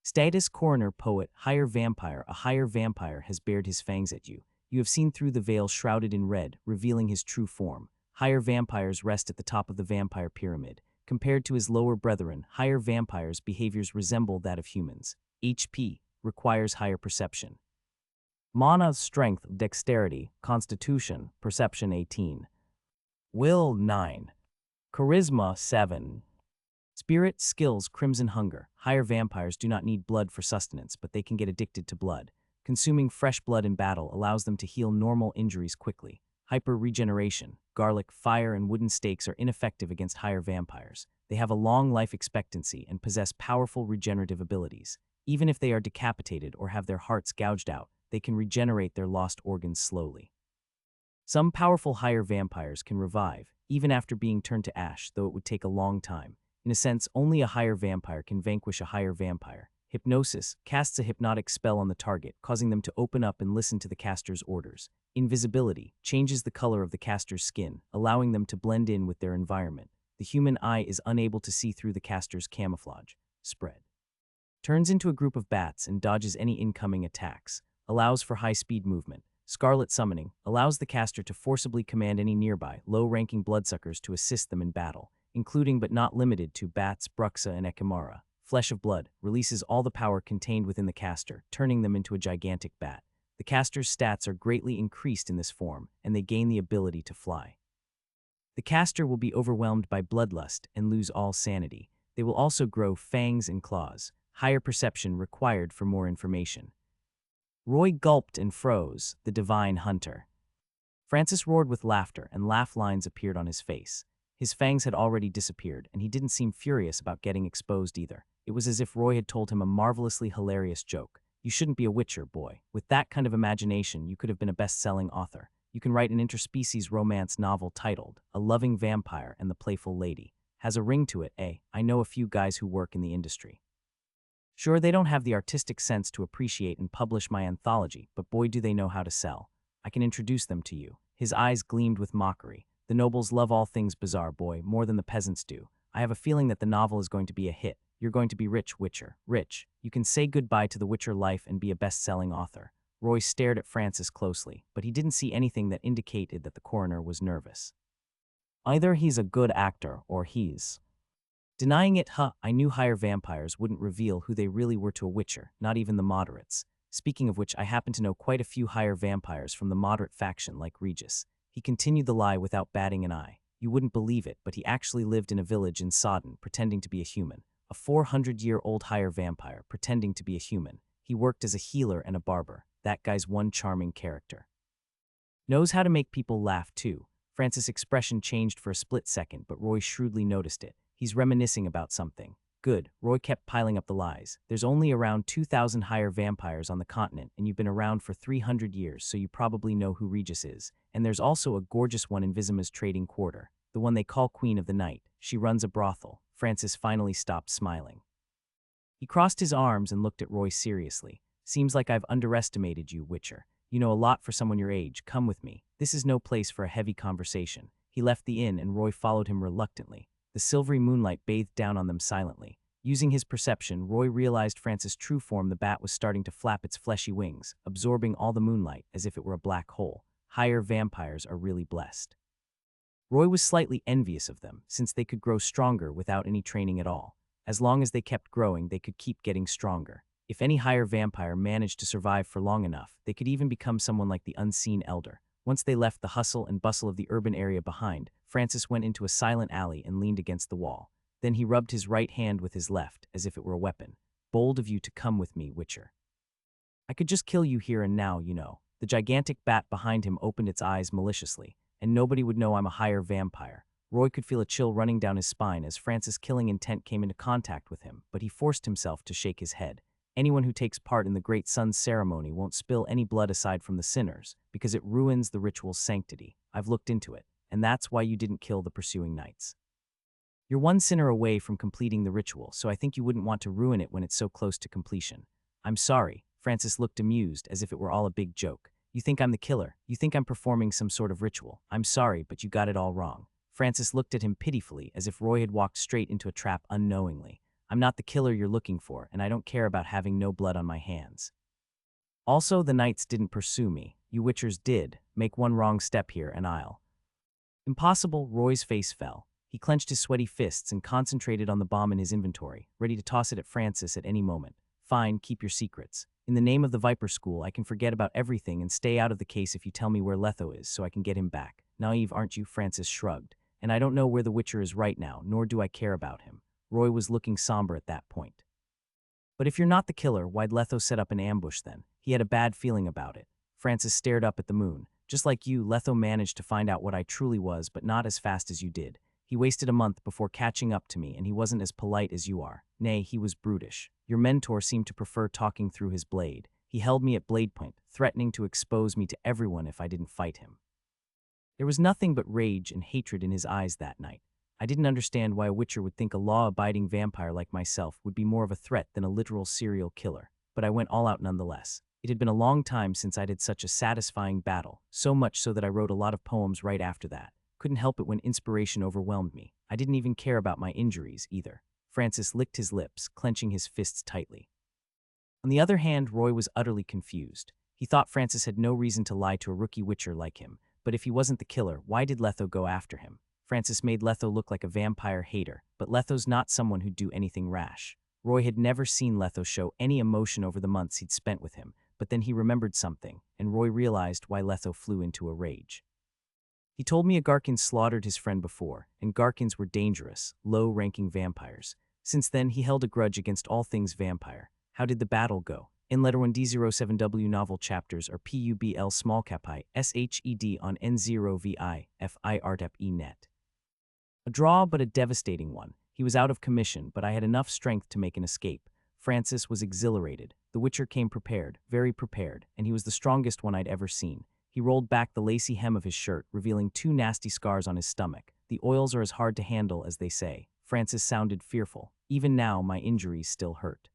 Status coroner, poet, higher vampire. A higher vampire has bared his fangs at you. You have seen through the veil shrouded in red, revealing his true form. Higher vampires rest at the top of the vampire pyramid. Compared to his lower brethren, higher vampires' behaviors resemble that of humans. HP requires higher perception. Mana, strength, dexterity, constitution, perception 18. Will 9. Charisma 7. Spirit, skills, crimson hunger. Higher vampires do not need blood for sustenance, but they can get addicted to blood. Consuming fresh blood in battle allows them to heal normal injuries quickly. Hyper-regeneration. Garlic, fire, and wooden stakes are ineffective against higher vampires. They have a long life expectancy and possess powerful regenerative abilities. Even if they are decapitated or have their hearts gouged out, they can regenerate their lost organs slowly. Some powerful higher vampires can revive, even after being turned to ash, though it would take a long time. In a sense, only a higher vampire can vanquish a higher vampire. Hypnosis casts a hypnotic spell on the target, causing them to open up and listen to the caster's orders. Invisibility changes the color of the caster's skin, allowing them to blend in with their environment. The human eye is unable to see through the caster's camouflage. Spread turns into a group of bats and dodges any incoming attacks. Allows for high-speed movement. Scarlet Summoning allows the caster to forcibly command any nearby, low-ranking bloodsuckers to assist them in battle, including but not limited to bats, bruxa, and ekimara. Flesh of Blood releases all the power contained within the caster, turning them into a gigantic bat. The caster's stats are greatly increased in this form, and they gain the ability to fly. The caster will be overwhelmed by bloodlust and lose all sanity. They will also grow fangs and claws. Higher perception required for more information. Roy gulped and froze, the divine hunter. Francis roared with laughter, and laugh lines appeared on his face. His fangs had already disappeared, and he didn't seem furious about getting exposed either. It was as if Roy had told him a marvelously hilarious joke. You shouldn't be a witcher, boy. With that kind of imagination, you could have been a best-selling author. You can write an interspecies romance novel titled A Loving Vampire and the Playful Lady. Has a ring to it, eh? I know a few guys who work in the industry. Sure, they don't have the artistic sense to appreciate and publish my anthology, but boy do they know how to sell. I can introduce them to you. His eyes gleamed with mockery. The nobles love all things bizarre, boy, more than the peasants do. I have a feeling that the novel is going to be a hit. You're going to be rich, Witcher. Rich. You can say goodbye to the Witcher life and be a best-selling author. Roy stared at Francis closely, but he didn't see anything that indicated that the coroner was nervous. Either he's a good actor or he's denying it. I knew higher vampires wouldn't reveal who they really were to a witcher, not even the moderates. Speaking of which, I happen to know quite a few higher vampires from the moderate faction like Regis. He continued the lie without batting an eye. You wouldn't believe it, but he actually lived in a village in Sodden, pretending to be a human. A 400-year-old higher vampire, pretending to be a human. He worked as a healer and a barber. That guy's one charming character. Knows how to make people laugh, too. Francis' expression changed for a split second, but Roy shrewdly noticed it. He's reminiscing about something. Good. Roy kept piling up the lies. There's only around 2,000 higher vampires on the continent, and you've been around for 300 years, so you probably know who Regis is. And there's also a gorgeous one in Visima's trading quarter, the one they call Queen of the Night. She runs a brothel. Francis finally stopped smiling. He crossed his arms and looked at Roy seriously. Seems like I've underestimated you, Witcher. You know a lot for someone your age. Come with me. This is no place for a heavy conversation. He left the inn, and Roy followed him reluctantly. The silvery moonlight bathed down on them silently. Using his perception, Roy realized Francis' true form. The bat was starting to flap its fleshy wings, absorbing all the moonlight as if it were a black hole. Higher vampires are really blessed. Roy was slightly envious of them, since they could grow stronger without any training at all. As long as they kept growing, they could keep getting stronger. If any higher vampire managed to survive for long enough, they could even become someone like the Unseen Elder. Once they left the hustle and bustle of the urban area behind, Francis went into a silent alley and leaned against the wall. Then he rubbed his right hand with his left, as if it were a weapon. Bold of you to come with me, Witcher. I could just kill you here and now, you know. The gigantic bat behind him opened its eyes maliciously, and nobody would know I'm a higher vampire. Roy could feel a chill running down his spine as Francis' killing intent came into contact with him, but he forced himself to shake his head. Anyone who takes part in the Great Sun's ceremony won't spill any blood aside from the sinners, because it ruins the ritual's sanctity. I've looked into it, and that's why you didn't kill the pursuing knights. You're one sinner away from completing the ritual, so I think you wouldn't want to ruin it when it's so close to completion. I'm sorry. Francis looked amused, as if it were all a big joke. You think I'm the killer. You think I'm performing some sort of ritual. I'm sorry, but you got it all wrong. Francis looked at him pitifully, as if Roy had walked straight into a trap unknowingly. I'm not the killer you're looking for, and I don't care about having no blood on my hands. Also, the knights didn't pursue me. You witchers did. Make one wrong step here, and I'll. Impossible. Roy's face fell. He clenched his sweaty fists and concentrated on the bomb in his inventory, ready to toss it at Francis at any moment. Fine, keep your secrets. In the name of the Viper School, I can forget about everything and stay out of the case if you tell me where Letho is so I can get him back. Naive, aren't you? Francis shrugged. And I don't know where the Witcher is right now, nor do I care about him. Roy was looking somber at that point. But if you're not the killer, why'd Letho set up an ambush then? He had a bad feeling about it. Francis stared up at the moon. Just like you, Letho managed to find out what I truly was, but not as fast as you did. He wasted a month before catching up to me, and he wasn't as polite as you are. Nay, he was brutish. Your mentor seemed to prefer talking through his blade. He held me at blade point, threatening to expose me to everyone if I didn't fight him. There was nothing but rage and hatred in his eyes that night. I didn't understand why a witcher would think a law-abiding vampire like myself would be more of a threat than a literal serial killer, but I went all out nonetheless. It had been a long time since I'd had such a satisfying battle, so much so that I wrote a lot of poems right after that. Couldn't help it when inspiration overwhelmed me. I didn't even care about my injuries, either. Francis licked his lips, clenching his fists tightly. On the other hand, Roy was utterly confused. He thought Francis had no reason to lie to a rookie witcher like him, but if he wasn't the killer, why did Letho go after him? Francis made Letho look like a vampire hater, but Letho's not someone who'd do anything rash. Roy had never seen Letho show any emotion over the months he'd spent with him, but then he remembered something, and Roy realized why Letho flew into a rage. He told me a Garkin slaughtered his friend before, and Garkins were dangerous, low-ranking vampires. Since then, he held a grudge against all things vampire. How did the battle go? In letter 1D07W novel chapters are PUBL small cap I, SHED on N0VI, FI artep net. A draw, but a devastating one. He was out of commission, but I had enough strength to make an escape. Francis was exhilarated. The Witcher came prepared, very prepared, and he was the strongest one I'd ever seen. He rolled back the lacy hem of his shirt, revealing 2 nasty scars on his stomach. The oils are as hard to handle as they say. Francis sounded fearful. Even now, my injuries still hurt.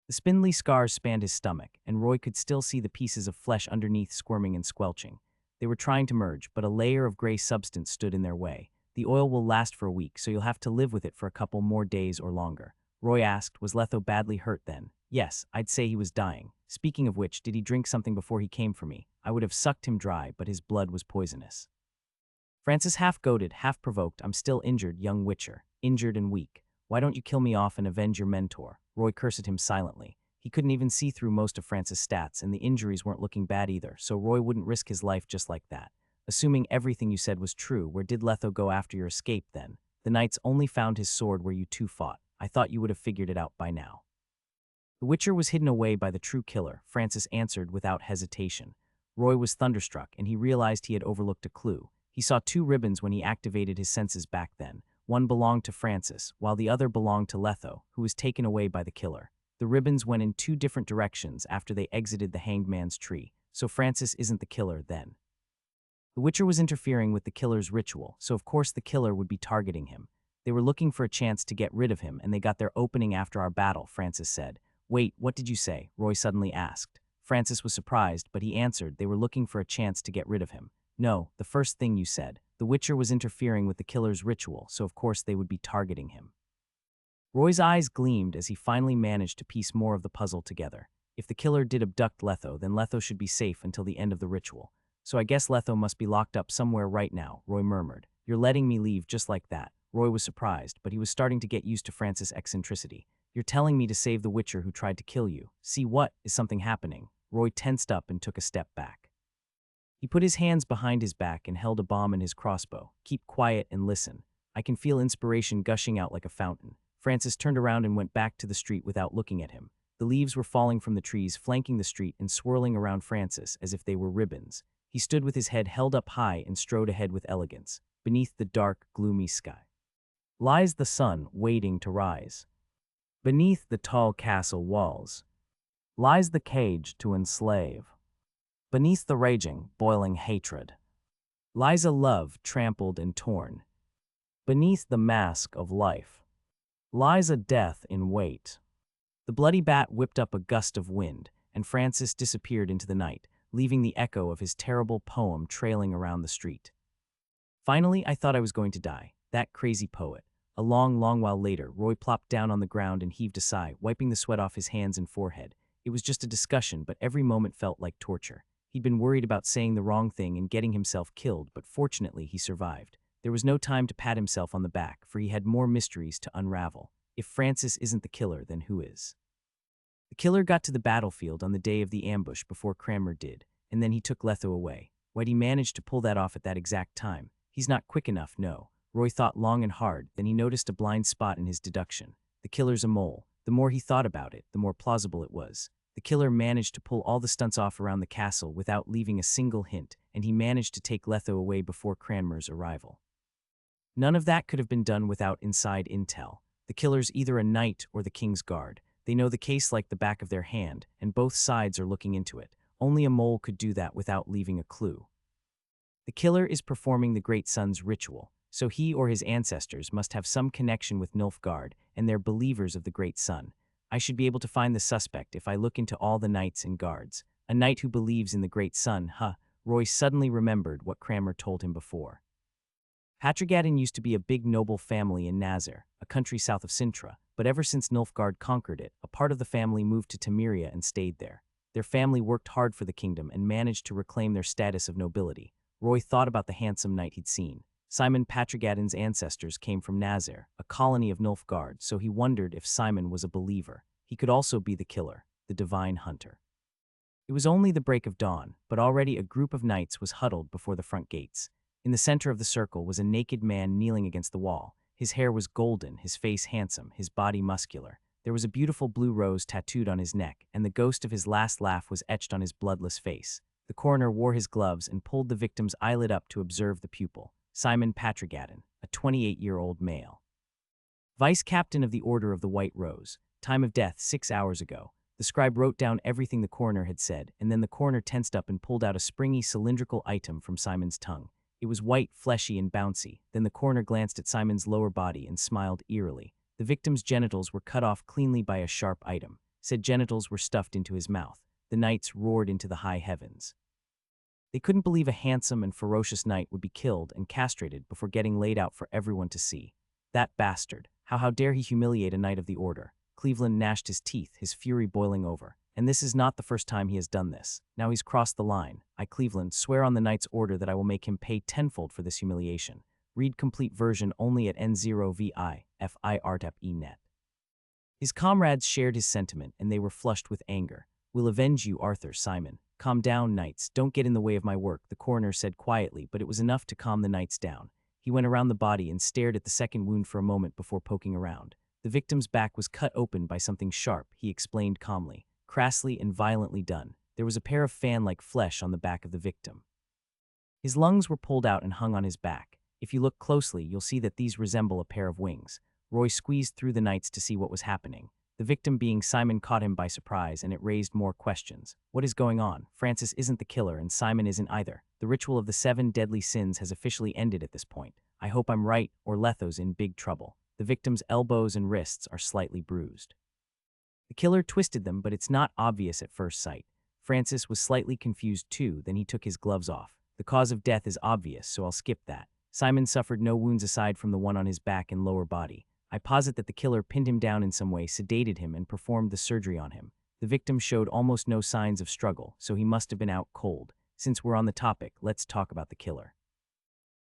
The spindly scars spanned his stomach, and Roy could still see the pieces of flesh underneath squirming and squelching. They were trying to merge, but a layer of gray substance stood in their way. The oil will last for a week, so you'll have to live with it for a couple more days or longer. Roy asked, was Letho badly hurt then? Yes, I'd say he was dying. Speaking of which, did he drink something before he came for me? I would have sucked him dry, but his blood was poisonous. Francis half-goaded, half-provoked, I'm still injured, young witcher. Injured and weak. Why don't you kill me off and avenge your mentor? Roy cursed at him silently. He couldn't even see through most of Francis' stats, and the injuries weren't looking bad either, so Roy wouldn't risk his life just like that. Assuming everything you said was true, where did Letho go after your escape then? The knights only found his sword where you two fought. I thought you would have figured it out by now. The Witcher was hidden away by the true killer, Francis answered without hesitation. Roy was thunderstruck, and he realized he had overlooked a clue. He saw 2 ribbons when he activated his senses back then. One belonged to Francis, while the other belonged to Letho, who was taken away by the killer. The ribbons went in 2 different directions after they exited the Hanged Man's tree, so Francis isn't the killer then. The Witcher was interfering with the killer's ritual, so of course the killer would be targeting him. They were looking for a chance to get rid of him, and they got their opening after our battle, Francis said. Wait, what did you say? Roy suddenly asked. Francis was surprised, but he answered they were looking for a chance to get rid of him. No, the first thing you said. The Witcher was interfering with the killer's ritual, so of course they would be targeting him. Roy's eyes gleamed as he finally managed to piece more of the puzzle together. If the killer did abduct Letho, then Letho should be safe until the end of the ritual. So I guess Letho must be locked up somewhere right now, Roy murmured. You're letting me leave just like that. Roy was surprised, but he was starting to get used to Francis' eccentricity. You're telling me to save the Witcher who tried to kill you. See what? Is something happening? Roy tensed up and took a step back. He put his hands behind his back and held a bomb in his crossbow. Keep quiet and listen. I can feel inspiration gushing out like a fountain. Francis turned around and went back to the street without looking at him. The leaves were falling from the trees, flanking the street and swirling around Francis as if they were ribbons. He stood with his head held up high and strode ahead with elegance. Beneath the dark, gloomy sky lies the sun waiting to rise. Beneath the tall castle walls lies the cage to enslave. Beneath the raging, boiling hatred lies a love trampled and torn. Beneath the mask of life lies a death in wait. The bloody bat whipped up a gust of wind, and Francis disappeared into the night, leaving the echo of his terrible poem trailing around the street. Finally, I thought I was going to die. That crazy poet. A long, long while later, Roy plopped down on the ground and heaved a sigh, wiping the sweat off his hands and forehead. It was just a discussion, but every moment felt like torture. He'd been worried about saying the wrong thing and getting himself killed, but fortunately he survived. There was no time to pat himself on the back, for he had more mysteries to unravel. If Francis isn't the killer, then who is? The killer got to the battlefield on the day of the ambush before Cranmer did, and then he took Letho away. Why'd he manage to pull that off at that exact time? He's not quick enough, no. Roy thought long and hard, then he noticed a blind spot in his deduction. The killer's a mole. The more he thought about it, the more plausible it was. The killer managed to pull all the stunts off around the castle without leaving a single hint, and he managed to take Letho away before Cranmer's arrival. None of that could have been done without inside intel. The killer's either a knight or the king's guard. They know the case like the back of their hand, and both sides are looking into it. Only a mole could do that without leaving a clue. The killer is performing the Great Sun's ritual, so he or his ancestors must have some connection with Nilfgaard, and they're believers of the Great Sun. I should be able to find the suspect if I look into all the knights and guards. A knight who believes in the Great Sun, huh? Roy suddenly remembered what Cranmer told him before. Patrigaden used to be a big noble family in Nazar, a country south of Sintra, but ever since Nilfgaard conquered it, a part of the family moved to Temeria and stayed there. Their family worked hard for the kingdom and managed to reclaim their status of nobility. Roy thought about the handsome knight he'd seen. Simon Patrigaden's ancestors came from Nazar, a colony of Nilfgaard, so he wondered if Simon was a believer. He could also be the killer, the divine hunter. It was only the break of dawn, but already a group of knights was huddled before the front gates. In the center of the circle was a naked man kneeling against the wall. His hair was golden, his face handsome, his body muscular. There was a beautiful blue rose tattooed on his neck, and the ghost of his last laugh was etched on his bloodless face. The coroner wore his gloves and pulled the victim's eyelid up to observe the pupil, Simon Patrigaden, a 28-year-old male. Vice Captain of the Order of the White Rose, time of death 6 hours ago. The scribe wrote down everything the coroner had said, and then the coroner tensed up and pulled out a springy cylindrical item from Simon's tongue. It was white, fleshy, and bouncy. Then the coroner glanced at Simon's lower body and smiled eerily. The victim's genitals were cut off cleanly by a sharp item. Said genitals were stuffed into his mouth. The knights roared into the high heavens. They couldn't believe a handsome and ferocious knight would be killed and castrated before getting laid out for everyone to see. That bastard. How dare he humiliate a knight of the order? Cleveland gnashed his teeth, his fury boiling over. And this is not the first time he has done this. Now he's crossed the line. I, Cleveland, swear on the knight's order that I will make him pay tenfold for this humiliation. Read complete version only at N0VIFIRTAP.net. His comrades shared his sentiment, and they were flushed with anger. We'll avenge you, Arthur, Simon. Calm down, knights. Don't get in the way of my work, the coroner said quietly, but it was enough to calm the knights down. He went around the body and stared at the second wound for a moment before poking around. The victim's back was cut open by something sharp, he explained calmly. Crassly and violently done. There was a pair of fan-like flesh on the back of the victim. His lungs were pulled out and hung on his back. If you look closely, you'll see that these resemble a pair of wings. Roy squeezed through the knights to see what was happening. The victim being Simon caught him by surprise, and it raised more questions. What is going on? Francis isn't the killer, and Simon isn't either. The ritual of the 7 deadly sins has officially ended at this point. I hope I'm right, or Letho's in big trouble. The victim's elbows and wrists are slightly bruised. The killer twisted them, but it's not obvious at first sight. Francis was slightly confused too, then he took his gloves off. The cause of death is obvious, so I'll skip that. Simon suffered no wounds aside from the one on his back and lower body. I posit that the killer pinned him down in some way, sedated him, and performed the surgery on him. The victim showed almost no signs of struggle, so he must have been out cold. Since we're on the topic, let's talk about the killer.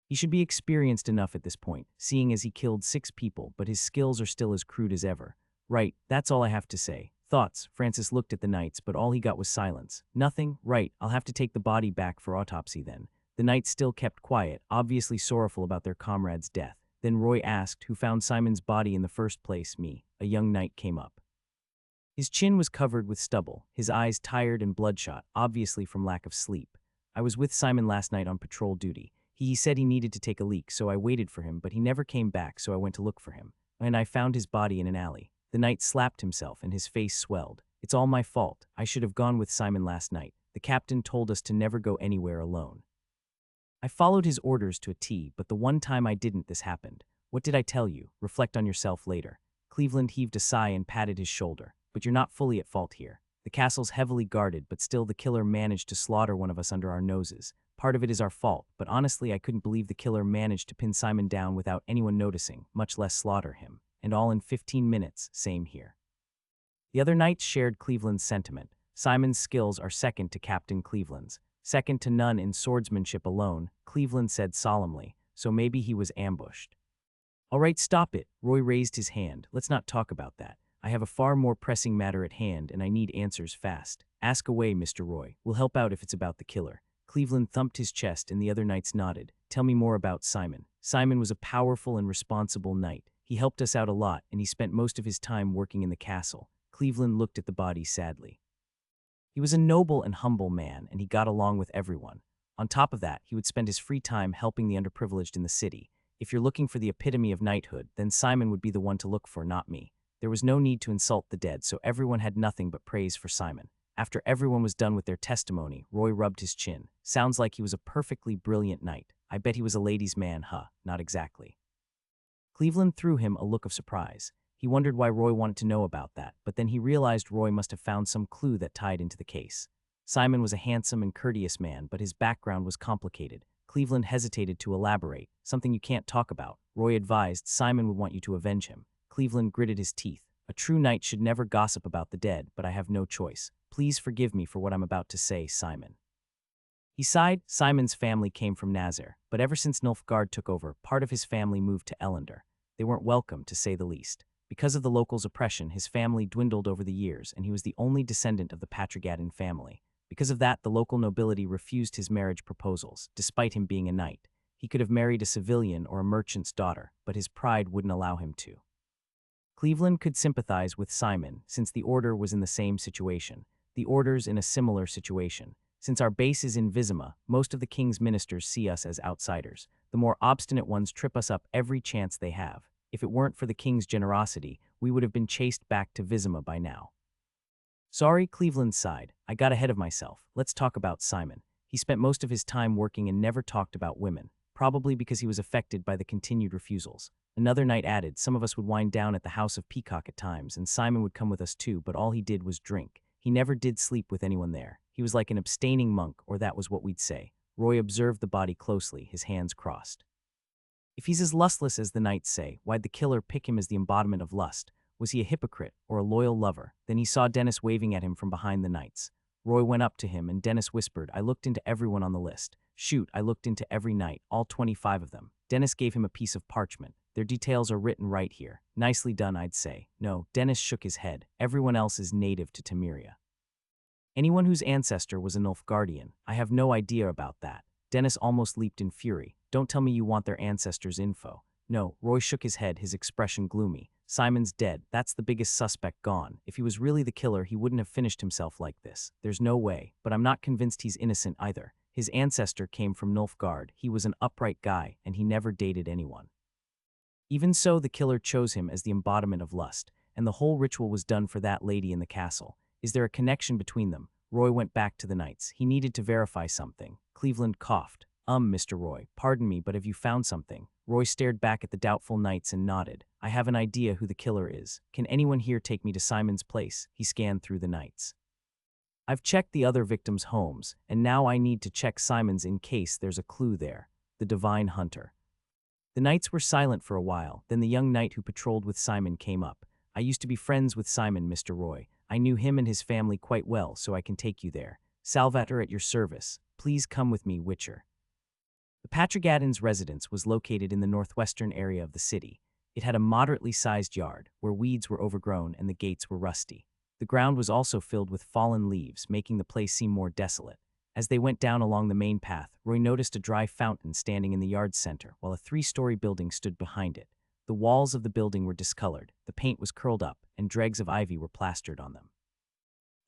He should be experienced enough at this point, seeing as he killed 6 people, but his skills are still as crude as ever. Right, that's all I have to say. Thoughts? Francis looked at the knights, but all he got was silence. Nothing? Right, I'll have to take the body back for autopsy then. The knights still kept quiet, obviously sorrowful about their comrade's death. Then Roy asked, who found Simon's body in the first place? Me. A young knight came up. His chin was covered with stubble, his eyes tired and bloodshot, obviously from lack of sleep. I was with Simon last night on patrol duty. He said he needed to take a leak, so I waited for him, but he never came back, so I went to look for him. And I found his body in an alley. The knight slapped himself, and his face swelled. It's all my fault. I should have gone with Simon last night. The captain told us to never go anywhere alone. I followed his orders to a T, but the one time I didn't, this happened. What did I tell you? Reflect on yourself later. Cleveland heaved a sigh and patted his shoulder. But you're not fully at fault here. The castle's heavily guarded, but still the killer managed to slaughter one of us under our noses. Part of it is our fault, but honestly I couldn't believe the killer managed to pin Simon down without anyone noticing, much less slaughter him. And all in 15 minutes, same here. The other knights shared Cleveland's sentiment. Simon's skills are second to Captain Cleveland's. Second to none in swordsmanship alone, Cleveland said solemnly, so maybe he was ambushed. All right, stop it. Roy raised his hand. Let's not talk about that. I have a far more pressing matter at hand, and I need answers fast. Ask away, Mr. Roy. We'll help out if it's about the killer. Cleveland thumped his chest, and the other knights nodded. Tell me more about Simon. Simon was a powerful and responsible knight. He helped us out a lot, and he spent most of his time working in the castle. Cleveland looked at the body sadly. He was a noble and humble man, and he got along with everyone. On top of that, he would spend his free time helping the underprivileged in the city. If you're looking for the epitome of knighthood, then Simon would be the one to look for, not me. There was no need to insult the dead, so everyone had nothing but praise for Simon. After everyone was done with their testimony, Roy rubbed his chin. Sounds like he was a perfectly brilliant knight. I bet he was a ladies' man, huh? Not exactly. Cleveland threw him a look of surprise. He wondered why Roy wanted to know about that, but then he realized Roy must have found some clue that tied into the case. Simon was a handsome and courteous man, but his background was complicated. Cleveland hesitated to elaborate. Something you can't talk about. Roy advised Simon would want you to avenge him. Cleveland gritted his teeth. A true knight should never gossip about the dead, but I have no choice. Please forgive me for what I'm about to say, Simon. He sighed. Simon's family came from Nazar, but ever since Nilfgaard took over, part of his family moved to Ellender. They weren't welcome, to say the least. Because of the locals' oppression, his family dwindled over the years, and he was the only descendant of the Patrigadin family. Because of that, the local nobility refused his marriage proposals, despite him being a knight. He could have married a civilian or a merchant's daughter, but his pride wouldn't allow him to. Cleveland could sympathize with Simon, since the Order was in the same situation. The Order's in a similar situation. Since our base is in Vizima, most of the king's ministers see us as outsiders. The more obstinate ones trip us up every chance they have. If it weren't for the king's generosity, we would have been chased back to Vizima by now. Sorry, Cleveland sighed. I got ahead of myself. Let's talk about Simon. He spent most of his time working and never talked about women, probably because he was affected by the continued refusals. Another knight added, some of us would wind down at the House of Peacock at times, and Simon would come with us too, but all he did was drink. He never did sleep with anyone there. He was like an abstaining monk, or that was what we'd say. Roy observed the body closely, his hands crossed. If he's as lustless as the knights say, why'd the killer pick him as the embodiment of lust? Was he a hypocrite or a loyal lover? Then he saw Dennis waving at him from behind the knights. Roy went up to him and Dennis whispered, I looked into everyone on the list. Shoot, I looked into every knight, all 25 of them. Dennis gave him a piece of parchment. Their details are written right here. Nicely done, I'd say. No, Dennis shook his head. Everyone else is native to Temeria. Anyone whose ancestor was a Nilfgaardian. I have no idea about that. Dennis almost leaped in fury. Don't tell me you want their ancestors' info. No, Roy shook his head, his expression gloomy. Simon's dead. That's the biggest suspect gone. If he was really the killer, he wouldn't have finished himself like this. There's no way, but I'm not convinced he's innocent either. His ancestor came from Nilfgaard. He was an upright guy, and he never dated anyone. Even so, the killer chose him as the embodiment of lust, and the whole ritual was done for that lady in the castle. Is there a connection between them? Roy went back to the knights. He needed to verify something. Cleveland coughed. Mr. Roy, pardon me, but have you found something? Roy stared back at the doubtful knights and nodded. I have an idea who the killer is. Can anyone here take me to Simon's place? He scanned through the knights. I've checked the other victims' homes, and now I need to check Simon's in case there's a clue there. The Divine Hunter. The knights were silent for a while, then the young knight who patrolled with Simon came up. I used to be friends with Simon, Mr. Roy. I knew him and his family quite well, so I can take you there. Salvator at your service. Please come with me, Witcher. The Patrigadin's residence was located in the northwestern area of the city. It had a moderately sized yard, where weeds were overgrown and the gates were rusty. The ground was also filled with fallen leaves, making the place seem more desolate. As they went down along the main path, Roy noticed a dry fountain standing in the yard's center, while a 3-story building stood behind it. The walls of the building were discolored, the paint was curled up, and dregs of ivy were plastered on them.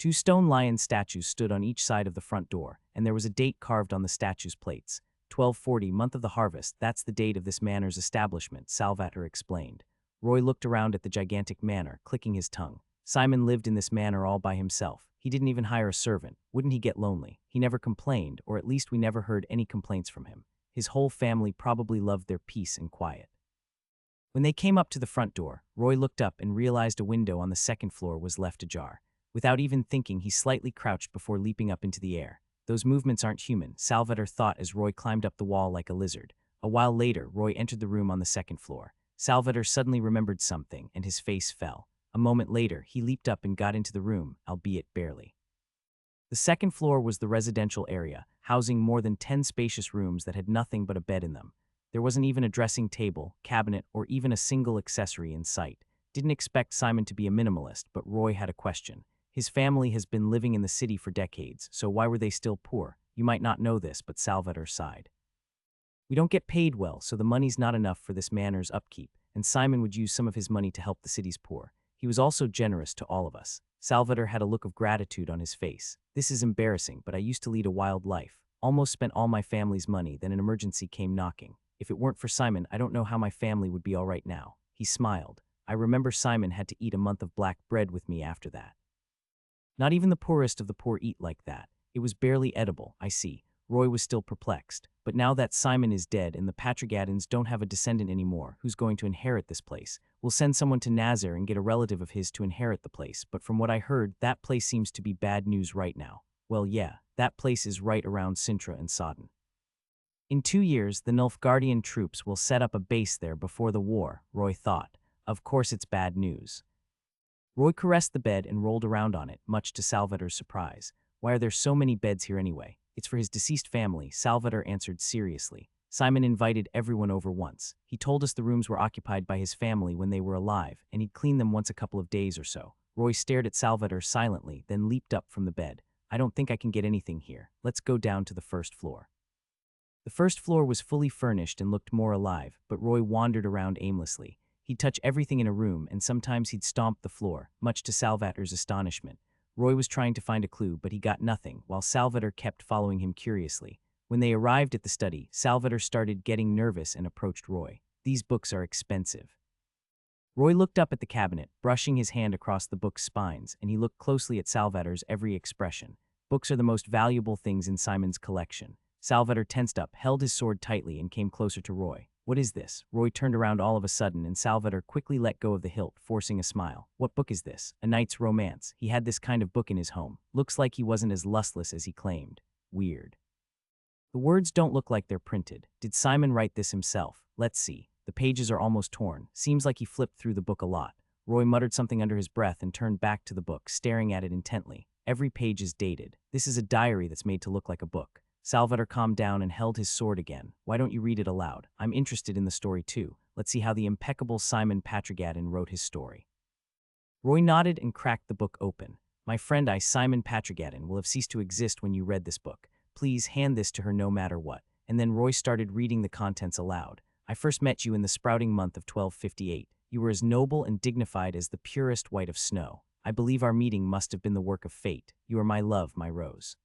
2 stone lion statues stood on each side of the front door, and there was a date carved on the statues' plates. 1240, month of the harvest, that's the date of this manor's establishment, Salvator explained. Roy looked around at the gigantic manor, clicking his tongue. Simon lived in this manor all by himself. He didn't even hire a servant. Wouldn't he get lonely? He never complained, or at least we never heard any complaints from him. His whole family probably loved their peace and quiet. When they came up to the front door, Roy looked up and realized a window on the second floor was left ajar. Without even thinking, he slightly crouched before leaping up into the air. Those movements aren't human, Salvator thought as Roy climbed up the wall like a lizard. A while later, Roy entered the room on the second floor. Salvator suddenly remembered something, and his face fell. A moment later, he leaped up and got into the room, albeit barely. The second floor was the residential area, housing more than 10 spacious rooms that had nothing but a bed in them. There wasn't even a dressing table, cabinet, or even a single accessory in sight. Didn't expect Simon to be a minimalist, but Roy had a question. His family has been living in the city for decades, so why were they still poor? You might not know this, but Salvator sighed. We don't get paid well, so the money's not enough for this manor's upkeep, and Simon would use some of his money to help the city's poor. He was also generous to all of us. Salvator had a look of gratitude on his face. This is embarrassing, but I used to lead a wild life. Almost spent all my family's money, then an emergency came knocking. If it weren't for Simon, I don't know how my family would be all right now. He smiled. I remember Simon had to eat a month of black bread with me after that. Not even the poorest of the poor eat like that. It was barely edible, I see. Roy was still perplexed. But now that Simon is dead and the Patrigadins don't have a descendant anymore, who's going to inherit this place? We'll send someone to Nazar and get a relative of his to inherit the place, but from what I heard, that place seems to be bad news right now. Well, yeah, that place is right around Sintra and Sodden. In 2 years, the Nilfgaardian troops will set up a base there before the war, Roy thought. Of course it's bad news. Roy caressed the bed and rolled around on it, much to Salvator's surprise. Why are there so many beds here anyway? It's for his deceased family, Salvator answered seriously. Simon invited everyone over once. He told us the rooms were occupied by his family when they were alive, and he'd clean them once a couple of days or so. Roy stared at Salvator silently, then leaped up from the bed. I don't think I can get anything here. Let's go down to the first floor. The first floor was fully furnished and looked more alive, but Roy wandered around aimlessly. He'd touch everything in a room, and sometimes he'd stomp the floor, much to Salvator's astonishment. Roy was trying to find a clue, but he got nothing, while Salvator kept following him curiously. When they arrived at the study, Salvator started getting nervous and approached Roy. These books are expensive. Roy looked up at the cabinet, brushing his hand across the book's spines, and he looked closely at Salvator's every expression. Books are the most valuable things in Simon's collection. Salvator tensed up, held his sword tightly, and came closer to Roy. What is this? Roy turned around all of a sudden, and Salvator quickly let go of the hilt, forcing a smile. What book is this? A knight's romance. He had this kind of book in his home. Looks like he wasn't as lustless as he claimed. Weird. The words don't look like they're printed. Did Simon write this himself? Let's see. The pages are almost torn. Seems like he flipped through the book a lot. Roy muttered something under his breath and turned back to the book, staring at it intently. Every page is dated. This is a diary that's made to look like a book. Salvator calmed down and held his sword again. Why don't you read it aloud? I'm interested in the story too. Let's see how the impeccable Simon Patrigadin wrote his story. Roy nodded and cracked the book open. My friend Simon Patrigadin will have ceased to exist when you read this book. Please hand this to her no matter what. And then Roy started reading the contents aloud. I first met you in the sprouting month of 1258. You were as noble and dignified as the purest white of snow. I believe our meeting must have been the work of fate. You are my love, my rose.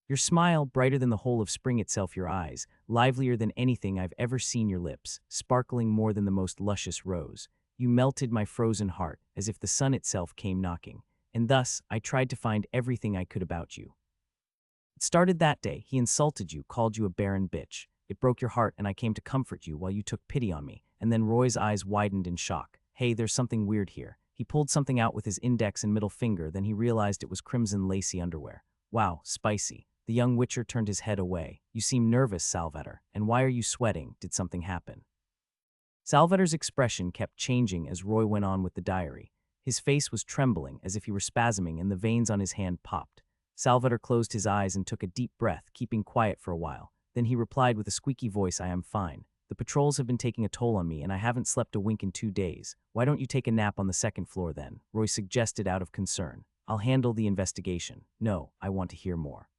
Your smile, brighter than the whole of spring itself, your eyes, livelier than anything I've ever seen, your lips, sparkling more than the most luscious rose. You melted my frozen heart, as if the sun itself came knocking. And thus, I tried to find everything I could about you. It started that day. He insulted you, called you a barren bitch. It broke your heart, and I came to comfort you while you took pity on me. And then Roy's eyes widened in shock. Hey, there's something weird here. He pulled something out with his index and middle finger, then he realized it was crimson lacy underwear. Wow, spicy. The young witcher turned his head away. You seem nervous, Salvator. And why are you sweating? Did something happen? Salvator's expression kept changing as Roy went on with the diary. His face was trembling, as if he were spasming, and the veins on his hand popped. Salvator closed his eyes and took a deep breath, keeping quiet for a while. Then he replied with a squeaky voice, I am fine. The patrols have been taking a toll on me, and I haven't slept a wink in 2 days. Why don't you take a nap on the second floor then? Roy suggested out of concern. I'll handle the investigation. No, I want to hear more.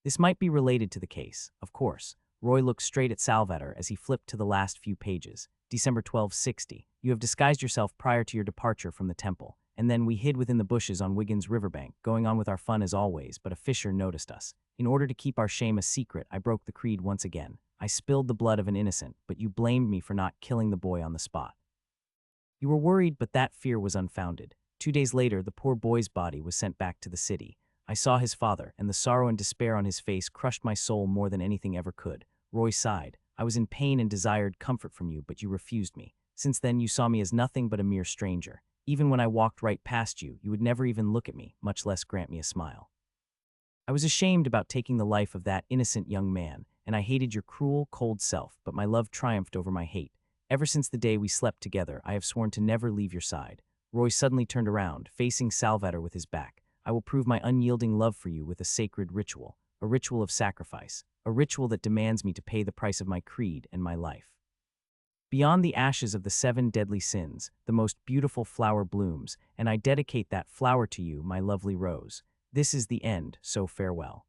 This might be related to the case, of course. Roy looked straight at Salvator as he flipped to the last few pages. December 1260. You have disguised yourself prior to your departure from the temple, and then we hid within the bushes on Wigan's riverbank, going on with our fun as always, but a fisher noticed us. In order to keep our shame a secret, I broke the creed once again. I spilled the blood of an innocent, but you blamed me for not killing the boy on the spot. You were worried, but that fear was unfounded. 2 days later, the poor boy's body was sent back to the city. I saw his father, and the sorrow and despair on his face crushed my soul more than anything ever could. Roy sighed. I was in pain and desired comfort from you, but you refused me. Since then, you saw me as nothing but a mere stranger. Even when I walked right past you, you would never even look at me, much less grant me a smile. I was ashamed about taking the life of that innocent young man, and I hated your cruel, cold self, but my love triumphed over my hate. Ever since the day we slept together, I have sworn to never leave your side. Roy suddenly turned around, facing Salvator with his back. I will prove my unyielding love for you with a sacred ritual, a ritual of sacrifice, a ritual that demands me to pay the price of my creed and my life. Beyond the ashes of the 7 deadly sins, the most beautiful flower blooms, and I dedicate that flower to you, my lovely rose. This is the end, so farewell.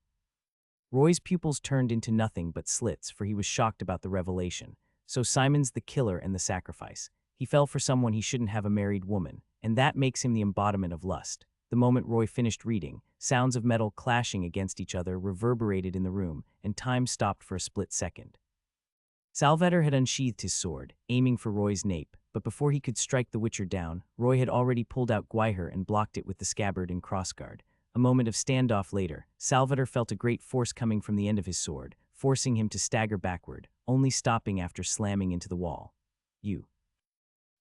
Roy's pupils turned into nothing but slits, for he was shocked about the revelation. So Simon's the killer and the sacrifice. He fell for someone he shouldn't have, a married woman, and that makes him the embodiment of lust. The moment Roy finished reading, sounds of metal clashing against each other reverberated in the room, and time stopped for a split second. Salvator had unsheathed his sword, aiming for Roy's nape, but before he could strike the Witcher down, Roy had already pulled out Gwyher and blocked it with the scabbard and crossguard. A moment of standoff later, Salvador felt a great force coming from the end of his sword, forcing him to stagger backward, only stopping after slamming into the wall. You.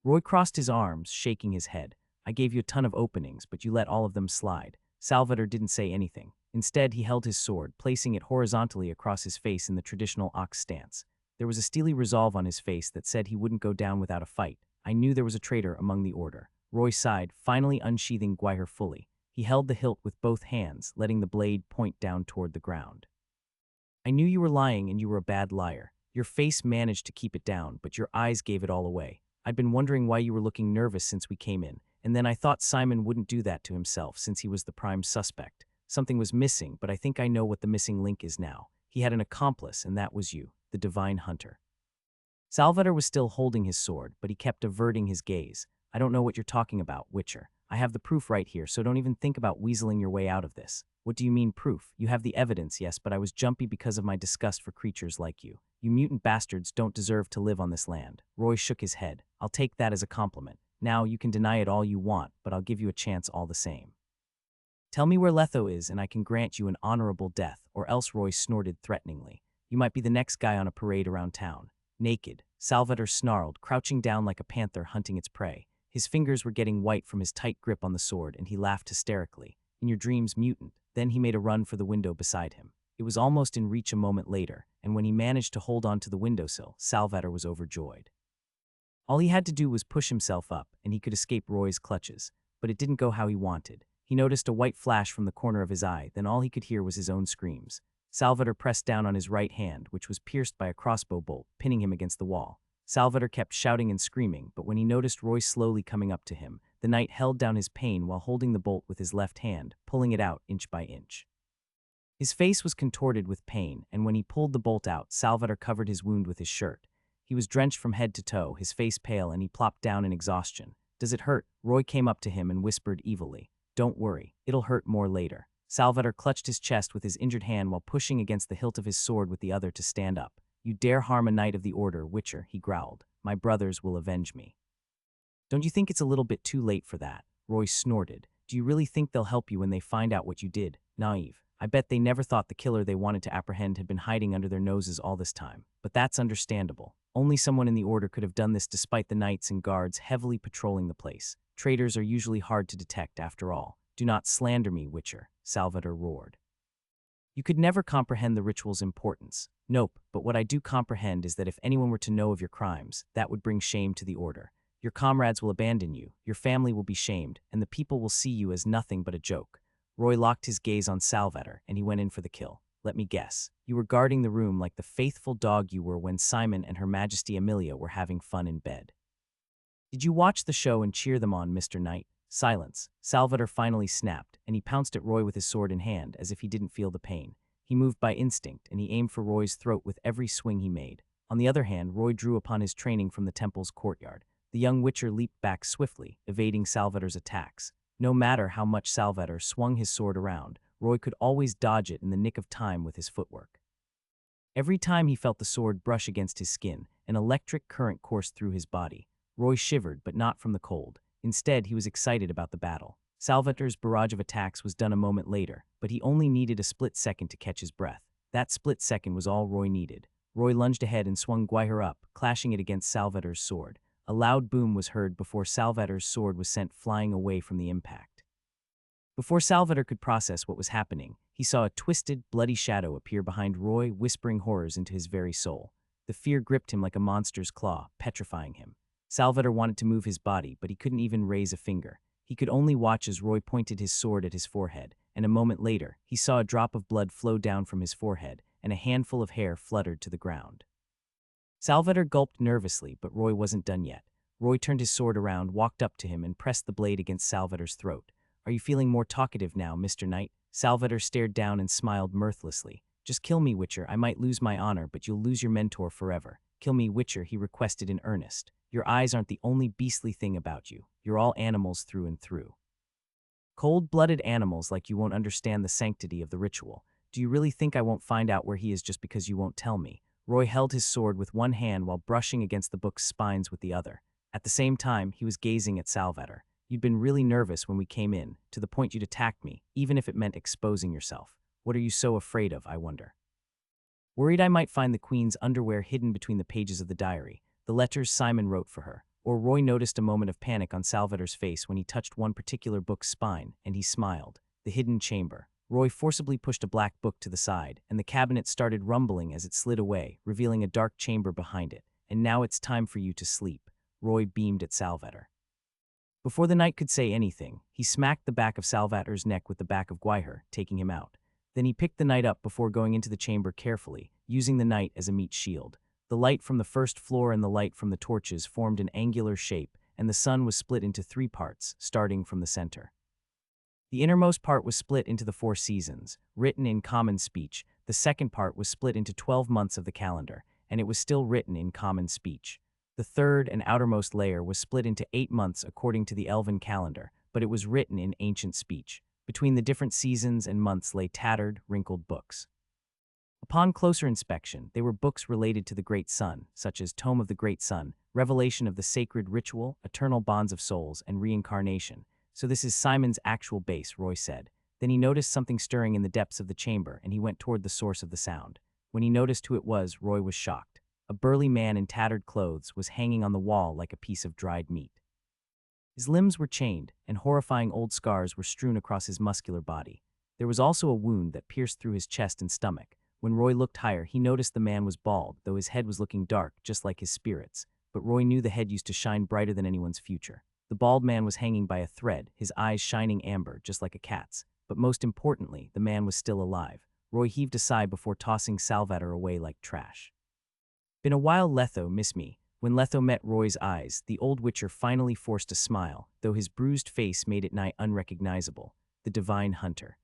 Roy crossed his arms, shaking his head. I gave you a ton of openings, but you let all of them slide. Salvador didn't say anything. Instead, he held his sword, placing it horizontally across his face in the traditional ox stance. There was a steely resolve on his face that said he wouldn't go down without a fight. I knew there was a traitor among the order. Roy sighed, finally unsheathing Gwyher fully. He held the hilt with both hands, letting the blade point down toward the ground. I knew you were lying and you were a bad liar. Your face managed to keep it down, but your eyes gave it all away. I'd been wondering why you were looking nervous since we came in, and then I thought Simon wouldn't do that to himself since he was the prime suspect. Something was missing, but I think I know what the missing link is now. He had an accomplice, and that was you, the divine hunter. Salvador was still holding his sword, but he kept averting his gaze. I don't know what you're talking about, Witcher. I have the proof right here, so don't even think about weaseling your way out of this. What do you mean proof? You have the evidence, yes, but I was jumpy because of my disgust for creatures like you. You mutant bastards don't deserve to live on this land. Roy shook his head. I'll take that as a compliment. Now, you can deny it all you want, but I'll give you a chance all the same. Tell me where Letho is, and I can grant you an honorable death, or else Roy snorted threateningly. You might be the next guy on a parade around town. Naked, Salvador snarled, crouching down like a panther hunting its prey. His fingers were getting white from his tight grip on the sword, and he laughed hysterically. In your dreams, mutant. Then he made a run for the window beside him. It was almost in reach a moment later, and when he managed to hold on to the windowsill, Salvador was overjoyed. All he had to do was push himself up, and he could escape Roy's clutches. But it didn't go how he wanted. He noticed a white flash from the corner of his eye, then all he could hear was his own screams. Salvador pressed down on his right hand, which was pierced by a crossbow bolt, pinning him against the wall. Salvador kept shouting and screaming, but when he noticed Roy slowly coming up to him, the knight held down his pain while holding the bolt with his left hand, pulling it out inch by inch. His face was contorted with pain, and when he pulled the bolt out, Salvador covered his wound with his shirt. He was drenched from head to toe, his face pale, and he plopped down in exhaustion. Does it hurt? Roy came up to him and whispered evilly. Don't worry, it'll hurt more later. Salvador clutched his chest with his injured hand while pushing against the hilt of his sword with the other to stand up. You dare harm a knight of the order, Witcher, he growled. My brothers will avenge me. Don't you think it's a little bit too late for that? Roy snorted. Do you really think they'll help you when they find out what you did? Naive. I bet they never thought the killer they wanted to apprehend had been hiding under their noses all this time. But that's understandable. Only someone in the order could have done this despite the knights and guards heavily patrolling the place. Traitors are usually hard to detect after all. Do not slander me, Witcher, Salvador roared. You could never comprehend the ritual's importance. Nope, but what I do comprehend is that if anyone were to know of your crimes, that would bring shame to the order. Your comrades will abandon you, your family will be shamed, and the people will see you as nothing but a joke. Roy locked his gaze on Salvador, and he went in for the kill. Let me guess. You were guarding the room like the faithful dog you were when Simon and Her Majesty Amelia were having fun in bed. Did you watch the show and cheer them on, Mr. Knight? Silence. Salvador finally snapped, and he pounced at Roy with his sword in hand, as if he didn't feel the pain. He moved by instinct, and he aimed for Roy's throat with every swing he made. On the other hand, Roy drew upon his training from the temple's courtyard. The young Witcher leaped back swiftly, evading Salvador's attacks. No matter how much Salvador swung his sword around, Roy could always dodge it in the nick of time with his footwork. Every time he felt the sword brush against his skin, an electric current coursed through his body. Roy shivered, but not from the cold. Instead, he was excited about the battle. Salvador's barrage of attacks was done a moment later, but he only needed a split second to catch his breath. That split second was all Roy needed. Roy lunged ahead and swung Gwyher up, clashing it against Salvador's sword. A loud boom was heard before Salvador's sword was sent flying away from the impact. Before Salvador could process what was happening, he saw a twisted, bloody shadow appear behind Roy, whispering horrors into his very soul. The fear gripped him like a monster's claw, petrifying him. Salvador wanted to move his body, but he couldn't even raise a finger. He could only watch as Roy pointed his sword at his forehead, and a moment later, he saw a drop of blood flow down from his forehead, and a handful of hair fluttered to the ground. Salvador gulped nervously, but Roy wasn't done yet. Roy turned his sword around, walked up to him, and pressed the blade against Salvador's throat. Are you feeling more talkative now, Mr. Knight? Salvador stared down and smiled mirthlessly. Just kill me, Witcher. I might lose my honor, but you'll lose your mentor forever. Kill me, Witcher, he requested in earnest. Your eyes aren't the only beastly thing about you. You're all animals through and through. Cold-blooded animals like you won't understand the sanctity of the ritual. Do you really think I won't find out where he is just because you won't tell me? Roy held his sword with one hand while brushing against the book's spines with the other. At the same time, he was gazing at Salvator. You'd been really nervous when we came in, to the point you'd attacked me, even if it meant exposing yourself. What are you so afraid of, I wonder? Worried I might find the Queen's underwear hidden between the pages of the diary, the letters Simon wrote for her, or Roy noticed a moment of panic on Salvator's face when he touched one particular book's spine, and he smiled. The hidden chamber. Roy forcibly pushed a black book to the side, and the cabinet started rumbling as it slid away, revealing a dark chamber behind it. And now it's time for you to sleep. Roy beamed at Salvator. Before the knight could say anything, he smacked the back of Salvator's neck with the back of Gwyher, taking him out. Then he picked the knight up before going into the chamber carefully, using the knight as a meat shield. The light from the first floor and the light from the torches formed an angular shape, and the sun was split into 3 parts, starting from the center. The innermost part was split into the 4 seasons, written in common speech. The second part was split into 12 months of the calendar, and it was still written in common speech. The third and outermost layer was split into 8 months according to the Elven calendar, but it was written in ancient speech. Between the different seasons and months lay tattered, wrinkled books. Upon closer inspection, they were books related to the Great Sun, such as Tome of the Great Sun, Revelation of the Sacred Ritual, Eternal Bonds of Souls, and Reincarnation. So this is Simon's actual base, Roy said. Then he noticed something stirring in the depths of the chamber, and he went toward the source of the sound. When he noticed who it was, Roy was shocked. A burly man in tattered clothes was hanging on the wall like a piece of dried meat. His limbs were chained, and horrifying old scars were strewn across his muscular body. There was also a wound that pierced through his chest and stomach. When Roy looked higher, he noticed the man was bald, though his head was looking dark, just like his spirits. But Roy knew the head used to shine brighter than anyone's future. The bald man was hanging by a thread, his eyes shining amber, just like a cat's. But most importantly, the man was still alive. Roy heaved a sigh before tossing Salvator away like trash. Been a while, Letho, miss me. When Letho met Roy's eyes, the old witcher finally forced a smile, though his bruised face made it nigh unrecognizable. The divine hunter.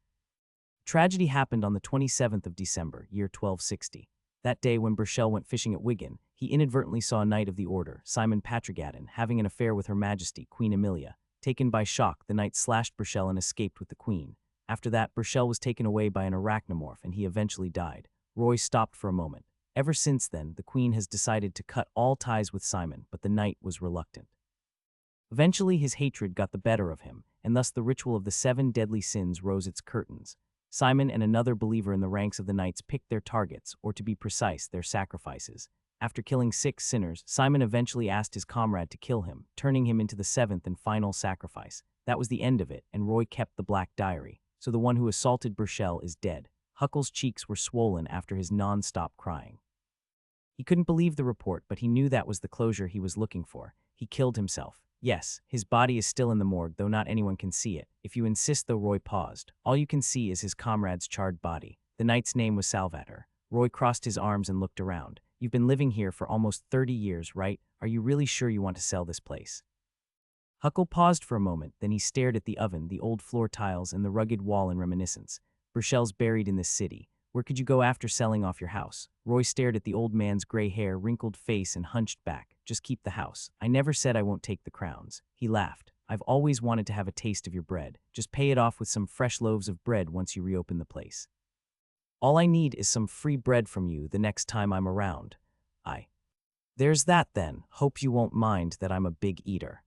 Tragedy happened on the 27th of December, year 1260. That day when Burchell went fishing at Wigan, he inadvertently saw a knight of the order, Simon Patrigaden, having an affair with Her Majesty, Queen Emilia. Taken by shock, the knight slashed Burchell and escaped with the queen. After that, Burchell was taken away by an arachnomorph and he eventually died. Roy stopped for a moment. Ever since then, the queen has decided to cut all ties with Simon, but the knight was reluctant. Eventually, his hatred got the better of him, and thus the ritual of the 7 deadly sins rose its curtains. Simon and another believer in the ranks of the knights picked their targets, or to be precise, their sacrifices. After killing 6 sinners, Simon eventually asked his comrade to kill him, turning him into the 7th and final sacrifice. That was the end of it, and Roy kept the black diary. So the one who assaulted Burchell is dead. Huckle's cheeks were swollen after his non-stop crying. He couldn't believe the report, but he knew that was the closure he was looking for. He killed himself. Yes, his body is still in the morgue, though not anyone can see it. If you insist, though, Roy paused. All you can see is his comrade's charred body. The knight's name was Salvator. Roy crossed his arms and looked around. You've been living here for almost 30 years, right? Are you really sure you want to sell this place? Huckle paused for a moment, then he stared at the oven, the old floor tiles, and the rugged wall in reminiscence. Burchell's buried in this city. Where could you go after selling off your house? Roy stared at the old man's gray hair, wrinkled face, and hunched back. Just keep the house. I never said I won't take the crowns. He laughed. I've always wanted to have a taste of your bread. Just pay it off with some fresh loaves of bread once you reopen the place. All I need is some free bread from you the next time I'm around. There's that then. Hope you won't mind that I'm a big eater.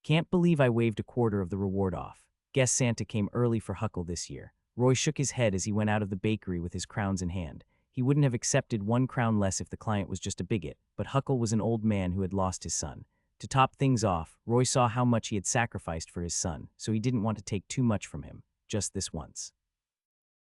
Can't believe I waved a quarter of the reward off. Guess Santa came early for Huckle this year. Roy shook his head as he went out of the bakery with his crowns in hand. He wouldn't have accepted 1 crown less if the client was just a bigot, but Huckle was an old man who had lost his son. To top things off, Roy saw how much he had sacrificed for his son, so he didn't want to take too much from him, just this once.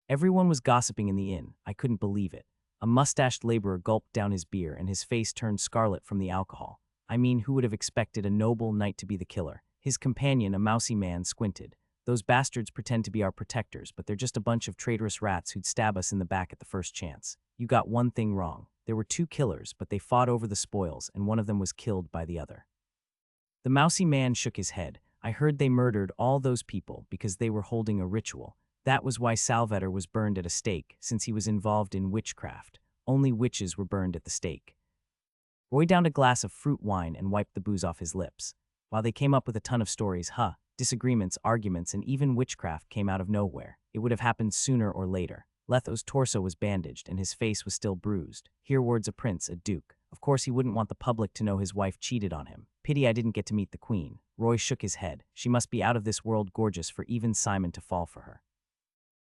Everyone was gossiping in the inn. I couldn't believe it. A mustached laborer gulped down his beer and his face turned scarlet from the alcohol. I mean, who would have expected a noble knight to be the killer? His companion, a mousy man, squinted. Those bastards pretend to be our protectors, but they're just a bunch of traitorous rats who'd stab us in the back at the first chance. You got one thing wrong. There were 2 killers, but they fought over the spoils, and one of them was killed by the other. The mousy man shook his head. I heard they murdered all those people because they were holding a ritual. That was why Salvator was burned at a stake, since he was involved in witchcraft. Only witches were burned at the stake. Roy downed a glass of fruit wine and wiped the booze off his lips. While they came up with a ton of stories, disagreements, arguments, and even witchcraft came out of nowhere. It would have happened sooner or later. Letho's torso was bandaged and his face was still bruised. Hereward's a prince, a duke, a Of course, he wouldn't want the public to know his wife cheated on him. Pity I didn't get to meet the queen. Roy shook his head. She must be out of this world gorgeous for even Simon to fall for her.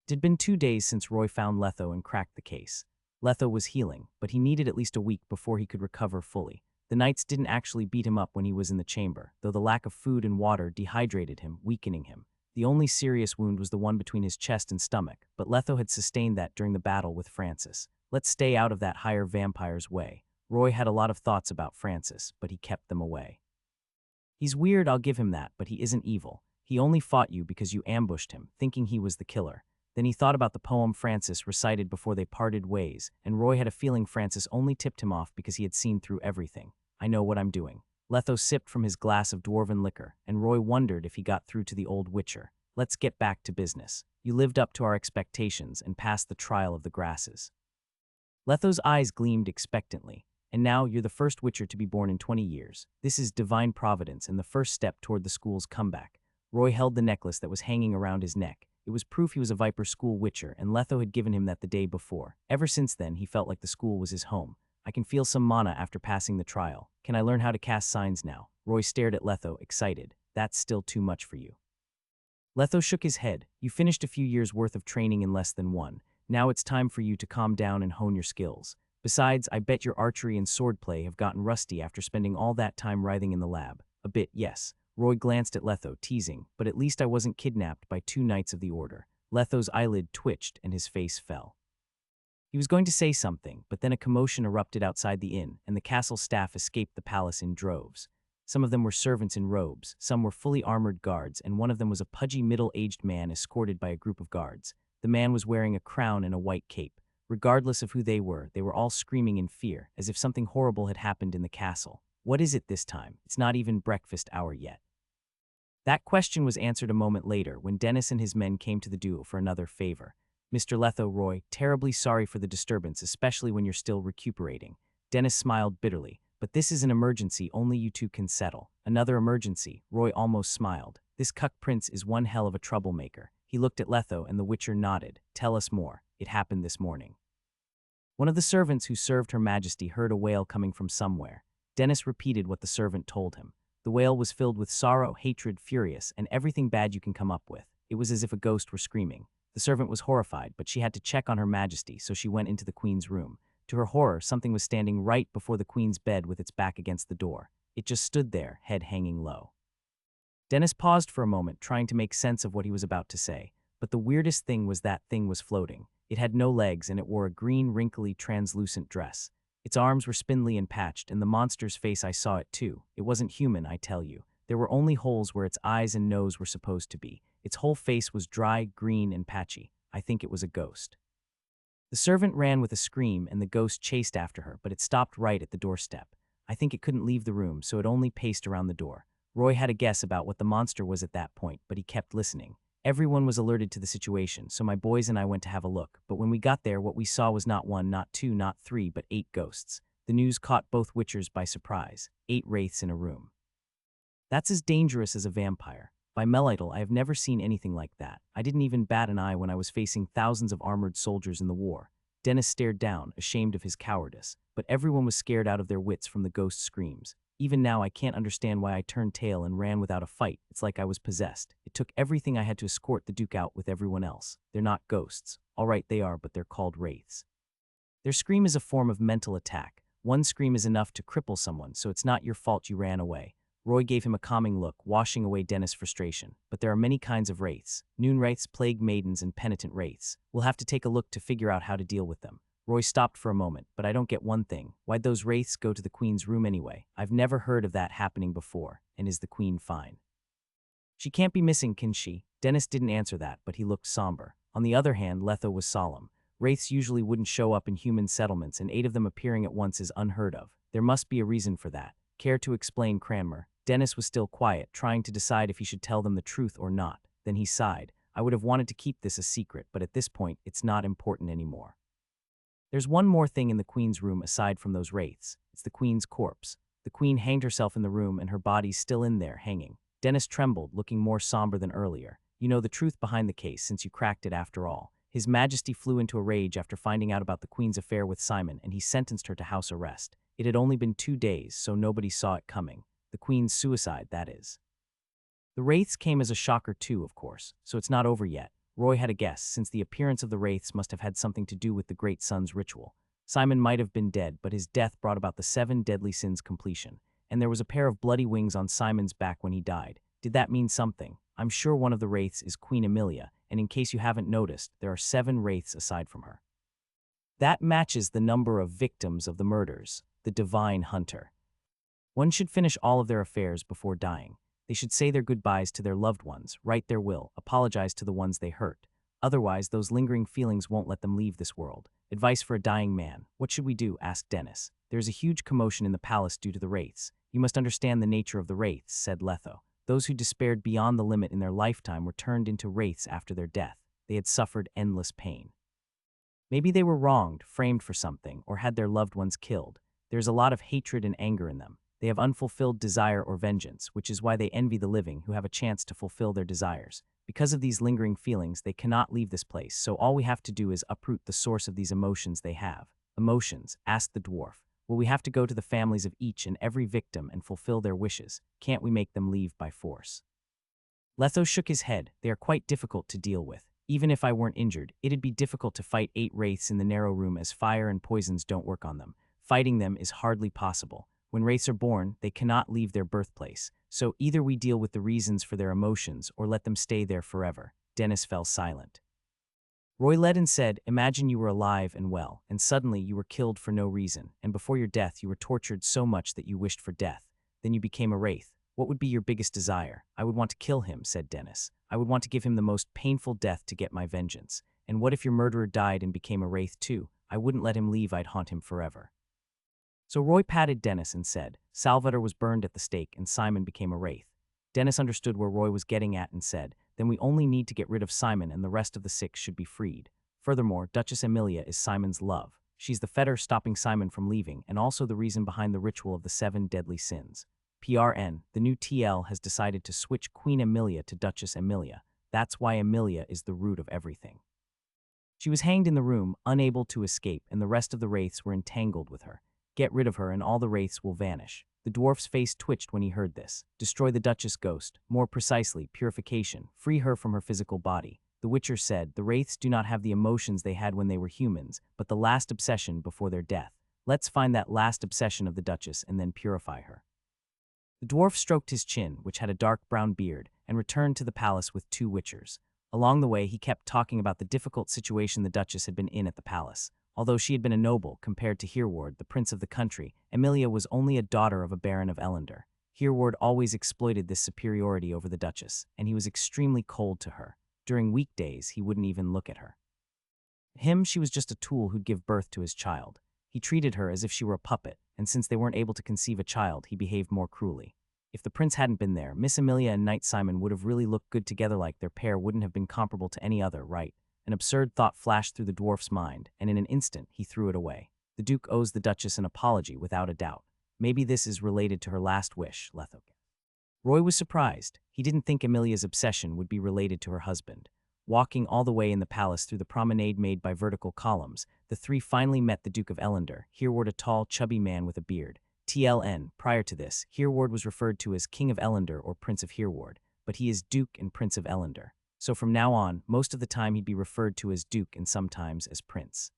It had been 2 days since Roy found Letho and cracked the case. Letho was healing, but he needed at least a week before he could recover fully. The knights didn't actually beat him up when he was in the chamber, though the lack of food and water dehydrated him, weakening him. The only serious wound was the one between his chest and stomach, but Letho had sustained that during the battle with Francis. Let's stay out of that higher vampire's way. Roy had a lot of thoughts about Francis, but he kept them away. He's weird, I'll give him that, but he isn't evil. He only fought you because you ambushed him, thinking he was the killer. Then he thought about the poem Francis recited before they parted ways, and Roy had a feeling Francis only tipped him off because he had seen through everything. I know what I'm doing. Letho sipped from his glass of dwarven liquor, and Roy wondered if he got through to the old witcher. Let's get back to business. You lived up to our expectations and passed the trial of the grasses. Letho's eyes gleamed expectantly. And now you're the first witcher to be born in 20 years. This is divine providence and the first step toward the school's comeback. Roy held the necklace that was hanging around his neck. It was proof he was a Viper School witcher, and Letho had given him that the day before. Ever since then, he felt like the school was his home. I can feel some mana after passing the trial. Can I learn how to cast signs now? Roy stared at Letho, excited. That's still too much for you. Letho shook his head. You finished a few years' worth of training in less than one. Now it's time for you to calm down and hone your skills. Besides, I bet your archery and swordplay have gotten rusty after spending all that time writhing in the lab. A bit, yes. Roy glanced at Letho, teasing, but at least I wasn't kidnapped by 2 knights of the order. Letho's eyelid twitched and his face fell. He was going to say something, but then a commotion erupted outside the inn, and the castle staff escaped the palace in droves. Some of them were servants in robes, some were fully armored guards, and one of them was a pudgy middle-aged man escorted by a group of guards. The man was wearing a crown and a white cape. Regardless of who they were all screaming in fear, as if something horrible had happened in the castle. What is it this time? It's not even breakfast hour yet. That question was answered a moment later when Dennis and his men came to the duo for another favor. Mr. Letho, Roy, terribly sorry for the disturbance, especially when you're still recuperating. Dennis smiled bitterly. But this is an emergency only you two can settle. Another emergency, Roy almost smiled. This cuck prince is one hell of a troublemaker. He looked at Letho and the witcher nodded. Tell us more. It happened this morning. One of the servants who served Her Majesty heard a wail coming from somewhere. Dennis repeated what the servant told him. The wail was filled with sorrow, hatred, furious, and everything bad you can come up with. It was as if a ghost were screaming. The servant was horrified, but she had to check on Her Majesty, so she went into the queen's room. To her horror, something was standing right before the queen's bed with its back against the door. It just stood there, head hanging low. Dennis paused for a moment, trying to make sense of what he was about to say. But the weirdest thing was that thing was floating. It had no legs, and it wore a green, wrinkly, translucent dress. Its arms were spindly and patched, and the monster's face, I saw it too. It wasn't human, I tell you. There were only holes where its eyes and nose were supposed to be. Its whole face was dry, green, and patchy. I think it was a ghost. The servant ran with a scream, and the ghost chased after her, but it stopped right at the doorstep. I think it couldn't leave the room, so it only paced around the door. Roy had a guess about what the monster was at that point, but he kept listening. Everyone was alerted to the situation, so my boys and I went to have a look, but when we got there, what we saw was not 1, not 2, not 3, but 8 ghosts. The news caught both witchers by surprise. 8 wraiths in a room. That's as dangerous as a vampire. By Melidal, I have never seen anything like that. I didn't even bat an eye when I was facing thousands of armored soldiers in the war. Dennis stared down, ashamed of his cowardice, but everyone was scared out of their wits from the ghost screams. Even now, I can't understand why I turned tail and ran without a fight. It's like I was possessed. It took everything I had to escort the Duke out with everyone else. They're not ghosts. All right, they are, but they're called wraiths. Their scream is a form of mental attack. One scream is enough to cripple someone, so it's not your fault you ran away. Roy gave him a calming look, washing away Dennis' frustration. But there are many kinds of wraiths. Noon wraiths, plague maidens, and penitent wraiths. We'll have to take a look to figure out how to deal with them. Roy stopped for a moment, but I don't get one thing. Why'd those wraiths go to the queen's room anyway? I've never heard of that happening before. And is the queen fine? She can't be missing, can she? Dennis didn't answer that, but he looked somber. On the other hand, Letho was solemn. Wraiths usually wouldn't show up in human settlements, and 8 of them appearing at once is unheard of. There must be a reason for that. Care to explain, Cranmer? Dennis was still quiet, trying to decide if he should tell them the truth or not. Then he sighed. I would have wanted to keep this a secret, but at this point, it's not important anymore. There's one more thing in the queen's room aside from those wraiths. It's the queen's corpse. The queen hanged herself in the room, and her body's still in there, hanging. Dennis trembled, looking more somber than earlier. You know the truth behind the case, since you cracked it after all. His Majesty flew into a rage after finding out about the queen's affair with Simon, and he sentenced her to house arrest. It had only been 2 days, so nobody saw it coming. The queen's suicide, that is. The wraiths came as a shocker too, of course, so it's not over yet. Roy had a guess, since the appearance of the wraiths must have had something to do with the Great Sun's ritual. Simon might have been dead, but his death brought about the 7 deadly sins completion, and there was a pair of bloody wings on Simon's back when he died. Did that mean something? I'm sure one of the wraiths is Queen Emilia, and in case you haven't noticed, there are 7 wraiths aside from her. That matches the number of victims of the murders, the divine hunter. One should finish all of their affairs before dying. They should say their goodbyes to their loved ones, write their will, apologize to the ones they hurt. Otherwise, those lingering feelings won't let them leave this world. Advice for a dying man. What should we do? Asked Dennis. There is a huge commotion in the palace due to the wraiths. You must understand the nature of the wraiths, said Letho. Those who despaired beyond the limit in their lifetime were turned into wraiths after their death. They had suffered endless pain. Maybe they were wronged, framed for something, or had their loved ones killed. There's a lot of hatred and anger in them. They have unfulfilled desire or vengeance, which is why they envy the living who have a chance to fulfill their desires. Because of these lingering feelings, they cannot leave this place, so all we have to do is uproot the source of these emotions they have. Emotions, asked the dwarf. Will we have to go to the families of each and every victim and fulfill their wishes? Can't we make them leave by force? Letho shook his head. They are quite difficult to deal with. Even if I weren't injured, it'd be difficult to fight 8 wraiths in the narrow room as fire and poisons don't work on them. Fighting them is hardly possible. When wraiths are born, they cannot leave their birthplace. So either we deal with the reasons for their emotions or let them stay there forever. Dennis fell silent. Roy led and said, imagine you were alive and well, and suddenly you were killed for no reason, and before your death you were tortured so much that you wished for death. Then you became a wraith. What would be your biggest desire? I would want to kill him, said Dennis. I would want to give him the most painful death to get my vengeance. And what if your murderer died and became a wraith too? I wouldn't let him leave, I'd haunt him forever. So Roy patted Dennis and said, Salvador was burned at the stake and Simon became a wraith. Dennis understood where Roy was getting at and said, then we only need to get rid of Simon and the rest of the 6 should be freed. Furthermore, Duchess Emilia is Simon's love. She's the fetter stopping Simon from leaving and also the reason behind the ritual of the 7 deadly sins. PRN, the new TL has decided to switch Queen Emilia to Duchess Emilia. That's why Emilia is the root of everything. She was hanged in the room, unable to escape, and the rest of the wraiths were entangled with her. Get rid of her and all the wraiths will vanish. The dwarf's face twitched when he heard this. Destroy the Duchess ghost, more precisely, purification. Free her from her physical body. The Witcher said, the wraiths do not have the emotions they had when they were humans, but the last obsession before their death. Let's find that last obsession of the Duchess and then purify her. The dwarf stroked his chin, which had a dark brown beard, and returned to the palace with 2 Witchers. Along the way, he kept talking about the difficult situation the Duchess had been in at the palace. Although she had been a noble, compared to Hereward, the prince of the country, Emilia was only a daughter of a baron of Ellender. Hereward always exploited this superiority over the Duchess, and he was extremely cold to her. During weekdays, he wouldn't even look at her. To him, she was just a tool who'd give birth to his child. He treated her as if she were a puppet, and since they weren't able to conceive a child, he behaved more cruelly. If the prince hadn't been there, Miss Emilia and Knight Simon would have really looked good together, like their pair wouldn't have been comparable to any other, right? An absurd thought flashed through the dwarf's mind, and in an instant he threw it away. The Duke owes the Duchess an apology, without a doubt. Maybe this is related to her last wish, Letho. Roy was surprised. He didn't think Emilia's obsession would be related to her husband. Walking all the way in the palace through the promenade made by vertical columns, the 3 finally met the Duke of Ellender. Hereward, a tall, chubby man with a beard. TLN. Prior to this, Hereward was referred to as King of Ellender or Prince of Hereward, but he is Duke and Prince of Ellender. So from now on, most of the time he'd be referred to as Duke and sometimes as Prince.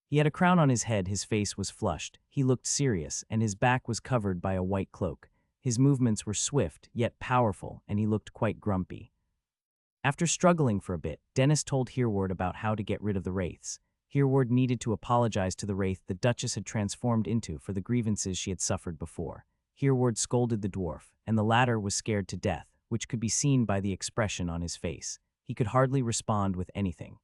He had a crown on his head, his face was flushed, he looked serious, and his back was covered by a white cloak. His movements were swift, yet powerful, and he looked quite grumpy. After struggling for a bit, Dennis told Hereward about how to get rid of the wraiths. Hereward needed to apologize to the wraith the Duchess had transformed into for the grievances she had suffered before. Hereward scolded the dwarf, and the latter was scared to death, which could be seen by the expression on his face. He could hardly respond with anything.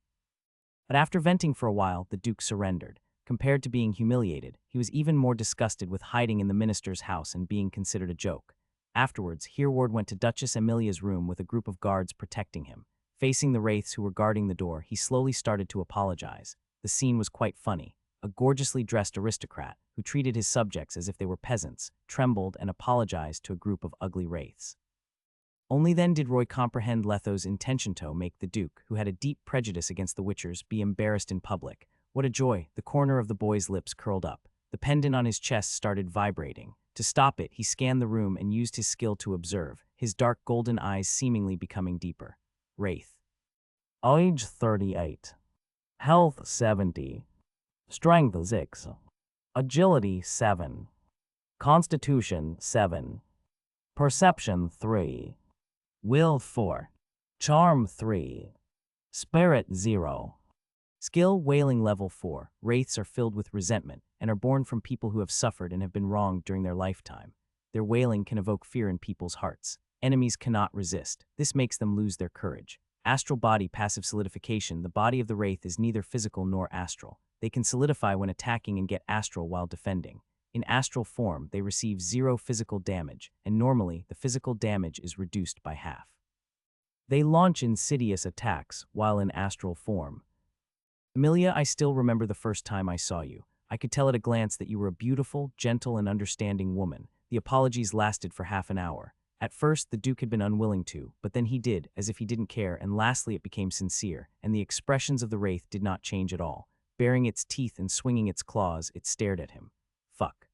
But after venting for a while, the Duke surrendered. Compared to being humiliated, he was even more disgusted with hiding in the minister's house and being considered a joke. Afterwards, Hereward went to Duchess Emilia's room with a group of guards protecting him. Facing the wraiths who were guarding the door, he slowly started to apologize. The scene was quite funny. A gorgeously dressed aristocrat, who treated his subjects as if they were peasants, trembled and apologized to a group of ugly wraiths. Only then did Roy comprehend Letho's intention to make the Duke, who had a deep prejudice against the Witchers, be embarrassed in public. What a joy! The corner of the boy's lips curled up. The pendant on his chest started vibrating. To stop it, he scanned the room and used his skill to observe, his dark golden eyes seemingly becoming deeper. Wraith. Age 38. Health 70. Strength 6. Agility 7. Constitution 7. Perception 3. Will 4. Charm 3. Spirit 0. Skill wailing level 4. Wraiths are filled with resentment and are born from people who have suffered and have been wronged during their lifetime. Their wailing can evoke fear in people's hearts. Enemies cannot resist. This makes them lose their courage. Astral body passive solidification. The body of the wraith is neither physical nor astral. They can solidify when attacking and get astral while defending. In astral form, they receive 0 physical damage, and normally the physical damage is reduced by half. They launch insidious attacks while in astral form. Amelia, I still remember the first time I saw you. I could tell at a glance that you were a beautiful, gentle, and understanding woman. The apologies lasted for half an hour. At first, the Duke had been unwilling to, but then he did, as if he didn't care, and lastly it became sincere, and the expressions of the wraith did not change at all. Baring its teeth and swinging its claws, it stared at him. Fuck.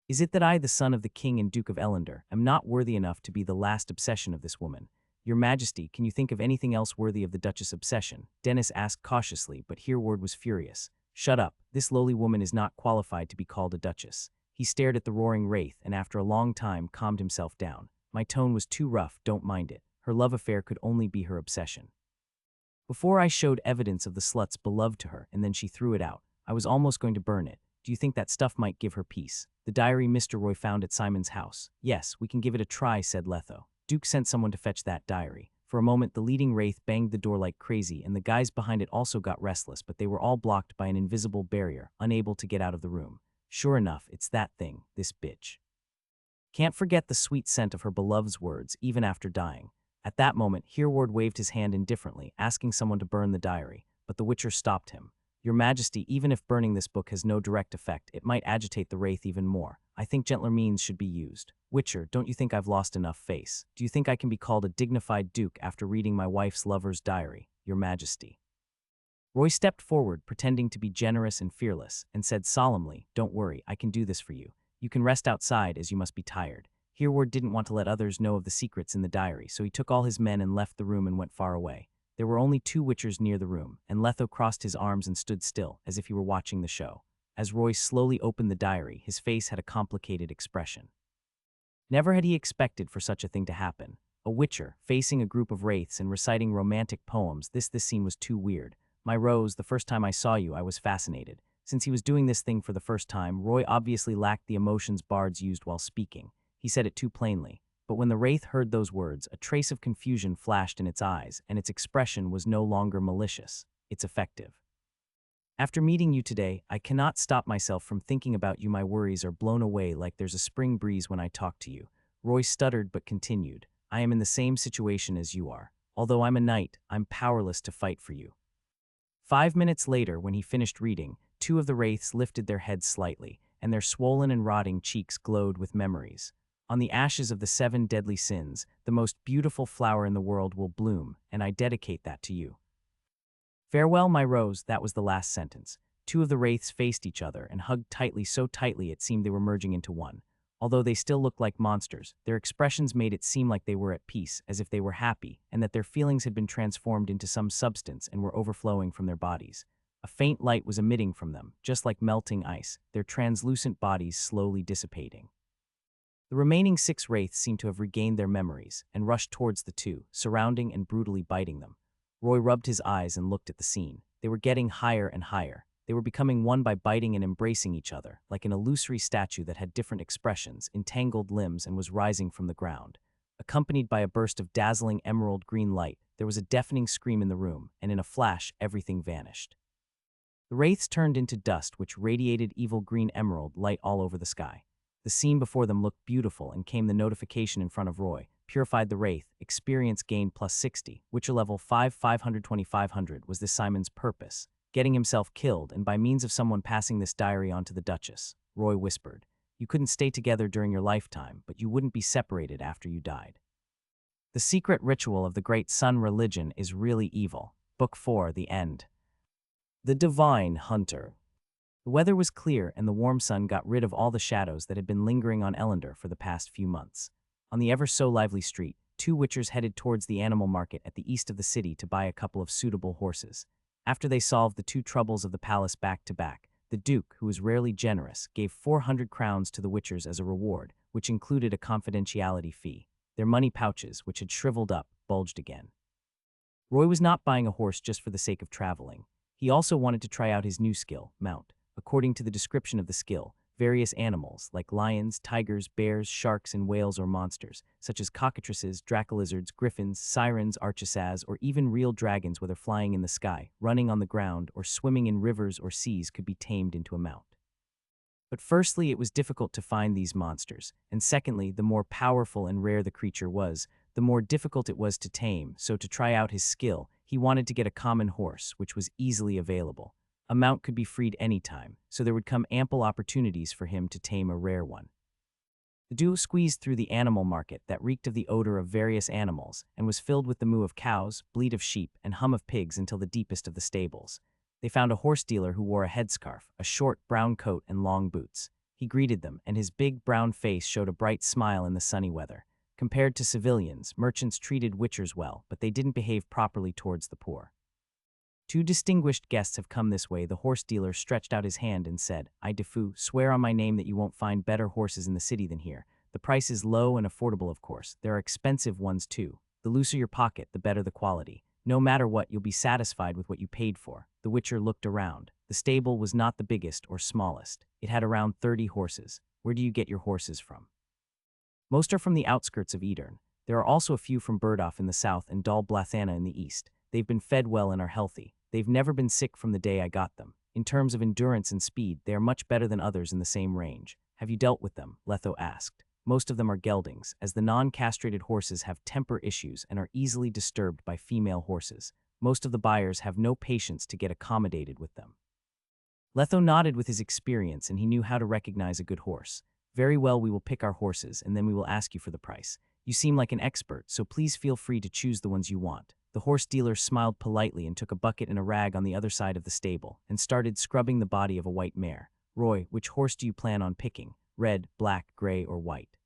Is it that I, the son of the King and Duke of Ellender, am not worthy enough to be the last obsession of this woman? Your Majesty, can you think of anything else worthy of the Duchess' obsession? Dennis asked cautiously, but Hereward was furious. Shut up. This lowly woman is not qualified to be called a duchess. He stared at the roaring wraith and after a long time calmed himself down. My tone was too rough, don't mind it. Her love affair could only be her obsession. Before I showed evidence of the slut's beloved to her and then she threw it out, I was almost going to burn it. Do you think that stuff might give her peace? The diary Mr. Roy found at Simon's house. Yes, we can give it a try, said Letho. Duke sent someone to fetch that diary. For a moment, the leading wraith banged the door like crazy, and the guys behind it also got restless, but they were all blocked by an invisible barrier, unable to get out of the room. Sure enough, it's that thing, this bitch. Can't forget the sweet scent of her beloved's words, even after dying. At that moment, Hereward waved his hand indifferently, asking someone to burn the diary, but the Witcher stopped him. Your Majesty, even if burning this book has no direct effect, it might agitate the wraith even more. I think gentler means should be used. Witcher, don't you think I've lost enough face? Do you think I can be called a dignified duke after reading my wife's lover's diary, Your Majesty? Roy stepped forward, pretending to be generous and fearless, and said solemnly, don't worry, I can do this for you. You can rest outside as you must be tired. Hereward didn't want to let others know of the secrets in the diary, so he took all his men and left the room and went far away. There were only 2 Witchers near the room, and Letho crossed his arms and stood still, as if he were watching the show. As Roy slowly opened the diary, his face had a complicated expression. Never had he expected for such a thing to happen. A Witcher, facing a group of wraiths and reciting romantic poems, this scene was too weird. My Rose, the first time I saw you, I was fascinated. Since he was doing this thing for the first time, Roy obviously lacked the emotions bards used while speaking. He said it too plainly. But when the wraith heard those words, a trace of confusion flashed in its eyes, and its expression was no longer malicious. It's effective. After meeting you today, I cannot stop myself from thinking about you. My worries are blown away like there's a spring breeze when I talk to you. Roy stuttered but continued. I am in the same situation as you are. Although I'm a knight, I'm powerless to fight for you. 5 minutes later, when he finished reading, 2 of the wraiths lifted their heads slightly, and their swollen and rotting cheeks glowed with memories. On the ashes of the 7 deadly sins, the most beautiful flower in the world will bloom, and I dedicate that to you. Farewell, my Rose, that was the last sentence. 2 of the wraiths faced each other and hugged tightly, so tightly it seemed they were merging into one. Although they still looked like monsters, their expressions made it seem like they were at peace, as if they were happy, and that their feelings had been transformed into some substance and were overflowing from their bodies. A faint light was emitting from them, just like melting ice, their translucent bodies slowly dissipating. The remaining 6 wraiths seemed to have regained their memories and rushed towards the 2, surrounding and brutally biting them. Roy rubbed his eyes and looked at the scene. They were getting higher and higher. They were becoming one by biting and embracing each other, like an illusory statue that had different expressions, entangled limbs, and was rising from the ground. Accompanied by a burst of dazzling emerald green light, there was a deafening scream in the room, and in a flash, everything vanished. The wraiths turned into dust, which radiated evil green emerald light all over the sky. The scene before them looked beautiful, and came the notification in front of Roy. Purified the Wraith, experience gained plus 60, Witcher level 5, 500 was this Simon's purpose. Getting himself killed, and by means of someone passing this diary on to the Duchess. Roy whispered. You couldn't stay together during your lifetime, but you wouldn't be separated after you died. The secret ritual of the Great Sun religion is really evil. Book 4, The End. The Divine Hunter. The weather was clear and the warm sun got rid of all the shadows that had been lingering on Ellender for the past few months. On the ever-so-lively street, two witchers headed towards the animal market at the east of the city to buy a couple of suitable horses. After they solved the two troubles of the palace back to back, the duke, who was rarely generous, gave 400 crowns to the witchers as a reward, which included a confidentiality fee. Their money pouches, which had shriveled up, bulged again. Roy was not buying a horse just for the sake of traveling. He also wanted to try out his new skill, mount. According to the description of the skill, various animals, like lions, tigers, bears, sharks, and whales or monsters, such as cockatrices, dracolizards, griffins, sirens, archasas, or even real dragons, whether flying in the sky, running on the ground, or swimming in rivers or seas, could be tamed into a mount. But firstly, it was difficult to find these monsters, and secondly, the more powerful and rare the creature was, the more difficult it was to tame, so to try out his skill, he wanted to get a common horse, which was easily available. A mount could be freed anytime, so there would come ample opportunities for him to tame a rare one. The duo squeezed through the animal market that reeked of the odor of various animals and was filled with the moo of cows, bleat of sheep, and hum of pigs until the deepest of the stables. They found a horse dealer who wore a headscarf, a short brown coat, and long boots. He greeted them, and his big brown face showed a bright smile in the sunny weather. Compared to civilians, merchants treated witchers well, but they didn't behave properly towards the poor. Two distinguished guests have come this way. The horse dealer stretched out his hand and said, I defu, swear on my name that you won't find better horses in the city than here. The price is low and affordable, of course. There are expensive ones too. The looser your pocket, the better the quality. No matter what, you'll be satisfied with what you paid for. The witcher looked around. The stable was not the biggest or smallest. It had around 30 horses. Where do you get your horses from? Most are from the outskirts of Edern. There are also a few from Burdoff in the south and Dal Blathana in the east. They've been fed well and are healthy. They've never been sick from the day I got them. In terms of endurance and speed, they are much better than others in the same range. Have you dealt with them? Letho asked. Most of them are geldings, as the non-castrated horses have temper issues and are easily disturbed by female horses. Most of the buyers have no patience to get accommodated with them. Letho nodded with his experience, and he knew how to recognize a good horse. Very well, we will pick our horses, and then we will ask you for the price. You seem like an expert, so please feel free to choose the ones you want. The horse dealer smiled politely and took a bucket and a rag on the other side of the stable and started scrubbing the body of a white mare. Roy, which horse do you plan on picking? Red, black, gray, or white?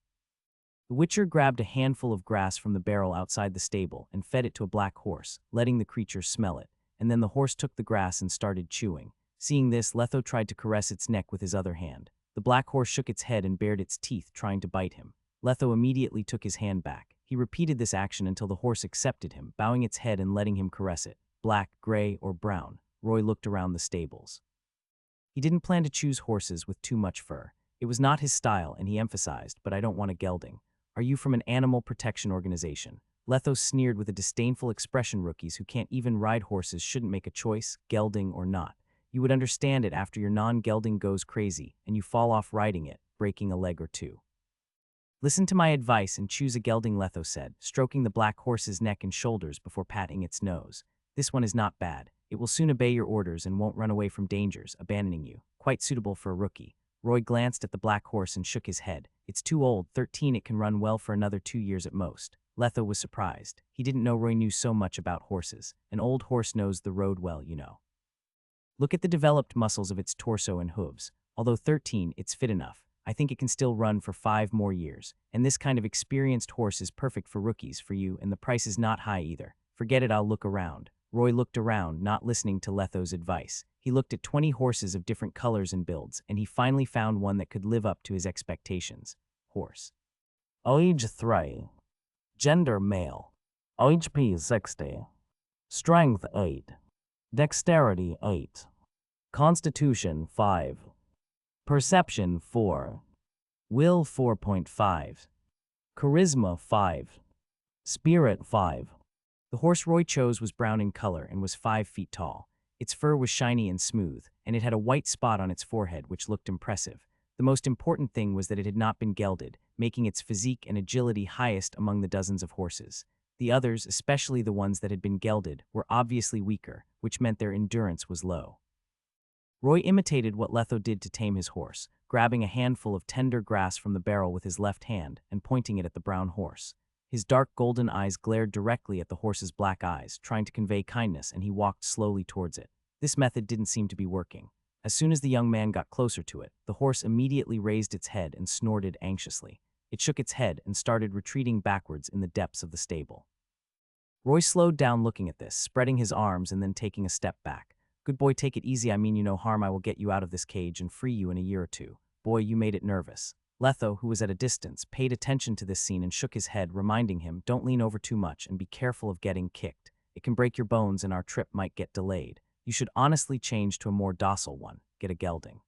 The witcher grabbed a handful of grass from the barrel outside the stable and fed it to a black horse, letting the creature smell it, and then the horse took the grass and started chewing. Seeing this, Letho tried to caress its neck with his other hand. The black horse shook its head and bared its teeth, trying to bite him. Letho immediately took his hand back. He repeated this action until the horse accepted him, bowing its head and letting him caress it. Black, gray, or brown? Roy looked around the stables. He didn't plan to choose horses with too much fur. It was not his style, and he emphasized, but I don't want a gelding. Are you from an animal protection organization? Letho sneered with a disdainful expression. Rookies who can't even ride horses shouldn't make a choice, gelding or not. You would understand it after your non-gelding goes crazy, and you fall off riding it, breaking a leg or two. Listen to my advice and choose a gelding, Letho said, stroking the black horse's neck and shoulders before patting its nose. This one is not bad. It will soon obey your orders and won't run away from dangers, abandoning you. Quite suitable for a rookie. Roy glanced at the black horse and shook his head. It's too old, 13, it can run well for another 2 years at most. Letho was surprised. He didn't know Roy knew so much about horses. An old horse knows the road well, you know. Look at the developed muscles of its torso and hooves. Although 13, it's fit enough. I think it can still run for 5 more years, and this kind of experienced horse is perfect for rookies for you, and the price is not high either. Forget it, I'll look around. Roy looked around, not listening to Letho's advice. He looked at 20 horses of different colors and builds, and he finally found one that could live up to his expectations. Horse. Age 3. Gender male. HP 60. Strength 8. Dexterity 8. Constitution 5. Perception 4. Will 4.5. Charisma 5. Spirit 5. The horse Roy chose was brown in color and was 5 feet tall. Its fur was shiny and smooth, and it had a white spot on its forehead which looked impressive. The most important thing was that it had not been gelded, making its physique and agility highest among the dozens of horses. The others, especially the ones that had been gelded, were obviously weaker, which meant their endurance was low. Roy imitated what Letho did to tame his horse, grabbing a handful of tender grass from the barrel with his left hand and pointing it at the brown horse. His dark golden eyes glared directly at the horse's black eyes, trying to convey kindness, and he walked slowly towards it. This method didn't seem to be working. As soon as the young man got closer to it, the horse immediately raised its head and snorted anxiously. It shook its head and started retreating backwards in the depths of the stable. Roy slowed down looking at this, spreading his arms and then taking a step back. Good boy, take it easy. I mean you no harm. I will get you out of this cage and free you in a year or two. Boy, you made it nervous. Letho, who was at a distance, paid attention to this scene and shook his head, reminding him, don't lean over too much and be careful of getting kicked. It can break your bones and our trip might get delayed. You should honestly change to a more docile one. Get a gelding.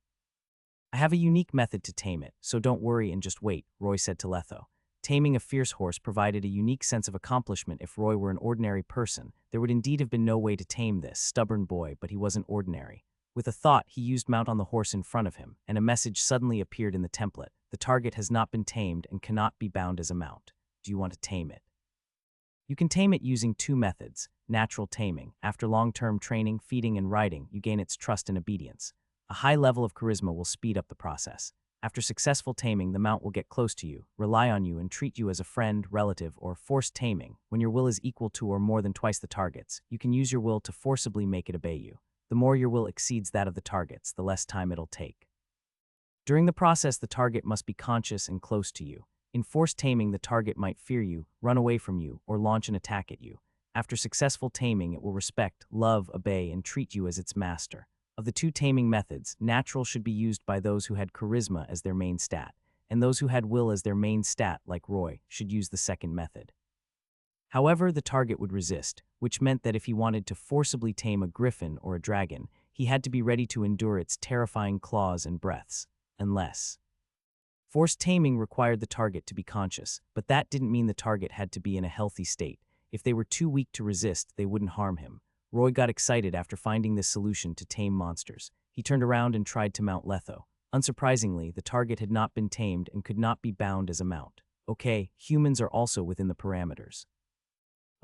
I have a unique method to tame it, so don't worry and just wait, Roy said to Letho. Taming a fierce horse provided a unique sense of accomplishment. If Roy were an ordinary person, there would indeed have been no way to tame this stubborn boy, but he wasn't ordinary. With a thought, he used mount on the horse in front of him, and a message suddenly appeared in the template. The target has not been tamed and cannot be bound as a mount. Do you want to tame it? You can tame it using two methods. Natural taming. After long-term training, feeding, and riding, you gain its trust and obedience. A high level of charisma will speed up the process. After successful taming, the mount will get close to you, rely on you, and treat you as a friend, relative, or forced taming. When your will is equal to or more than twice the target's, you can use your will to forcibly make it obey you. The more your will exceeds that of the target's, the less time it'll take. During the process, the target must be conscious and close to you. In forced taming, the target might fear you, run away from you, or launch an attack at you. After successful taming, it will respect, love, obey, and treat you as its master. Of the two taming methods, natural should be used by those who had charisma as their main stat, and those who had will as their main stat, like Roy, should use the second method. However, the target would resist, which meant that if he wanted to forcibly tame a griffin or a dragon, he had to be ready to endure its terrifying claws and breaths. Unless forced taming required the target to be conscious, but that didn't mean the target had to be in a healthy state. If they were too weak to resist, they wouldn't harm him. Roy got excited after finding this solution to tame monsters. He turned around and tried to mount Letho. Unsurprisingly, the target had not been tamed and could not be bound as a mount. Okay, humans are also within the parameters.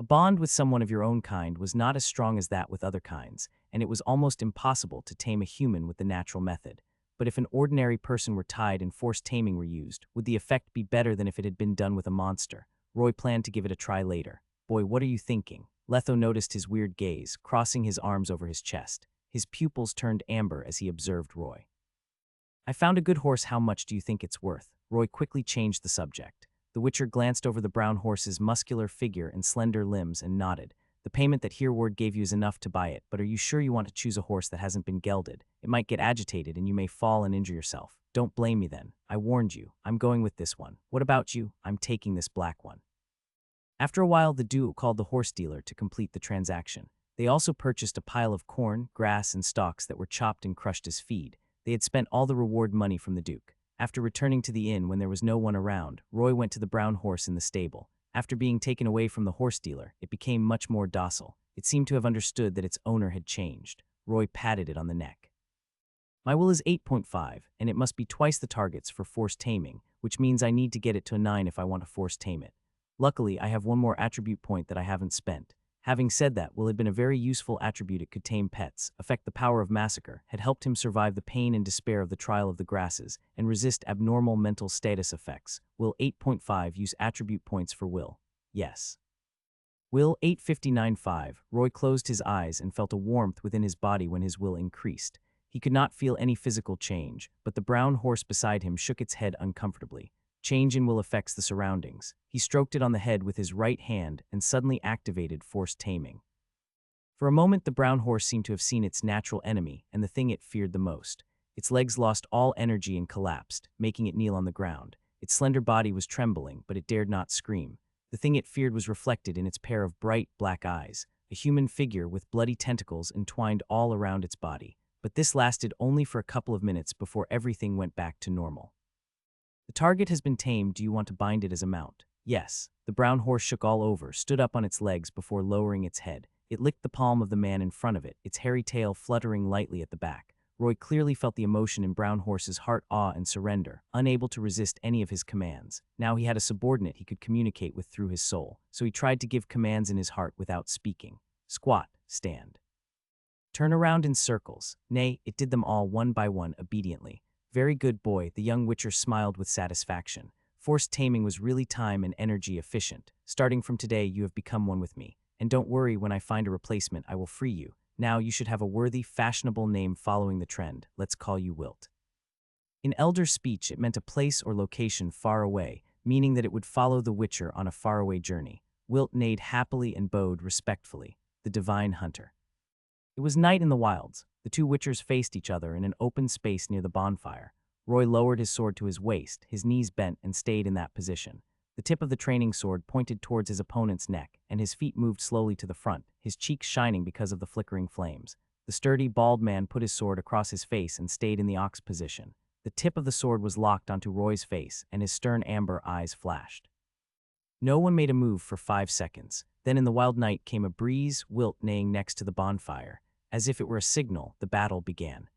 A bond with someone of your own kind was not as strong as that with other kinds, and it was almost impossible to tame a human with the natural method. But if an ordinary person were tied and forced taming were used, would the effect be better than if it had been done with a monster? Roy planned to give it a try later. Boy, what are you thinking? Letho noticed his weird gaze, crossing his arms over his chest. His pupils turned amber as he observed Roy. I found a good horse. How much do you think it's worth? Roy quickly changed the subject. The Witcher glanced over the brown horse's muscular figure and slender limbs and nodded. The payment that Hereward gave you is enough to buy it, but are you sure you want to choose a horse that hasn't been gelded? It might get agitated and you may fall and injure yourself. Don't blame me then. I warned you. I'm going with this one. What about you? I'm taking this black one. After a while, the duo called the horse dealer to complete the transaction. They also purchased a pile of corn, grass, and stalks that were chopped and crushed as feed. They had spent all the reward money from the Duke. After returning to the inn when there was no one around, Roy went to the brown horse in the stable. After being taken away from the horse dealer, it became much more docile. It seemed to have understood that its owner had changed. Roy patted it on the neck. My will is 8.5, and it must be twice the target's for forced taming, which means I need to get it to a 9 if I want to force tame it. Luckily, I have one more attribute point that I haven't spent. Having said that, will had been a very useful attribute. It could tame pets, affect the power of massacre, had helped him survive the pain and despair of the trial of the grasses, and resist abnormal mental status effects. Will 8.5 use attribute points for will? Yes. Will 859.5. Roy closed his eyes and felt a warmth within his body when his will increased. He could not feel any physical change, but the brown horse beside him shook its head uncomfortably. Change in will affects the surroundings. He stroked it on the head with his right hand and suddenly activated forced taming. For a moment, the brown horse seemed to have seen its natural enemy and the thing it feared the most. Its legs lost all energy and collapsed, making it kneel on the ground. Its slender body was trembling, but it dared not scream. The thing it feared was reflected in its pair of bright, black eyes, a human figure with bloody tentacles entwined all around its body. But this lasted only for a couple of minutes before everything went back to normal. The target has been tamed. Do you want to bind it as a mount? Yes. The brown horse shook all over, stood up on its legs before lowering its head. It licked the palm of the man in front of it, its hairy tail fluttering lightly at the back. Roy clearly felt the emotion in brown horse's heart, awe and surrender, unable to resist any of his commands. Now he had a subordinate he could communicate with through his soul, so he tried to give commands in his heart without speaking. Squat, stand. Turn around in circles. Nay, it did them all one by one obediently. Very good boy, the young Witcher smiled with satisfaction. Forced taming was really time and energy efficient. Starting from today, you have become one with me. And don't worry, when I find a replacement, I will free you. Now you should have a worthy, fashionable name following the trend. Let's call you Wilt. In elder speech, it meant a place or location far away, meaning that it would follow the witcher on a faraway journey. Wilt neighed happily and bowed respectfully, the divine hunter. It was night in the wilds. The two witchers faced each other in an open space near the bonfire. Roy lowered his sword to his waist, his knees bent, and stayed in that position. The tip of the training sword pointed towards his opponent's neck, and his feet moved slowly to the front, his cheeks shining because of the flickering flames. The sturdy, bald man put his sword across his face and stayed in the ox position. The tip of the sword was locked onto Roy's face, and his stern amber eyes flashed. No one made a move for 5 seconds. Then in the wild night came a breeze, Wilt neighing next to the bonfire. As if it were a signal, the battle began.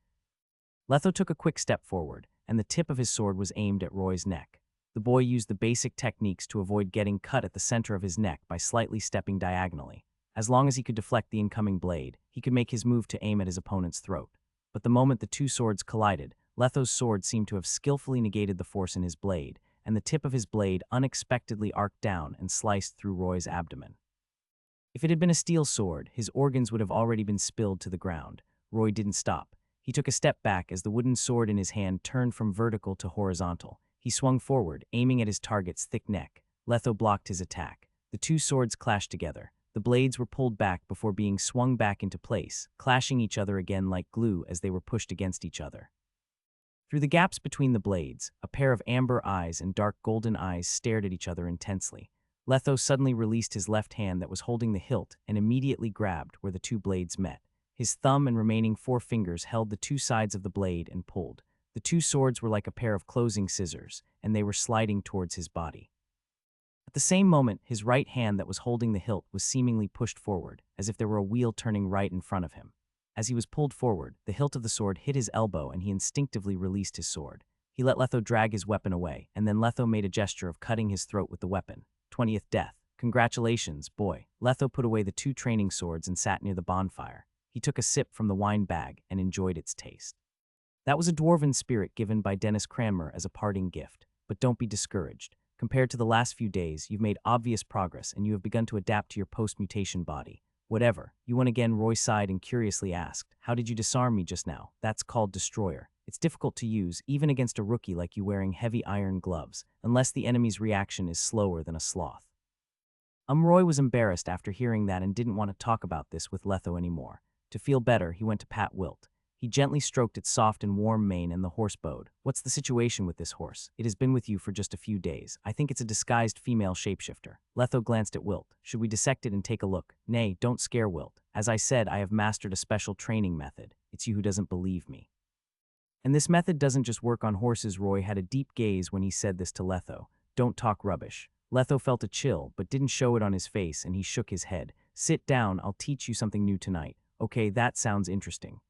Letho took a quick step forward, and the tip of his sword was aimed at Roy's neck. The boy used the basic techniques to avoid getting cut at the center of his neck by slightly stepping diagonally. As long as he could deflect the incoming blade, he could make his move to aim at his opponent's throat. But the moment the two swords collided, Letho's sword seemed to have skillfully negated the force in his blade, and the tip of his blade unexpectedly arced down and sliced through Roy's abdomen. If it had been a steel sword, his organs would have already been spilled to the ground. Roy didn't stop. He took a step back as the wooden sword in his hand turned from vertical to horizontal. He swung forward, aiming at his target's thick neck. Letho blocked his attack. The two swords clashed together. The blades were pulled back before being swung back into place, clashing each other again like glue as they were pushed against each other. Through the gaps between the blades, a pair of amber eyes and dark golden eyes stared at each other intensely. Letho suddenly released his left hand that was holding the hilt and immediately grabbed where the two blades met. His thumb and remaining 4 fingers held the two sides of the blade and pulled. The two swords were like a pair of closing scissors, and they were sliding towards his body. At the same moment, his right hand that was holding the hilt was seemingly pushed forward, as if there were a wheel turning right in front of him. As he was pulled forward, the hilt of the sword hit his elbow and he instinctively released his sword. He let Letho drag his weapon away, and then Letho made a gesture of cutting his throat with the weapon. 20th death. Congratulations, boy. Letho put away the 2 training swords and sat near the bonfire. He took a sip from the wine bag and enjoyed its taste. That was a dwarven spirit given by Dennis Cranmer as a parting gift. But don't be discouraged. Compared to the last few days, you've made obvious progress and you have begun to adapt to your post-mutation body. Whatever. You won again, Roy sighed and curiously asked, how did you disarm me just now? That's called Destroyer. It's difficult to use, even against a rookie like you wearing heavy iron gloves, unless the enemy's reaction is slower than a sloth. Roy was embarrassed after hearing that and didn't want to talk about this with Letho anymore. To feel better, he went to pat Wilt. He gently stroked its soft and warm mane and the horse bowed. What's the situation with this horse? It has been with you for just a few days. I think it's a disguised female shapeshifter. Letho glanced at Wilt. Should we dissect it and take a look? Nay, don't scare Wilt. As I said, I have mastered a special training method. It's you who doesn't believe me. And this method doesn't just work on horses. Roy had a deep gaze when he said this to Letho. Don't talk rubbish. Letho felt a chill, but didn't show it on his face, and he shook his head. Sit down, I'll teach you something new tonight. Okay, that sounds interesting.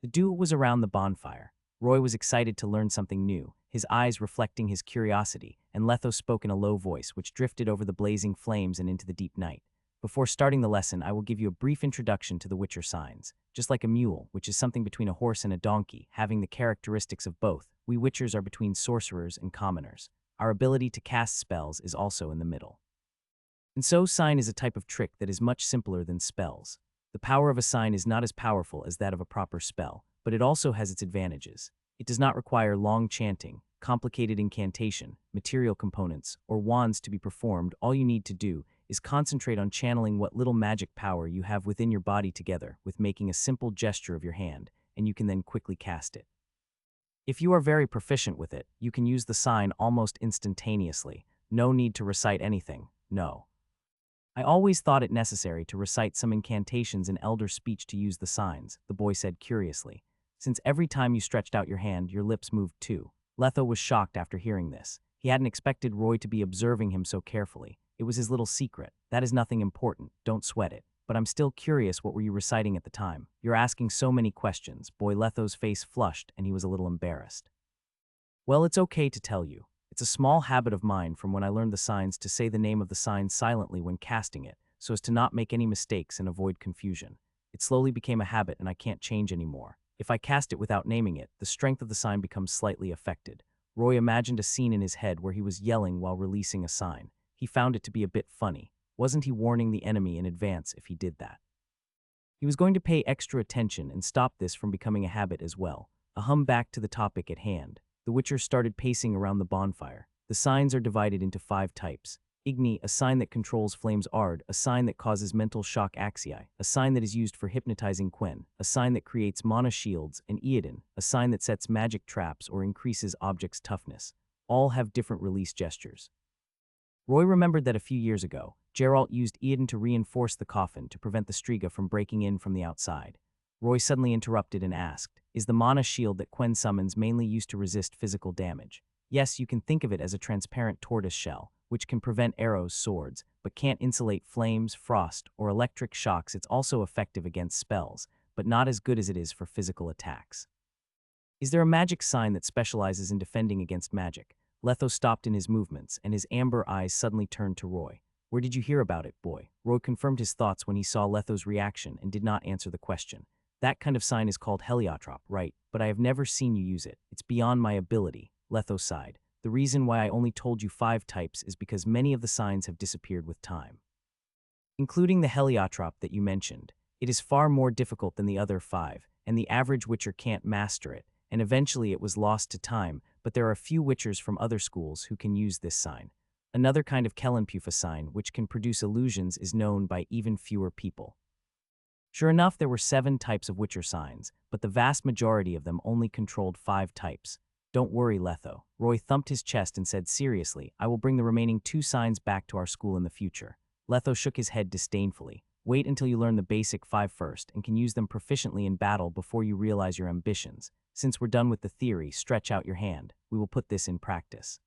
The duo was around the bonfire. Roy was excited to learn something new, his eyes reflecting his curiosity, and Letho spoke in a low voice which drifted over the blazing flames and into the deep night. Before starting the lesson, I will give you a brief introduction to the Witcher signs. Just like a mule, which is something between a horse and a donkey, having the characteristics of both, we Witchers are between sorcerers and commoners. Our ability to cast spells is also in the middle. And so, sign is a type of trick that is much simpler than spells. The power of a sign is not as powerful as that of a proper spell, but it also has its advantages. It does not require long chanting, complicated incantation, material components, or wands to be performed. All you need to do is concentrate on channeling what little magic power you have within your body together with making a simple gesture of your hand, and you can then quickly cast it. If you are very proficient with it, you can use the sign almost instantaneously. No need to recite anything, no. I always thought it necessary to recite some incantations in elder speech to use the signs, the boy said curiously, since every time you stretched out your hand, your lips moved too. Letho was shocked after hearing this. He hadn't expected Roy to be observing him so carefully. It was his little secret. That is nothing important, don't sweat it. But I'm still curious, what were you reciting at the time? You're asking so many questions. Boy Letho's face flushed and he was a little embarrassed. Well, it's okay to tell you. It's a small habit of mine from when I learned the signs to say the name of the sign silently when casting it, so as to not make any mistakes and avoid confusion. It slowly became a habit and I can't change anymore. If I cast it without naming it, the strength of the sign becomes slightly affected. Roy imagined a scene in his head where he was yelling while releasing a sign. He found it to be a bit funny. Wasn't he warning the enemy in advance if he did that? He was going to pay extra attention and stop this from becoming a habit as well. A hum back to the topic at hand. The Witcher started pacing around the bonfire. The signs are divided into 5 types. Igni, a sign that controls flames. Ard, a sign that causes mental shock. Axii, a sign that is used for hypnotizing. Quen, a sign that creates mana shields. And Eodin, a sign that sets magic traps or increases objects' toughness. All have different release gestures. Roy remembered that a few years ago, Geralt used Eodin to reinforce the coffin to prevent the Striga from breaking in from the outside. Roy suddenly interrupted and asked, "Is the mana shield that Quen summons mainly used to resist physical damage?" Yes, you can think of it as a transparent tortoise shell, which can prevent arrows, swords, but can't insulate flames, frost, or electric shocks. It's also effective against spells, but not as good as it is for physical attacks. Is there a magic sign that specializes in defending against magic? Letho stopped in his movements, and his amber eyes suddenly turned to Roy. Where did you hear about it, boy? Roy confirmed his thoughts when he saw Letho's reaction and did not answer the question. That kind of sign is called heliotrop, right? But I have never seen you use it. It's beyond my ability. Letho sighed. The reason why I only told you 5 types is because many of the signs have disappeared with time. Including the heliotrop that you mentioned, it is far more difficult than the other 5, and the average Witcher can't master it, and eventually it was lost to time, but there are a few Witchers from other schools who can use this sign. Another kind of Kellenpufa sign, which can produce illusions, is known by even fewer people. Sure enough, there were 7 types of Witcher signs, but the vast majority of them only controlled 5 types. Don't worry, Letho. Roy thumped his chest and said seriously, I will bring the remaining 2 signs back to our school in the future. Letho shook his head disdainfully. Wait until you learn the basic 5 first and can use them proficiently in battle before you realize your ambitions. Since we're done with the theory, stretch out your hand. We will put this in practice.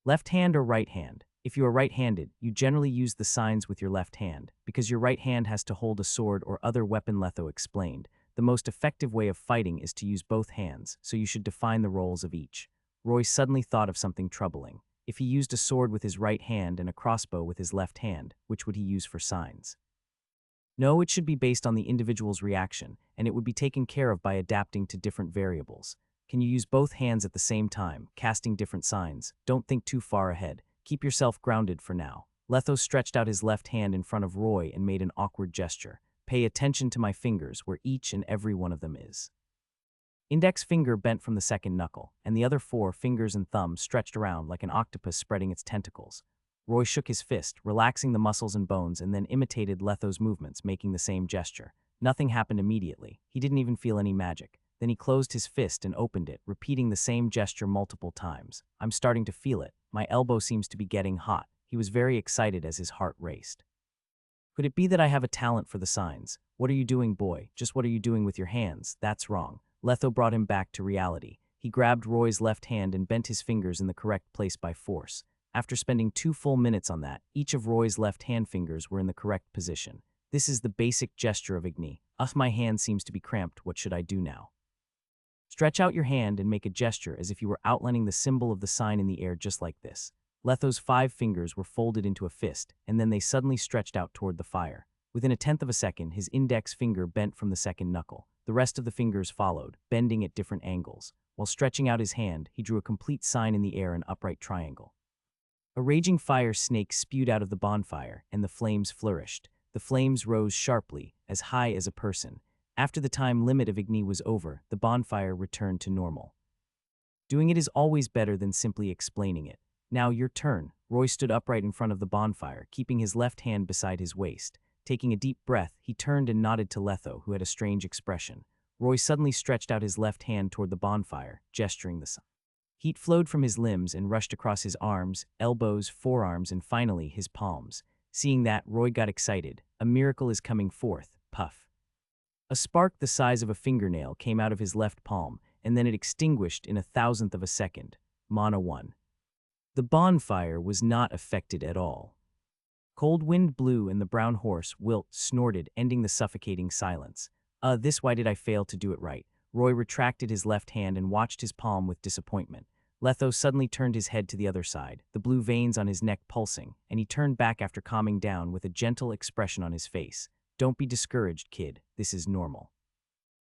Left hand or right hand? If you are right-handed, you generally use the signs with your left hand, because your right hand has to hold a sword or other weapon. Letho explained. The most effective way of fighting is to use both hands, so you should define the roles of each. Roy suddenly thought of something troubling. If he used a sword with his right hand and a crossbow with his left hand, which would he use for signs? No, it should be based on the individual's reaction, and it would be taken care of by adapting to different variables. Can you use both hands at the same time, casting different signs? Don't think too far ahead. Keep yourself grounded for now. Letho stretched out his left hand in front of Roy and made an awkward gesture. Pay attention to my fingers, where each and every one of them is. Index finger bent from the second knuckle, and the other 4 fingers and thumbs stretched around like an octopus spreading its tentacles. Roy shook his fist, relaxing the muscles and bones, and then imitated Letho's movements, making the same gesture. Nothing happened immediately. He didn't even feel any magic. Then he closed his fist and opened it, repeating the same gesture multiple times. I'm starting to feel it. My elbow seems to be getting hot. He was very excited as his heart raced. Could it be that I have a talent for the signs? What are you doing, boy? Just what are you doing with your hands? That's wrong. Letho brought him back to reality. He grabbed Roy's left hand and bent his fingers in the correct place by force. After spending 2 full minutes on that, each of Roy's left hand fingers were in the correct position. This is the basic gesture of Igni. My hand seems to be cramped. What should I do now? Stretch out your hand and make a gesture as if you were outlining the symbol of the sign in the air, just like this. Letho's 5 fingers were folded into a fist, and then they suddenly stretched out toward the fire. Within a tenth of a second, his index finger bent from the second knuckle. The rest of the fingers followed, bending at different angles. While stretching out his hand, he drew a complete sign in the air, an upright triangle. A raging fire snake spewed out of the bonfire, and the flames flourished. The flames rose sharply, as high as a person. After the time limit of Igni was over, the bonfire returned to normal. Doing it is always better than simply explaining it. Now your turn. Roy stood upright in front of the bonfire, keeping his left hand beside his waist. Taking a deep breath, he turned and nodded to Letho, who had a strange expression. Roy suddenly stretched out his left hand toward the bonfire, gesturing the sign. Heat flowed from his limbs and rushed across his arms, elbows, forearms, and finally his palms. Seeing that, Roy got excited. A miracle is coming forth. Puff. A spark the size of a fingernail came out of his left palm, and then it extinguished in a thousandth of a second. Mana 1. The bonfire was not affected at all. Cold wind blew and the brown horse, Wilt, snorted, ending the suffocating silence. Why did I fail to do it right? Roy retracted his left hand and watched his palm with disappointment. Letho suddenly turned his head to the other side, the blue veins on his neck pulsing, and he turned back after calming down with a gentle expression on his face. Don't be discouraged, kid. This is normal.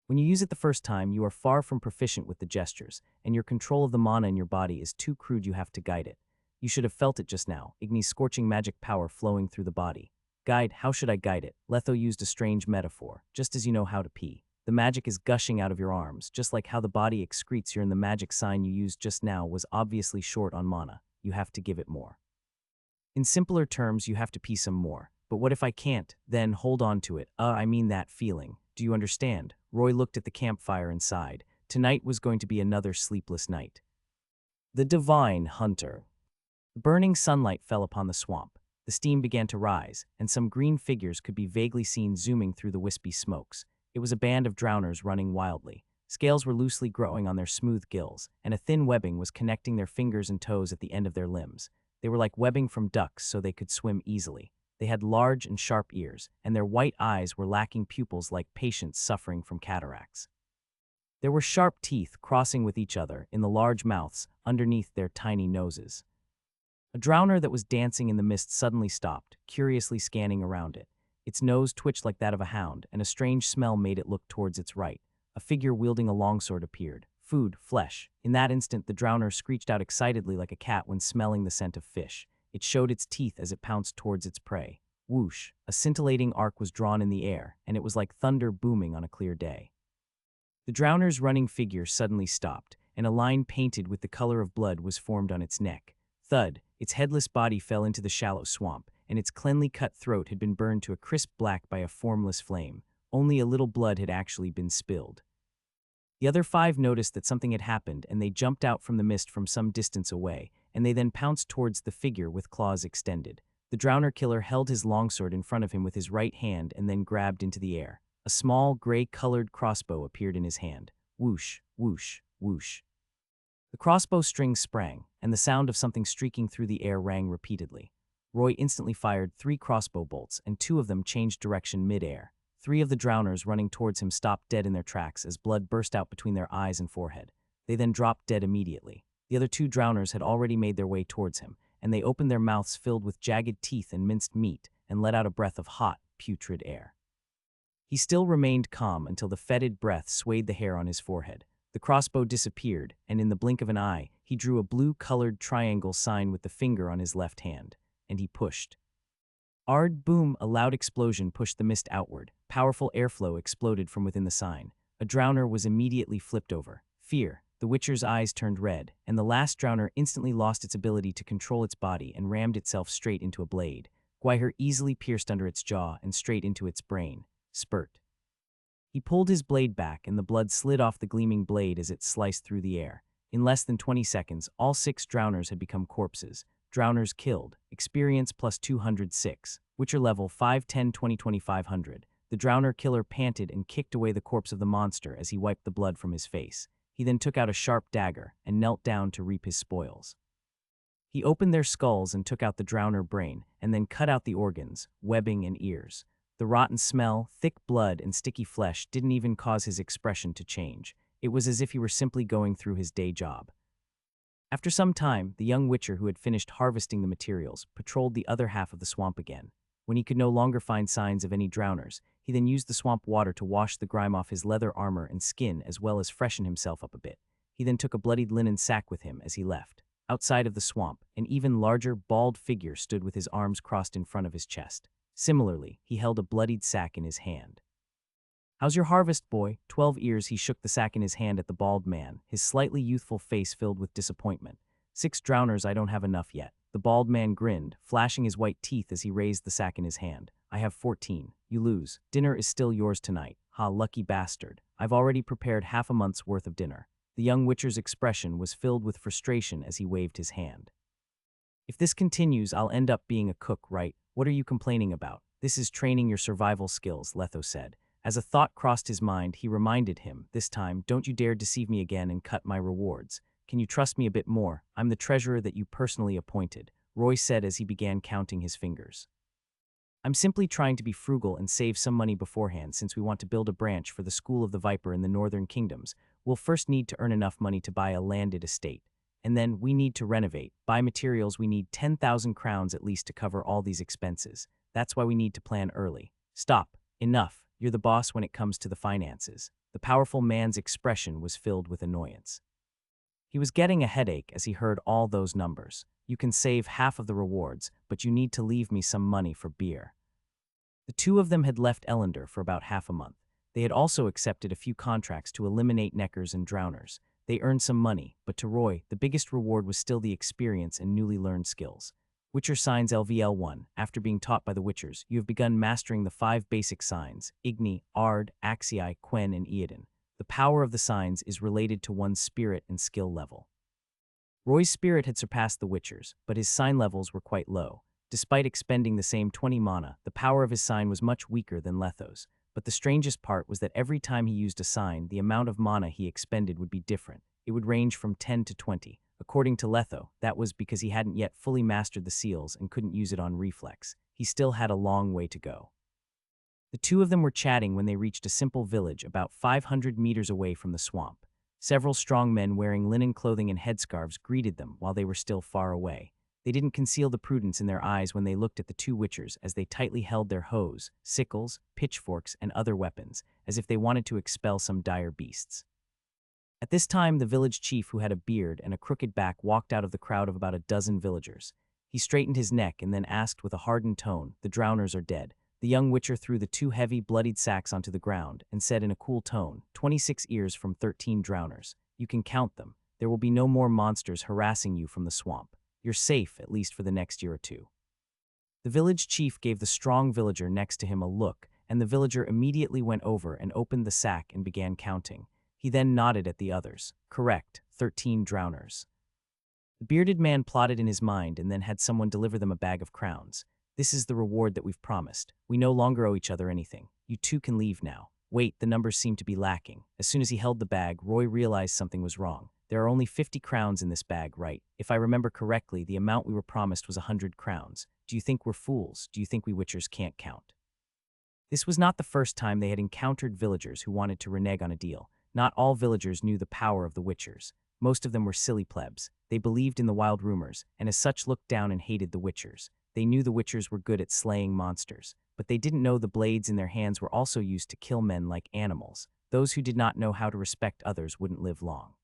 When you use it the first time, you are far from proficient with the gestures, and your control of the mana in your body is too crude. You have to guide it. You should have felt it just now, Igni's scorching magic power flowing through the body. Guide, how should I guide it? Letho used a strange metaphor, just as you know how to pee. The magic is gushing out of your arms, just like how the body excretes urine. The magic sign you used just now was obviously short on mana. You have to give it more. In simpler terms, you have to pee some more. But what if I can't? Then hold on to it. I mean that feeling. Do you understand? Roy looked at the campfire and sighed. Tonight was going to be another sleepless night. The Divine Hunter. The burning sunlight fell upon the swamp. The steam began to rise, and some green figures could be vaguely seen zooming through the wispy smokes. It was a band of drowners running wildly. Scales were loosely growing on their smooth gills, and a thin webbing was connecting their fingers and toes at the end of their limbs. They were like webbing from ducks so they could swim easily. They had large and sharp ears, and their white eyes were lacking pupils like patients suffering from cataracts. There were sharp teeth crossing with each other in the large mouths underneath their tiny noses. A drowner that was dancing in the mist suddenly stopped, curiously scanning around it. Its nose twitched like that of a hound, and a strange smell made it look towards its right. A figure wielding a longsword appeared. Food, flesh. In that instant, the drowner screeched out excitedly like a cat when smelling the scent of fish. It showed its teeth as it pounced towards its prey. Whoosh! A scintillating arc was drawn in the air, and it was like thunder booming on a clear day. The drowner's running figure suddenly stopped, and a line painted with the color of blood was formed on its neck. Thud! Its headless body fell into the shallow swamp, and its cleanly cut throat had been burned to a crisp black by a formless flame. Only a little blood had actually been spilled. The other 5 noticed that something had happened, and they jumped out from the mist from some distance away, and they then pounced towards the figure with claws extended. The drowner killer held his longsword in front of him with his right hand and then grabbed into the air. A small, gray-colored crossbow appeared in his hand. Whoosh, whoosh, whoosh. The crossbow string sprang, and the sound of something streaking through the air rang repeatedly. Roy instantly fired 3 crossbow bolts, and 2 of them changed direction mid-air. 3 of the drowners running towards him stopped dead in their tracks as blood burst out between their eyes and forehead. They then dropped dead immediately. The other 2 drowners had already made their way towards him, and they opened their mouths filled with jagged teeth and minced meat and let out a breath of hot, putrid air. He still remained calm until the fetid breath swayed the hair on his forehead. The crossbow disappeared, and in the blink of an eye, he drew a blue-colored triangle sign with the finger on his left hand, and he pushed. Ard boom! A loud explosion pushed the mist outward. Powerful airflow exploded from within the sign. A drowner was immediately flipped over. Fear! The Witcher's eyes turned red, and the last drowner instantly lost its ability to control its body and rammed itself straight into a blade. Gwaiher easily pierced under its jaw and straight into its brain. Spurt. He pulled his blade back, and the blood slid off the gleaming blade as it sliced through the air. In less than 20 seconds, all 6 drowners had become corpses. Drowners killed. Experience plus 206. Witcher level 510 20 2500. The drowner killer panted and kicked away the corpse of the monster as he wiped the blood from his face. He then took out a sharp dagger and knelt down to reap his spoils. He opened their skulls and took out the drowner brain, and then cut out the organs, webbing, and ears. The rotten smell, thick blood, and sticky flesh didn't even cause his expression to change. It was as if he were simply going through his day job. After some time, the young witcher who had finished harvesting the materials patrolled the other half of the swamp again. When he could no longer find signs of any drowners, he then used the swamp water to wash the grime off his leather armor and skin as well as freshen himself up a bit. He then took a bloodied linen sack with him as he left. Outside of the swamp, an even larger, bald figure stood with his arms crossed in front of his chest. Similarly, he held a bloodied sack in his hand. "How's your harvest, boy?" 12 ears. He shook the sack in his hand at the bald man, his slightly youthful face filled with disappointment. 6 drowners, I don't have enough yet. The bald man grinned, flashing his white teeth as he raised the sack in his hand. I have 14. You lose. Dinner is still yours tonight. Ha, lucky bastard. I've already prepared half a month's worth of dinner. The young witcher's expression was filled with frustration as he waved his hand. If this continues, I'll end up being a cook, right? What are you complaining about? This is training your survival skills, Letho said. As a thought crossed his mind, he reminded him, this time, don't you dare deceive me again and cut my rewards. Can you trust me a bit more? I'm the treasurer that you personally appointed, Roy said as he began counting his fingers. I'm simply trying to be frugal and save some money beforehand since we want to build a branch for the School of the Viper in the Northern Kingdoms. We'll first need to earn enough money to buy a landed estate. And then we need to renovate. Buy materials, we need 10,000 crowns at least to cover all these expenses. That's why we need to plan early. Stop. Enough. You're the boss when it comes to the finances. The powerful man's expression was filled with annoyance. He was getting a headache as he heard all those numbers. You can save half of the rewards, but you need to leave me some money for beer. The two of them had left Ellender for about half a month. They had also accepted a few contracts to eliminate neckers and drowners. They earned some money, but to Roy, the biggest reward was still the experience and newly learned skills. Witcher Signs LVL1. After being taught by the Witchers, you have begun mastering the 5 basic signs: Igni, Ard, Axii, Quen, and Eoden. The power of the signs is related to one's spirit and skill level. Roy's spirit had surpassed the Witcher's, but his sign levels were quite low. Despite expending the same 20 mana, the power of his sign was much weaker than Letho's. But the strangest part was that every time he used a sign, the amount of mana he expended would be different. It would range from 10 to 20. According to Letho, that was because he hadn't yet fully mastered the seals and couldn't use it on reflex. He still had a long way to go. The two of them were chatting when they reached a simple village about 500 meters away from the swamp. Several strong men wearing linen clothing and headscarves greeted them while they were still far away. They didn't conceal the prudence in their eyes when they looked at the two Witchers as they tightly held their hoes, sickles, pitchforks, and other weapons, as if they wanted to expel some dire beasts. At this time, the village chief, who had a beard and a crooked back, walked out of the crowd of about a dozen villagers. He straightened his neck and then asked with a hardened tone, "The drowners are dead." The young Witcher threw the 2 heavy, bloodied sacks onto the ground and said in a cool tone, 26 ears from 13 drowners. You can count them. There will be no more monsters harassing you from the swamp. You're safe, at least for the next year or two." The village chief gave the strong villager next to him a look, and the villager immediately went over and opened the sack and began counting. He then nodded at the others. Correct, 13 drowners. The bearded man plotted in his mind and then had someone deliver them a bag of crowns. "This is the reward that we've promised. We no longer owe each other anything. You two can leave now." Wait, the numbers seemed to be lacking. As soon as he held the bag, Roy realized something was wrong. There are only 50 crowns in this bag, right? If I remember correctly, the amount we were promised was 100 crowns. Do you think we're fools? Do you think we Witchers can't count? This was not the first time they had encountered villagers who wanted to renege on a deal. Not all villagers knew the power of the Witchers. Most of them were silly plebs. They believed in the wild rumors, and as such looked down and hated the Witchers. They knew the Witchers were good at slaying monsters, but they didn't know the blades in their hands were also used to kill men like animals. Those who did not know how to respect others wouldn't live long.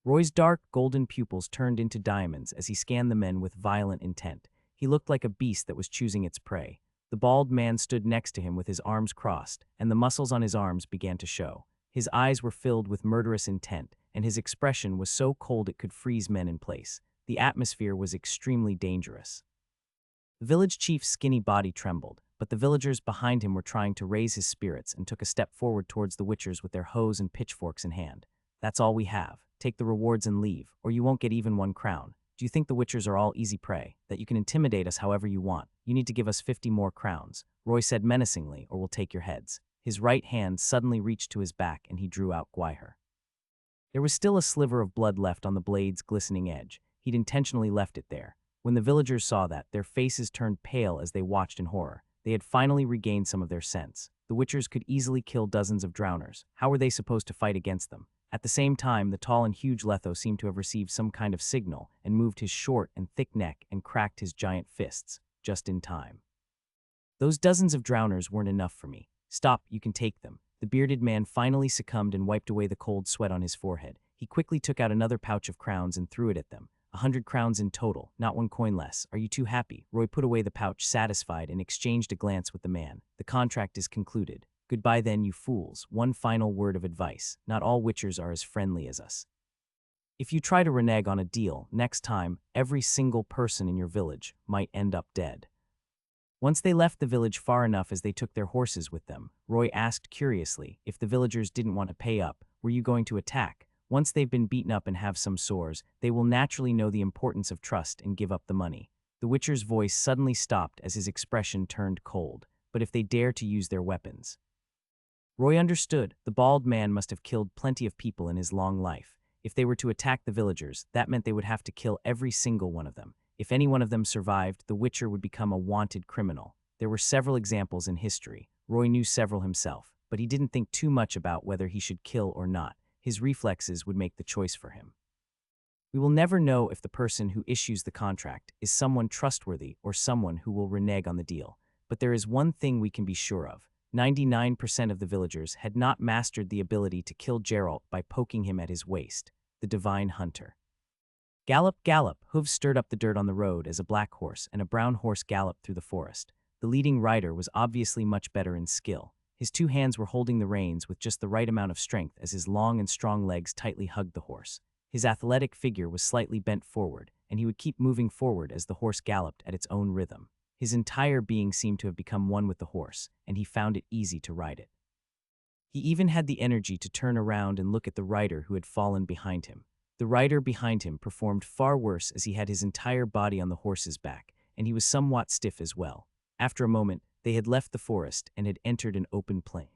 Roy's dark, golden pupils turned into diamonds as he scanned the men with violent intent. He looked like a beast that was choosing its prey. The bald man stood next to him with his arms crossed, and the muscles on his arms began to show. His eyes were filled with murderous intent, and his expression was so cold it could freeze men in place. The atmosphere was extremely dangerous. The village chief's skinny body trembled, but the villagers behind him were trying to raise his spirits and took a step forward towards the Witchers with their hoes and pitchforks in hand. "That's all we have. Take the rewards and leave, or you won't get even 1 crown. Do you think the Witchers are all easy prey, that you can intimidate us however you want? You need to give us 50 more crowns," Roy said menacingly, "or we'll take your heads." His right hand suddenly reached to his back and he drew out Gwaiher. There was still a sliver of blood left on the blade's glistening edge. He'd intentionally left it there. When the villagers saw that, their faces turned pale as they watched in horror. They had finally regained some of their sense. The Witchers could easily kill dozens of drowners. How were they supposed to fight against them? At the same time, the tall and huge Letho seemed to have received some kind of signal and moved his short and thick neck and cracked his giant fists, just in time. "Those dozens of drowners weren't enough for me. Stop, you can take them." The bearded man finally succumbed and wiped away the cold sweat on his forehead. He quickly took out another pouch of crowns and threw it at them. 100 crowns in total, not 1 coin less. "Are you too happy?" Roy put away the pouch, satisfied, and exchanged a glance with the man. "The contract is concluded. Goodbye then, you fools. One final word of advice. Not all Witchers are as friendly as us. If you try to renege on a deal, next time, every single person in your village might end up dead." Once they left the village far enough as they took their horses with them, Roy asked curiously, if the villagers didn't want to pay up, were you going to attack? Once they've been beaten up and have some sores, they will naturally know the importance of trust and give up the money. The Witcher's voice suddenly stopped as his expression turned cold. But if they dare to use their weapons? Roy understood. The bald man must have killed plenty of people in his long life. If they were to attack the villagers, that meant they would have to kill every single one of them. If any one of them survived, the Witcher would become a wanted criminal. There were several examples in history. Roy knew several himself, but he didn't think too much about whether he should kill or not. His reflexes would make the choice for him. We will never know if the person who issues the contract is someone trustworthy or someone who will renege on the deal. But there is one thing we can be sure of. 99% of the villagers had not mastered the ability to kill Geralt by poking him at his waist, the divine hunter. Gallop, gallop, hooves stirred up the dirt on the road as a black horse and a brown horse galloped through the forest. The leading rider was obviously much better in skill. His two hands were holding the reins with just the right amount of strength as his long and strong legs tightly hugged the horse. His athletic figure was slightly bent forward, and he would keep moving forward as the horse galloped at its own rhythm. His entire being seemed to have become one with the horse, and he found it easy to ride it. He even had the energy to turn around and look at the rider who had fallen behind him. The rider behind him performed far worse as he had his entire body on the horse's back, and he was somewhat stiff as well. After a moment, they had left the forest and had entered an open plain.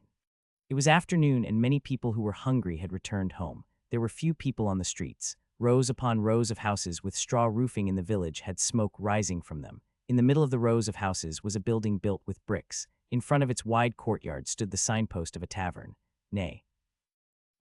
It was afternoon and many people who were hungry had returned home. There were few people on the streets. Rows upon rows of houses with straw roofing in the village had smoke rising from them. In the middle of the rows of houses was a building built with bricks. In front of its wide courtyard stood the signpost of a tavern. Nay.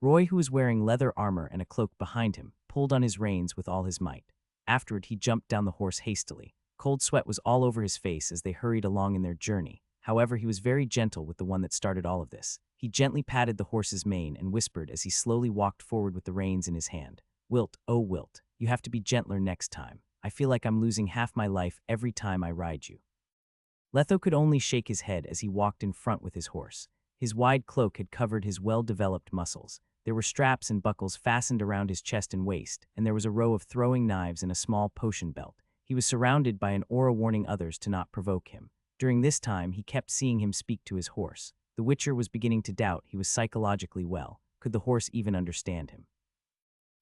Roy, who was wearing leather armor and a cloak behind him, pulled on his reins with all his might. Afterward, he jumped down the horse hastily. Cold sweat was all over his face as they hurried along in their journey. However, he was very gentle with the one that started all of this. He gently patted the horse's mane and whispered as he slowly walked forward with the reins in his hand. "Wilt, oh Wilt, you have to be gentler next time. I feel like I'm losing half my life every time I ride you." Letho could only shake his head as he walked in front with his horse. His wide cloak had covered his well-developed muscles. There were straps and buckles fastened around his chest and waist, and there was a row of throwing knives and a small potion belt. He was surrounded by an aura warning others to not provoke him. During this time, he kept seeing him speak to his horse. The Witcher was beginning to doubt he was psychologically well. Could the horse even understand him?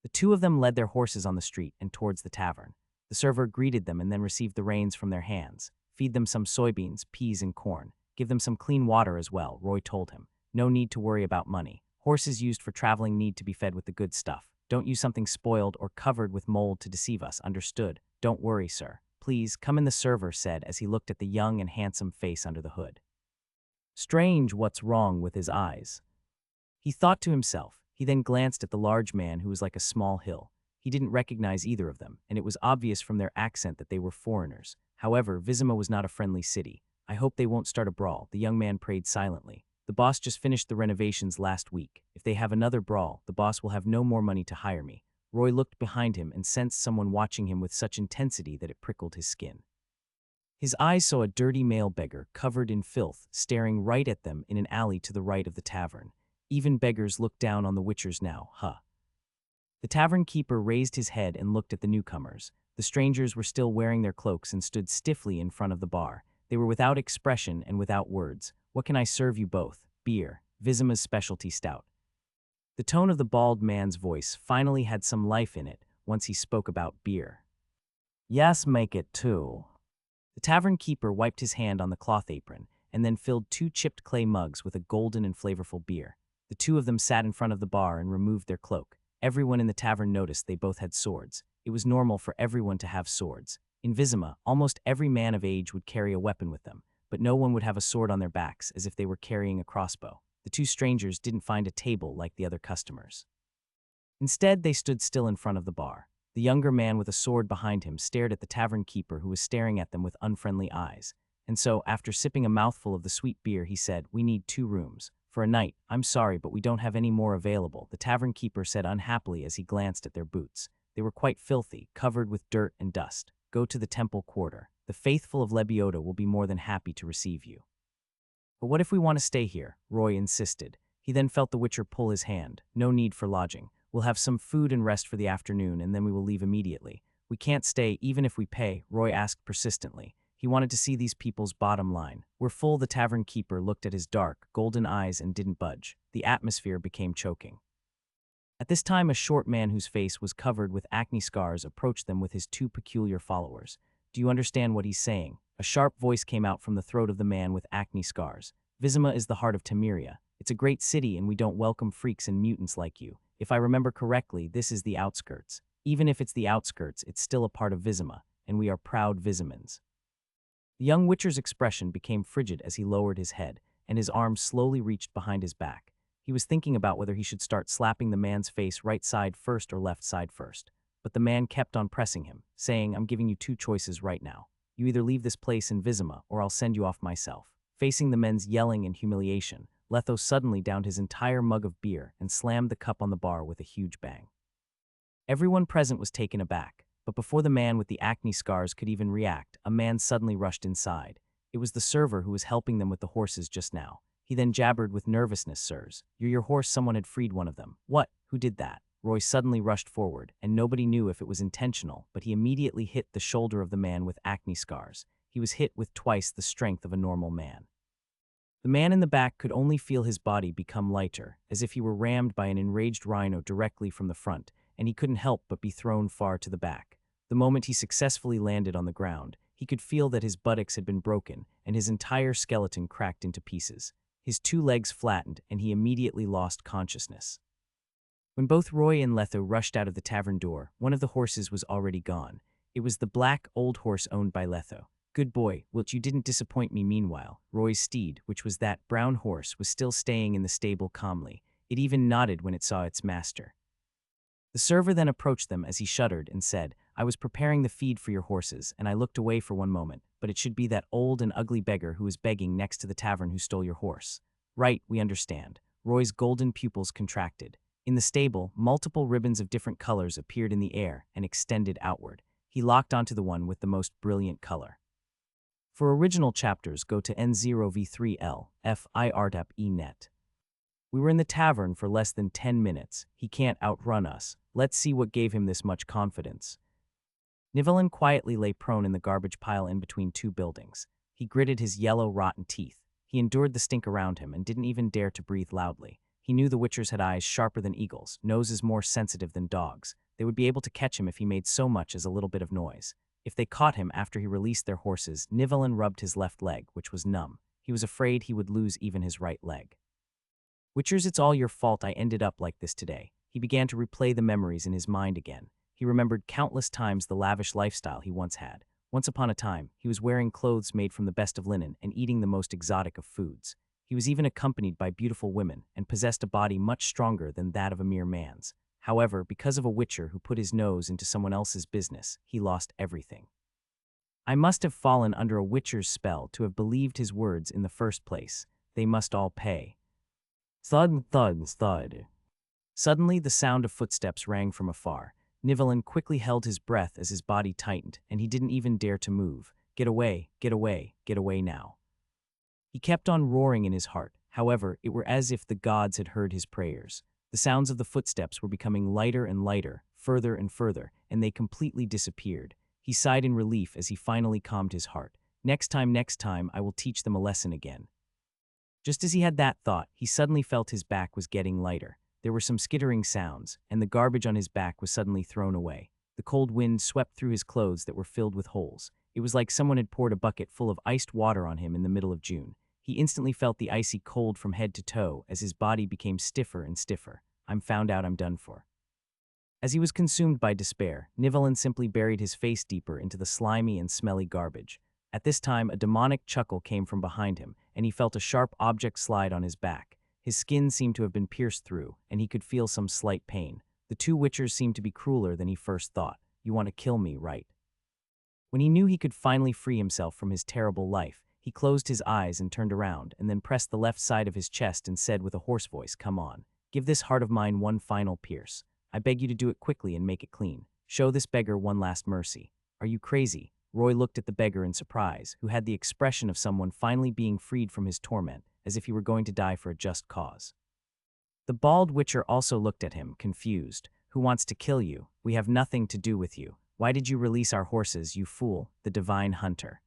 The two of them led their horses on the street and towards the tavern. The server greeted them and then received the reins from their hands. "Feed them some soybeans, peas, and corn. Give them some clean water as well," Roy told him. "No need to worry about money. Horses used for traveling need to be fed with the good stuff. Don't use something spoiled or covered with mold to deceive us, understood? Don't worry, sir. Please, come in," the server said as he looked at the young and handsome face under the hood. Strange what's wrong with his eyes, he thought to himself. He then glanced at the large man who was like a small hill. He didn't recognize either of them, and it was obvious from their accent that they were foreigners. However, Vizima was not a friendly city. "I hope they won't start a brawl," the young man prayed silently. "The boss just finished the renovations last week. If they have another brawl, the boss will have no more money to hire me." Roy looked behind him and sensed someone watching him with such intensity that it prickled his skin. His eyes saw a dirty male beggar covered in filth staring right at them in an alley to the right of the tavern. Even beggars looked down on the Witchers now, huh? The tavern keeper raised his head and looked at the newcomers. The strangers were still wearing their cloaks and stood stiffly in front of the bar. They were without expression and without words. "What can I serve you both?" "Beer, Vizima's specialty stout." The tone of the bald man's voice finally had some life in it once he spoke about beer. "Yes, make it too." The tavern keeper wiped his hand on the cloth apron and then filled 2 chipped clay mugs with a golden and flavorful beer. The two of them sat in front of the bar and removed their cloak. Everyone in the tavern noticed they both had swords. It was normal for everyone to have swords. In Vizima, almost every man of age would carry a weapon with them, but no one would have a sword on their backs as if they were carrying a crossbow. The two strangers didn't find a table like the other customers. Instead, they stood still in front of the bar. The younger man with a sword behind him stared at the tavern keeper who was staring at them with unfriendly eyes. And so, after sipping a mouthful of the sweet beer, he said, "We need 2 rooms. For a night. I'm sorry, but we don't have any more available," the tavern keeper said unhappily as he glanced at their boots. They were quite filthy, covered with dirt and dust. "Go to the temple quarter. The faithful of Lebioda will be more than happy to receive you." "But what if we want to stay here?" Roy insisted. He then felt the Witcher pull his hand. "No need for lodging. We'll have some food and rest for the afternoon, and then we will leave immediately." "We can't stay even if we pay," Roy asked persistently. He wanted to see these people's bottom line. "We're full." The tavern keeper looked at his dark, golden eyes and didn't budge. The atmosphere became choking. At this time, a short man whose face was covered with acne scars approached them with his 2 peculiar followers. "Do you understand what he's saying?" A sharp voice came out from the throat of the man with acne scars. "Vizima is the heart of Temeria. It's a great city and we don't welcome freaks and mutants like you. If I remember correctly, this is the outskirts. Even if it's the outskirts, it's still a part of Vizima, and we are proud Vizimans." The young Witcher's expression became frigid as he lowered his head, and his arms slowly reached behind his back. He was thinking about whether he should start slapping the man's face right side first or left side first. But the man kept on pressing him, saying, "I'm giving you 2 choices right now. You either leave this place in Vizima, or I'll send you off myself." Facing the men's yelling and humiliation, Letho suddenly downed his entire mug of beer and slammed the cup on the bar with a huge bang. Everyone present was taken aback. But before the man with the acne scars could even react, a man suddenly rushed inside. It was the server who was helping them with the horses just now. He then jabbered with nervousness, "Sirs, you're your horse, someone had freed one of them." "What? Who did that?" Roy suddenly rushed forward, and nobody knew if it was intentional, but he immediately hit the shoulder of the man with acne scars. He was hit with twice the strength of a normal man. The man in the back could only feel his body become lighter, as if he were rammed by an enraged rhino directly from the front, and he couldn't help but be thrown far to the back. The moment he successfully landed on the ground, he could feel that his buttocks had been broken, and his entire skeleton cracked into pieces. His 2 legs flattened, and he immediately lost consciousness. When both Roy and Letho rushed out of the tavern door, one of the horses was already gone. It was the black, old horse owned by Letho. "Good boy, Wilt, you didn't disappoint me." Meanwhile, Roy's steed, which was that brown horse, was still staying in the stable calmly. It even nodded when it saw its master. The server then approached them as he shuddered and said, "I was preparing the feed for your horses, and I looked away for one moment, but it should be that old and ugly beggar who was begging next to the tavern who stole your horse." "Right, we understand." Roy's golden pupils contracted. In the stable, multiple ribbons of different colors appeared in the air and extended outward. He locked onto the one with the most brilliant color. For original chapters, go to N0V3L, FIRTAP.net. We were in the tavern for less than 10 minutes. He can't outrun us. Let's see what gave him this much confidence. Nivellen quietly lay prone in the garbage pile in between 2 buildings. He gritted his yellow, rotten teeth. He endured the stink around him and didn't even dare to breathe loudly. He knew the Witchers had eyes sharper than eagles, noses more sensitive than dogs. They would be able to catch him if he made so much as a little bit of noise. If they caught him after he released their horses, Nivellen rubbed his left leg, which was numb. He was afraid he would lose even his right leg. "Witchers, it's all your fault I ended up like this today." He began to replay the memories in his mind again. He remembered countless times the lavish lifestyle he once had. Once upon a time, he was wearing clothes made from the best of linen and eating the most exotic of foods. He was even accompanied by beautiful women and possessed a body much stronger than that of a mere man's. However, because of a Witcher who put his nose into someone else's business, he lost everything. "I must have fallen under a Witcher's spell to have believed his words in the first place. They must all pay." Thud, thud, thud. Suddenly, the sound of footsteps rang from afar. Nivellen quickly held his breath as his body tightened, and he didn't even dare to move. "Get away, get away, get away now." He kept on roaring in his heart. However, it were as if the gods had heard his prayers. The sounds of the footsteps were becoming lighter and lighter, further and further, and they completely disappeared. He sighed in relief as he finally calmed his heart. Next time, I will teach them a lesson again." Just as he had that thought, he suddenly felt his back was getting lighter. There were some skittering sounds, and the garbage on his back was suddenly thrown away. The cold wind swept through his clothes that were filled with holes. It was like someone had poured a bucket full of iced water on him in the middle of June. He instantly felt the icy cold from head to toe as his body became stiffer and stiffer. "I'm found out, I'm done for." As he was consumed by despair, Nivellen simply buried his face deeper into the slimy and smelly garbage. At this time, a demonic chuckle came from behind him, and he felt a sharp object slide on his back. His skin seemed to have been pierced through, and he could feel some slight pain. The 2 Witchers seemed to be crueler than he first thought. "You want to kill me, right?" When he knew he could finally free himself from his terrible life, he closed his eyes and turned around, and then pressed the left side of his chest and said with a hoarse voice, "Come on. Give this heart of mine one final pierce. I beg you to do it quickly and make it clean. Show this beggar one last mercy." "Are you crazy?" Roy looked at the beggar in surprise, who had the expression of someone finally being freed from his torment, as if he were going to die for a just cause. The bald Witcher also looked at him, confused. "Who wants to kill you? We have nothing to do with you. Why did you release our horses, you fool, the divine hunter?"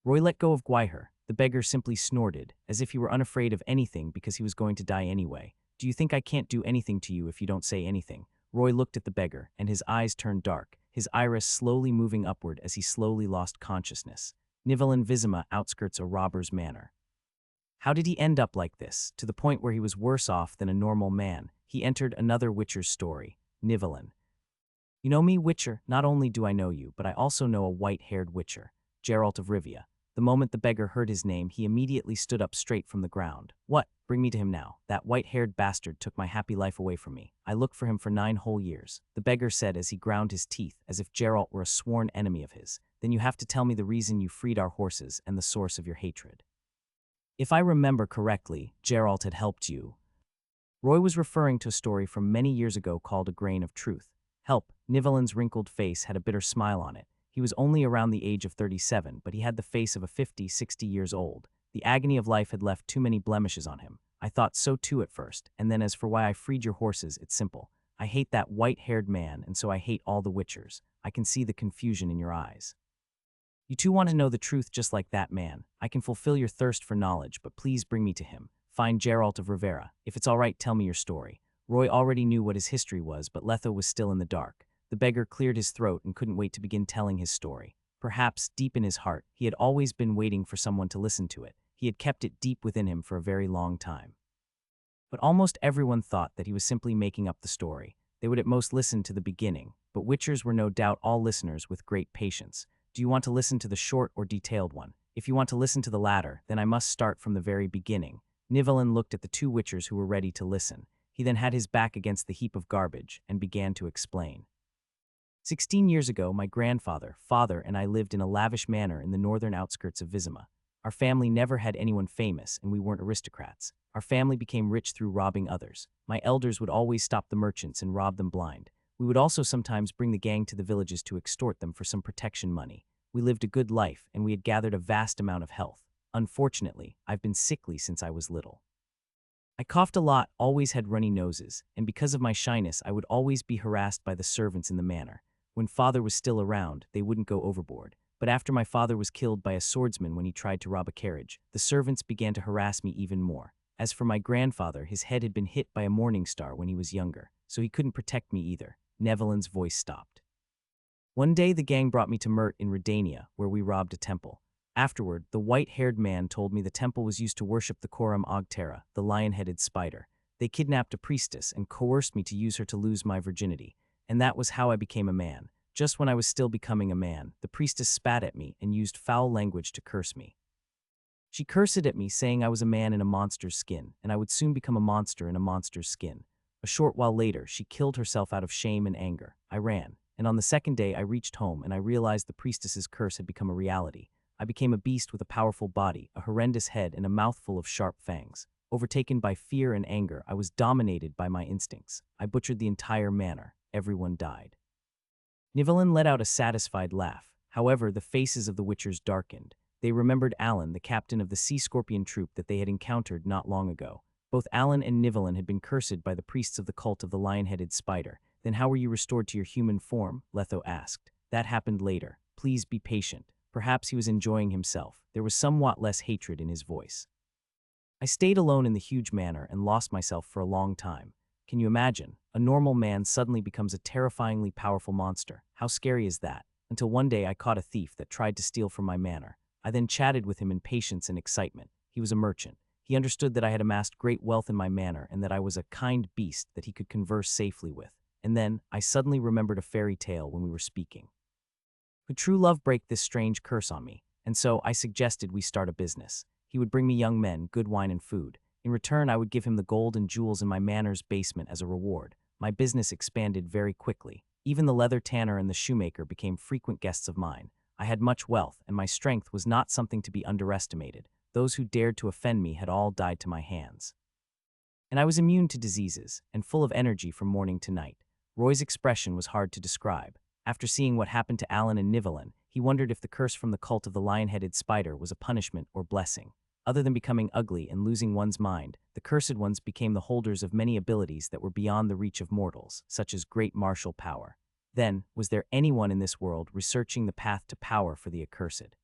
Roy let go of Gwaiher. The beggar simply snorted, as if he were unafraid of anything because he was going to die anyway. "Do you think I can't do anything to you if you don't say anything?" Roy looked at the beggar, and his eyes turned dark, his iris slowly moving upward as he slowly lost consciousness. Nivellen Vizima, outskirts a robber's manor. How did he end up like this, to the point where he was worse off than a normal man? He entered another Witcher's story. Nivellen. "You know me, Witcher? Not only do I know you, but I also know a white-haired Witcher, Geralt of Rivia." The moment the beggar heard his name, he immediately stood up straight from the ground. "What? Bring me to him now. That white-haired bastard took my happy life away from me. I looked for him for 9 whole years." The beggar said as he ground his teeth, as if Geralt were a sworn enemy of his. "Then you have to tell me the reason you freed our horses and the source of your hatred." "If I remember correctly, Geralt had helped you." Roy was referring to a story from many years ago called A Grain of Truth. "Help." Nivellen's wrinkled face had a bitter smile on it. He was only around the age of 37, but he had the face of a 50, 60 years old. The agony of life had left too many blemishes on him. I thought so too at first, and then as for why I freed your horses, it's simple. I hate that white-haired man, and so I hate all the witchers. I can see the confusion in your eyes. You too want to know the truth just like that man. I can fulfill your thirst for knowledge, but please bring me to him. Find Geralt of Rivera. If it's all right, tell me your story. Roy already knew what his history was, but Letho was still in the dark. The beggar cleared his throat and couldn't wait to begin telling his story. Perhaps, deep in his heart, he had always been waiting for someone to listen to it. He had kept it deep within him for a very long time. But almost everyone thought that he was simply making up the story. They would at most listen to the beginning, but witchers were no doubt all listeners with great patience. Do you want to listen to the short or detailed one? If you want to listen to the latter, then I must start from the very beginning. Nivellen looked at the two witchers who were ready to listen. He then had his back against the heap of garbage and began to explain. 16 years ago, my grandfather, father, and I lived in a lavish manor in the northern outskirts of Vizima. Our family never had anyone famous, and we weren't aristocrats. Our family became rich through robbing others. My elders would always stop the merchants and rob them blind. We would also sometimes bring the gang to the villages to extort them for some protection money. We lived a good life, and we had gathered a vast amount of health. Unfortunately, I've been sickly since I was little. I coughed a lot, always had runny noses, and because of my shyness, I would always be harassed by the servants in the manor. When father was still around, they wouldn't go overboard. But after my father was killed by a swordsman when he tried to rob a carriage, the servants began to harass me even more. As for my grandfather, his head had been hit by a morning star when he was younger, so he couldn't protect me either. Nevelyn's voice stopped. One day the gang brought me to Mert in Redania, where we robbed a temple. Afterward, the white-haired man told me the temple was used to worship the Koram Ogtera, the lion-headed spider. They kidnapped a priestess and coerced me to use her to lose my virginity. And that was how I became a man. Just when I was still becoming a man, the priestess spat at me and used foul language to curse me. She cursed at me, saying I was a man in a monster's skin, and I would soon become a monster in a monster's skin. A short while later, she killed herself out of shame and anger. I ran, and on the second day I reached home and I realized the priestess's curse had become a reality. I became a beast with a powerful body, a horrendous head, and a mouthful of sharp fangs. Overtaken by fear and anger, I was dominated by my instincts. I butchered the entire manor. Everyone died. Nivellen let out a satisfied laugh. However, the faces of the witchers darkened. They remembered Alan, the captain of the sea scorpion troop that they had encountered not long ago. Both Alan and Nivellen had been cursed by the priests of the cult of the lion-headed spider. Then how were you restored to your human form? Letho asked. That happened later. Please be patient. Perhaps he was enjoying himself. There was somewhat less hatred in his voice. I stayed alone in the huge manor and lost myself for a long time. Can you imagine? A normal man suddenly becomes a terrifyingly powerful monster. How scary is that? Until one day I caught a thief that tried to steal from my manor. I then chatted with him in patience and excitement. He was a merchant. He understood that I had amassed great wealth in my manor and that I was a kind beast that he could converse safely with. And then, I suddenly remembered a fairy tale when we were speaking. Could true love break this strange curse on me? And so, I suggested we start a business. He would bring me young men, good wine and food. In return, I would give him the gold and jewels in my manor's basement as a reward. My business expanded very quickly. Even the leather tanner and the shoemaker became frequent guests of mine. I had much wealth, and my strength was not something to be underestimated. Those who dared to offend me had all died to my hands. And I was immune to diseases, and full of energy from morning to night. Roy's expression was hard to describe. After seeing what happened to Alan and Nivellen, he wondered if the curse from the cult of the lion-headed spider was a punishment or blessing. Other than becoming ugly and losing one's mind, the cursed ones became the holders of many abilities that were beyond the reach of mortals, such as great martial power. Then, was there anyone in this world researching the path to power for the accursed?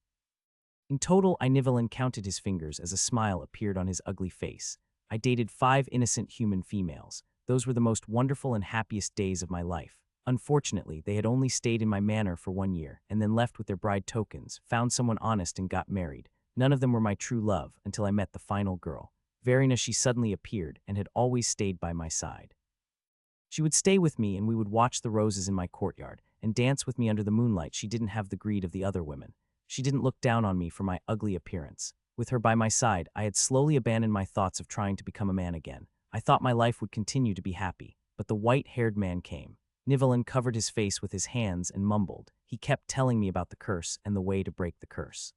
In total, Nivellen counted his fingers as a smile appeared on his ugly face. I dated 5 innocent human females. Those were the most wonderful and happiest days of my life. Unfortunately, they had only stayed in my manor for 1 year, and then left with their bride tokens, found someone honest and got married. None of them were my true love until I met the final girl. Verena, she suddenly appeared and had always stayed by my side. She would stay with me and we would watch the roses in my courtyard and dance with me under the moonlight. She didn't have the greed of the other women. She didn't look down on me for my ugly appearance. With her by my side, I had slowly abandoned my thoughts of trying to become a man again. I thought my life would continue to be happy, but the white-haired man came. Nivellen covered his face with his hands and mumbled. He kept telling me about the curse and the way to break the curse.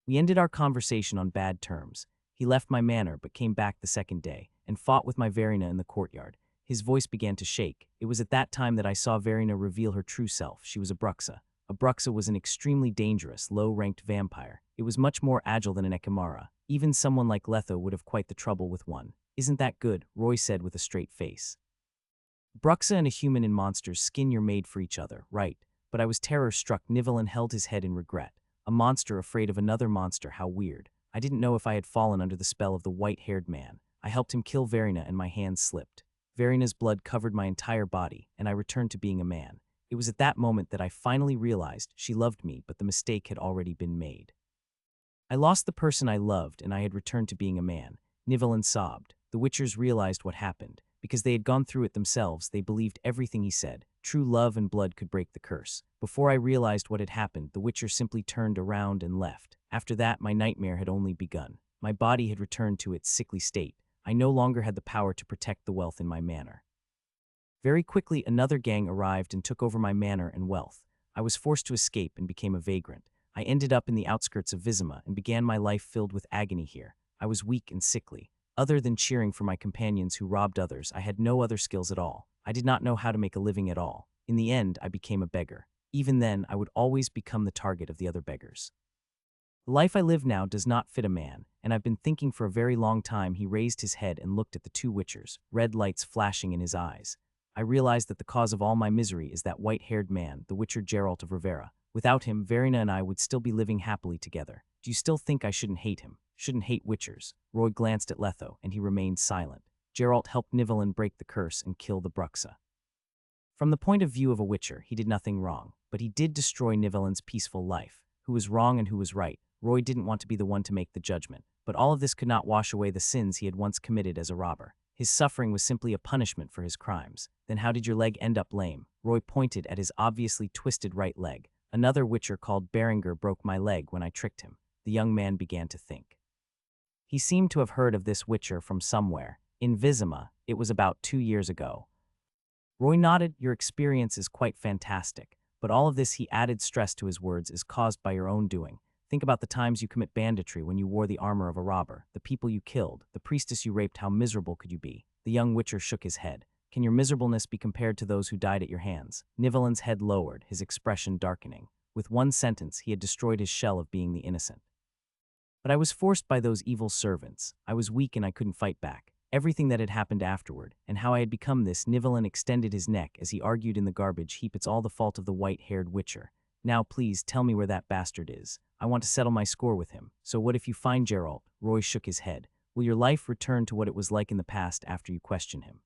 We ended our conversation on bad terms. He left my manor but came back the second day and fought with my Verena in the courtyard. His voice began to shake. It was at that time that I saw Verena reveal her true self. She was a Bruxa, Abruxa was an extremely dangerous, low-ranked vampire. It was much more agile than an Ekimara. Even someone like Letho would have quite the trouble with one. Isn't that good? Roy said with a straight face. Bruxa and a human in monsters' skin you're made for each other, right? But I was terror-struck. Nivellen held his head in regret. A monster afraid of another monster, how weird. I didn't know if I had fallen under the spell of the white-haired man. I helped him kill Verina and my hands slipped. Verina's blood covered my entire body, and I returned to being a man. It was at that moment that I finally realized she loved me, but the mistake had already been made. I lost the person I loved, and I had returned to being a man. Nivellen sobbed. The Witchers realized what happened. Because they had gone through it themselves, they believed everything he said. True love and blood could break the curse. Before I realized what had happened, the Witcher simply turned around and left. After that, my nightmare had only begun. My body had returned to its sickly state. I no longer had the power to protect the wealth in my manor. Very quickly, another gang arrived and took over my manor and wealth. I was forced to escape and became a vagrant. I ended up in the outskirts of Vizima and began my life filled with agony here. I was weak and sickly. Other than cheering for my companions who robbed others, I had no other skills at all. I did not know how to make a living at all. In the end, I became a beggar. Even then, I would always become the target of the other beggars. The life I live now does not fit a man, and I've been thinking for a very long time. He raised his head and looked at the two Witchers, red lights flashing in his eyes. I realized that the cause of all my misery is that white-haired man, the Witcher Geralt of Rivera. Without him, Verina and I would still be living happily together. Do you still think I shouldn't hate him? Shouldn't hate Witchers? Roy glanced at Letho, and he remained silent. Geralt helped Nivellen break the curse and kill the Bruxa. From the point of view of a Witcher, he did nothing wrong, but he did destroy Nivellen's peaceful life. Who was wrong and who was right? Roy didn't want to be the one to make the judgment, but all of this could not wash away the sins he had once committed as a robber. His suffering was simply a punishment for his crimes. Then how did your leg end up lame? Roy pointed at his obviously twisted right leg. Another Witcher called Berenger broke my leg when I tricked him. The young man began to think. He seemed to have heard of this Witcher from somewhere. In Vizima, it was about 2 years ago. Roy nodded. Your experience is quite fantastic, but all of this, he added stress to his words, is caused by your own doing. Think about the times you commit banditry when you wore the armor of a robber, the people you killed, the priestess you raped. How miserable could you be? The young Witcher shook his head. Can your miserableness be compared to those who died at your hands? Nivellen's head lowered, his expression darkening. With one sentence, he had destroyed his shell of being the innocent. But I was forced by those evil servants. I was weak and I couldn't fight back. Everything that had happened afterward, and how I had become this. Nivellen extended his neck as he argued in the garbage heap. It's all the fault of the white-haired Witcher. Now please tell me where that bastard is. I want to settle my score with him. So what if you find Geralt? Roy shook his head. Will your life return to what it was like in the past after you question him?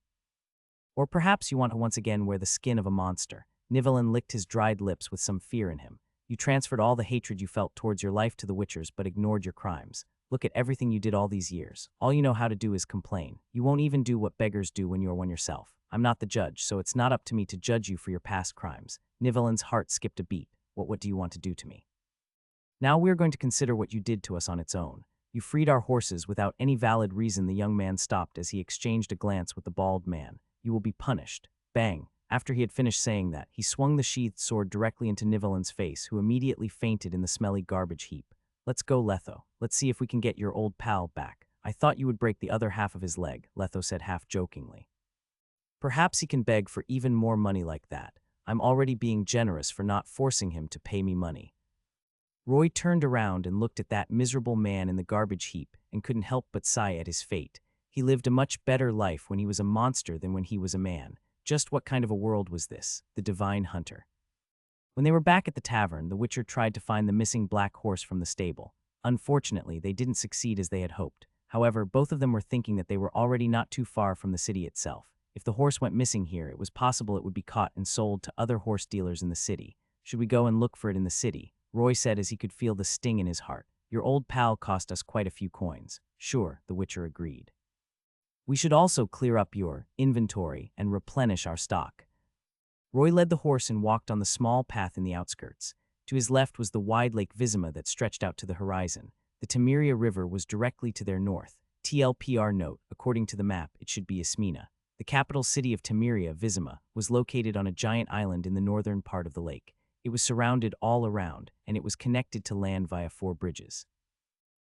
Or perhaps you want to once again wear the skin of a monster. Nivellen licked his dried lips with some fear in him. You transferred all the hatred you felt towards your life to the Witchers, but ignored your crimes. Look at everything you did all these years. All you know how to do is complain. You won't even do what beggars do when you're one yourself. I'm not the judge, so it's not up to me to judge you for your past crimes. Nivellen's heart skipped a beat. What do you want to do to me? Now we're going to consider what you did to us on its own. You freed our horses without any valid reason. The young man stopped as he exchanged a glance with the bald man. You will be punished. Bang. After he had finished saying that, he swung the sheathed sword directly into Nivellen's face, who immediately fainted in the smelly garbage heap. Let's go, Letho. Let's see if we can get your old pal back. I thought you would break the other half of his leg, Letho said half-jokingly. Perhaps he can beg for even more money like that. I'm already being generous for not forcing him to pay me money. Roy turned around and looked at that miserable man in the garbage heap and couldn't help but sigh at his fate. He lived a much better life when he was a monster than when he was a man. Just what kind of a world was this? The Divine Hunter. When they were back at the tavern, the Witcher tried to find the missing black horse from the stable. Unfortunately, they didn't succeed as they had hoped. However, both of them were thinking that they were already not too far from the city itself. If the horse went missing here, it was possible it would be caught and sold to other horse dealers in the city. Should we go and look for it in the city? Roy said as he could feel the sting in his heart. Your old pal cost us quite a few coins. Sure, the Witcher agreed. We should also clear up your inventory and replenish our stock. Roy led the horse and walked on the small path in the outskirts. To his left was the wide Lake Vizima that stretched out to the horizon. The Temeria River was directly to their north. TLPR note, according to the map, it should be Ismina. The capital city of Temeria, Vizima, was located on a giant island in the northern part of the lake. It was surrounded all around, and it was connected to land via 4 bridges.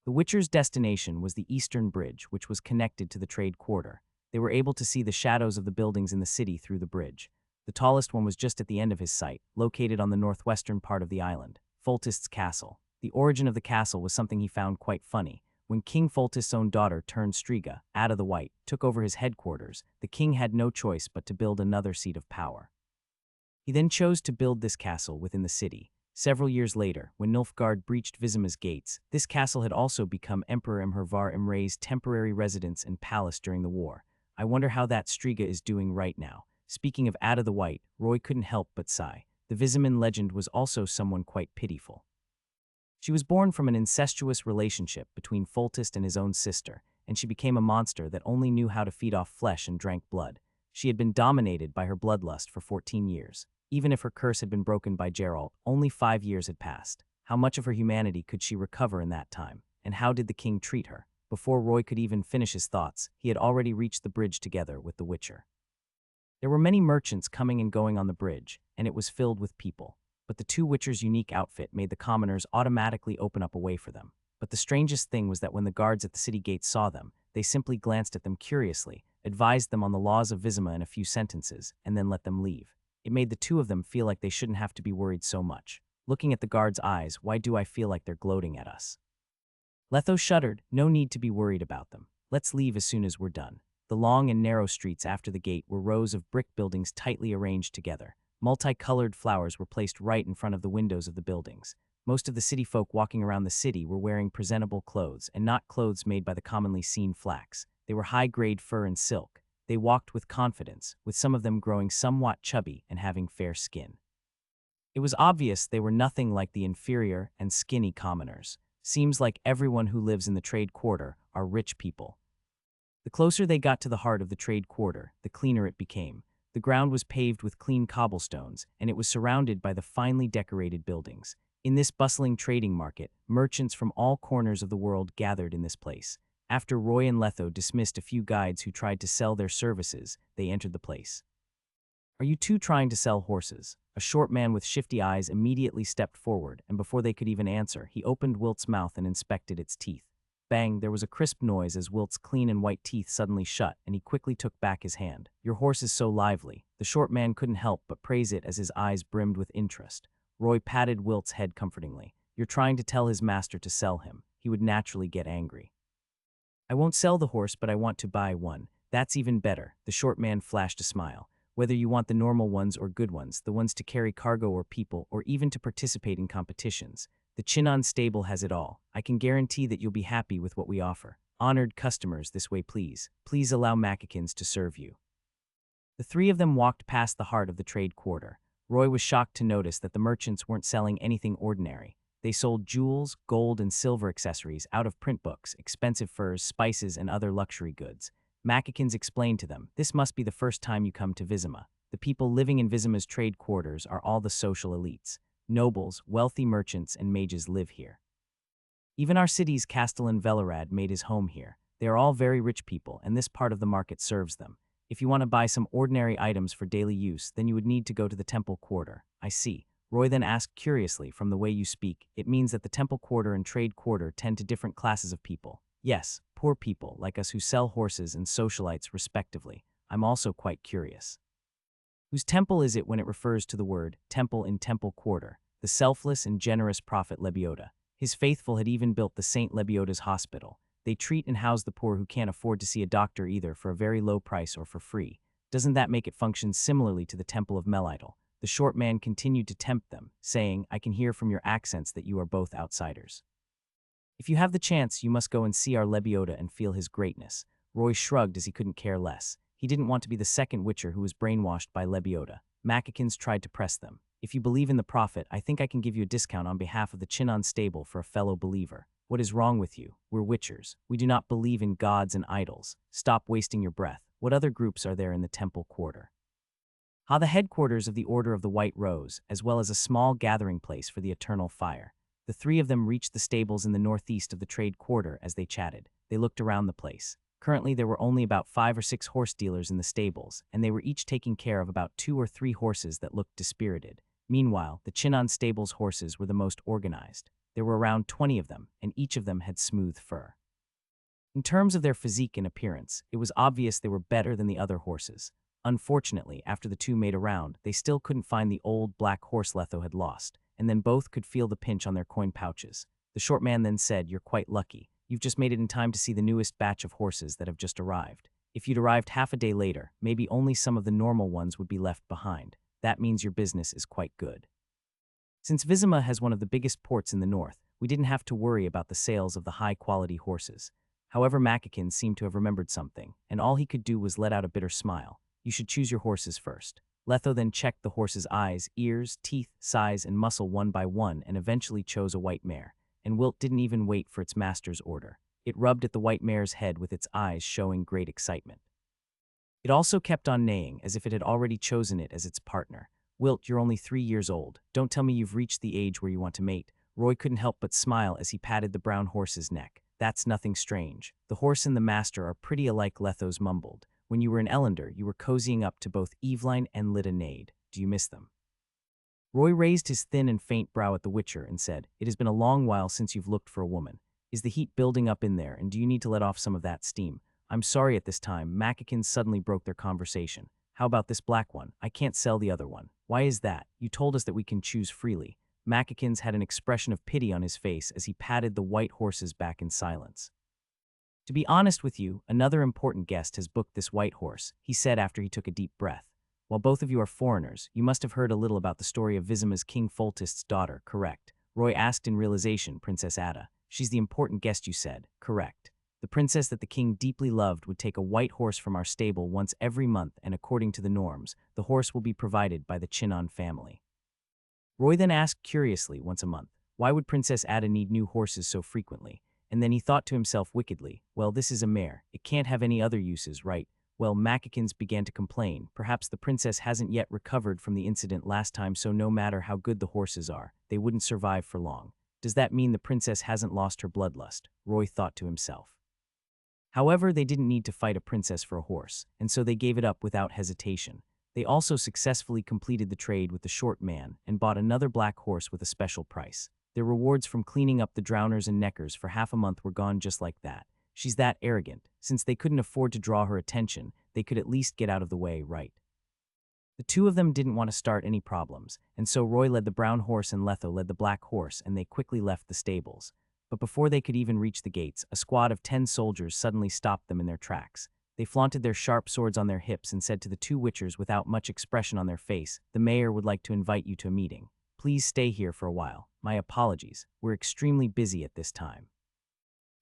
The Witcher's destination was the Eastern Bridge, which was connected to the trade quarter. They were able to see the shadows of the buildings in the city through the bridge. The tallest one was just at the end of his sight, located on the northwestern part of the island, Foltest's castle. The origin of the castle was something he found quite funny. When King Foltest's own daughter turned Striga, Ada the White, took over his headquarters, the king had no choice but to build another seat of power. He then chose to build this castle within the city. Several years later, when Nilfgaard breached Vizima's gates, this castle had also become Emperor Imhervar Imre's temporary residence and palace during the war. I wonder how that Striga is doing right now. Speaking of Ada the White, Roy couldn't help but sigh. The Viziman legend was also someone quite pitiful. She was born from an incestuous relationship between Foltest and his own sister, and she became a monster that only knew how to feed off flesh and drank blood. She had been dominated by her bloodlust for 14 years. Even if her curse had been broken by Geralt, only 5 years had passed. How much of her humanity could she recover in that time? And how did the king treat her? Before Roy could even finish his thoughts, he had already reached the bridge together with the Witcher. There were many merchants coming and going on the bridge, and it was filled with people. But the two Witchers' unique outfit made the commoners automatically open up a way for them. But the strangest thing was that when the guards at the city gates saw them, they simply glanced at them curiously, advised them on the laws of Vizima in a few sentences, and then let them leave. It made the two of them feel like they shouldn't have to be worried so much. Looking at the guards' eyes, why do I feel like they're gloating at us? Letho shuddered. No need to be worried about them. Let's leave as soon as we're done. The long and narrow streets after the gate were rows of brick buildings tightly arranged together. Multicolored flowers were placed right in front of the windows of the buildings. Most of the city folk walking around the city were wearing presentable clothes, and not clothes made by the commonly seen flax. They were high-grade fur and silk. They walked with confidence, with some of them growing somewhat chubby and having fair skin. It was obvious they were nothing like the inferior and skinny commoners. Seems like everyone who lives in the trade quarter are rich people. The closer they got to the heart of the trade quarter, the cleaner it became. The ground was paved with clean cobblestones, and it was surrounded by the finely decorated buildings. In this bustling trading market, merchants from all corners of the world gathered in this place. After Roy and Letho dismissed a few guides who tried to sell their services, they entered the place. "Are you two trying to sell horses?" A short man with shifty eyes immediately stepped forward, and before they could even answer, he opened Wilt's mouth and inspected its teeth. Bang, there was a crisp noise as Wilt's clean and white teeth suddenly shut, and he quickly took back his hand. "Your horse is so lively." The short man couldn't help but praise it as his eyes brimmed with interest. Roy patted Wilt's head comfortingly. "You're trying to tell his master to sell him. He would naturally get angry." "I won't sell the horse, but I want to buy one." "That's even better." The short man flashed a smile. "Whether you want the normal ones or good ones, the ones to carry cargo or people, or even to participate in competitions. The Chinon stable has it all. I can guarantee that you'll be happy with what we offer. Honored customers, this way please. Please allow Makikins to serve you." The three of them walked past the heart of the trade quarter. Roy was shocked to notice that the merchants weren't selling anything ordinary. They sold jewels, gold, and silver accessories, out-of-print books, expensive furs, spices, and other luxury goods. Makikins explained to them, "This must be the first time you come to Vizima. The people living in Vizima's trade quarters are all the social elites. Nobles, wealthy merchants, and mages live here. Even our city's Castellan Velerad made his home here. They are all very rich people, and this part of the market serves them. If you want to buy some ordinary items for daily use, then you would need to go to the temple quarter." "I see." Roy then asked curiously, "From the way you speak, it means that the temple quarter and trade quarter tend to different classes of people." "Yes, poor people like us who sell horses and socialites respectively. I'm also quite curious. Whose temple is it when it refers to the word temple in temple quarter?" "The selfless and generous prophet Lebioda. His faithful had even built the Saint Lebioda's hospital. They treat and house the poor who can't afford to see a doctor either for a very low price or for free. Doesn't that make it function similarly to the temple of Melidel?" The short man continued to tempt them, saying, "I can hear from your accents that you are both outsiders. If you have the chance, you must go and see our Lebioda and feel his greatness." Roy shrugged as he couldn't care less. He didn't want to be the second Witcher who was brainwashed by Lebioda. Makikins tried to press them. "If you believe in the prophet, I think I can give you a discount on behalf of the Chinon stable for a fellow believer." "What is wrong with you? We're Witchers. We do not believe in gods and idols. Stop wasting your breath. What other groups are there in the temple quarter?" The headquarters of the Order of the White Rose, as well as a small gathering place for the Eternal Fire. The three of them reached the stables in the northeast of the trade quarter as they chatted. They looked around the place. Currently, there were only about 5 or 6 horse dealers in the stables, and they were each taking care of about 2 or 3 horses that looked dispirited. Meanwhile, the Chinon stable's horses were the most organized. There were around 20 of them, and each of them had smooth fur. In terms of their physique and appearance, it was obvious they were better than the other horses. Unfortunately, after the two made a round, they still couldn't find the old black horse Letho had lost, and then both could feel the pinch on their coin pouches. The short man then said, "You're quite lucky. You've just made it in time to see the newest batch of horses that have just arrived. If you'd arrived half a day later, maybe only some of the normal ones would be left behind. That means your business is quite good." Since Vizima has one of the biggest ports in the north, we didn't have to worry about the sales of the high-quality horses. However, Makakins seemed to have remembered something, and all he could do was let out a bitter smile. "You should choose your horses first." Letho then checked the horse's eyes, ears, teeth, size, and muscle one by one and eventually chose a white mare. And Wilt didn't even wait for its master's order. It rubbed at the white mare's head with its eyes showing great excitement. It also kept on neighing as if it had already chosen it as its partner. "Wilt, you're only 3 years old. Don't tell me you've reached the age where you want to mate." Roy couldn't help but smile as he patted the brown horse's neck. "That's nothing strange. The horse and the master are pretty alike," Letho's mumbled. "When you were in Ellender, you were cozying up to both Eveline and Litanade. Do you miss them?" Roy raised his thin and faint brow at the Witcher and said, "It has been a long while since you've looked for a woman. Is the heat building up in there, and do you need to let off some of that steam?" "I'm sorry at this time." Makakins suddenly broke their conversation. "How about this black one? I can't sell the other one." "Why is that? You told us that we can choose freely." Makakins had an expression of pity on his face as he patted the white horse's back in silence. "To be honest with you, another important guest has booked this white horse," he said after he took a deep breath. "While both of you are foreigners, you must have heard a little about the story of Vizima's King Foltest's daughter, correct?" Roy asked in realization. "Princess Ada. She's the important guest you said, correct? The princess that the king deeply loved would take a white horse from our stable once every month, and according to the norms, the horse will be provided by the Chinon family." Roy then asked curiously, "Once a month? Why would Princess Ada need new horses so frequently?" And then he thought to himself wickedly, "Well, this is a mare. It can't have any other uses, right?" Well, Makakins began to complain. Perhaps the princess hasn't yet recovered from the incident last time, so no matter how good the horses are, they wouldn't survive for long. Does that mean the princess hasn't lost her bloodlust? Roy thought to himself. However, they didn't need to fight a princess for a horse, and so they gave it up without hesitation. They also successfully completed the trade with the short man and bought another black horse with a special price. Their rewards from cleaning up the drowners and neckers for half a month were gone just like that. She's that arrogant. Since they couldn't afford to draw her attention, they could at least get out of the way, right? The two of them didn't want to start any problems, and so Roy led the brown horse and Letho led the black horse, and they quickly left the stables. But before they could even reach the gates, a squad of 10 soldiers suddenly stopped them in their tracks. They flaunted their sharp swords on their hips and said to the two witchers without much expression on their face, "The mayor would like to invite you to a meeting. Please stay here for a while. My apologies. We're extremely busy at this time."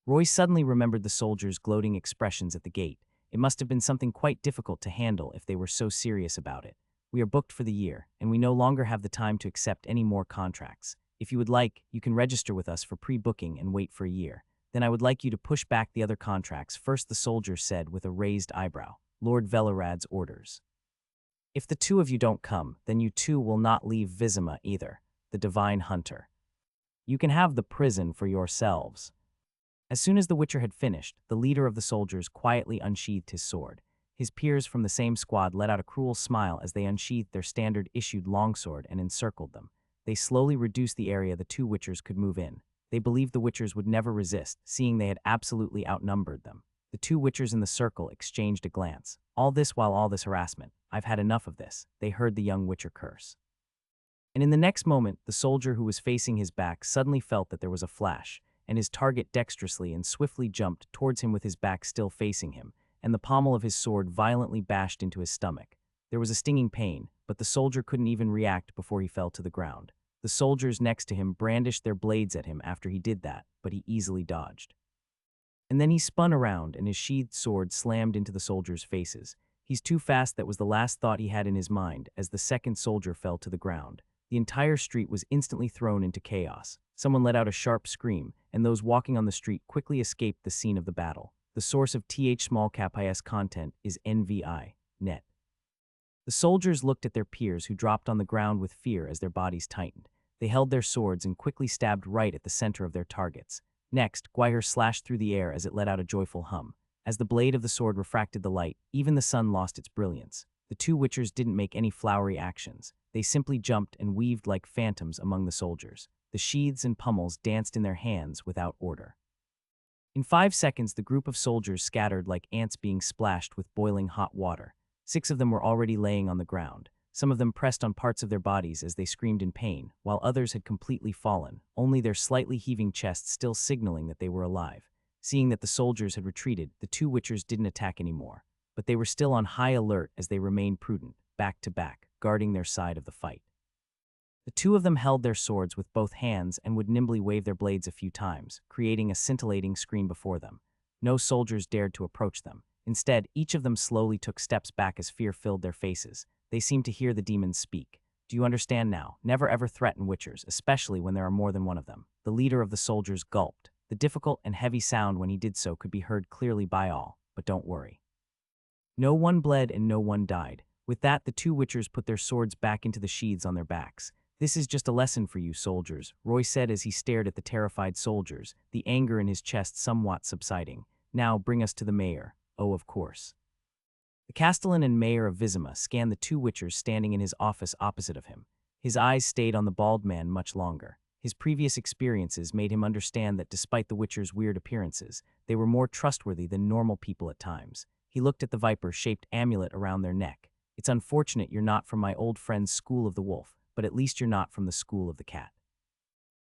Roy suddenly remembered the soldiers' gloating expressions at the gate. It must have been something quite difficult to handle if they were so serious about it. "We are booked for the year, and we no longer have the time to accept any more contracts. If you would like, you can register with us for pre-booking and wait for a year. Then I would like you to push back the other contracts first," the soldier said with a raised eyebrow. "Lord Velarad's orders. If the two of you don't come, then you two will not leave Vizima either, the divine hunter. You can have the prison for yourselves." As soon as the Witcher had finished, the leader of the soldiers quietly unsheathed his sword. His peers from the same squad let out a cruel smile as they unsheathed their standard-issued longsword and encircled them. They slowly reduced the area the two Witchers could move in. They believed the Witchers would never resist, seeing they had absolutely outnumbered them. The two Witchers in the circle exchanged a glance. All this harassment. "I've had enough of this," they heard the young Witcher curse. And in the next moment, the soldier who was facing his back suddenly felt that there was a flash, and his target dexterously and swiftly jumped towards him with his back still facing him, and the pommel of his sword violently bashed into his stomach. There was a stinging pain, but the soldier couldn't even react before he fell to the ground. The soldiers next to him brandished their blades at him after he did that, but he easily dodged. And then he spun around, and his sheathed sword slammed into the soldiers' faces. "He's too fast," that was the last thought he had in his mind as the second soldier fell to the ground. The entire street was instantly thrown into chaos. Someone let out a sharp scream, and those walking on the street quickly escaped the scene of the battle. The source of smallcapis content is NVI.net. The soldiers looked at their peers who dropped on the ground with fear as their bodies tightened. They held their swords and quickly stabbed right at the center of their targets. Next, Gwyer slashed through the air as it let out a joyful hum. As the blade of the sword refracted the light, even the sun lost its brilliance. The two Witchers didn't make any flowery actions. They simply jumped and weaved like phantoms among the soldiers. The sheaths and pummels danced in their hands without order. In 5 seconds, the group of soldiers scattered like ants being splashed with boiling hot water. 6 of them were already laying on the ground. Some of them pressed on parts of their bodies as they screamed in pain, while others had completely fallen, only their slightly heaving chests still signaling that they were alive. Seeing that the soldiers had retreated, the 2 witchers didn't attack anymore, but they were still on high alert as they remained prudent, back to back, guarding their side of the fight. The 2 of them held their swords with both hands and would nimbly wave their blades a few times, creating a scintillating screen before them. No soldiers dared to approach them. Instead, each of them slowly took steps back as fear filled their faces. They seemed to hear the demons speak. Do you understand now? Never ever threaten witchers, especially when there are more than one of them. The leader of the soldiers gulped. The difficult and heavy sound when he did so could be heard clearly by all, but don't worry. No one bled and no one died. With that, the 2 witchers put their swords back into the sheaths on their backs. This is just a lesson for you, soldiers, Roy said as he stared at the terrified soldiers, the anger in his chest somewhat subsiding. Now bring us to the mayor. Oh, of course. The castellan and mayor of Vizima scanned the 2 witchers standing in his office opposite of him. His eyes stayed on the bald man much longer. His previous experiences made him understand that despite the witchers' weird appearances, they were more trustworthy than normal people at times. He looked at the viper-shaped amulet around their neck. It's unfortunate you're not from my old friend's school of the wolf, but at least you're not from the school of the cat.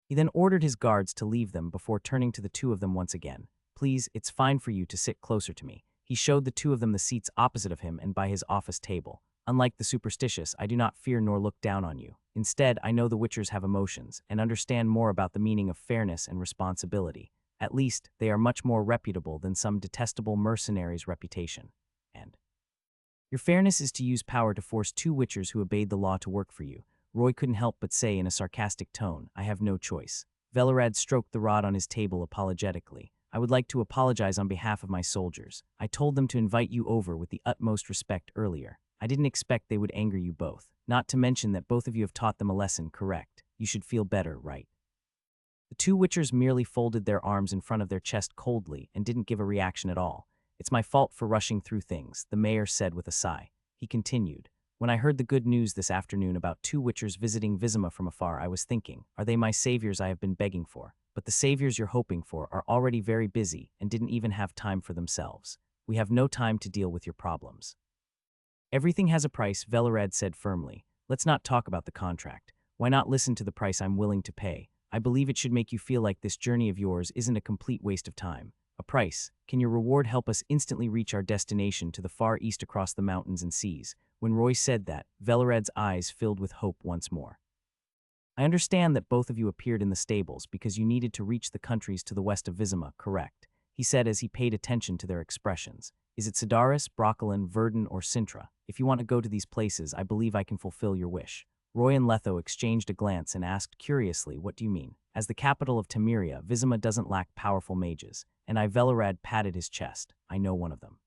He then ordered his guards to leave them before turning to the 2 of them once again. Please, it's fine for you to sit closer to me. He showed the 2 of them the seats opposite of him and by his office table. Unlike the superstitious, I do not fear nor look down on you. Instead, I know the witchers have emotions and understand more about the meaning of fairness and responsibility. At least, they are much more reputable than some detestable mercenary's reputation. And your fairness is to use power to force 2 witchers who obeyed the law to work for you. Roy couldn't help but say in a sarcastic tone, I have no choice. Velerad stroked the rod on his table apologetically. I would like to apologize on behalf of my soldiers. I told them to invite you over with the utmost respect earlier. I didn't expect they would anger you both. Not to mention that both of you have taught them a lesson, correct? You should feel better, right? The 2 witchers merely folded their arms in front of their chest coldly and didn't give a reaction at all. It's my fault for rushing through things, the mayor said with a sigh. He continued. When I heard the good news this afternoon about 2 witchers visiting Vizima from afar, I was thinking, are they my saviors I have been begging for? But the saviors you're hoping for are already very busy and didn't even have time for themselves. We have no time to deal with your problems. Everything has a price, Velerad said firmly. Let's not talk about the contract. Why not listen to the price I'm willing to pay? I believe it should make you feel like this journey of yours isn't a complete waste of time. A price. Can your reward help us instantly reach our destination to the far east across the mountains and seas? When Roy said that, Velerad's eyes filled with hope once more. I understand that both of you appeared in the stables because you needed to reach the countries to the west of Vizima, correct? He said as he paid attention to their expressions. Is it Sidaris, Broccolin, Verdun, or Sintra? If you want to go to these places, I believe I can fulfill your wish. Roy and Letho exchanged a glance and asked curiously, what do you mean? As the capital of Temeria, Vizima doesn't lack powerful mages, and Velerad patted his chest. I know one of them.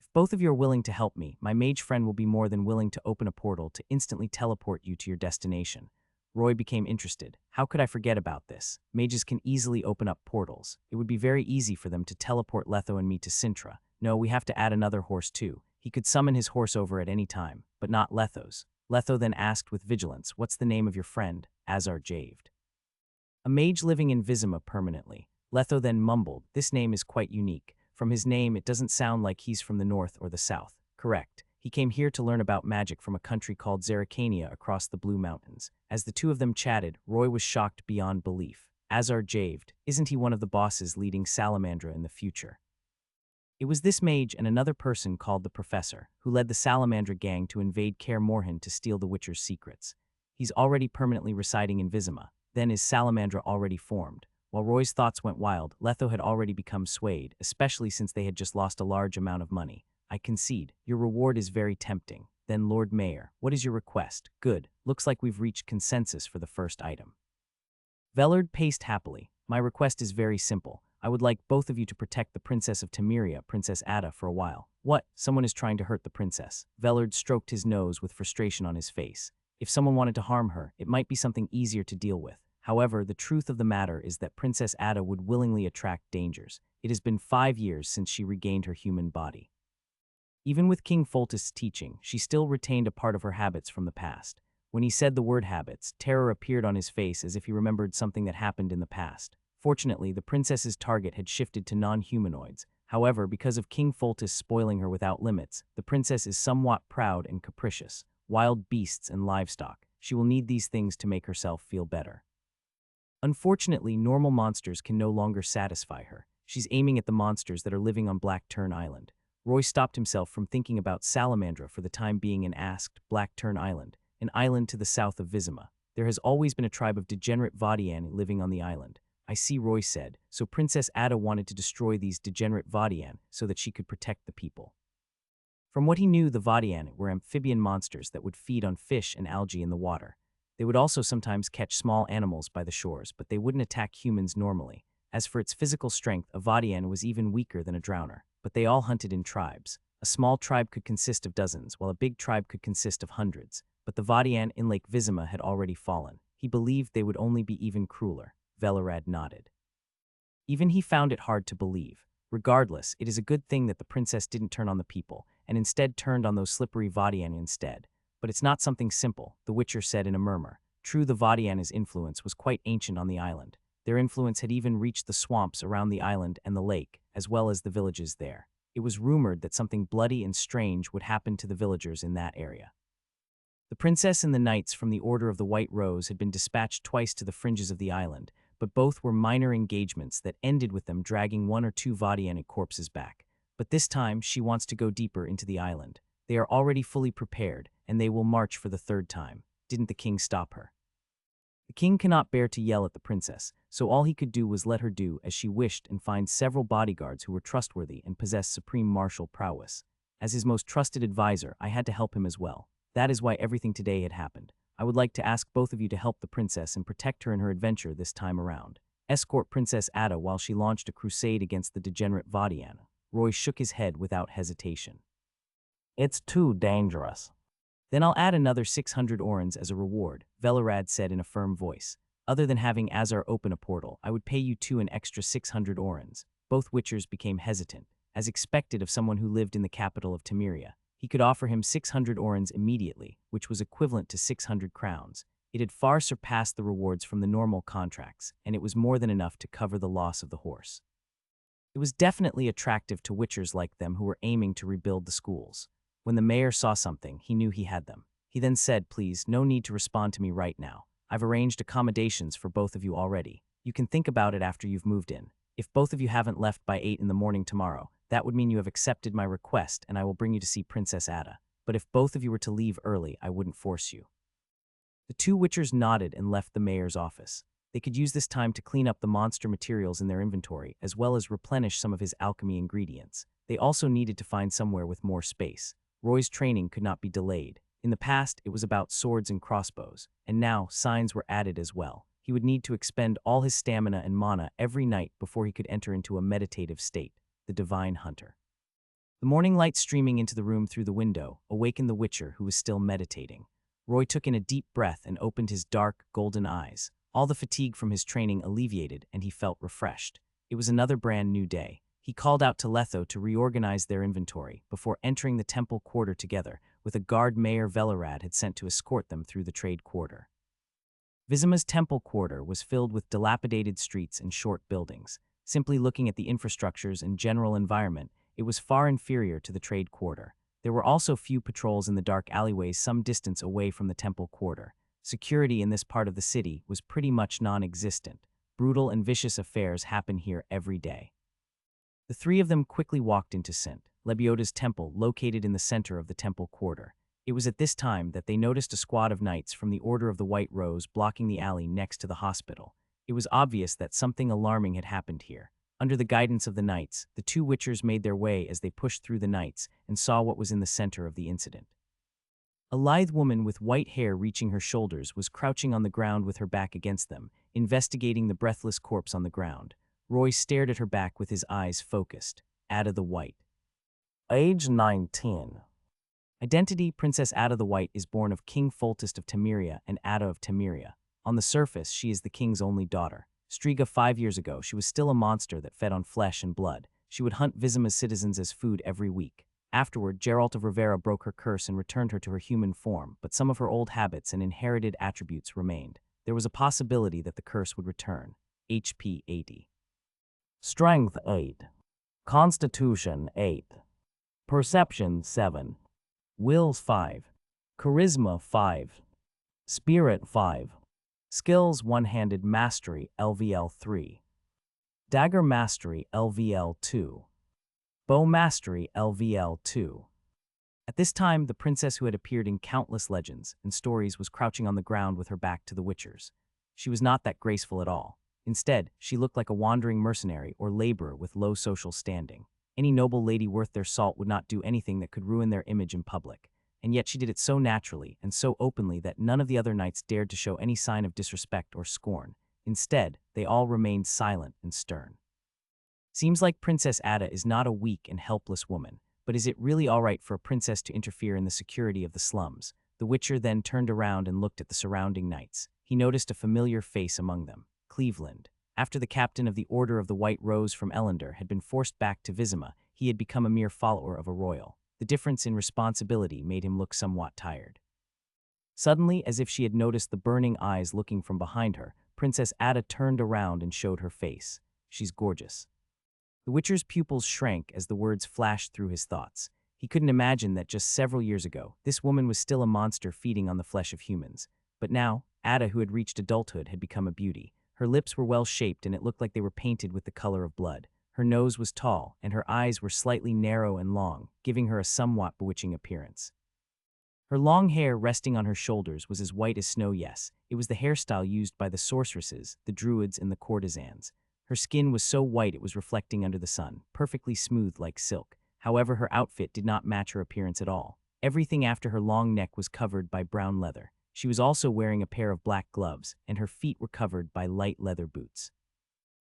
If both of you are willing to help me, my mage friend will be more than willing to open a portal to instantly teleport you to your destination. Roy became interested. How could I forget about this? Mages can easily open up portals. It would be very easy for them to teleport Letho and me to Sintra. No, we have to add another horse too. He could summon his horse over at any time, but not Letho's. Letho then asked with vigilance, what's the name of your friend? Azar javed. A mage living in Vizima permanently. Letho then mumbled, this name is quite unique. From his name, it doesn't sound like he's from the north or the south. Correct. He came here to learn about magic from a country called Zerrikania across the Blue Mountains. As the 2 of them chatted, Roy was shocked beyond belief. Azar javed, isn't he one of the bosses leading Salamandra in the future? It was this mage and another person called the Professor, who led the Salamandra gang to invade Kaer Morhen to steal the Witcher's secrets. He's already permanently residing in Vizima. Then is Salamandra already formed? While Roy's thoughts went wild, Letho had already become swayed, especially since they had just lost a large amount of money. I concede. Your reward is very tempting. Then Lord Mayor, what is your request? Good. Looks like we've reached consensus for the first item. Velard paced happily. My request is very simple. I would like both of you to protect the Princess of Temeria, Princess Ada, for a while. What? Someone is trying to hurt the princess. Velard stroked his nose with frustration on his face. If someone wanted to harm her, it might be something easier to deal with. However, the truth of the matter is that Princess Ada would willingly attract dangers. It has been 5 years since she regained her human body. Even with King Foltest's teaching, she still retained a part of her habits from the past. When he said the word habits, terror appeared on his face as if he remembered something that happened in the past. Fortunately, the princess's target had shifted to non-humanoids. However, because of King Foltest spoiling her without limits, the princess is somewhat proud and capricious. Wild beasts and livestock. She will need these things to make herself feel better. Unfortunately, normal monsters can no longer satisfy her. She's aiming at the monsters that are living on Black Turn Island. Roy stopped himself from thinking about Salamandra for the time being and asked, Black Turn Island, an island to the south of Vizima. There has always been a tribe of degenerate Vadian living on the island. I see, Roy said, so Princess Ada wanted to destroy these degenerate Vadian so that she could protect the people. From what he knew, the Vadian were amphibian monsters that would feed on fish and algae in the water. They would also sometimes catch small animals by the shores, but they wouldn't attack humans normally. As for its physical strength, a Vadian was even weaker than a drowner. But they all hunted in tribes. A small tribe could consist of dozens, while a big tribe could consist of hundreds. But the Vadian in Lake Vizima had already fallen. He believed they would only be even crueler. Velerad nodded. Even he found it hard to believe. Regardless, it is a good thing that the princess didn't turn on the people, and instead turned on those slippery Vadian instead. But it's not something simple, the Witcher said in a murmur. True, the Vadian's influence was quite ancient on the island. Their influence had even reached the swamps around the island and the lake, as well as the villages there. It was rumored that something bloody and strange would happen to the villagers in that area. The princess and the knights from the Order of the White Rose had been dispatched twice to the fringes of the island, but both were minor engagements that ended with them dragging one or two Vadianic corpses back. But this time, she wants to go deeper into the island. They are already fully prepared, and they will march for the third time. Didn't the king stop her? The king cannot bear to yell at the princess, so all he could do was let her do as she wished and find several bodyguards who were trustworthy and possessed supreme martial prowess. As his most trusted advisor, I had to help him as well. That is why everything today had happened. I would like to ask both of you to help the princess and protect her in her adventure this time around. Escort Princess Ada while she launched a crusade against the degenerate Vadian. Roy shook his head without hesitation. It's too dangerous. Then I'll add another 600 orens as a reward, Velerad said in a firm voice. Other than having Azar open a portal, I would pay you two an extra 600 orens. Both Witchers became hesitant. As expected of someone who lived in the capital of Temeria, he could offer him 600 orens immediately, which was equivalent to 600 crowns. It had far surpassed the rewards from the normal contracts, and it was more than enough to cover the loss of the horse. It was definitely attractive to Witchers like them who were aiming to rebuild the schools. When the mayor saw something, he knew he had them. He then said, please, no need to respond to me right now. I've arranged accommodations for both of you already. You can think about it after you've moved in. If both of you haven't left by 8 in the morning tomorrow, that would mean you have accepted my request and I will bring you to see Princess Ada. But if both of you were to leave early, I wouldn't force you. The two Witchers nodded and left the mayor's office. They could use this time to clean up the monster materials in their inventory, as well as replenish some of his alchemy ingredients. They also needed to find somewhere with more space. Roy's training could not be delayed. In the past, it was about swords and crossbows, and now signs were added as well. He would need to expend all his stamina and mana every night before he could enter into a meditative state, the divine hunter. The morning light streaming into the room through the window awakened the Witcher, who was still meditating. Roy took in a deep breath and opened his dark, golden eyes. All the fatigue from his training alleviated, and he felt refreshed. It was another brand new day. He called out to Letho to reorganize their inventory before entering the temple quarter together with a guard Mayor Velerad had sent to escort them through the trade quarter. Vizima's temple quarter was filled with dilapidated streets and short buildings. Simply looking at the infrastructures and general environment, it was far inferior to the trade quarter. There were also few patrols in the dark alleyways some distance away from the temple quarter. Security in this part of the city was pretty much non-existent. Brutal and vicious affairs happen here every day. The three of them quickly walked into St. Lebioda's temple, located in the center of the temple quarter. It was at this time that they noticed a squad of knights from the Order of the White Rose blocking the alley next to the hospital. It was obvious that something alarming had happened here. Under the guidance of the knights, the two Witchers made their way as they pushed through the knights and saw what was in the center of the incident. A lithe woman with white hair reaching her shoulders was crouching on the ground with her back against them, investigating the breathless corpse on the ground. Roy stared at her back with his eyes focused. Ada the White. Age 19. Identity: Princess Ada the White is born of King Foltest of Temeria and Ada of Temeria. On the surface, she is the king's only daughter. Striga 5 years ago, she was still a monster that fed on flesh and blood. She would hunt Vizima's citizens as food every week. Afterward, Geralt of Rivera broke her curse and returned her to her human form, but some of her old habits and inherited attributes remained. There was a possibility that the curse would return. HP 80. Strength 8. Constitution 8. Perception 7. Wills 5. Charisma 5. Spirit 5. Skills one-handed mastery LVL 3. Dagger mastery LVL 2. Bow mastery LVL 2. At this time, the princess who had appeared in countless legends and stories was crouching on the ground with her back to the witchers. She was not that graceful at all. Instead, she looked like a wandering mercenary or laborer with low social standing. Any noble lady worth their salt would not do anything that could ruin their image in public, and yet she did it so naturally and so openly that none of the other knights dared to show any sign of disrespect or scorn. Instead, they all remained silent and stern. Seems like Princess Ada is not a weak and helpless woman, but is it really all right for a princess to interfere in the security of the slums? The Witcher then turned around and looked at the surrounding knights. He noticed a familiar face among them, Cleveland. After the captain of the Order of the White Rose from Ellender had been forced back to Vizima, he had become a mere follower of a royal. The difference in responsibility made him look somewhat tired. Suddenly, as if she had noticed the burning eyes looking from behind her, Princess Ada turned around and showed her face. She's gorgeous. The Witcher's pupils shrank as the words flashed through his thoughts. He couldn't imagine that just several years ago, this woman was still a monster feeding on the flesh of humans. But now, Ada, who had reached adulthood, had become a beauty. Her lips were well-shaped and it looked like they were painted with the color of blood. Her nose was tall, and her eyes were slightly narrow and long, giving her a somewhat bewitching appearance. Her long hair resting on her shoulders was as white as snow. Yes, it was the hairstyle used by the sorceresses, the druids, and the courtesans. Her skin was so white it was reflecting under the sun, perfectly smooth like silk. However, her outfit did not match her appearance at all. Everything after her long neck was covered by brown leather. She was also wearing a pair of black gloves, and her feet were covered by light leather boots.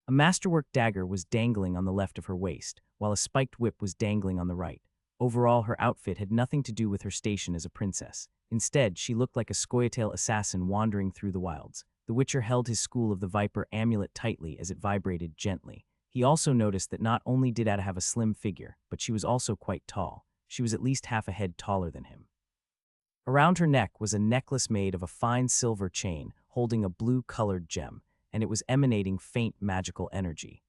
A masterwork dagger was dangling on the left of her waist, while a spiked whip was dangling on the right. Overall, her outfit had nothing to do with her station as a princess. Instead, she looked like a scoia'tael assassin wandering through the wilds. The Witcher held his School of the Viper amulet tightly as it vibrated gently. He also noticed that not only did Ada have a slim figure, but she was also quite tall. She was at least half a head taller than him. Around her neck was a necklace made of a fine silver chain holding a blue-colored gem, and it was emanating faint magical energy.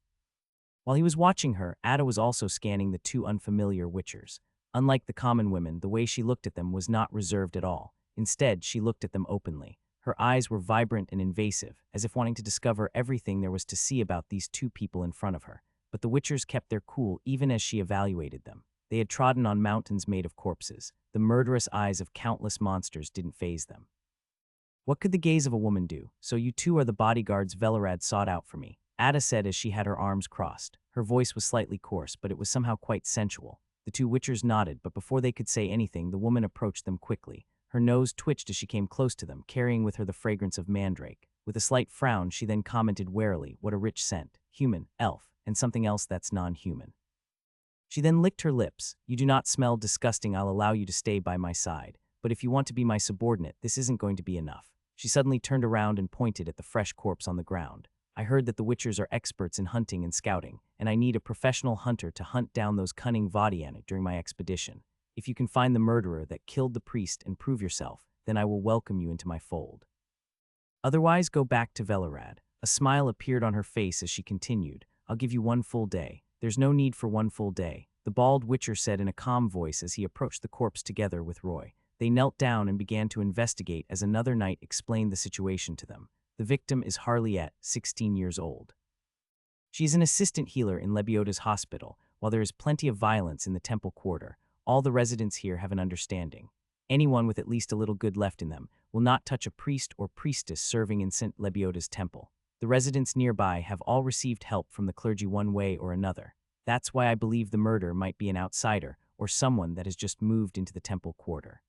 While he was watching her, Ada was also scanning the two unfamiliar Witchers. Unlike the common women, the way she looked at them was not reserved at all. Instead, she looked at them openly. Her eyes were vibrant and invasive, as if wanting to discover everything there was to see about these two people in front of her. But the Witchers kept their cool even as she evaluated them. They had trodden on mountains made of corpses. The murderous eyes of countless monsters didn't faze them. What could the gaze of a woman do? So you two are the bodyguards Velerad sought out for me, Ada said as she had her arms crossed. Her voice was slightly coarse, but it was somehow quite sensual. The two Witchers nodded, but before they could say anything, the woman approached them quickly. Her nose twitched as she came close to them, carrying with her the fragrance of mandrake. With a slight frown, she then commented warily, "What a rich scent. Human, elf, and something else that's non-human." She then licked her lips. "You do not smell disgusting. I'll allow you to stay by my side. But if you want to be my subordinate, this isn't going to be enough." She suddenly turned around and pointed at the fresh corpse on the ground. "I heard that the Witchers are experts in hunting and scouting, and I need a professional hunter to hunt down those cunning Vadiana during my expedition. If you can find the murderer that killed the priest and prove yourself, then I will welcome you into my fold. Otherwise, go back to Velerad." A smile appeared on her face as she continued, "I'll give you 1 full day." "There's no need for 1 full day," the bald Witcher said in a calm voice as he approached the corpse together with Roy. They knelt down and began to investigate as another knight explained the situation to them. "The victim is Harliette, 16 years old. She is an assistant healer in Lebioda's hospital. While there is plenty of violence in the temple quarter, all the residents here have an understanding. Anyone with at least a little good left in them will not touch a priest or priestess serving in St. Lebioda's temple. The residents nearby have all received help from the clergy one way or another. That's why I believe the murder might be an outsider or someone that has just moved into the temple quarter."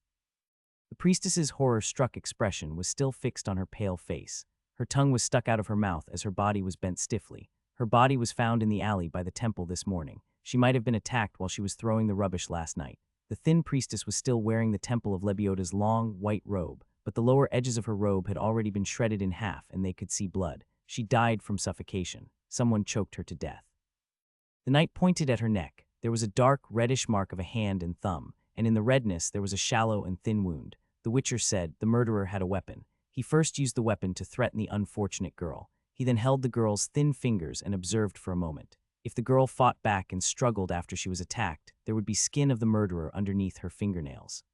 The priestess's horror-struck expression was still fixed on her pale face. Her tongue was stuck out of her mouth as her body was bent stiffly. Her body was found in the alley by the temple this morning. She might have been attacked while she was throwing the rubbish last night. The thin priestess was still wearing the temple of Lebioda's long, white robe, but the lower edges of her robe had already been shredded in half and they could see blood. She died from suffocation. Someone choked her to death. The knight pointed at her neck. There was a dark, reddish mark of a hand and thumb, and in the redness there was a shallow and thin wound. The Witcher said the murderer had a weapon. He first used the weapon to threaten the unfortunate girl. He then held the girl's thin fingers and observed for a moment. If the girl fought back and struggled after she was attacked, there would be skin of the murderer underneath her fingernails.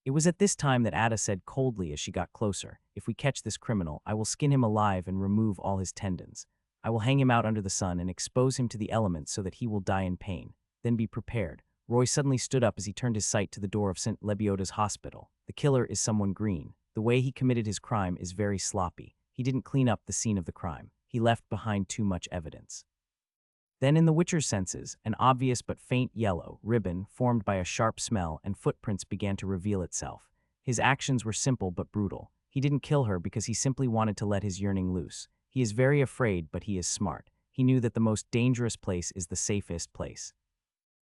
It was at this time that Ada said coldly as she got closer, "If we catch this criminal, I will skin him alive and remove all his tendons. I will hang him out under the sun and expose him to the elements so that he will die in pain. Then be prepared." Roy suddenly stood up as he turned his sight to the door of St. Lebioda's hospital. The killer is someone green. The way he committed his crime is very sloppy. He didn't clean up the scene of the crime. He left behind too much evidence. Then in the Witcher's senses, an obvious but faint yellow ribbon formed by a sharp smell and footprints began to reveal itself. His actions were simple but brutal. He didn't kill her because he simply wanted to let his yearning loose. He is very afraid, but he is smart. He knew that the most dangerous place is the safest place.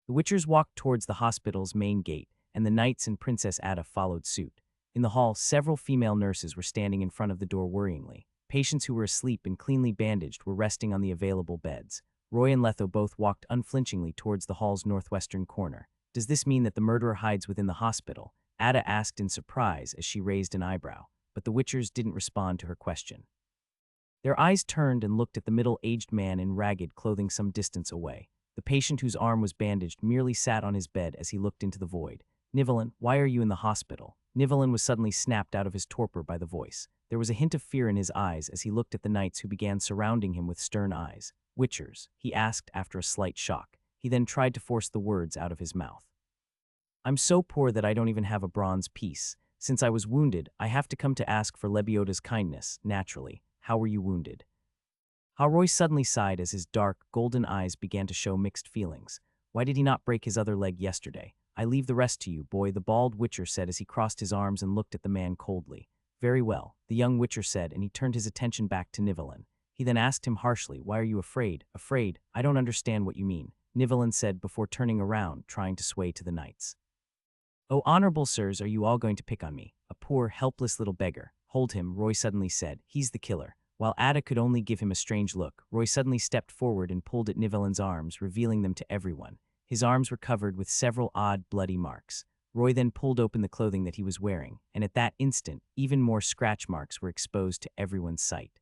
The Witchers walked towards the hospital's main gate, and the knights and Princess Ada followed suit. In the hall, several female nurses were standing in front of the door worryingly. Patients who were asleep and cleanly bandaged were resting on the available beds. Roy and Letho both walked unflinchingly towards the hall's northwestern corner. "Does this mean that the murderer hides within the hospital?" Ada asked in surprise as she raised an eyebrow, but the Witchers didn't respond to her question. Their eyes turned and looked at the middle-aged man in ragged clothing some distance away. The patient whose arm was bandaged merely sat on his bed as he looked into the void. "Nivellen, why are you in the hospital?" Nivellen was suddenly snapped out of his torpor by the voice. There was a hint of fear in his eyes as he looked at the knights who began surrounding him with stern eyes. "Witchers?" he asked after a slight shock. He then tried to force the words out of his mouth. "I'm so poor that I don't even have a bronze piece. Since I was wounded, I have to come to ask for Lebioda's kindness, naturally. How were you wounded?" Roy suddenly sighed as his dark, golden eyes began to show mixed feelings. Why did he not break his other leg yesterday? "I leave the rest to you, boy," the bald Witcher said as he crossed his arms and looked at the man coldly. "Very well," the young Witcher said, and he turned his attention back to Nivellen. He then asked him harshly, "Why are you afraid?" "Afraid? I don't understand what you mean," Nivellen said before turning around, trying to sway to the knights. "Oh, honorable sirs, are you all going to pick on me? A poor, helpless little beggar." "Hold him," Roy suddenly said. "He's the killer." While Ada could only give him a strange look, Roy suddenly stepped forward and pulled at Nivellen's arms, revealing them to everyone. His arms were covered with several odd, bloody marks. Roy then pulled open the clothing that he was wearing, and at that instant, even more scratch marks were exposed to everyone's sight.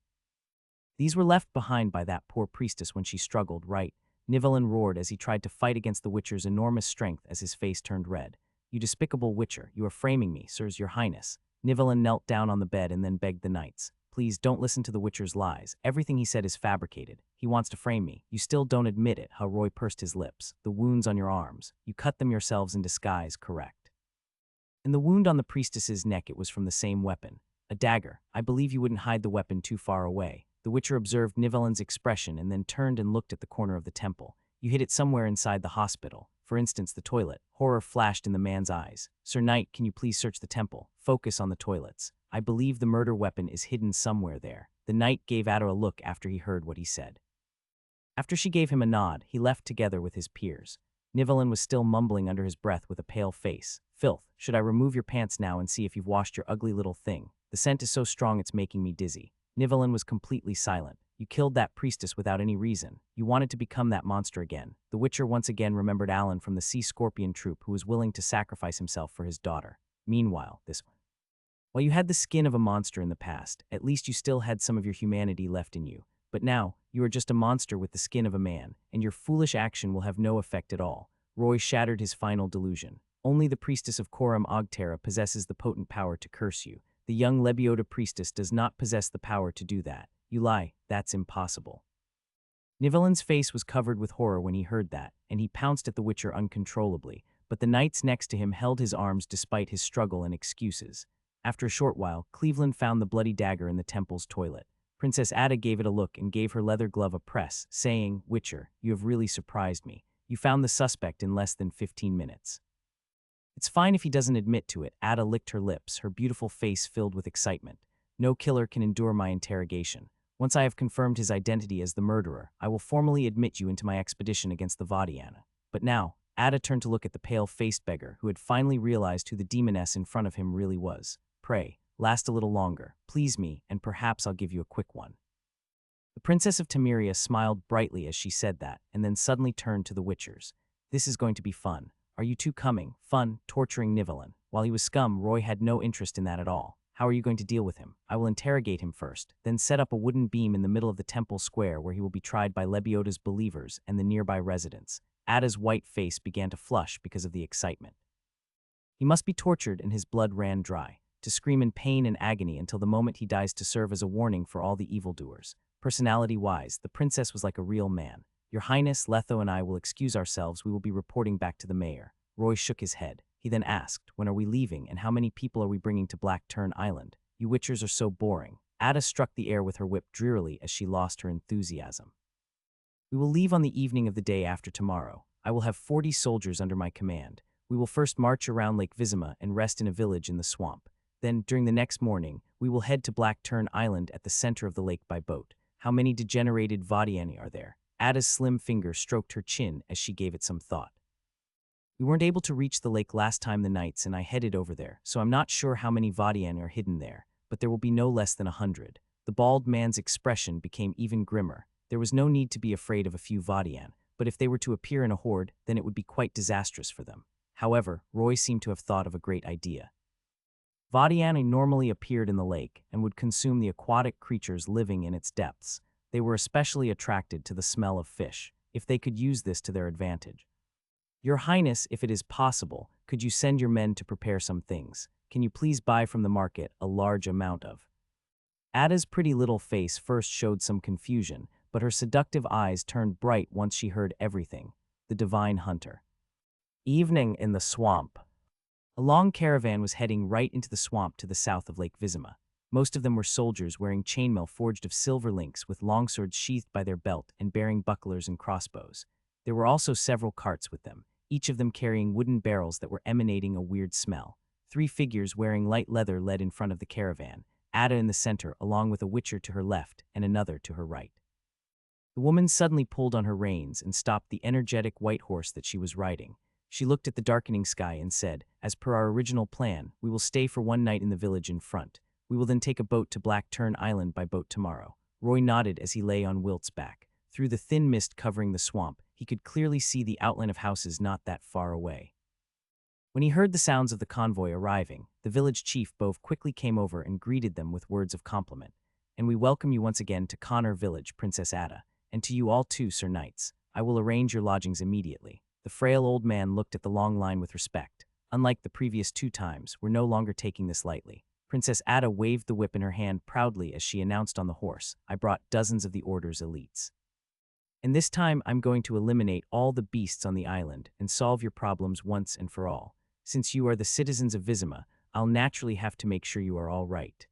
"These were left behind by that poor priestess when she struggled, right?" Nivellen roared as he tried to fight against the Witcher's enormous strength as his face turned red. "You despicable Witcher, you are framing me, sirs, your highness." Nivellen knelt down on the bed and then begged the knights. "Please don't listen to the Witcher's lies. Everything he said is fabricated. He wants to frame me. You still don't admit it." Roy pursed his lips. "The wounds on your arms. You cut them yourselves in disguise, correct? And the wound on the priestess's neck, it was from the same weapon. A dagger. I believe you wouldn't hide the weapon too far away." The Witcher observed Nivellen's expression and then turned and looked at the corner of the temple. "You hid it somewhere inside the hospital. For instance, the toilet." Horror flashed in the man's eyes. "Sir Knight, can you please search the temple? Focus on the toilets. I believe the murder weapon is hidden somewhere there." The knight gave Ada a look after he heard what he said. After she gave him a nod, he left together with his peers. Nivellen was still mumbling under his breath with a pale face. "Filth, should I remove your pants now and see if you've washed your ugly little thing? The scent is so strong it's making me dizzy." Nivellen was completely silent. "You killed that priestess without any reason. You wanted to become that monster again." The Witcher once again remembered Alan from the Sea Scorpion troop, who was willing to sacrifice himself for his daughter. Meanwhile, while you had the skin of a monster in the past, at least you still had some of your humanity left in you. But now, you are just a monster with the skin of a man, and your foolish action will have no effect at all." Roy shattered his final delusion. "Only the priestess of Coram Ogterra possesses the potent power to curse you. The young Lebioda priestess does not possess the power to do that. You lie. That's impossible." Nivellen's face was covered with horror when he heard that, and he pounced at the Witcher uncontrollably, but the knights next to him held his arms despite his struggle and excuses. After a short while, Cleveland found the bloody dagger in the temple's toilet. Princess Ada gave it a look and gave her leather glove a press, saying, "Witcher, you have really surprised me. You found the suspect in less than 15 minutes. It's fine if he doesn't admit to it." Ada licked her lips, her beautiful face filled with excitement. "No killer can endure my interrogation. Once I have confirmed his identity as the murderer, I will formally admit you into my expedition against the Vadiana." But now, Ada turned to look at the pale-faced beggar who had finally realized who the demoness in front of him really was. "Pray, last a little longer, please me, and perhaps I'll give you a quick one." The Princess of Temeria smiled brightly as she said that, and then suddenly turned to the Witchers. "This is going to be fun. Are you two coming?" Fun, torturing Nivellen. While he was scum, Roy had no interest in that at all. How are you going to deal with him? I will interrogate him first, then set up a wooden beam in the middle of the temple square where he will be tried by Lebioda's believers and the nearby residents. Ada's white face began to flush because of the excitement. He must be tortured and his blood ran dry, to scream in pain and agony until the moment he dies to serve as a warning for all the evildoers. Personality-wise, the princess was like a real man. Your Highness, Letho and I will excuse ourselves. We will be reporting back to the mayor. Roy shook his head. He then asked, when are we leaving and how many people are we bringing to Black Turn Island? You witchers are so boring. Ada struck the air with her whip drearily as she lost her enthusiasm. We will leave on the evening of the day after tomorrow. I will have 40 soldiers under my command. We will first march around Lake Vizima and rest in a village in the swamp. Then, during the next morning, we will head to Black Turn Island at the center of the lake by boat. How many degenerated Vadiani are there? Ada's slim finger stroked her chin as she gave it some thought. We weren't able to reach the lake last time the Knights and I headed over there, so I'm not sure how many Vadiani are hidden there, but there will be no less than 100. The bald man's expression became even grimmer. There was no need to be afraid of a few Vadian, but if they were to appear in a horde, then it would be quite disastrous for them. However, Roy seemed to have thought of a great idea. Vadiani normally appeared in the lake and would consume the aquatic creatures living in its depths. They were especially attracted to the smell of fish, if they could use this to their advantage. Your Highness, if it is possible, could you send your men to prepare some things? Can you please buy from the market a large amount of? Ada's pretty little face first showed some confusion, but her seductive eyes turned bright once she heard everything. The divine hunter. Evening in the swamp. A long caravan was heading right into the swamp to the south of Lake Vizima. Most of them were soldiers wearing chainmail forged of silver links with longswords sheathed by their belt and bearing bucklers and crossbows. There were also several carts with them, each of them carrying wooden barrels that were emanating a weird smell. 3 figures wearing light leather led in front of the caravan, Ada in the center along with a witcher to her left and another to her right. The woman suddenly pulled on her reins and stopped the energetic white horse that she was riding. She looked at the darkening sky and said, as per our original plan, we will stay for one night in the village in front. We will then take a boat to Black Turn Island by boat tomorrow. Roy nodded as he lay on Wilt's back. Through the thin mist covering the swamp, he could clearly see the outline of houses not that far away. When he heard the sounds of the convoy arriving, the village chief Bove quickly came over and greeted them with words of compliment. And we welcome you once again to Connor Village, Princess Ada, and to you all too, Sir Knights. I will arrange your lodgings immediately. The frail old man looked at the long line with respect. Unlike the previous 2 times, we're no longer taking this lightly. Princess Ada waved the whip in her hand proudly as she announced on the horse, I brought dozens of the Order's elites. And this time I'm going to eliminate all the beasts on the island and solve your problems once and for all. Since you are the citizens of Vizima, I'll naturally have to make sure you are all right.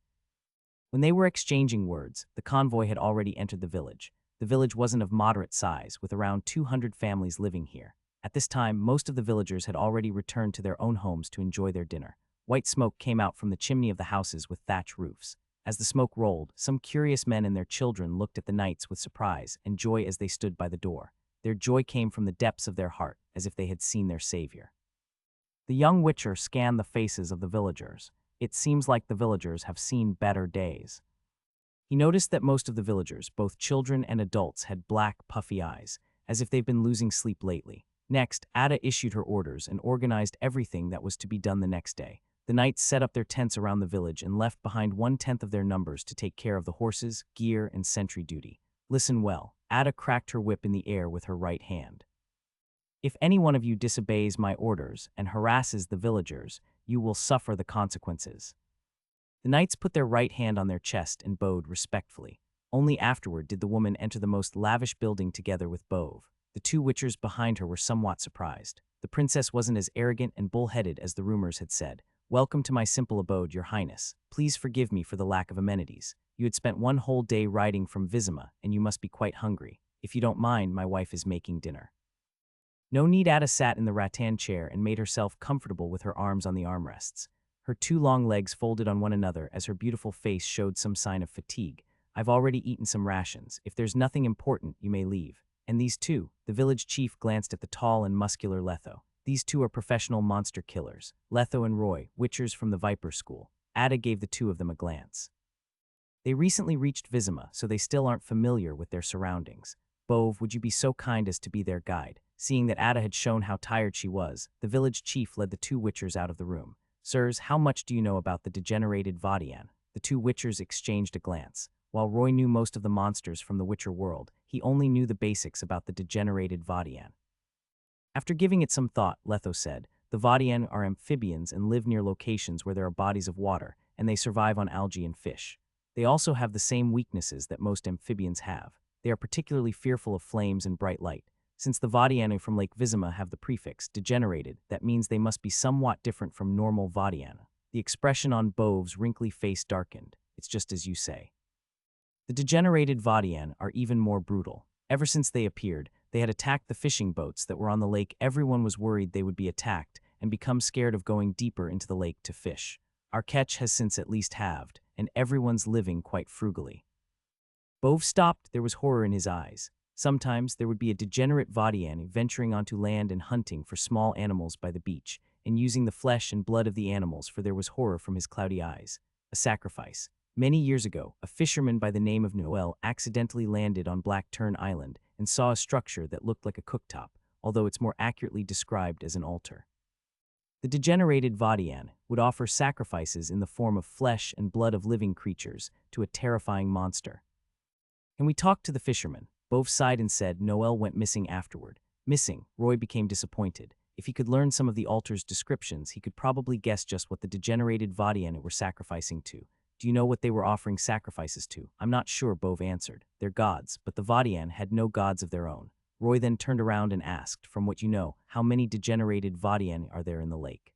When they were exchanging words, the convoy had already entered the village. The village wasn't of moderate size, with around 200 families living here. At this time, most of the villagers had already returned to their own homes to enjoy their dinner. White smoke came out from the chimney of the houses with thatch roofs. As the smoke rolled, some curious men and their children looked at the knights with surprise and joy as they stood by the door. Their joy came from the depths of their heart, as if they had seen their savior. The young witcher scanned the faces of the villagers. It seems like the villagers have seen better days. He noticed that most of the villagers, both children and adults, had black, puffy eyes, as if they've been losing sleep lately. Next, Ada issued her orders and organized everything that was to be done the next day. The knights set up their tents around the village and left behind 1/10 of their numbers to take care of the horses, gear, and sentry duty. Listen well. Ada cracked her whip in the air with her right hand. If any one of you disobeys my orders and harasses the villagers, you will suffer the consequences. The knights put their right hand on their chest and bowed respectfully. Only afterward did the woman enter the most lavish building together with Bove. The 2 witchers behind her were somewhat surprised. The princess wasn't as arrogant and bull-headed as the rumors had said. Welcome to my simple abode, Your Highness. Please forgive me for the lack of amenities. You had spent 1 whole day riding from Vizima, and you must be quite hungry. If you don't mind, my wife is making dinner. No need. Ada sat in the rattan chair and made herself comfortable with her arms on the armrests. Her 2 long legs folded on one another as her beautiful face showed some sign of fatigue. I've already eaten some rations. If there's nothing important, you may leave. And these 2, the village chief glanced at the tall and muscular Letho. These 2 are professional monster killers. Letho and Roy, witchers from the Viper School. Ada gave the 2 of them a glance. They recently reached Vizima, so they still aren't familiar with their surroundings. Bove, would you be so kind as to be their guide? Seeing that Ada had shown how tired she was, the village chief led the 2 witchers out of the room. Sirs, how much do you know about the degenerated Vadian? The two Witchers exchanged a glance. While Roy knew most of the monsters from the Witcher world, he only knew the basics about the degenerated Vadian. After giving it some thought, Letho said, the Vadian are amphibians and live near locations where there are bodies of water, and they survive on algae and fish. They also have the same weaknesses that most amphibians have. They are particularly fearful of flames and bright light. Since the Vadianu from Lake Vizima have the prefix degenerated, that means they must be somewhat different from normal Vadianu. The expression on Bove's wrinkly face darkened. It's just as you say. The degenerated Vadian are even more brutal. Ever since they appeared, they had attacked the fishing boats that were on the lake. Everyone was worried they would be attacked and become scared of going deeper into the lake to fish. Our catch has since at least halved, and everyone's living quite frugally. Bove stopped. There was horror in his eyes. Sometimes there would be a degenerate Vadian venturing onto land and hunting for small animals by the beach, and using the flesh and blood of the animals, for there was horror from his cloudy eyes. A sacrifice. Many years ago, a fisherman by the name of Noel accidentally landed on Black Tern Island and saw a structure that looked like a cooktop, although it's more accurately described as an altar. The degenerated Vadian would offer sacrifices in the form of flesh and blood of living creatures to a terrifying monster. And we talked to the fisherman. Bove sighed and said Noel went missing afterward. Missing, Roy became disappointed. If he could learn some of the altar's descriptions, he could probably guess just what the degenerated Vadian were sacrificing to. Do you know what they were offering sacrifices to? I'm not sure, Bove answered. They're gods, but the Vadian had no gods of their own. Roy then turned around and asked, from what you know, how many degenerated Vadian are there in the lake?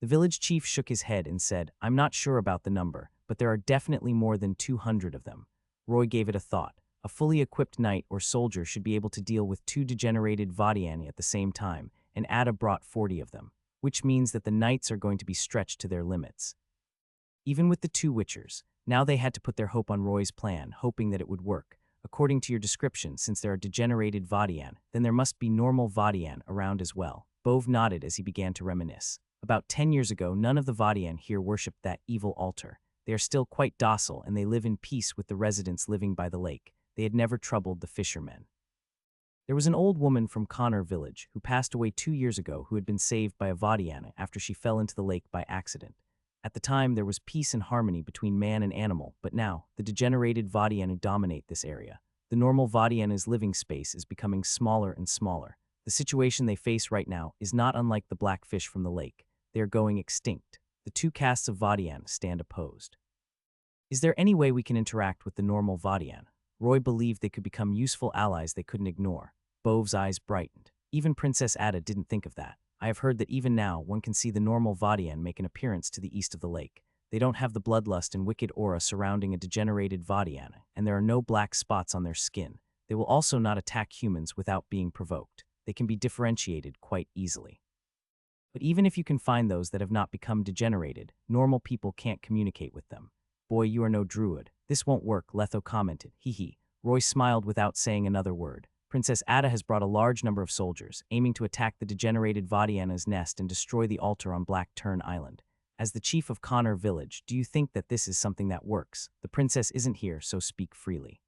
The village chief shook his head and said, I'm not sure about the number, but there are definitely more than 200 of them. Roy gave it a thought. A fully equipped knight or soldier should be able to deal with 2 degenerated Vadian at the same time, and Ada brought 40 of them, which means that the knights are going to be stretched to their limits. Even with the 2 Witchers, now they had to put their hope on Roy's plan, hoping that it would work. According to your description, since there are degenerated Vadian, then there must be normal Vadian around as well. Bove nodded as he began to reminisce. About 10 years ago, none of the Vadian here worshipped that evil altar. They are still quite docile, and they live in peace with the residents living by the lake. They had never troubled the fishermen. There was an old woman from Connor village who passed away 2 years ago who had been saved by a Vadiana after she fell into the lake by accident. At the time, there was peace and harmony between man and animal, but now, the degenerated Vadianu dominate this area. The normal Vadiana's living space is becoming smaller and smaller. The situation they face right now is not unlike the black fish from the lake. They are going extinct. The 2 castes of Vadian stand opposed. Is there any way we can interact with the normal Vadian? Roy believed they could become useful allies they couldn't ignore. Bove's eyes brightened. Even Princess Ada didn't think of that. I have heard that even now, one can see the normal Vadian make an appearance to the east of the lake. They don't have the bloodlust and wicked aura surrounding a degenerated Vadian, and there are no black spots on their skin. They will also not attack humans without being provoked. They can be differentiated quite easily. But even if you can find those that have not become degenerated, normal people can't communicate with them. Boy, you are no druid. This won't work, Letho commented. Hee. Roy smiled without saying another word. Princess Ada has brought a large number of soldiers, aiming to attack the degenerated Vadiana's nest and destroy the altar on Black Tern Island. As the chief of Connor village, do you think that this is something that works? The princess isn't here, so speak freely.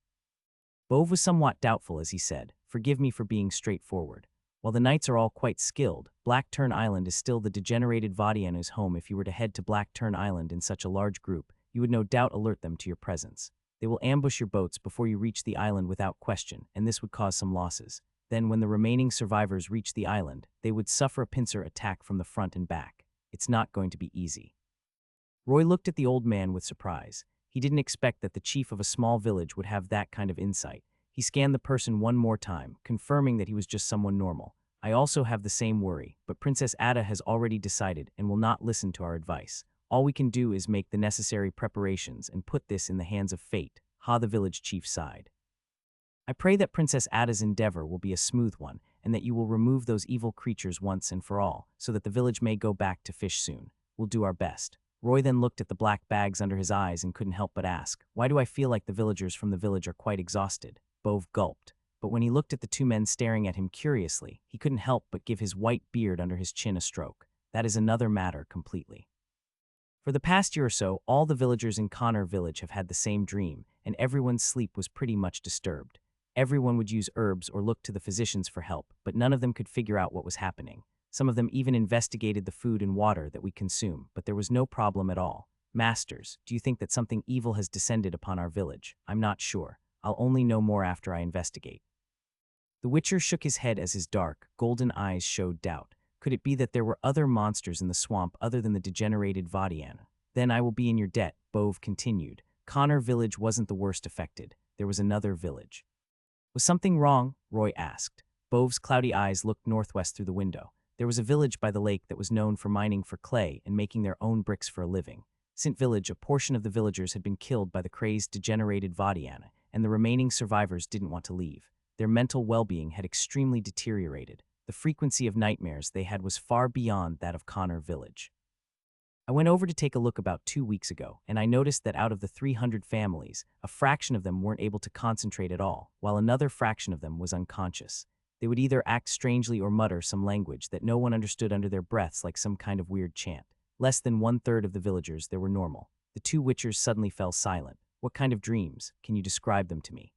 Bove was somewhat doubtful as he said, forgive me for being straightforward. While the knights are all quite skilled, Black Tern Island is still the degenerated Vadiana's home. If you were to head to Black Tern Island in such a large group, you would no doubt alert them to your presence. They will ambush your boats before you reach the island without question, and this would cause some losses. Then when the remaining survivors reach the island, they would suffer a pincer attack from the front and back. It's not going to be easy. Roy looked at the old man with surprise. He didn't expect that the chief of a small village would have that kind of insight. He scanned the person one more time, confirming that he was just someone normal. I also have the same worry, but Princess Ada has already decided and will not listen to our advice. All we can do is make the necessary preparations and put this in the hands of fate. The village chief sighed. I pray that Princess Ada's endeavor will be a smooth one, and that you will remove those evil creatures once and for all, so that the village may go back to fish soon. We'll do our best. Roy then looked at the black bags under his eyes and couldn't help but ask, why do I feel like the villagers from the village are quite exhausted? Bove gulped. But when he looked at the 2 men staring at him curiously, he couldn't help but give his white beard under his chin a stroke. That is another matter completely. For the past year or so, all the villagers in Connor village have had the same dream, and everyone's sleep was pretty much disturbed. Everyone would use herbs or look to the physicians for help, but none of them could figure out what was happening. Some of them even investigated the food and water that we consume, but there was no problem at all. Masters, do you think that something evil has descended upon our village? I'm not sure. I'll only know more after I investigate. The Witcher shook his head as his dark, golden eyes showed doubt. Could it be that there were other monsters in the swamp other than the degenerated Vadiana? Then I will be in your debt, Bove continued. Connor village wasn't the worst affected. There was another village. Was something wrong? Roy asked. Bove's cloudy eyes looked northwest through the window. There was a village by the lake that was known for mining for clay and making their own bricks for a living. Sint village, a portion of the villagers had been killed by the crazed, degenerated Vadiana, and the remaining survivors didn't want to leave. Their mental well-being had extremely deteriorated. The frequency of nightmares they had was far beyond that of Connor village. I went over to take a look about 2 weeks ago, and I noticed that out of the 300 families, a fraction of them weren't able to concentrate at all, while another fraction of them was unconscious. They would either act strangely or mutter some language that no one understood under their breaths like some kind of weird chant. Less than 1/3 of the villagers there were normal. The two witchers suddenly fell silent. What kind of dreams? Can you describe them to me?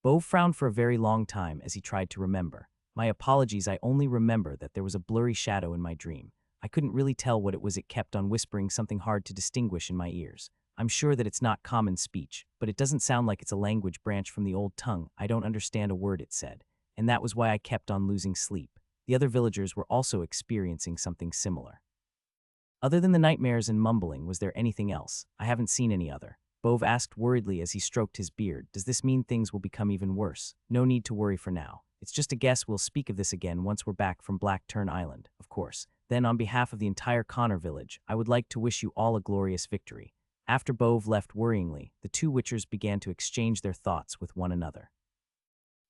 Bove frowned for a very long time as he tried to remember. My apologies, I only remember that there was a blurry shadow in my dream. I couldn't really tell what it was. It kept on whispering something hard to distinguish in my ears. I'm sure that it's not common speech, but it doesn't sound like it's a language branch from the old tongue. I don't understand a word it said. And that was why I kept on losing sleep. The other villagers were also experiencing something similar. Other than the nightmares and mumbling, was there anything else? I haven't seen any other. Bove asked worriedly as he stroked his beard. Does this mean things will become even worse? No need to worry for now. It's just a guess. We'll speak of this again once we're back from Black Turn Island, of course. Then on behalf of the entire Connor village, I would like to wish you all a glorious victory. After Bove left worryingly, the two witchers began to exchange their thoughts with one another.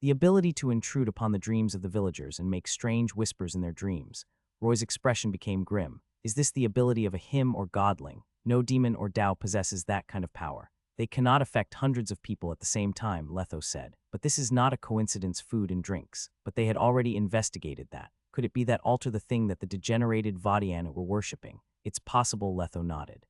The ability to intrude upon the dreams of the villagers and make strange whispers in their dreams. Roy's expression became grim. Is this the ability of a him or godling? No demon or Tao possesses that kind of power. They cannot affect hundreds of people at the same time, Letho said. But this is not a coincidence, food and drinks. But they had already investigated that. Could it be that altar, the thing that the degenerated Vadiana were worshipping? It's possible, Letho nodded.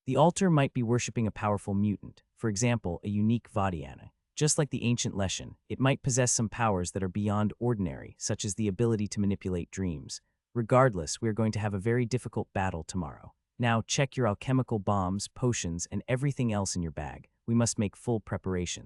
The altar might be worshipping a powerful mutant, for example, a unique Vadiana. Just like the ancient Leshen, it might possess some powers that are beyond ordinary, such as the ability to manipulate dreams. Regardless, we are going to have a very difficult battle tomorrow. Now check your alchemical bombs, potions, and everything else in your bag. We must make full preparations.